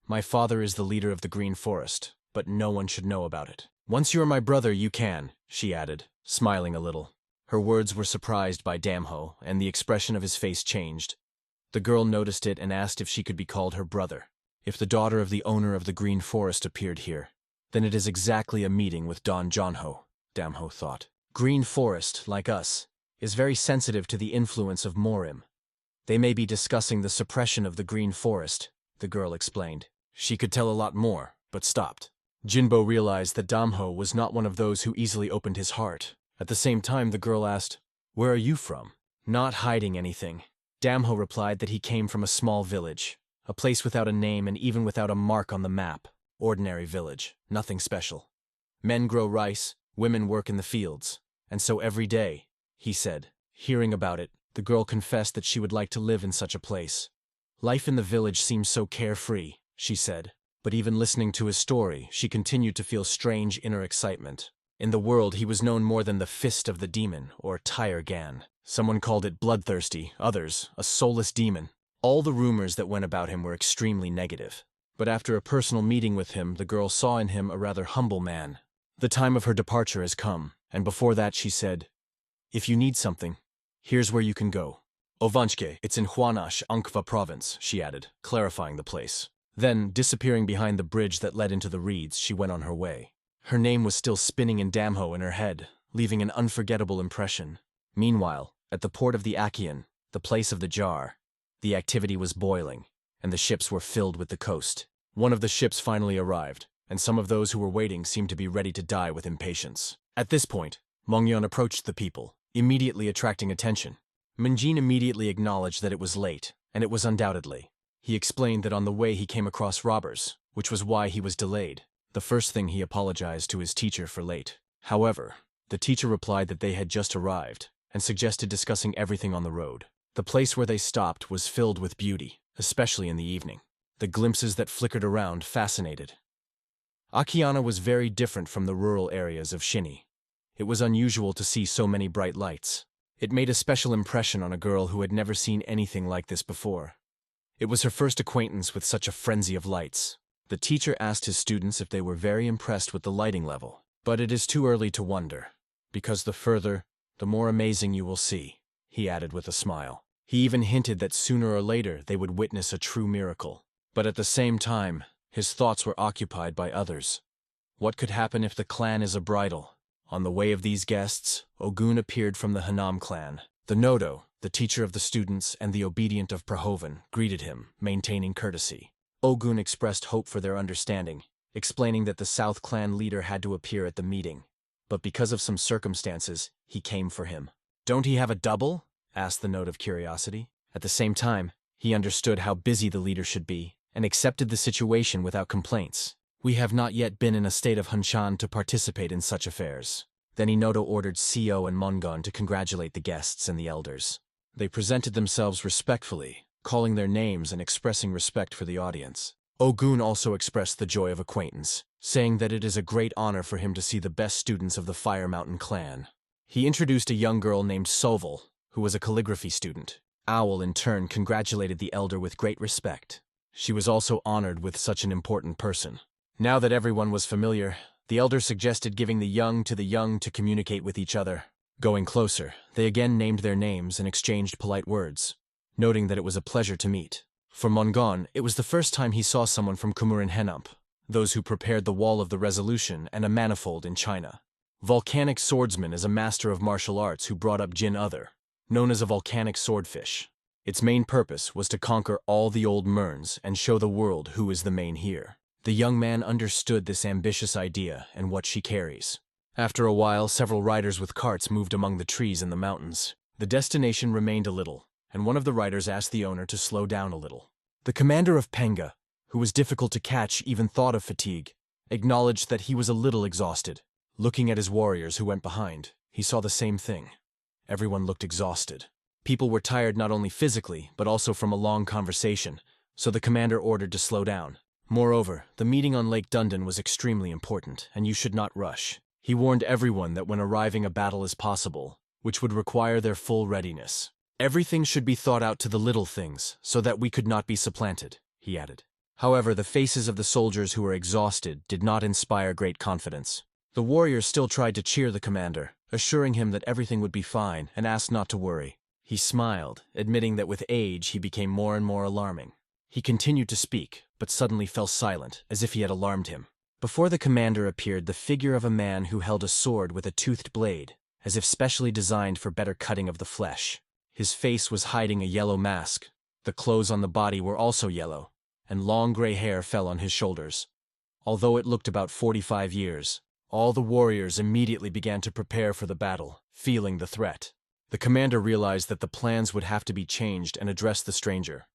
My father is the leader of the Green Forest, but no one should know about it. Once you are my brother, you can, she added, smiling a little. Her words were surprised by Damho, and the expression of his face changed. The girl noticed it and asked if she could be called her brother. If the daughter of the owner of the Green Forest appeared here, then it is exactly a meeting with Don Jonho, Damho thought. Green Forest, like us, is very sensitive to the influence of Morim. They may be discussing the suppression of the Green Forest, the girl explained. She could tell a lot more, but stopped. Jinbo realized that Damho was not one of those who easily opened his heart. At the same time, the girl asked, "Where are you from?" Not hiding anything, Damho replied that he came from a small village, a place without a name and even without a mark on the map. Ordinary village, nothing special. Men grow rice, women work in the fields. And so every day, he said. Hearing about it, the girl confessed that she would like to live in such a place. Life in the village seems so carefree, she said. But even listening to his story, she continued to feel strange inner excitement. In the world, he was known more than the Fist of the Demon, or Tire Gan. Someone called it bloodthirsty, others, a soulless demon. All the rumors that went about him were extremely negative. But after a personal meeting with him, the girl saw in him a rather humble man. The time of her departure has come, and before that she said, "If you need something, here's where you can go. Ovanchke, it's in Huanash, Ankva province," she added, clarifying the place. Then, disappearing behind the bridge that led into the reeds, she went on her way. Her name was still spinning in Damho in her head, leaving an unforgettable impression. Meanwhile, at the port of the Achaean, the place of the jar, the activity was boiling, and the ships were filled with the coast. One of the ships finally arrived, and some of those who were waiting seemed to be ready to die with impatience. At this point, Mongyeon approached the people, immediately attracting attention. Minjin immediately acknowledged that it was late, and it was undoubtedly. He explained that on the way he came across robbers, which was why he was delayed. The first thing he apologized to his teacher for late. However, the teacher replied that they had just arrived, and suggested discussing everything on the road. The place where they stopped was filled with beauty, especially in the evening. The glimpses that flickered around fascinated. Akiana was very different from the rural areas of Shinny. It was unusual to see so many bright lights. It made a special impression on a girl who had never seen anything like this before. It was her first acquaintance with such a frenzy of lights. The teacher asked his students if they were very impressed with the lighting level. But it is too early to wonder, because the further, the more amazing you will see, he added with a smile. He even hinted that sooner or later they would witness a true miracle. But at the same time, his thoughts were occupied by others. What could happen if the clan is a bridal? On the way of these guests, Ogun appeared from the Hanam clan. The Nodo, the teacher of the students and the obedient of Prahovan, greeted him, maintaining courtesy. Ogun expressed hope for their understanding, explaining that the South clan leader had to appear at the meeting. But because of some circumstances, he came for him. "Don't he have a double?" asked the Note of curiosity. At the same time, he understood how busy the leader should be, and accepted the situation without complaints. "We have not yet been in a state of Hanshan to participate in such affairs." Then Inoto ordered Co and Mongon to congratulate the guests and the elders. They presented themselves respectfully, calling their names and expressing respect for the audience. Ogun also expressed the joy of acquaintance, saying that it is a great honor for him to see the best students of the Fire Mountain clan. He introduced a young girl named Soval, who was a calligraphy student. Owl, in turn, congratulated the elder with great respect. She was also honored with such an important person. Now that everyone was familiar, the elder suggested giving the young to communicate with each other. Going closer, they again named their names and exchanged polite words, noting that it was a pleasure to meet. For Mongon, it was the first time he saw someone from Kumurin Henump, those who prepared the Wall of the Resolution and a manifold in China. Volcanic Swordsman is a master of martial arts who brought up Jin Other, known as a volcanic swordfish. Its main purpose was to conquer all the old Merns and show the world who is the main here. The young man understood this ambitious idea and what she carries. After a while, several riders with carts moved among the trees in the mountains. The destination remained a little, and one of the riders asked the owner to slow down a little. The commander of Penga, who was difficult to catch even thought of fatigue, acknowledged that he was a little exhausted. Looking at his warriors who went behind, he saw the same thing. Everyone looked exhausted. People were tired not only physically, but also from a long conversation, so the commander ordered to slow down. Moreover, the meeting on Lake Dundon was extremely important, and you should not rush. He warned everyone that when arriving a battle is possible, which would require their full readiness. Everything should be thought out to the little things, so that we could not be supplanted, he added. However, the faces of the soldiers who were exhausted did not inspire great confidence. The warriors still tried to cheer the commander, assuring him that everything would be fine and asked not to worry. He smiled, admitting that with age he became more and more alarming. He continued to speak, but suddenly fell silent, as if he had alarmed him. Before the commander appeared the figure of a man who held a sword with a toothed blade, as if specially designed for better cutting of the flesh. His face was hiding a yellow mask. The clothes on the body were also yellow, and long gray hair fell on his shoulders. Although it looked about 45 years, all the warriors immediately began to prepare for the battle, feeling the threat. The commander realized that the plans would have to be changed and addressed the stranger.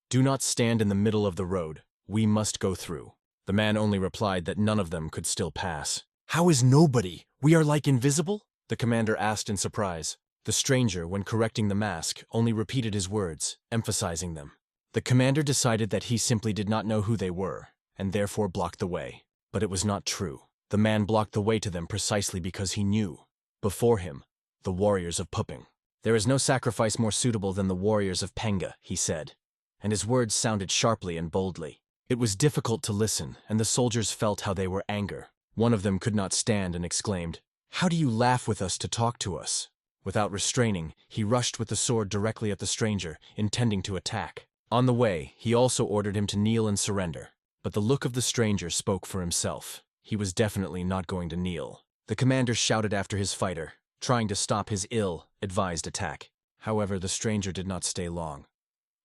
"Do not stand in the middle of the road. We must go through." The man only replied that none of them could still pass. "How is nobody? We are like invisible?" the commander asked in surprise. The stranger, when correcting the mask, only repeated his words, emphasizing them. The commander decided that he simply did not know who they were, and therefore blocked the way. But it was not true. The man blocked the way to them precisely because he knew. Before him, the warriors of Puping. "There is no sacrifice more suitable than the warriors of Penga," he said, and his words sounded sharply and boldly. It was difficult to listen, and the soldiers felt how they were anger. One of them could not stand and exclaimed, "How do you laugh with us to talk to us?" Without restraining, he rushed with the sword directly at the stranger, intending to attack. On the way, he also ordered him to kneel and surrender. But the look of the stranger spoke for himself. He was definitely not going to kneel. The commander shouted after his fighter, trying to stop his ill-advised attack. However, the stranger did not stay long.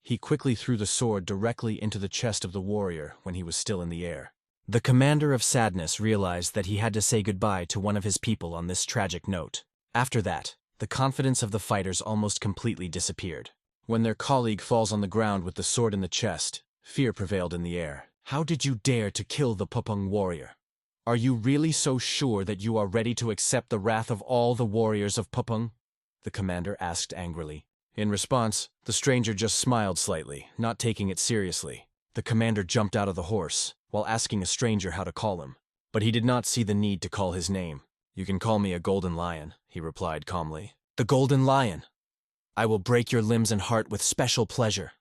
He quickly threw the sword directly into the chest of the warrior when he was still in the air. The commander of Sadness realized that he had to say goodbye to one of his people on this tragic note. After that, the confidence of the fighters almost completely disappeared. When their colleague falls on the ground with the sword in the chest, fear prevailed in the air. "How did you dare to kill the Pupung warrior? Are you really so sure that you are ready to accept the wrath of all the warriors of Pupung?" the commander asked angrily. In response, the stranger just smiled slightly, not taking it seriously. The commander jumped out of the horse, while asking a stranger how to call him. But he did not see the need to call his name. "You can call me a golden lion," he replied calmly. "The golden lion! I will break your limbs and heart with special pleasure,"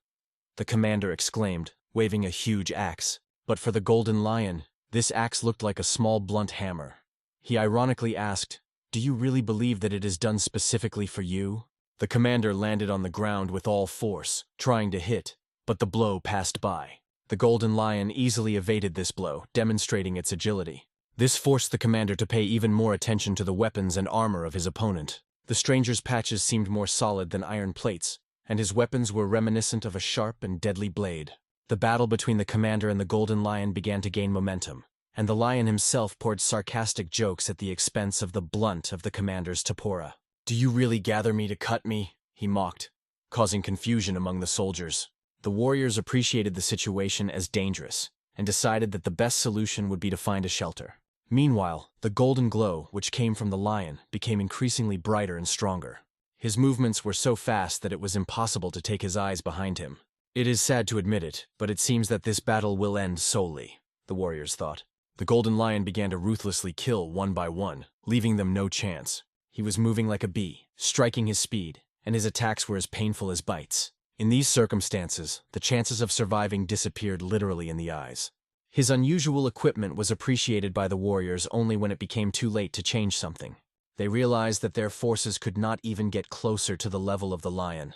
the commander exclaimed, waving a huge axe. But for the golden lion, this axe looked like a small blunt hammer. He ironically asked, "Do you really believe that it is done specifically for you?" The commander landed on the ground with all force, trying to hit, but the blow passed by. The golden lion easily evaded this blow, demonstrating its agility. This forced the commander to pay even more attention to the weapons and armor of his opponent. The stranger's patches seemed more solid than iron plates, and his weapons were reminiscent of a sharp and deadly blade. The battle between the commander and the golden lion began to gain momentum, and the lion himself poured sarcastic jokes at the expense of the blunt of the commander's tapora. "Do you really gather me to cut me?" he mocked, causing confusion among the soldiers. The warriors appreciated the situation as dangerous, and decided that the best solution would be to find a shelter. Meanwhile, the golden glow, which came from the lion, became increasingly brighter and stronger. His movements were so fast that it was impossible to take his eyes behind him. "It is sad to admit it, but it seems that this battle will end solely," the warriors thought. The golden lion began to ruthlessly kill one by one, leaving them no chance. He was moving like a bee, striking his speed, and his attacks were as painful as bites. In these circumstances, the chances of surviving disappeared literally in the eyes. His unusual equipment was appreciated by the warriors only when it became too late to change something. They realized that their forces could not even get closer to the level of the lion.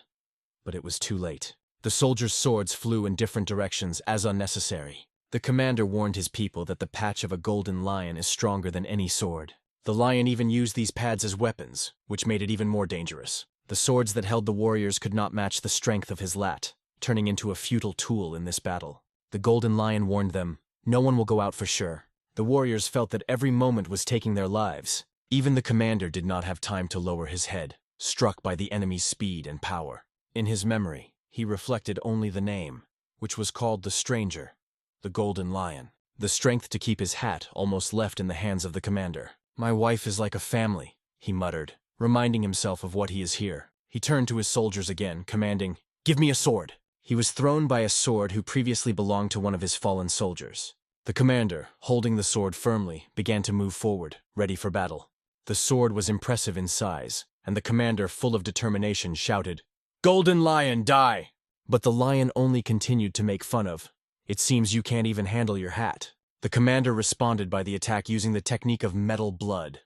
But it was too late. The soldiers' swords flew in different directions as unnecessary. The commander warned his people that the patch of a golden lion is stronger than any sword. The lion even used these pads as weapons, which made it even more dangerous. The swords that held the warriors could not match the strength of his lat, turning into a futile tool in this battle. The golden lion warned them, "No one will go out for sure." The warriors felt that every moment was taking their lives. Even the commander did not have time to lower his head, struck by the enemy's speed and power. In his memory, he reflected only the name, which was called the stranger, the golden lion. The strength to keep his hat almost left in the hands of the commander. "My wife is like a family," he muttered, reminding himself of what he is here. He turned to his soldiers again, commanding, "Give me a sword." He was thrown by a sword who previously belonged to one of his fallen soldiers. The commander, holding the sword firmly, began to move forward, ready for battle. The sword was impressive in size, and the commander, full of determination, shouted, "Golden lion, die!" But the lion only continued to make fun of, "It seems you can't even handle your hat." The commander responded by the attack using the technique of metal blood.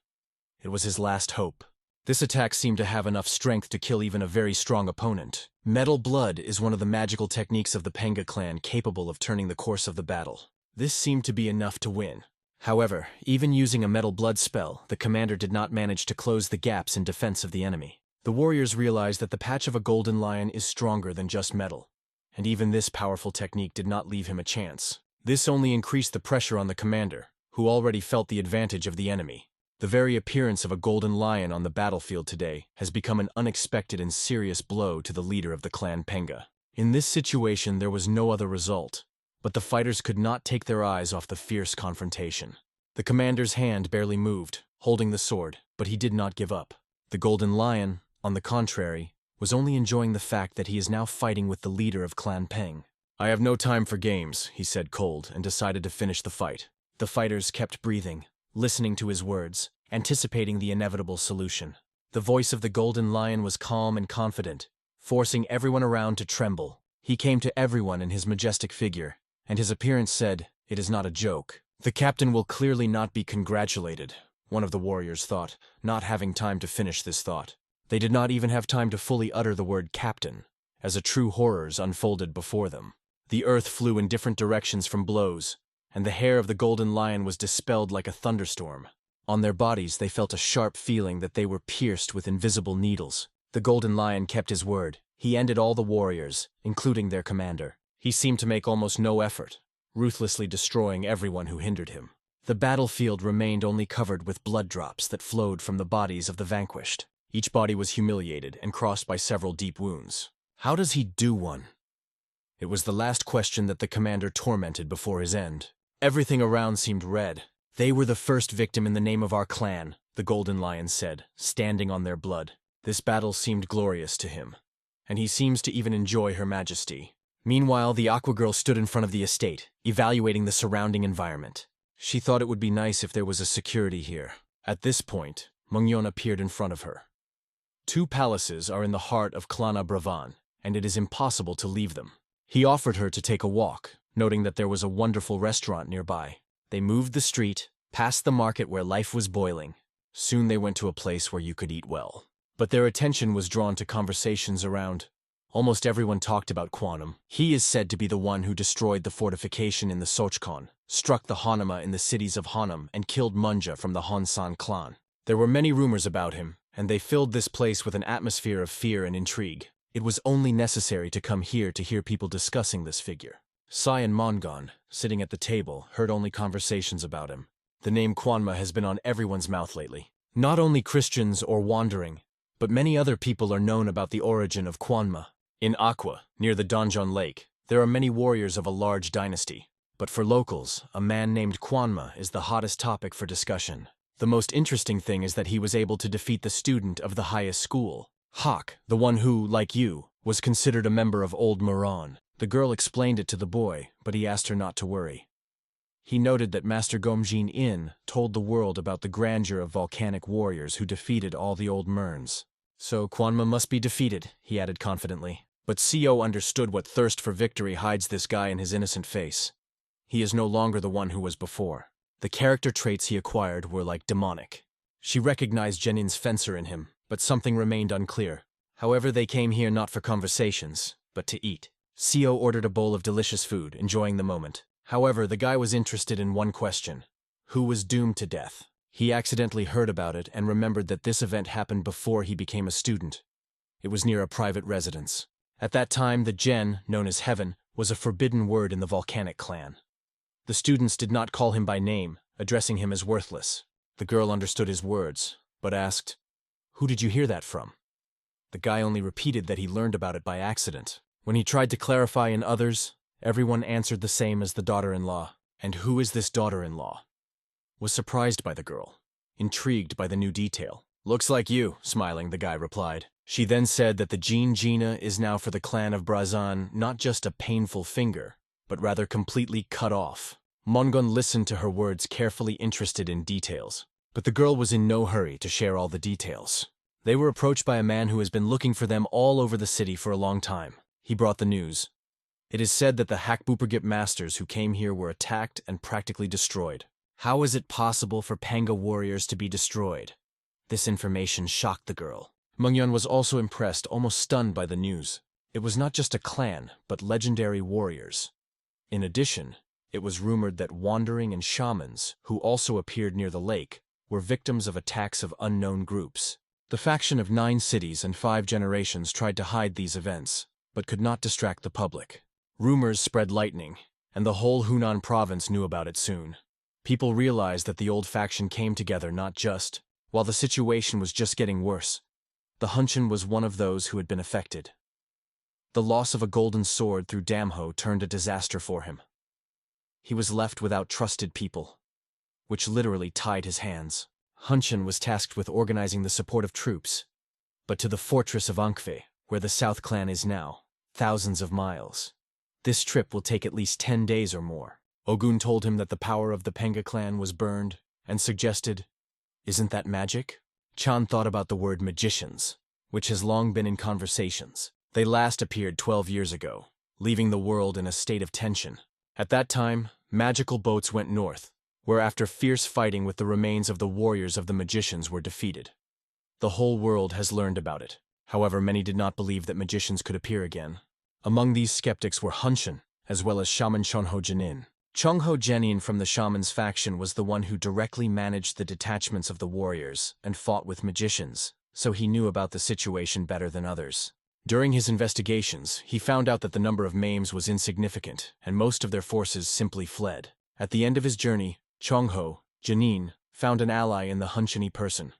It was his last hope. This attack seemed to have enough strength to kill even a very strong opponent. Metal blood is one of the magical techniques of the Penga clan capable of turning the course of the battle. This seemed to be enough to win. However, even using a metal blood spell, the commander did not manage to close the gaps in defense of the enemy. The warriors realized that the patch of a golden lion is stronger than just metal, and even this powerful technique did not leave him a chance. This only increased the pressure on the commander, who already felt the advantage of the enemy. The very appearance of a golden lion on the battlefield today has become an unexpected and serious blow to the leader of the clan Penga. In this situation there was no other result, but the fighters could not take their eyes off the fierce confrontation. The commander's hand barely moved, holding the sword, but he did not give up. The Golden Lion, on the contrary, was only enjoying the fact that he is now fighting with the leader of Clan Peng. "I have no time for games," he said cold, and decided to finish the fight. The fighters kept breathing, listening to his words, anticipating the inevitable solution. The voice of the Golden Lion was calm and confident, forcing everyone around to tremble. He came to everyone in his majestic figure, and his appearance said, "It is not a joke." "The captain will clearly not be congratulated," one of the warriors thought, not having time to finish this thought. They did not even have time to fully utter the word captain, as a true horrors unfolded before them. The earth flew in different directions from blows, and the hair of the Golden Lion was dispelled like a thunderstorm. On their bodies they felt a sharp feeling that they were pierced with invisible needles. The Golden Lion kept his word. He ended all the warriors, including their commander. He seemed to make almost no effort, ruthlessly destroying everyone who hindered him. The battlefield remained only covered with blood drops that flowed from the bodies of the vanquished. Each body was humiliated and crossed by several deep wounds. How does he do one? It was the last question that the commander tormented before his end. Everything around seemed red. "They were the first victim in the name of our clan," the Golden Lion said, standing on their blood. This battle seemed glorious to him, and he seems to even enjoy Her Majesty. Meanwhile, the Aqua Girl stood in front of the estate, evaluating the surrounding environment. She thought it would be nice if there was a security here. At this point, Mungyeon appeared in front of her. Two palaces are in the heart of Klana Bravan, and it is impossible to leave them. He offered her to take a walk, noting that there was a wonderful restaurant nearby. They moved the street, past the market where life was boiling. Soon they went to a place where you could eat well. But their attention was drawn to conversations around. Almost everyone talked about Kwanum. He is said to be the one who destroyed the fortification in the Sochkon, struck the Hanama in the cities of Hanam, and killed Munja from the Honsan clan. There were many rumors about him, and they filled this place with an atmosphere of fear and intrigue. It was only necessary to come here to hear people discussing this figure. Sai and Mongon, sitting at the table, heard only conversations about him. The name Kwanma has been on everyone's mouth lately. Not only Christians or wandering, but many other people are known about the origin of Kwanma. In Aqua, near the Donjon Lake, there are many warriors of a large dynasty. But for locals, a man named Kwanma is the hottest topic for discussion. The most interesting thing is that he was able to defeat the student of the highest school, Hawk, the one who, like you, was considered a member of Old Moran. The girl explained it to the boy, but he asked her not to worry. He noted that Master Gomjin In told the world about the grandeur of volcanic warriors who defeated all the old Merns. "So Kwanma must be defeated," he added confidently. But Co understood what thirst for victory hides this guy in his innocent face. He is no longer the one who was before. The character traits he acquired were like demonic. She recognized Jenin's fencer in him, but something remained unclear. However, they came here not for conversations, but to eat. Co ordered a bowl of delicious food, enjoying the moment. However, the guy was interested in one question. Who was doomed to death? He accidentally heard about it and remembered that this event happened before he became a student. It was near a private residence. At that time, the Gen, known as Heaven, was a forbidden word in the volcanic clan. The students did not call him by name, addressing him as worthless. The girl understood his words, but asked, "Who did you hear that from?" The guy only repeated that he learned about it by accident. When he tried to clarify in others, everyone answered the same as the daughter-in-law. "And who is this daughter-in-law?" Was surprised by the girl, intrigued by the new detail. "Looks like you," smiling, the guy replied. She then said that the Jean Gina is now for the clan of Brazan not just a painful finger, but rather completely cut off. Mongon listened to her words, carefully interested in details. But the girl was in no hurry to share all the details. They were approached by a man who has been looking for them all over the city for a long time. He brought the news. It is said that the Hakbupergip masters who came here were attacked and practically destroyed. How is it possible for Panga warriors to be destroyed? This information shocked the girl. Mungyeon was also impressed, almost stunned by the news. It was not just a clan, but legendary warriors. In addition, it was rumored that wandering and shamans, who also appeared near the lake, were victims of attacks of unknown groups. The faction of 9 cities and 5 generations tried to hide these events, but could not distract the public. Rumors spread lightning, and the whole Hunan province knew about it soon. People realized that the old faction came together not just, while the situation was just getting worse. The Hunshin was one of those who had been affected. The loss of a golden sword through Damho turned a disaster for him. he was left without trusted people, which literally tied his hands. Hunshin was tasked with organizing the support of troops, but to the fortress of Ankve, where the South Clan is now, thousands of miles. This trip will take at least 10 days or more. Ogun told him that the power of the Penga clan was burned, and suggested, "Isn't that magic?" Chan thought about the word magicians, which has long been in conversations. They last appeared 12 years ago, leaving the world in a state of tension. At that time, magical boats went north, where after fierce fighting with the remains of the warriors of the magicians were defeated. The whole world has learned about it. However, many did not believe that magicians could appear again. Among these skeptics were Hunshin, as well as Shaman Chonho Jenin. Chonho Jenin from the shaman's faction was the one who directly managed the detachments of the warriors and fought with magicians, so he knew about the situation better than others. During his investigations, he found out that the number of maims was insignificant, and most of their forces simply fled. At the end of his journey, Chongho, Jenin, found an ally in the Hunshini person,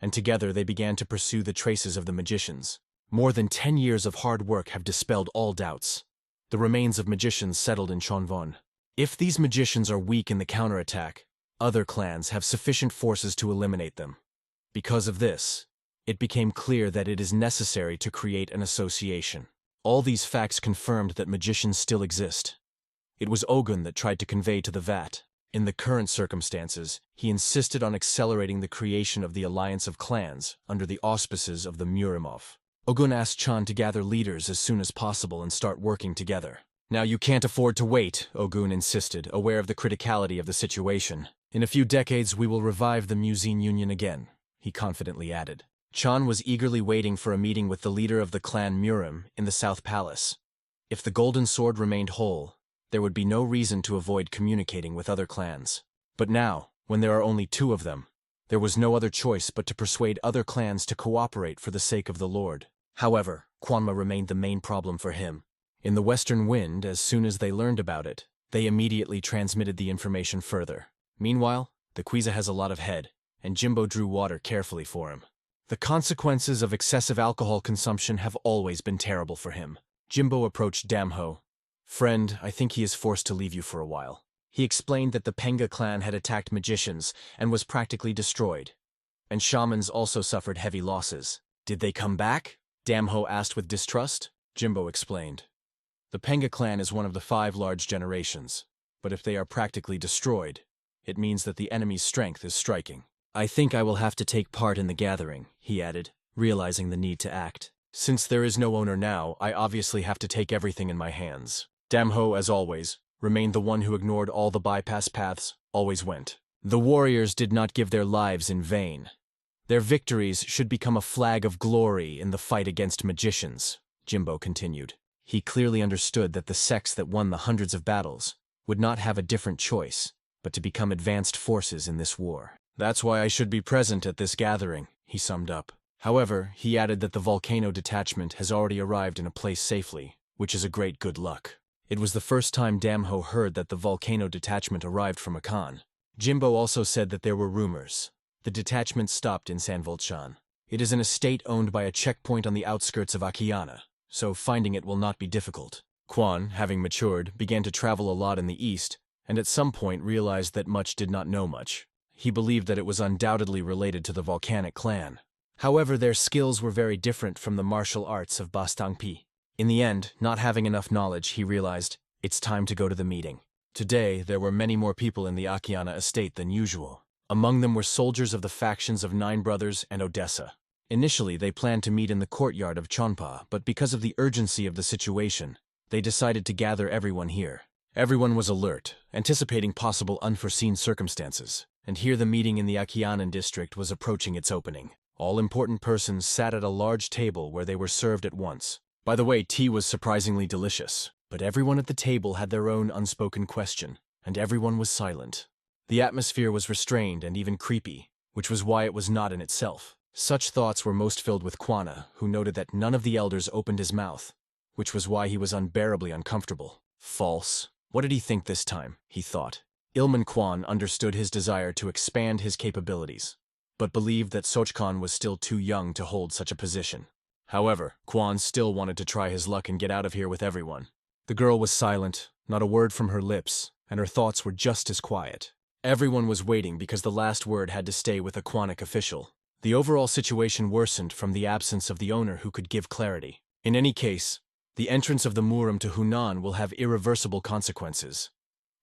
and together they began to pursue the traces of the magicians. More than 10 years of hard work have dispelled all doubts. The remains of magicians settled in Chonvon. If these magicians are weak in the counterattack, other clans have sufficient forces to eliminate them. Because of this, it became clear that it is necessary to create an association. All these facts confirmed that magicians still exist. It was Ogun that tried to convey to the Vat. In the current circumstances, he insisted on accelerating the creation of the alliance of clans under the auspices of the Murimov. Ogun asked Chan to gather leaders as soon as possible and start working together. "Now you can't afford to wait," Ogun insisted, aware of the criticality of the situation. "In a few decades we will revive the Musine Union again," he confidently added. Chan was eagerly waiting for a meeting with the leader of the clan Murim in the South Palace. If the Golden Sword remained whole, there would be no reason to avoid communicating with other clans. But now, when there are only 2 of them, there was no other choice but to persuade other clans to cooperate for the sake of the Lord. However, Kwanma remained the main problem for him. In the Western Wind, as soon as they learned about it, they immediately transmitted the information further. Meanwhile, the Quiza has a lot of head, and Jinbo drew water carefully for him. The consequences of excessive alcohol consumption have always been terrible for him. Jinbo approached Damho. "Friend, I think he is forced to leave you for a while." He explained that the Penga clan had attacked magicians and was practically destroyed, and shamans also suffered heavy losses. "Did they come back?" Damho asked with distrust. Jinbo explained. "The Penga clan is one of the 5 large generations, but if they are practically destroyed, it means that the enemy's strength is striking. I think I will have to take part in the gathering," he added, realizing the need to act. "Since there is no owner now, I obviously have to take everything in my hands." Damho, as always, remained the one who ignored all the bypass paths, always went. The warriors did not give their lives in vain. Their victories should become a flag of glory in the fight against magicians, Jinbo continued. He clearly understood that the sects that won the hundreds of battles would not have a different choice but to become advanced forces in this war. "That's why I should be present at this gathering," he summed up. However, he added that the volcano detachment has already arrived in a place safely, which is a great good luck. It was the first time Damho heard that the volcano detachment arrived from Akan. Jinbo also said that there were rumors. The detachment stopped in Sanvolchan. It is an estate owned by a checkpoint on the outskirts of Akiana, so finding it will not be difficult. Quan, having matured, began to travel a lot in the east, and at some point realized that much did not know much. He believed that it was undoubtedly related to the volcanic clan. However, their skills were very different from the martial arts of Bastangpi. In the end, not having enough knowledge, he realized, it's time to go to the meeting. Today, there were many more people in the Akiana estate than usual. Among them were soldiers of the factions of 9 Brothers and Odessa. Initially, they planned to meet in the courtyard of Chonpa, but because of the urgency of the situation, they decided to gather everyone here. Everyone was alert, anticipating possible unforeseen circumstances, and here the meeting in the Akianan district was approaching its opening. All important persons sat at a large table where they were served at once. By the way, tea was surprisingly delicious, but everyone at the table had their own unspoken question, and everyone was silent. The atmosphere was restrained and even creepy, which was why it was not in itself. Such thoughts were most filled with Kwana, who noted that none of the elders opened his mouth, which was why he was unbearably uncomfortable. False. What did he think this time, he thought. Ilman Kwan understood his desire to expand his capabilities, but believed that Sochkan was still too young to hold such a position. However, Kwan still wanted to try his luck and get out of here with everyone. The girl was silent, not a word from her lips, and her thoughts were just as quiet. Everyone was waiting because the last word had to stay with a Quanic official. The overall situation worsened from the absence of the owner who could give clarity. In any case, the entrance of the Murim to Hunan will have irreversible consequences.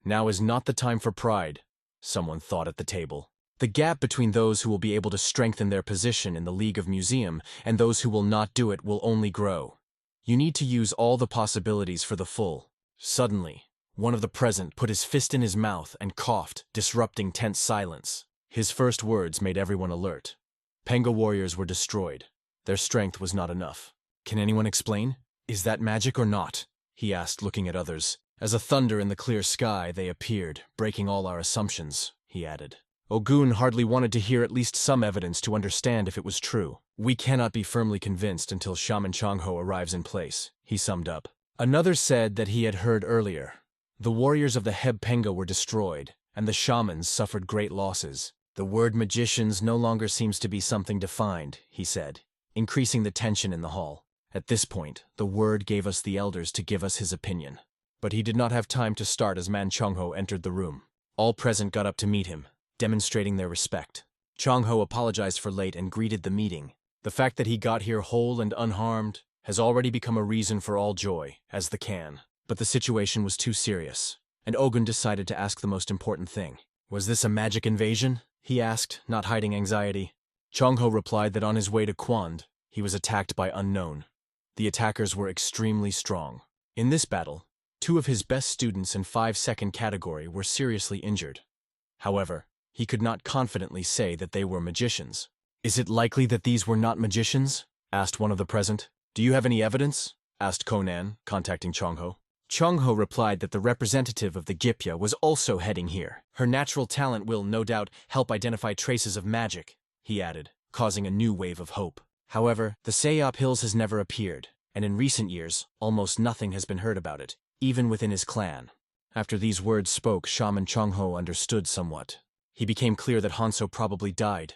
Now is not the time for pride, someone thought at the table. The gap between those who will be able to strengthen their position in the League of Museum and those who will not do it will only grow. You need to use all the possibilities for the full. Suddenly, one of the present put his fist in his mouth and coughed, disrupting tense silence. His first words made everyone alert. Penga warriors were destroyed. Their strength was not enough. Can anyone explain? Is that magic or not? He asked, looking at others. As a thunder in the clear sky, they appeared, breaking all our assumptions, he added. Ogun hardly wanted to hear at least some evidence to understand if it was true. We cannot be firmly convinced until Shaman Changho arrives in place, he summed up. Another said that he had heard earlier. The warriors of the Heb Penga were destroyed, and the shamans suffered great losses. The word magicians no longer seems to be something defined, he said, increasing the tension in the hall. At this point, the word gave us the elders to give us his opinion. But he did not have time to start as Man Changho entered the room. All present got up to meet him, demonstrating their respect. Changho apologized for late and greeted the meeting. The fact that he got here whole and unharmed has already become a reason for all joy, as the can. But the situation was too serious, and Ogun decided to ask the most important thing. Was this a magic invasion? He asked, not hiding anxiety. Changho replied that on his way to Quand, he was attacked by unknown. The attackers were extremely strong. In this battle, 2 of his best students in 5-second category were seriously injured. However, he could not confidently say that they were magicians. Is it likely that these were not magicians? Asked one of the present. Do you have any evidence? Asked Conan, contacting Changho. Changho replied that the representative of the Gipya was also heading here. Her natural talent will, no doubt, help identify traces of magic, he added, causing a new wave of hope. However, the Sayop Hills has never appeared, and in recent years, almost nothing has been heard about it, even within his clan. After these words spoke, Shaman Changho understood somewhat. He became clear that Hanso probably died.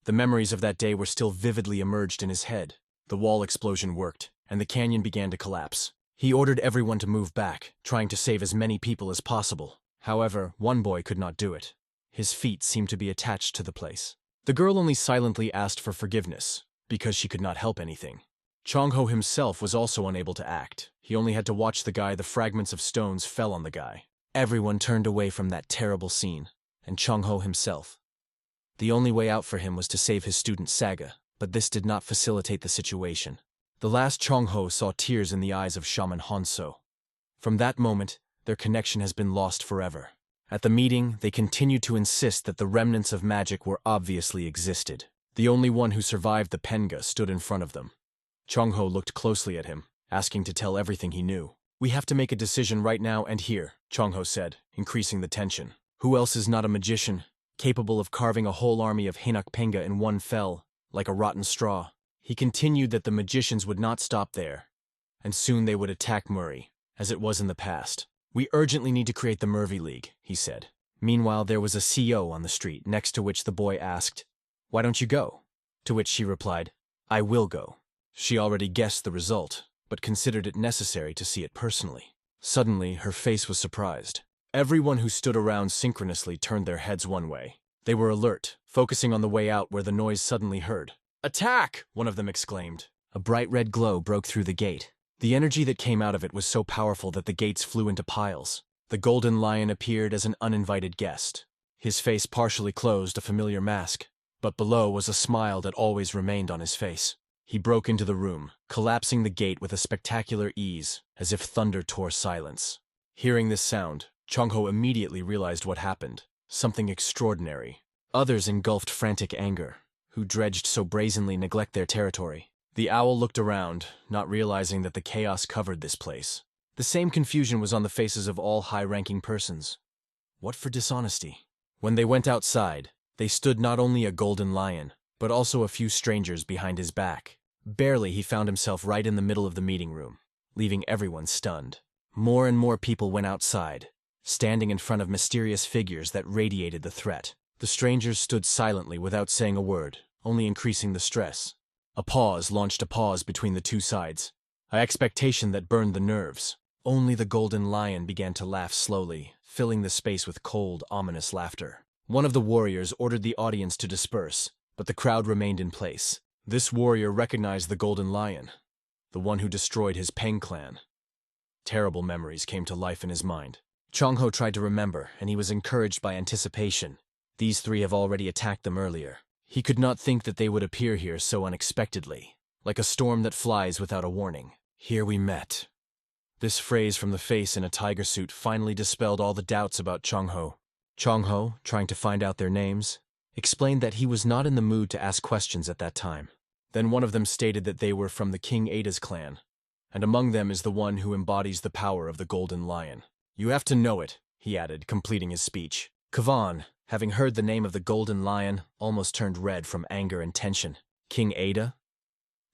The memories of that day were still vividly emerged in his head. The wall explosion worked, and the canyon began to collapse. He ordered everyone to move back, trying to save as many people as possible. However, one boy could not do it. His feet seemed to be attached to the place. The girl only silently asked for forgiveness, because she could not help anything. Changho himself was also unable to act. He only had to watch the fragments of stones fell on the guy. Everyone turned away from that terrible scene, and Changho himself. The only way out for him was to save his student Saga, but this did not facilitate the situation. The last Changho saw tears in the eyes of Shaman Hanso. From that moment, their connection has been lost forever. At the meeting, they continued to insist that the remnants of magic were obviously existed. The only one who survived the Penga stood in front of them. Changho looked closely at him, asking to tell everything he knew. We have to make a decision right now and here, Changho said, increasing the tension. Who else is not a magician, capable of carving a whole army of Hinak Penga in one fell, like a rotten straw? He continued that the magicians would not stop there, and soon they would attack Murray, as it was in the past. We urgently need to create the Murvy League, he said. Meanwhile, there was a CO on the street, next to which the boy asked, "Why don't you go?" To which she replied, "I will go." She already guessed the result, but considered it necessary to see it personally. Suddenly, her face was surprised. Everyone who stood around synchronously turned their heads one way. They were alert, focusing on the way out where the noise suddenly heard. "Attack!" one of them exclaimed. A bright red glow broke through the gate. The energy that came out of it was so powerful that the gates flew into piles. The golden lion appeared as an uninvited guest. His face partially closed, a familiar mask, but below was a smile that always remained on his face. He broke into the room, collapsing the gate with a spectacular ease, as if thunder tore silence. Hearing this sound, Changho immediately realized what happened. Something extraordinary. Others engulfed frantic anger. Who dredged so brazenly neglect their territory? The owl looked around, not realizing that the chaos covered this place. The same confusion was on the faces of all high-ranking persons. What for dishonesty? When they went outside, they stood not only a golden lion, but also a few strangers behind his back. Barely he found himself right in the middle of the meeting room, leaving everyone stunned. More and more people went outside, standing in front of mysterious figures that radiated the threat. The strangers stood silently without saying a word, only increasing the stress. A pause launched a pause between the two sides, an expectation that burned the nerves. Only the golden lion began to laugh slowly, filling the space with cold, ominous laughter. One of the warriors ordered the audience to disperse, but the crowd remained in place. This warrior recognized the Golden Lion, the one who destroyed his Peng clan. Terrible memories came to life in his mind. Changho tried to remember, and he was encouraged by anticipation. These three have already attacked them earlier. He could not think that they would appear here so unexpectedly, like a storm that flies without a warning. Here we met. This phrase from the face in a tiger suit finally dispelled all the doubts about Changho. Changho, trying to find out their names, explained that he was not in the mood to ask questions at that time. Then one of them stated that they were from the King Ada's clan, and among them is the one who embodies the power of the Golden Lion. You have to know it, he added, completing his speech. Kavan, having heard the name of the Golden Lion, almost turned red from anger and tension. King Ada?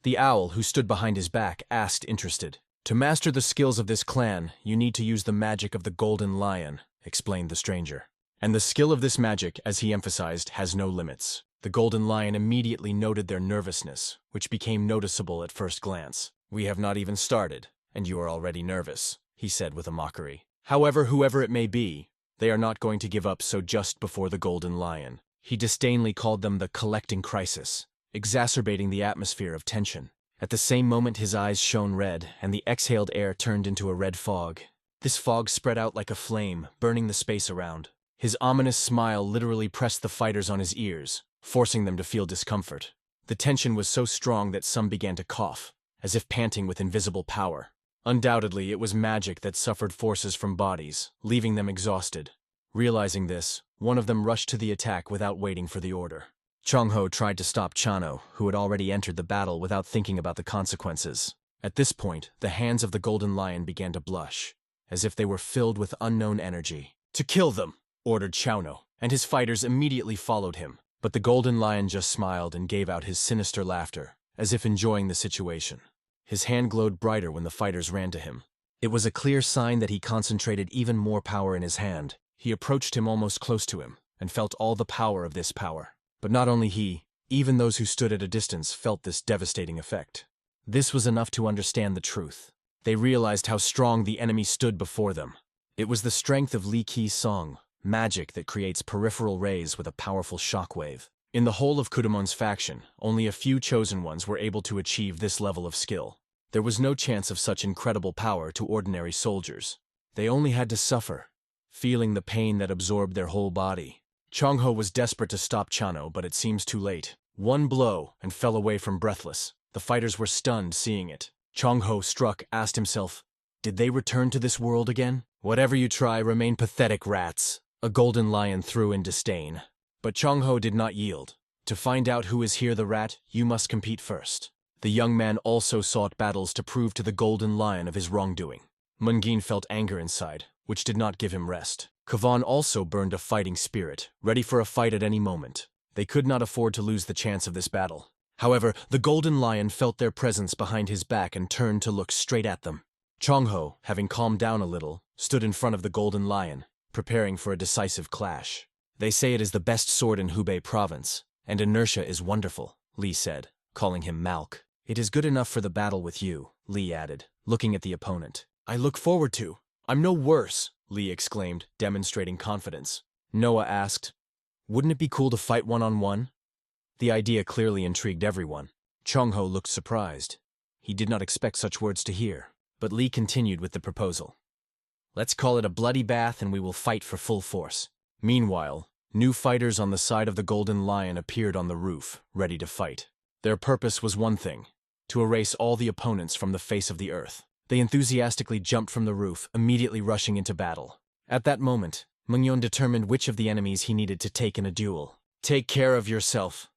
The owl, who stood behind his back, asked, interested. To master the skills of this clan, you need to use the magic of the Golden Lion, explained the stranger. And the skill of this magic, as he emphasized, has no limits. The Golden Lion immediately noted their nervousness, which became noticeable at first glance. We have not even started, and you are already nervous, he said with a mockery. However, whoever it may be, they are not going to give up so just before the Golden Lion. He disdainfully called them the collecting crisis, exacerbating the atmosphere of tension. At the same moment his eyes shone red, and the exhaled air turned into a red fog. This fog spread out like a flame, burning the space around. His ominous smile literally pressed the fighters on his ears, forcing them to feel discomfort. The tension was so strong that some began to cough, as if panting with invisible power. Undoubtedly, it was magic that suffered forces from bodies, leaving them exhausted. Realizing this, one of them rushed to the attack without waiting for the order. Changho tried to stop Chano, who had already entered the battle without thinking about the consequences. At this point, the hands of the Golden Lion began to blush, as if they were filled with unknown energy. To kill them, ordered Chano, and his fighters immediately followed him. But the Golden Lion just smiled and gave out his sinister laughter, as if enjoying the situation. His hand glowed brighter when the fighters ran to him. It was a clear sign that he concentrated even more power in his hand. He approached him almost close to him, and felt all the power of this power. But not only he, even those who stood at a distance felt this devastating effect. This was enough to understand the truth. They realized how strong the enemy stood before them. It was the strength of Li Qi's song, magic that creates peripheral rays with a powerful shockwave. In the whole of Kudamon's faction, only a few chosen ones were able to achieve this level of skill. There was no chance of such incredible power to ordinary soldiers. They only had to suffer, feeling the pain that absorbed their whole body. Changho was desperate to stop Chano, but it seems too late. One blow, and fell away from breathless. The fighters were stunned seeing it. Changho, struck, asked himself, did they return to this world again? Whatever you try, remain pathetic rats, a Golden Lion threw in disdain. But Changho did not yield. To find out who is here the rat, you must compete first. The young man also sought battles to prove to the Golden Lion of his wrongdoing. Mungin felt anger inside, which did not give him rest. Kavan also burned a fighting spirit, ready for a fight at any moment. They could not afford to lose the chance of this battle. However, the Golden Lion felt their presence behind his back and turned to look straight at them. Changho, having calmed down a little, stood in front of the Golden Lion, preparing for a decisive clash. They say it is the best sword in Hubei province, and inertia is wonderful, Li said, calling him Malk. It is good enough for the battle with you, Li added, looking at the opponent. I look forward to. I'm no worse, Li exclaimed, demonstrating confidence. Noah asked, wouldn't it be cool to fight one-on-one? The idea clearly intrigued everyone. Changho looked surprised. He did not expect such words to hear, but Li continued with the proposal. Let's call it a bloody bath and we will fight for full force. Meanwhile, new fighters on the side of the Golden Lion appeared on the roof, ready to fight. Their purpose was one thing, to erase all the opponents from the face of the earth. They enthusiastically jumped from the roof, immediately rushing into battle. At that moment, Mungyon determined which of the enemies he needed to take in a duel. Take care of yourself.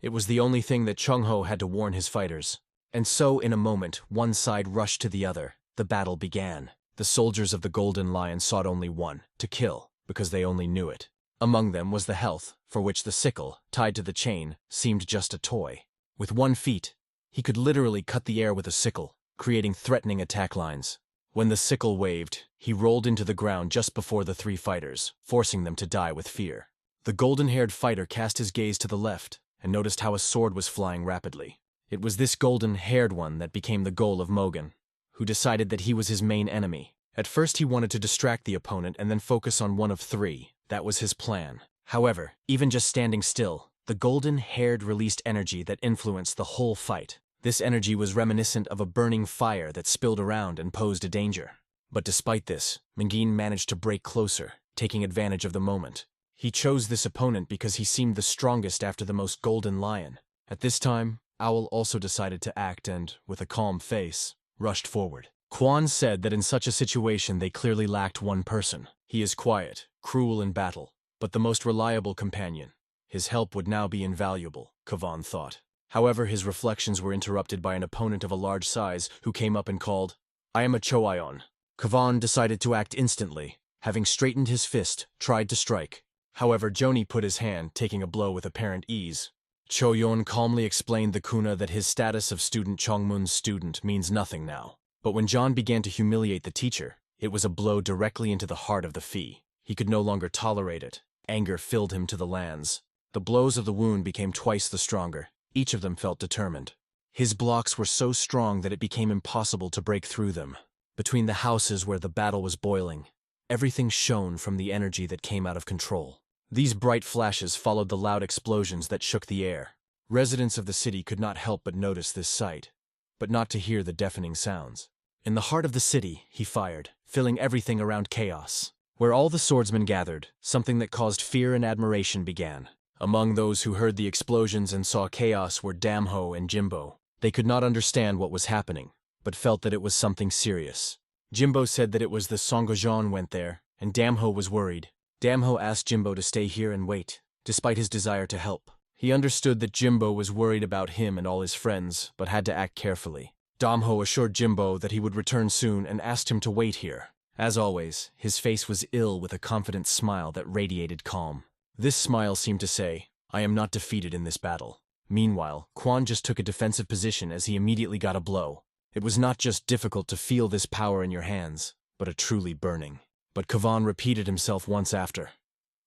It was the only thing that Changho had to warn his fighters. And so, in a moment, one side rushed to the other. The battle began. The soldiers of the Golden Lion sought only one, to kill, because they only knew it. Among them was the health, for which the sickle, tied to the chain, seemed just a toy. With 1 feet, he could literally cut the air with a sickle, creating threatening attack lines. When the sickle waved, he rolled into the ground just before the 3 fighters, forcing them to die with fear. The golden-haired fighter cast his gaze to the left and noticed how a sword was flying rapidly. It was this golden-haired one that became the goal of Mogan, who decided that he was his main enemy. At first he wanted to distract the opponent and then focus on one of three. That was his plan. However, even just standing still, the golden-haired released energy that influenced the whole fight. This energy was reminiscent of a burning fire that spilled around and posed a danger. But despite this, Mangin managed to break closer, taking advantage of the moment. He chose this opponent because he seemed the strongest after the most golden lion. At this time, Owl also decided to act and, with a calm face, rushed forward. Quan said that in such a situation they clearly lacked one person. He is quiet, cruel in battle, but the most reliable companion. His help would now be invaluable, Kavan thought. However, his reflections were interrupted by an opponent of a large size who came up and called, "I am a Choion." Kavan decided to act instantly. Having straightened his fist, tried to strike. However, Joni put his hand, taking a blow with apparent ease. Choyon calmly explained the Kuna that his status of student Chongmun's student means nothing now. But when John began to humiliate the teacher, it was a blow directly into the heart of the Fee. He could no longer tolerate it. Anger filled him to the lands. The blows of the wound became twice the stronger. Each of them felt determined. His blocks were so strong that it became impossible to break through them. Between the houses where the battle was boiling, everything shone from the energy that came out of control. These bright flashes followed the loud explosions that shook the air. Residents of the city could not help but notice this sight, but not to hear the deafening sounds. In the heart of the city, he fired, filling everything around chaos. Where all the swordsmen gathered, something that caused fear and admiration began. Among those who heard the explosions and saw chaos were Damho and Jinbo. They could not understand what was happening, but felt that it was something serious. Jinbo said that it was the Songgojan went there, and Damho was worried. Damho asked Jinbo to stay here and wait, despite his desire to help. He understood that Jinbo was worried about him and all his friends, but had to act carefully. Damho assured Jinbo that he would return soon and asked him to wait here. As always, his face was ill with a confident smile that radiated calm. This smile seemed to say, "I am not defeated in this battle." Meanwhile, Quan just took a defensive position as he immediately got a blow. It was not just difficult to feel this power in your hands, but a truly burning. But Kavan repeated himself once after.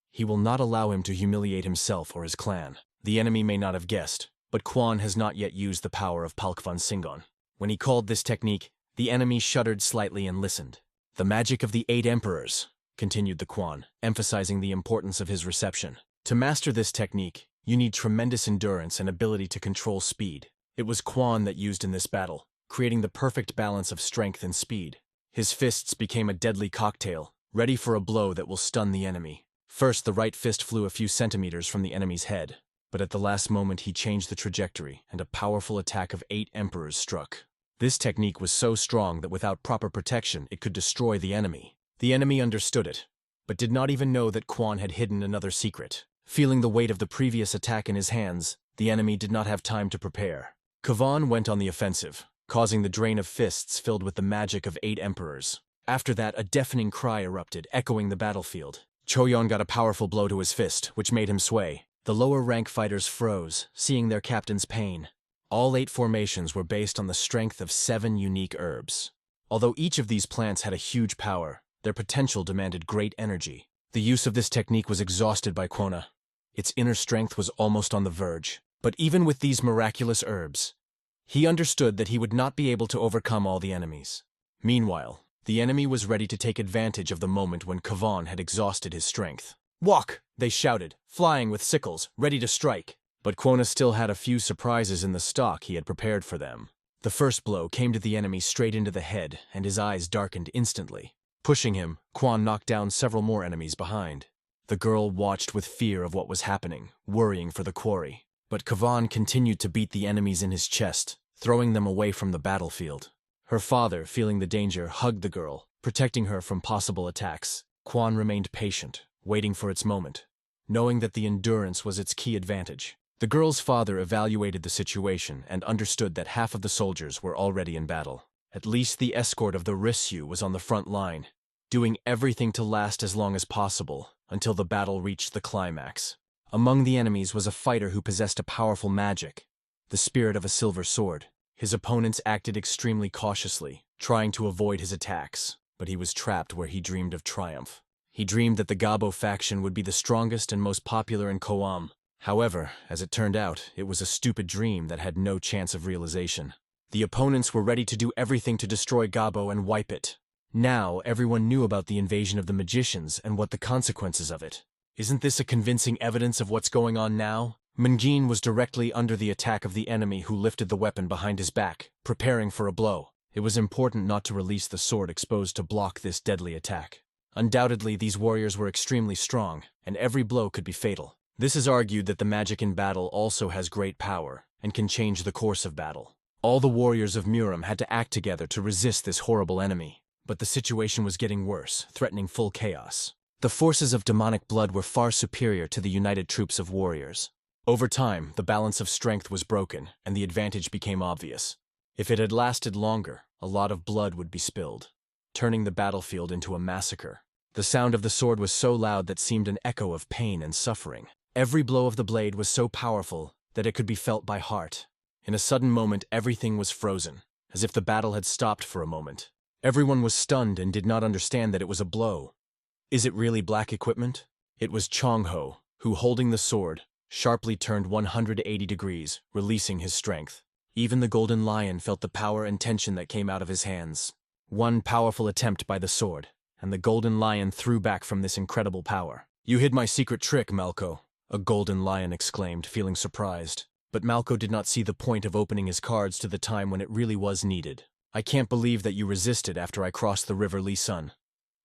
He will not allow him to humiliate himself or his clan. The enemy may not have guessed, but Quan has not yet used the power of Palkvan Singon. When he called this technique, the enemy shuddered slightly and listened. "The magic of the 8 emperors," continued the Quan, emphasizing the importance of his reception. "To master this technique, you need tremendous endurance and ability to control speed. It was Quan that used in this battle, creating the perfect balance of strength and speed. His fists became a deadly cocktail, ready for a blow that will stun the enemy. First, the right fist flew a few centimeters from the enemy's head, but at the last moment he changed the trajectory, and a powerful attack of 8 emperors struck. This technique was so strong that without proper protection, it could destroy the enemy. The enemy understood it, but did not even know that Quan had hidden another secret. Feeling the weight of the previous attack in his hands, the enemy did not have time to prepare. Kavan went on the offensive, causing the drain of fists filled with the magic of 8 emperors. After that, a deafening cry erupted, echoing the battlefield. Choyon got a powerful blow to his fist, which made him sway. The lower-rank fighters froze, seeing their captain's pain. All 8 formations were based on the strength of 7 unique herbs. Although each of these plants had a huge power, their potential demanded great energy. The use of this technique was exhausted by Quona. Its inner strength was almost on the verge. But even with these miraculous herbs, he understood that he would not be able to overcome all the enemies. Meanwhile, the enemy was ready to take advantage of the moment when Kavan had exhausted his strength. "Walk!" they shouted, flying with sickles, ready to strike. But Quona still had a few surprises in the stock he had prepared for them. The first blow came to the enemy straight into the head, and his eyes darkened instantly. Pushing him, Quan knocked down several more enemies behind. The girl watched with fear of what was happening, worrying for the quarry. But Kavan continued to beat the enemies in his chest, throwing them away from the battlefield. Her father, feeling the danger, hugged the girl, protecting her from possible attacks. Quan remained patient, waiting for its moment, knowing that the endurance was its key advantage. The girl's father evaluated the situation and understood that half of the soldiers were already in battle. At least the escort of the Risyu was on the front line, doing everything to last as long as possible until the battle reached the climax. Among the enemies was a fighter who possessed a powerful magic, the spirit of a silver sword. His opponents acted extremely cautiously, trying to avoid his attacks, but he was trapped where he dreamed of triumph. He dreamed that the Gabo faction would be the strongest and most popular in Koam. However, as it turned out, it was a stupid dream that had no chance of realization. The opponents were ready to do everything to destroy Gabo and wipe it. Now, everyone knew about the invasion of the magicians and what the consequences of it. Isn't this a convincing evidence of what's going on now? Mungin was directly under the attack of the enemy who lifted the weapon behind his back, preparing for a blow. It was important not to release the sword exposed to block this deadly attack. Undoubtedly, these warriors were extremely strong, and every blow could be fatal. This is argued that the magic in battle also has great power, and can change the course of battle. All the warriors of Muram had to act together to resist this horrible enemy. But the situation was getting worse, threatening full chaos. The forces of demonic blood were far superior to the united troops of warriors. Over time, the balance of strength was broken, and the advantage became obvious. If it had lasted longer, a lot of blood would be spilled, turning the battlefield into a massacre. The sound of the sword was so loud that seemed an echo of pain and suffering. Every blow of the blade was so powerful that it could be felt by heart. In a sudden moment, everything was frozen, as if the battle had stopped for a moment. Everyone was stunned and did not understand that it was a blow. Is it really black equipment? It was Chong-ho, who, holding the sword, sharply turned 180 degrees, releasing his strength. Even the Golden Lion felt the power and tension that came out of his hands. One powerful attempt by the sword, and the Golden Lion threw back from this incredible power. "You hid my secret trick, Malko," a Golden Lion exclaimed, feeling surprised. But Malko did not see the point of opening his cards to the time when it really was needed. "I can't believe that you resisted after I crossed the river Lee Sun.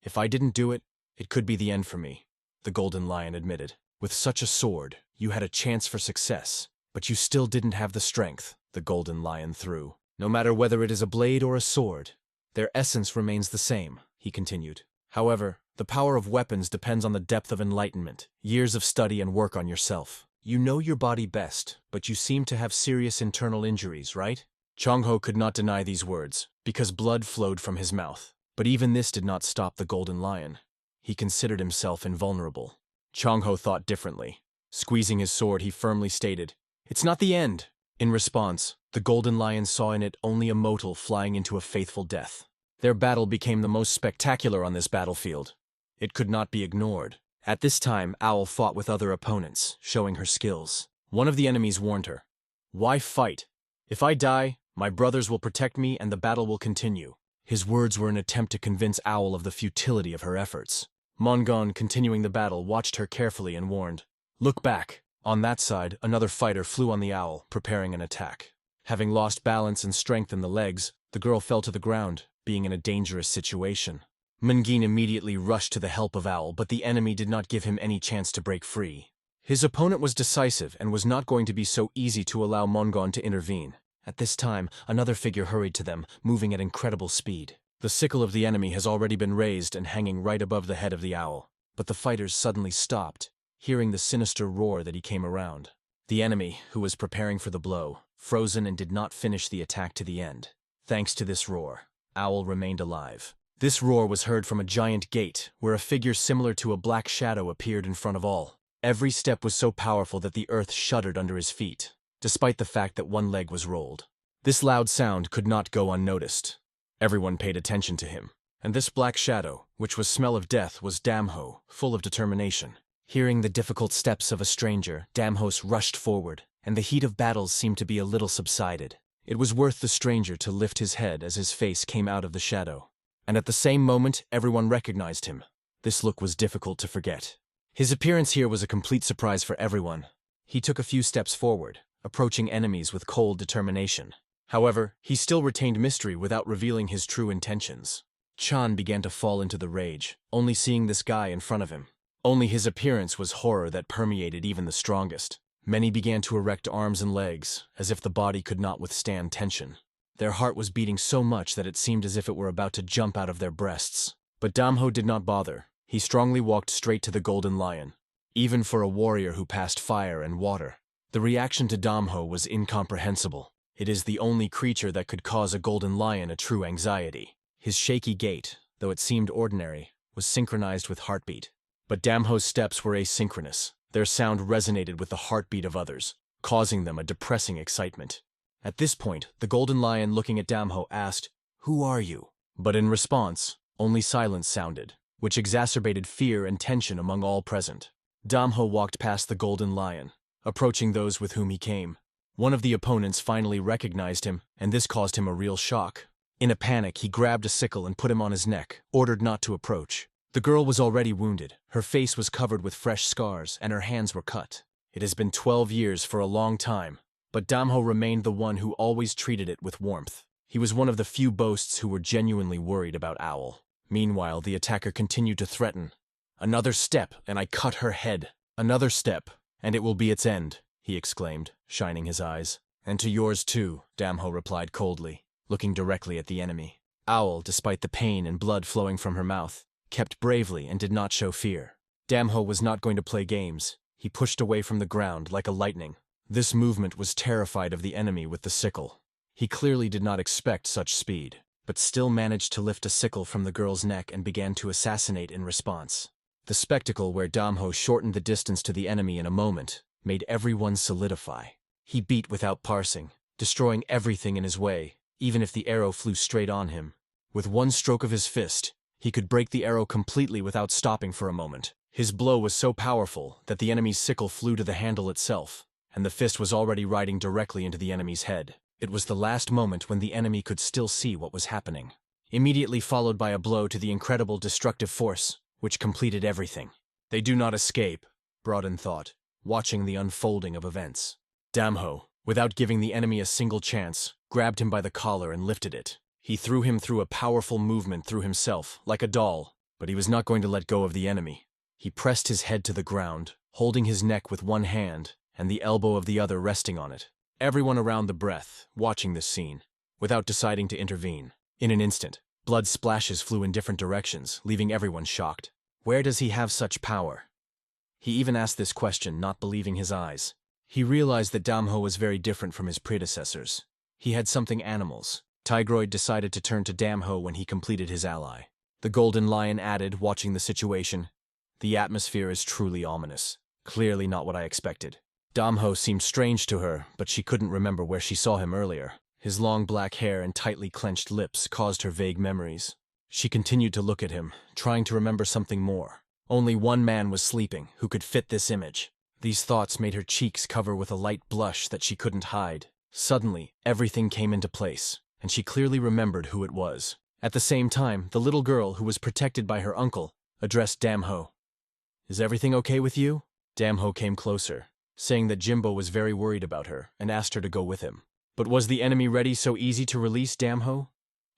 If I didn't do it, it could be the end for me," the Golden Lion admitted. "With such a sword, you had a chance for success, but you still didn't have the strength," the Golden Lion threw. "No matter whether it is a blade or a sword, their essence remains the same," he continued. "However, the power of weapons depends on the depth of enlightenment, years of study and work on yourself. You know your body best, but you seem to have serious internal injuries, right?" Chong-ho could not deny these words, because blood flowed from his mouth. But even this did not stop the Golden Lion. He considered himself invulnerable. Chong-ho thought differently. Squeezing his sword, he firmly stated, "It's not the end." In response, the Golden Lion saw in it only a mortal flying into a faithful death. Their battle became the most spectacular on this battlefield. It could not be ignored. At this time, Owl fought with other opponents, showing her skills. One of the enemies warned her, "Why fight? If I die, my brothers will protect me and the battle will continue." His words were an attempt to convince Owl of the futility of her efforts. Mongon, continuing the battle, watched her carefully and warned, "Look back." On that side, another fighter flew on the Owl, preparing an attack. Having lost balance and strength in the legs, the girl fell to the ground, being in a dangerous situation. Mungin immediately rushed to the help of Owl, but the enemy did not give him any chance to break free. His opponent was decisive and was not going to be so easy to allow Mongon to intervene. At this time, another figure hurried to them, moving at incredible speed. The sickle of the enemy has already been raised and hanging right above the head of the Owl. But the fighters suddenly stopped, hearing the sinister roar that he came around. The enemy, who was preparing for the blow, frozen and did not finish the attack to the end. Thanks to this roar, Owl remained alive. This roar was heard from a giant gate, where a figure similar to a black shadow appeared in front of all. Every step was so powerful that the earth shuddered under his feet, despite the fact that one leg was rolled. This loud sound could not go unnoticed. Everyone paid attention to him. And this black shadow, which was smell of death, was Damho, full of determination. Hearing the difficult steps of a stranger, Damhos rushed forward, and the heat of battles seemed to be a little subsided. It was worth the stranger to lift his head as his face came out of the shadow. And at the same moment, everyone recognized him. This look was difficult to forget. His appearance here was a complete surprise for everyone. He took a few steps forward, approaching enemies with cold determination. However, he still retained mystery without revealing his true intentions. Chan began to fall into the rage, only seeing this guy in front of him. Only his appearance was horror that permeated even the strongest. Many began to erect arms and legs, as if the body could not withstand tension. Their heart was beating so much that it seemed as if it were about to jump out of their breasts. But Damho did not bother. He strongly walked straight to the Golden Lion. Even for a warrior who passed fire and water, the reaction to Damho was incomprehensible. It is the only creature that could cause a Golden Lion a true anxiety. His shaky gait, though it seemed ordinary, was synchronized with heartbeat. But Damho's steps were asynchronous. Their sound resonated with the heartbeat of others, causing them a depressing excitement. At this point, the Golden Lion, looking at Damho, asked, "Who are you?" But in response, only silence sounded, which exacerbated fear and tension among all present. Damho walked past the Golden Lion, approaching those with whom he came. One of the opponents finally recognized him, and this caused him a real shock. In a panic, he grabbed a sickle and put him on his neck, ordered not to approach. The girl was already wounded. Her face was covered with fresh scars, and her hands were cut. It has been 12 years for a long time, but Damho remained the one who always treated it with warmth. He was one of the few boasts who were genuinely worried about Owl. Meanwhile, the attacker continued to threaten. "Another step, and I cut her head. Another step, and it will be its end," he exclaimed, shining his eyes. "And to yours too," Damho replied coldly, looking directly at the enemy. Owl, despite the pain and blood flowing from her mouth, kept bravely and did not show fear. Damho was not going to play games. He pushed away from the ground like a lightning. This movement was terrified of the enemy with the sickle. He clearly did not expect such speed, but still managed to lift a sickle from the girl's neck and began to assassinate in response. The spectacle where Damho shortened the distance to the enemy in a moment made everyone solidify. He beat without parsing, destroying everything in his way, even if the arrow flew straight on him. With one stroke of his fist, he could break the arrow completely without stopping for a moment. His blow was so powerful that the enemy's sickle flew to the handle itself, and the fist was already riding directly into the enemy's head. It was the last moment when the enemy could still see what was happening. Immediately followed by a blow to the incredible destructive force, which completed everything. They do not escape, Broaden thought, watching the unfolding of events. Damho, without giving the enemy a single chance, grabbed him by the collar and lifted it. He threw him through a powerful movement through himself, like a doll, but he was not going to let go of the enemy. He pressed his head to the ground, holding his neck with one hand and the elbow of the other resting on it. Everyone around the breath, watching this scene, without deciding to intervene. In an instant, blood splashes flew in different directions, leaving everyone shocked. Where does he have such power? He even asked this question, not believing his eyes. He realized that Damho was very different from his predecessors. He had something animals. Tigroid decided to turn to Damho when he completed his ally. The Golden Lion added, watching the situation, "The atmosphere is truly ominous. Clearly not what I expected." Damho seemed strange to her, but she couldn't remember where she saw him earlier. His long black hair and tightly clenched lips caused her vague memories. She continued to look at him, trying to remember something more. Only one man was sleeping who could fit this image. These thoughts made her cheeks cover with a light blush that she couldn't hide. Suddenly, everything came into place, and she clearly remembered who it was. At the same time, the little girl, who was protected by her uncle, addressed Damho. "Is everything okay with you?" Damho came closer, saying that Jinbo was very worried about her and asked her to go with him. But was the enemy ready so easy to release Damho?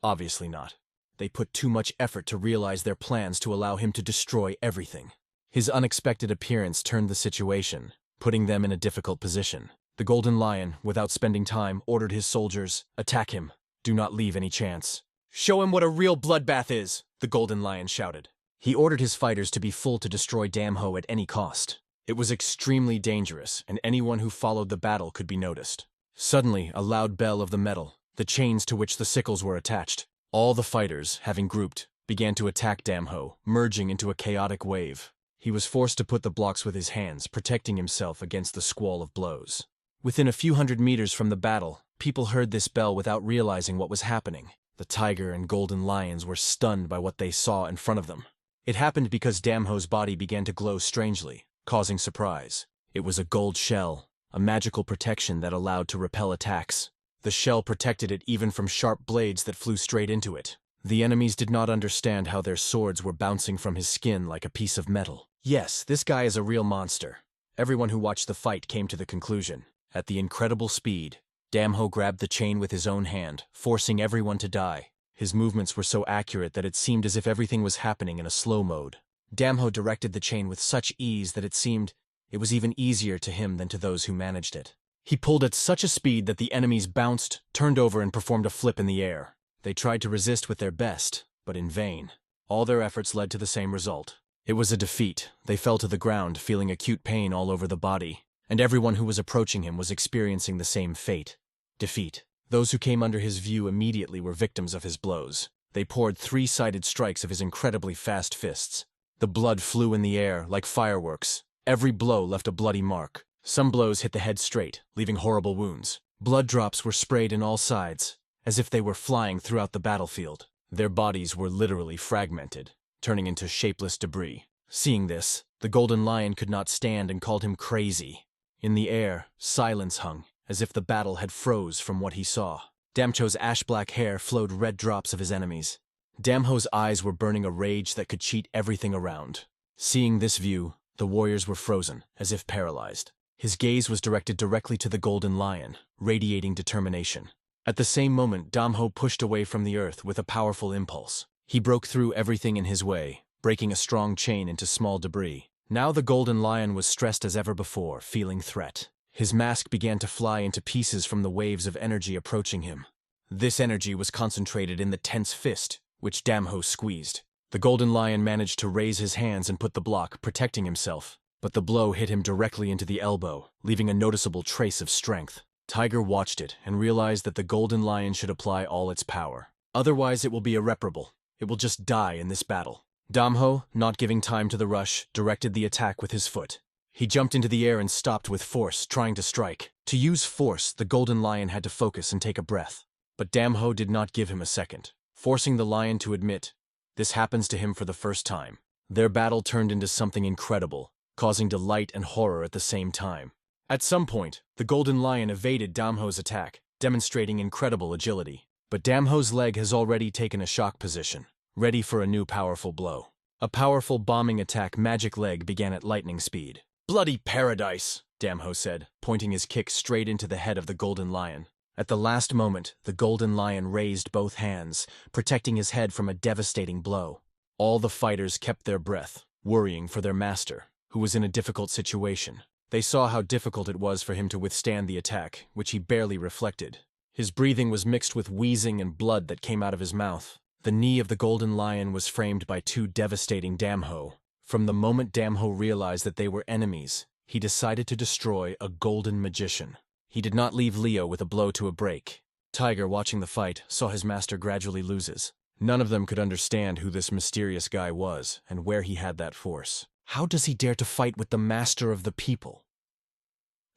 Obviously not. They put too much effort to realize their plans to allow him to destroy everything. His unexpected appearance turned the situation, putting them in a difficult position. The Golden Lion, without spending time, ordered his soldiers, "Attack him. Do not leave any chance." "Show him what a real bloodbath is," the Golden Lion shouted. He ordered his fighters to be full to destroy Damho at any cost. It was extremely dangerous, and anyone who followed the battle could be noticed. Suddenly, a loud bell of the metal, the chains to which the sickles were attached. All the fighters, having grouped, began to attack Damho, merging into a chaotic wave. He was forced to put the blocks with his hands, protecting himself against the squall of blows. Within a few hundred meters from the battle, people heard this bell without realizing what was happening. The tiger and golden lions were stunned by what they saw in front of them. It happened because Damho's body began to glow strangely, causing surprise. It was a gold shell, a magical protection that allowed to repel attacks. The shell protected it even from sharp blades that flew straight into it. The enemies did not understand how their swords were bouncing from his skin like a piece of metal. Yes, this guy is a real monster. Everyone who watched the fight came to the conclusion. At the incredible speed, Damho grabbed the chain with his own hand, forcing everyone to die. His movements were so accurate that it seemed as if everything was happening in a slow mode. Damho directed the chain with such ease that it seemed it was even easier to him than to those who managed it. He pulled at such a speed that the enemies bounced, turned over, and performed a flip in the air. They tried to resist with their best, but in vain. All their efforts led to the same result. It was a defeat. They fell to the ground, feeling acute pain all over the body, and everyone who was approaching him was experiencing the same fate. Defeat. Those who came under his view immediately were victims of his blows. They poured three-sided strikes of his incredibly fast fists. The blood flew in the air like fireworks. Every blow left a bloody mark. Some blows hit the head straight, leaving horrible wounds. Blood drops were sprayed in all sides, as if they were flying throughout the battlefield. Their bodies were literally fragmented, turning into shapeless debris. Seeing this, the Golden Lion could not stand and called him crazy. In the air, silence hung, as if the battle had froze from what he saw. Damcho's ash-black hair flowed red drops of his enemies. Damho's eyes were burning a rage that could cheat everything around. Seeing this view, the warriors were frozen, as if paralyzed. His gaze was directed directly to the golden lion, radiating determination. At the same moment, Damho pushed away from the earth with a powerful impulse. He broke through everything in his way, breaking a strong chain into small debris. Now the golden lion was stressed as ever before, feeling threat. His mask began to fly into pieces from the waves of energy approaching him. This energy was concentrated in the tense fist, which Damho squeezed. The golden lion managed to raise his hands and put the block, protecting himself. But the blow hit him directly into the elbow, leaving a noticeable trace of strength. Tiger watched it and realized that the golden lion should apply all its power. Otherwise it will be irreparable. It will just die in this battle. Damho, not giving time to the rush, directed the attack with his foot. He jumped into the air and stopped with force, trying to strike. To use force, the golden lion had to focus and take a breath. But Damho did not give him a second, forcing the lion to admit, this happens to him for the first time. Their battle turned into something incredible, causing delight and horror at the same time. At some point, the golden lion evaded Damho's attack, demonstrating incredible agility. But Damho's leg has already taken a shock position, ready for a new powerful blow. A powerful bombing attack magic leg began at lightning speed. "Bloody paradise," Damho said, pointing his kick straight into the head of the golden lion. At the last moment, the golden lion raised both hands, protecting his head from a devastating blow. All the fighters kept their breath, worrying for their master, who was in a difficult situation. They saw how difficult it was for him to withstand the attack, which he barely reflected. His breathing was mixed with wheezing and blood that came out of his mouth. The knee of the golden lion was framed by two devastating Damho. From the moment Damho realized that they were enemies, he decided to destroy a golden magician. He did not leave Leo with a blow to a break. Tiger, watching the fight, saw his master gradually loses. None of them could understand who this mysterious guy was and where he had that force. How does he dare to fight with the master of the people?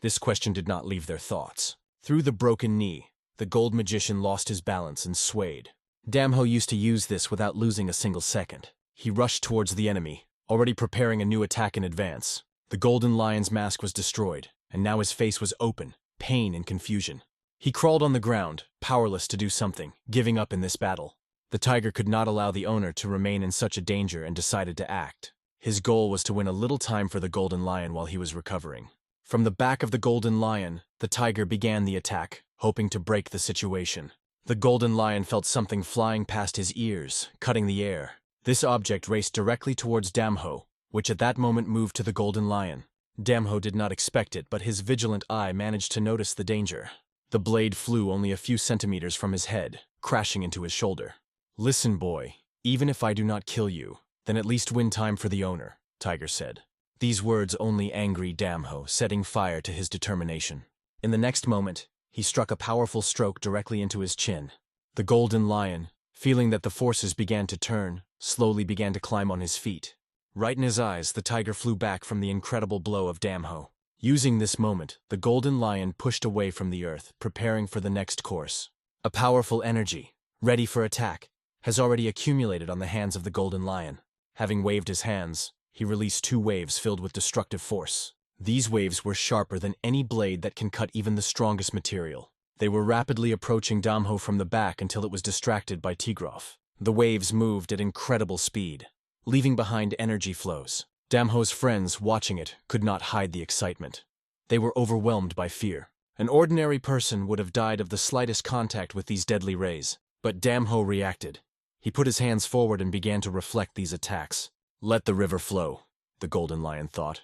This question did not leave their thoughts. Through the broken knee, the gold magician lost his balance and swayed. Damho used to use this without losing a single second. He rushed towards the enemy, already preparing a new attack in advance. The golden lion's mask was destroyed, and now his face was open, pain and confusion. He crawled on the ground, powerless to do something, giving up in this battle. The tiger could not allow the owner to remain in such a danger and decided to act. His goal was to win a little time for the golden lion while he was recovering. From the back of the golden lion, the tiger began the attack, hoping to break the situation. The golden lion felt something flying past his ears, cutting the air. This object raced directly towards Damho, which at that moment moved to the golden lion. Damho did not expect it, but his vigilant eye managed to notice the danger. The blade flew only a few centimeters from his head, crashing into his shoulder. "Listen, boy, even if I do not kill you, then at least win time for the owner," Tiger said. These words only angry Damho, setting fire to his determination. In the next moment, he struck a powerful stroke directly into his chin. The golden lion, feeling that the forces began to turn, slowly began to climb on his feet. Right in his eyes, the tiger flew back from the incredible blow of Damho. Using this moment, the golden lion pushed away from the earth, preparing for the next course. A powerful energy, ready for attack, has already accumulated on the hands of the golden lion. Having waved his hands, he released two waves filled with destructive force. These waves were sharper than any blade that can cut even the strongest material. They were rapidly approaching Damho from the back until it was distracted by Tigrov. The waves moved at incredible speed, leaving behind energy flows. Damho's friends, watching it, could not hide the excitement. They were overwhelmed by fear. An ordinary person would have died of the slightest contact with these deadly rays. But Damho reacted. He put his hands forward and began to reflect these attacks. Let the river flow, the golden lion thought.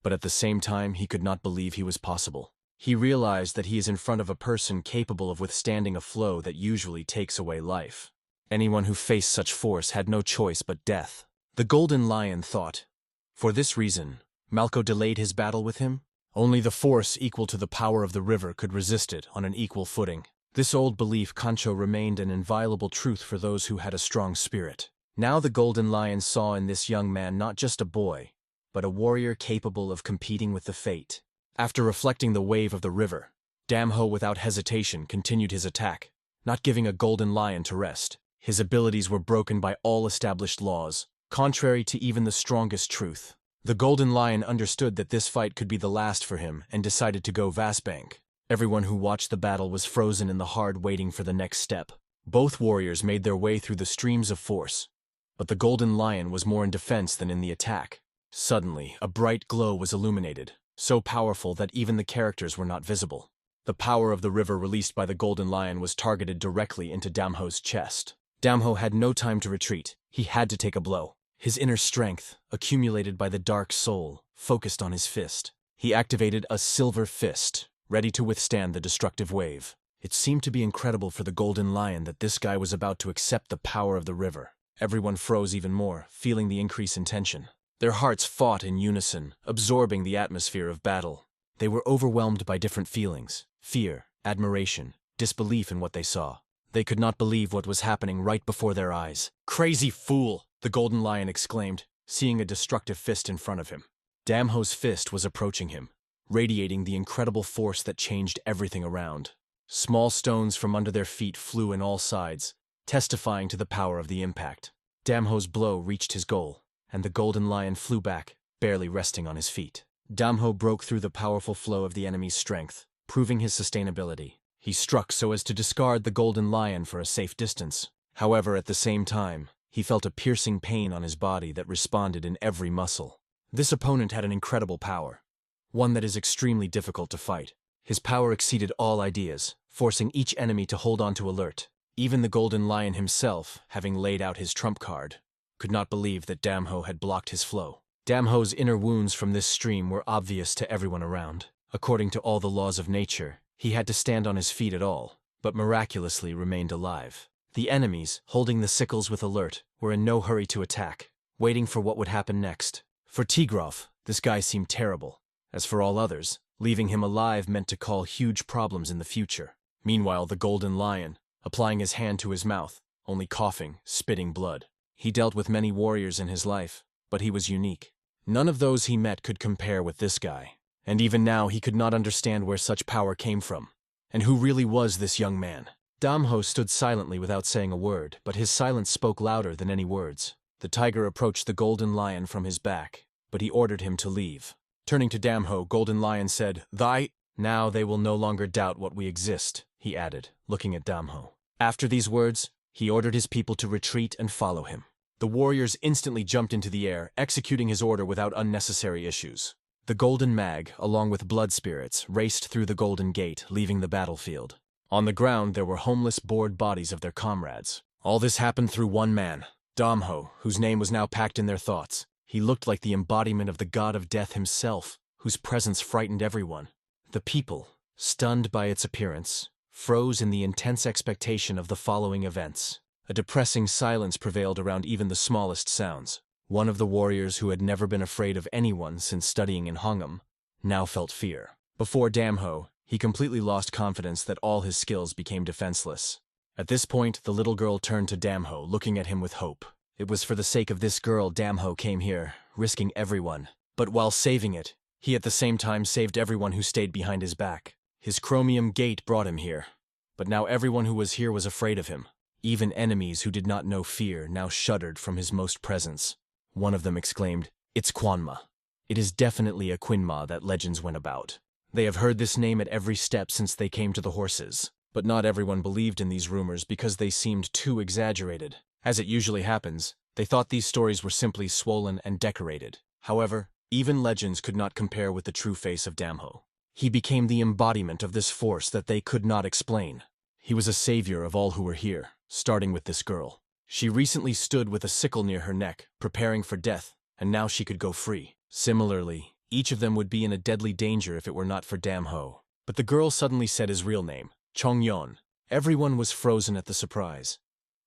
But at the same time, he could not believe he was possible. He realized that he is in front of a person capable of withstanding a flow that usually takes away life. Anyone who faced such force had no choice but death. The golden lion thought. For this reason, Malco delayed his battle with him. Only the force equal to the power of the river could resist it on an equal footing. This old belief Concho remained an inviolable truth for those who had a strong spirit. Now the golden lion saw in this young man not just a boy, but a warrior capable of competing with the fate. After reflecting the wave of the river, Damho without hesitation continued his attack, not giving a golden lion to rest. His abilities were broken by all established laws, contrary to even the strongest truth. The golden lion understood that this fight could be the last for him and decided to go Vasbank. Everyone who watched the battle was frozen in the hard waiting for the next step. Both warriors made their way through the streams of force, but the golden lion was more in defense than in the attack. Suddenly, a bright glow was illuminated, so powerful that even the characters were not visible. The power of the river released by the golden lion was targeted directly into Damho's chest. Damho had no time to retreat. He had to take a blow. His inner strength, accumulated by the dark soul, focused on his fist. He activated a silver fist, ready to withstand the destructive wave. It seemed to be incredible for the golden lion that this guy was about to accept the power of the river. Everyone froze even more, feeling the increase in tension. Their hearts fought in unison, absorbing the atmosphere of battle. They were overwhelmed by different feelings: fear, admiration, disbelief in what they saw. They could not believe what was happening right before their eyes. "Crazy fool!" the golden lion exclaimed, seeing a destructive fist in front of him. Damho's fist was approaching him, radiating the incredible force that changed everything around. Small stones from under their feet flew in all sides, testifying to the power of the impact. Damho's blow reached his goal, and the golden lion flew back, barely resting on his feet. Damho broke through the powerful flow of the enemy's strength, proving his sustainability. He struck so as to discard the golden lion for a safe distance. However, at the same time, he felt a piercing pain on his body that responded in every muscle. This opponent had an incredible power, one that is extremely difficult to fight. His power exceeded all ideas, forcing each enemy to hold on to alert. Even the golden lion himself, having laid out his trump card, could not believe that Damho had blocked his flow. Damho's inner wounds from this stream were obvious to everyone around. According to all the laws of nature, he had to stand on his feet at all, but miraculously remained alive. The enemies, holding the sickles with alert, were in no hurry to attack, waiting for what would happen next. For Tigrov, this guy seemed terrible. As for all others, leaving him alive meant to cause huge problems in the future. Meanwhile, the golden lion, applying his hand to his mouth, only coughing, spitting blood. He dealt with many warriors in his life, but he was unique. None of those he met could compare with this guy. And even now he could not understand where such power came from. And who really was this young man? Damho stood silently without saying a word, but his silence spoke louder than any words. The tiger approached the golden lion from his back, but he ordered him to leave. Turning to Damho, Golden Lion said, Now they will no longer doubt what we exist," he added, looking at Damho. After these words, he ordered his people to retreat and follow him. The warriors instantly jumped into the air, executing his order without unnecessary issues. The Golden Mag, along with blood spirits, raced through the Golden Gate, leaving the battlefield. On the ground there were homeless, bored bodies of their comrades. All this happened through one man, Damho, whose name was now packed in their thoughts. He looked like the embodiment of the god of death himself, whose presence frightened everyone. The people, stunned by its appearance, froze in the intense expectation of the following events. A depressing silence prevailed around even the smallest sounds. One of the warriors who had never been afraid of anyone since studying in Hongam now felt fear. Before Damho, he completely lost confidence that all his skills became defenseless. At this point, the little girl turned to Damho, looking at him with hope. It was for the sake of this girl Damho came here, risking everyone. But while saving it, he at the same time saved everyone who stayed behind his back. His chromium gate brought him here. But now everyone who was here was afraid of him. Even enemies who did not know fear now shuddered from his most presence. One of them exclaimed, "It's Quanma. It is definitely a Quinma that legends went about. They have heard this name at every step since they came to the horses." But not everyone believed in these rumors because they seemed too exaggerated. As it usually happens, they thought these stories were simply swollen and decorated. However, even legends could not compare with the true face of Damho. He became the embodiment of this force that they could not explain. He was a savior of all who were here, starting with this girl. She recently stood with a sickle near her neck, preparing for death, and now she could go free. Similarly, each of them would be in a deadly danger if it were not for Damho. But the girl suddenly said his real name, Chongyon. Everyone was frozen at the surprise.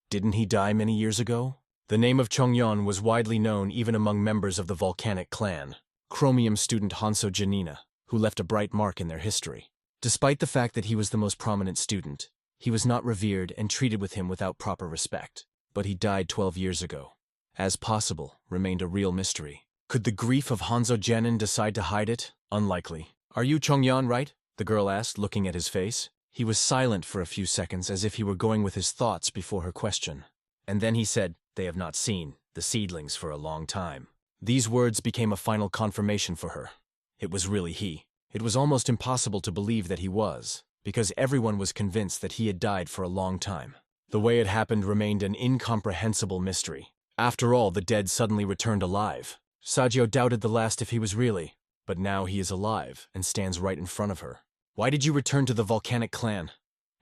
Didn't he die many years ago? The name of Chongyon was widely known even among members of the volcanic clan, Chromium student Hanso Janina, who left a bright mark in their history. Despite the fact that he was the most prominent student, he was not revered and treated with him without proper respect. But he died 12 years ago. As possible remained a real mystery. Could the grief of Hanzo Genin decide to hide it? Unlikely. "Are you Chongyon, right?" the girl asked, looking at his face. He was silent for a few seconds as if he were going with his thoughts before her question. And then he said, "They have not seen the seedlings for a long time." These words became a final confirmation for her. It was really he. It was almost impossible to believe that he was, because everyone was convinced that he had died for a long time. The way it happened remained an incomprehensible mystery. After all, the dead suddenly returned alive. Sajio doubted the last if he was really, but now he is alive and stands right in front of her. Why did you return to the volcanic clan?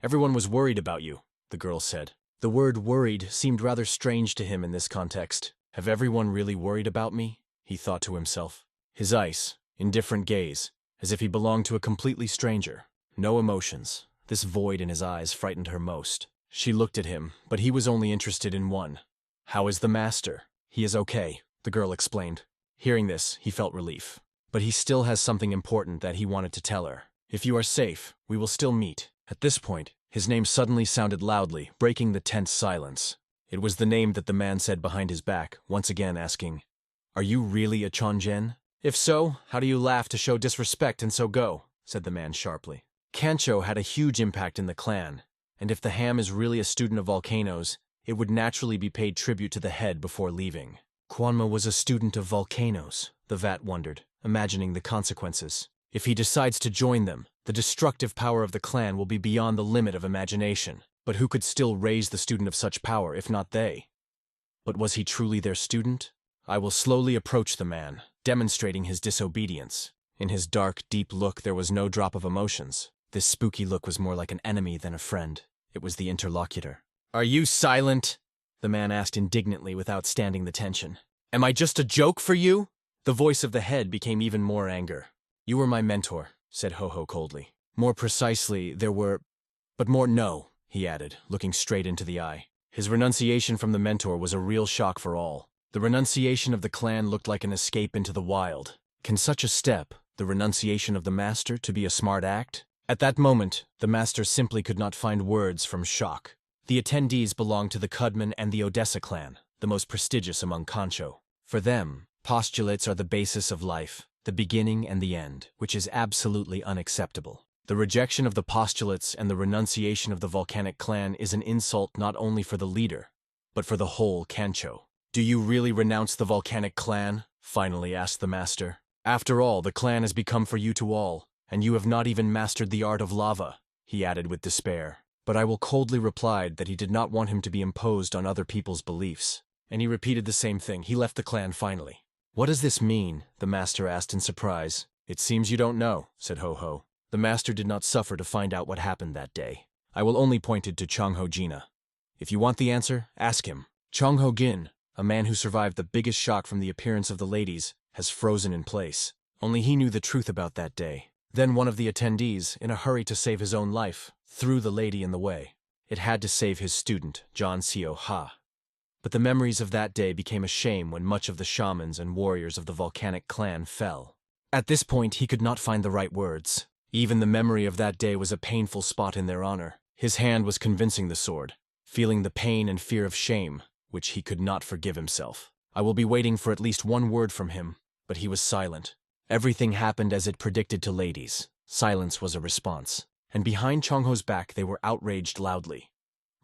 Everyone was worried about you, the girl said. The word worried seemed rather strange to him in this context. Have everyone really worried about me? He thought to himself. His ice, indifferent gaze, as if he belonged to a completely stranger. No emotions. This void in his eyes frightened her most. She looked at him, but he was only interested in one. How is the master? He is okay, the girl explained. Hearing this, he felt relief. But he still has something important that he wanted to tell her. If you are safe, we will still meet. At this point, his name suddenly sounded loudly, breaking the tense silence. It was the name that the man said behind his back, once again asking, "Are you really a Chonjen? If so, how do you laugh to show disrespect and so go?" said the man sharply. Kancho had a huge impact in the clan, and if the ham is really a student of volcanoes, it would naturally be paid tribute to the head before leaving. Kwanma was a student of volcanoes, the vat wondered, imagining the consequences. If he decides to join them, the destructive power of the clan will be beyond the limit of imagination. But who could still raise the student of such power, if not they? But was he truly their student? I will slowly approach the man, demonstrating his disobedience. In his dark, deep look there was no drop of emotions. This spooky look was more like an enemy than a friend. It was the interlocutor. "Are you silent?" the man asked indignantly without standing the tension. "Am I just a joke for you?" The voice of the head became even more anger. "You were my mentor," said Ho-Ho coldly. "More precisely, there were... but more no," he added, looking straight into the eye. His renunciation from the mentor was a real shock for all. The renunciation of the clan looked like an escape into the wild. Can such a step, the renunciation of the master, to be a smart act? At that moment, the master simply could not find words from shock. The attendees belonged to the Kudman and the Odessa clan, the most prestigious among Kancho. For them, postulates are the basis of life, the beginning and the end, which is absolutely unacceptable. The rejection of the postulates and the renunciation of the volcanic clan is an insult not only for the leader, but for the whole Kancho. "Do you really renounce the volcanic clan?" finally asked the master. "After all, the clan has become for you to all, and you have not even mastered the art of lava," he added with despair. But I will coldly replied that he did not want him to be imposed on other people's beliefs. And he repeated the same thing. He left the clan finally. "What does this mean?" the master asked in surprise. "It seems you don't know," said Ho-Ho. The master did not suffer to find out what happened that day. I will only point it to Chongho Jina. If you want the answer, ask him. Chongho Gin, a man who survived the biggest shock from the appearance of the ladies, has frozen in place. Only he knew the truth about that day. Then one of the attendees, in a hurry to save his own life, threw the lady in the way. It had to save his student, John Seo Ha. But the memories of that day became a shame when much of the shamans and warriors of the volcanic clan fell. At this point, he could not find the right words. Even the memory of that day was a painful spot in their honor. His hand was convincing the sword, feeling the pain and fear of shame, which he could not forgive himself. I will be waiting for at least one word from him, but he was silent. Everything happened as it predicted to ladies. Silence was a response. And behind Chongho's back they were outraged loudly.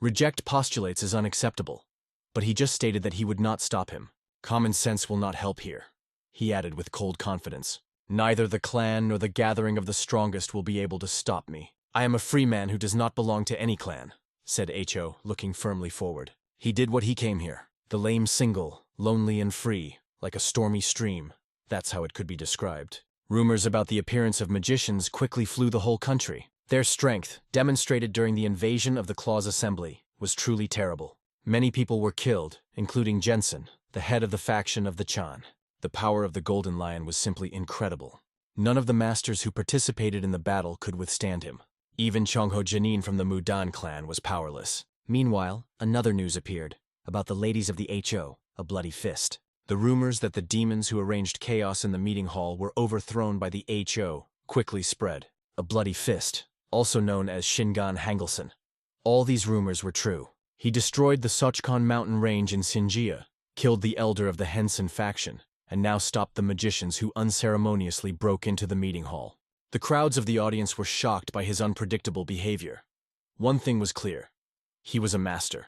Reject postulates is unacceptable. But he just stated that he would not stop him. Common sense will not help here, he added with cold confidence. Neither the clan nor the gathering of the strongest will be able to stop me. I am a free man who does not belong to any clan, said Ho, looking firmly forward. He did what he came here. The lame single, lonely and free, like a stormy stream. That's how it could be described. Rumors about the appearance of magicians quickly flew the whole country. Their strength, demonstrated during the invasion of the Claw's assembly, was truly terrible. Many people were killed, including Jensen, the head of the faction of the Chan. The power of the Golden Lion was simply incredible. None of the masters who participated in the battle could withstand him. Even Chongho Janin from the Mudan clan was powerless. Meanwhile, another news appeared, about the ladies of the Ho, a bloody fist. The rumors that the demons who arranged chaos in the meeting hall were overthrown by the Ho quickly spread. A bloody fist, also known as Shingan Hangelsen. All these rumors were true. He destroyed the Sochkan mountain range in Sinjia, killed the elder of the Henson faction, and now stopped the magicians who unceremoniously broke into the meeting hall. The crowds of the audience were shocked by his unpredictable behavior. One thing was clear. He was a master.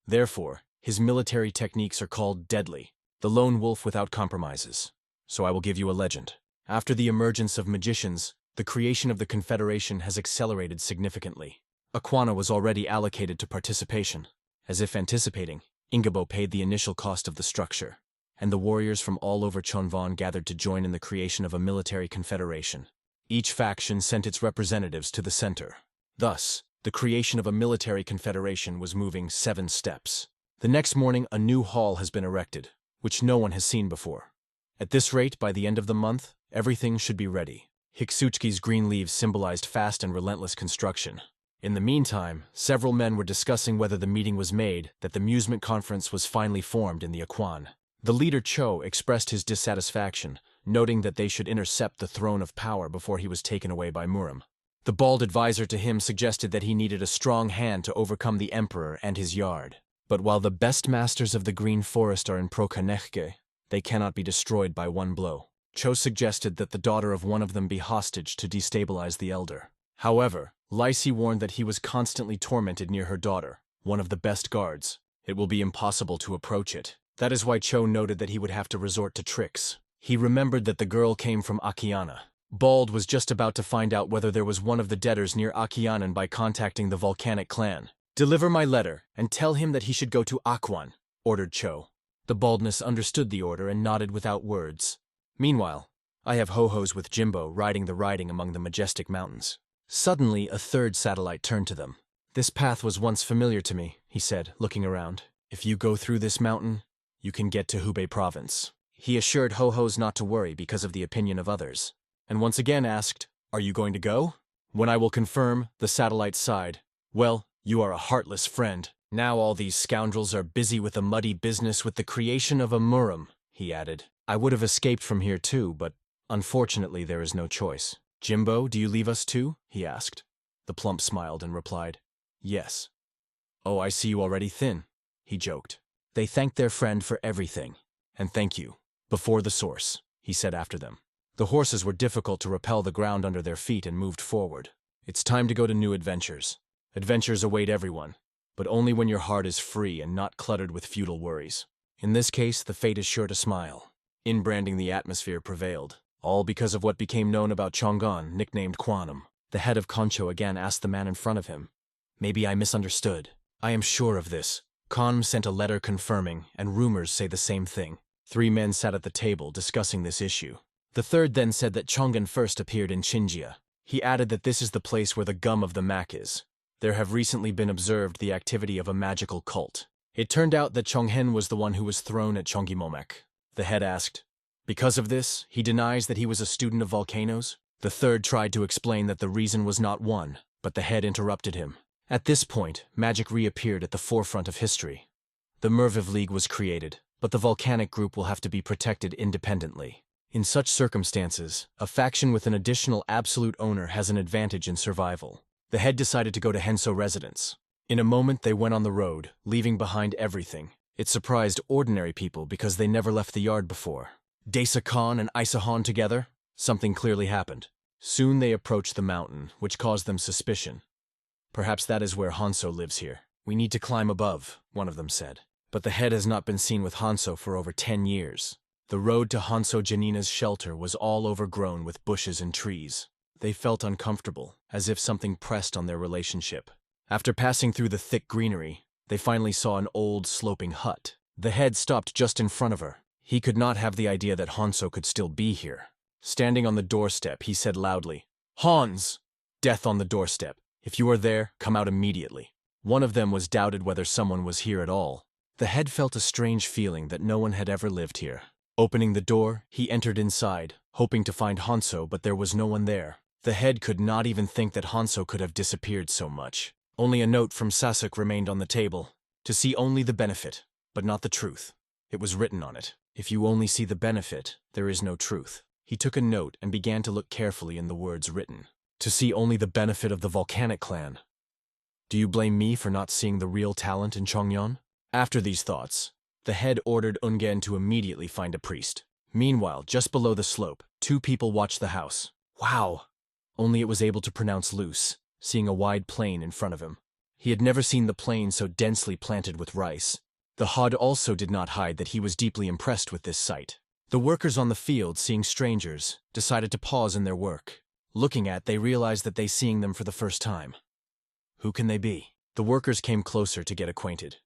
Therefore, his military techniques are called deadly, the lone wolf without compromises. So I will give you a legend. After the emergence of magicians, The creation of the Confederation has accelerated significantly. A kwana was already allocated to participation. As if anticipating, Ingabo paid the initial cost of the structure, and the warriors from all over Chonvan gathered to join in the creation of a military confederation. Each faction sent its representatives to the center. Thus, the creation of a military confederation was moving 7 steps. The next morning, a new hall has been erected, which no one has seen before. At this rate, by the end of the month, everything should be ready. Hiksuchi's green leaves symbolized fast and relentless construction. In the meantime, several men were discussing whether the meeting was made that the amusement conference was finally formed in the Akwan. The leader Cho expressed his dissatisfaction, noting that they should intercept the throne of power before he was taken away by Muram. The bald advisor to him suggested that he needed a strong hand to overcome the emperor and his yard. But while the best masters of the Green Forest are in Prokanechke, they cannot be destroyed by one blow. Cho suggested that the daughter of one of them be hostage to destabilize the elder. However, Lysi warned that he was constantly tormented near her daughter, one of the best guards. It will be impossible to approach it. That is why Cho noted that he would have to resort to tricks. He remembered that the girl came from Akiana. Bald was just about to find out whether there was one of the debtors near Akianan by contacting the volcanic clan. "Deliver my letter, and tell him that he should go to Akwan," ordered Cho. The baldness understood the order and nodded without words. "Meanwhile, I have ho-hos with Jinbo riding among the majestic mountains." Suddenly, a third satellite turned to them. "This path was once familiar to me," he said, looking around. "If you go through this mountain, you can get to Hubei province." He assured ho-hos not to worry because of the opinion of others, and once again asked, "Are you going to go?" "When I will confirm," the satellite sighed. "Well, you are a heartless friend. Now all these scoundrels are busy with a muddy business with the creation of a Muram," he added. "I would have escaped from here too, but unfortunately there is no choice." "Jinbo, do you leave us too?" he asked. The plump smiled and replied, "Yes." "Oh, I see you already thin," he joked. They thanked their friend for everything. "And thank you. Before the source," he said after them. The horses were difficult to repel the ground under their feet and moved forward. It's time to go to new adventures. Adventures await everyone, but only when your heart is free and not cluttered with futile worries. In this case, the fate is sure to smile. Inbranding the atmosphere prevailed, all because of what became known about Chongan, nicknamed Quanum. The head of Concho again asked the man in front of him, "Maybe I misunderstood." "I am sure of this. Khan sent a letter confirming, and rumors say the same thing." 3 men sat at the table discussing this issue. The third then said that Chongan first appeared in Chinjia. He added that this is the place where the gum of the Mac is. There have recently been observed the activity of a magical cult. It turned out that Chonghen was the one who was thrown at Chongimomek. The head asked, "Because of this, he denies that he was a student of volcanoes?" The third tried to explain that the reason was not one, but the head interrupted him. At this point, magic reappeared at the forefront of history. The Merviv League was created, but the volcanic group will have to be protected independently. In such circumstances, a faction with an additional absolute owner has an advantage in survival. The head decided to go to Henso residence. In a moment they went on the road, leaving behind everything. It surprised ordinary people because they never left the yard before. Desa Khan and Isahan together? Something clearly happened. Soon they approached the mountain, which caused them suspicion. "Perhaps that is where Hanso lives here. We need to climb above," one of them said. But the head has not been seen with Hanso for over 10 years. The road to Hanso Janina's shelter was all overgrown with bushes and trees. They felt uncomfortable, as if something pressed on their relationship. After passing through the thick greenery, they finally saw an old, sloping hut. The head stopped just in front of her. He could not have the idea that Hanso could still be here. Standing on the doorstep, he said loudly, "Hans! Death on the doorstep. If you are there, come out immediately." One of them was doubted whether someone was here at all. The head felt a strange feeling that no one had ever lived here. Opening the door, he entered inside, hoping to find Hanso, but there was no one there. The head could not even think that Hanso could have disappeared so much. Only a note from Sasuk remained on the table. To see only the benefit, but not the truth. It was written on it. If you only see the benefit, there is no truth. He took a note and began to look carefully in the words written. To see only the benefit of the volcanic clan. Do you blame me for not seeing the real talent in Chongyon? After these thoughts, the head ordered Ungen to immediately find a priest. Meanwhile, just below the slope, 2 people watched the house. Wow! Only it was able to pronounce loose, seeing a wide plain in front of him. He had never seen the plain so densely planted with rice. The Hod also did not hide that he was deeply impressed with this sight. The workers on the field, seeing strangers, decided to pause in their work. Looking at, they realized that they seeing them for the first time. Who can they be? The workers came closer to get acquainted.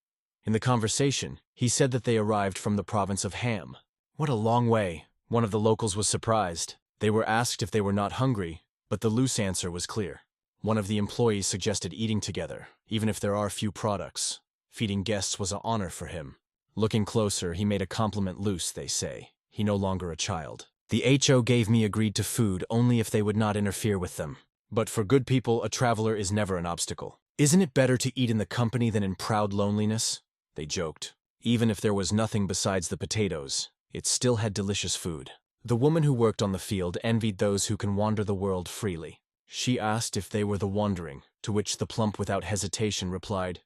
In the conversation, he said that they arrived from the province of Ham. What a long way. One of the locals was surprised. They were asked if they were not hungry, but the loose answer was clear. One of the employees suggested eating together, even if there are few products. Feeding guests was an honor for him. Looking closer, he made a compliment loose, they say. He no longer a child. The HO gave me agreed to food only if they would not interfere with them. But for good people, a traveler is never an obstacle. Isn't it better to eat in the company than in proud loneliness? They joked. Even if there was nothing besides the potatoes, it still had delicious food. The woman who worked on the field envied those who can wander the world freely. She asked if they were the wandering, to which the plump without hesitation replied,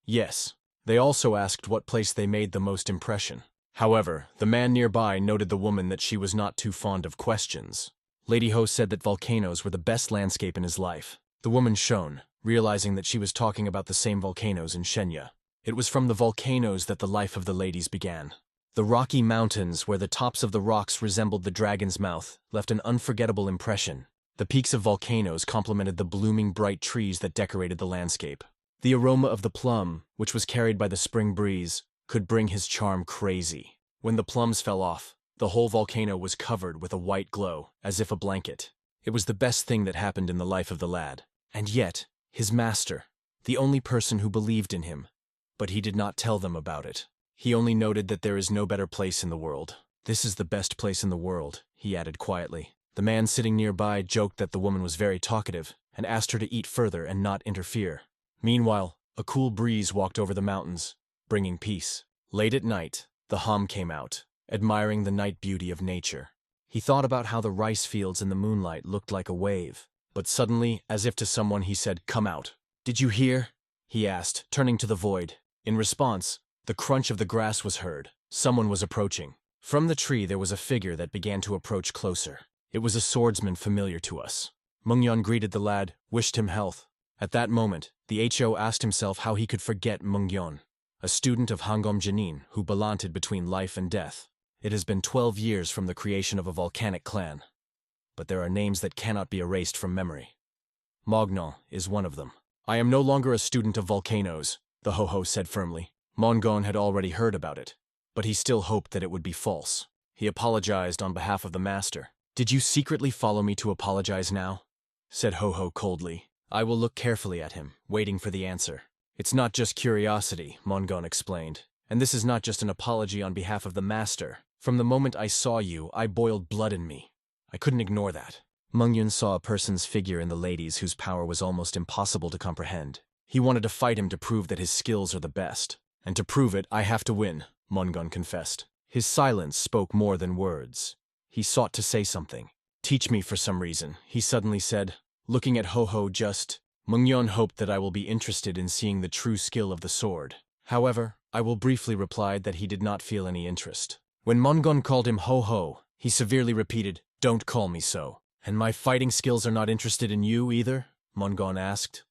yes. They also asked what place they made the most impression. However, the man nearby noted the woman that she was not too fond of questions. Lady Ho said that volcanoes were the best landscape in his life. The woman shone, realizing that she was talking about the same volcanoes in Shenya. It was from the volcanoes that the life of the ladies began. The rocky mountains, where the tops of the rocks resembled the dragon's mouth, left an unforgettable impression. The peaks of volcanoes complemented the blooming bright trees that decorated the landscape. The aroma of the plum, which was carried by the spring breeze, could bring his charm crazy. When the plums fell off, the whole volcano was covered with a white glow, as if a blanket. It was the best thing that happened in the life of the lad. And yet, his master, the only person who believed in him, but he did not tell them about it. He only noted that there is no better place in the world. This is the best place in the world, he added quietly. The man sitting nearby joked that the woman was very talkative and asked her to eat further and not interfere. Meanwhile, a cool breeze walked over the mountains, bringing peace. Late at night, the Ham came out, admiring the night beauty of nature. He thought about how the rice fields in the moonlight looked like a wave, but suddenly, as if to someone, he said, "Come out." "Did you hear?" he asked, turning to the void. In response, the crunch of the grass was heard. Someone was approaching. From the tree there was a figure that began to approach closer. It was a swordsman familiar to us. Mungyeon greeted the lad, wished him health. At that moment, the HO asked himself how he could forget Mungyeon, a student of Hangom Janin who balanted between life and death. It has been 12 years from the creation of a volcanic clan. But there are names that cannot be erased from memory. Mognon is one of them. "I am no longer a student of volcanoes," the Ho-Ho said firmly. Mongon had already heard about it, but he still hoped that it would be false. He apologized on behalf of the master. "Did you secretly follow me to apologize now?" said Ho-Ho coldly. I will look carefully at him, waiting for the answer. "It's not just curiosity," Mongon explained. "And this is not just an apology on behalf of the master. From the moment I saw you, I boiled blood in me. I couldn't ignore that." Mungyeon saw a person's figure in the ladies whose power was almost impossible to comprehend. He wanted to fight him to prove that his skills are the best. "And to prove it, I have to win," Mongon confessed. His silence spoke more than words. He sought to say something. "Teach me for some reason," he suddenly said. Looking at Ho-Ho Mungyeon hoped that I will be interested in seeing the true skill of the sword. However, I will briefly replied that he did not feel any interest. When Mongon called him Ho-Ho, he severely repeated, "Don't call me so." "And my fighting skills are not interested in you either?" Mongon asked.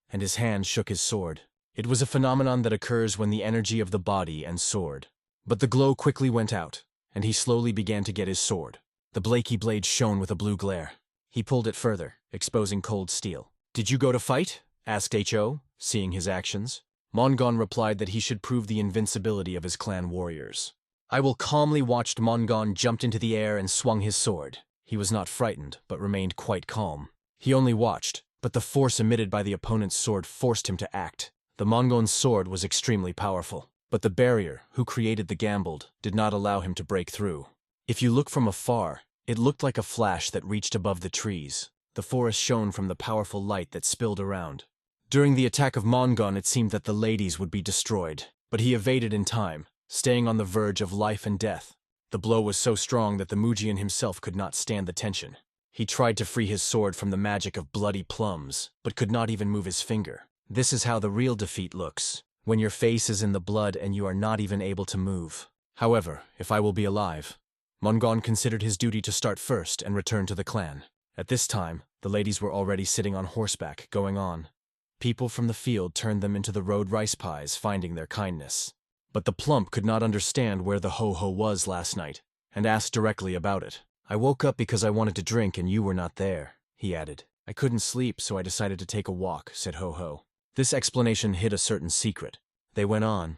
And his hand shook his sword. It was a phenomenon that occurs when the energy of the body and sword. But the glow quickly went out, and he slowly began to get his sword. The blaky blade shone with a blue glare. He pulled it further, exposing cold steel. "Did you go to fight?" asked Ho, seeing his actions. Mongon replied that he should prove the invincibility of his clan warriors. I will calmly watched Mongon jumped into the air and swung his sword. He was not frightened, but remained quite calm. He only watched, but the force emitted by the opponent's sword forced him to act. The Mongon's sword was extremely powerful, but the barrier, who created the gambled, did not allow him to break through. If you look from afar, it looked like a flash that reached above the trees. The forest shone from the powerful light that spilled around. During the attack of Mongon, it seemed that the ladies would be destroyed, but he evaded in time, staying on the verge of life and death. The blow was so strong that the Mujian himself could not stand the tension. He tried to free his sword from the magic of bloody plums, but could not even move his finger. This is how the real defeat looks, when your face is in the blood and you are not even able to move. However, if I will be alive, Mongon considered his duty to start first and return to the clan. At this time, the ladies were already sitting on horseback, going on. People from the field turned them into the road rice pies, finding their kindness. But the plump could not understand where the Ho-Ho was last night, and asked directly about it. I woke up because I wanted to drink and you were not there, he added. I couldn't sleep, so I decided to take a walk, said Ho-Ho. This explanation hid a certain secret. They went on.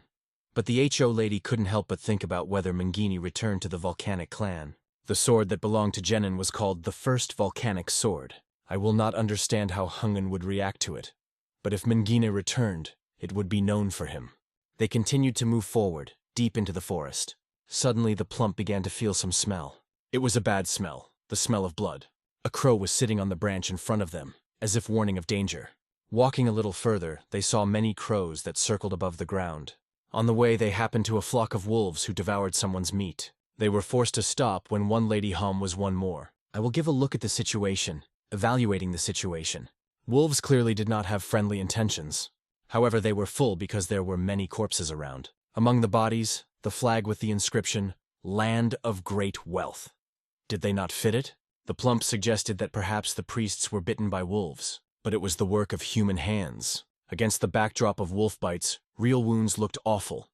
But the HO lady couldn't help but think about whether Mangini returned to the volcanic clan. The sword that belonged to Jenin was called the First Volcanic Sword. I will not understand how Hungan would react to it. But if Mangini returned, it would be known for him. They continued to move forward, deep into the forest. Suddenly the plump began to feel some smell. It was a bad smell, the smell of blood. A crow was sitting on the branch in front of them, as if warning of danger. Walking a little further, they saw many crows that circled above the ground. On the way, they happened to a flock of wolves who devoured someone's meat. They were forced to stop when one lady hum was one more. I will give a look at the situation, evaluating the situation. Wolves clearly did not have friendly intentions. However, they were full because there were many corpses around. Among the bodies, the flag with the inscription, Land of Great Wealth. Did they not fit it? The plump suggested that perhaps the priests were bitten by wolves, but it was the work of human hands. Against the backdrop of wolf bites, real wounds looked awful.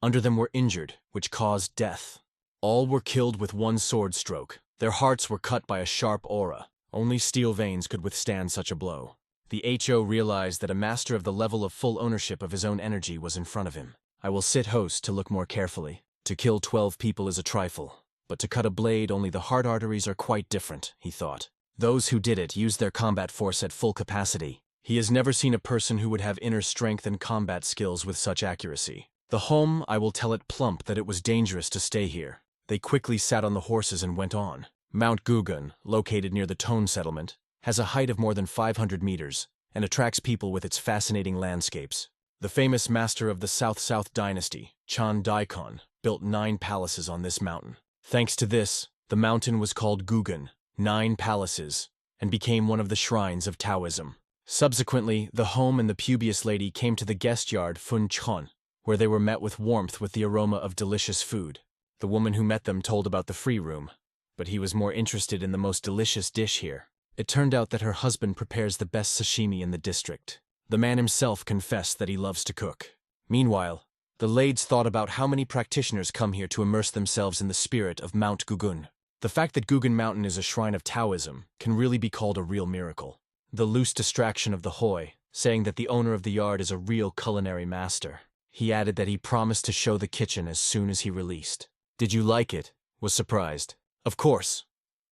Under them were injured, which caused death. All were killed with one sword stroke. Their hearts were cut by a sharp aura. Only steel veins could withstand such a blow. The HO realized that a master of the level of full ownership of his own energy was in front of him. I will sit host to look more carefully. To kill 12 people is a trifle, but to cut a blade only the heart arteries are quite different, he thought. Those who did it used their combat force at full capacity. He has never seen a person who would have inner strength and combat skills with such accuracy. The home, I will tell it plump that it was dangerous to stay here. They quickly sat on the horses and went on. Mount Gugun, located near the Tone settlement, has a height of more than 500 meters and attracts people with its fascinating landscapes. The famous master of the South dynasty, Chan Daikon, built 9 palaces on this mountain. Thanks to this, the mountain was called Gugun, 9 palaces, and became one of the shrines of Taoism. Subsequently, the home and the Pubious lady came to the guest yard Fun Chon, where they were met with warmth with the aroma of delicious food. The woman who met them told about the free room, but he was more interested in the most delicious dish here. It turned out that her husband prepares the best sashimi in the district. The man himself confessed that he loves to cook. Meanwhile, the lades thought about how many practitioners come here to immerse themselves in the spirit of Mount Gugun. The fact that Gugun Mountain is a shrine of Taoism can really be called a real miracle. The loose distraction of the Hoi, saying that the owner of the yard is a real culinary master. He added that he promised to show the kitchen as soon as he released. Did you like it? Was surprised. Of course.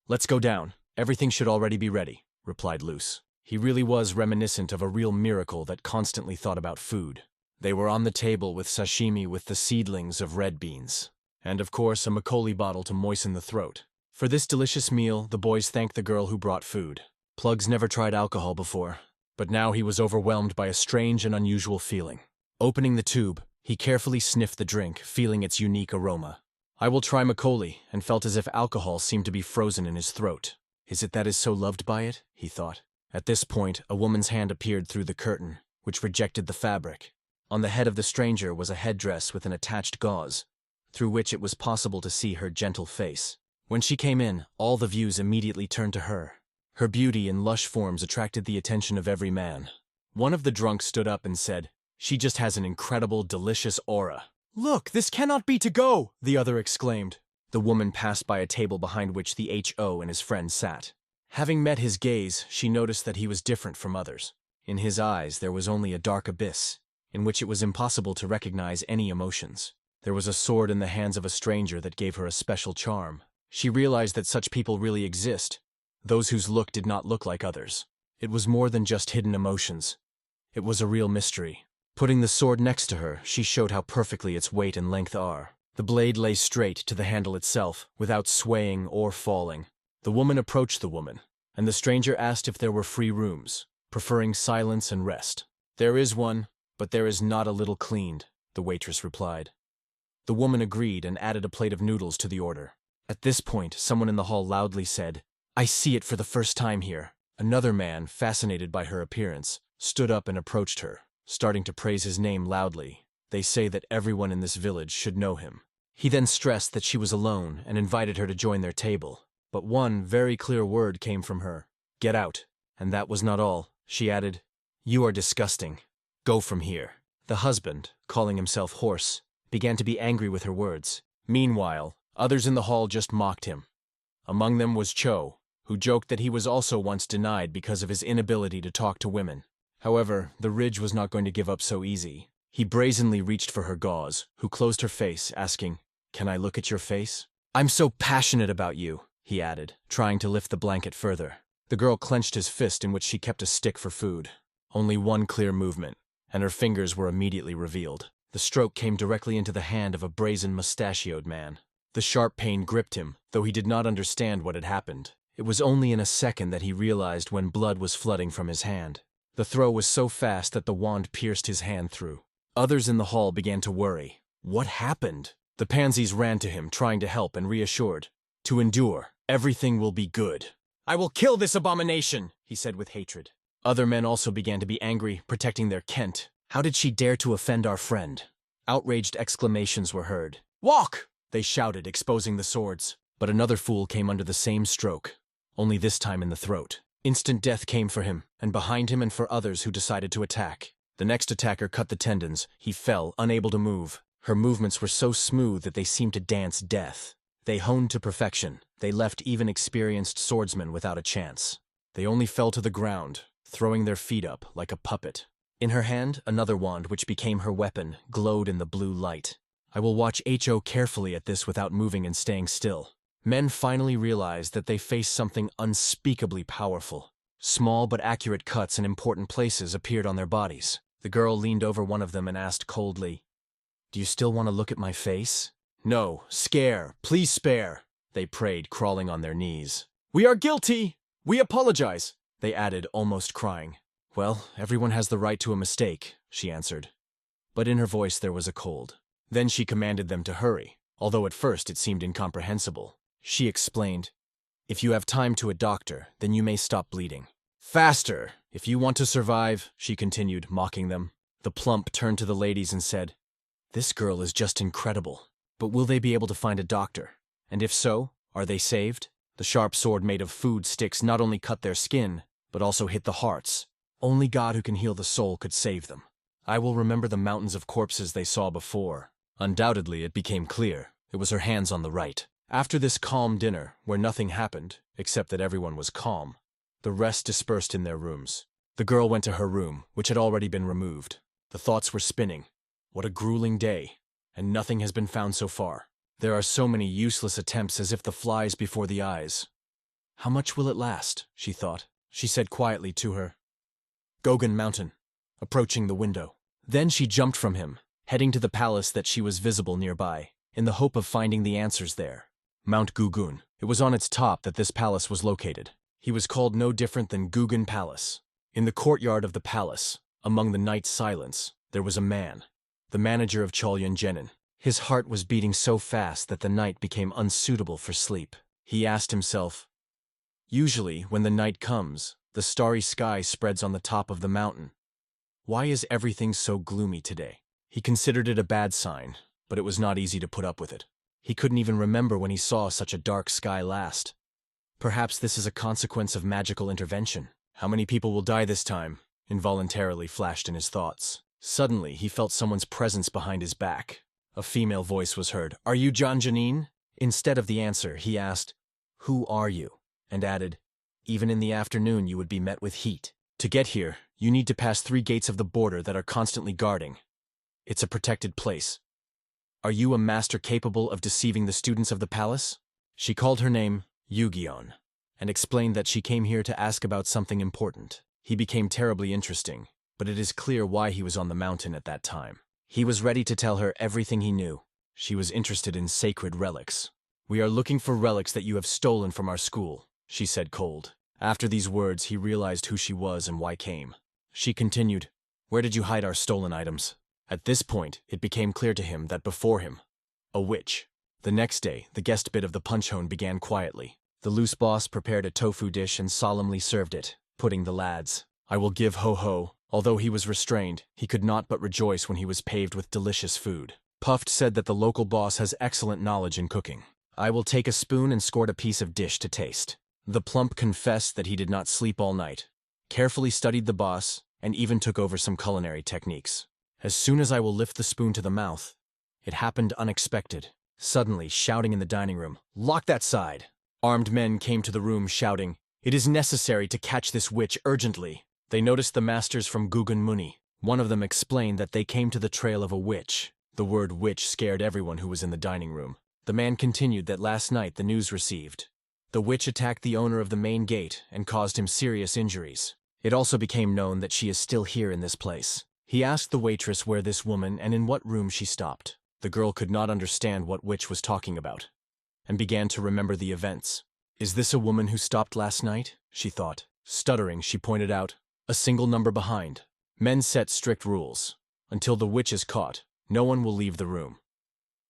Let's go down. Everything should already be ready, replied Luce. He really was reminiscent of a real miracle that constantly thought about food. They were on the table with sashimi with the seedlings of red beans. And of course a makgeolli bottle to moisten the throat. For this delicious meal, the boys thanked the girl who brought food. Plugs never tried alcohol before, but now he was overwhelmed by a strange and unusual feeling. Opening the tube, he carefully sniffed the drink, feeling its unique aroma. I will try makgeolli, and felt as if alcohol seemed to be frozen in his throat. Is it that is so loved by it? He thought. At this point, a woman's hand appeared through the curtain, which rejected the fabric. On the head of the stranger was a headdress with an attached gauze, through which it was possible to see her gentle face. When she came in, all the views immediately turned to her. Her beauty and lush forms attracted the attention of every man. One of the drunks stood up and said, "She just has an incredible, delicious aura." "Look, this cannot be to go!" the other exclaimed. The woman passed by a table behind which the HO and his friend sat. Having met his gaze, she noticed that he was different from others. In his eyes there was only a dark abyss, in which it was impossible to recognize any emotions. There was a sword in the hands of a stranger that gave her a special charm. She realized that such people really exist, those whose look did not look like others. It was more than just hidden emotions. It was a real mystery. Putting the sword next to her, she showed how perfectly its weight and length are. The blade lay straight to the handle itself, without swaying or falling. The woman approached the woman, and the stranger asked if there were free rooms, preferring silence and rest. "There is one, but there is not a little cleaned," the waitress replied. The woman agreed and added a plate of noodles to the order. At this point, someone in the hall loudly said, "I see it for the first time here." Another man, fascinated by her appearance, stood up and approached her, starting to praise his name loudly. They say that everyone in this village should know him. He then stressed that she was alone and invited her to join their table. But one very clear word came from her. "Get out." And that was not all. She added, "You are disgusting. Go from here." The husband, calling himself Horse, began to be angry with her words. Meanwhile, others in the hall just mocked him. Among them was Cho, who joked that he was also once denied because of his inability to talk to women. However, the Ridge was not going to give up so easy. He brazenly reached for her gauze, who closed her face, asking, "Can I look at your face?" "I'm so passionate about you," he added, trying to lift the blanket further. The girl clenched his fist in which she kept a stick for food. Only one clear movement, and her fingers were immediately revealed. The stroke came directly into the hand of a brazen mustachioed man. The sharp pain gripped him, though he did not understand what had happened. It was only in a second that he realized when blood was flooding from his hand. The throw was so fast that the wand pierced his hand through. Others in the hall began to worry. What happened? The pansies ran to him, trying to help and reassured. "To endure. Everything will be good." "I will kill this abomination," he said with hatred. Other men also began to be angry, protecting their Kent. How did she dare to offend our friend? Outraged exclamations were heard. "Walk!" they shouted, exposing the swords. But another fool came under the same stroke, only this time in the throat. Instant death came for him, and behind him and for others who decided to attack. The next attacker cut the tendons. He fell, unable to move. Her movements were so smooth that they seemed to dance death. They honed to perfection. They left even experienced swordsmen without a chance. They only fell to the ground, throwing their feet up like a puppet. In her hand, another wand, which became her weapon, glowed in the blue light. I will watch Ho carefully at this without moving and staying still. Men finally realized that they faced something unspeakably powerful. Small but accurate cuts in important places appeared on their bodies. The girl leaned over one of them and asked coldly, "Do you still want to look at my face?" "No, scare, please spare," they prayed, crawling on their knees. "We are guilty! We apologize," they added, almost crying. "Well, everyone has the right to a mistake," she answered. But in her voice there was a cold. Then she commanded them to hurry, although at first it seemed incomprehensible. She explained, "If you have time to a doctor, then you may stop bleeding." "Faster, if you want to survive," she continued, mocking them. The plump turned to the ladies and said, "This girl is just incredible. But will they be able to find a doctor? And if so, are they saved?" The sharp sword made of food sticks not only cut their skin, but also hit the hearts. Only God who can heal the soul could save them. I will remember the mountains of corpses they saw before. Undoubtedly, it became clear. It was her hands on the right. After this calm dinner, where nothing happened, except that everyone was calm, the rest dispersed in their rooms. The girl went to her room, which had already been removed. The thoughts were spinning. What a grueling day, and nothing has been found so far. There are so many useless attempts as if the flies before the eyes. How much will it last, she thought. She said quietly to her, "Gogun Mountain," approaching the window. Then she jumped from him, heading to the palace that she was visible nearby, in the hope of finding the answers there. Mount Gugun. It was on its top that this palace was located. He was called no different than Gugun Palace. In the courtyard of the palace, among the night's silence, there was a man, the manager of Cholyon Jenin. His heart was beating so fast that the night became unsuitable for sleep. He asked himself, usually, when the night comes, the starry sky spreads on the top of the mountain. Why is everything so gloomy today? He considered it a bad sign, but it was not easy to put up with it. He couldn't even remember when he saw such a dark sky last. Perhaps this is a consequence of magical intervention. How many people will die this time? Involuntarily flashed in his thoughts. Suddenly, he felt someone's presence behind his back. A female voice was heard. "Are you John Janine?" Instead of the answer, he asked, "Who are you?" and added, "Even in the afternoon you would be met with heat. To get here, you need to pass 3 gates of the border that are constantly guarding. It's a protected place. Are you a master capable of deceiving the students of the palace?" She called her name Yu-Gi-On, and explained that she came here to ask about something important. He became terribly interesting, but it is clear why he was on the mountain at that time. He was ready to tell her everything he knew. She was interested in sacred relics. "We are looking for relics that you have stolen from our school," she said cold. After these words, he realized who she was and why came. She continued, "Where did you hide our stolen items?" At this point, it became clear to him that before him, a witch. The next day, the guest bit of the punch-hone began quietly. The loose boss prepared a tofu dish and solemnly served it, putting the lads. I will give ho-ho. Although he was restrained, he could not but rejoice when he was paved with delicious food. Puffed said that the local boss has excellent knowledge in cooking. I will take a spoon and scored a piece of dish to taste. The plump confessed that he did not sleep all night, carefully studied the boss, and even took over some culinary techniques. As soon as I will lift the spoon to the mouth, it happened unexpected. Suddenly, shouting in the dining room, "Lock that side!" Armed men came to the room shouting, "It is necessary to catch this witch urgently." They noticed the masters from Gugun Muni. One of them explained that they came to the trail of a witch. The word witch scared everyone who was in the dining room. The man continued that last night the news received. The witch attacked the owner of the main gate and caused him serious injuries. It also became known that she is still here in this place. He asked the waitress where this woman and in what room she stopped. The girl could not understand what witch was talking about, and began to remember the events. "Is this a woman who stopped last night?" she thought. Stuttering, she pointed out, "A single number behind. Men set strict rules. Until the witch is caught, no one will leave the room."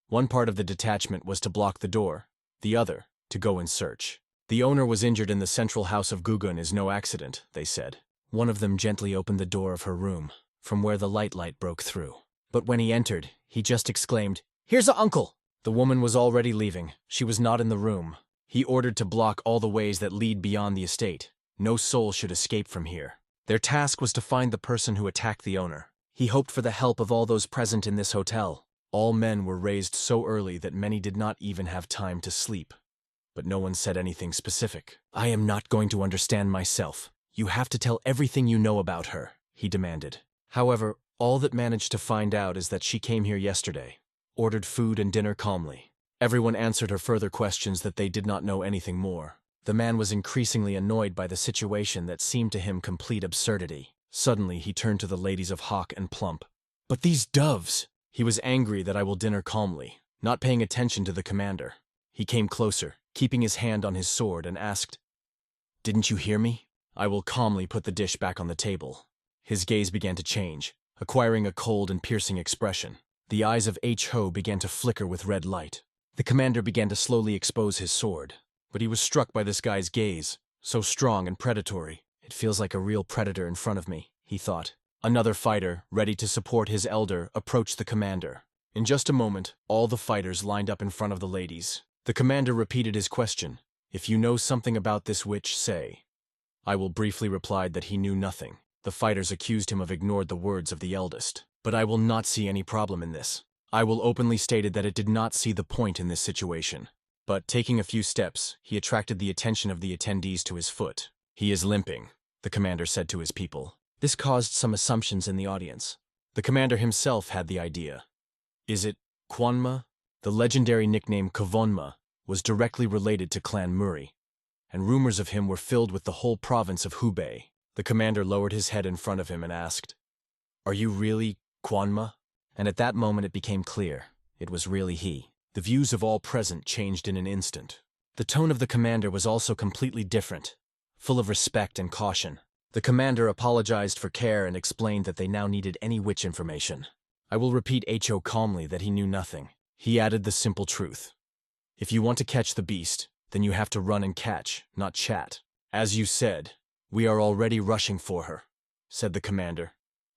One part of the detachment was to block the door, the other, to go in search. "The owner was injured in the central house of Gugun is no accident," they said. One of them gently opened the door of her room, from where the light broke through. But when he entered, he just exclaimed, "Here's a uncle!" The woman was already leaving. She was not in the room. He ordered to block all the ways that lead beyond the estate. No soul should escape from here. Their task was to find the person who attacked the owner. He hoped for the help of all those present in this hotel. All men were raised so early that many did not even have time to sleep. But no one said anything specific. "I am not going to understand myself. You have to tell everything you know about her," he demanded. However, all that managed to find out is that she came here yesterday, ordered food and dinner calmly. Everyone answered her further questions that they did not know anything more. The man was increasingly annoyed by the situation that seemed to him complete absurdity. Suddenly, he turned to the ladies of Hawk and Plump. "But these doves!" He was angry that I will dinner calmly, not paying attention to the commander. He came closer, keeping his hand on his sword, and asked, "Didn't you hear me?" "I will calmly put the dish back on the table." His gaze began to change, acquiring a cold and piercing expression. The eyes of Ho began to flicker with red light. The commander began to slowly expose his sword. But he was struck by this guy's gaze, so strong and predatory. "It feels like a real predator in front of me," he thought. Another fighter, ready to support his elder, approached the commander. In just a moment, all the fighters lined up in front of the ladies. The commander repeated his question. "If you know something about this witch, say." I will briefly replied that he knew nothing. The fighters accused him of ignored the words of the eldest. But I will not see any problem in this. I will openly stated that it did not see the point in this situation. But taking a few steps, he attracted the attention of the attendees to his foot. "He is limping," the commander said to his people. This caused some assumptions in the audience. The commander himself had the idea. Is it Kwanma? The legendary nickname Kvonma was directly related to Clan Muri, and rumors of him were filled with the whole province of Hubei. The commander lowered his head in front of him and asked, "Are you really Kwanma?" And at that moment it became clear. It was really he. The views of all present changed in an instant. The tone of the commander was also completely different, full of respect and caution. The commander apologized for care and explained that they now needed any witch information. I will repeat Ho calmly that he knew nothing. He added the simple truth. "If you want to catch the beast, then you have to run and catch, not chat. As you said, we are already rushing for her," said the commander,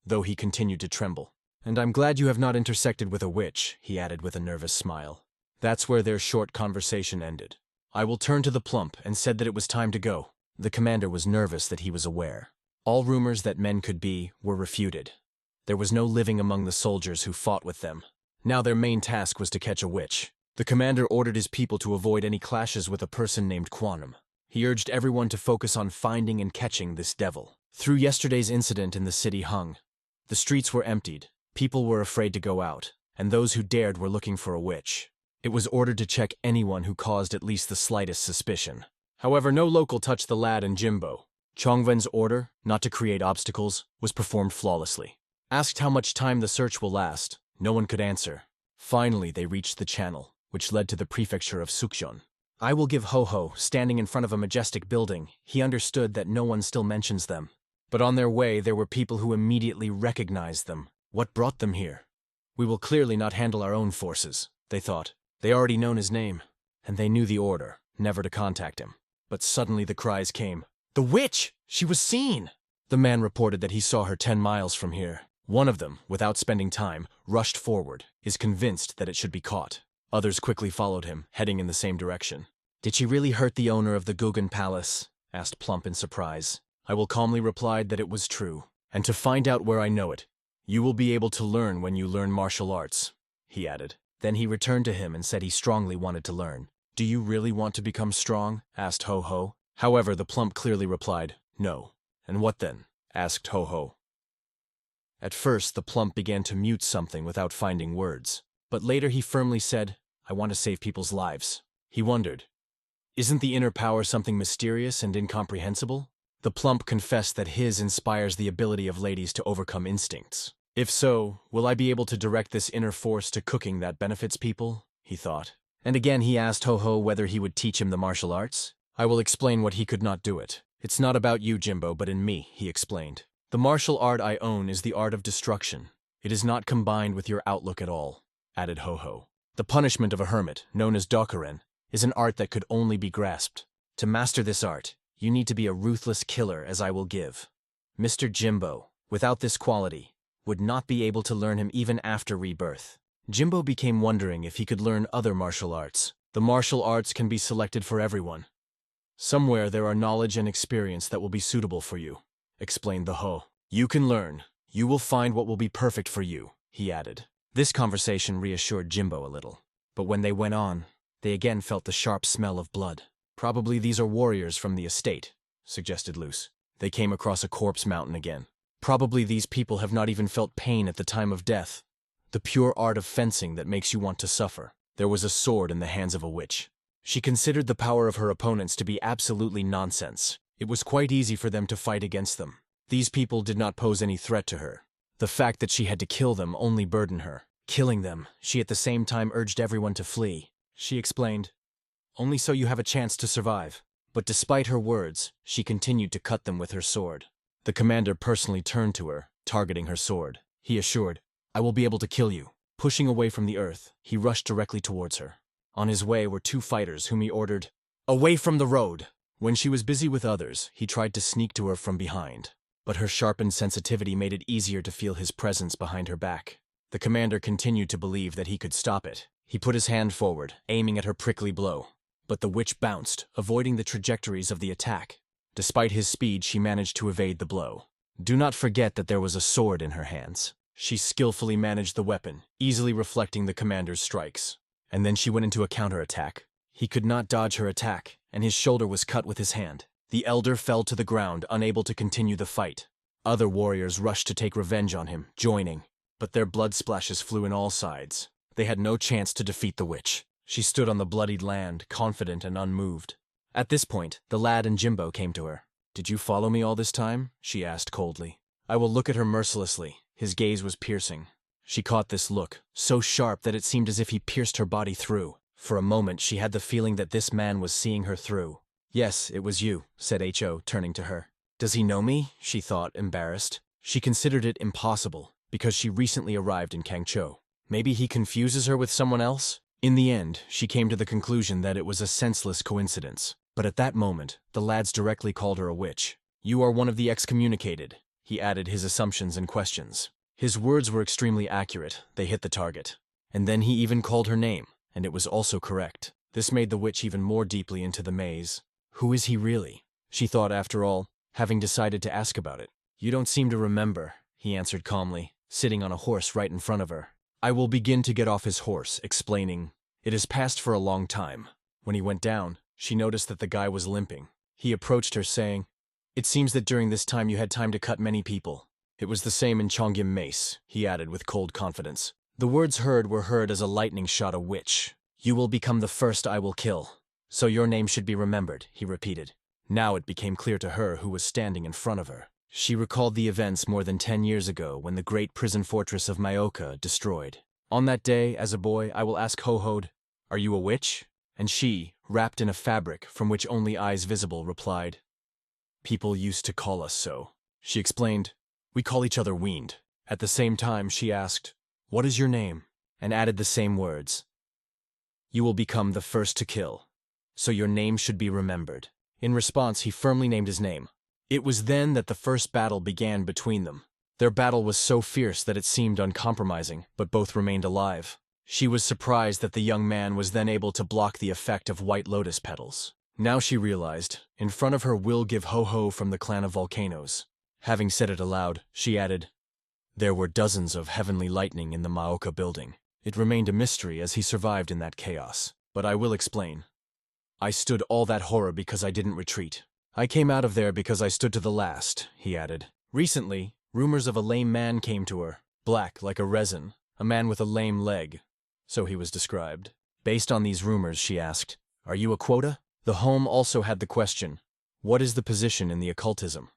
though he continued to tremble. "And I'm glad you have not intersected with a witch," he added with a nervous smile. That's where their short conversation ended. I will turn to the Plump and said that it was time to go. The commander was nervous that he was aware. All rumors that men could be were refuted. There was no living among the soldiers who fought with them. Now their main task was to catch a witch. The commander ordered his people to avoid any clashes with a person named Quanum. He urged everyone to focus on finding and catching this devil. Through yesterday's incident in the city Hung, the streets were emptied, people were afraid to go out, and those who dared were looking for a witch. It was ordered to check anyone who caused at least the slightest suspicion. However, no local touched the lad and Jinbo. Chongven's order, not to create obstacles, was performed flawlessly. Asked how much time the search will last, no one could answer. Finally, they reached the channel, which led to the prefecture of Sukjeon. I will give Ho-Ho, standing in front of a majestic building. He understood that no one still mentions them. But on their way, there were people who immediately recognized them. What brought them here? We will clearly not handle our own forces, they thought. They already known his name, and they knew the order, never to contact him. But suddenly the cries came. "The witch! She was seen!" The man reported that he saw her 10 miles from here. One of them, without spending time, rushed forward, is convinced that it should be caught. Others quickly followed him, heading in the same direction. "Did she really hurt the owner of the Gugun Palace?" asked Plump in surprise. I will calmly replied that it was true. "And to find out where I know it, you will be able to learn when you learn martial arts," he added. Then he returned to him and said he strongly wanted to learn. "Do you really want to become strong?" asked Ho-Ho. However, the plump clearly replied, "No." "And what then?" asked Ho-Ho. At first, the plump began to mute something without finding words. But later he firmly said, "I want to save people's lives." He wondered, isn't the inner power something mysterious and incomprehensible? The plump confessed that his inspires the ability of ladies to overcome instincts. If so, will I be able to direct this inner force to cooking that benefits people? He thought. And again he asked Ho-Ho whether he would teach him the martial arts. "I will explain what he could not do it. It's not about you, Jinbo, but in me," he explained. "The martial art I own is the art of destruction. It is not combined with your outlook at all," added Ho-Ho. "The punishment of a hermit, known as Dokuren, is an art that could only be grasped. To master this art, you need to be a ruthless killer, as I will give. Mr. Jinbo, without this quality, would not be able to learn him even after rebirth." Jinbo became wondering if he could learn other martial arts. "The martial arts can be selected for everyone. Somewhere there are knowledge and experience that will be suitable for you," explained the Ho. "You can learn. You will find what will be perfect for you," he added. This conversation reassured Jinbo a little. But when they went on, they again felt the sharp smell of blood. "Probably these are warriors from the estate," suggested Luce. "They came across a corpse mountain again. Probably these people have not even felt pain at the time of death. The pure art of fencing that makes you want to suffer." There was a sword in the hands of a witch. She considered the power of her opponents to be absolutely nonsense. It was quite easy for them to fight against them. These people did not pose any threat to her. The fact that she had to kill them only burdened her. Killing them, she at the same time urged everyone to flee. She explained, "Only so you have a chance to survive." But despite her words, she continued to cut them with her sword. The commander personally turned to her, targeting her sword. He assured, "I will be able to kill you." Pushing away from the earth, he rushed directly towards her. On his way were two fighters whom he ordered, "Away from the road!" When she was busy with others, he tried to sneak to her from behind. But her sharpened sensitivity made it easier to feel his presence behind her back. The commander continued to believe that he could stop it. He put his hand forward, aiming at her prickly blow. But the witch bounced, avoiding the trajectories of the attack. Despite his speed, she managed to evade the blow. Do not forget that there was a sword in her hands. She skillfully managed the weapon, easily reflecting the commander's strikes. And then she went into a counterattack. He could not dodge her attack, and his shoulder was cut with his hand. The elder fell to the ground, unable to continue the fight. Other warriors rushed to take revenge on him, joining. But their blood splashes flew in all sides. They had no chance to defeat the witch. She stood on the bloodied land, confident and unmoved. At this point, the lad and Jinbo came to her. "Did you follow me all this time?" she asked coldly. I will look at her mercilessly. His gaze was piercing. She caught this look, so sharp that it seemed as if he pierced her body through. For a moment, she had the feeling that this man was seeing her through. "Yes, it was you," said Ho, turning to her. "Does he know me?" she thought, embarrassed. She considered it impossible, because she recently arrived in Kangcho. Maybe he confuses her with someone else? In the end, she came to the conclusion that it was a senseless coincidence. But at that moment, the lads directly called her a witch. "You are one of the excommunicated," he added his assumptions and questions. His words were extremely accurate. They hit the target. And then he even called her name, and it was also correct. This made the witch even more deeply into the maze. Who is he really? She thought, after all, having decided to ask about it. "You don't seem to remember," he answered calmly, sitting on a horse right in front of her. I will begin to get off his horse, explaining, "It has passed for a long time." When he went down, she noticed that the guy was limping. He approached her, saying, "It seems that during this time you had time to cut many people." "It was the same in Chongyim Mace," he added with cold confidence. The words were heard as a lightning shot a witch. "You will become the first I will kill. So your name should be remembered," he repeated. Now it became clear to her who was standing in front of her. She recalled the events more than 10 years ago when the great prison fortress of Myoka destroyed. On that day, as a boy, I will ask Ho-Hod, "Are you a witch?" And she, wrapped in a fabric from which only eyes visible, replied, "People used to call us so." She explained, "We call each other weaned." At the same time, she asked, "What is your name?" and added the same words. "You will become the first to kill, so your name should be remembered." In response, he firmly named his name. It was then that the first battle began between them. Their battle was so fierce that it seemed uncompromising, but both remained alive. She was surprised that the young man was then able to block the effect of white lotus petals. Now she realized, in front of her will give Ho-Ho from the clan of volcanoes. Having said it aloud, she added, "There were dozens of heavenly lightning in the Maoka building. It remained a mystery as he survived in that chaos. But I will explain. I stood all that horror because I didn't retreat. I came out of there because I stood to the last, he added. Recently, rumors of a lame man came to her, black like a resin, a man with a lame leg. So he was described. Based on these rumors, she asked, "Are you a quota?" The home also had the question, "What is the position in the occultism?"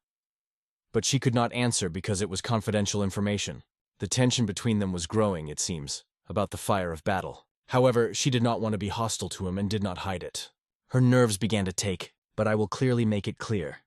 But she could not answer because it was confidential information. The tension between them was growing, it seems, about the fire of battle. However, she did not want to be hostile to him and did not hide it. Her nerves began to take, but I will clearly make it clear.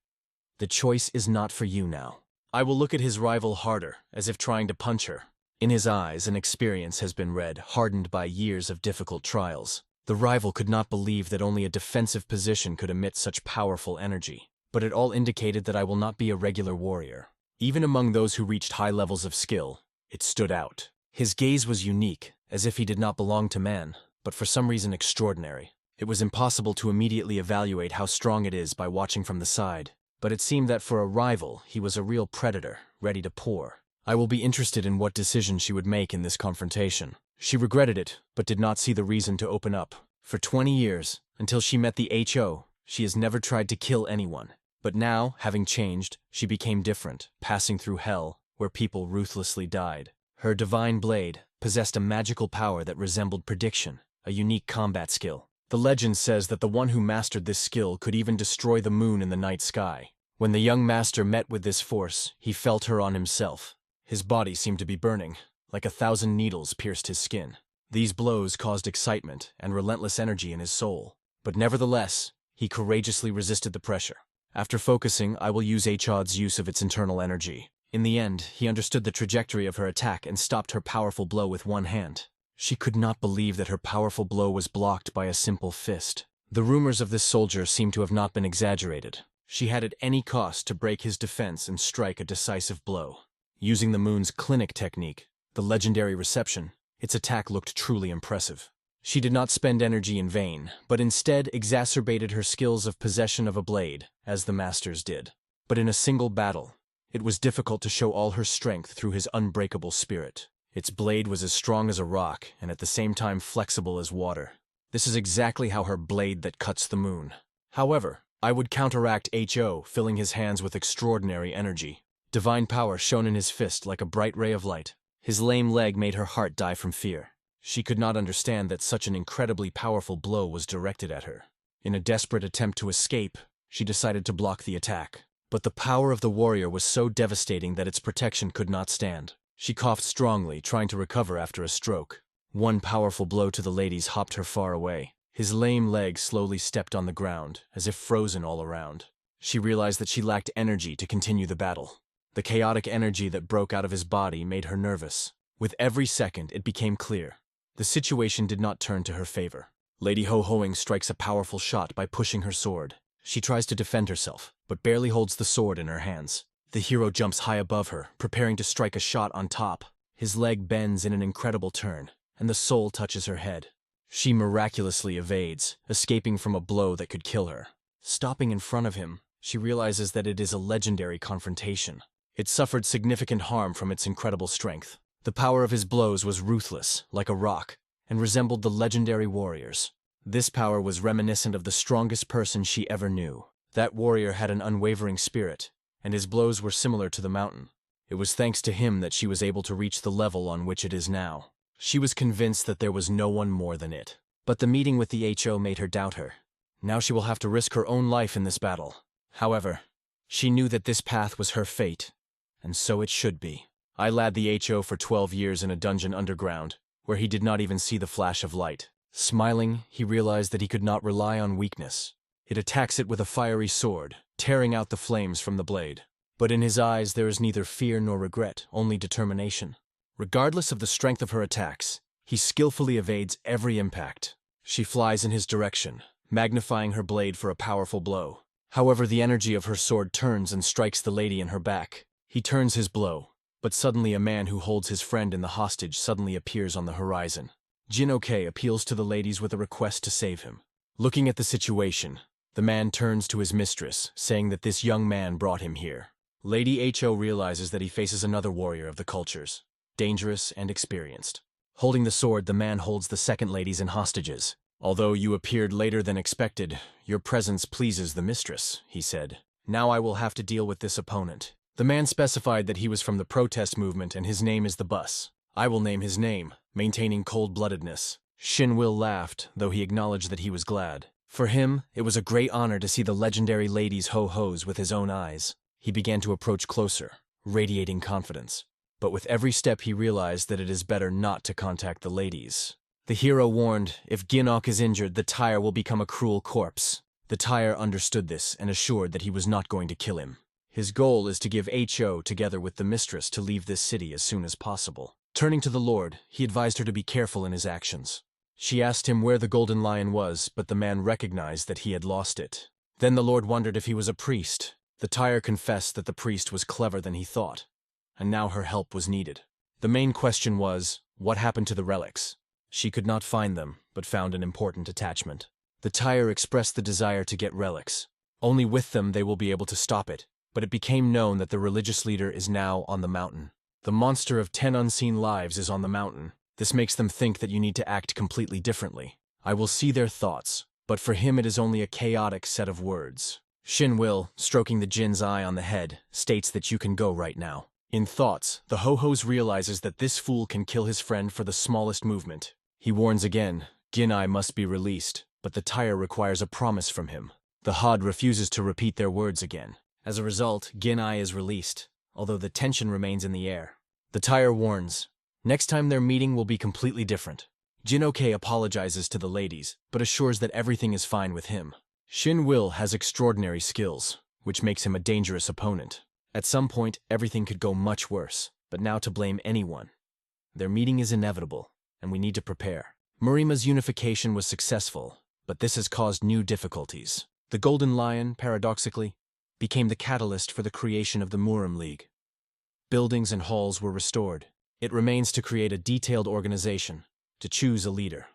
The choice is not for you now. I will look at his rival harder, as if trying to punch her. In his eyes, an experience has been read, hardened by years of difficult trials. The rival could not believe that only a defensive position could emit such powerful energy. But it all indicated that I will not be a regular warrior. Even among those who reached high levels of skill, it stood out. His gaze was unique, as if he did not belong to man, but for some reason extraordinary. It was impossible to immediately evaluate how strong it is by watching from the side, but it seemed that for a rival, he was a real predator, ready to pour. I will be interested in what decision she would make in this confrontation. She regretted it, but did not see the reason to open up. For 20 years, until she met the HO, she has never tried to kill anyone. But now, having changed, she became different, passing through hell, where people ruthlessly died. Her divine blade possessed a magical power that resembled prediction, a unique combat skill. The legend says that the one who mastered this skill could even destroy the moon in the night sky. When the young master met with this force, he felt her on himself. His body seemed to be burning, like 1,000 needles pierced his skin. These blows caused excitement and relentless energy in his soul. But nevertheless, he courageously resisted the pressure. After focusing, I will use Hod's use of its internal energy. In the end, he understood the trajectory of her attack and stopped her powerful blow with one hand. She could not believe that her powerful blow was blocked by a simple fist. The rumors of this soldier seemed to have not been exaggerated. She had at any cost to break his defense and strike a decisive blow. Using the moon's clinic technique, the legendary reception, its attack looked truly impressive. She did not spend energy in vain, but instead exacerbated her skills of possession of a blade, as the masters did. But in a single battle, it was difficult to show all her strength through his unbreakable spirit. Its blade was as strong as a rock, and at the same time flexible as water. This is exactly how her blade that cuts the moon. However, I would counteract HO, filling his hands with extraordinary energy. Divine power shone in his fist like a bright ray of light. His lame leg made her heart die from fear. She could not understand that such an incredibly powerful blow was directed at her. In a desperate attempt to escape, she decided to block the attack. But the power of the warrior was so devastating that its protection could not stand. She coughed strongly, trying to recover after a stroke. One powerful blow to the ladies hopped her far away. His lame leg slowly stepped on the ground, as if frozen all around. She realized that she lacked energy to continue the battle. The chaotic energy that broke out of his body made her nervous. With every second, it became clear. The situation did not turn to her favor. Lady Ho-Hoing strikes a powerful shot by pushing her sword. She tries to defend herself, but barely holds the sword in her hands. The hero jumps high above her, preparing to strike a shot on top. His leg bends in an incredible turn, and the soul touches her head. She miraculously evades, escaping from a blow that could kill her. Stopping in front of him, she realizes that it is a legendary confrontation. It suffered significant harm from its incredible strength. The power of his blows was ruthless, like a rock, and resembled the legendary warriors. This power was reminiscent of the strongest person she ever knew. That warrior had an unwavering spirit, and his blows were similar to the mountain. It was thanks to him that she was able to reach the level on which it is now. She was convinced that there was no one more than it. But the meeting with the HO made her doubt her. Now she will have to risk her own life in this battle. However, she knew that this path was her fate, and so it should be. I led the HO for 12 years in a dungeon underground, where he did not even see the flash of light. Smiling, he realized that he could not rely on weakness. It attacks it with a fiery sword, tearing out the flames from the blade. But in his eyes there is neither fear nor regret, only determination. Regardless of the strength of her attacks, he skillfully evades every impact. She flies in his direction, magnifying her blade for a powerful blow. However, the energy of her sword turns and strikes the lady in her back. He turns his blow, but suddenly a man who holds his friend in the hostage suddenly appears on the horizon. Jinbo appeals to the ladies with a request to save him. Looking at the situation, the man turns to his mistress, saying that this young man brought him here. Lady HO realizes that he faces another warrior of the cultures, dangerous and experienced. Holding the sword, the man holds the second ladies in hostages. "Although you appeared later than expected, your presence pleases the mistress," he said. "Now I will have to deal with this opponent." The man specified that he was from the protest movement and his name is the Bus. "I will name his name," maintaining cold-bloodedness. Shinwil laughed, though he acknowledged that he was glad. For him, it was a great honor to see the legendary lady's ho-hos with his own eyes. He began to approach closer, radiating confidence. But with every step he realized that it is better not to contact the ladies. The hero warned, if Ginok is injured, the tire will become a cruel corpse. The tire understood this and assured that he was not going to kill him. His goal is to give HO together with the mistress to leave this city as soon as possible. Turning to the Lord, he advised her to be careful in his actions. She asked him where the golden lion was, but the man recognized that he had lost it. Then the Lord wondered if he was a priest. The tire confessed that the priest was clever than he thought, and now her help was needed. The main question was, what happened to the relics? She could not find them, but found an important attachment. The tire expressed the desire to get relics. Only with them they will be able to stop it, but it became known that the religious leader is now on the mountain. The monster of 10 unseen lives is on the mountain. This makes them think that you need to act completely differently. I will see their thoughts, but for him it is only a chaotic set of words. Shinwil, stroking the Jin's eye on the head, states that you can go right now. In thoughts, the ho-hos realizes that this fool can kill his friend for the smallest movement. He warns again, Ginai must be released, but the tire requires a promise from him. The Hod refuses to repeat their words again. As a result, Ginai is released, although the tension remains in the air. The tire warns, next time their meeting will be completely different. Jinoke apologizes to the ladies, but assures that everything is fine with him. Shinwil has extraordinary skills, which makes him a dangerous opponent. At some point, everything could go much worse, but now to blame anyone. Their meeting is inevitable, and we need to prepare. Murima's unification was successful, but this has caused new difficulties. The Golden Lion, paradoxically, became the catalyst for the creation of the Murim League. Buildings and halls were restored. It remains to create a detailed organization, to choose a leader.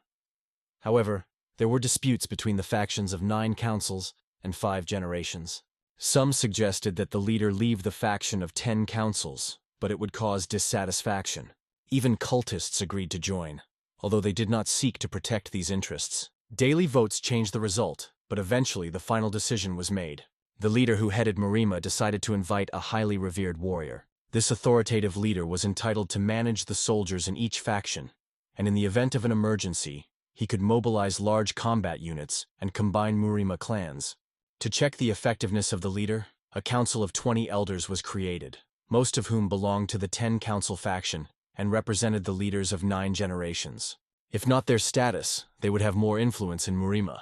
However, there were disputes between the factions of 9 councils and 5 generations. Some suggested that the leader leave the faction of 10 councils, but it would cause dissatisfaction. Even cultists agreed to join, although they did not seek to protect these interests. Daily votes changed the result, but eventually the final decision was made. The leader who headed Murima decided to invite a highly revered warrior. This authoritative leader was entitled to manage the soldiers in each faction, and in the event of an emergency, he could mobilize large combat units and combine Murima clans. To check the effectiveness of the leader, a council of 20 elders was created, most of whom belonged to the 10 council faction and represented the leaders of 9 generations. If not their status, they would have more influence in Murima.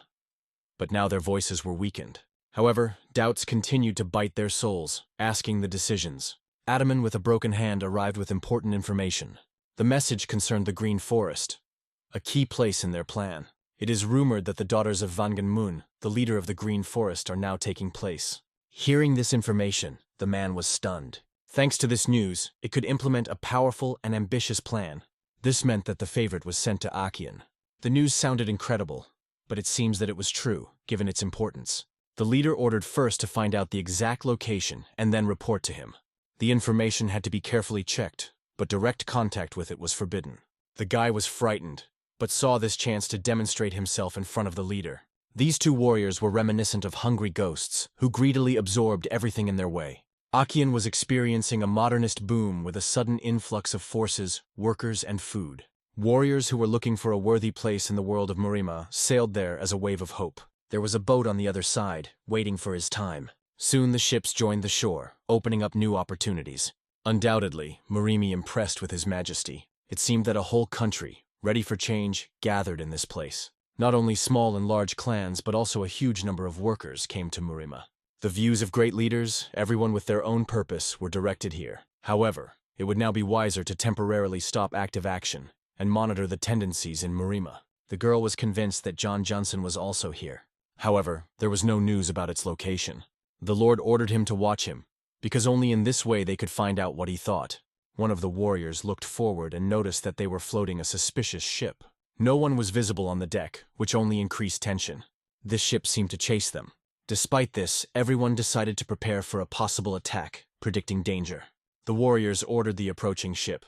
But now their voices were weakened. However, doubts continued to bite their souls, asking the decisions. Ataman with a broken hand arrived with important information. The message concerned the Green Forest, a key place in their plan. It is rumored that the daughters of Vanganmun, the leader of the Green Forest, are now taking place. Hearing this information, the man was stunned. Thanks to this news, it could implement a powerful and ambitious plan. This meant that the favorite was sent to Akian. The news sounded incredible, but it seems that it was true, given its importance. The leader ordered first to find out the exact location and then report to him. The information had to be carefully checked, but direct contact with it was forbidden. The guy was frightened, but saw this chance to demonstrate himself in front of the leader. These 2 warriors were reminiscent of hungry ghosts, who greedily absorbed everything in their way. Akian was experiencing a modernist boom with a sudden influx of forces, workers, and food. Warriors who were looking for a worthy place in the world of Murima sailed there as a wave of hope. There was a boat on the other side, waiting for his time. Soon the ships joined the shore, opening up new opportunities. Undoubtedly, Murimi impressed with his majesty. It seemed that a whole country, ready for change, gathered in this place. Not only small and large clans, but also a huge number of workers came to Murima. The views of great leaders, everyone with their own purpose, were directed here. However, it would now be wiser to temporarily stop active action and monitor the tendencies in Murima. The girl was convinced that John Johnson was also here. However, there was no news about its location. The Lord ordered him to watch him, because only in this way they could find out what he thought. One of the warriors looked forward and noticed that they were floating a suspicious ship. No one was visible on the deck, which only increased tension. This ship seemed to chase them. Despite this, everyone decided to prepare for a possible attack, predicting danger. The warriors ordered the approaching ship,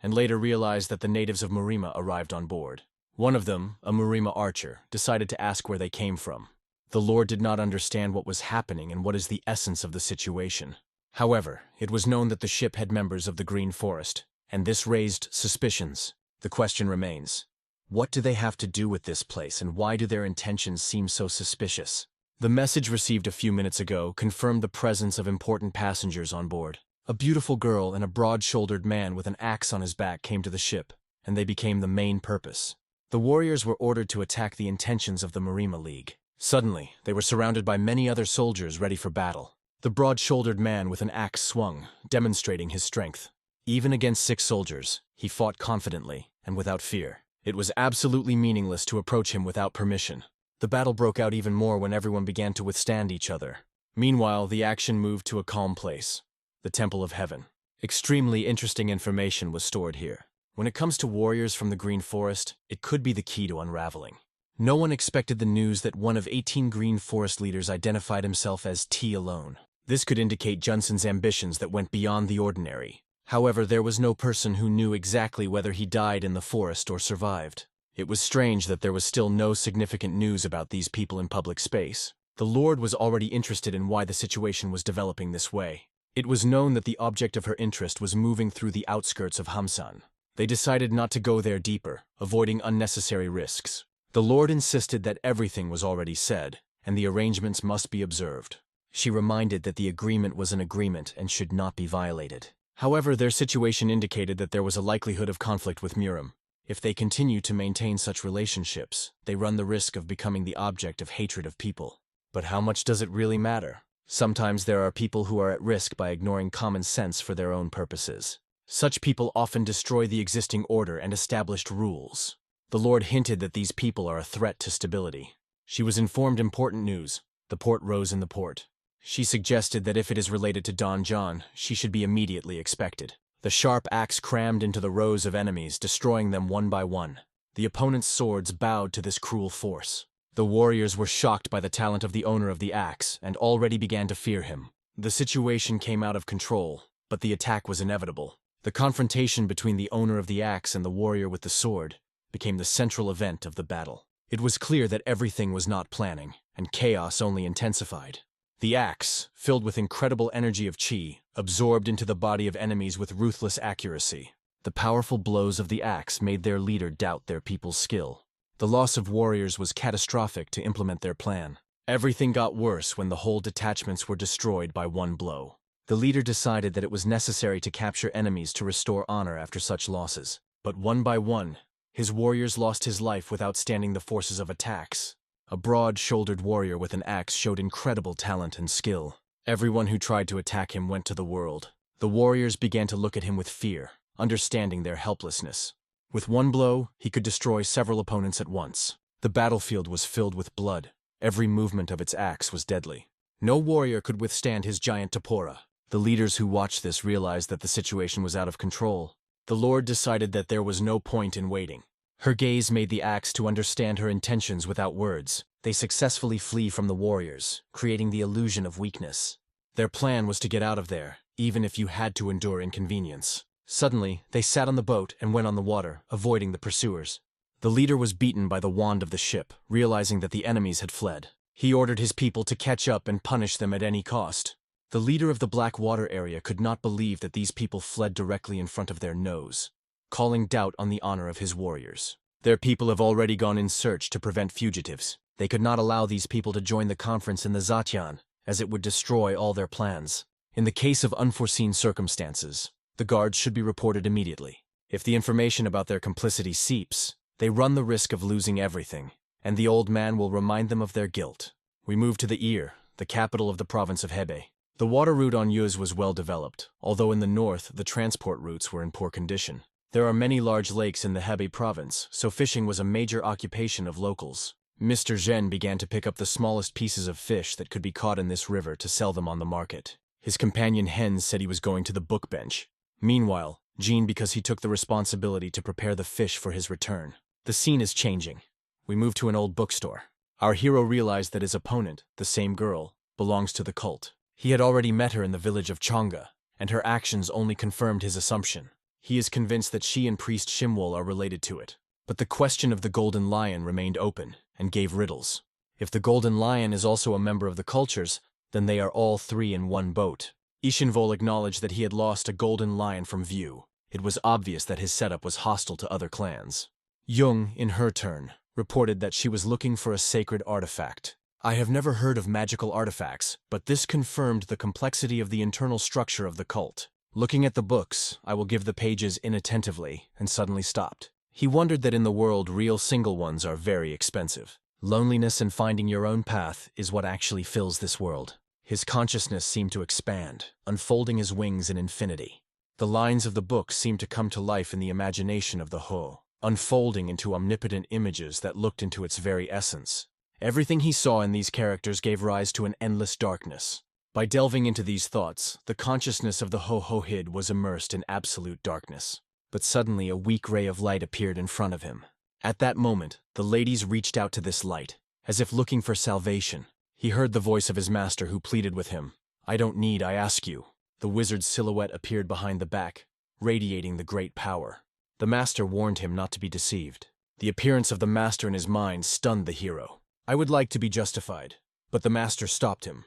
and later realized that the natives of Murima arrived on board. One of them, a Murima archer, decided to ask where they came from. The Lord did not understand what was happening and what is the essence of the situation. However, it was known that the ship had members of the Green Forest, and this raised suspicions. The question remains, what do they have to do with this place, and why do their intentions seem so suspicious? The message received a few minutes ago confirmed the presence of important passengers on board. A beautiful girl and a broad-shouldered man with an axe on his back came to the ship, and they became the main purpose. The warriors were ordered to attack the intentions of the Murima League. Suddenly, they were surrounded by many other soldiers ready for battle. The broad-shouldered man with an axe swung, demonstrating his strength. Even against 6 soldiers, he fought confidently and without fear. It was absolutely meaningless to approach him without permission. The battle broke out even more when everyone began to withstand each other. Meanwhile, the action moved to a calm place, the Temple of Heaven. Extremely interesting information was stored here. When it comes to warriors from the Green Forest, it could be the key to unraveling. No one expected the news that one of 18 Green Forest leaders identified himself as T alone. This could indicate Junson's ambitions that went beyond the ordinary. However, there was no person who knew exactly whether he died in the forest or survived. It was strange that there was still no significant news about these people in public space. The Lord was already interested in why the situation was developing this way. It was known that the object of her interest was moving through the outskirts of Hamsan. They decided not to go there deeper, avoiding unnecessary risks. The Lord insisted that everything was already said, and the arrangements must be observed. She reminded that the agreement was an agreement and should not be violated. However, their situation indicated that there was a likelihood of conflict with Murim. If they continue to maintain such relationships, they run the risk of becoming the object of hatred of people. But how much does it really matter? Sometimes there are people who are at risk by ignoring common sense for their own purposes. Such people often destroy the existing order and established rules. The Lord hinted that these people are a threat to stability. She was informed important news. The port rose in the port. She suggested that if it is related to Don John, she should be immediately expected. The sharp axe crammed into the rows of enemies, destroying them one by one. The opponent's swords bowed to this cruel force. The warriors were shocked by the talent of the owner of the axe and already began to fear him. The situation came out of control, but the attack was inevitable. The confrontation between the owner of the axe and the warrior with the sword became the central event of the battle. It was clear that everything was not planning, and chaos only intensified. The axe, filled with incredible energy of chi, absorbed into the body of enemies with ruthless accuracy. The powerful blows of the axe made their leader doubt their people's skill. The loss of warriors was catastrophic to implement their plan. Everything got worse when the whole detachments were destroyed by one blow. The leader decided that it was necessary to capture enemies to restore honor after such losses. But one by one, his warriors lost his life without standing the forces of attacks. A broad-shouldered warrior with an axe showed incredible talent and skill. Everyone who tried to attack him went to the world. The warriors began to look at him with fear, understanding their helplessness. With one blow, he could destroy several opponents at once. The battlefield was filled with blood. Every movement of its axe was deadly. No warrior could withstand his giant Tapora. The leaders who watched this realized that the situation was out of control. The Lord decided that there was no point in waiting. Her gaze made the axe to understand her intentions without words. They successfully flee from the warriors, creating the illusion of weakness. Their plan was to get out of there, even if you had to endure inconvenience. Suddenly, they sat on the boat and went on the water, avoiding the pursuers. The leader was beaten by the wand of the ship, realizing that the enemies had fled. He ordered his people to catch up and punish them at any cost. The leader of the Black Water area could not believe that these people fled directly in front of their nose, calling doubt on the honor of his warriors. Their people have already gone in search to prevent fugitives. They could not allow these people to join the conference in the Zatyan, as it would destroy all their plans. In the case of unforeseen circumstances, the guards should be reported immediately. If the information about their complicity seeps, they run the risk of losing everything, and the old man will remind them of their guilt. We move to the Ir, the capital of the province of Hebei. The water route on Yuz was well developed, although in the north the transport routes were in poor condition. There are many large lakes in the Hebei province, so fishing was a major occupation of locals. Mr. Zhen began to pick up the smallest pieces of fish that could be caught in this river to sell them on the market. His companion Hen said he was going to the book bench. Meanwhile, Jean because he took the responsibility to prepare the fish for his return. The scene is changing. We move to an old bookstore. Our hero realized that his opponent, the same girl, belongs to the cult. He had already met her in the village of Changga, and her actions only confirmed his assumption. He is convinced that she and priest Shimwol are related to it. But the question of the Golden Lion remained open and gave riddles. If the Golden Lion is also a member of the cultures, then they are all three in one boat. Ishinvol acknowledged that he had lost a Golden Lion from view. It was obvious that his setup was hostile to other clans. Jung, in her turn, reported that she was looking for a sacred artifact. I have never heard of magical artifacts, but this confirmed the complexity of the internal structure of the cult. Looking at the books, I will give the pages inattentively, and suddenly stopped. He wondered that in the world real single ones are very expensive. Loneliness and finding your own path is what actually fills this world. His consciousness seemed to expand, unfolding his wings in infinity. The lines of the book seemed to come to life in the imagination of the Ho, unfolding into omnipotent images that looked into its very essence. Everything he saw in these characters gave rise to an endless darkness. By delving into these thoughts, the consciousness of the Ho-Ho-Hid was immersed in absolute darkness. But suddenly a weak ray of light appeared in front of him. At that moment, the ladies reached out to this light, as if looking for salvation. He heard the voice of his master who pleaded with him. "I don't need, I ask you." The wizard's silhouette appeared behind the back, radiating the great power. The master warned him not to be deceived. The appearance of the master in his mind stunned the hero. "I would like to be justified." But the master stopped him.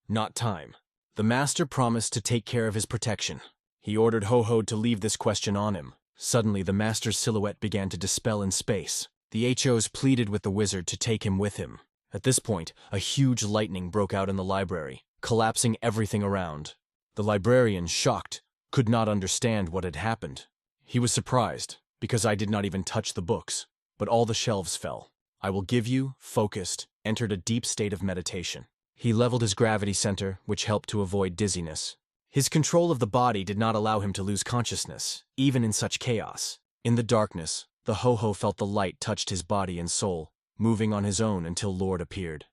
"Not time." The master promised to take care of his protection. He ordered Ho-Ho to leave this question on him. Suddenly, the master's silhouette began to dispel in space. The HOs pleaded with the wizard to take him with him. At this point, a huge lightning broke out in the library, collapsing everything around. The librarian, shocked, could not understand what had happened. He was surprised, because I did not even touch the books, but all the shelves fell. I will give you, focused, entered a deep state of meditation. He leveled his gravity center, which helped to avoid dizziness. His control of the body did not allow him to lose consciousness, even in such chaos. In the darkness, the Ho-Ho felt the light touched his body and soul, moving on his own until Lord appeared.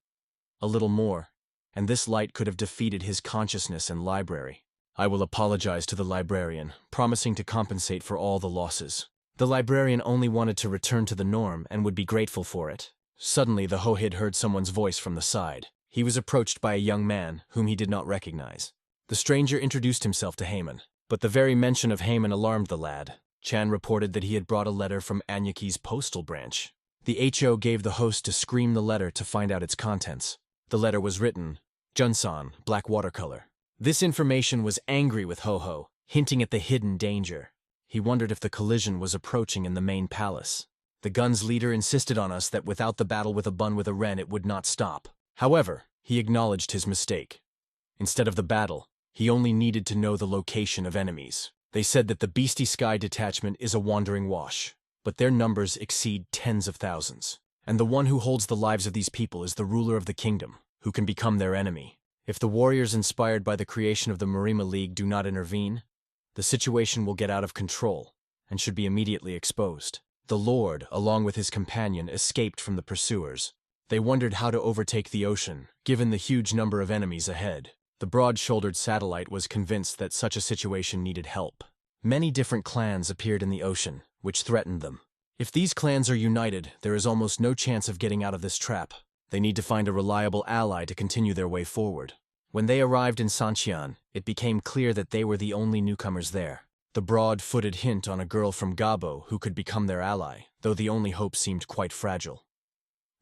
A little more, and this light could have defeated his consciousness and library. I will apologize to the librarian, promising to compensate for all the losses. The librarian only wanted to return to the norm and would be grateful for it. Suddenly, the Ho-Hid heard someone's voice from the side. He was approached by a young man, whom he did not recognize. The stranger introduced himself to Haman, but the very mention of Haman alarmed the lad. Chan reported that he had brought a letter from Anyaki's postal branch. The HO gave the host to scream the letter to find out its contents. The letter was written, Junsan, black watercolor. This information was angry with Ho-Ho, hinting at the hidden danger. He wondered if the collision was approaching in the main palace. The gun's leader insisted on us that without the battle with a bun with a wren it would not stop. However, he acknowledged his mistake. Instead of the battle, he only needed to know the location of enemies. They said that the Beastie Sky detachment is a wandering wash, but their numbers exceed tens of thousands. And the one who holds the lives of these people is the ruler of the kingdom, who can become their enemy. If the warriors inspired by the creation of the Marima League do not intervene, the situation will get out of control and should be immediately exposed. The Lord, along with his companion, escaped from the pursuers. They wondered how to overtake the ocean, given the huge number of enemies ahead. The broad-shouldered satellite was convinced that such a situation needed help. Many different clans appeared in the ocean, which threatened them. If these clans are united, there is almost no chance of getting out of this trap. They need to find a reliable ally to continue their way forward. When they arrived in Sanxian, it became clear that they were the only newcomers there. The broad-footed hint on a girl from Gabo who could become their ally, though the only hope seemed quite fragile.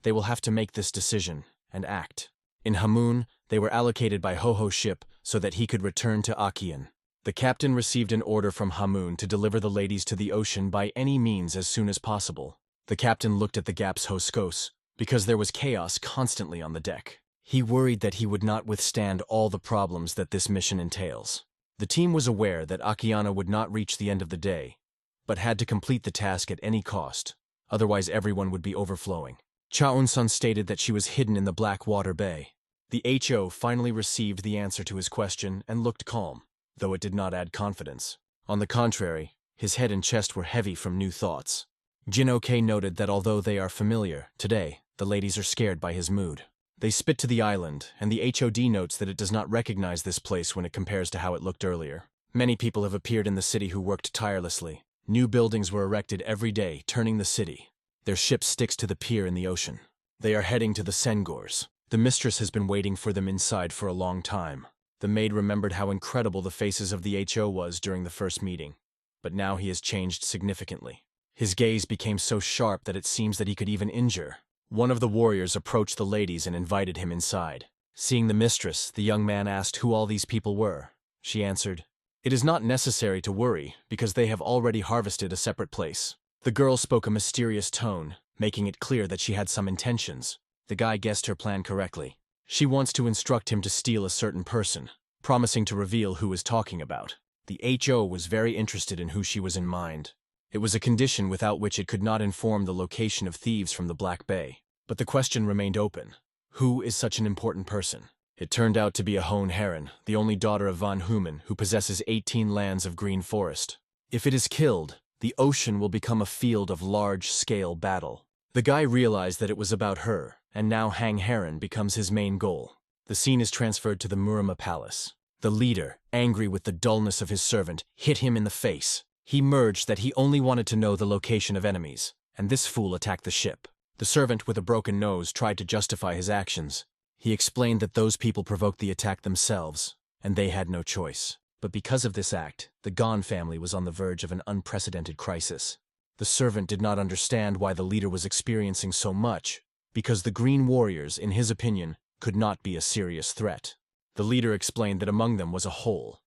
They will have to make this decision and act. In Hamun, they were allocated by Ho-Ho's ship so that he could return to Akian. The captain received an order from Hamun to deliver the ladies to the ocean by any means as soon as possible. The captain looked at the Gap's Hoskos, because there was chaos constantly on the deck. He worried that he would not withstand all the problems that this mission entails. The team was aware that Akiana would not reach the end of the day, but had to complete the task at any cost, otherwise everyone would be overflowing. Chaun-san stated that she was hidden in the Black Water Bay. The HO finally received the answer to his question and looked calm, though it did not add confidence. On the contrary, his head and chest were heavy from new thoughts. Jin-Ok noted that although they are familiar, today, the ladies are scared by his mood. They spit to the island, and the HOD notes that it does not recognize this place when it compares to how it looked earlier. Many people have appeared in the city who worked tirelessly. New buildings were erected every day, turning the city. Their ship sticks to the pier in the ocean. They are heading to the Sengors. The mistress has been waiting for them inside for a long time. The maid remembered how incredible the faces of the HO was during the first meeting, but now he has changed significantly. His gaze became so sharp that it seems that he could even injure. One of the warriors approached the ladies and invited him inside. Seeing the mistress, the young man asked who all these people were. She answered, "It is not necessary to worry, because they have already harvested a separate place." The girl spoke a mysterious tone, making it clear that she had some intentions. The guy guessed her plan correctly. She wants to instruct him to steal a certain person, promising to reveal who is talking about. The HO was very interested in who she was in mind. It was a condition without which it could not inform the location of thieves from the Black Bay. But the question remained open. Who is such an important person? It turned out to be a Hohen Heron, the only daughter of von Human, who possesses 18 lands of green forest. If it is killed, the ocean will become a field of large-scale battle. The guy realized that it was about her, and now Hang Heron becomes his main goal. The scene is transferred to the Murima Palace. The leader, angry with the dullness of his servant, hit him in the face. He merged that he only wanted to know the location of enemies, and this fool attacked the ship. The servant with a broken nose tried to justify his actions. He explained that those people provoked the attack themselves, and they had no choice. But because of this act, the Gon family was on the verge of an unprecedented crisis. The servant did not understand why the leader was experiencing so much, because the Green Warriors, in his opinion, could not be a serious threat. The leader explained that among them was a hole.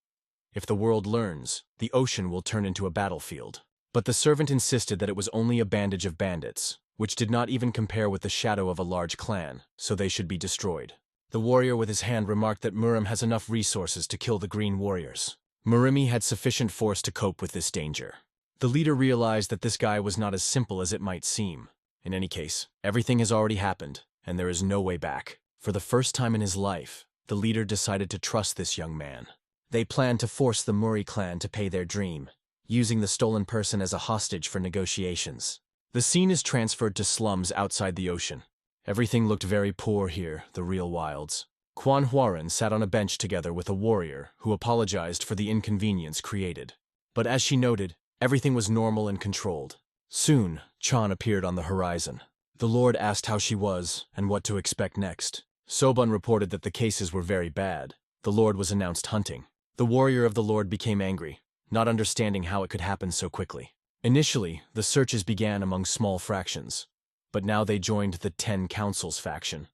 If the world learns, the ocean will turn into a battlefield. But the servant insisted that it was only a bandage of bandits, which did not even compare with the shadow of a large clan, so they should be destroyed. The warrior with his hand remarked that Murim has enough resources to kill the Green Warriors. Murimi had sufficient force to cope with this danger. The leader realized that this guy was not as simple as it might seem. In any case, everything has already happened, and there is no way back. For the first time in his life, the leader decided to trust this young man. They planned to force the Muri clan to pay their dream, using the stolen person as a hostage for negotiations. The scene is transferred to slums outside the ocean. Everything looked very poor here, the real wilds. Quan Huaran sat on a bench together with a warrior who apologized for the inconvenience created. But as she noted, everything was normal and controlled. Soon, Chan appeared on the horizon. The Lord asked how she was and what to expect next. Sobun reported that the cases were very bad. The Lord was announced hunting. The warrior of the Lord became angry, not understanding how it could happen so quickly. Initially, the searches began among small fractions, but now they joined the 10 Councils faction,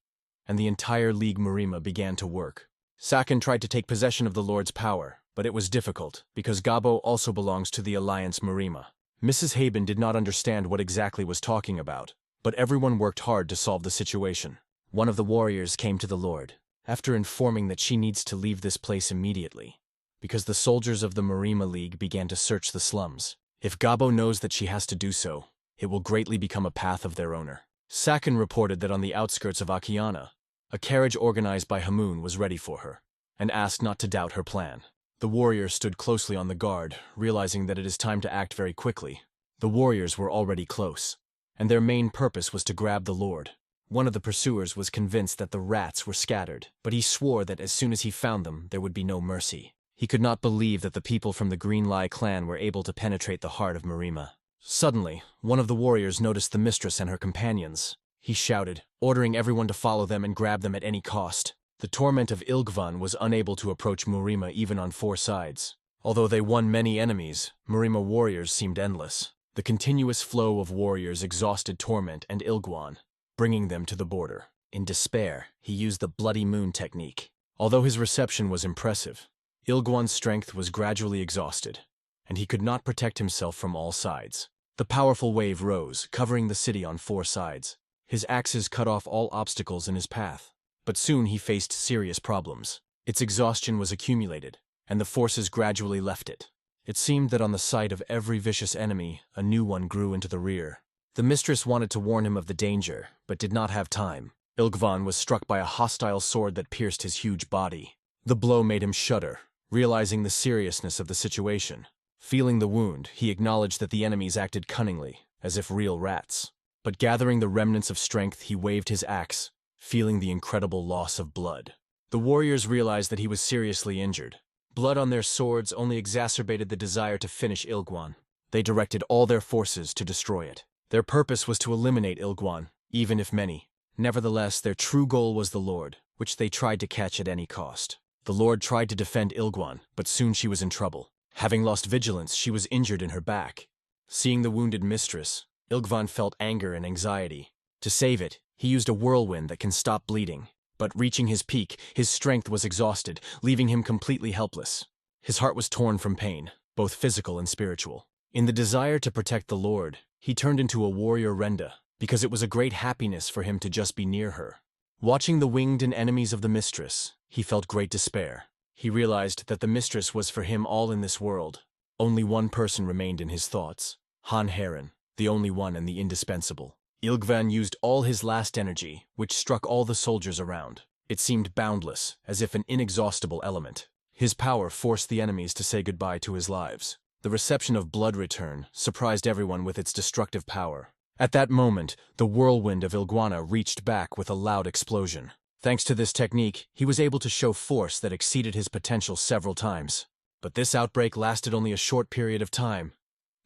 and the entire League Murima began to work. Sakin tried to take possession of the Lord's power, but it was difficult, because Gabo also belongs to the Alliance Murima. Mrs. Haben did not understand what exactly was talking about, but everyone worked hard to solve the situation. One of the warriors came to the Lord, after informing that she needs to leave this place immediately, because the soldiers of the Murima League began to search the slums. If Gabo knows that she has to do so, it will greatly become a path of their owner. Sakin reported that on the outskirts of Akiana, a carriage organized by Hamoon was ready for her, and asked not to doubt her plan. The warrior stood closely on the guard, realizing that it is time to act very quickly. The warriors were already close, and their main purpose was to grab the Lord. One of the pursuers was convinced that the rats were scattered, but he swore that as soon as he found them, there would be no mercy. He could not believe that the people from the Green Lai clan were able to penetrate the heart of Murima. Suddenly, one of the warriors noticed the mistress and her companions. He shouted, ordering everyone to follow them and grab them at any cost. The torment of Ilgvan was unable to approach Murima even on 4 sides. Although they won many enemies, Murima warriors seemed endless. The continuous flow of warriors exhausted Torment and Ilgwan, bringing them to the border. In despair, he used the Bloody Moon technique. Although his reception was impressive, Ilgwan's strength was gradually exhausted, and he could not protect himself from all sides. The powerful wave rose, covering the city on 4 sides. His axes cut off all obstacles in his path. But soon he faced serious problems. Its exhaustion was accumulated, and the forces gradually left it. It seemed that on the sight of every vicious enemy, a new one grew into the rear. The mistress wanted to warn him of the danger, but did not have time. Ilgvan was struck by a hostile sword that pierced his huge body. The blow made him shudder, realizing the seriousness of the situation. Feeling the wound, he acknowledged that the enemies acted cunningly, as if real rats. But gathering the remnants of strength, he waved his axe, feeling the incredible loss of blood. The warriors realized that he was seriously injured. Blood on their swords only exacerbated the desire to finish Ilgwan. They directed all their forces to destroy it. Their purpose was to eliminate Ilgwan, even if many. Nevertheless, their true goal was the Lord, which they tried to catch at any cost. The Lord tried to defend Ilgwan, but soon she was in trouble. Having lost vigilance, she was injured in her back. Seeing the wounded mistress, Ilgvan felt anger and anxiety. To save it, he used a whirlwind that can stop bleeding. But reaching his peak, his strength was exhausted, leaving him completely helpless. His heart was torn from pain, both physical and spiritual. In the desire to protect the Lord, he turned into a warrior Renda, because it was a great happiness for him to just be near her. Watching the winged and enemies of the mistress, he felt great despair. He realized that the mistress was for him all in this world. Only one person remained in his thoughts, Han Heron, the only one and the indispensable. Ilgvan used all his last energy, which struck all the soldiers around. It seemed boundless, as if an inexhaustible element. His power forced the enemies to say goodbye to his lives. The reception of blood return surprised everyone with its destructive power. At that moment, the whirlwind of Ilguana reached back with a loud explosion. Thanks to this technique, he was able to show force that exceeded his potential several times. But this outbreak lasted only a short period of time,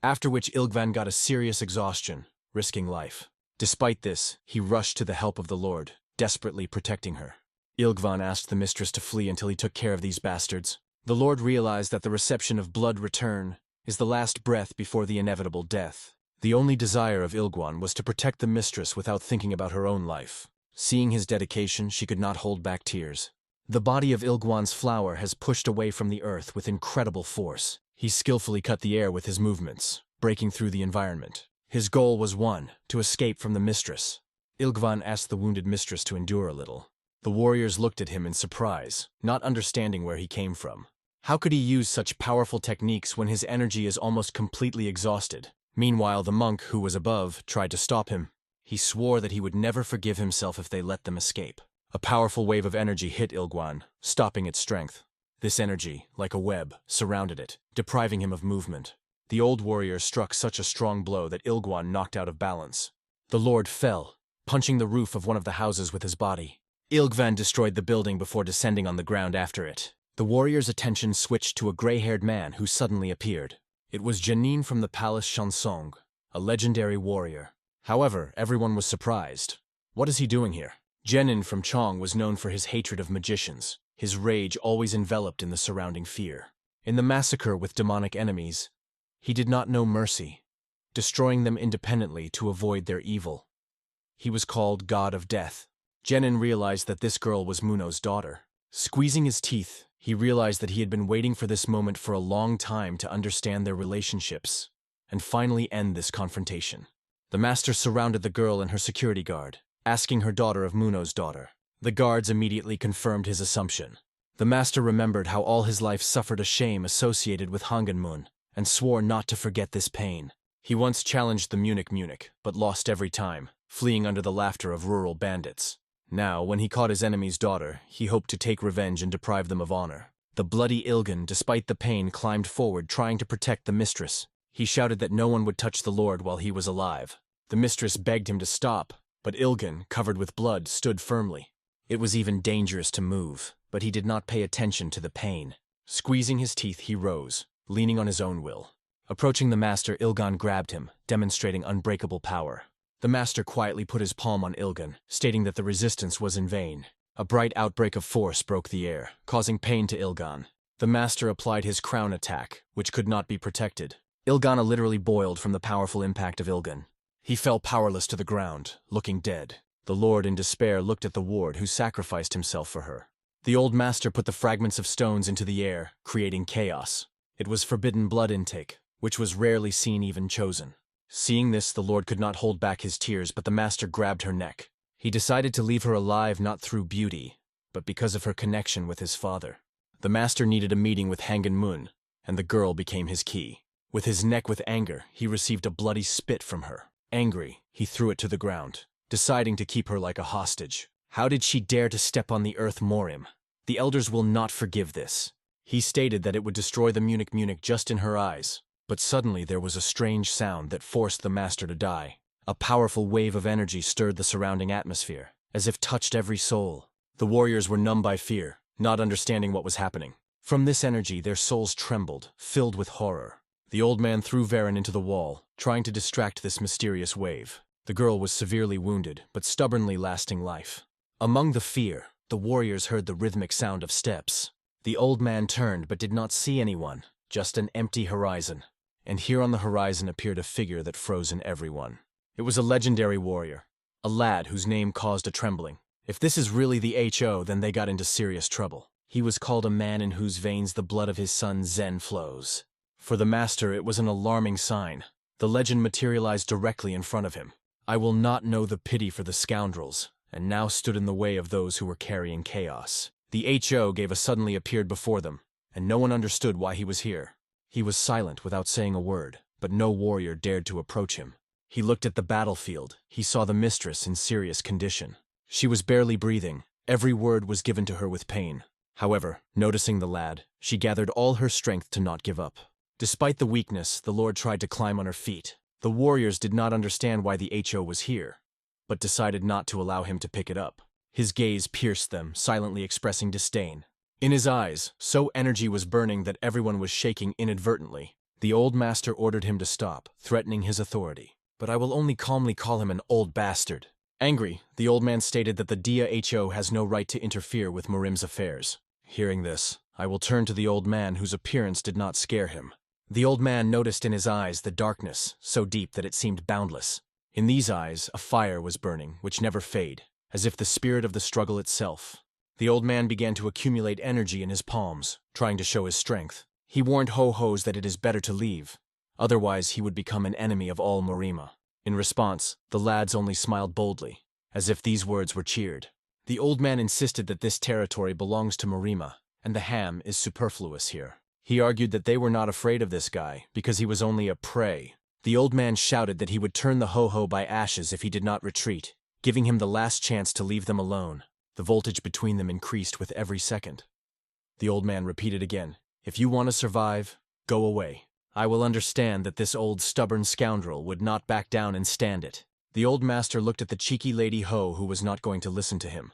after which Ilgvan got a serious exhaustion, risking life. Despite this, he rushed to the help of the Lord, desperately protecting her. Ilgvan asked the mistress to flee until he took care of these bastards. The Lord realized that the reception of blood return is the last breath before the inevitable death. The only desire of Ilgvan was to protect the mistress without thinking about her own life. Seeing his dedication, she could not hold back tears. The body of Ilgwan's flower has pushed away from the earth with incredible force. He skillfully cut the air with his movements, breaking through the environment. His goal was one, to escape from the mistress. Ilgvan asked the wounded mistress to endure a little. The warriors looked at him in surprise, not understanding where he came from. How could he use such powerful techniques when his energy is almost completely exhausted? Meanwhile, the monk who was above tried to stop him. He swore that he would never forgive himself if they let them escape. A powerful wave of energy hit Ilgwan, stopping its strength. This energy, like a web, surrounded it, depriving him of movement. The old warrior struck such a strong blow that Ilgwan knocked out of balance. The Lord fell, punching the roof of one of the houses with his body. Ilgvan destroyed the building before descending on the ground after it. The warrior's attention switched to a gray-haired man who suddenly appeared. It was Janine from the palace Shansong, a legendary warrior. However, everyone was surprised. What is he doing here? Jenin from Chong was known for his hatred of magicians, his rage always enveloped in the surrounding fear. In the massacre with demonic enemies, he did not know mercy, destroying them independently to avoid their evil. He was called God of Death. Jenin realized that this girl was Muno's daughter. Squeezing his teeth, he realized that he had been waiting for this moment for a long time to understand their relationships, and finally end this confrontation. The master surrounded the girl and her security guard, asking her daughter of Muno's daughter. The guards immediately confirmed his assumption. The master remembered how all his life suffered a shame associated with Hangenmun, and swore not to forget this pain. He once challenged the Munich, but lost every time, fleeing under the laughter of rural bandits. Now, when he caught his enemy's daughter, he hoped to take revenge and deprive them of honor. The bloody Ilgan, despite the pain, climbed forward, trying to protect the mistress. He shouted that no one would touch the Lord while he was alive. The mistress begged him to stop, but Ilgan, covered with blood, stood firmly. It was even dangerous to move, but he did not pay attention to the pain. Squeezing his teeth, he rose, leaning on his own will. Approaching the master, Ilgan grabbed him, demonstrating unbreakable power. The master quietly put his palm on Ilgan, stating that the resistance was in vain. A bright outbreak of force broke the air, causing pain to Ilgan. The master applied his crown attack, which could not be protected. Ilgana literally boiled from the powerful impact of Ilgan. He fell powerless to the ground, looking dead. The Lord in despair looked at the ward who sacrificed himself for her. The old master put the fragments of stones into the air, creating chaos. It was forbidden blood intake, which was rarely seen even chosen. Seeing this, the Lord could not hold back his tears, but the master grabbed her neck. He decided to leave her alive not through beauty, but because of her connection with his father. The master needed a meeting with Hangen Mun, and the girl became his key. With his neck with anger, he received a bloody spit from her. Angry, he threw it to the ground, deciding to keep her like a hostage. How did she dare to step on the earth Morim? The elders will not forgive this. He stated that it would destroy the Munich just in her eyes. But suddenly there was a strange sound that forced the master to die. A powerful wave of energy stirred the surrounding atmosphere, as if touched every soul. The warriors were numb by fear, not understanding what was happening. From this energy, their souls trembled, filled with horror. The old man threw Varen into the wall, trying to distract this mysterious wave. The girl was severely wounded, but stubbornly lasting life. Among the fear, the warriors heard the rhythmic sound of steps. The old man turned but did not see anyone, just an empty horizon. and here on the horizon appeared a figure that froze in everyone. It was a legendary warrior, a lad whose name caused a trembling. If this is really the HO, then they got into serious trouble. He was called a man in whose veins the blood of his son Zen flows. For the master, it was an alarming sign. The legend materialized directly in front of him. I will not know the pity for the scoundrels, and now stood in the way of those who were carrying chaos. The HO gave a suddenly appeared before them, and no one understood why he was here. He was silent without saying a word, but no warrior dared to approach him. He looked at the battlefield. He saw the mistress in serious condition. She was barely breathing. Every word was given to her with pain. However, noticing the lad, she gathered all her strength to not give up. Despite the weakness, the Lord tried to climb on her feet. The warriors did not understand why the HO was here, but decided not to allow him to pick it up. His gaze pierced them, silently expressing disdain. In his eyes, so energy was burning that everyone was shaking inadvertently. The old master ordered him to stop, threatening his authority. But I will only calmly call him an old bastard. Angry, the old man stated that the Dia HO has no right to interfere with Morim's affairs. Hearing this, I will turn to the old man whose appearance did not scare him. The old man noticed in his eyes the darkness, so deep that it seemed boundless. In these eyes, a fire was burning, which never fade, as if the spirit of the struggle itself. The old man began to accumulate energy in his palms, trying to show his strength. He warned Ho-Hos that it is better to leave, otherwise he would become an enemy of all Morima. In response, the lads only smiled boldly, as if these words were cheered. The old man insisted that this territory belongs to Morima, and the ham is superfluous here. He argued that they were not afraid of this guy, because he was only a prey. The old man shouted that he would turn the Ho-Ho by ashes if he did not retreat, giving him the last chance to leave them alone. The voltage between them increased with every second. The old man repeated again, "If you want to survive, go away. I will understand that this old stubborn scoundrel would not back down and stand it." The old master looked at the cheeky Lady Ho who was not going to listen to him.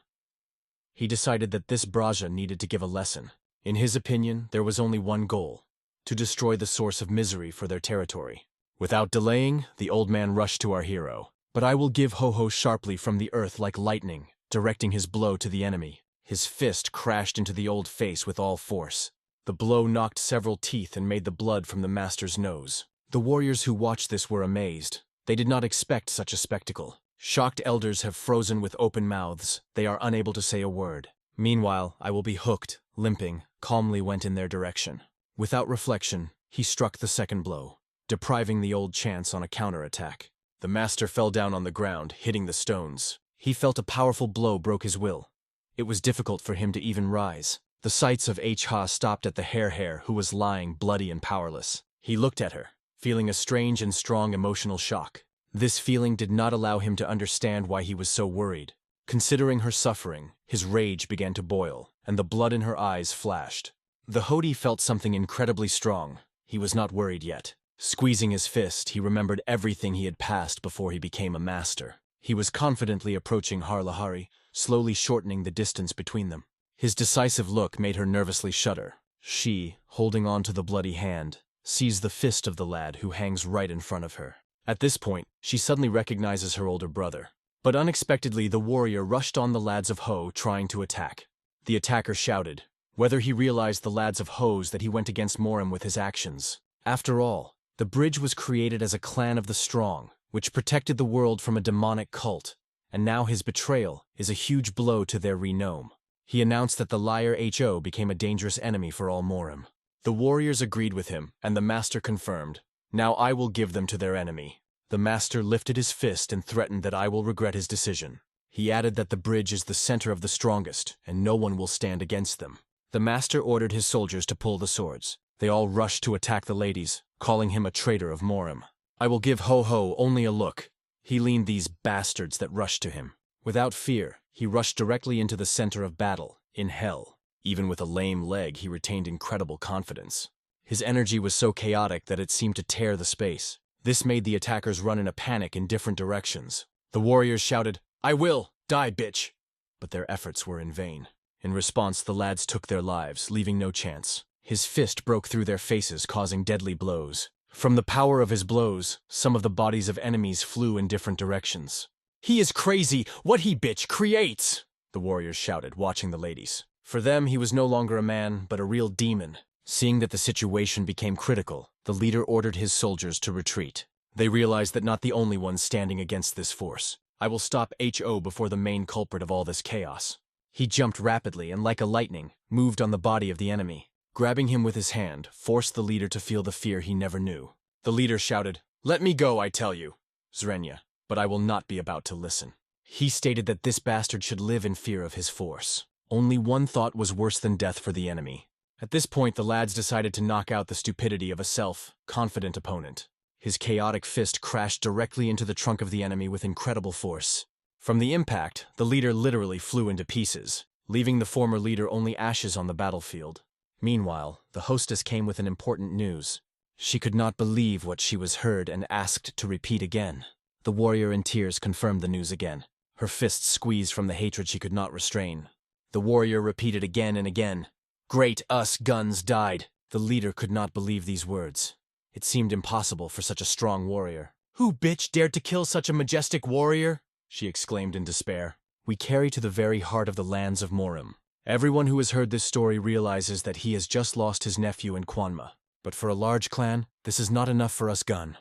He decided that this Braja needed to give a lesson. In his opinion, there was only one goal: to destroy the source of misery for their territory. Without delaying, the old man rushed to our hero. But I will give Ho-Ho sharply from the earth like lightning, directing his blow to the enemy. His fist crashed into the old face with all force. The blow knocked several teeth and made the blood from the master's nose. The warriors who watched this were amazed. They did not expect such a spectacle. Shocked elders have frozen with open mouths. They are unable to say a word. Meanwhile, I will be hooked, limping, calmly went in their direction. Without reflection, he struck the second blow, depriving the old chance on a counterattack. The master fell down on the ground, hitting the stones. He felt a powerful blow broke his will. It was difficult for him to even rise. The sights of Ha stopped at the hare who was lying bloody and powerless. He looked at her, feeling a strange and strong emotional shock. This feeling did not allow him to understand why he was so worried. Considering her suffering, his rage began to boil, and the blood in her eyes flashed. The Hodi felt something incredibly strong. He was not worried yet. Squeezing his fist, he remembered everything he had passed before he became a master. He was confidently approaching Harlahari, slowly shortening the distance between them. His decisive look made her nervously shudder. She, holding on to the bloody hand, sees the fist of the lad who hangs right in front of her. At this point, she suddenly recognizes her older brother. But unexpectedly, the warrior rushed on the lads of Ho, trying to attack. The attacker shouted, whether he realized the lads of Ho's that he went against Morim with his actions. After all, the bridge was created as a clan of the strong, which protected the world from a demonic cult, and now his betrayal is a huge blow to their renown. He announced that the liar Ho became a dangerous enemy for all Morim. The warriors agreed with him, and the master confirmed, "Now I will give them to their enemy." The master lifted his fist and threatened that I will regret his decision. He added that the bridge is the center of the strongest, and no one will stand against them. The master ordered his soldiers to pull the swords. They all rushed to attack the ladies, calling him a traitor of Morim. I will give Ho-Ho only a look. He leaned these bastards that rushed to him. Without fear, he rushed directly into the center of battle, in hell. Even with a lame leg, he retained incredible confidence. His energy was so chaotic that it seemed to tear the space. This made the attackers run in a panic in different directions. The warriors shouted, "I will! Die, bitch!" But their efforts were in vain. In response, the lads took their lives, leaving no chance. His fist broke through their faces, causing deadly blows. From the power of his blows, some of the bodies of enemies flew in different directions. "He is crazy! What he bitch creates!" the warriors shouted, watching the ladies. For them, he was no longer a man, but a real demon. Seeing that the situation became critical, the leader ordered his soldiers to retreat. They realized that not the only ones standing against this force. I will stop HO before the main culprit of all this chaos. He jumped rapidly and, like a lightning, moved on the body of the enemy. Grabbing him with his hand, forced the leader to feel the fear he never knew. The leader shouted, "Let me go, I tell you, Zrenya, but I will not be about to listen." He stated that this bastard should live in fear of his force. Only one thought was worse than death for the enemy. At this point, the lads decided to knock out the stupidity of a self-confident opponent. His chaotic fist crashed directly into the trunk of the enemy with incredible force. From the impact, the leader literally flew into pieces, leaving the former leader only ashes on the battlefield. Meanwhile, the hostess came with an important news. She could not believe what she was heard and asked to repeat again. The warrior in tears confirmed the news again. Her fists squeezed from the hatred she could not restrain. The warrior repeated again and again, "Great us guns died." The leader could not believe these words. It seemed impossible for such a strong warrior. "Who, bitch, dared to kill such a majestic warrior?" she exclaimed in despair. We carry to the very heart of the lands of Morim. Everyone who has heard this story realizes that he has just lost his nephew in Kwanma. But for a large clan, this is not enough for us Gun.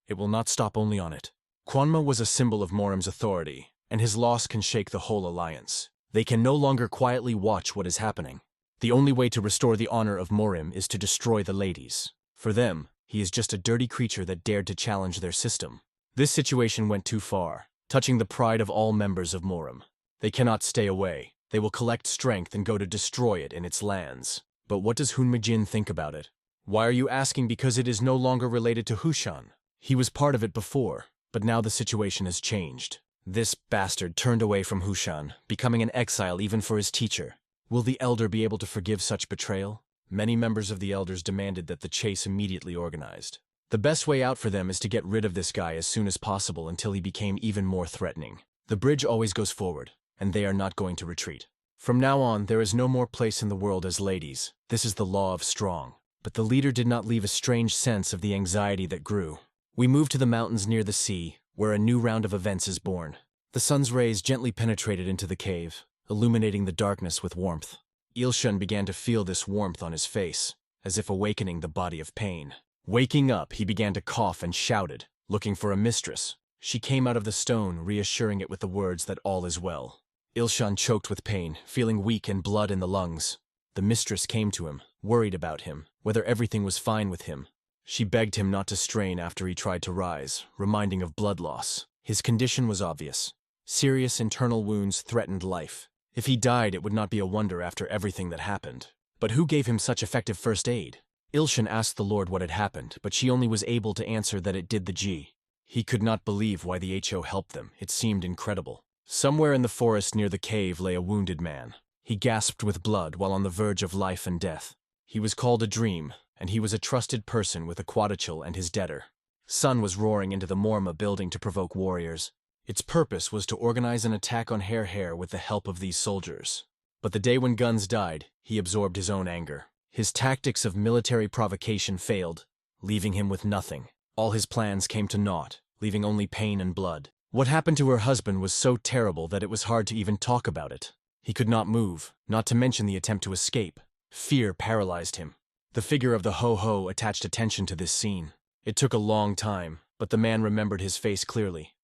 It will not stop only on it. Kwanma was a symbol of Morim's authority, and his loss can shake the whole alliance. They can no longer quietly watch what is happening. The only way to restore the honor of Morim is to destroy the ladies. For them, he is just a dirty creature that dared to challenge their system. This situation went too far, touching the pride of all members of Morim. They cannot stay away. They will collect strength and go to destroy it in its lands. But what does Hunmajin think about it? Why are you asking? Because it is no longer related to Hushan. He was part of it before, but now the situation has changed. This bastard turned away from Hushan, becoming an exile even for his teacher. Will the elder be able to forgive such betrayal? Many members of the elders demanded that the chase immediately organized. The best way out for them is to get rid of this guy as soon as possible until he became even more threatening. The bridge always goes forward, and they are not going to retreat. From now on, there is no more place in the world as ladies. This is the law of strong. But the leader did not leave a strange sense of the anxiety that grew. We move to the mountains near the sea, where a new round of events is born. The sun's rays gently penetrated into the cave, illuminating the darkness with warmth. Ilshun began to feel this warmth on his face, as if awakening the body of pain. Waking up, he began to cough and shouted, looking for a mistress. She came out of the stone, reassuring it with the words that all is well. Ilshun choked with pain, feeling weak and blood in the lungs. The mistress came to him, worried about him, whether everything was fine with him. She begged him not to strain after he tried to rise, reminding of blood loss. His condition was obvious. Serious internal wounds threatened life. If he died, it would not be a wonder after everything that happened. But who gave him such effective first aid? Ilshun asked the Lord what had happened, but she only was able to answer that it did the G. He could not believe why the HO helped them. It seemed incredible. Somewhere in the forest near the cave lay a wounded man. He gasped with blood while on the verge of life and death. He was called a dream, and he was a trusted person with Aquatichil and his debtor. Sun was roaring into the Morma building to provoke warriors. Its purpose was to organize an attack on Hair with the help of these soldiers. But the day when Guns died, he absorbed his own anger. His tactics of military provocation failed, leaving him with nothing. All his plans came to naught, leaving only pain and blood. What happened to her husband was so terrible that it was hard to even talk about it. He could not move, not to mention the attempt to escape. Fear paralyzed him. The figure of the Ho-Ho attached attention to this scene. It took a long time, but the man remembered his face clearly.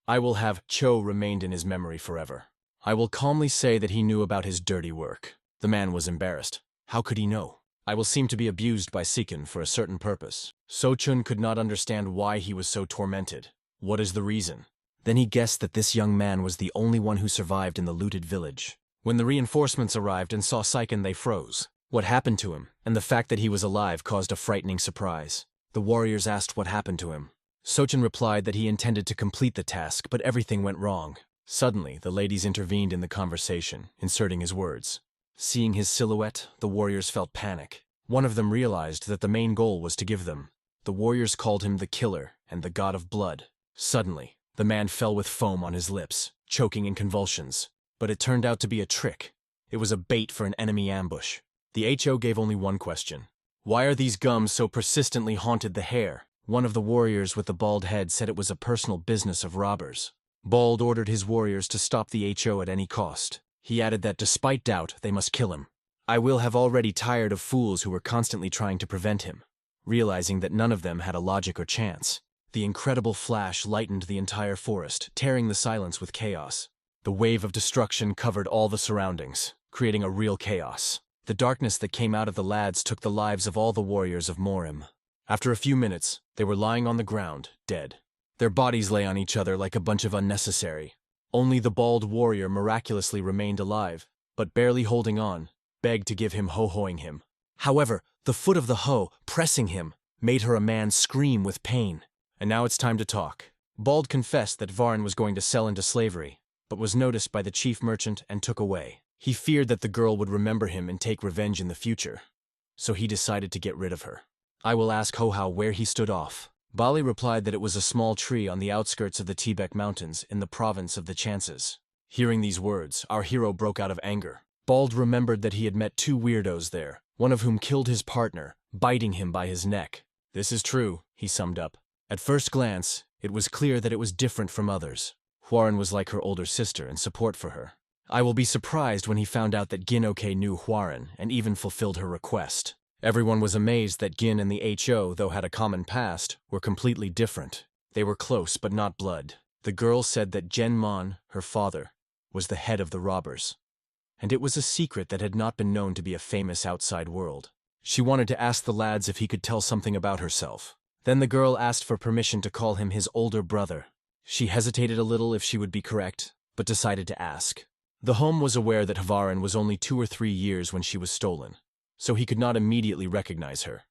I will have Cho remained in his memory forever. I will calmly say that he knew about his dirty work. The man was embarrassed. How could he know? I will seem to be abused by Sikin for a certain purpose. So-chun could not understand why he was so tormented. What is the reason? Then he guessed that this young man was the only one who survived in the looted village. When the reinforcements arrived and saw Sikin, they froze. What happened to him, and the fact that he was alive caused a frightening surprise. The warriors asked what happened to him. Sochin replied that he intended to complete the task, but everything went wrong. Suddenly, the ladies intervened in the conversation, inserting his words. Seeing his silhouette, the warriors felt panic. One of them realized that the main goal was to give them. The warriors called him the Killer and the God of Blood. Suddenly, the man fell with foam on his lips, choking in convulsions. But it turned out to be a trick. It was a bait for an enemy ambush. The HO gave only one question. Why are these gums so persistently haunted the Hair? One of the warriors with the bald head said it was a personal business of robbers. Bald ordered his warriors to stop the HO at any cost. He added that despite doubt, they must kill him. I will have already tired of fools who were constantly trying to prevent him. Realizing that none of them had a logic or chance, the incredible flash lightened the entire forest, tearing the silence with chaos. The wave of destruction covered all the surroundings, creating a real chaos. The darkness that came out of the lads took the lives of all the warriors of Morim. After a few minutes, they were lying on the ground, dead. Their bodies lay on each other like a bunch of unnecessary. Only the bald warrior miraculously remained alive, but barely holding on, begged to give him ho-hoing him. However, the foot of the hoe, pressing him, made her a man scream with pain. And now it's time to talk. Bald confessed that Varn was going to sell into slavery, but was noticed by the chief merchant and took away. He feared that the girl would remember him and take revenge in the future, so he decided to get rid of her. I will ask Ho-How where he stood off. Bali replied that it was a small tree on the outskirts of the Tibet Mountains in the province of the Chances. Hearing these words, our hero broke out of anger. Bald remembered that he had met two weirdos there, one of whom killed his partner, biting him by his neck. This is true, he summed up. At first glance, it was clear that it was different from others. Hwaran was like her older sister and support for her. I will be surprised when he found out that Gin-Ok knew Hwaran and even fulfilled her request. Everyone was amazed that Gin and the HO, though had a common past, were completely different. They were close but not blood. The girl said that Genmon, her father, was the head of the robbers. And it was a secret that had not been known to be a famous outside world. She wanted to ask the lads if he could tell something about herself. Then the girl asked for permission to call him his older brother. She hesitated a little if she would be correct, but decided to ask. The home was aware that Hvaran was only 2 or 3 years when she was stolen, so he could not immediately recognize her.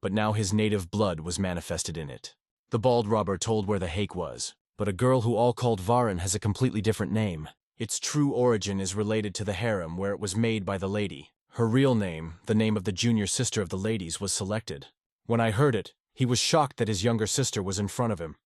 But now his native blood was manifested in it. The bald robber told where the hake was, but a girl who all called Varan has a completely different name. Its true origin is related to the harem where it was made by the lady. Her real name, the name of the junior sister of the ladies, was selected. When I heard it, he was shocked that his younger sister was in front of him.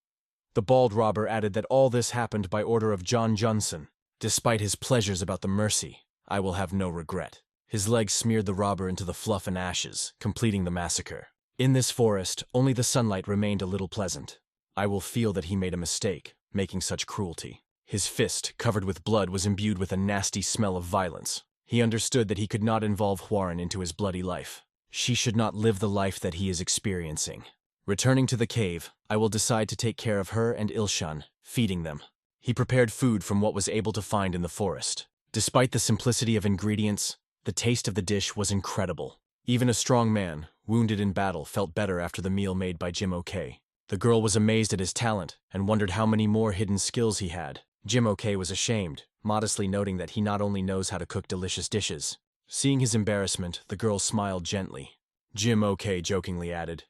The bald robber added that all this happened by order of John Johnson. Despite his pleasures about the mercy, I will have no regret. His legs smeared the robber into the fluff and ashes, completing the massacre. In this forest, only the sunlight remained a little pleasant. I will feel that he made a mistake, making such cruelty. His fist, covered with blood, was imbued with a nasty smell of violence. He understood that he could not involve Hwaran into his bloody life. She should not live the life that he is experiencing. Returning to the cave, I will decide to take care of her and Ilshan, feeding them. He prepared food from what was able to find in the forest. Despite the simplicity of ingredients, the taste of the dish was incredible. Even a strong man, wounded in battle, felt better after the meal made by Jinbo. The girl was amazed at his talent and wondered how many more hidden skills he had. Jinbo was ashamed, modestly noting that he not only knows how to cook delicious dishes. Seeing his embarrassment, the girl smiled gently. Jinbo jokingly added,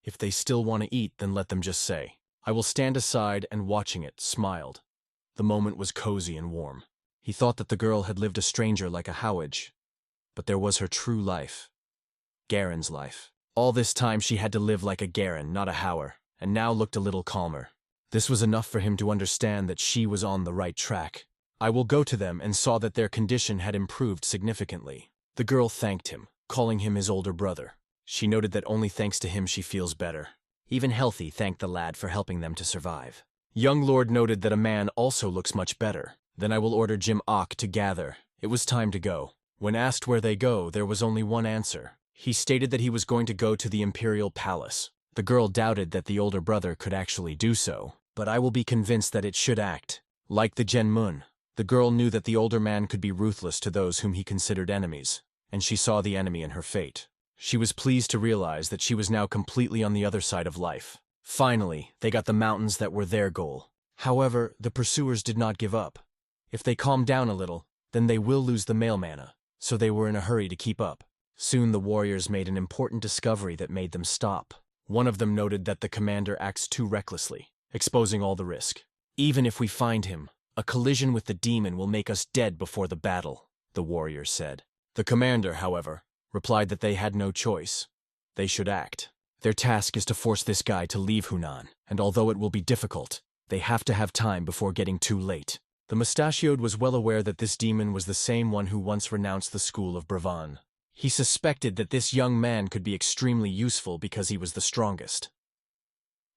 "If they still want to eat, then let them just say." I will stand aside and watching it, smiled. The moment was cozy and warm. He thought that the girl had lived a stranger like a howage, but there was her true life. Garen's life. All this time she had to live like a Garen, not a Hower, and now looked a little calmer. This was enough for him to understand that she was on the right track. I will go to them and saw that their condition had improved significantly. The girl thanked him, calling him his older brother. She noted that only thanks to him she feels better. Even Healthy thanked the lad for helping them to survive. Young Lord noted that a man also looks much better. Then I will order Jim Ok to gather. It was time to go. When asked where they go, there was only one answer. He stated that he was going to go to the Imperial Palace. The girl doubted that the older brother could actually do so, but I will be convinced that it should act. Like the Genmun, the girl knew that the older man could be ruthless to those whom he considered enemies, and she saw the enemy in her fate. She was pleased to realize that she was now completely on the other side of life. Finally, they got the mountains that were their goal. However, the pursuers did not give up. If they calmed down a little, then they will lose the male mana, so they were in a hurry to keep up. Soon the warriors made an important discovery that made them stop. One of them noted that the commander acts too recklessly, exposing all the risk. Even if we find him, a collision with the demon will make us dead before the battle, the warriors said. The commander, however, replied that they had no choice. They should act. Their task is to force this guy to leave Hunan, and although it will be difficult, they have to have time before getting too late. The mustachioed was well aware that this demon was the same one who once renounced the school of Bravan. He suspected that this young man could be extremely useful because he was the strongest.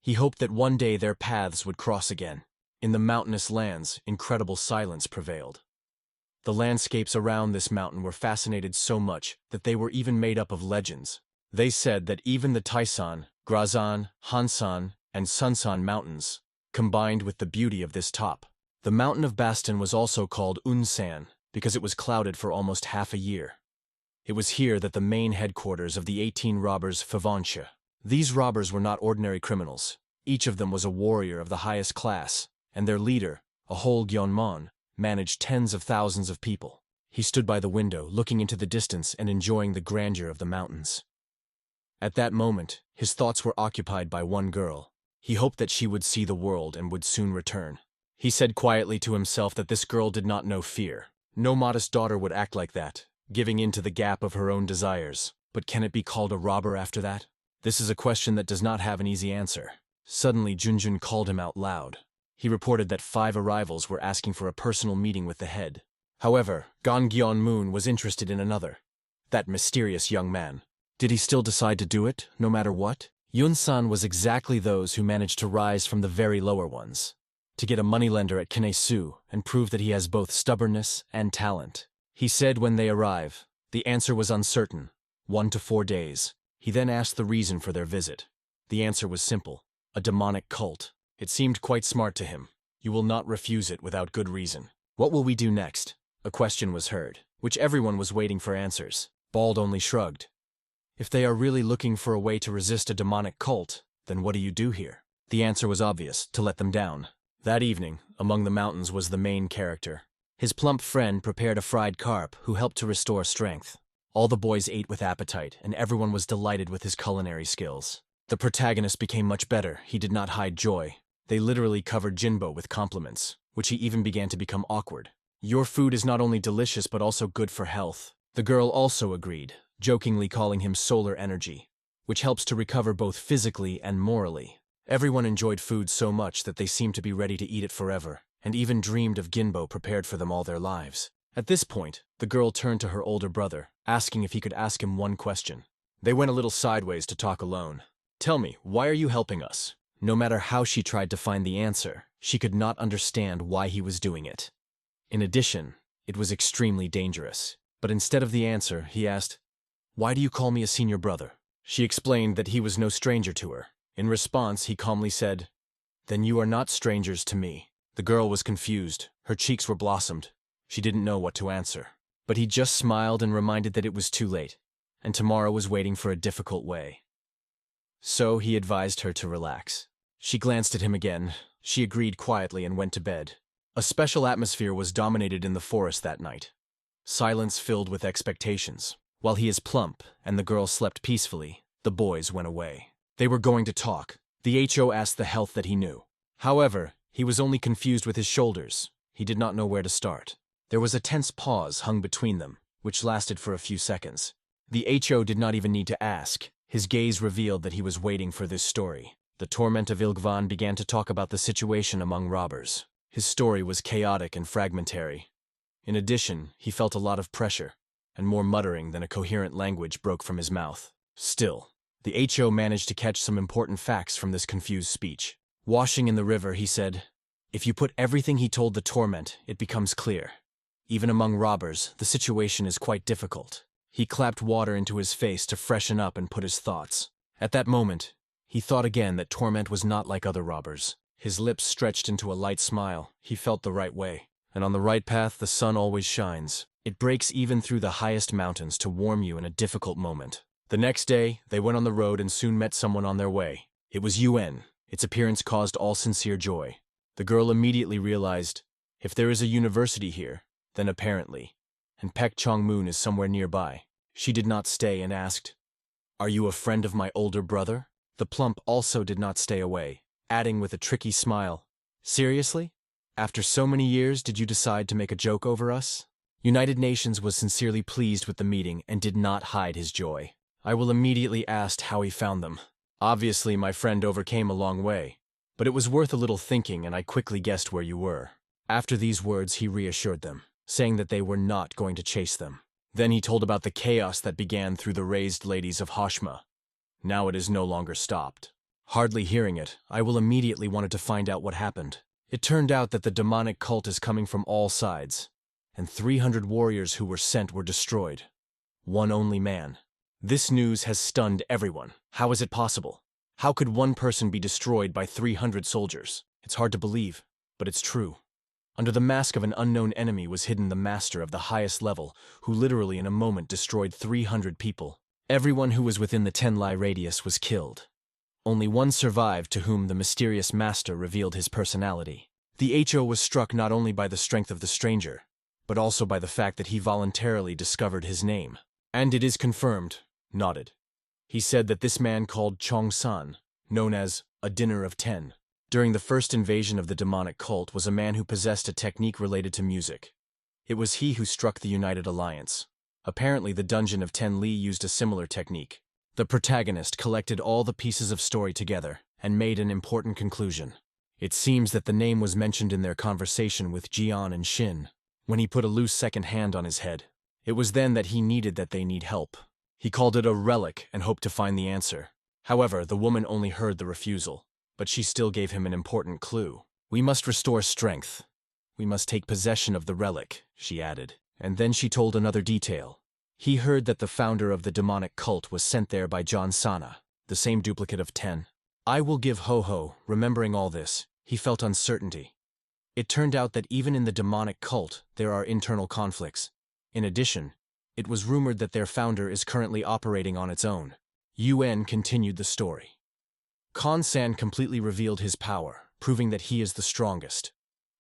He hoped that one day their paths would cross again. In the mountainous lands, incredible silence prevailed. The landscapes around this mountain were fascinated so much that they were even made up of legends. They said that even the Taisan, Grazan, Hansan, and Sunsan mountains combined with the beauty of this top. The mountain of Baston was also called Unsan because it was clouded for almost half a year. It was here that the main headquarters of the 18 robbers Favanche. These robbers were not ordinary criminals. Each of them was a warrior of the highest class, and their leader, a whole Gyonmon, managed tens of thousands of people. He stood by the window, looking into the distance and enjoying the grandeur of the mountains. At that moment, his thoughts were occupied by one girl. He hoped that she would see the world and would soon return. He said quietly to himself that this girl did not know fear. No modest daughter would act like that, giving in to the gap of her own desires. But can it be called a robber after that? This is a question that does not have an easy answer. Suddenly, Junjun called him out loud. He reported that 5 arrivals were asking for a personal meeting with the head. However, Gongyeon Moon was interested in another. That mysterious young man. Did he still decide to do it, no matter what? Yunsan was exactly those who managed to rise from the very lower ones, to get a moneylender at Kinesu and prove that he has both stubbornness and talent. He said when they arrive, the answer was uncertain, 1 to 4 days. He then asked the reason for their visit. The answer was simple, a demonic cult. It seemed quite smart to him. You will not refuse it without good reason. What will we do next? A question was heard, which everyone was waiting for answers. Bald only shrugged. If they are really looking for a way to resist a demonic cult, then what do you do here? The answer was obvious, to let them down. That evening, among the mountains was the main character. His plump friend prepared a fried carp who helped to restore strength. All the boys ate with appetite, and everyone was delighted with his culinary skills. The protagonist became much better. He did not hide joy. They literally covered Jinbo with compliments, which he even began to become awkward. Your food is not only delicious but also good for health. The girl also agreed, jokingly calling him solar energy, which helps to recover both physically and morally. Everyone enjoyed food so much that they seemed to be ready to eat it forever, and even dreamed of Jinbo prepared for them all their lives. At this point, the girl turned to her older brother, asking if he could ask him one question. They went a little sideways to talk alone. Tell me, why are you helping us? No matter how she tried to find the answer, she could not understand why he was doing it. In addition, it was extremely dangerous. But instead of the answer, he asked, "Why do you call me a senior brother?" She explained that he was no stranger to her. In response, he calmly said, "Then you are not strangers to me." The girl was confused. Her cheeks were blossomed. She didn't know what to answer. But he just smiled and reminded that it was too late, and tomorrow was waiting for a difficult way. So he advised her to relax. She glanced at him again. She agreed quietly and went to bed. A special atmosphere was dominated in the forest that night. Silence filled with expectations. While he is plump and the girl slept peacefully, the boys went away. They were going to talk. The HO asked the health that he knew. However, he was only confused with his shoulders. He did not know where to start. There was a tense pause hung between them, which lasted for a few seconds. The HO did not even need to ask. His gaze revealed that he was waiting for this story. The torment of Ilgvan began to talk about the situation among robbers. His story was chaotic and fragmentary. In addition, he felt a lot of pressure, and more muttering than a coherent language broke from his mouth. Still, the HO managed to catch some important facts from this confused speech. Washing in the river, he said, "If you put everything he told the torment, it becomes clear. Even among robbers, the situation is quite difficult." He clapped water into his face to freshen up and put his thoughts. At that moment, he thought again that torment was not like other robbers. His lips stretched into a light smile. He felt the right way. And on the right path, the sun always shines. It breaks even through the highest mountains to warm you in a difficult moment. The next day, they went on the road and soon met someone on their way. It was Yuen. Its appearance caused all sincere joy. The girl immediately realized, if there is a university here, then apparently, and Pek Chong-moon is somewhere nearby. She did not stay and asked, "Are you a friend of my older brother?" The plump also did not stay away, adding with a tricky smile, "Seriously? After so many years, did you decide to make a joke over us?" United Nations was sincerely pleased with the meeting and did not hide his joy. I will immediately ask how he found them. Obviously, my friend overcame a long way, but it was worth a little thinking and I quickly guessed where you were. After these words, he reassured them, saying that they were not going to chase them. Then he told about the chaos that began through the raised ladies of Hashma. Now it is no longer stopped. Hardly hearing it, I will immediately wanted to find out what happened. It turned out that the demonic cult is coming from all sides, and 300 warriors who were sent were destroyed. One only man. This news has stunned everyone. How is it possible? How could one person be destroyed by 300 soldiers? It's hard to believe, but it's true. Under the mask of an unknown enemy was hidden the master of the highest level, who literally in a moment destroyed 300 people. Everyone who was within the 10-li radius was killed. Only one survived, to whom the mysterious master revealed his personality. The HO was struck not only by the strength of the stranger, but also by the fact that he voluntarily discovered his name. And it is confirmed, nodded. He said that this man called Chong San, known as a Dinner of 10, during the first invasion of the demonic cult was a man who possessed a technique related to music. It was he who struck the United Alliance. Apparently the Dungeon of 10 Li used a similar technique. The protagonist collected all the pieces of story together and made an important conclusion. It seems that the name was mentioned in their conversation with Jian and Shin, when he put a loose second hand on his head. It was then that he needed that they need help. He called it a relic and hoped to find the answer. However, the woman only heard the refusal, but she still gave him an important clue. We must restore strength. We must take possession of the relic, she added. And then she told another detail. He heard that the founder of the demonic cult was sent there by John Sana, the same duplicate of 10. I will give Ho-Ho. Remembering all this, he felt uncertainty. It turned out that even in the demonic cult, there are internal conflicts. In addition, it was rumored that their founder is currently operating on its own. UN continued the story. Kan-san completely revealed his power, proving that he is the strongest.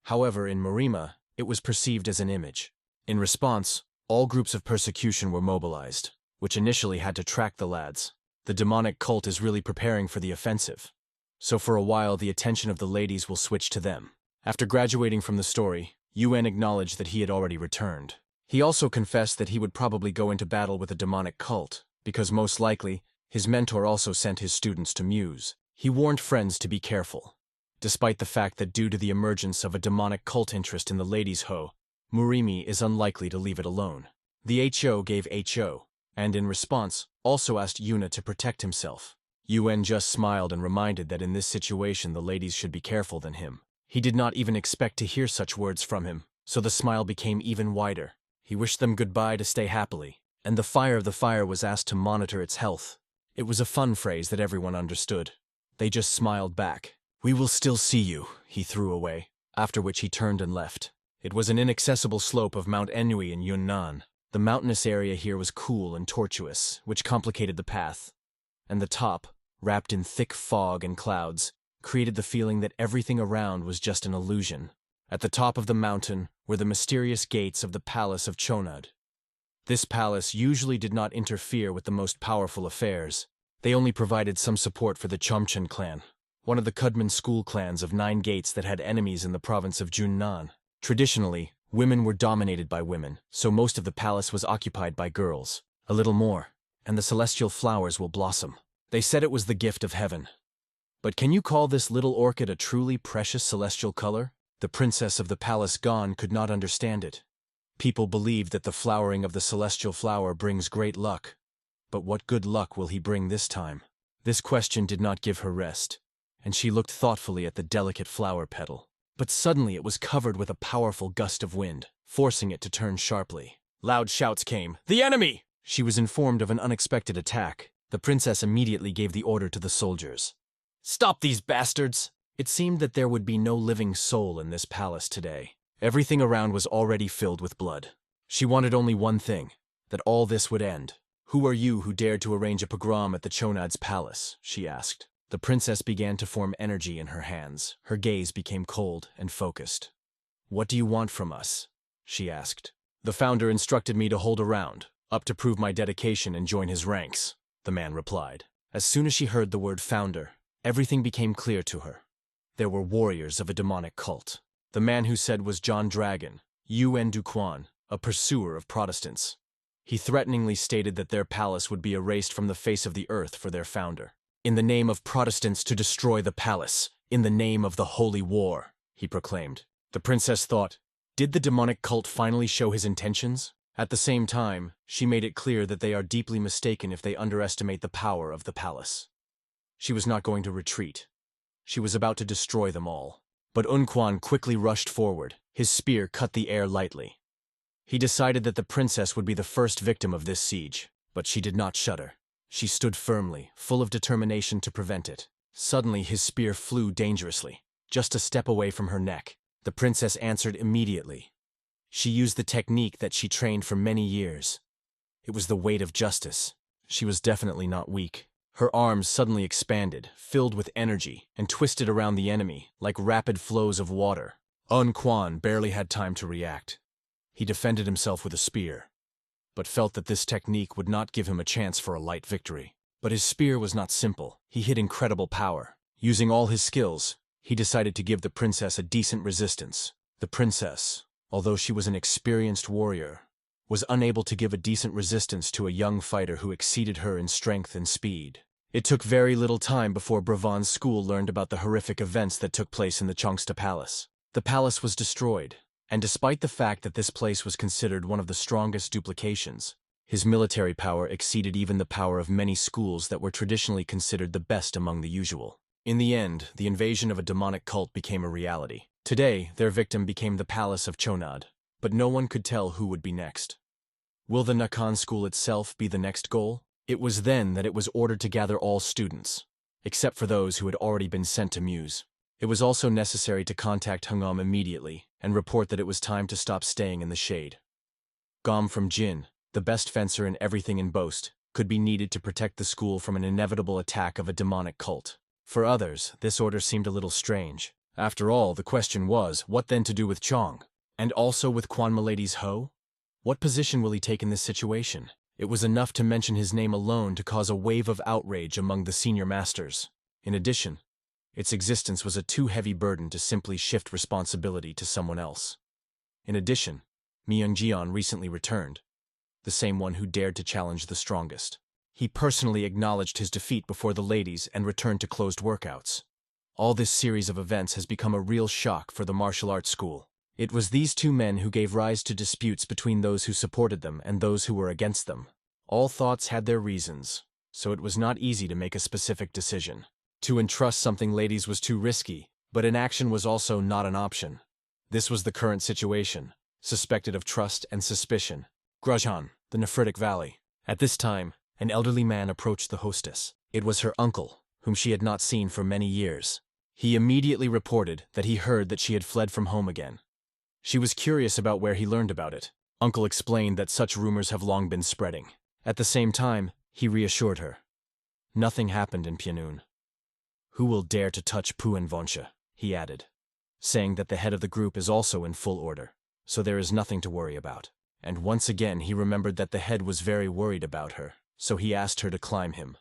However, in Marima, it was perceived as an image. In response, all groups of persecution were mobilized, which initially had to track the lads. The demonic cult is really preparing for the offensive. So for a while, the attention of the ladies will switch to them. After graduating from the story, UN acknowledged that he had already returned. He also confessed that he would probably go into battle with a demonic cult, because most likely, his mentor also sent his students to Muse. He warned friends to be careful. Despite the fact that due to the emergence of a demonic cult interest in the ladies' Ho, Murimi is unlikely to leave it alone. The HO gave HO, and in response, also asked Yuna to protect himself. UN just smiled and reminded that in this situation the ladies should be careful than him. He did not even expect to hear such words from him, so the smile became even wider. He wished them goodbye to stay happily, and the fire of the fire was asked to monitor its health. It was a fun phrase that everyone understood. They just smiled back. We will still see you, he threw away, after which he turned and left. It was an inaccessible slope of Mount Enui in Yunnan. The mountainous area here was cool and tortuous, which complicated the path. And the top, wrapped in thick fog and clouds, created the feeling that everything around was just an illusion. At the top of the mountain were the mysterious gates of the Palace of Chonad. This palace usually did not interfere with the most powerful affairs. They only provided some support for the Chomchen clan, one of the Kudman school clans of 9 gates that had enemies in the province of Junnan. Traditionally, women were dominated by women, so most of the palace was occupied by girls. A little more, and the celestial flowers will blossom. They said it was the gift of heaven. But can you call this little orchid a truly precious celestial color? The princess of the palace Gon could not understand it. People believed that the flowering of the celestial flower brings great luck. But what good luck will he bring this time? This question did not give her rest, and she looked thoughtfully at the delicate flower petal. But suddenly it was covered with a powerful gust of wind, forcing it to turn sharply. Loud shouts came. The enemy! She was informed of an unexpected attack. The princess immediately gave the order to the soldiers. Stop these bastards! It seemed that there would be no living soul in this palace today. Everything around was already filled with blood. She wanted only one thing, that all this would end. Who are you who dared to arrange a pogrom at the Chonad's palace? She asked. The princess began to form energy in her hands. Her gaze became cold and focused. What do you want from us? She asked. The founder instructed me to hold around, up to prove my dedication and join his ranks, the man replied. As soon as she heard the word founder, everything became clear to her. There were warriors of a demonic cult. The man who said was John Dragon, Yuen Duquan, a pursuer of Protestants. He threateningly stated that their palace would be erased from the face of the earth for their founder. In the name of Protestants to destroy the palace, in the name of the Holy War, he proclaimed. The princess thought, did the demonic cult finally show his intentions? At the same time, she made it clear that they are deeply mistaken if they underestimate the power of the palace. She was not going to retreat. She was about to destroy them all. But Unquan quickly rushed forward. His spear cut the air lightly. He decided that the princess would be the first victim of this siege, but she did not shudder. She stood firmly, full of determination to prevent it. Suddenly his spear flew dangerously, just a step away from her neck. The princess answered immediately. She used the technique that she trained for many years. It was the weight of justice. She was definitely not weak. Her arms suddenly expanded, filled with energy, and twisted around the enemy like rapid flows of water. Quan barely had time to react. He defended himself with a spear, but felt that this technique would not give him a chance for a light victory. But his spear was not simple. He hid incredible power. Using all his skills, he decided to give the princess a decent resistance. The princess, although she was an experienced warrior, was unable to give a decent resistance to a young fighter who exceeded her in strength and speed. It took very little time before Bravan's school learned about the horrific events that took place in the Chongsta Palace. The palace was destroyed, and despite the fact that this place was considered one of the strongest duplications, his military power exceeded even the power of many schools that were traditionally considered the best among the usual. In the end, the invasion of a demonic cult became a reality. Today, their victim became the palace of Chonad, but no one could tell who would be next. Will the Nakan school itself be the next goal? It was then that it was ordered to gather all students, except for those who had already been sent to Muse. It was also necessary to contact Hungam immediately and report that it was time to stop staying in the shade. Gom from Jin, the best fencer in everything in Boast, could be needed to protect the school from an inevitable attack of a demonic cult. For others, this order seemed a little strange. After all, the question was, what then to do with Chong? And also with Quan Milady's Ho? What position will he take in this situation? It was enough to mention his name alone to cause a wave of outrage among the senior masters. In addition, its existence was a too heavy burden to simply shift responsibility to someone else. In addition, Myung-jian recently returned, the same one who dared to challenge the strongest. He personally acknowledged his defeat before the ladies and returned to closed workouts. All this series of events has become a real shock for the martial arts school. It was these two men who gave rise to disputes between those who supported them and those who were against them. All thoughts had their reasons, so it was not easy to make a specific decision. To entrust something ladies was too risky, but inaction was also not an option. This was the current situation, suspected of trust and suspicion. Grujhan, the Nephritic Valley. At this time, an elderly man approached the hostess. It was her uncle, whom she had not seen for many years. He immediately reported that he heard that she had fled from home again. She was curious about where he learned about it. Uncle explained that such rumors have long been spreading. At the same time, he reassured her. Nothing happened in Pianun. Who will dare to touch Puen Vonsha? He added, saying that the head of the group is also in full order, so there is nothing to worry about. And once again he remembered that the head was very worried about her, so he asked her to climb him.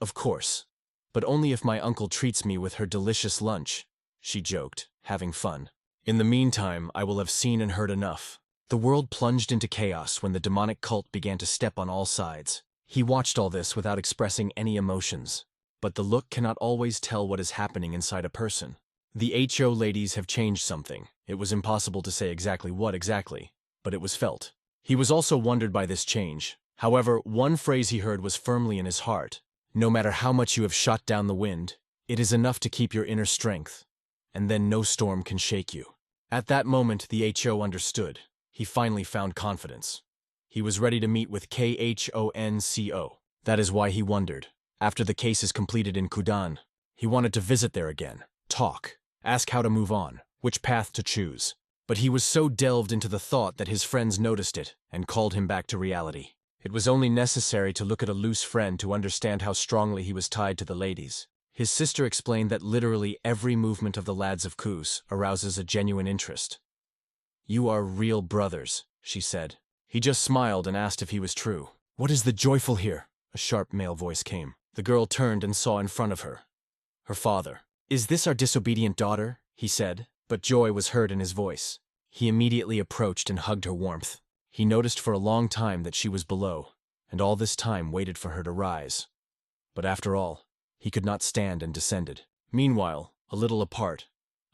Of course, but only if my uncle treats me with her delicious lunch, she joked, having fun. In the meantime, I will have seen and heard enough. The world plunged into chaos when the demonic cult began to step on all sides. He watched all this without expressing any emotions. But the look cannot always tell what is happening inside a person. The HO ladies have changed something. It was impossible to say exactly what exactly, but it was felt. He was also wondered by this change. However, one phrase he heard was firmly in his heart. No matter how much you have shot down the wind, it is enough to keep your inner strength, and then no storm can shake you. At that moment, the HO understood. He finally found confidence. He was ready to meet with KHONCO. That is why he wondered. After the case is completed in Kudan, he wanted to visit there again, talk, ask how to move on, which path to choose. But he was so delved into the thought that his friends noticed it and called him back to reality. It was only necessary to look at a loose friend to understand how strongly he was tied to the ladies. His sister explained that literally every movement of the lads of Kus arouses a genuine interest. You are real brothers, she said. He just smiled and asked if he was true. What is the joyful here? A sharp male voice came. The girl turned and saw in front of her her father. Is this our disobedient daughter? He said, but joy was heard in his voice. He immediately approached and hugged her warmth. He noticed for a long time that she was below, and all this time waited for her to rise. But after all, he could not stand and descended. Meanwhile, a little apart,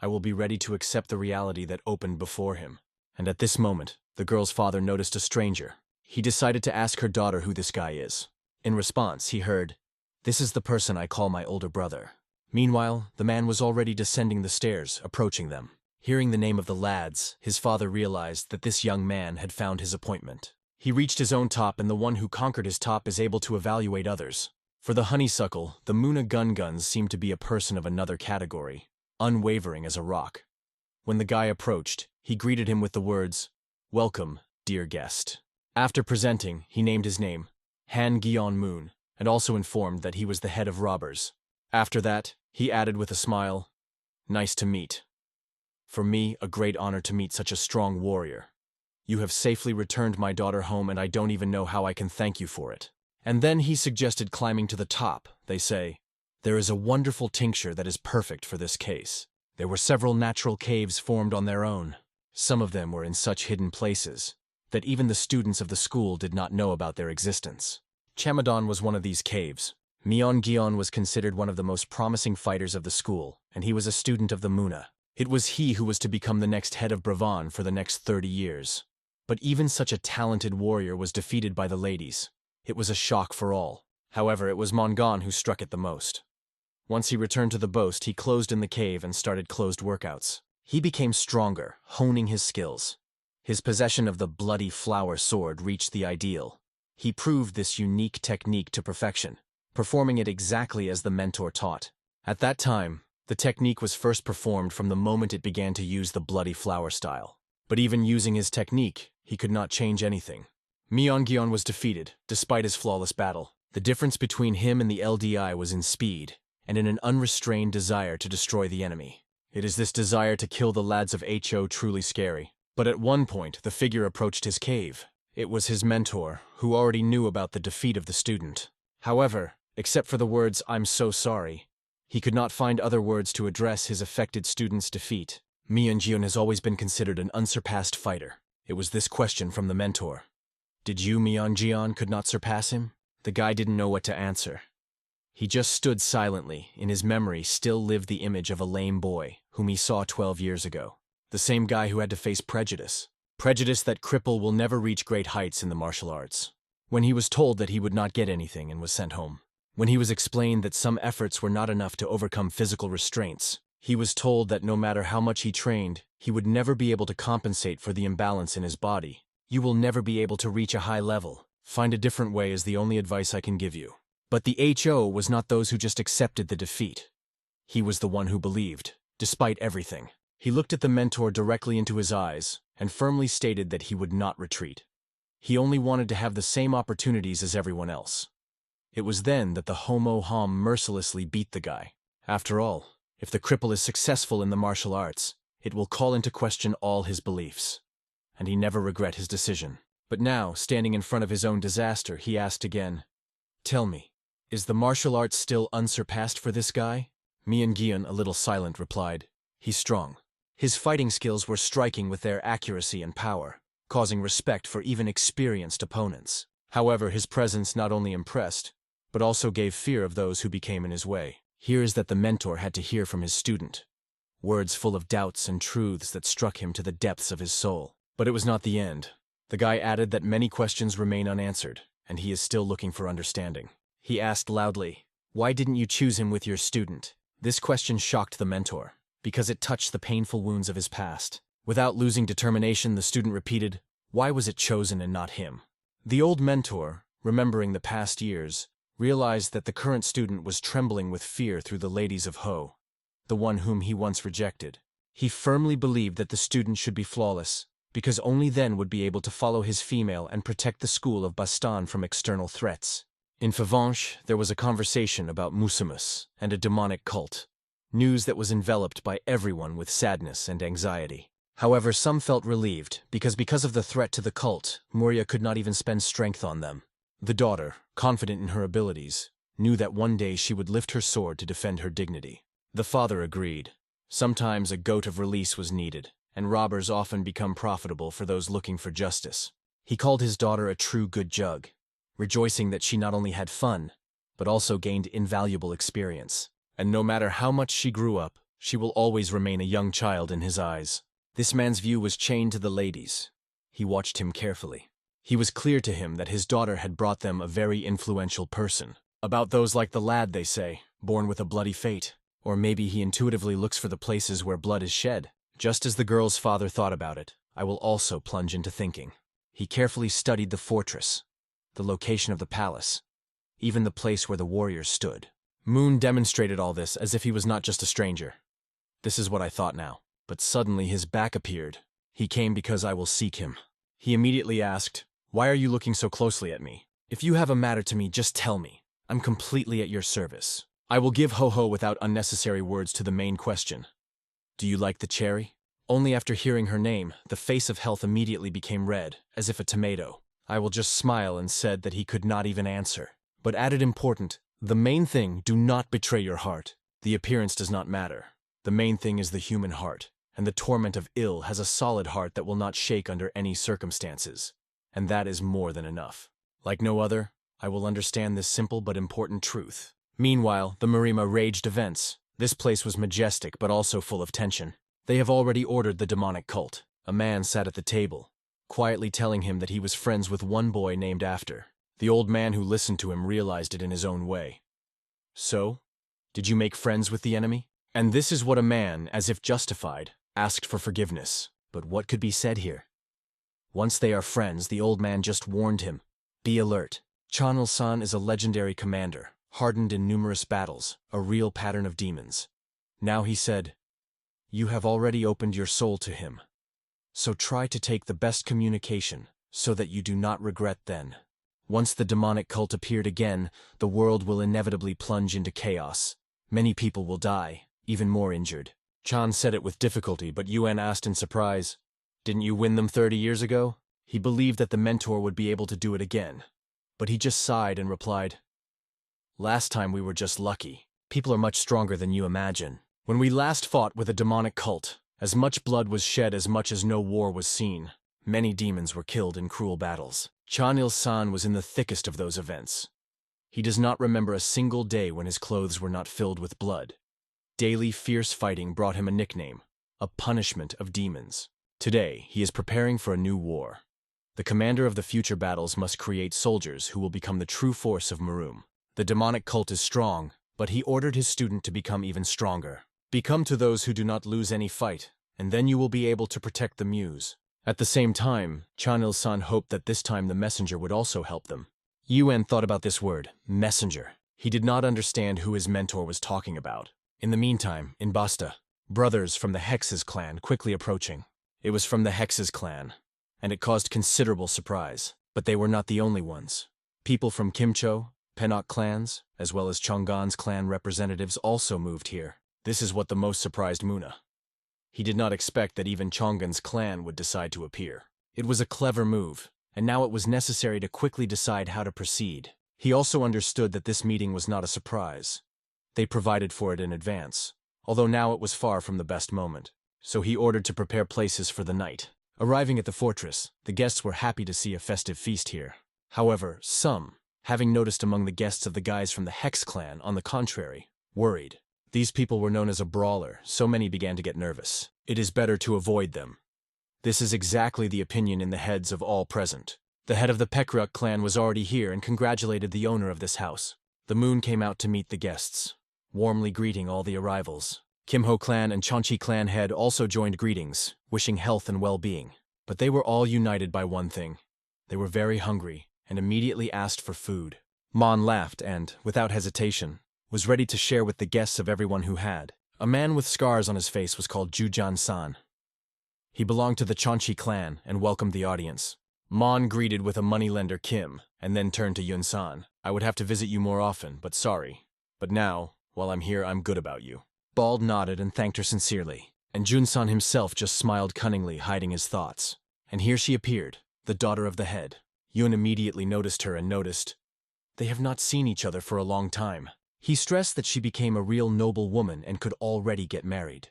I will be ready to accept the reality that opened before him. And at this moment, the girl's father noticed a stranger. He decided to ask her daughter who this guy is. In response, he heard, "This is the person I call my older brother." Meanwhile, the man was already descending the stairs, approaching them. Hearing the name of the lads, his father realized that this young man had found his appointment. He reached his own top, and the one who conquered his top is able to evaluate others. For the honeysuckle, the Muna Gun seemed to be a person of another category, unwavering as a rock. When the guy approached, he greeted him with the words, "Welcome, dear guest." After presenting, he named his name, Han Gion Moon, and also informed that he was the head of robbers. After that, he added with a smile, "Nice to meet. For me, a great honor to meet such a strong warrior. You have safely returned my daughter home, and I don't even know how I can thank you for it." And then he suggested climbing to the top. They say, "There is a wonderful tincture that is perfect for this case." There were several natural caves formed on their own. Some of them were in such hidden places that even the students of the school did not know about their existence. Chamadon was one of these caves. Myeon Gion was considered one of the most promising fighters of the school, and he was a student of the Muna. It was he who was to become the next head of Bravan for the next 30 years. But even such a talented warrior was defeated by the ladies. It was a shock for all. However, it was Mongon who struck it the most. Once he returned to the boast, he closed in the cave and started closed workouts. He became stronger, honing his skills. His possession of the bloody flower sword reached the ideal. He proved this unique technique to perfection, performing it exactly as the mentor taught. At that time, the technique was first performed from the moment it began to use the bloody flower style. But even using his technique, he could not change anything. Myeon was defeated, despite his flawless battle. The difference between him and the LDI was in speed, and in an unrestrained desire to destroy the enemy. It is this desire to kill the lads of HO truly scary. But at one point, the figure approached his cave. It was his mentor, who already knew about the defeat of the student. However, except for the words, "I'm so sorry," he could not find other words to address his affected student's defeat. Myeon has always been considered an unsurpassed fighter. It was this question from the mentor. Did you, Myeon, could not surpass him? The guy didn't know what to answer. He just stood silently. In his memory still lived the image of a lame boy whom he saw 12 years ago. The same guy who had to face prejudice. Prejudice that cripple will never reach great heights in the martial arts. When he was told that he would not get anything and was sent home. When he was explained that some efforts were not enough to overcome physical restraints. He was told that no matter how much he trained, he would never be able to compensate for the imbalance in his body. You will never be able to reach a high level. Find a different way is the only advice I can give you. But the HO was not those who just accepted the defeat. He was the one who believed, despite everything. He looked at the mentor directly into his eyes and firmly stated that he would not retreat. He only wanted to have the same opportunities as everyone else. It was then that the Homo Hom mercilessly beat the guy. After all, if the cripple is successful in the martial arts, it will call into question all his beliefs. And he never regret his decision. But now, standing in front of his own disaster, he asked again, "Tell me, is the martial arts still unsurpassed for this guy?" Myeon, a little silent, replied, "He's strong." His fighting skills were striking with their accuracy and power, causing respect for even experienced opponents. However, his presence not only impressed, but also gave fear of those who became in his way. Here is that the mentor had to hear from his student. Words full of doubts and truths that struck him to the depths of his soul. But it was not the end. The guy added that many questions remain unanswered, and he is still looking for understanding. He asked loudly, "Why didn't you choose him with your student?" This question shocked the mentor, because it touched the painful wounds of his past. Without losing determination, the student repeated, "Why was it chosen and not him?" The old mentor, remembering the past years, realized that the current student was trembling with fear through the ladies of Ho, the one whom he once rejected. He firmly believed that the student should be flawless, because only then would be able to follow his female and protect the school of Bastan from external threats. In Favanche, there was a conversation about Musamus and a demonic cult, news that was enveloped by everyone with sadness and anxiety. However, some felt relieved, because of the threat to the cult, Moria could not even spend strength on them. The daughter, confident in her abilities, knew that one day she would lift her sword to defend her dignity. The father agreed. Sometimes a goat of release was needed, and robbers often become profitable for those looking for justice. He called his daughter a true good jug, rejoicing that she not only had fun, but also gained invaluable experience. And no matter how much she grew up, she will always remain a young child in his eyes. This man's view was chained to the ladies. He watched him carefully. He was clear to him that his daughter had brought them a very influential person. About those like the lad, they say, born with a bloody fate. Or maybe he intuitively looks for the places where blood is shed. Just as the girl's father thought about it, I will also plunge into thinking. He carefully studied the fortress, the location of the palace, even the place where the warriors stood. Moon demonstrated all this as if he was not just a stranger. This is what I thought now. But suddenly his back appeared. He came because I will seek him. He immediately asked, "Why are you looking so closely at me? If you have a matter to me, just tell me. I'm completely at your service." I will give Ho-Ho without unnecessary words to the main question. "Do you like the cherry?" Only after hearing her name, the face of Health immediately became red, as if a tomato. I will just smile and said that he could not even answer. But added important, the main thing, do not betray your heart. The appearance does not matter. The main thing is the human heart, and the torment of ill has a solid heart that will not shake under any circumstances. And that is more than enough. Like no other, I will understand this simple but important truth. Meanwhile, the Marima raged events. This place was majestic but also full of tension. They have already ordered the demonic cult. A man sat at the table, quietly telling him that he was friends with one boy named after. The old man who listened to him realized it in his own way. "So, did you make friends with the enemy?" And this is what a man, as if justified, asked for forgiveness. But what could be said here? Once they are friends, the old man just warned him. Be alert. Chanel-san is a legendary commander, hardened in numerous battles, a real pattern of demons. Now he said, "You have already opened your soul to him. So try to take the best communication, so that you do not regret then. Once the demonic cult appeared again, the world will inevitably plunge into chaos. Many people will die, even more injured." Chan said it with difficulty, but Yuan asked in surprise, "Didn't you win them 30 years ago?" He believed that the mentor would be able to do it again. But he just sighed and replied, "Last time we were just lucky. People are much stronger than you imagine. When we last fought with a demonic cult, as much blood was shed as much as no war was seen. Many demons were killed in cruel battles. Chanil-san was in the thickest of those events. He does not remember a single day when his clothes were not filled with blood. Daily fierce fighting brought him a nickname, a punishment of demons. Today, he is preparing for a new war. The commander of the future battles must create soldiers who will become the true force of Maroom. The demonic cult is strong, but he ordered his student to become even stronger. Become to those who do not lose any fight, and then you will be able to protect the muse. At the same time, Chanil-san hoped that this time the messenger would also help them. Yuan thought about this word, messenger. He did not understand who his mentor was talking about. In the meantime, in Basta, brothers from the Hexes clan quickly approaching. It was from the Hexes clan, and it caused considerable surprise. But they were not the only ones. People from Kimcho, Penok clans, as well as Chong'an's clan representatives also moved here. This is what the most surprised Muna. He did not expect that even Chong'an's clan would decide to appear. It was a clever move, and now it was necessary to quickly decide how to proceed. He also understood that this meeting was not a surprise. They provided for it in advance, although now it was far from the best moment. So he ordered to prepare places for the night. Arriving at the fortress, the guests were happy to see a festive feast here. However, some, having noticed among the guests of the guys from the Hex clan, on the contrary, worried. These people were known as a brawler, so many began to get nervous. It is better to avoid them. This is exactly the opinion in the heads of all present. The head of the Pekruk clan was already here and congratulated the owner of this house. The moon came out to meet the guests, warmly greeting all the arrivals. Kimho clan and Chonchi clan head also joined greetings, wishing health and well-being. But they were all united by one thing. They were very hungry and immediately asked for food. Mon laughed and, without hesitation, was ready to share with the guests of everyone who had. A man with scars on his face was called Jujan-san. He belonged to the Chonchi clan and welcomed the audience. Mon greeted with a moneylender Kim, and then turned to Yun-san. "I would have to visit you more often, but sorry. But now, while I'm here, I'm good about you." Bald nodded and thanked her sincerely, and Jun-san himself just smiled cunningly, hiding his thoughts. And here she appeared, the daughter of the head. Yun immediately noticed her and noticed, they have not seen each other for a long time. He stressed that she became a real noble woman and could already get married.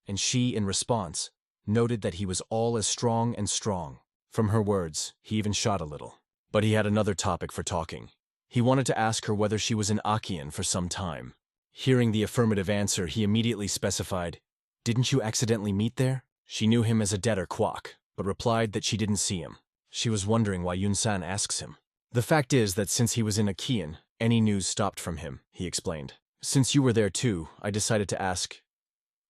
And she, in response, noted that he was all as strong and strong. From her words, he even shot a little. But he had another topic for talking. He wanted to ask her whether she was an Akian for some time. Hearing the affirmative answer, he immediately specified, "Didn't you accidentally meet there?" She knew him as a debtor Kwok, but replied that she didn't see him. She was wondering why Yun-san asks him. "The fact is that since he was in Akian, any news stopped from him," he explained. "Since you were there too, I decided to ask."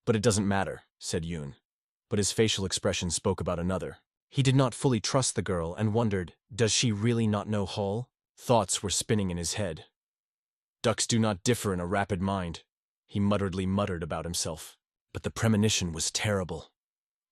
"But it doesn't matter," said Yun. but his facial expression spoke about another. He did not fully trust the girl and wondered, does she really not know Hall? Thoughts were spinning in his head. Ducks do not differ in a rapid mind, he muttered about himself. But the premonition was terrible.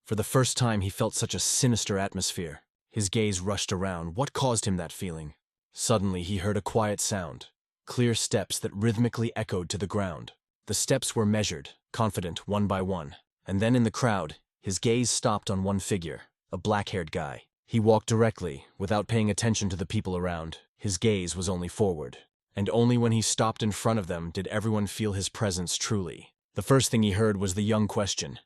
For the first time he felt such a sinister atmosphere. His gaze rushed around. What caused him that feeling? Suddenly he heard a quiet sound. Clear steps that rhythmically echoed to the ground. The steps were measured, confident, one by one. And then in the crowd, his gaze stopped on one figure, a black-haired guy. He walked directly, without paying attention to the people around. His gaze was only forward. And only when he stopped in front of them did everyone feel his presence truly. The first thing he heard was the young question.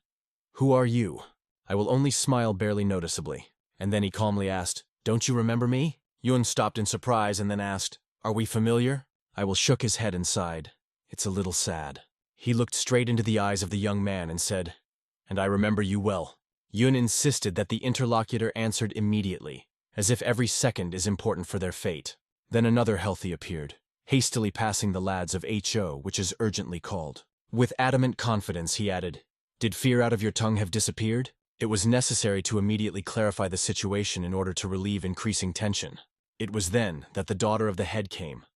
"Who are you?" I will only smile barely noticeably. And then he calmly asked, "Don't you remember me?" Yun stopped in surprise and then asked, "Are we familiar?" I will shook his head and sighed. "It's a little sad." He looked straight into the eyes of the young man and said, "And I remember you well." Yun insisted that the interlocutor answered immediately, as if every second is important for their fate. Then another healthy appeared, hastily passing the lads of HO, which is urgently called. With adamant confidence, he added, "Did fear out of your tongue have disappeared?" It was necessary to immediately clarify the situation in order to relieve increasing tension. It was then that the daughter of the head came,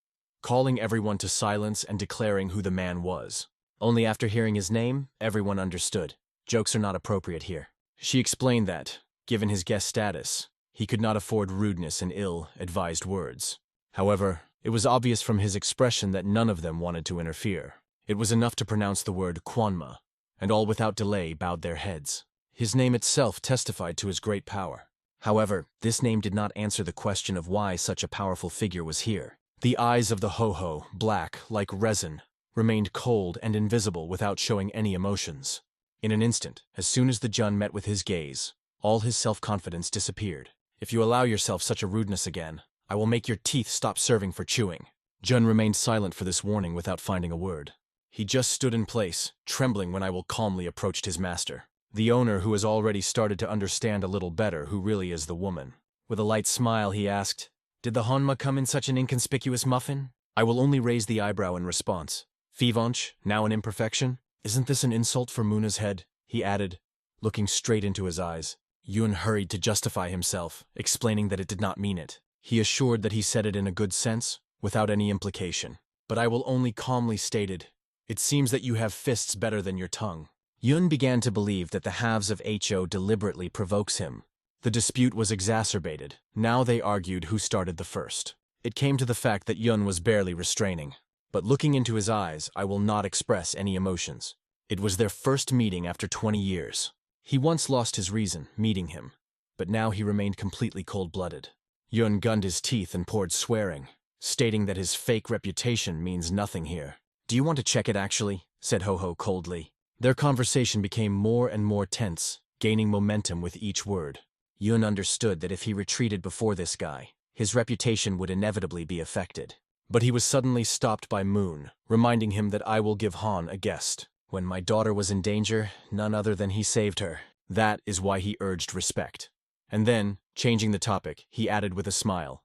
calling everyone to silence and declaring who the man was. Only after hearing his name, everyone understood. Jokes are not appropriate here. She explained that, given his guest status, he could not afford rudeness and ill-advised words. However, it was obvious from his expression that none of them wanted to interfere. It was enough to pronounce the word Kwanma, and all without delay bowed their heads. His name itself testified to his great power. However, this name did not answer the question of why such a powerful figure was here. The eyes of the Ho-Ho, black, like resin, remained cold and invisible without showing any emotions. In an instant, as soon as the Jun met with his gaze, all his self-confidence disappeared. "If you allow yourself such a rudeness again, I will make your teeth stop serving for chewing." Jun remained silent for this warning without finding a word. He just stood in place, trembling when I will calmly approached his master. The owner, who has already started to understand a little better who really is the woman. With a light smile, he asked, "Did the Honma come in such an inconspicuous muffin?" I will only raise the eyebrow in response. "Fivonch, now an imperfection? Isn't this an insult for Muna's head?" he added, looking straight into his eyes. Yun hurried to justify himself, explaining that it did not mean it. He assured that he said it in a good sense, without any implication. But I will only calmly stated, "It seems that you have fists better than your tongue." Yun began to believe that the halves of HO deliberately provokes him. The dispute was exacerbated. Now they argued who started the first. It came to the fact that Yun was barely restraining. But looking into his eyes, I will not express any emotions. It was their first meeting after 20 years. He once lost his reason, meeting him, but now he remained completely cold-blooded. Yun gunned his teeth and poured swearing, stating that his fake reputation means nothing here. "Do you want to check it actually?" said Ho-Ho coldly. Their conversation became more and more tense, gaining momentum with each word. Yun understood that if he retreated before this guy, his reputation would inevitably be affected. But he was suddenly stopped by Moon, reminding him that I will give Han a guest. When my daughter was in danger, none other than he saved her. That is why he urged respect. And then, changing the topic, he added with a smile,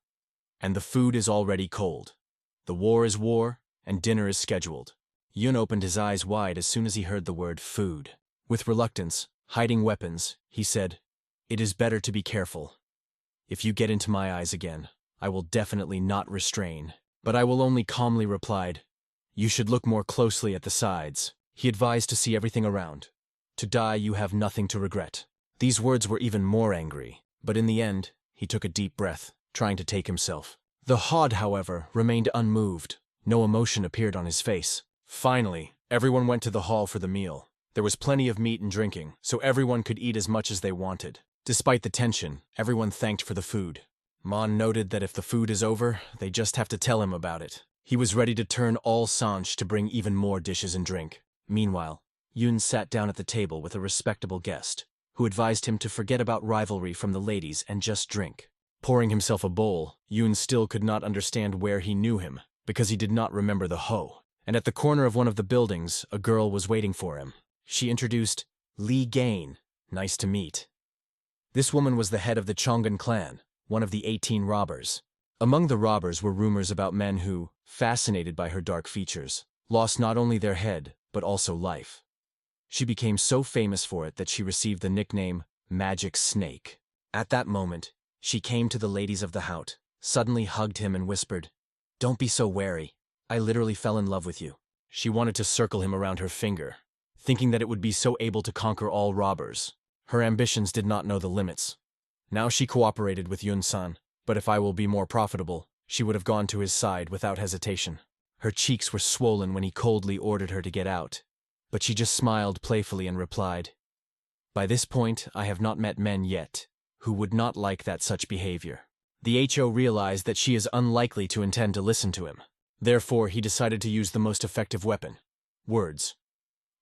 "And the food is already cold. The war is war, and dinner is scheduled." Yun opened his eyes wide as soon as he heard the word food. With reluctance, hiding weapons, he said, "It is better to be careful. If you get into my eyes again, I will definitely not restrain." But I will only calmly replied, "You should look more closely at the sides." He advised to see everything around. "To die, you have nothing to regret." These words were even more angry, but in the end, he took a deep breath, trying to take himself. The Hod, however, remained unmoved. No emotion appeared on his face. Finally, everyone went to the hall for the meal. There was plenty of meat and drinking, so everyone could eat as much as they wanted. Despite the tension, everyone thanked for the food. Mon noted that if the food is over, they just have to tell him about it. He was ready to turn all Sanch to bring even more dishes and drink. Meanwhile, Yun sat down at the table with a respectable guest, who advised him to forget about rivalry from the ladies and just drink. Pouring himself a bowl, Yun still could not understand where he knew him, because he did not remember the Ho. And at the corner of one of the buildings, a girl was waiting for him. She introduced Li Gain. "Nice to meet." This woman was the head of the Chongan clan, one of the 18 robbers. Among the robbers were rumors about men who, fascinated by her dark features, lost not only their head, but also life. She became so famous for it that she received the nickname Magic Snake. At that moment, she came to the ladies of the hout, suddenly hugged him and whispered, "Don't be so wary. I literally fell in love with you." She wanted to circle him around her finger, thinking that it would be so able to conquer all robbers. Her ambitions did not know the limits. Now she cooperated with Yun-san, but if I will be more profitable, she would have gone to his side without hesitation. Her cheeks were swollen when he coldly ordered her to get out, but she just smiled playfully and replied, "By this point, I have not met men yet who would not like that such behavior." The HO realized that she is unlikely to intend to listen to him. Therefore, he decided to use the most effective weapon: words.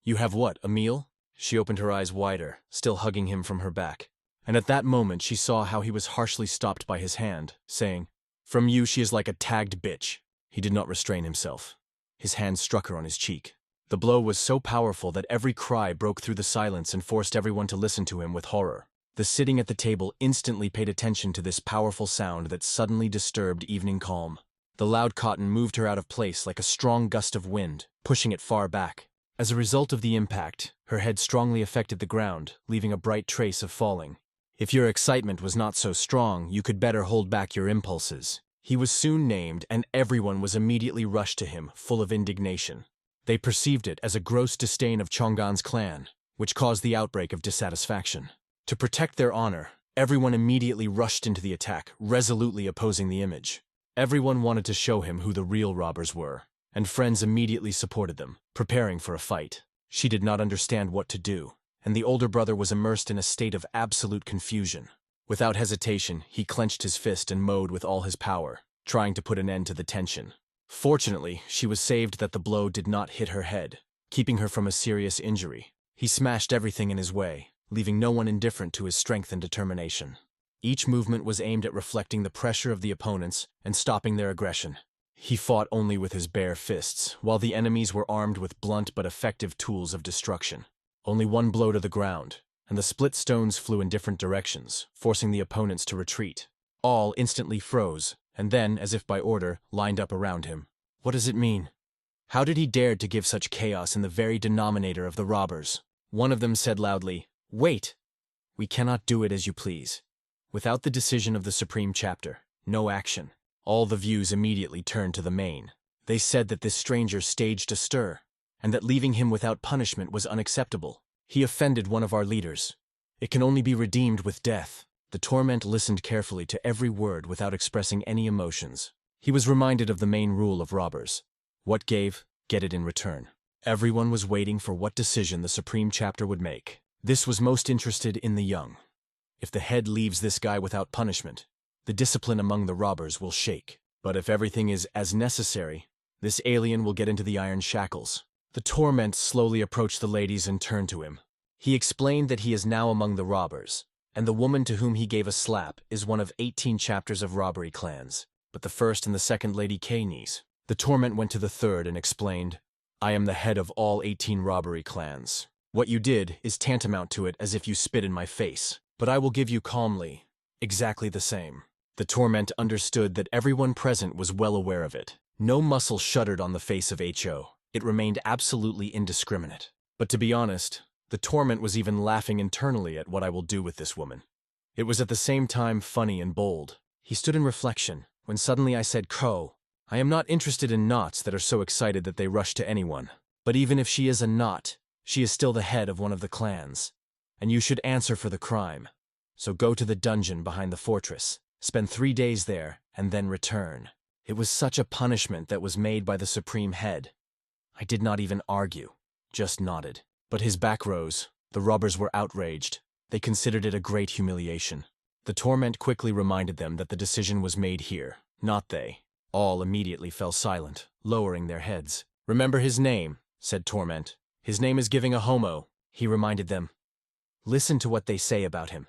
"You have what, a meal?" She opened her eyes wider, still hugging him from her back. And at that moment she saw how he was harshly stopped by his hand, saying, "From you she is like a tagged bitch." He did not restrain himself. His hand struck her on his cheek. The blow was so powerful that every cry broke through the silence and forced everyone to listen to him with horror. The sitting at the table instantly paid attention to this powerful sound that suddenly disturbed evening calm. The loud cotton moved her out of place like a strong gust of wind, pushing it far back. As a result of the impact, her head strongly affected the ground, leaving a bright trace of falling. If your excitement was not so strong, you could better hold back your impulses. He was soon named, and everyone was immediately rushed to him, full of indignation. They perceived it as a gross disdain of Chong'an's clan, which caused the outbreak of dissatisfaction. To protect their honor, everyone immediately rushed into the attack, resolutely opposing the image. Everyone wanted to show him who the real robbers were, and friends immediately supported them, preparing for a fight. She did not understand what to do, and the older brother was immersed in a state of absolute confusion. Without hesitation, he clenched his fist and mowed with all his power, trying to put an end to the tension. Fortunately, she was saved that the blow did not hit her head, keeping her from a serious injury. He smashed everything in his way, leaving no one indifferent to his strength and determination. Each movement was aimed at reflecting the pressure of the opponents and stopping their aggression. He fought only with his bare fists, while the enemies were armed with blunt but effective tools of destruction. Only one blow to the ground, and the split stones flew in different directions, forcing the opponents to retreat. All instantly froze, and then, as if by order, lined up around him. What does it mean? How did he dare to give such chaos in the very denominator of the robbers? One of them said loudly, "Wait! We cannot do it as you please." Without the decision of the Supreme Chapter, no action. All the views immediately turned to the main. They said that this stranger staged a stir, and that leaving him without punishment was unacceptable. He offended one of our leaders. It can only be redeemed with death. The torment listened carefully to every word without expressing any emotions. He was reminded of the main rule of robbers. What gave, get it in return. Everyone was waiting for what decision the Supreme Chapter would make. This was most interested in the young. If the head leaves this guy without punishment, the discipline among the robbers will shake. But if everything is as necessary, this alien will get into the iron shackles. The torment slowly approached the ladies and turned to him. He explained that he is now among the robbers, and the woman to whom he gave a slap is one of 18 chapters of robbery clans, but the first and the second Lady K-nies. The torment went to the third and explained, "I am the head of all 18 robbery clans. What you did is tantamount to it as if you spit in my face, but I will give you calmly exactly the same." The torment understood that everyone present was well aware of it. No muscle shuddered on the face of Ho. It remained absolutely indiscriminate. But to be honest, the torment was even laughing internally at what I will do with this woman. It was at the same time funny and bold. He stood in reflection, when suddenly I said, "Ko, I am not interested in knots that are so excited that they rush to anyone. But even if she is a knot, she is still the head of one of the clans, and you should answer for the crime. So go to the dungeon behind the fortress, spend 3 days there, and then return." It was such a punishment that was made by the Supreme Head. I did not even argue, just nodded. But his back rose. The robbers were outraged. They considered it a great humiliation. The torment quickly reminded them that the decision was made here, not they. All immediately fell silent, lowering their heads. "Remember his name," said Torment. "His name is Giving a Homo," he reminded them. "Listen to what they say about him.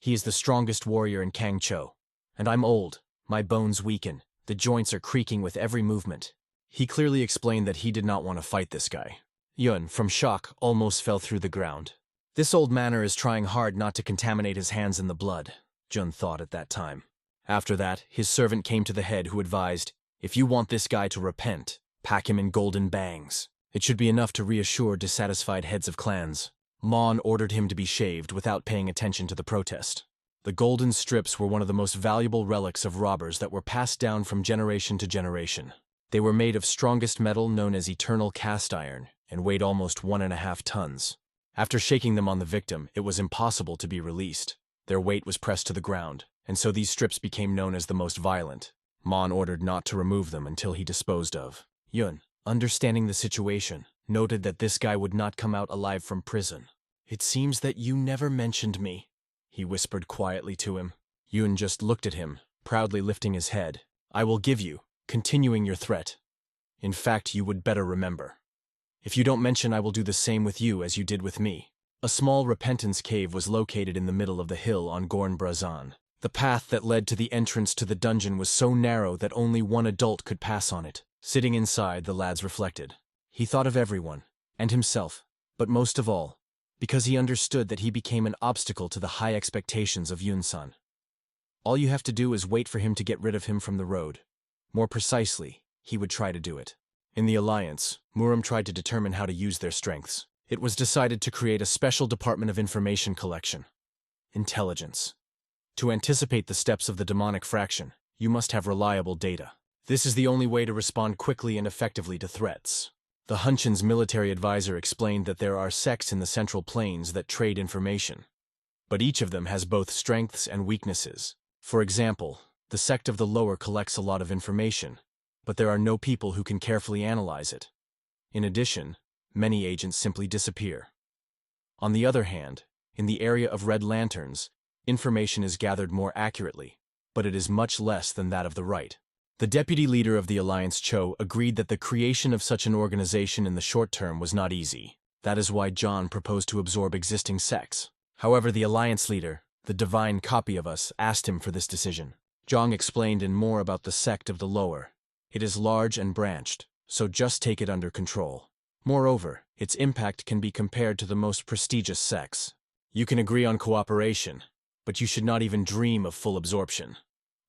He is the strongest warrior in Kangcho, and I'm old. My bones weaken. The joints are creaking with every movement." He clearly explained that he did not want to fight this guy. Yun, from shock, almost fell through the ground. This old manor is trying hard not to contaminate his hands in the blood, Jun thought at that time. After that, his servant came to the head who advised, "If you want this guy to repent, pack him in golden bangs." It should be enough to reassure dissatisfied heads of clans. Mon ordered him to be shaved without paying attention to the protest. The golden strips were one of the most valuable relics of robbers that were passed down from generation to generation. They were made of strongest metal known as eternal cast iron and weighed almost 1.5 tons. After shaking them on the victim, it was impossible to be released. Their weight was pressed to the ground, and so these strips became known as the most violent. Mon ordered not to remove them until he disposed of. Yun, understanding the situation, noted that this guy would not come out alive from prison. "It seems that you never mentioned me," he whispered quietly to him. Yun just looked at him, proudly lifting his head. "I will give you, continuing your threat. In fact, you would better remember. If you don't mention, I will do the same with you as you did with me." A small repentance cave was located in the middle of the hill on Gorn Brazan. The path that led to the entrance to the dungeon was so narrow that only one adult could pass on it. Sitting inside, the lads reflected. He thought of everyone, and himself, but most of all, because he understood that he became an obstacle to the high expectations of Yun-san. All you have to do is wait for him to get rid of him from the road. More precisely, he would try to do it. In the alliance, Muram tried to determine how to use their strengths. It was decided to create a special department of information collection. Intelligence. To anticipate the steps of the demonic fraction, you must have reliable data. This is the only way to respond quickly and effectively to threats. The Hunchin's military advisor explained that there are sects in the Central Plains that trade information. But each of them has both strengths and weaknesses. For example, the sect of the Lower collects a lot of information, but there are no people who can carefully analyze it. In addition, many agents simply disappear. On the other hand, in the area of Red Lanterns, information is gathered more accurately, but it is much less than that of the right. The deputy leader of the Alliance, Cho, agreed that the creation of such an organization in the short term was not easy. That is why John proposed to absorb existing sects. However, the Alliance leader, the divine copy of us, asked him for this decision. Zhang explained in more about the sect of the Lower. It is large and branched, so just take it under control. Moreover, its impact can be compared to the most prestigious sects. You can agree on cooperation, but you should not even dream of full absorption.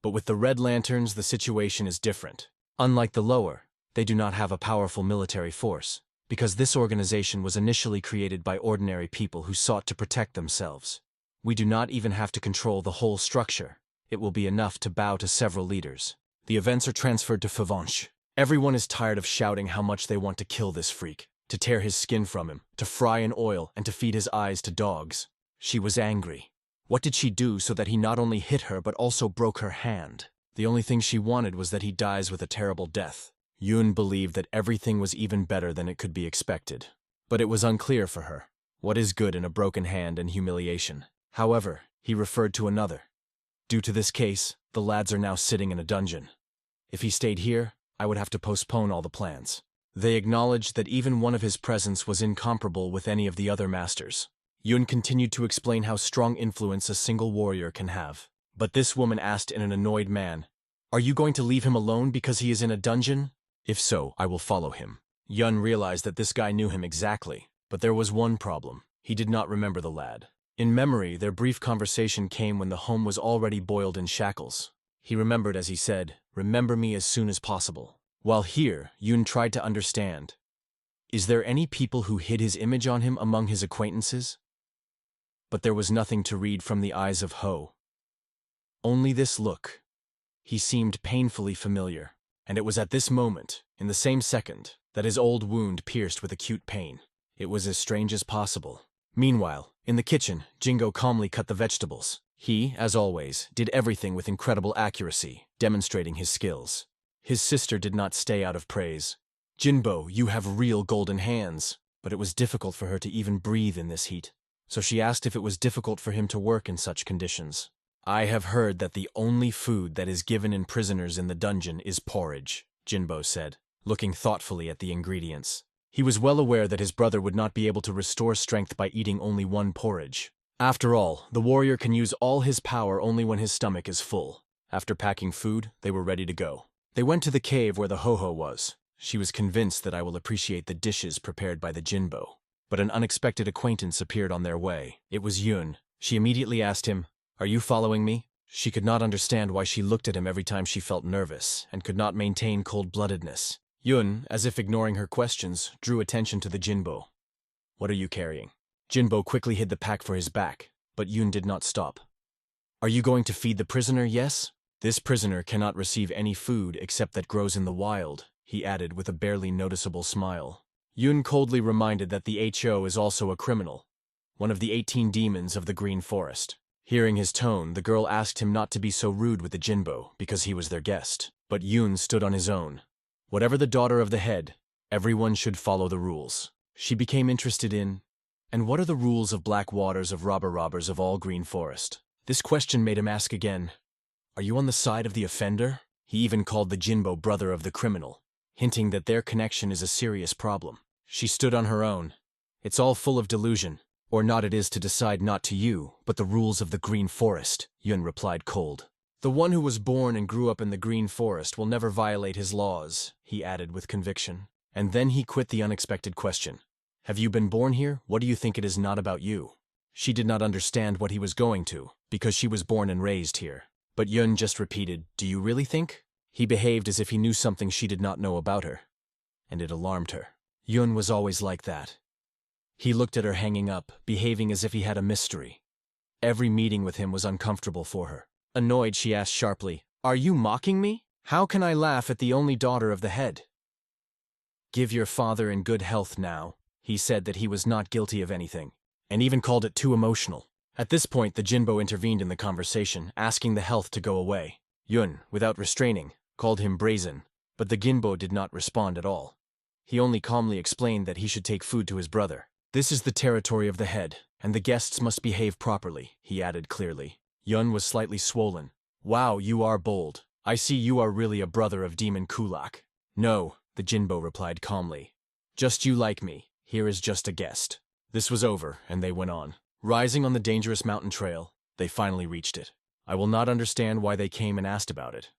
But with the Red Lanterns, the situation is different. Unlike the Lower, they do not have a powerful military force, because this organization was initially created by ordinary people who sought to protect themselves. We do not even have to control the whole structure. It will be enough to bow to several leaders. The events are transferred to Favanche. Everyone is tired of shouting how much they want to kill this freak, to tear his skin from him, to fry in oil, and to feed his eyes to dogs. She was angry. What did she do so that he not only hit her but also broke her hand? The only thing she wanted was that he dies with a terrible death. Yun believed that everything was even better than it could be expected. But it was unclear for her. What is good in a broken hand and humiliation? However, he referred to another. Due to this case, the lads are now sitting in a dungeon. If he stayed here, I would have to postpone all the plans. They acknowledged that even one of his presence was incomparable with any of the other masters. Yun continued to explain how strong influence a single warrior can have. But this woman asked in an annoyed man, "Are you going to leave him alone because he is in a dungeon? If so, I will follow him." Yun realized that this guy knew him exactly, but there was one problem. He did not remember the lad. In memory, their brief conversation came when the home was already boiled in shackles. He remembered as he said, "Remember me as soon as possible." While here, Yun tried to understand. Is there any people who hid his image on him among his acquaintances? But there was nothing to read from the eyes of Ho. Only this look. He seemed painfully familiar, and it was at this moment, in the same second, that his old wound pierced with acute pain. It was as strange as possible. Meanwhile, in the kitchen, Jingo calmly cut the vegetables. He, as always, did everything with incredible accuracy, demonstrating his skills. His sister did not stay out of praise. "Jinbo, you have real golden hands." But it was difficult for her to even breathe in this heat. So she asked if it was difficult for him to work in such conditions. "I have heard that the only food that is given in prisoners in the dungeon is porridge," Jinbo said, looking thoughtfully at the ingredients. He was well aware that his brother would not be able to restore strength by eating only one porridge. After all, the warrior can use all his power only when his stomach is full. After packing food, they were ready to go. They went to the cave where the Ho-Ho was. She was convinced that I will appreciate the dishes prepared by the Jinbo. But an unexpected acquaintance appeared on their way. It was Yun. She immediately asked him, "Are you following me?" She could not understand why she looked at him every time she felt nervous, and could not maintain cold-bloodedness. Yun, as if ignoring her questions, drew attention to the Jinbo. What are you carrying? Jinbo quickly hid the pack for his back, but Yun did not stop. Are you going to feed the prisoner, yes? This prisoner cannot receive any food except that grows in the wild, he added with a barely noticeable smile. Yun coldly reminded that the HO is also a criminal, one of the 18 demons of the Green Forest. Hearing his tone, the girl asked him not to be so rude with the Jinbo because he was their guest. But Yun stood on his own. Whatever the daughter of the head, everyone should follow the rules. She became interested in, and what are the rules of Black Waters of robbers of all Green Forest? This question made him ask again, are you on the side of the offender? He even called the Jinbo brother of the criminal, hinting that their connection is a serious problem. She stood on her own. It's all full of delusion. Or not it is to decide not to you, but the rules of the Green Forest, Yun replied cold. The one who was born and grew up in the Green Forest will never violate his laws, he added with conviction. And then he quit the unexpected question. Have you been born here? What do you think it is not about you? She did not understand what he was going to, because she was born and raised here. But Yun just repeated, do you really think? He behaved as if he knew something she did not know about her. And it alarmed her. Yun was always like that. He looked at her hanging up, behaving as if he had a mystery. Every meeting with him was uncomfortable for her. Annoyed, she asked sharply, are you mocking me? How can I laugh at the only daughter of the head? Give your father in good health now. He said that he was not guilty of anything, and even called it too emotional. At this point, the Jinbo intervened in the conversation, asking the health to go away. Yun, without restraining, called him brazen, but the Jinbo did not respond at all. He only calmly explained that he should take food to his brother. This is the territory of the head, and the guests must behave properly, he added clearly. Yun was slightly swollen. Wow, you are bold. I see you are really a brother of Demon Kulak. No, the Jinbo replied calmly. Just you like me. Here is just a guest. This was over, and they went on. Rising on the dangerous mountain trail, they finally reached it. I will not understand why they came and asked about it.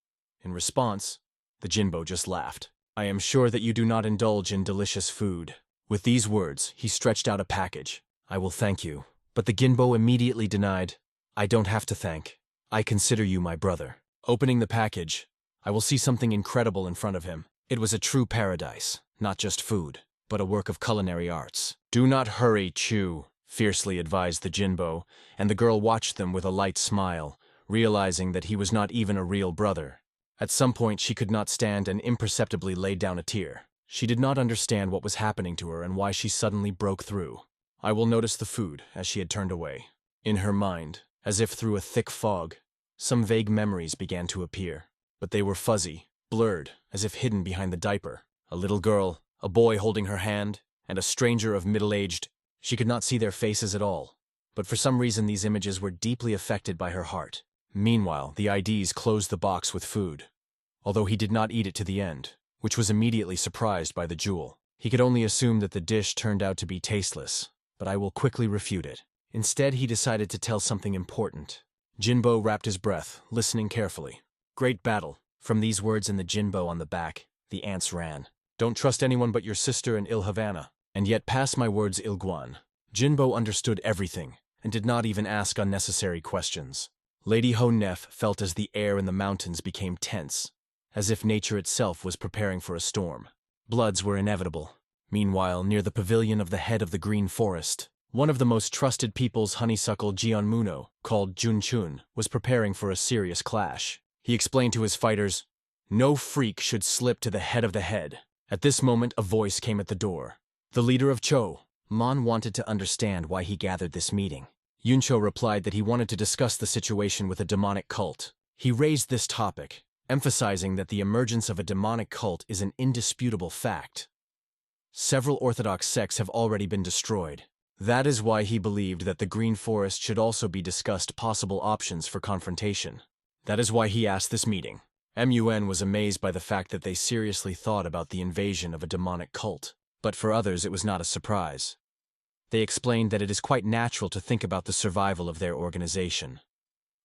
In response, the Jinbo just laughed. I am sure that you do not indulge in delicious food. With these words, he stretched out a package. I will thank you. But the Jinbo immediately denied. I don't have to thank. I consider you my brother. Opening the package, I will see something incredible in front of him. It was a true paradise, not just food, but a work of culinary arts. Do not hurry, Chu, fiercely advised the Jinbo, and the girl watched them with a light smile, realizing that he was not even a real brother. At some point, she could not stand and imperceptibly laid down a tear. She did not understand what was happening to her and why she suddenly broke through. I will notice the food, as she had turned away. In her mind, as if through a thick fog, some vague memories began to appear. But they were fuzzy, blurred, as if hidden behind the diaper. A little girl, a boy holding her hand, and a stranger of middle-aged. She could not see their faces at all. But for some reason these images were deeply affected by her heart. Meanwhile, the IDs closed the box with food. Although he did not eat it to the end, which was immediately surprised by the jewel. He could only assume that the dish turned out to be tasteless, but I will quickly refute it. Instead, he decided to tell something important. Jinbo wrapped his breath, listening carefully. Great battle. From these words in the Jinbo on the back, the ants ran. Don't trust anyone but your sister and Il Havana, and yet pass my words Il Guan. Jinbo understood everything, and did not even ask unnecessary questions. Lady Ho Nef felt as the air in the mountains became tense, as if nature itself was preparing for a storm. Bloods were inevitable. Meanwhile, near the pavilion of the head of the Green Forest, one of the most trusted people's honeysuckle Jeonmuno, called Junchun, was preparing for a serious clash. He explained to his fighters, no freak should slip to the head of the head. At this moment, a voice came at the door. The leader of Cho. Mon wanted to understand why he gathered this meeting. Yuncho replied that he wanted to discuss the situation with a demonic cult. He raised this topic, emphasizing that the emergence of a demonic cult is an indisputable fact. Several orthodox sects have already been destroyed. That is why he believed that the Green Forest should also be discussed possible options for confrontation. That is why he asked this meeting. MUN was amazed by the fact that they seriously thought about the invasion of a demonic cult, but for others it was not a surprise. They explained that it is quite natural to think about the survival of their organization.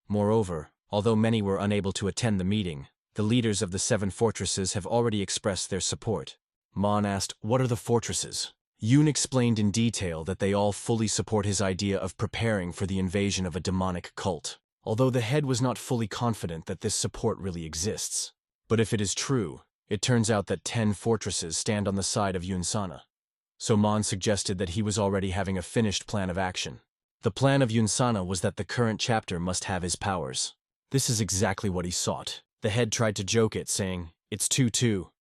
Moreover, although many were unable to attend the meeting, the leaders of the 7 fortresses have already expressed their support. Mon asked, what are the fortresses? Yoon explained in detail that they all fully support his idea of preparing for the invasion of a demonic cult, although the head was not fully confident that this support really exists. But if it is true, It turns out that 10 fortresses stand on the side of Yunsana. So Mon suggested that he was already having a finished plan of action. The plan of Yunsana was that the current chapter must have his powers. This is exactly what he sought. The head tried to joke it, saying, "It's 2-2.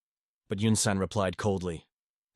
But Yunsan replied coldly,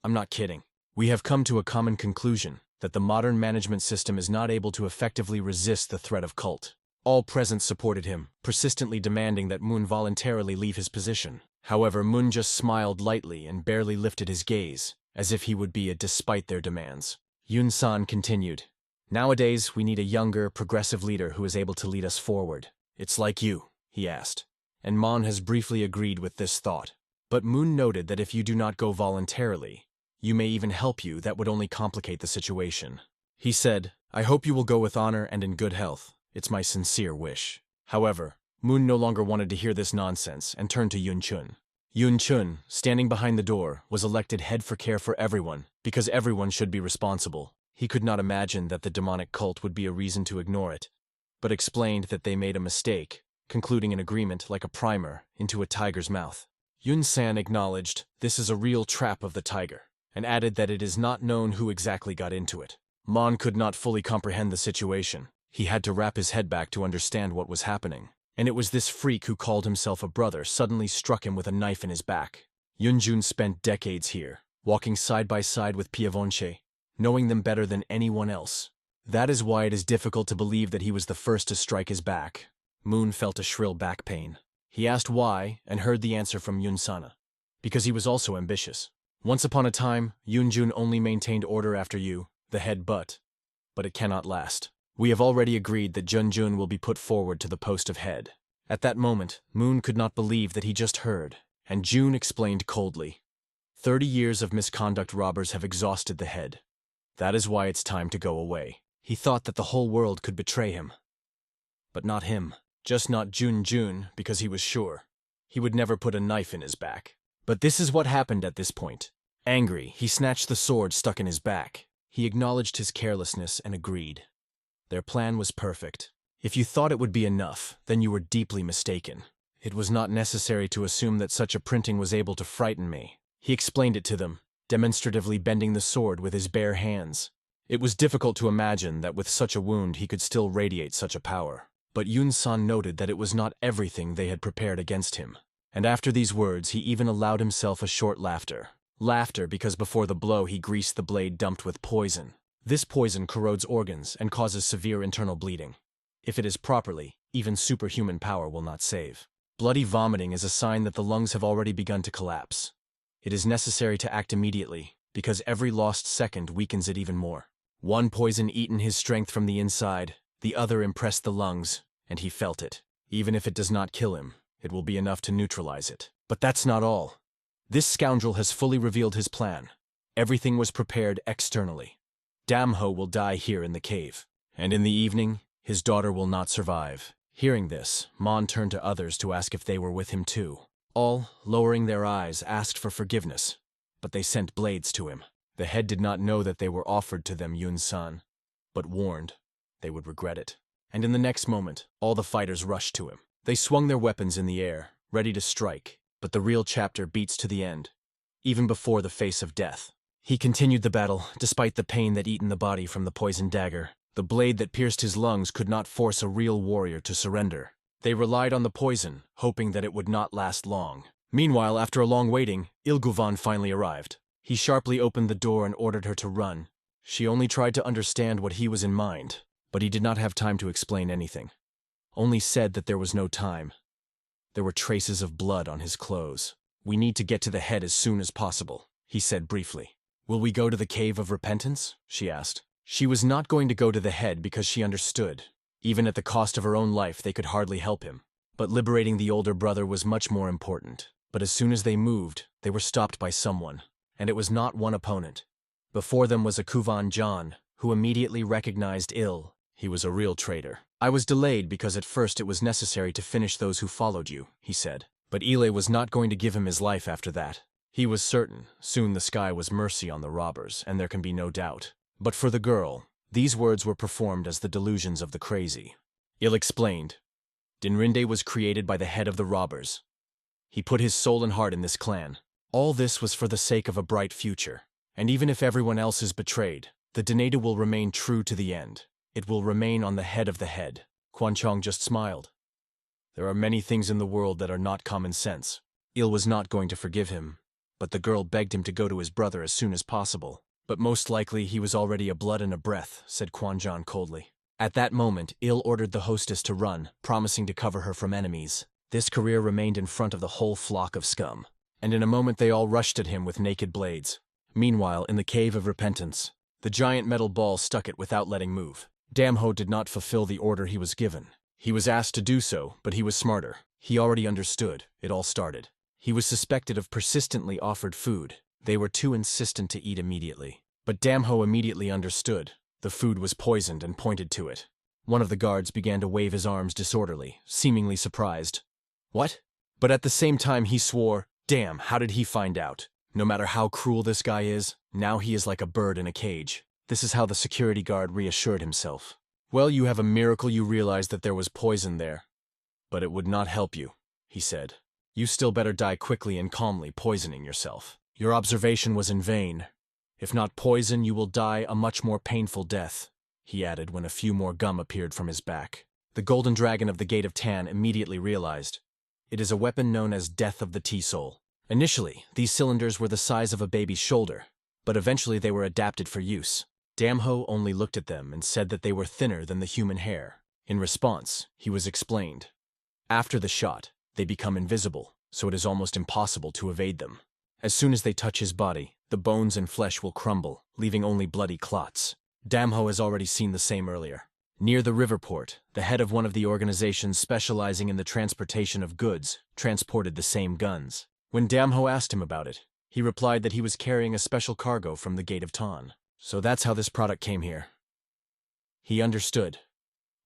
"I'm not kidding. We have come to a common conclusion that the modern management system is not able to effectively resist the threat of cult." All present supported him, persistently demanding that Moon voluntarily leave his position. However, Moon just smiled lightly and barely lifted his gaze, as if he would be despite their demands. Yunsan continued, "Nowadays, we need a younger, progressive leader who is able to lead us forward. It's like you," he asked. And Mon has briefly agreed with this thought. But Moon noted that if you do not go voluntarily, you may even help you, that would only complicate the situation. He said, "I hope you will go with honor and in good health. It's my sincere wish." However, Moon no longer wanted to hear this nonsense and turned to Yun Chun. Yun Chun, standing behind the door, was elected head for care for everyone, because everyone should be responsible. He could not imagine that the demonic cult would be a reason to ignore it, but explained that they made a mistake, concluding an agreement like a primer into a tiger's mouth. Yun San acknowledged this is a real trap of the tiger, and added that it is not known who exactly got into it. Mon could not fully comprehend the situation. He had to wrap his head back to understand what was happening. And it was this freak who called himself a brother suddenly struck him with a knife in his back. Yunjun spent decades here, walking side by side with Piavonche, knowing them better than anyone else. That is why it is difficult to believe that he was the first to strike his back. Moon felt a shrill back pain. He asked why, and heard the answer from Yunsana. Because he was also ambitious. Once upon a time, Yunjun only maintained order after you, the head but it cannot last. We have already agreed that Junjun will be put forward to the post of head. At that moment, Moon could not believe that he just heard, and June explained coldly. 30 years of misconduct robbers have exhausted the head. That is why it's time to go away. He thought that the whole world could betray him. But not him. Just not Junjun, because he was sure. He would never put a knife in his back. But this is what happened at this point. Angry, he snatched the sword stuck in his back. He acknowledged his carelessness and agreed. Their plan was perfect. If you thought it would be enough, then you were deeply mistaken. It was not necessary to assume that such a printing was able to frighten me. He explained it to them, demonstratively bending the sword with his bare hands. It was difficult to imagine that with such a wound he could still radiate such a power. But Yun-san noted that it was not everything they had prepared against him. And after these words, he even allowed himself a short laughter. Laughter because before the blow he greased the blade dumped with poison. This poison corrodes organs and causes severe internal bleeding. If it is properly, even superhuman power will not save. Bloody vomiting is a sign that the lungs have already begun to collapse. It is necessary to act immediately, because every lost second weakens it even more. One poison eaten his strength from the inside, the other impressed the lungs, and he felt it. Even if it does not kill him, it will be enough to neutralize it. But that's not all. This scoundrel has fully revealed his plan. Everything was prepared externally. Damho will die here in the cave, and in the evening, his daughter will not survive. Hearing this, Mon turned to others to ask if they were with him too. All, lowering their eyes, asked for forgiveness, but they sent blades to him. The head did not know that they were offered to them Yun-san, but warned they would regret it. And in the next moment, all the fighters rushed to him. They swung their weapons in the air, ready to strike, but the real chapter beats to the end, even before the face of death. He continued the battle, despite the pain that eaten the body from the poisoned dagger. The blade that pierced his lungs could not force a real warrior to surrender. They relied on the poison, hoping that it would not last long. Meanwhile, after a long waiting, Ilguvan finally arrived. He sharply opened the door and ordered her to run. She only tried to understand what he was in mind, but he did not have time to explain anything. Only said that there was no time. There were traces of blood on his clothes. "We need to get to the head as soon as possible," he said briefly. "Will we go to the Cave of Repentance?" she asked. She was not going to go to the head because she understood. Even at the cost of her own life, they could hardly help him. But liberating the older brother was much more important. But as soon as they moved, they were stopped by someone. And it was not one opponent. Before them was a Kuvan John, who immediately recognized Il. He was a real traitor. "I was delayed because at first it was necessary to finish those who followed you," he said. But Ile was not going to give him his life after that. He was certain, soon the sky was mercy on the robbers, and there can be no doubt. But for the girl, these words were performed as the delusions of the crazy. Il explained, "Dinrinde was created by the head of the robbers. He put his soul and heart in this clan. All this was for the sake of a bright future. And even if everyone else is betrayed, the Donata will remain true to the end. It will remain on the head of the head. Quan Chong just smiled. There are many things in the world that are not common sense. Il was not going to forgive him, but the girl begged him to go to his brother as soon as possible. But most likely he was already a blood and a breath, said Quan John coldly. At that moment, Il ordered the hostess to run, promising to cover her from enemies. This career remained in front of the whole flock of scum, and in a moment they all rushed at him with naked blades. Meanwhile, in the Cave of Repentance, the giant metal ball stuck it without letting move. Damho did not fulfill the order he was given. He was asked to do so, but he was smarter. He already understood. It all started. He was suspected of persistently offered food. They were too insistent to eat immediately. But Damho immediately understood. The food was poisoned and pointed to it. One of the guards began to wave his arms disorderly, seemingly surprised. What? But at the same time he swore, damn, how did he find out? No matter how cruel this guy is, now he is like a bird in a cage. This is how the security guard reassured himself. Well, you have a miracle you realized that there was poison there. But it would not help you, he said. You still better die quickly and calmly, poisoning yourself. Your observation was in vain. If not poison, you will die a much more painful death, he added when a few more gum appeared from his back. The golden dragon of the Gate of Tan immediately realized. It is a weapon known as Death of the T-Soul. Initially, these cylinders were the size of a baby's shoulder, but eventually they were adapted for use. Damho only looked at them and said that they were thinner than the human hair. In response, he was explained. After the shot, they become invisible, so it is almost impossible to evade them. As soon as they touch his body, the bones and flesh will crumble, leaving only bloody clots. Damho has already seen the same earlier. Near the river port, the head of one of the organizations specializing in the transportation of goods transported the same guns. When Damho asked him about it, he replied that he was carrying a special cargo from the Gate of Tan. So that's how this product came here. He understood,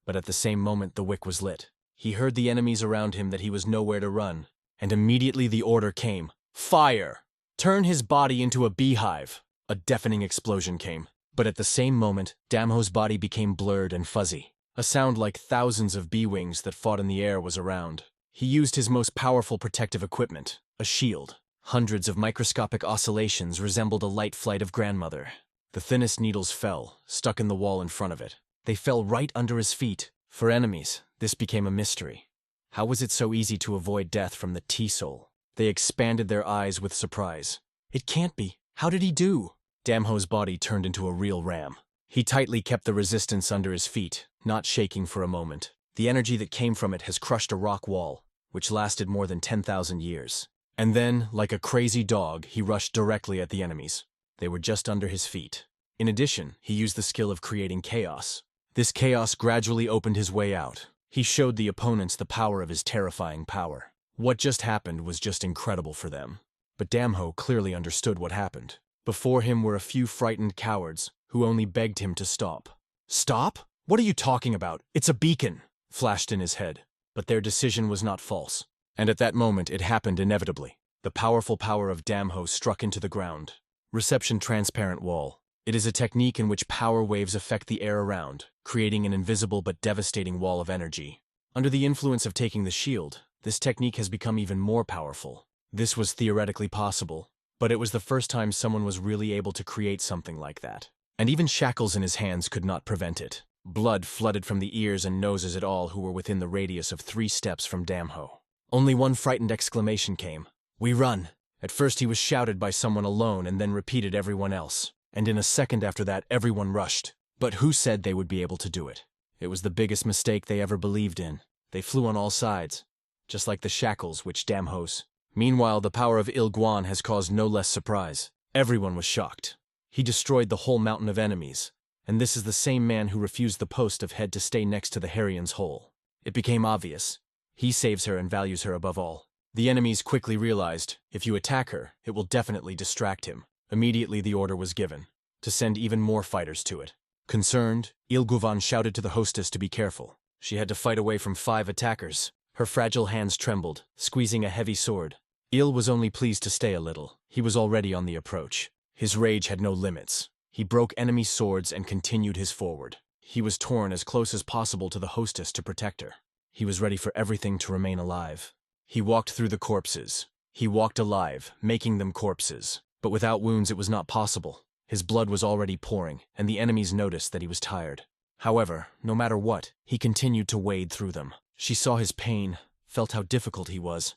but at the same moment the wick was lit. He heard the enemies around him that he was nowhere to run, and immediately the order came. Fire! Turn his body into a beehive! A deafening explosion came, but at the same moment, Damho's body became blurred and fuzzy. A sound like thousands of bee wings that fought in the air was around. He used his most powerful protective equipment, a shield. Hundreds of microscopic oscillations resembled a light flight of grandmother. The thinnest needles fell, stuck in the wall in front of it. They fell right under his feet. For enemies, this became a mystery. How was it so easy to avoid death from the T-Soul? They expanded their eyes with surprise. It can't be. How did he do? Damho's body turned into a real ram. He tightly kept the resistance under his feet, not shaking for a moment. The energy that came from it has crushed a rock wall, which lasted more than 10,000 years. And then, like a crazy dog, he rushed directly at the enemies. They were just under his feet. In addition, he used the skill of creating chaos. This chaos gradually opened his way out. He showed the opponents the power of his terrifying power. What just happened was just incredible for them. But Damho clearly understood what happened. Before him were a few frightened cowards who only begged him to stop. Stop? What are you talking about? It's a beacon, flashed in his head. But their decision was not false. And at that moment it happened inevitably. The powerful power of Damho struck into the ground. Reception transparent wall. It is a technique in which power waves affect the air around, creating an invisible but devastating wall of energy. Under the influence of taking the shield, this technique has become even more powerful. This was theoretically possible, but it was the first time someone was really able to create something like that. And even shackles in his hands could not prevent it. Blood flooded from the ears and noses at all who were within the radius of 3 steps from Damho. Only one frightened exclamation came. "We run!" At first he was shouted by someone alone and then repeated everyone else. And in a second after that, everyone rushed. But who said they would be able to do it? It was the biggest mistake they ever believed in. They flew on all sides, just like the shackles which Damho's. Meanwhile, the power of Il Guan has caused no less surprise. Everyone was shocked. He destroyed the whole mountain of enemies, and this is the same man who refused the post of head to stay next to the Harrian's hole. It became obvious. He saves her and values her above all. The enemies quickly realized, if you attack her, it will definitely distract him. Immediately the order was given, to send even more fighters to it. Concerned, Il Guvan shouted to the hostess to be careful. She had to fight away from 5 attackers. Her fragile hands trembled, squeezing a heavy sword. Il was only pleased to stay a little. He was already on the approach. His rage had no limits. He broke enemy swords and continued his forward. He was torn as close as possible to the hostess to protect her. He was ready for everything to remain alive. He walked through the corpses. He walked alive, making them corpses. But without wounds it was not possible. His blood was already pouring, and the enemies noticed that he was tired. However, no matter what, he continued to wade through them. She saw his pain, felt how difficult he was,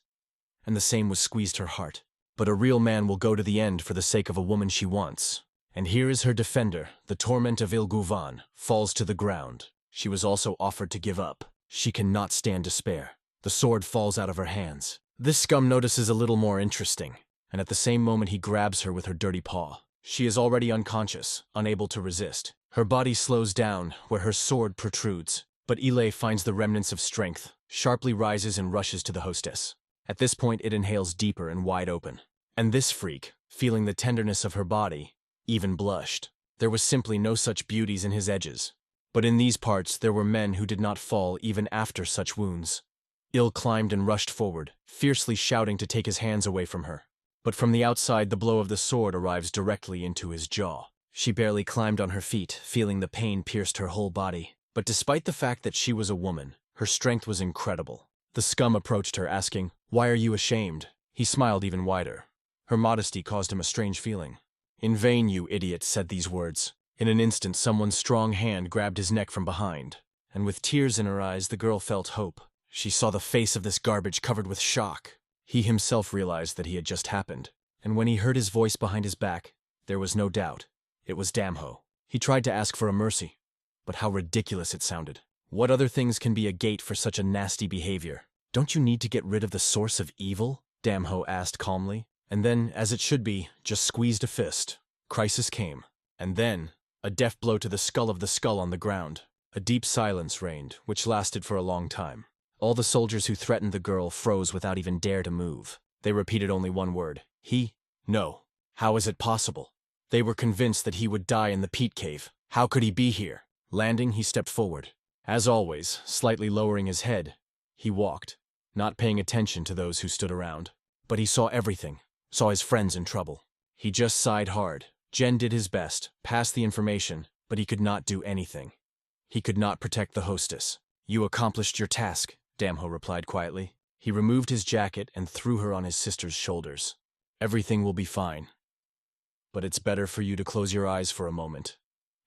and the same was squeezed her heart. But a real man will go to the end for the sake of a woman she wants. And here is her defender, the torment of Ilguvan, falls to the ground. She was also offered to give up. She cannot stand despair. The sword falls out of her hands. This scum notices a little more interesting, and at the same moment he grabs her with her dirty paw. She is already unconscious, unable to resist. Her body slows down, where her sword protrudes. But Ile finds the remnants of strength, sharply rises and rushes to the hostess. At this point it inhales deeper and wide open. And this freak, feeling the tenderness of her body, even blushed. There was simply no such beauties in his edges. But in these parts there were men who did not fall even after such wounds. Il climbed and rushed forward, fiercely shouting to take his hands away from her. But from the outside the blow of the sword arrives directly into his jaw. She barely climbed on her feet, feeling the pain pierced her whole body. But despite the fact that she was a woman, her strength was incredible. The scum approached her, asking, "Why are you ashamed?" He smiled even wider. Her modesty caused him a strange feeling. "In vain, you idiot," said these words. In an instant someone's strong hand grabbed his neck from behind, and with tears in her eyes the girl felt hope. She saw the face of this garbage covered with shock. He himself realized that he had just happened, and when he heard his voice behind his back, there was no doubt. It was Damho. He tried to ask for a mercy, but how ridiculous it sounded. What other things can be a gate for such a nasty behavior? "Don't you need to get rid of the source of evil?" Damho asked calmly, and then, as it should be, just squeezed a fist. Crisis came, and then, a deft blow to the skull on the ground. A deep silence reigned, which lasted for a long time. All the soldiers who threatened the girl froze without even dare to move. They repeated only one word. He? No. How is it possible? They were convinced that he would die in the peat cave. How could he be here? Landing, he stepped forward. As always, slightly lowering his head, he walked, not paying attention to those who stood around. But he saw everything, saw his friends in trouble. He just sighed hard. Jen did his best, passed the information, but he could not do anything. He could not protect the hostess. "You accomplished your task," Damho replied quietly. He removed his jacket and threw her on his sister's shoulders. "Everything will be fine. But it's better for you to close your eyes for a moment,"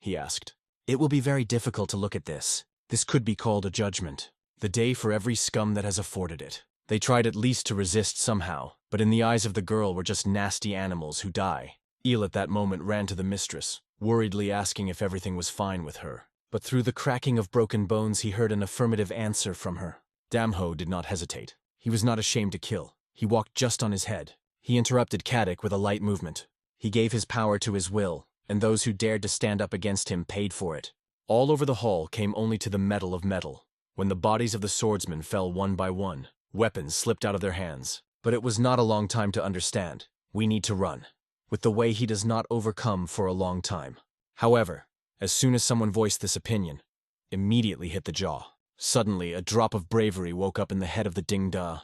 he asked. "It will be very difficult to look at this. This could be called a judgment. The day for every scum that has afforded it." They tried at least to resist somehow, but in the eyes of the girl were just nasty animals who die. Il at that moment ran to the mistress, worriedly asking if everything was fine with her. But through the cracking of broken bones he heard an affirmative answer from her. Damho did not hesitate. He was not ashamed to kill. He walked just on his head. He interrupted Kadik with a light movement. He gave his power to his will, and those who dared to stand up against him paid for it. All over the hall came only to the metal of metal. When the bodies of the swordsmen fell one by one, weapons slipped out of their hands. But it was not a long time to understand. We need to run. With the way he does not overcome for a long time. However, as soon as someone voiced this opinion, immediately hit the jaw. Suddenly, a drop of bravery woke up in the head of the Ding Da.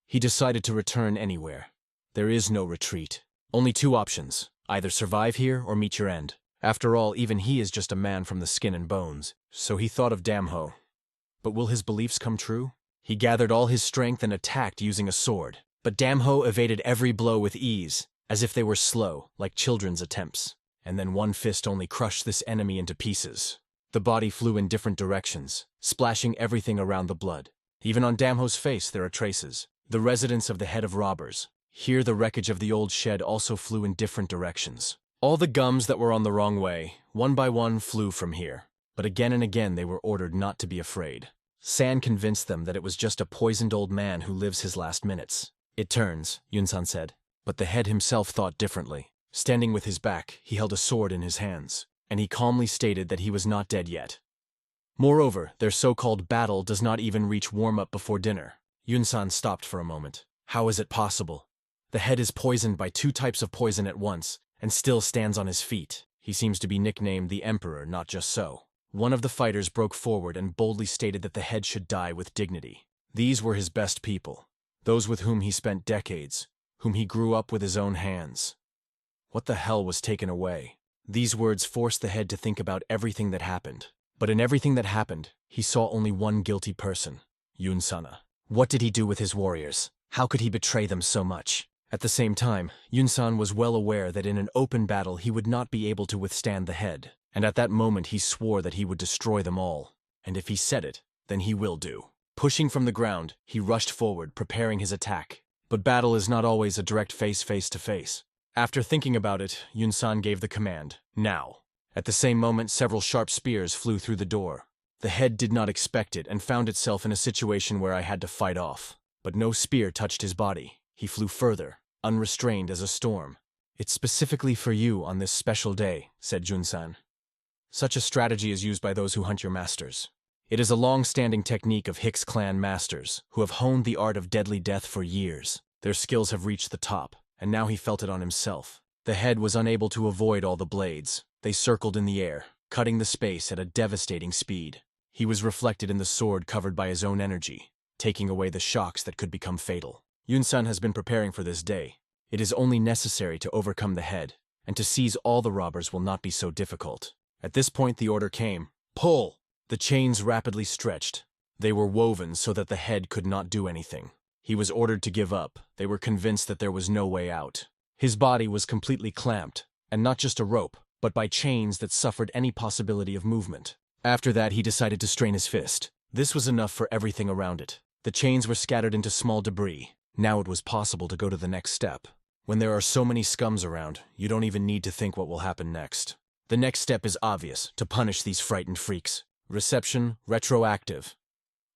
He decided to return anywhere. There is no retreat. Only two options. Either survive here or meet your end. After all, even he is just a man from the skin and bones. So he thought of Damho. But will his beliefs come true? He gathered all his strength and attacked using a sword. But Damho evaded every blow with ease, as if they were slow, like children's attempts. And then one fist only crushed this enemy into pieces. The body flew in different directions, splashing everything around the blood. Even on Damho's face there are traces. The residence of the head of robbers. Here the wreckage of the old shed also flew in different directions. All the gums that were on the wrong way, one by one, flew from here. But again and again they were ordered not to be afraid. San convinced them that it was just a poisoned old man who lives his last minutes. "It turns," Yunsan said. But the head himself thought differently. Standing with his back, he held a sword in his hands, and he calmly stated that he was not dead yet. Moreover, their so-called battle does not even reach warm-up before dinner. Yunsan stopped for a moment. How is it possible? The head is poisoned by two types of poison at once, and still stands on his feet. He seems to be nicknamed the Emperor, not just so. One of the fighters broke forward and boldly stated that the head should die with dignity. These were his best people, those with whom he spent decades, whom he grew up with his own hands. What the hell was taken away? These words forced the head to think about everything that happened. But in everything that happened, he saw only one guilty person, Yunsana. What did he do with his warriors? How could he betray them so much? At the same time, Yunsan was well aware that in an open battle he would not be able to withstand the head, and at that moment he swore that he would destroy them all. And if he said it, then he will do. Pushing from the ground, he rushed forward, preparing his attack. But battle is not always a direct face-to-face. After thinking about it, Yunsan gave the command, now. At the same moment, several sharp spears flew through the door. The head did not expect it and found itself in a situation where I had to fight off. But no spear touched his body. He flew further, unrestrained as a storm. It's specifically for you on this special day, said Junsan. Such a strategy is used by those who hunt your masters. It is a long-standing technique of Hicks clan masters, who have honed the art of deadly death for years. Their skills have reached the top, and now he felt it on himself. The head was unable to avoid all the blades. They circled in the air, cutting the space at a devastating speed. He was reflected in the sword covered by his own energy, taking away the shocks that could become fatal. Yunsan has been preparing for this day. It is only necessary to overcome the head, and to seize all the robbers will not be so difficult. At this point the order came, pull! The chains rapidly stretched. They were woven so that the head could not do anything. He was ordered to give up. They were convinced that there was no way out. His body was completely clamped, and not just a rope, but by chains that suffered any possibility of movement. After that, he decided to strain his fist. This was enough for everything around it. The chains were scattered into small debris. Now it was possible to go to the next step. When there are so many scums around, you don't even need to think what will happen next. The next step is obvious, to punish these frightened freaks. Reception, retroactive.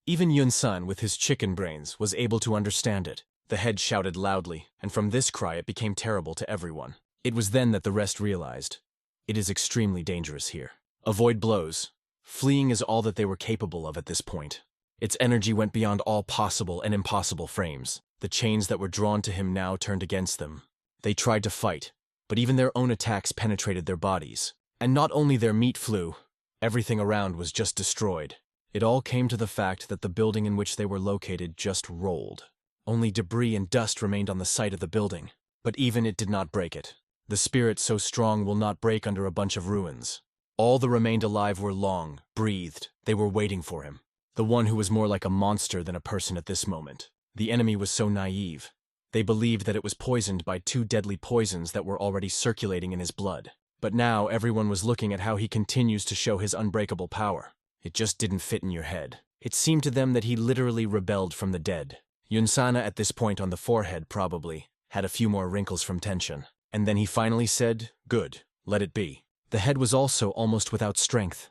Even Yunsan, with his chicken brains, was able to understand it. The head shouted loudly, and from this cry it became terrible to everyone. It was then that the rest realized. It is extremely dangerous here. Avoid blows. Fleeing is all that they were capable of at this point. Its energy went beyond all possible and impossible frames. The chains that were drawn to him now turned against them. They tried to fight, but even their own attacks penetrated their bodies. And not only their meat flew, everything around was just destroyed. It all came to the fact that the building in which they were located just rolled. Only debris and dust remained on the site of the building, but even it did not break it. The spirit so strong will not break under a bunch of ruins. All that remained alive were long, breathed. They were waiting for him. The one who was more like a monster than a person at this moment. The enemy was so naive. They believed that it was poisoned by 2 deadly poisons that were already circulating in his blood. But now everyone was looking at how he continues to show his unbreakable power. It just didn't fit in your head. It seemed to them that he literally rebelled from the dead. Yunsana at this point on the forehead probably had a few more wrinkles from tension. And then he finally said, "Good, let it be." The head was also almost without strength.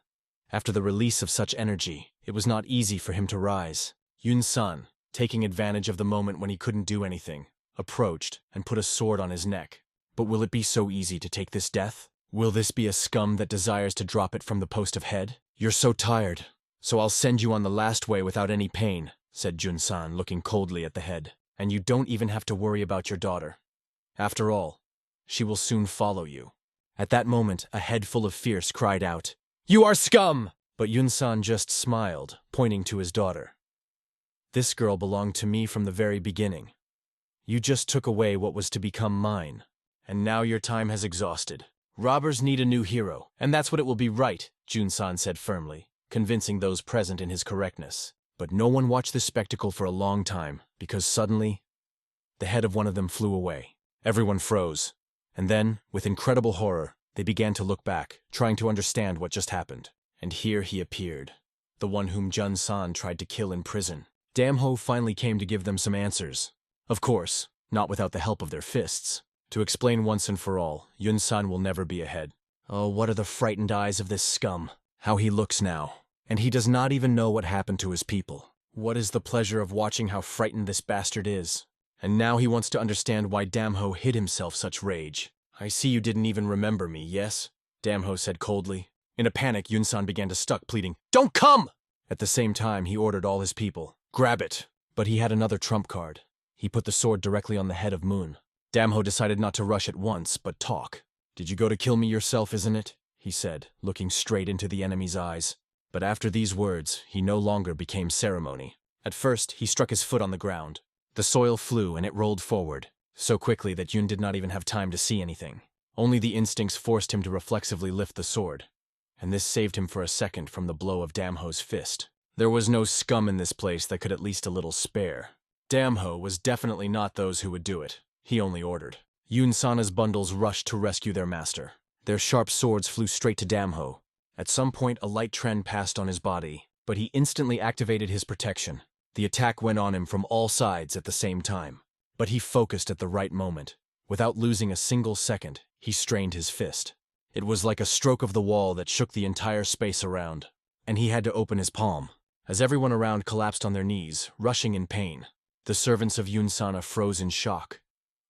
After the release of such energy, it was not easy for him to rise. Yunsan, taking advantage of the moment when he couldn't do anything, approached and put a sword on his neck. But will it be so easy to take this death? Will this be a scum that desires to drop it from the post of head? You're so tired, so I'll send you on the last way without any pain, said Junsan, looking coldly at the head. And you don't even have to worry about your daughter. After all, she will soon follow you. At that moment, a head full of fierce cried out, "You are scum!" But Yunsan just smiled, pointing to his daughter. This girl belonged to me from the very beginning. You just took away what was to become mine, and now your time has exhausted. Robbers need a new hero, and that's what it will be, right, Junsan said firmly, convincing those present in his correctness. But no one watched this spectacle for a long time, because suddenly, the head of one of them flew away. Everyone froze, and then, with incredible horror, they began to look back, trying to understand what just happened. And here he appeared, the one whom Junsan tried to kill in prison. Damho finally came to give them some answers. Of course, not without the help of their fists. To explain once and for all, Yunsan will never be ahead. Oh, what are the frightened eyes of this scum? How he looks now. And he does not even know what happened to his people. What is the pleasure of watching how frightened this bastard is? And now he wants to understand why Damho hid himself such rage. I see you didn't even remember me, yes? Damho said coldly. In a panic, Yunsan began to stuck, pleading, "Don't come!" At the same time, he ordered all his people, "Grab it!" But he had another trump card. He put the sword directly on the head of Moon. Damho decided not to rush at once, but talk. "Did you go to kill me yourself, isn't it?" he said, looking straight into the enemy's eyes. But after these words, he no longer became ceremony. At first, he struck his foot on the ground. The soil flew and it rolled forward, so quickly that Yun did not even have time to see anything. Only the instincts forced him to reflexively lift the sword, and this saved him for a second from the blow of Damho's fist. There was no scum in this place that could at least a little spare. Damho was definitely not those who would do it. He only ordered. Yunsana's bundles rushed to rescue their master. Their sharp swords flew straight to Damho. At some point, a light trend passed on his body, but he instantly activated his protection. The attack went on him from all sides at the same time. But he focused at the right moment. Without losing a single second, he strained his fist. It was like a stroke of the wall that shook the entire space around, and he had to open his palm. As everyone around collapsed on their knees, rushing in pain, the servants of Yunsana froze in shock.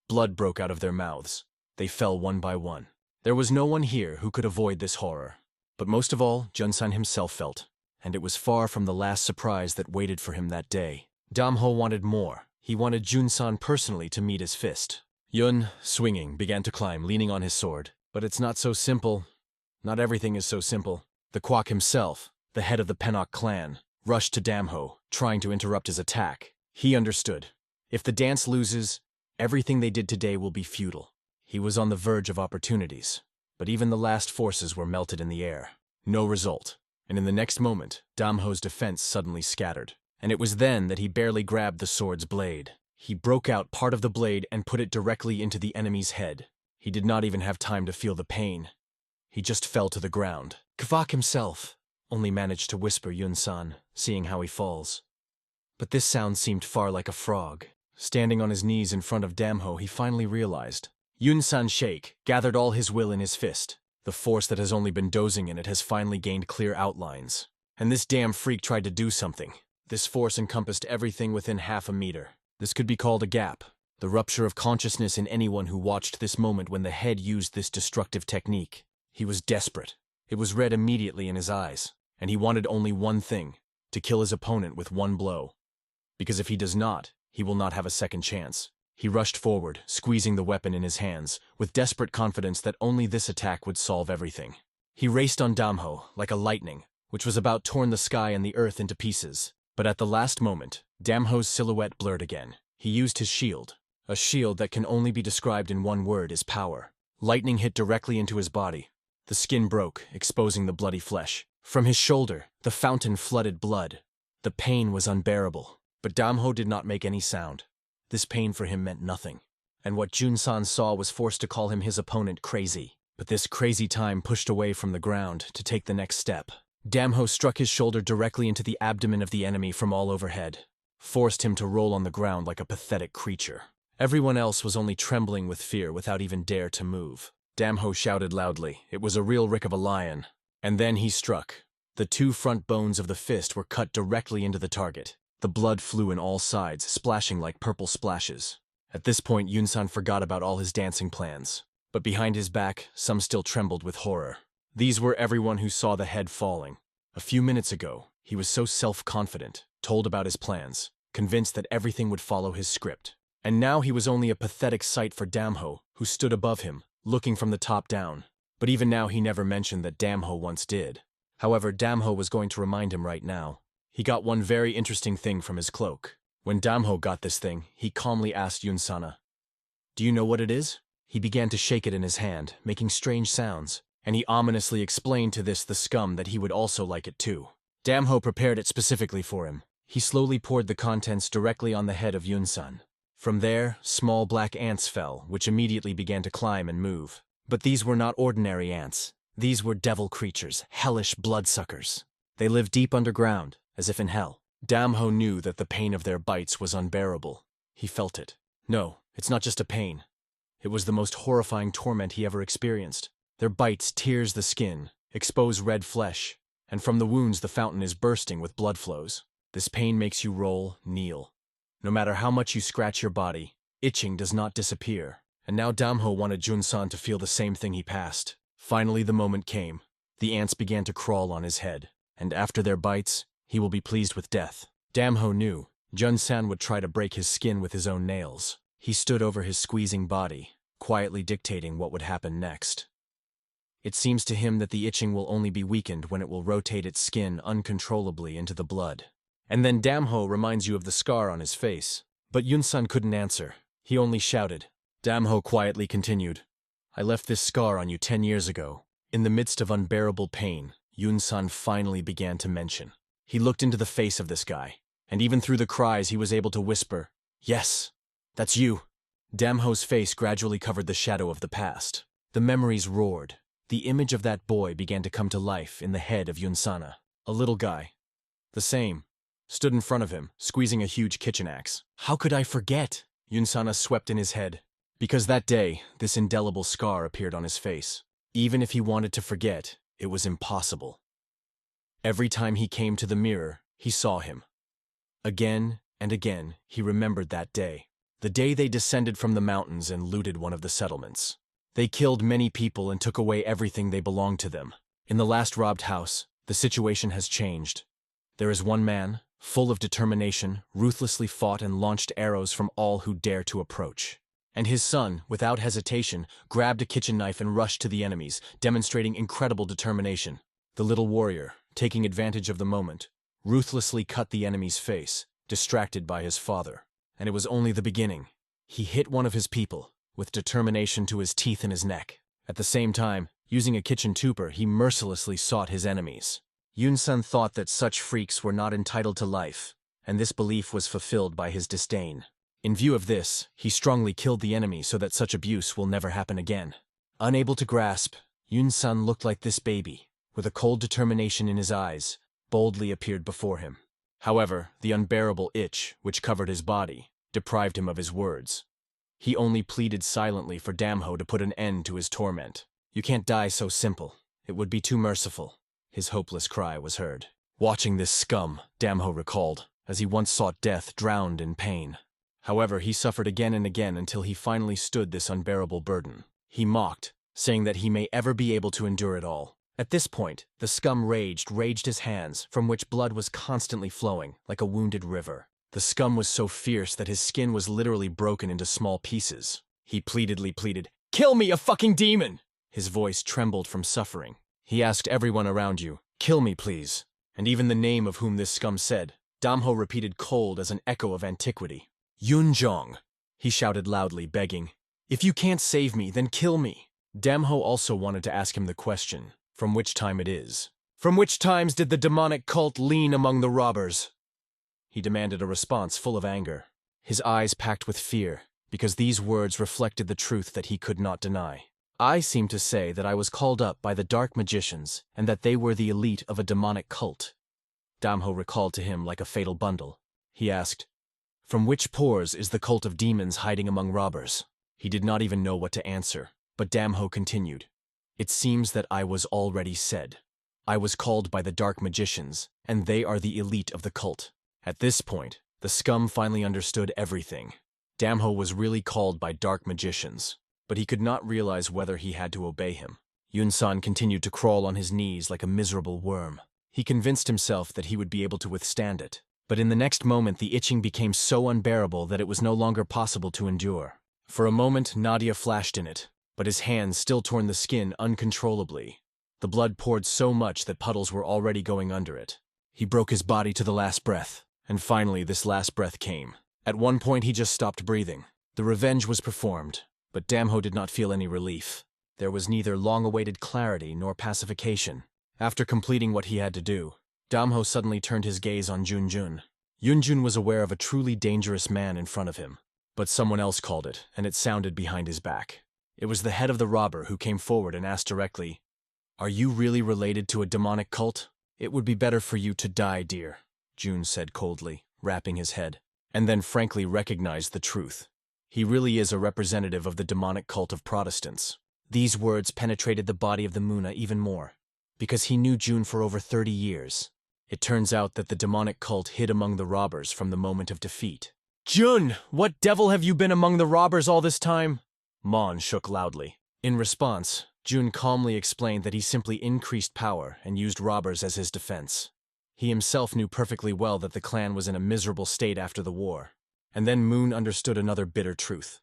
Blood broke out of their mouths. They fell one by one. There was no one here who could avoid this horror. But most of all, Junsan himself felt, and it was far from the last surprise that waited for him that day. Damho wanted more. He wanted Junsan personally to meet his fist. Yun, swinging, began to climb, leaning on his sword. But it's not so simple. Not everything is so simple. The Kwak himself, the head of the Penok clan, rushed to Damho, trying to interrupt his attack. He understood. If the dance loses, everything they did today will be futile. He was on the verge of opportunities, but even the last forces were melted in the air. No result. And in the next moment, Damho's defense suddenly scattered. And it was then that he barely grabbed the sword's blade. He broke out part of the blade and put it directly into the enemy's head. He did not even have time to feel the pain. He just fell to the ground. Kvak himself only managed to whisper Yunsan, seeing how he falls. But this sound seemed far like a frog. Standing on his knees in front of Damho, he finally realized. Yunsan Sheikh gathered all his will in his fist. The force that has only been dozing in it has finally gained clear outlines. And this damn freak tried to do something. This force encompassed everything within half a meter. This could be called a gap. The rupture of consciousness in anyone who watched this moment when the head used this destructive technique. He was desperate. It was read immediately in his eyes. And he wanted only one thing, to kill his opponent with one blow. Because if he does not, he will not have a second chance. He rushed forward, squeezing the weapon in his hands, with desperate confidence that only this attack would solve everything. He raced on Damho, like a lightning, which was about torn the sky and the earth into pieces. But at the last moment, Damho's silhouette blurred again. He used his shield. A shield that can only be described in one word is power. Lightning hit directly into his body. The skin broke, exposing the bloody flesh. From his shoulder, the fountain flooded blood. The pain was unbearable. But Damho did not make any sound. This pain for him meant nothing. And what Junsan saw was forced to call him his opponent crazy. But this crazy time pushed away from the ground to take the next step. Damho struck his shoulder directly into the abdomen of the enemy from all overhead, forced him to roll on the ground like a pathetic creature. Everyone else was only trembling with fear without even dare to move. Damho shouted loudly. It was a real rick of a lion. And then he struck. The two front bones of the fist were cut directly into the target. The blood flew in all sides, splashing like purple splashes. At this point, Yunsan forgot about all his dancing plans. But behind his back, some still trembled with horror. These were everyone who saw the head falling. A few minutes ago, he was so self-confident, told about his plans, convinced that everything would follow his script. And now he was only a pathetic sight for Damho, who stood above him, looking from the top down. But even now he never mentioned that Damho once did. However, Damho was going to remind him right now. He got one very interesting thing from his cloak. When Damho got this thing, he calmly asked Yunsana, "Do you know what it is?" He began to shake it in his hand, making strange sounds, and he ominously explained to the scum that he would also like it too. Damho prepared it specifically for him. He slowly poured the contents directly on the head of Yunsan. From there, small black ants fell, which immediately began to climb and move. But these were not ordinary ants. These were devil creatures, hellish bloodsuckers. They lived deep underground, as if in hell. Damho knew that the pain of their bites was unbearable. He felt it. No, it's not just a pain. It was the most horrifying torment he ever experienced. Their bites tears the skin, expose red flesh, and from the wounds the fountain is bursting with blood flows. This pain makes you roll, kneel. No matter how much you scratch your body, itching does not disappear. And now Damho wanted Junsan to feel the same thing he passed. Finally the moment came. The ants began to crawl on his head, and after their bites, he will be pleased with death. Damho knew. Junsan would try to break his skin with his own nails. He stood over his squeezing body, quietly dictating what would happen next. It seems to him that the itching will only be weakened when it will rotate its skin uncontrollably into the blood. And then Damho reminds you of the scar on his face. But Yunsan couldn't answer. He only shouted. Damho quietly continued. "I left this scar on you 10 years ago." In the midst of unbearable pain, Yunsan finally began to mention. He looked into the face of this guy, and even through the cries he was able to whisper, Yes, that's you. Damho's face gradually covered the shadow of the past. The memories roared. The image of that boy began to come to life in the head of Yunsana. A little guy, the same, stood in front of him, squeezing a huge kitchen axe. How could I forget? Yunsana swept in his head. Because that day, this indelible scar appeared on his face. Even if he wanted to forget, it was impossible. Every time he came to the mirror, he saw him. Again and again, he remembered that day. The day they descended from the mountains and looted one of the settlements. They killed many people and took away everything they belonged to them. In the last robbed house, the situation has changed. There is one man, full of determination, ruthlessly fought and launched arrows from all who dare to approach. And his son, without hesitation, grabbed a kitchen knife and rushed to the enemies, demonstrating incredible determination. The little warrior, taking advantage of the moment, ruthlessly cut the enemy's face, distracted by his father. And it was only the beginning. He hit one of his people, with determination to his teeth in his neck. At the same time, using a kitchen tooper, he mercilessly sought his enemies. Yunsun thought that such freaks were not entitled to life, and this belief was fulfilled by his disdain. In view of this, he strongly killed the enemy so that such abuse will never happen again. Unable to grasp, Yunsun looked like this baby, with a cold determination in his eyes, boldly appeared before him. However, the unbearable itch, which covered his body, deprived him of his words. He only pleaded silently for Damho to put an end to his torment. You can't die so simple. It would be too merciful. His hopeless cry was heard. Watching this scum, Damho recalled, as he once sought death drowned in pain. However, he suffered again and again until he finally stood this unbearable burden. He mocked, saying that he may ever be able to endure it all. At this point, the scum raged his hands, from which blood was constantly flowing, like a wounded river. The scum was so fierce that his skin was literally broken into small pieces. He pleaded, "Kill me, a fucking demon!" His voice trembled from suffering. He asked everyone around you, "Kill me, please." And even the name of whom this scum said, Damho repeated cold as an echo of antiquity. "Yunjong," he shouted loudly, begging. "If you can't save me, then kill me." Damho also wanted to ask him the question, from which time it is. From which times did the demonic cult lean among the robbers? He demanded a response full of anger, his eyes packed with fear, because these words reflected the truth that he could not deny. I seem to say that I was called up by the dark magicians and that they were the elite of a demonic cult. Damho recalled to him like a fatal bundle. He asked, "From which pores is the cult of demons hiding among robbers?" He did not even know what to answer, but Damho continued, "It seems that I was already said. I was called by the dark magicians, and they are the elite of the cult." At this point, the scum finally understood everything. Damho was really called by dark magicians, but he could not realize whether he had to obey him. Yunsan continued to crawl on his knees like a miserable worm. He convinced himself that he would be able to withstand it, but in the next moment the itching became so unbearable that it was no longer possible to endure. For a moment, Nadia flashed in it, but his hands still torn the skin uncontrollably. The blood poured so much that puddles were already going under it. He broke his body to the last breath. And finally, this last breath came. At one point, he just stopped breathing. The revenge was performed, but Damho did not feel any relief. There was neither long-awaited clarity nor pacification. After completing what he had to do, Damho suddenly turned his gaze on Junjun. Yunjun was aware of a truly dangerous man in front of him, but someone else called it, and it sounded behind his back. It was the head of the robber who came forward and asked directly, "Are you really related to a demonic cult? It would be better for you to die, dear," Jun said coldly, rapping his head, and then frankly recognized the truth. He really is a representative of the demonic cult of Protestants. These words penetrated the body of the Muna even more, because he knew Jun for over 30 years. It turns out that the demonic cult hid among the robbers from the moment of defeat. "Jun, what devil have you been among the robbers all this time?" Mon shook loudly. In response, Jun calmly explained that he simply increased power and used robbers as his defense. He himself knew perfectly well that the clan was in a miserable state after the war. And then Moon understood another bitter truth.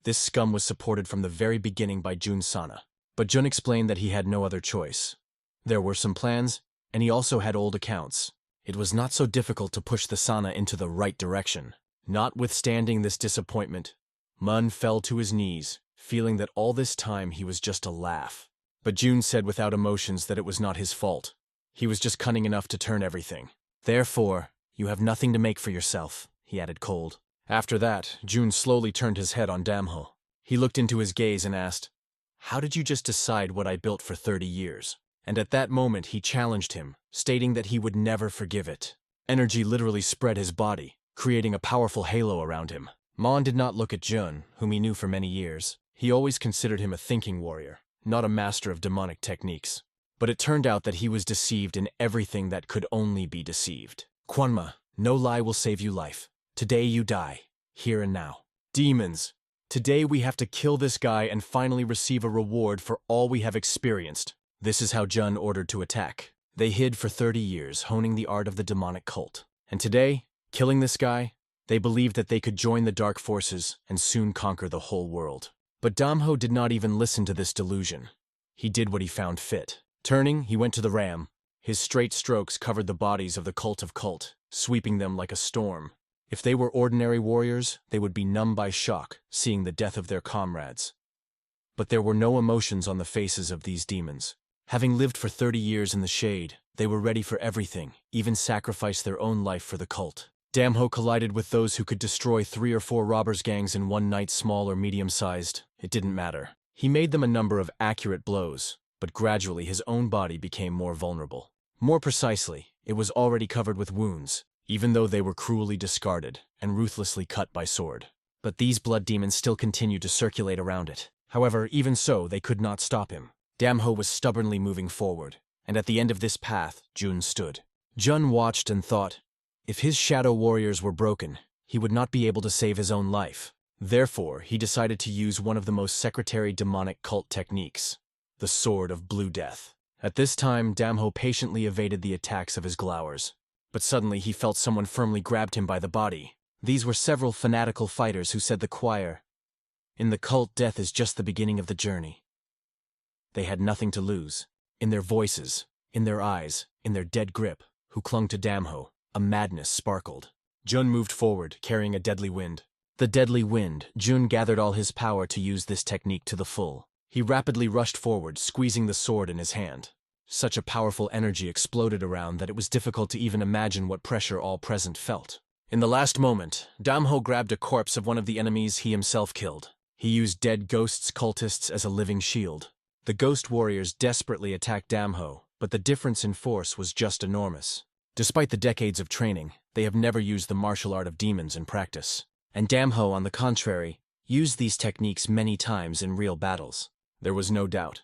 This scum was supported from the very beginning by Jun Sana. But Jun explained that he had no other choice. There were some plans, and he also had old accounts. It was not so difficult to push the Sana into the right direction. Notwithstanding this disappointment, Mun fell to his knees, feeling that all this time he was just a laugh. But Jun said without emotions that it was not his fault. He was just cunning enough to turn everything. "Therefore, you have nothing to make for yourself," he added cold. After that, Jun slowly turned his head on Damho. He looked into his gaze and asked, "How did you just decide what I built for 30 years? And at that moment he challenged him, stating that he would never forgive it. Energy literally spread his body, creating a powerful halo around him. Mon did not look at Jun, whom he knew for many years. He always considered him a thinking warrior, not a master of demonic techniques. But it turned out that he was deceived in everything that could only be deceived. Kwanma, no lie will save you life. Today you die, here and now. Demons. Today we have to kill this guy and finally receive a reward for all we have experienced." This is how Jun ordered to attack. They hid for 30 years, honing the art of the demonic cult. And today, killing this guy, they believed that they could join the dark forces and soon conquer the whole world. But Damho did not even listen to this delusion. He did what he found fit. Turning, he went to the ram. His straight strokes covered the bodies of the cult of cult, sweeping them like a storm. If they were ordinary warriors, they would be numb by shock, seeing the death of their comrades. But there were no emotions on the faces of these demons. Having lived for 30 years in the shade, they were ready for everything, even sacrifice their own life for the cult. Damho collided with those who could destroy 3 or 4 robbers' gangs in one night, small or medium-sized. It didn't matter. He made them a number of accurate blows, but gradually his own body became more vulnerable. More precisely, it was already covered with wounds, even though they were cruelly discarded and ruthlessly cut by sword. But these blood demons still continued to circulate around it. However, even so, they could not stop him. Damho was stubbornly moving forward, and at the end of this path, Jun stood. Jun watched and thought, if his shadow warriors were broken, he would not be able to save his own life. Therefore, he decided to use one of the most secretary demonic cult techniques, the Sword of Blue Death. At this time, Damho patiently evaded the attacks of his glowers. But suddenly he felt someone firmly grabbed him by the body. These were several fanatical fighters who said the choir, "In the cult, death is just the beginning of the journey." They had nothing to lose. In their voices, in their eyes, in their dead grip, who clung to Damho, a madness sparkled. Jun moved forward, carrying a deadly wind. The deadly wind, Jun gathered all his power to use this technique to the full. He rapidly rushed forward, squeezing the sword in his hand. Such a powerful energy exploded around that it was difficult to even imagine what pressure all present felt. In the last moment, Damho grabbed a corpse of one of the enemies he himself killed. He used dead ghosts' cultists as a living shield. The ghost warriors desperately attacked Damho, but the difference in force was just enormous. Despite the decades of training, they have never used the martial art of demons in practice. And Damho, on the contrary, used these techniques many times in real battles. There was no doubt.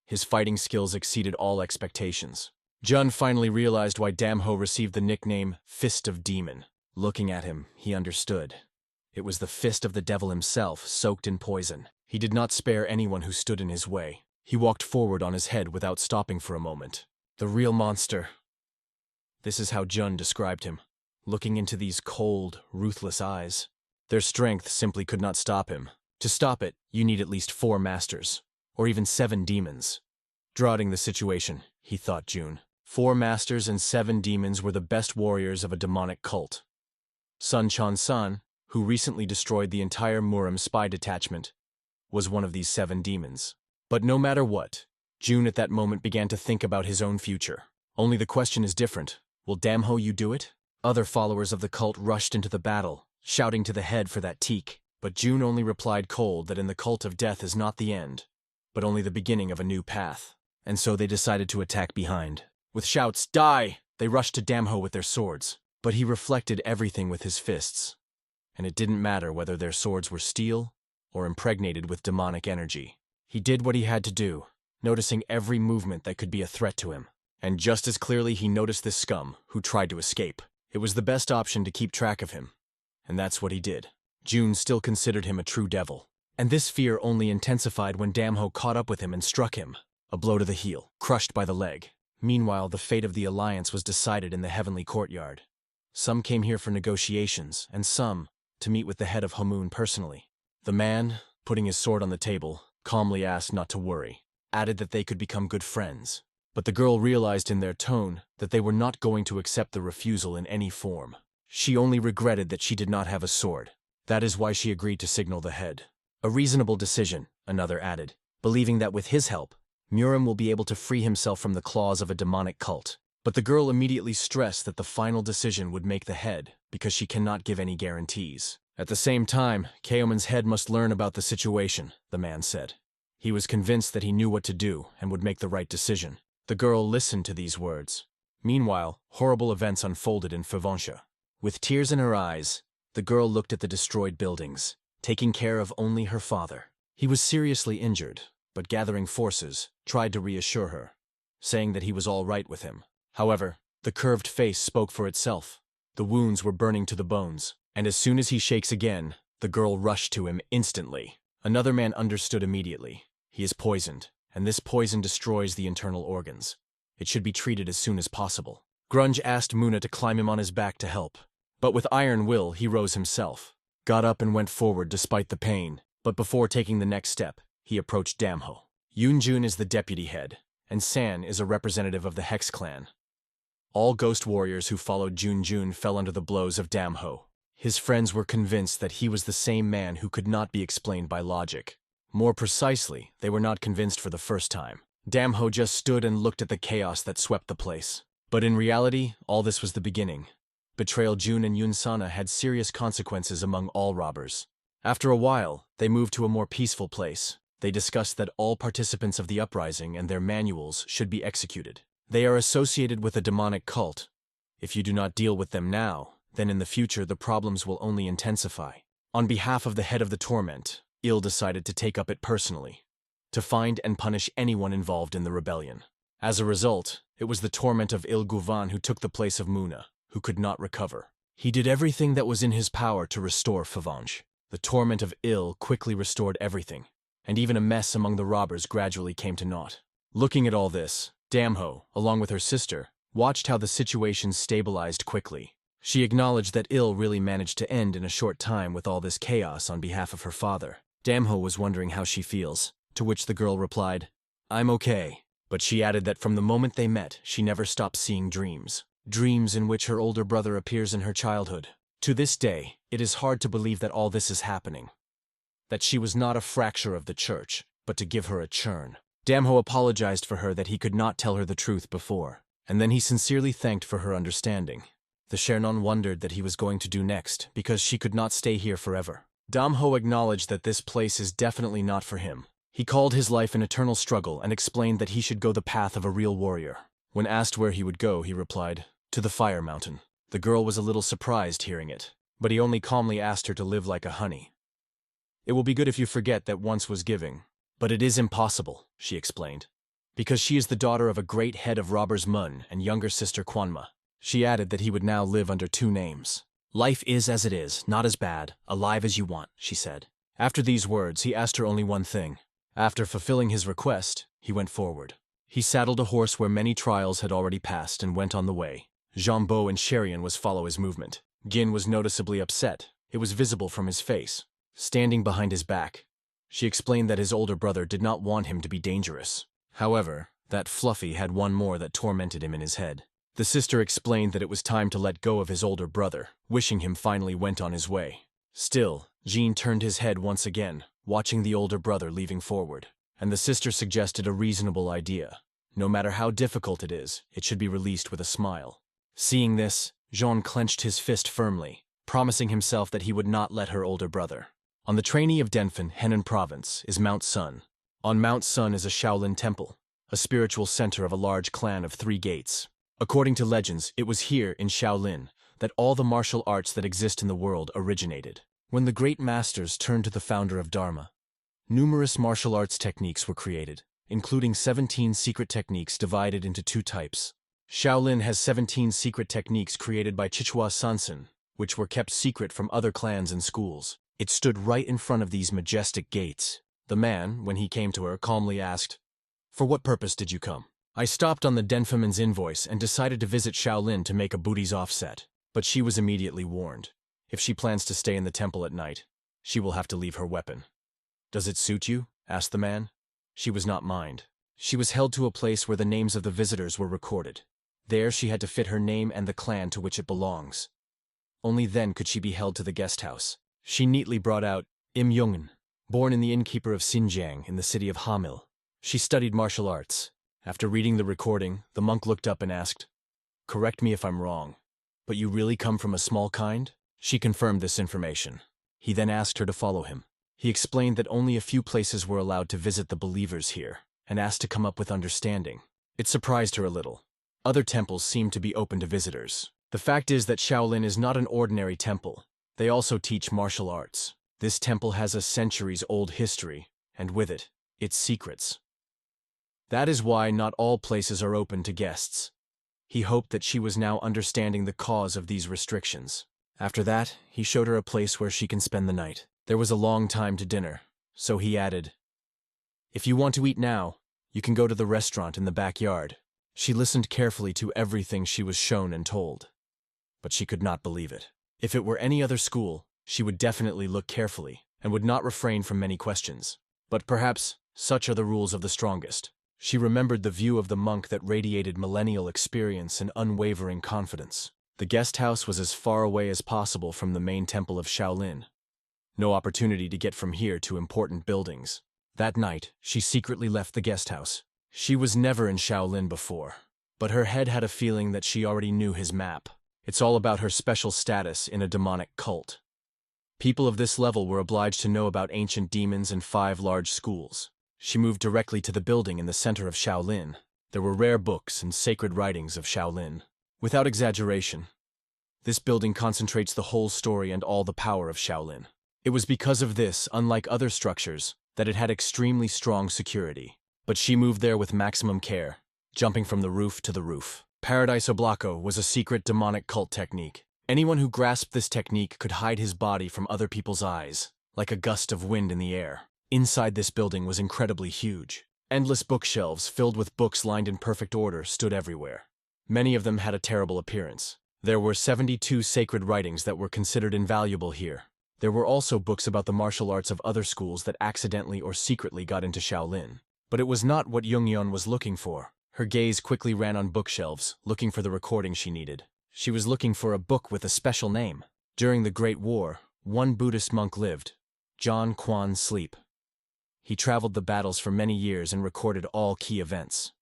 His fighting skills exceeded all expectations. Jun finally realized why Damho received the nickname Fist of Demon. Looking at him, he understood. It was the fist of the devil himself, soaked in poison. He did not spare anyone who stood in his way. He walked forward on his head without stopping for a moment. The real monster. This is how Jun described him, looking into these cold, ruthless eyes. Their strength simply could not stop him. To stop it, you need at least 4 masters, or even 7 demons. Drawing the situation, he thought Jun. 4 masters and 7 demons were the best warriors of a demonic cult. Sun Chan-san, who recently destroyed the entire Muram spy detachment, was one of these 7 demons. But no matter what, Jun at that moment began to think about his own future. Only the question is different. Will Damho you do it? Other followers of the cult rushed into the battle, shouting to the head for that teak. But Jun only replied cold that in the cult of death is not the end, but only the beginning of a new path. And so they decided to attack behind. With shouts, "Die!" they rushed to Damho with their swords. But he reflected everything with his fists. And it didn't matter whether their swords were steel or impregnated with demonic energy. He did what he had to do, noticing every movement that could be a threat to him. And just as clearly he noticed this scum, who tried to escape. It was the best option to keep track of him. And that's what he did. Jun still considered him a true devil. And this fear only intensified when Damho caught up with him and struck him. A blow to the heel, crushed by the leg. Meanwhile, the fate of the alliance was decided in the heavenly courtyard. Some came here for negotiations, and some to meet with the head of Hamun personally. The man, putting his sword on the table, calmly asked not to worry, added that they could become good friends. But the girl realized in their tone that they were not going to accept the refusal in any form. She only regretted that she did not have a sword. That is why she agreed to signal the head. A reasonable decision, another added, believing that with his help, Muram will be able to free himself from the claws of a demonic cult. But the girl immediately stressed that the final decision would make the head, because she cannot give any guarantees. At the same time, Keoman's head must learn about the situation, the man said. He was convinced that he knew what to do and would make the right decision. The girl listened to these words. Meanwhile, horrible events unfolded in Favantia. With tears in her eyes, the girl looked at the destroyed buildings, taking care of only her father. He was seriously injured, but gathering forces, tried to reassure her, saying that he was all right with him. However, the curved face spoke for itself. The wounds were burning to the bones, and as soon as he shakes again, the girl rushed to him instantly. Another man understood immediately. He is poisoned, and this poison destroys the internal organs. It should be treated as soon as possible. Grunge asked Muna to climb him on his back to help, but with iron will, he rose himself, got up and went forward despite the pain, but before taking the next step, he approached Damho. Yoonjun is the deputy head, and San is a representative of the Hex clan. All ghost warriors who followed Junjun fell under the blows of Damho. His friends were convinced that he was the same man who could not be explained by logic. More precisely, they were not convinced for the first time. Damho just stood and looked at the chaos that swept the place. But in reality, all this was the beginning. Betrayal Jun and Yunsana had serious consequences among all robbers. After a while, they moved to a more peaceful place. They discussed that all participants of the uprising and their manuals should be executed. They are associated with a demonic cult. If you do not deal with them now, then in the future the problems will only intensify. On behalf of the head of the torment, Il decided to take up it personally, to find and punish anyone involved in the rebellion. As a result, it was the torment of Il Guvan who took the place of Muna, who could not recover. He did everything that was in his power to restore Favange. The torment of Il quickly restored everything, and even a mess among the robbers gradually came to naught. Looking at all this, Damho, along with her sister, watched how the situation stabilized quickly. She acknowledged that Il really managed to end in a short time with all this chaos on behalf of her father. Damho was wondering how she feels, to which the girl replied, "I'm okay." But she added that from the moment they met, she never stopped seeing dreams. Dreams in which her older brother appears in her childhood. To this day, it is hard to believe that all this is happening. That she was not a fracture of the church, but to give her a churn. Damho apologized for her that he could not tell her the truth before, and then he sincerely thanked for her understanding. The Shernon wondered that he was going to do next, because she could not stay here forever. Damho acknowledged that this place is definitely not for him. He called his life an eternal struggle and explained that he should go the path of a real warrior. When asked where he would go, he replied, "To the Fire Mountain." The girl was a little surprised hearing it, but he only calmly asked her to live like a honey. "It will be good if you forget that once was giving. But it is impossible," she explained, "because she is the daughter of a great head of robbers Mun and younger sister Kwanma." She added that he would now live under two names. "Life is as it is, not as bad, alive as you want," she said. After these words, he asked her only one thing. After fulfilling his request, he went forward. He saddled a horse where many trials had already passed and went on the way. Jinbo and Sherian was follow his movement. Gin was noticeably upset. It was visible from his face. Standing behind his back, she explained that his older brother did not want him to be dangerous. However, that Fluffy had one more that tormented him in his head. The sister explained that it was time to let go of his older brother, wishing him finally went on his way. Still, Jean turned his head once again, watching the older brother leaving forward, and the sister suggested a reasonable idea. No matter how difficult it is, it should be released with a smile. Seeing this, Jean clenched his fist firmly, promising himself that he would not let her older brother. On the trainee of Denfen, Henan Province, is Mount Sun. On Mount Sun is a Shaolin temple, a spiritual center of a large clan of 3 gates. According to legends, it was here, in Shaolin, that all the martial arts that exist in the world originated. When the great masters turned to the founder of Dharma, numerous martial arts techniques were created, including 17 secret techniques divided into 2 types. Shaolin has 17 secret techniques created by Chichua Sansen, which were kept secret from other clans and schools. It stood right in front of these majestic gates. The man, when he came to her, calmly asked, "For what purpose did you come?" "I stopped on the Denfeman's invoice and decided to visit Shaolin to make a booty's offset." But she was immediately warned. If she plans to stay in the temple at night, she will have to leave her weapon. "Does it suit you?" asked the man. She was not mind. She was held to a place where the names of the visitors were recorded. There she had to fit her name and the clan to which it belongs. Only then could she be held to the guest house. She neatly brought out Im Yungen, born in the innkeeper of Xinjiang in the city of Hamil. She studied martial arts. After reading the recording, the monk looked up and asked, "Correct me if I'm wrong, but you really come from a small kind?" She confirmed this information. He then asked her to follow him. He explained that only a few places were allowed to visit the believers here, and asked to come up with understanding. It surprised her a little. Other temples seemed to be open to visitors. The fact is that Shaolin is not an ordinary temple. They also teach martial arts. This temple has a centuries-old history, and with it, its secrets. That is why not all places are open to guests. He hoped that she was now understanding the cause of these restrictions. After that, he showed her a place where she can spend the night. There was a long time to dinner, so he added, "If you want to eat now, you can go to the restaurant in the backyard." She listened carefully to everything she was shown and told, but she could not believe it. If it were any other school, she would definitely look carefully and would not refrain from many questions. But perhaps such are the rules of the strongest. She remembered the view of the monk that radiated millennial experience and unwavering confidence. The guest house was as far away as possible from the main temple of Shaolin. No opportunity to get from here to important buildings. That night, she secretly left the guest house. She was never in Shaolin before, but her head had a feeling that she already knew his map. It's all about her special status in a demonic cult. People of this level were obliged to know about ancient demons and 5 large schools. She moved directly to the building in the center of Shaolin. There were rare books and sacred writings of Shaolin. Without exaggeration, this building concentrates the whole story and all the power of Shaolin. It was because of this, unlike other structures, that it had extremely strong security. But she moved there with maximum care, jumping from the roof to the roof. Paradise Oblako was a secret demonic cult technique. Anyone who grasped this technique could hide his body from other people's eyes, like a gust of wind in the air. Inside this building was incredibly huge. Endless bookshelves filled with books lined in perfect order stood everywhere. Many of them had a terrible appearance. There were 72 sacred writings that were considered invaluable here. There were also books about the martial arts of other schools that accidentally or secretly got into Shaolin. But it was not what Yongyeon was looking for. Her gaze quickly ran on bookshelves, looking for the recording she needed. She was looking for a book with a special name. During the Great War, one Buddhist monk lived, John Quan Sleep. He traveled the battles for many years and recorded all key events.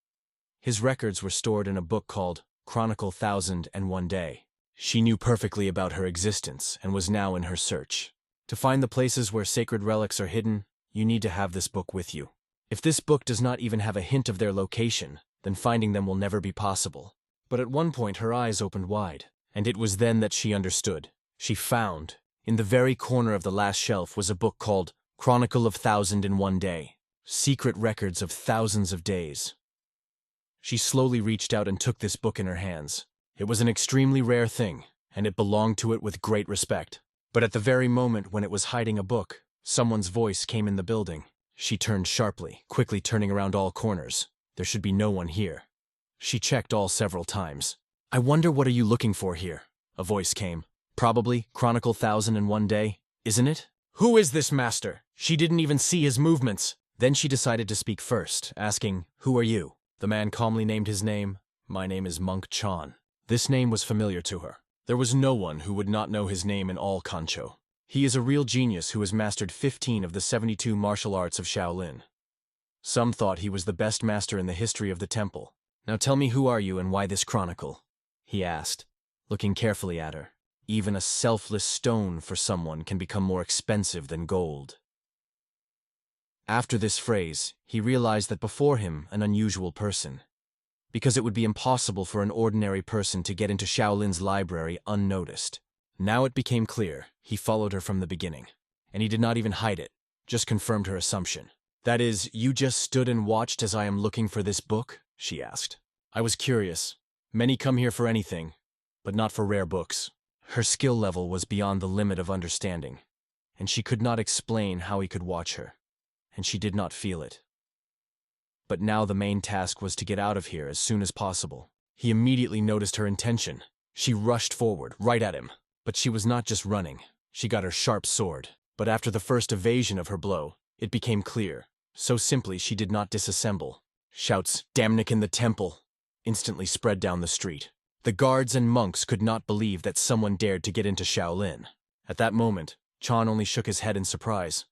His records were stored in a book called Chronicle 1001 Day. She knew perfectly about her existence and was now in her search. To find the places where sacred relics are hidden, you need to have this book with you. If this book does not even have a hint of their location, then finding them will never be possible. But at one point her eyes opened wide, and it was then that she understood. She found, in the very corner of the last shelf was a book called Chronicle of 1001 Day, Secret Records of Thousands of Days. She slowly reached out and took this book in her hands. It was an extremely rare thing, and it belonged to it with great respect. But at the very moment when it was hiding a book, someone's voice came in the building. She turned sharply, quickly turning around all corners. There should be no one here. She checked all several times. "I wonder what are you looking for here?" A voice came. "Probably Chronicle 1001 Day, isn't it?" "Who is this master?" She didn't even see his movements. Then she decided to speak first, asking, "Who are you?" The man calmly named his name. "My name is Monk Chan." This name was familiar to her. There was no one who would not know his name in all Kancho. He is a real genius who has mastered 15 of the 72 martial arts of Shaolin. Some thought he was the best master in the history of the temple. "Now tell me, who are you and why this chronicle?" he asked, looking carefully at her. Even a selfless stone for someone can become more expensive than gold. After this phrase, he realized that before him an unusual person, because it would be impossible for an ordinary person to get into Shaolin's library unnoticed. Now it became clear he followed her from the beginning, and he did not even hide it, just confirmed her assumption. "That is, you just stood and watched as I am looking for this book?" she asked. "I was curious. Many come here for anything, but not for rare books." Her skill level was beyond the limit of understanding, and she could not explain how he could watch her, and she did not feel it. But now the main task was to get out of here as soon as possible. He immediately noticed her intention. She rushed forward, right at him. But she was not just running. She got her sharp sword. But after the first evasion of her blow, it became clear. So simply she did not disassemble. Shouts, "Damnik in the temple!" instantly spread down the street. The guards and monks could not believe that someone dared to get into Shaolin. At that moment, Chan only shook his head in surprise.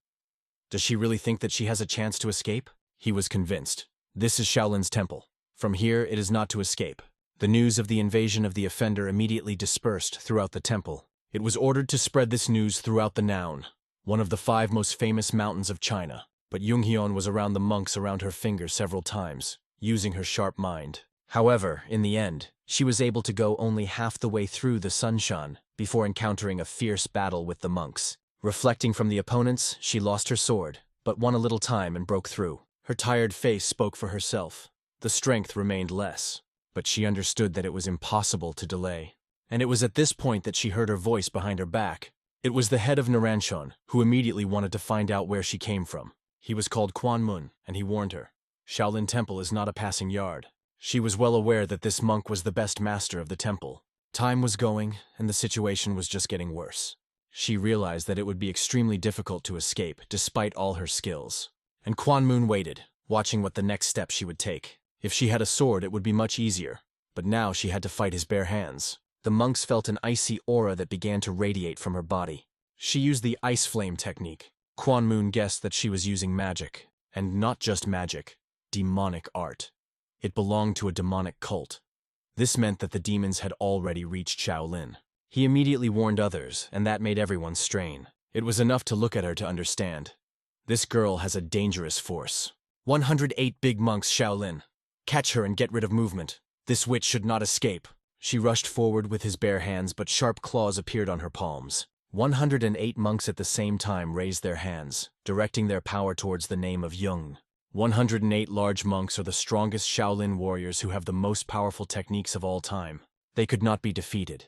Does she really think that she has a chance to escape? He was convinced. This is Shaolin's temple. From here, it is not to escape. The news of the invasion of the offender immediately dispersed throughout the temple. It was ordered to spread this news throughout the noun. one of the 5 most famous mountains of China. But Yunghyun was around the monks around her finger several times, using her sharp mind. However, in the end, she was able to go only half the way through the Sunshan before encountering a fierce battle with the monks. Reflecting from the opponents, she lost her sword, but won a little time and broke through. Her tired face spoke for herself. The strength remained less, but she understood that it was impossible to delay. And it was at this point that she heard her voice behind her back. It was the head of Naranchon, who immediately wanted to find out where she came from. He was called Quan Mun, and he warned her. Shaolin Temple is not a passing yard. She was well aware that this monk was the best master of the temple. Time was going, and the situation was just getting worse. She realized that it would be extremely difficult to escape, despite all her skills. And Quan Mun waited, watching what the next step she would take. If she had a sword, it would be much easier. But now she had to fight his bare hands. The monks felt an icy aura that began to radiate from her body. She used the ice flame technique. Quan Mun guessed that she was using magic. And not just magic, demonic art. It belonged to a demonic cult. This meant that the demons had already reached Shaolin. He immediately warned others, and that made everyone strain. It was enough to look at her to understand. This girl has a dangerous force. 108 big monks Shaolin. Catch her and get rid of movement. This witch should not escape. She rushed forward with his bare hands, but sharp claws appeared on her palms. 108 monks at the same time raised their hands, directing their power towards the name of Jung. 108 large monks are the strongest Shaolin warriors who have the most powerful techniques of all time. They could not be defeated.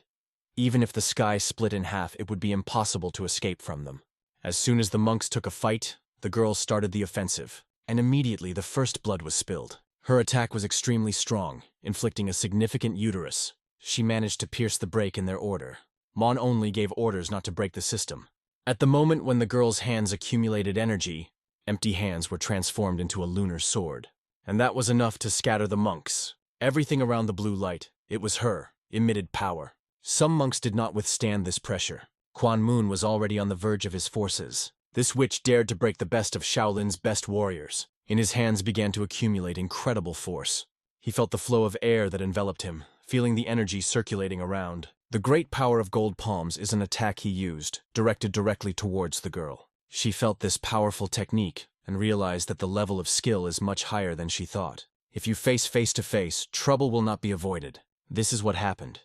Even if the sky split in half, it would be impossible to escape from them. As soon as the monks took a fight, the girl started the offensive, and immediately the first blood was spilled. Her attack was extremely strong, inflicting a significant uterus. She managed to pierce the break in their order. Mon only gave orders not to break the system. At the moment when the girl's hands accumulated energy, empty hands were transformed into a lunar sword. And that was enough to scatter the monks. Everything around the blue light, it was her, emitted power. Some monks did not withstand this pressure. Quan Mun was already on the verge of his forces. This witch dared to break the best of Shaolin's best warriors. In his hands began to accumulate incredible force. He felt the flow of air that enveloped him, feeling the energy circulating around. The great power of gold palms is an attack he used, directed directly towards the girl. She felt this powerful technique and realized that the level of skill is much higher than she thought. If you face to face, trouble will not be avoided. This is what happened.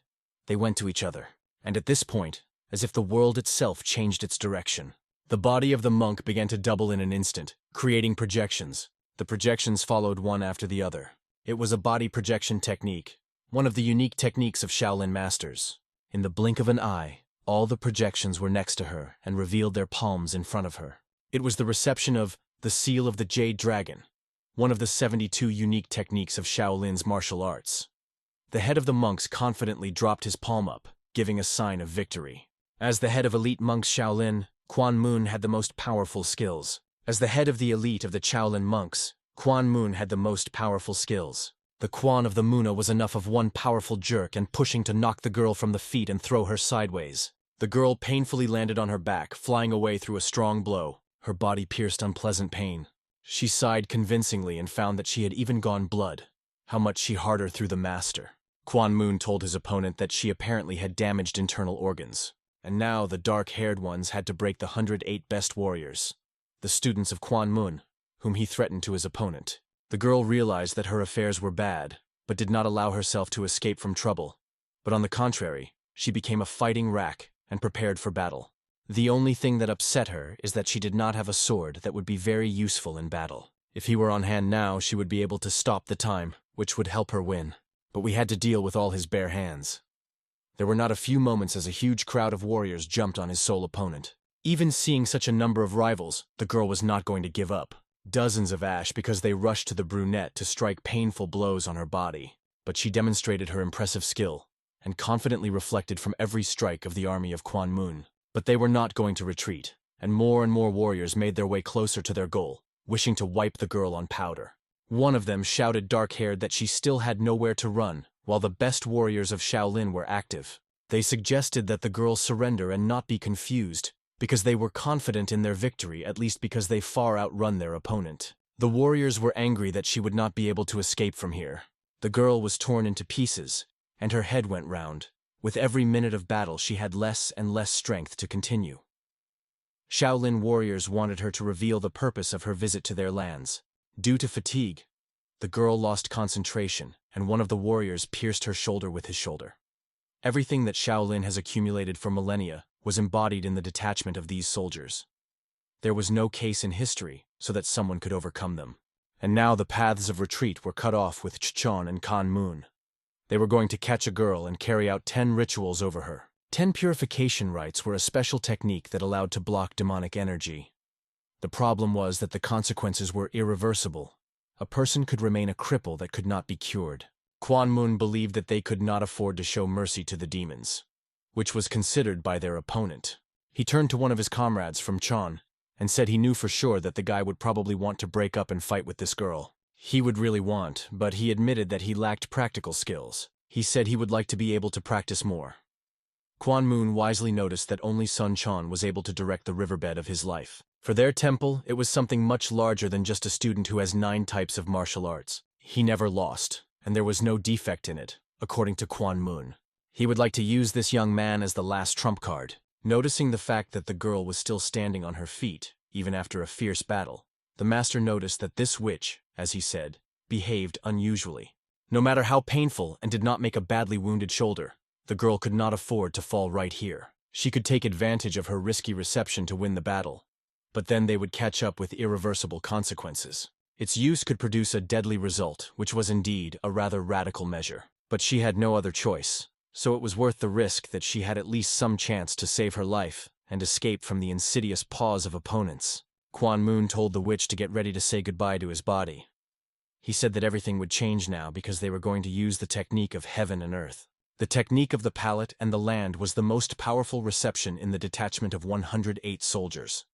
They went to each other, and at this point, as if the world itself changed its direction. The body of the monk began to double in an instant, creating projections. The projections followed one after the other. It was a body projection technique, one of the unique techniques of Shaolin masters. In the blink of an eye, all the projections were next to her and revealed their palms in front of her. It was the reception of the Seal of the Jade Dragon, one of the 72 unique techniques of Shaolin's martial arts. The head of the monks confidently dropped his palm up, giving a sign of victory. As the head of elite monks Shaolin, Quan Mun had the most powerful skills. As the head of the elite of the Shaolin monks, Quan Mun had the most powerful skills. The Quan of the Muna was enough of one powerful jerk and pushing to knock the girl from the feet and throw her sideways. The girl painfully landed on her back, flying away through a strong blow. Her body pierced unpleasant pain. She sighed convincingly and found that she had even gone blood. How much she harder through the master. Quan Mun told his opponent that she apparently had damaged internal organs. And now the dark-haired ones had to break the 108 best warriors, the students of Quan Mun, whom he threatened to his opponent. The girl realized that her affairs were bad, but did not allow herself to escape from trouble. But on the contrary, she became a fighting rack and prepared for battle. The only thing that upset her is that she did not have a sword that would be very useful in battle. If he were on hand now, she would be able to stop the time, which would help her win. But we had to deal with all his bare hands. There were not a few moments as a huge crowd of warriors jumped on his sole opponent. Even seeing such a number of rivals, the girl was not going to give up. Dozens of ash because they rushed to the brunette to strike painful blows on her body. But she demonstrated her impressive skill, and confidently reflected from every strike of the army of Quan Mun. But they were not going to retreat, and more warriors made their way closer to their goal, wishing to wipe the girl on powder. One of them shouted dark-haired that she still had nowhere to run, while the best warriors of Shaolin were active. They suggested that the girl surrender and not be confused, because they were confident in their victory, at least because they far outrun their opponent. The warriors were angry that she would not be able to escape from here. The girl was torn into pieces, and her head went round. With every minute of battle, she had less and less strength to continue. Shaolin warriors wanted her to reveal the purpose of her visit to their lands. Due to fatigue, the girl lost concentration, and one of the warriors pierced her shoulder with his shoulder. Everything that Shaolin has accumulated for millennia was embodied in the detachment of these soldiers. There was no case in history so that someone could overcome them. And now the paths of retreat were cut off with Chon and Kan Moon. They were going to catch a girl and carry out 10 rituals over her. 10 purification rites were a special technique that allowed to block demonic energy. The problem was that the consequences were irreversible. A person could remain a cripple that could not be cured. Quan Moon believed that they could not afford to show mercy to the demons, which was considered by their opponent. He turned to one of his comrades from Chon and said he knew for sure that the guy would probably want to break up and fight with this girl. He would really want, but he admitted that he lacked practical skills. He said he would like to be able to practice more. Quan Moon wisely noticed that only Sun Chon was able to direct the riverbed of his life. For their temple, it was something much larger than just a student who has 9 types of martial arts. He never lost, and there was no defect in it, according to Quan Moon. He would like to use this young man as the last trump card. Noticing the fact that the girl was still standing on her feet, even after a fierce battle, the master noticed that this witch, as he said, behaved unusually. No matter how painful and did not make a badly wounded shoulder, the girl could not afford to fall right here. She could take advantage of her risky reception to win the battle, but then they would catch up with irreversible consequences. Its use could produce a deadly result, which was indeed a rather radical measure. But she had no other choice, so it was worth the risk that she had at least some chance to save her life and escape from the insidious paws of opponents. Quan Moon told the witch to get ready to say goodbye to his body. He said that everything would change now because they were going to use the technique of heaven and earth. The technique of the palette and the land was the most powerful reception in the detachment of 108 soldiers.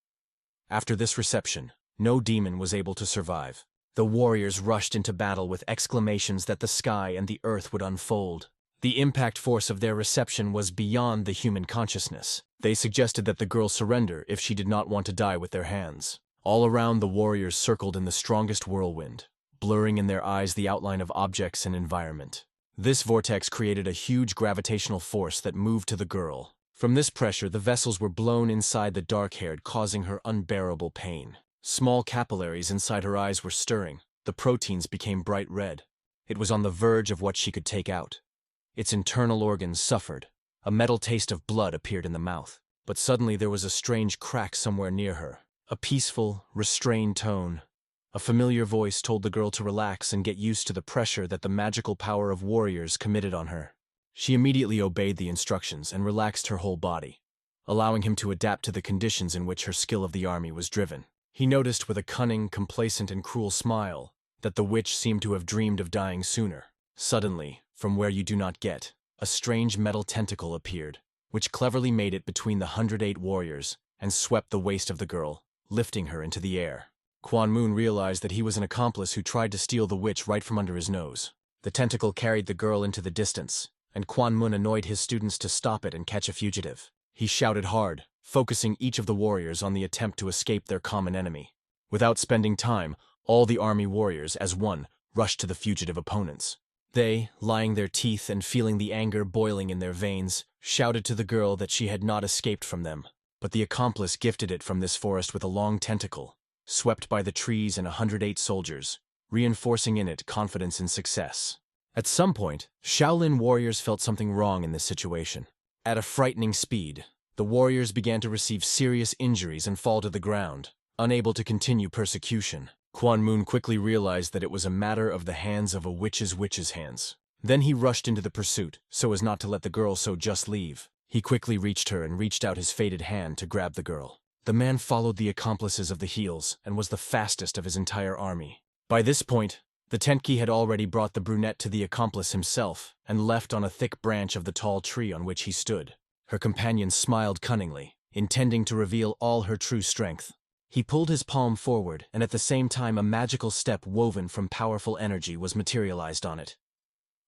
After this reception, no demon was able to survive. The warriors rushed into battle with exclamations that the sky and the earth would unfold. The impact force of their reception was beyond the human consciousness. They suggested that the girl surrender if she did not want to die with their hands. All around, the warriors circled in the strongest whirlwind, blurring in their eyes the outline of objects and environment. This vortex created a huge gravitational force that moved to the girl. From this pressure, the vessels were blown inside the dark-haired, causing her unbearable pain. Small capillaries inside her eyes were stirring. The proteins became bright red. It was on the verge of what she could take out. Its internal organs suffered. A metal taste of blood appeared in the mouth. But suddenly there was a strange crack somewhere near her. A peaceful, restrained tone. A familiar voice told the girl to relax and get used to the pressure that the magical power of warriors committed on her. She immediately obeyed the instructions and relaxed her whole body, allowing him to adapt to the conditions in which her skill of the army was driven. He noticed with a cunning, complacent, and cruel smile that the witch seemed to have dreamed of dying sooner. Suddenly, from where you do not get, a strange metal tentacle appeared, which cleverly made it between the 108 warriors and swept the waist of the girl, lifting her into the air. Quan Moon realized that he was an accomplice who tried to steal the witch right from under his nose. The tentacle carried the girl into the distance, and Quan Moon annoyed his students to stop it and catch a fugitive. He shouted hard, focusing each of the warriors on the attempt to escape their common enemy. Without spending time, all the army warriors, as one, rushed to the fugitive opponents. They, lying their teeth and feeling the anger boiling in their veins, shouted to the girl that she had not escaped from them. But the accomplice gifted it from this forest with a long tentacle, swept by the trees and 108 soldiers, reinforcing in it confidence in success. At some point, Shaolin warriors felt something wrong in this situation. At a frightening speed, the warriors began to receive serious injuries and fall to the ground, unable to continue persecution. Quan Moon quickly realized that it was a matter of the hands of a witch's hands. Then he rushed into the pursuit, so as not to let the girl so just leave. He quickly reached her and reached out his faded hand to grab the girl. The man followed the accomplices of the heels and was the fastest of his entire army. By this point, the Tenki had already brought the brunette to the accomplice himself and left on a thick branch of the tall tree on which he stood. Her companion smiled cunningly, intending to reveal all her true strength. He pulled his palm forward, and at the same time a magical step woven from powerful energy was materialized on it.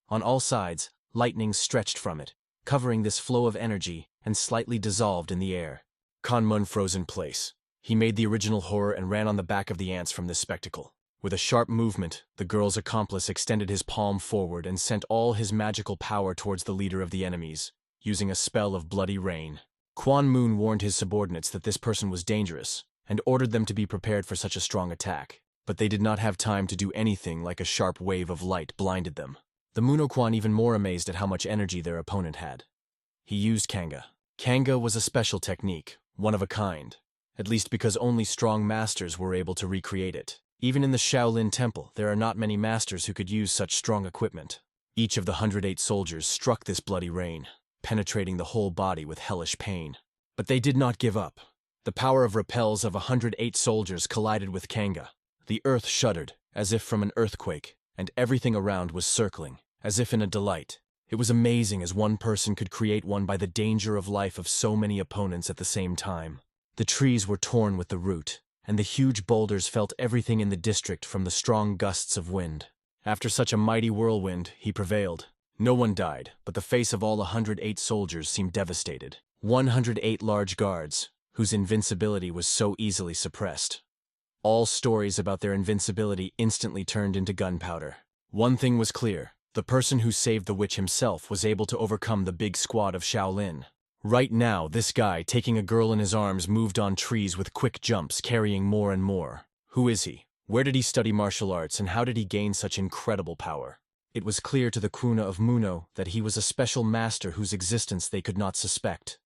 On all sides, lightning stretched from it, covering this flow of energy and slightly dissolved in the air. Quan Moon froze in place. He made the original horror and ran on the back of the ants from this spectacle. With a sharp movement, the girl's accomplice extended his palm forward and sent all his magical power towards the leader of the enemies, using a spell of bloody rain. Quan Moon warned his subordinates that this person was dangerous, and ordered them to be prepared for such a strong attack, but they did not have time to do anything like a sharp wave of light blinded them. The Munoquan even more amazed at how much energy their opponent had. He used Kanga. Kanga was a special technique, one of a kind, at least because only strong masters were able to recreate it. Even in the Shaolin Temple, there are not many masters who could use such strong equipment. Each of the 108 soldiers struck this bloody rain, penetrating the whole body with hellish pain. But they did not give up. The power of repels of 108 soldiers collided with Kanga. The earth shuddered, as if from an earthquake, and everything around was circling, as if in a delight. It was amazing as one person could create one by the danger of life of so many opponents at the same time. The trees were torn with the root, and the huge boulders felt everything in the district from the strong gusts of wind. After such a mighty whirlwind, he prevailed. No one died, but the face of all 108 soldiers seemed devastated. 108 large guards, whose invincibility was so easily suppressed. All stories about their invincibility instantly turned into gunpowder. One thing was clear. The person who saved the witch himself was able to overcome the big squad of Shaolin. Right now, this guy, taking a girl in his arms, moved on trees with quick jumps, carrying more and more. Who is he? Where did he study martial arts, and how did he gain such incredible power? It was clear to the Kuna of Muno that he was a special master whose existence they could not suspect.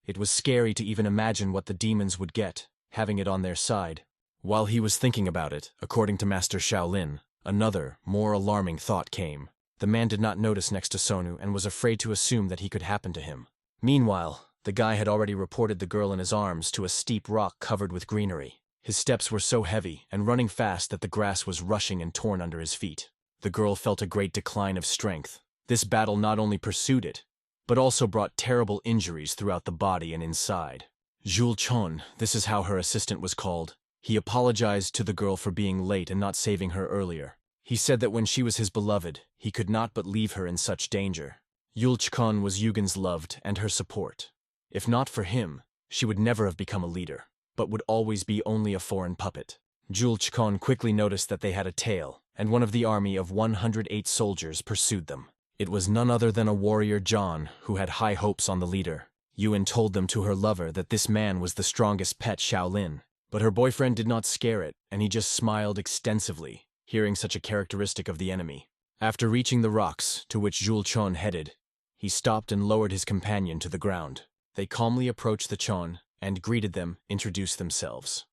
It was scary to even imagine what the demons would get, having it on their side. While he was thinking about it, according to Master Shaolin, another, more alarming thought came. The man did not notice next to Sonu and was afraid to assume that he could happen to him. Meanwhile, the guy had already reported the girl in his arms to a steep rock covered with greenery. His steps were so heavy and running fast that the grass was rushing and torn under his feet. The girl felt a great decline of strength. This battle not only pursued it, but also brought terrible injuries throughout the body and inside. Jules Chon, this is how her assistant was called. He apologized to the girl for being late and not saving her earlier. He said that when she was his beloved, he could not but leave her in such danger. Yulchkon was Yugen's loved and her support. If not for him, she would never have become a leader, but would always be only a foreign puppet. Julchkon quickly noticed that they had a tail, and one of the army of 108 soldiers pursued them. It was none other than a warrior John, who had high hopes on the leader. Yuen told them to her lover that this man was the strongest pet Shaolin, but her boyfriend did not scare it, and he just smiled extensively, hearing such a characteristic of the enemy. After reaching the rocks, to which Jules Chon headed, he stopped and lowered his companion to the ground. They calmly approached the Chon and greeted them, introduced themselves,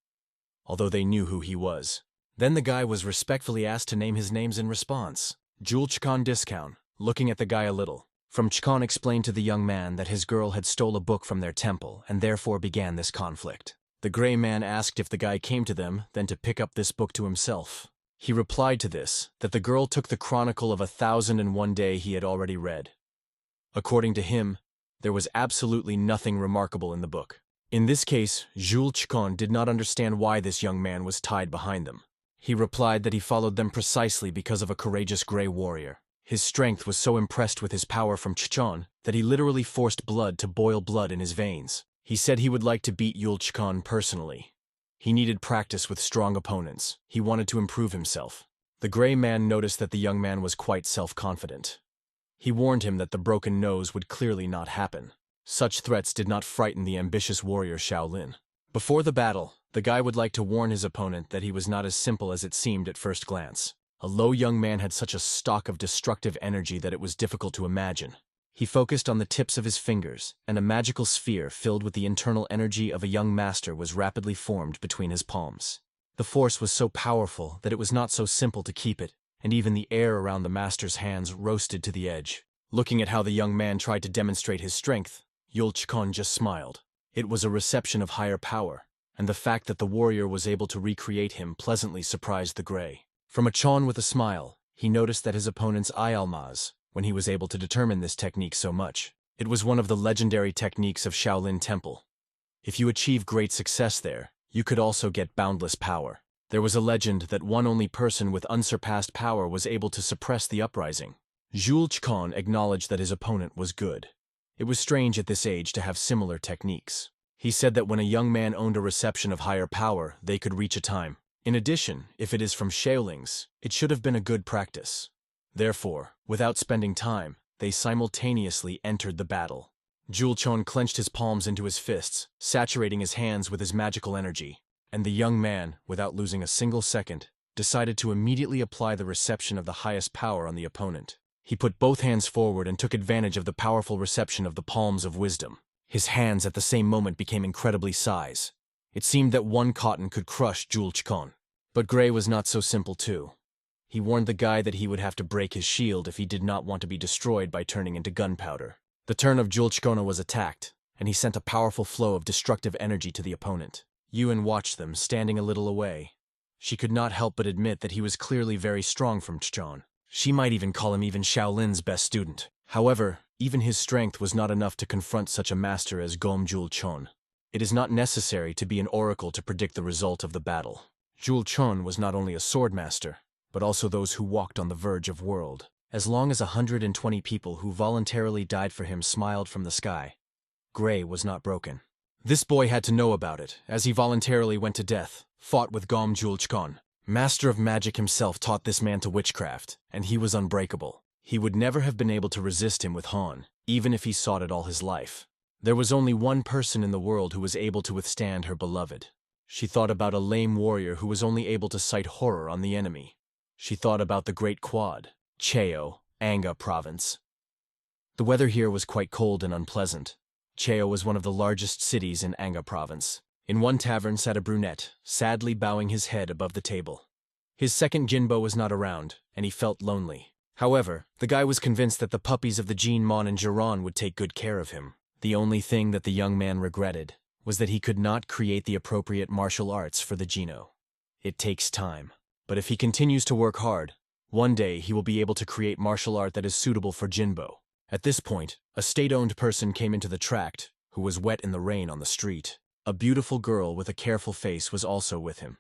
although they knew who he was. Then the guy was respectfully asked to name his names in response. Jules Chkon Discount, looking at the guy a little. From Chkon explained to the young man that his girl had stole a book from their temple and therefore began this conflict. The gray man asked if the guy came to them, then to pick up this book to himself. He replied to this, that the girl took the Chronicle of 1001 Day he had already read. According to him, there was absolutely nothing remarkable in the book. In this case, Jules Chkon did not understand why this young man was tied behind them. He replied that he followed them precisely because of a courageous gray warrior. His strength was so impressed with his power from Chchon that he literally forced blood to boil blood in his veins. He said he would like to beat Yul Chkon personally. He needed practice with strong opponents. He wanted to improve himself. The gray man noticed that the young man was quite self-confident. He warned him that the broken nose would clearly not happen. Such threats did not frighten the ambitious warrior Shaolin. Before the battle, the guy would like to warn his opponent that he was not as simple as it seemed at first glance. A low young man had such a stock of destructive energy that it was difficult to imagine. He focused on the tips of his fingers, and a magical sphere filled with the internal energy of a young master was rapidly formed between his palms. The force was so powerful that it was not so simple to keep it, and even the air around the master's hands roasted to the edge. Looking at how the young man tried to demonstrate his strength, Yul Chkon just smiled. It was a reception of higher power, and the fact that the warrior was able to recreate him pleasantly surprised the gray. From a Chon with a smile, he noticed that his opponent's eye almaz, when he was able to determine this technique so much. It was one of the legendary techniques of Shaolin Temple. If you achieve great success there, you could also get boundless power. There was a legend that one only person with unsurpassed power was able to suppress the uprising. Jules Chkon acknowledged that his opponent was good. It was strange at this age to have similar techniques. He said that when a young man owned a reception of higher power, they could reach a time. In addition, if it is from Shaolings, it should have been a good practice. Therefore, without spending time, they simultaneously entered the battle. Julchon clenched his palms into his fists, saturating his hands with his magical energy. And the young man, without losing a single second, decided to immediately apply the reception of the highest power on the opponent. He put both hands forward and took advantage of the powerful reception of the palms of wisdom. His hands at the same moment became incredibly size. It seemed that one cotton could crush Julchon. But Gray was not so simple too. He warned the guy that he would have to break his shield if he did not want to be destroyed by turning into gunpowder. The turn of Julchkona was attacked, and he sent a powerful flow of destructive energy to the opponent. Yuen watched them, standing a little away. She could not help but admit that he was clearly very strong from Chon. She might even call him even Shaolin's best student. However, even his strength was not enough to confront such a master as Gom Julchon. It is not necessary to be an oracle to predict the result of the battle. Julchon was not only a sword master, but also those who walked on the verge of world. As long as 120 people who voluntarily died for him smiled from the sky, Gray was not broken. This boy had to know about it, as he voluntarily went to death, fought with Gom Julchon. Master of Magic himself taught this man to witchcraft, and he was unbreakable. He would never have been able to resist him with Han, even if he sought it all his life. There was only one person in the world who was able to withstand her beloved. She thought about a lame warrior who was only able to cite horror on the enemy. She thought about the Great Quad, Cheo, Anga province. The weather here was quite cold and unpleasant. Cheo was one of the largest cities in Anga province. In one tavern sat a brunette, sadly bowing his head above the table. His second Jinbo was not around, and he felt lonely. However, the guy was convinced that the puppies of the Jinmon and Jiran would take good care of him. The only thing that the young man regretted was that he could not create the appropriate martial arts for the Jino. It takes time, but if he continues to work hard, one day he will be able to create martial art that is suitable for Jinbo. At this point, a state-owned person came into the tract, who was wet in the rain on the street. A beautiful girl with a careful face was also with him.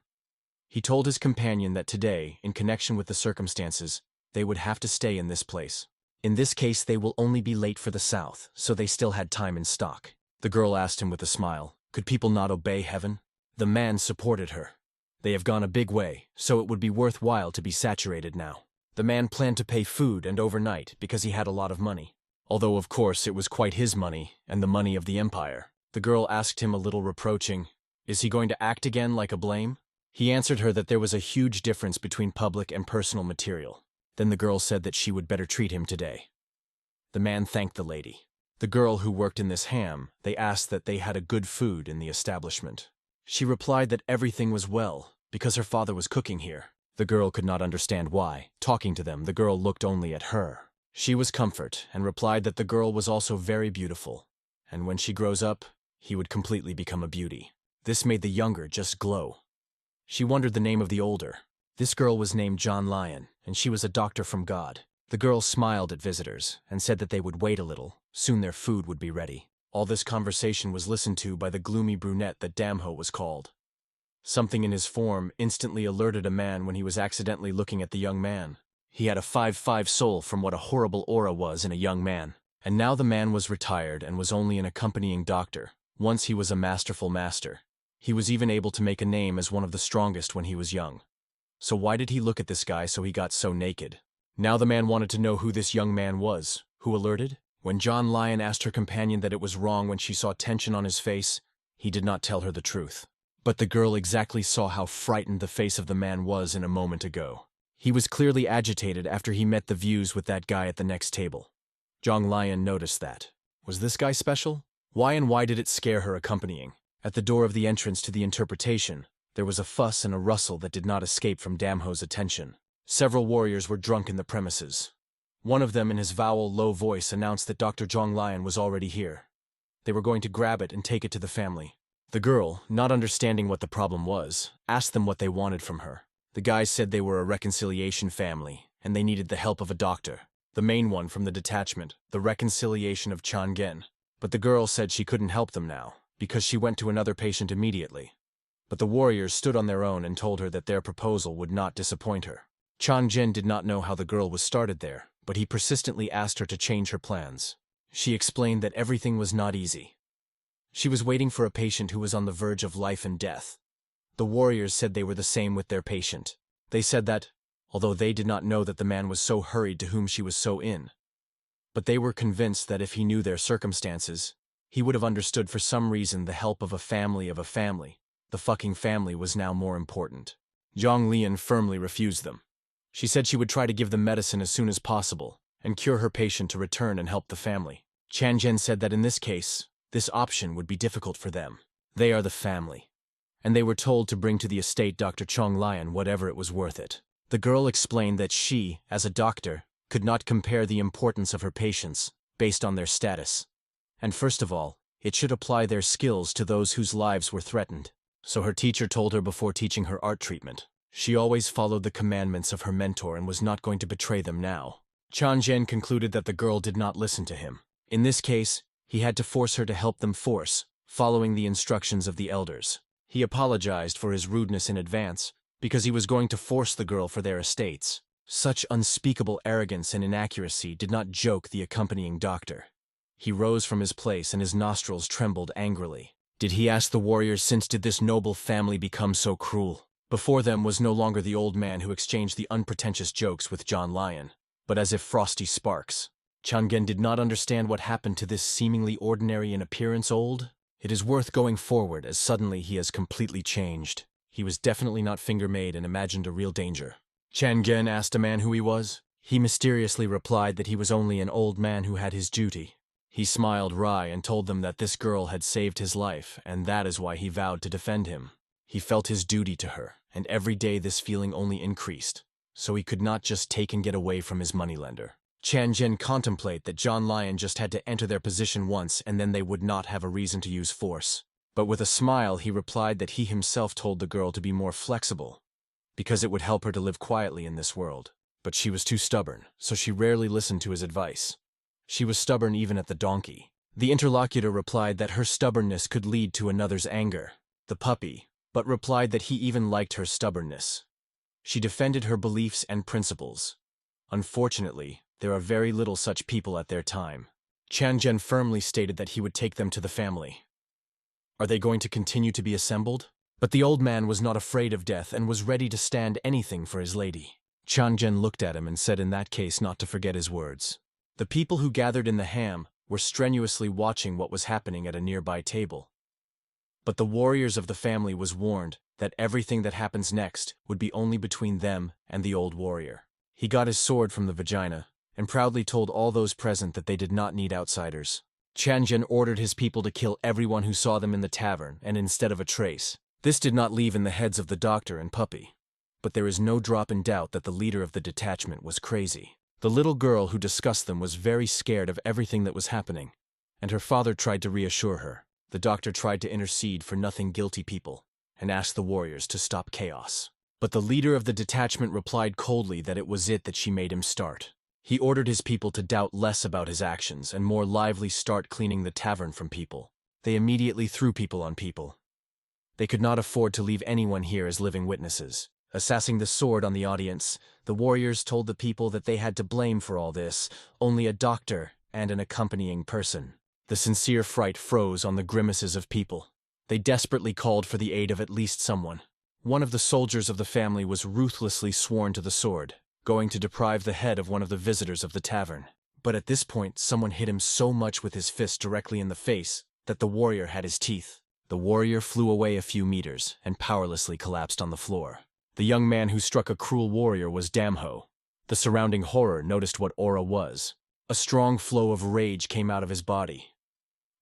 He told his companion that today, in connection with the circumstances, they would have to stay in this place. In this case, they will only be late for the south, so they still had time in stock. The girl asked him with a smile, could people not obey heaven? The man supported her. They have gone a big way, so it would be worthwhile to be saturated now. The man planned to pay food and overnight because he had a lot of money. Although, of course, it was quite his money and the money of the empire. The girl asked him a little reproaching, is he going to act again like a blame? He answered her that there was a huge difference between public and personal material. Then the girl said that she would better treat him today. The man thanked the lady. The girl who worked in this ham, they asked that they had a good food in the establishment. She replied that everything was well, because her father was cooking here. The girl could not understand why. Talking to them, the girl looked only at her. She was comfort, and replied that the girl was also very beautiful, and when she grows up, he would completely become a beauty. This made the younger just glow. She wondered the name of the older. This girl was named John Lion, and she was a doctor from God. The girl smiled at visitors, and said that they would wait a little. Soon their food would be ready. All this conversation was listened to by the gloomy brunette that Damho was called. Something in his form instantly alerted a man when he was accidentally looking at the young man. He had a 5/5 soul from what a horrible aura was in a young man. And now the man was retired and was only an accompanying doctor. Once he was a masterful master. He was even able to make a name as one of the strongest when he was young. So why did he look at this guy so he got so naked? Now the man wanted to know who this young man was. Who alerted? When John Lion asked her companion that it was wrong when she saw tension on his face, he did not tell her the truth. But the girl exactly saw how frightened the face of the man was in a moment ago. He was clearly agitated after he met the views with that guy at the next table. Zhang Lion noticed that. Was this guy special? Why did it scare her accompanying? At the door of the entrance to the interpretation, there was a fuss and a rustle that did not escape from Damho's attention. Several warriors were drunk in the premises. One of them in his vowel low voice announced that Dr. Zhang Lion was already here. They were going to grab it and take it to the family. The girl, not understanding what the problem was, asked them what they wanted from her. The guys said they were a reconciliation family, and they needed the help of a doctor. The main one from the detachment, the reconciliation of Changen. But the girl said she couldn't help them now, because she went to another patient immediately. But the warriors stood on their own and told her that their proposal would not disappoint her. Changen did not know how the girl was started there, but he persistently asked her to change her plans. She explained that everything was not easy. She was waiting for a patient who was on the verge of life and death. The warriors said they were the same with their patient. They said that, although they did not know that the man was so hurried to whom she was so in, but they were convinced that if he knew their circumstances, he would have understood for some reason the help of a family. The fucking family was now more important. Zhang Lian firmly refused them. She said she would try to give them medicine as soon as possible and cure her patient to return and help the family. Chan Zhen said that in this case, this option would be difficult for them. They are the family. And they were told to bring to the estate Dr. Chong Lian whatever it was worth it. The girl explained that she, as a doctor, could not compare the importance of her patients based on their status. And first of all, it should apply their skills to those whose lives were threatened. So her teacher told her before teaching her art treatment. She always followed the commandments of her mentor and was not going to betray them now. Chan Zhen concluded that the girl did not listen to him. In this case, he had to force her to help them following the instructions of the elders. He apologized for his rudeness in advance, because he was going to force the girl for their estates. Such unspeakable arrogance and inaccuracy did not joke the accompanying doctor. He rose from his place and his nostrils trembled angrily. Did he ask the warriors, since did this noble family become so cruel? Before them was no longer the old man who exchanged the unpretentious jokes with John Lion, but as if frosty sparks. Changgen did not understand what happened to this seemingly ordinary in appearance old. It is worth going forward, as suddenly he has completely changed. He was definitely not finger-made and imagined a real danger. Changgen asked a man who he was. He mysteriously replied that he was only an old man who had his duty. He smiled wry and told them that this girl had saved his life, and that is why he vowed to defend him. He felt his duty to her, and every day this feeling only increased, so he could not just take and get away from his moneylender. Chan Zhen contemplate that John Lion just had to enter their position once and then they would not have a reason to use force. But with a smile he replied that he himself told the girl to be more flexible, because it would help her to live quietly in this world. But she was too stubborn, so she rarely listened to his advice. She was stubborn even at the donkey. The interlocutor replied that her stubbornness could lead to another's anger, the puppy, but replied that he even liked her stubbornness. She defended her beliefs and principles. Unfortunately, there are very little such people at their time. Chan Zhen firmly stated that he would take them to the family. Are they going to continue to be assembled? But the old man was not afraid of death and was ready to stand anything for his lady. Chan Zhen looked at him and said in that case not to forget his words. The people who gathered in the ham were strenuously watching what was happening at a nearby table. But the warriors of the family was warned that everything that happens next would be only between them and the old warrior. He got his sword from the vagina and proudly told all those present that they did not need outsiders. Chan Zhen ordered his people to kill everyone who saw them in the tavern, and instead of a trace. This did not leave in the heads of the doctor and puppy. But there is no drop in doubt that the leader of the detachment was crazy. The little girl who discussed them was very scared of everything that was happening, and her father tried to reassure her. The doctor tried to intercede for nothing guilty people, and asked the warriors to stop chaos. But the leader of the detachment replied coldly that it was it that she made him start. He ordered his people to doubt less about his actions and more lively start cleaning the tavern from people. They immediately threw people on people. They could not afford to leave anyone here as living witnesses. Assessing the sword on the audience, the warriors told the people that they had to blame for all this only a doctor and an accompanying person. The sincere fright froze on the grimaces of people. They desperately called for the aid of at least someone. One of the soldiers of the family was ruthlessly sworn to the sword, going to deprive the head of one of the visitors of the tavern. But at this point, someone hit him so much with his fist directly in the face that the warrior had his teeth. The warrior flew away a few meters and powerlessly collapsed on the floor. The young man who struck a cruel warrior was Damho. The surrounding horror noticed what aura was. A strong flow of rage came out of his body.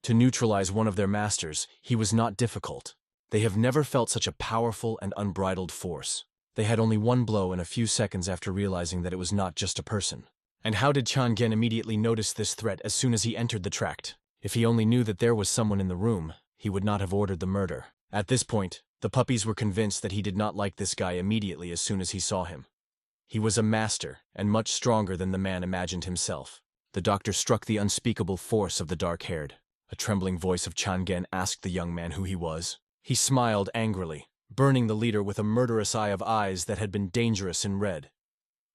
To neutralize one of their masters, he was not difficult. They have never felt such a powerful and unbridled force. They had only one blow and a few seconds after realizing that it was not just a person. And how did Chan Gen immediately notice this threat as soon as he entered the tract? If he only knew that there was someone in the room, he would not have ordered the murder. At this point, the puppies were convinced that he did not like this guy immediately as soon as he saw him. He was a master, and much stronger than the man imagined himself. The doctor struck the unspeakable force of the dark-haired. A trembling voice of Chan Gen asked the young man who he was. He smiled angrily, burning the leader with a murderous eye of eyes that had been dangerous in red.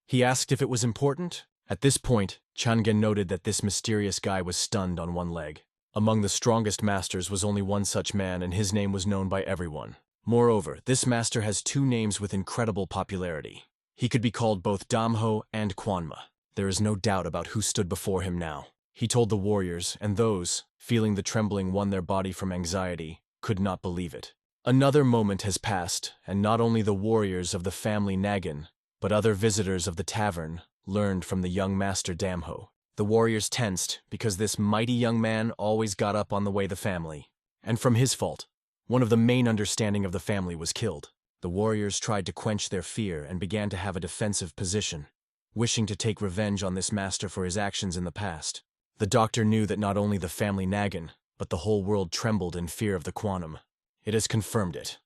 He asked if it was important. At this point, Chan Gen noted that this mysterious guy was stunned on one leg. Among the strongest masters was only one such man, and his name was known by everyone. Moreover, this master has two names with incredible popularity. He could be called both Damho and Quanma. there is no doubt about who stood before him now. He told the warriors, and those, feeling the trembling won their body from anxiety, could not believe it. Another moment has passed, and not only the warriors of the family Nagin, but other visitors of the tavern, learned from the young master Damho. The warriors tensed because this mighty young man always got up on the way the family. And from his fault, one of the main understanding of the family was killed. The warriors tried to quench their fear and began to have a defensive position, wishing to take revenge on this master for his actions in the past. The doctor knew that not only the family Nagin, but the whole world trembled in fear of the Quantum. It has confirmed it.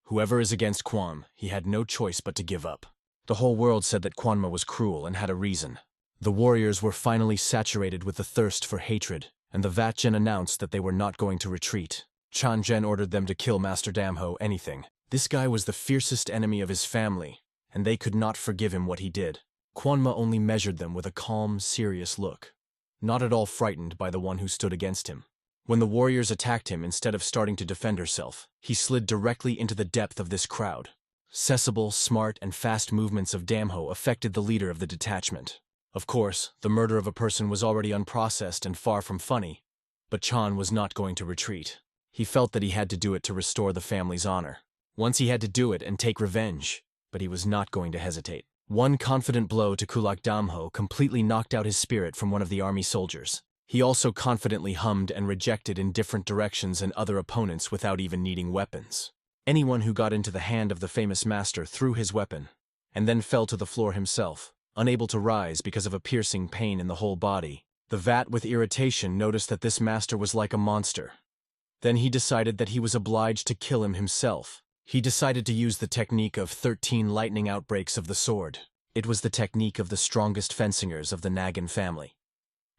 Whoever is against Quam, he had no choice but to give up. The whole world said that Quanma was cruel and had a reason. The warriors were finally saturated with the thirst for hatred, and the Vatjen announced that they were not going to retreat. Chanjen ordered them to kill Master Damho anything. This guy was the fiercest enemy of his family, and they could not forgive him what he did. Quanma only measured them with a calm, serious look, not at all frightened by the one who stood against him. When the warriors attacked him, instead of starting to defend herself, he slid directly into the depth of this crowd. Sensible, smart, and fast movements of Damho affected the leader of the detachment. Of course, the murder of a person was already unprocessed and far from funny, but Chan was not going to retreat. He felt that he had to do it to restore the family's honor. Once he had to do it and take revenge, but he was not going to hesitate. One confident blow to Kulak Damho completely knocked out his spirit from one of the army soldiers. He also confidently hummed and rejected in different directions and other opponents without even needing weapons. Anyone who got into the hand of the famous master threw his weapon, and then fell to the floor himself, unable to rise because of a piercing pain in the whole body. The Vat with irritation noticed that this master was like a monster. Then he decided that he was obliged to kill him himself. He decided to use the technique of 13 lightning outbreaks of the sword. It was the technique of the strongest fencingers of the Nagin family.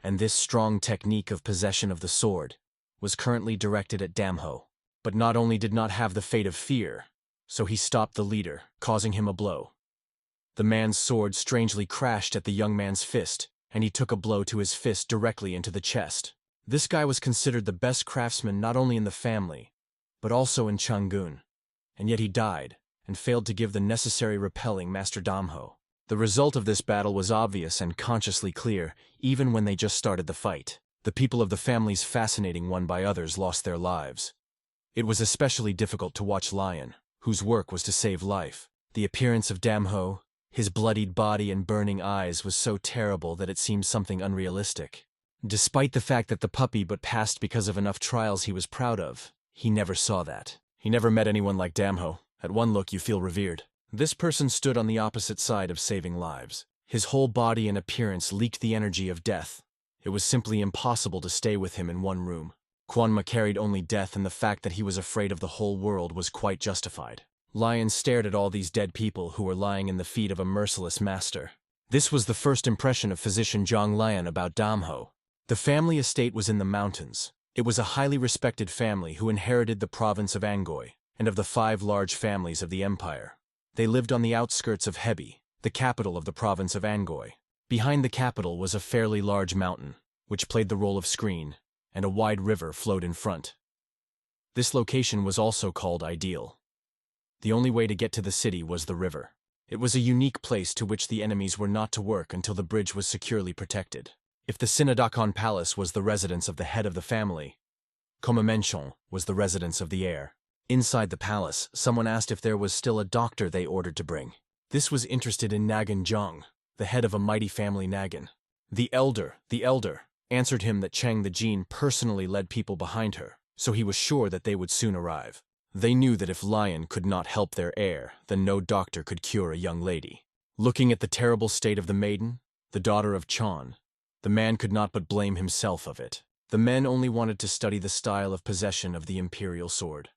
And this strong technique of possession of the sword was currently directed at Damho, but not only did not have the fate of fear, so he stopped the leader, causing him a blow. The man's sword strangely crashed at the young man's fist, and he took a blow to his fist directly into the chest. This guy was considered the best craftsman not only in the family, but also in Changun, and yet he died, and failed to give the necessary repelling Master Damho. The result of this battle was obvious and consciously clear, even when they just started the fight. The people of the families fascinating one by others lost their lives. It was especially difficult to watch Lion, whose work was to save life. The appearance of Damho, his bloodied body and burning eyes was so terrible that it seemed something unrealistic. Despite the fact that the puppy but passed because of enough trials he was proud of, he never saw that. He never met anyone like Damho. At one look you feel revered. This person stood on the opposite side of saving lives. His whole body and appearance leaked the energy of death. It was simply impossible to stay with him in one room. Quanma carried only death, and the fact that he was afraid of the whole world was quite justified. Lion stared at all these dead people who were lying in the feet of a merciless master. This was the first impression of physician Zhang Lion about Damho. The family estate was in the mountains. It was a highly respected family who inherited the province of Angoy, and of the 5 large families of the empire. They lived on the outskirts of Hebi, the capital of the province of Angoy. Behind the capital was a fairly large mountain, which played the role of screen, and a wide river flowed in front. This location was also called Ideal. The only way to get to the city was the river. It was a unique place to which the enemies were not to work until the bridge was securely protected. If the Sinodakon Palace was the residence of the head of the family, Komamenchon was the residence of the heir. Inside the palace, someone asked if there was still a doctor they ordered to bring. This was interested in Nagin Zhang, the head of a mighty family Nagin. The elder, answered him that Cheng the Jin personally led people behind her, so he was sure that they would soon arrive. They knew that if Lion could not help their heir, then no doctor could cure a young lady. Looking at the terrible state of the maiden, the daughter of Chan, the man could not but blame himself of it. The men only wanted to study the style of possession of the imperial sword.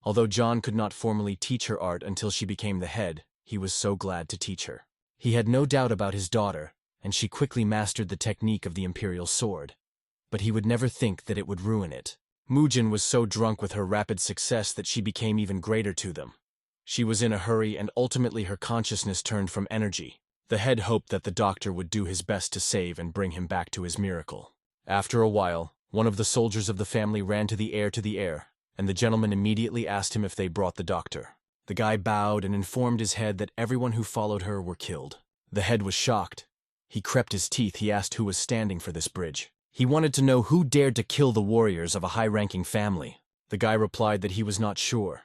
Although John could not formally teach her art until she became the head, he was so glad to teach her. He had no doubt about his daughter, and she quickly mastered the technique of the imperial sword. But he would never think that it would ruin it. Mujin was so drunk with her rapid success that she became even greater to them. She was in a hurry, and ultimately her consciousness turned from energy. The head hoped that the doctor would do his best to save and bring him back to his miracle. After a while, one of the soldiers of the family ran to the heir, and the gentleman immediately asked him if they brought the doctor. The guy bowed and informed his head that everyone who followed her were killed. The head was shocked. He crept his teeth. He asked who was standing for this bridge. He wanted to know who dared to kill the warriors of a high-ranking family. The guy replied that he was not sure.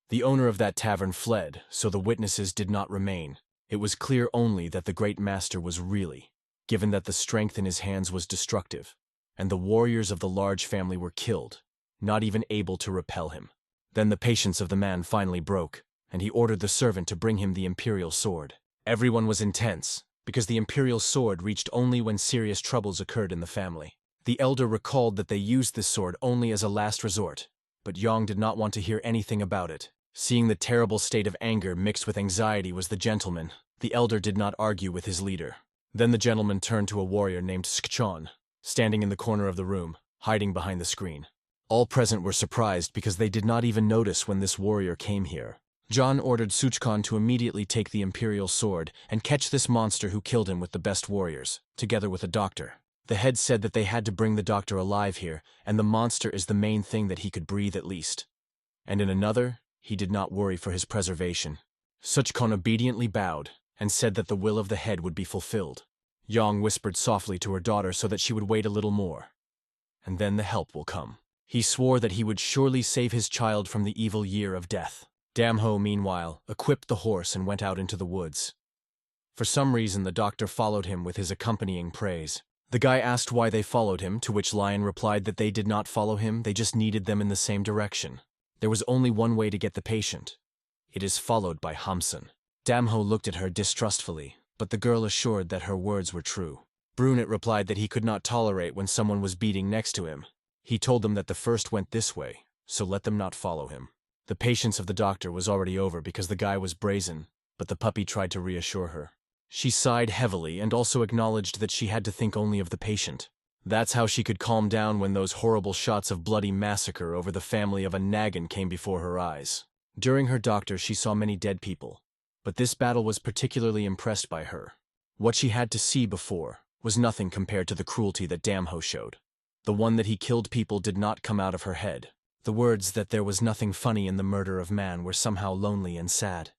The owner of that tavern fled, so the witnesses did not remain. It was clear only that the great master was really, given that the strength in his hands was destructive, and the warriors of the large family were killed, not even able to repel him. Then the patience of the man finally broke, and he ordered the servant to bring him the imperial sword. Everyone was intense, because the imperial sword reached only when serious troubles occurred in the family. The elder recalled that they used this sword only as a last resort, but Yang did not want to hear anything about it. Seeing the terrible state of anger mixed with anxiety was the gentleman, the elder did not argue with his leader. Then the gentleman turned to a warrior named Skchon, standing in the corner of the room, hiding behind the screen. All present were surprised because they did not even notice when this warrior came here. John ordered Suchkon to immediately take the imperial sword and catch this monster who killed him with the best warriors, together with a doctor. The head said that they had to bring the doctor alive here, and the monster is the main thing that he could breathe at least. And in another, he did not worry for his preservation. Suchkon obediently bowed and said that the will of the head would be fulfilled. Yang whispered softly to her daughter so that she would wait a little more. And then the help will come. He swore that he would surely save his child from the evil year of death. Damho, meanwhile, equipped the horse and went out into the woods. For some reason, the doctor followed him with his accompanying praise. The guy asked why they followed him, to which Lion replied that they did not follow him, they just needed them in the same direction. There was only one way to get the patient. It is followed by Hamsun. Damho looked at her distrustfully, but the girl assured that her words were true. Brunet replied that he could not tolerate when someone was beating next to him. He told them that the first went this way, so let them not follow him. The patience of the doctor was already over because the guy was brazen, but the puppy tried to reassure her. She sighed heavily and also acknowledged that she had to think only of the patient. That's how she could calm down when those horrible shots of bloody massacre over the family of a Nagan came before her eyes. During her doctor, she saw many dead people, but this battle was particularly impressed by her. What she had to see before was nothing compared to the cruelty that Damho showed. The one that he killed people did not come out of her head. The words that there was nothing funny in the murder of man were somehow lonely and sad.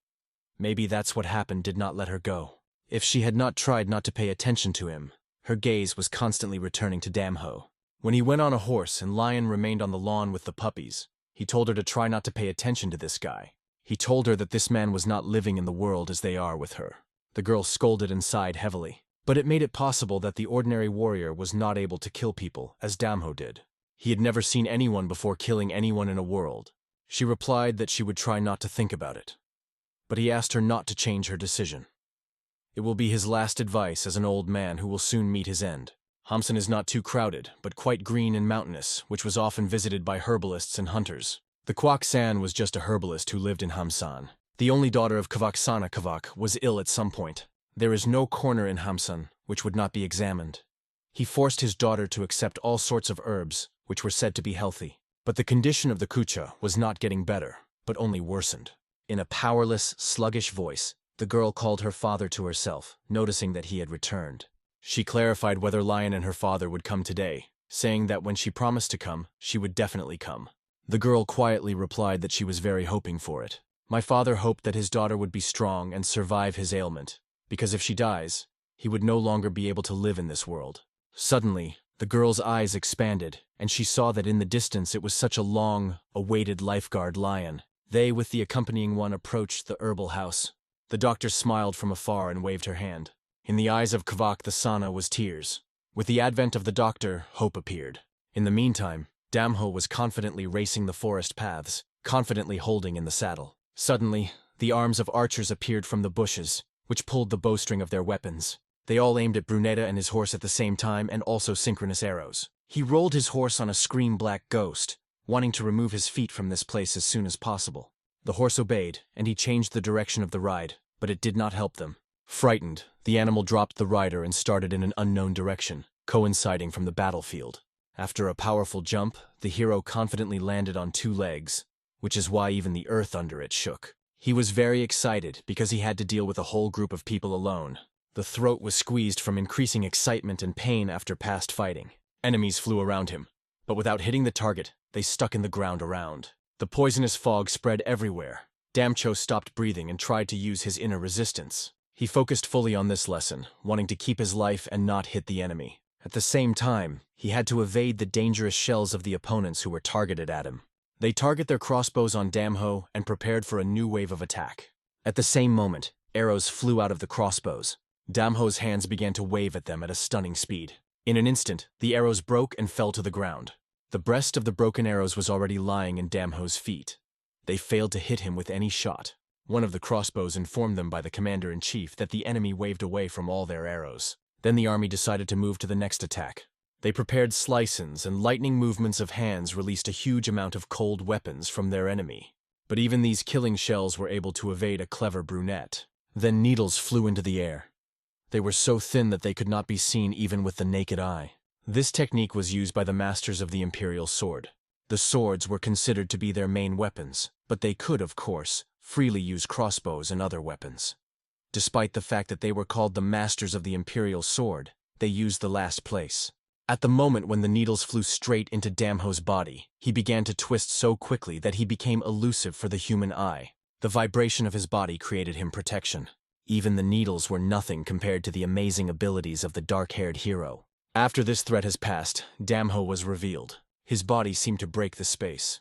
Maybe that's what happened did not let her go. If she had not tried not to pay attention to him, her gaze was constantly returning to Damho. When he went on a horse and Lion remained on the lawn with the puppies, he told her to try not to pay attention to this guy. He told her that this man was not living in the world as they are with her. The girl scolded and sighed heavily, but it made it possible that the ordinary warrior was not able to kill people as Damho did. He had never seen anyone before killing anyone in a world. She replied that she would try not to think about it, but he asked her not to change her decision. It will be his last advice as an old man who will soon meet his end. Hamsun is not too crowded, but quite green and mountainous, which was often visited by herbalists and hunters. The Kwak San was just a herbalist who lived in Hamsan. The only daughter of Kavaksana Kavak was ill at some point. There is no corner in Hamsun which would not be examined. He forced his daughter to accept all sorts of herbs, which were said to be healthy. But the condition of the Kucha was not getting better, but only worsened. In a powerless, sluggish voice, the girl called her father to herself, noticing that he had returned. She clarified whether Lion and her father would come today, saying that when she promised to come, she would definitely come. The girl quietly replied that she was very hoping for it. My father hoped that his daughter would be strong and survive his ailment, because if she dies, he would no longer be able to live in this world. Suddenly, the girl's eyes expanded, and she saw that in the distance it was such a long, awaited lifeguard Lion. They, with the accompanying one, approached the herbal house. The doctor smiled from afar and waved her hand. In the eyes of Kvak the Sana was tears. With the advent of the doctor, hope appeared. In the meantime, Damho was confidently racing the forest paths, confidently holding in the saddle. Suddenly, the arms of archers appeared from the bushes, which pulled the bowstring of their weapons. They all aimed at Brunetta and his horse at the same time, and also synchronous arrows. He rolled his horse on a scream-black ghost, wanting to remove his feet from this place as soon as possible. The horse obeyed, and he changed the direction of the ride, but it did not help them. Frightened, the animal dropped the rider and started in an unknown direction, coinciding from the battlefield. After a powerful jump, the hero confidently landed on 2 legs, which is why even the earth under it shook. He was very excited because he had to deal with a whole group of people alone. The throat was squeezed from increasing excitement and pain after past fighting. Enemies flew around him, but without hitting the target, they stuck in the ground around. The poisonous fog spread everywhere. Damcho stopped breathing and tried to use his inner resistance. He focused fully on this lesson, wanting to keep his life and not hit the enemy. At the same time, he had to evade the dangerous shells of the opponents who were targeted at him. They target their crossbows on Damho and prepared for a new wave of attack. At the same moment, arrows flew out of the crossbows. Damho's hands began to wave at them at a stunning speed. In an instant, the arrows broke and fell to the ground. The breast of the broken arrows was already lying in Damho's feet. They failed to hit him with any shot. One of the crossbows informed them by the commander-in-chief that the enemy waved away from all their arrows. Then the army decided to move to the next attack. They prepared slicens, and lightning movements of hands released a huge amount of cold weapons from their enemy. But even these killing shells were able to evade a clever brunette. Then needles flew into the air. They were so thin that they could not be seen even with the naked eye. This technique was used by the masters of the imperial sword. The swords were considered to be their main weapons, but they could, of course, freely use crossbows and other weapons. Despite the fact that they were called the masters of the imperial sword, they used the last place. At the moment when the needles flew straight into Damho's body, he began to twist so quickly that he became elusive for the human eye. The vibration of his body created him protection. Even the needles were nothing compared to the amazing abilities of the dark-haired hero. After this threat has passed, Damho was revealed. His body seemed to break the space.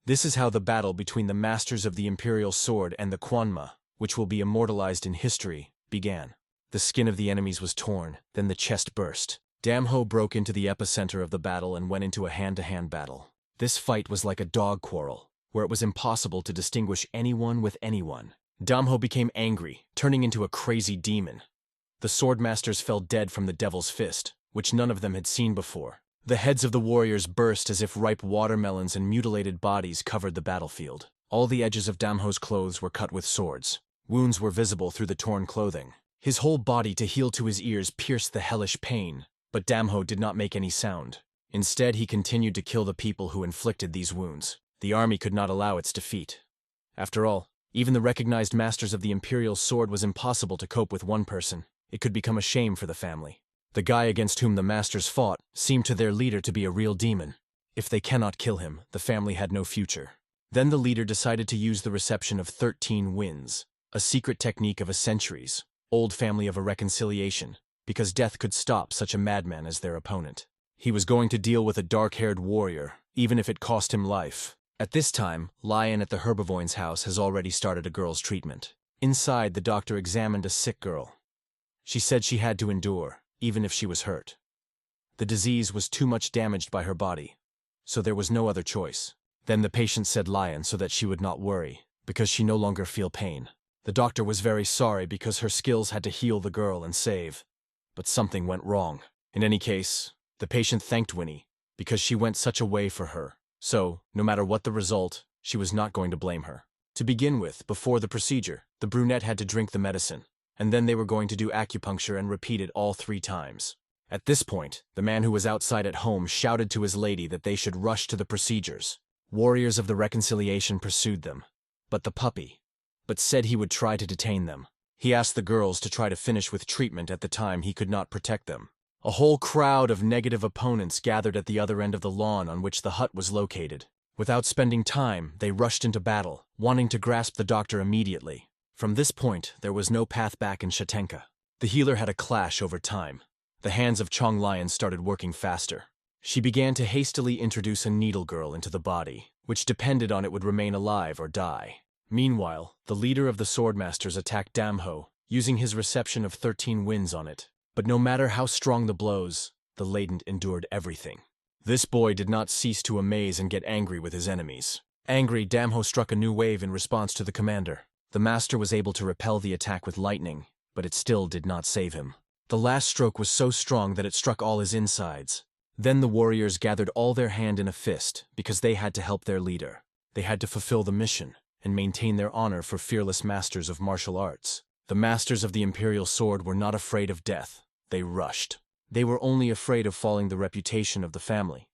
This is how the battle between the masters of the imperial sword and the Quanma, which will be immortalized in history, began. The skin of the enemies was torn, then the chest burst. Damho broke into the epicenter of the battle and went into a hand-to-hand battle. This fight was like a dog quarrel, where it was impossible to distinguish anyone with anyone. Damho became angry, turning into a crazy demon. The swordmasters fell dead from the devil's fist, which none of them had seen before. The heads of the warriors burst as if ripe watermelons, and mutilated bodies covered the battlefield. All the edges of Damho's clothes were cut with swords. Wounds were visible through the torn clothing. His whole body to heel to his ears pierced the hellish pain, but Damho did not make any sound. Instead, he continued to kill the people who inflicted these wounds. The army could not allow its defeat. After all, even the recognized masters of the imperial sword was impossible to cope with one person. It could become a shame for the family. The guy against whom the masters fought seemed to their leader to be a real demon. If they cannot kill him, the family had no future. Then the leader decided to use the reception of 13 winds, a secret technique of a centuries-old family of a reconciliation, because death could stop such a madman as their opponent. He was going to deal with a dark-haired warrior, even if it cost him life. At this time, Lion at the Herbivoine's house has already started a girl's treatment. Inside, the doctor examined a sick girl. She said she had to endure, even if she was hurt. The disease was too much damaged by her body, so there was no other choice. Then the patient said Lion so that she would not worry, because she no longer feel pain. The doctor was very sorry because her skills had to heal the girl and save. But something went wrong. In any case, the patient thanked Winnie, because she went such a way for her. So, no matter what the result, she was not going to blame her. To begin with, before the procedure, the brunette had to drink the medicine, and then they were going to do acupuncture and repeat it all 3 times. At this point, the man who was outside at home shouted to his lady that they should rush to the procedures. Warriors of the reconciliation pursued them, but said he would try to detain them. He asked the girls to try to finish with treatment at the time he could not protect them. A whole crowd of negative opponents gathered at the other end of the lawn on which the hut was located. Without spending time, they rushed into battle, wanting to grasp the doctor immediately. From this point, there was no path back in Shatenka. The healer had a clash over time. The hands of Chong Lion started working faster. She began to hastily introduce a needle girl into the body, which depended on it would remain alive or die. Meanwhile, the leader of the swordmasters attacked Damho, using his reception of 13 winds on it. But no matter how strong the blows, the latent endured everything. This boy did not cease to amaze and get angry with his enemies. Angry, Damho struck a new wave in response to the commander. The master was able to repel the attack with lightning, but it still did not save him. The last stroke was so strong that it struck all his insides. Then the warriors gathered all their hand in a fist because they had to help their leader. They had to fulfill the mission and maintain their honor for fearless masters of martial arts. The masters of the imperial sword were not afraid of death. They rushed. They were only afraid of falling the reputation of the family.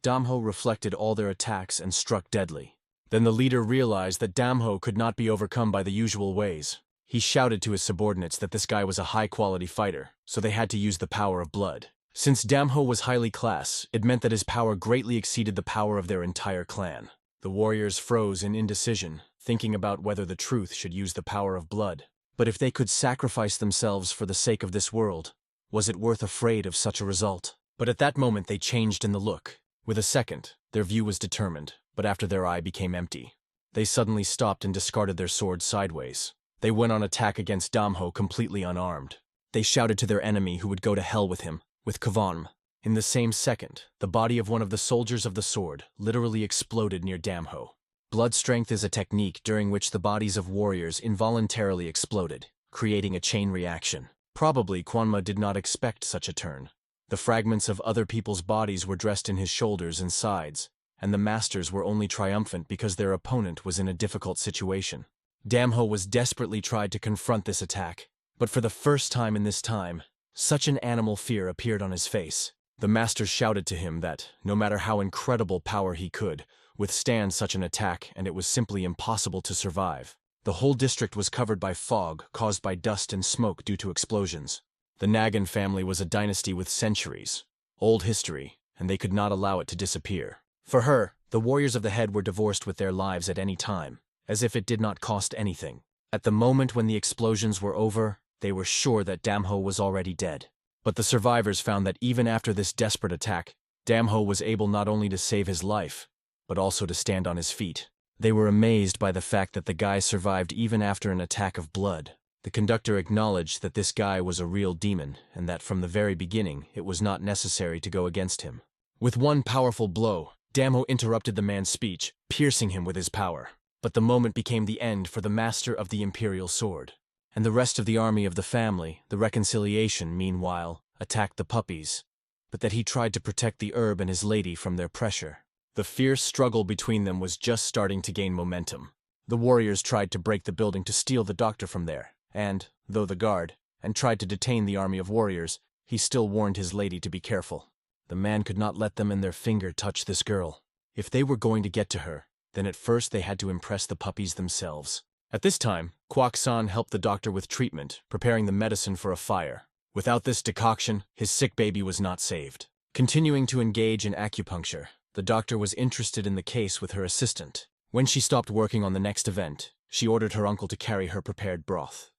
Damho reflected all their attacks and struck deadly. Then the leader realized that Damho could not be overcome by the usual ways. He shouted to his subordinates that this guy was a high-quality fighter, so they had to use the power of blood. Since Damho was highly class, it meant that his power greatly exceeded the power of their entire clan. The warriors froze in indecision, thinking about whether the truth should use the power of blood. But if they could sacrifice themselves for the sake of this world, was it worth afraid of such a result? But at that moment they changed in the look. With a second, their view was determined, but after their eye became empty. They suddenly stopped and discarded their swords sideways. They went on attack against Damho completely unarmed. They shouted to their enemy who would go to hell with him, with Kavam. In the same second, the body of one of the soldiers of the sword literally exploded near Damho. Blood strength is a technique during which the bodies of warriors involuntarily exploded, creating a chain reaction. Probably Kwanma did not expect such a turn. The fragments of other people's bodies were dressed in his shoulders and sides, and the masters were only triumphant because their opponent was in a difficult situation. Damho was desperately tried to confront this attack, but for the first time in this time, such an animal fear appeared on his face. The masters shouted to him that, no matter how incredible power he could, withstand such an attack, and it was simply impossible to survive. The whole district was covered by fog caused by dust and smoke due to explosions. The Nagan family was a dynasty with centuries, old history, and they could not allow it to disappear. For her, the warriors of the head were divorced with their lives at any time, as if it did not cost anything. At the moment when the explosions were over, they were sure that Damho was already dead. But the survivors found that even after this desperate attack, Damho was able not only to save his life, but also to stand on his feet. They were amazed by the fact that the guy survived even after an attack of blood. The conductor acknowledged that this guy was a real demon, and that from the very beginning it was not necessary to go against him. With one powerful blow, Damho interrupted the man's speech, piercing him with his power. But the moment became the end for the master of the imperial sword. And the rest of the army of the family, the reconciliation, meanwhile, attacked the puppies, but that he tried to protect the herb and his lady from their pressure. The fierce struggle between them was just starting to gain momentum. The warriors tried to break the building to steal the doctor from there, and, though the guard, and tried to detain the army of warriors, he still warned his lady to be careful. The man could not let them and their finger touch this girl. If they were going to get to her, then at first they had to impress the puppies themselves. At this time, Kwak-san helped the doctor with treatment, preparing the medicine for a fire. Without this decoction, his sick baby was not saved. Continuing to engage in acupuncture, the doctor was interested in the case with her assistant. When she stopped working on the next event, she ordered her uncle to carry her prepared broth.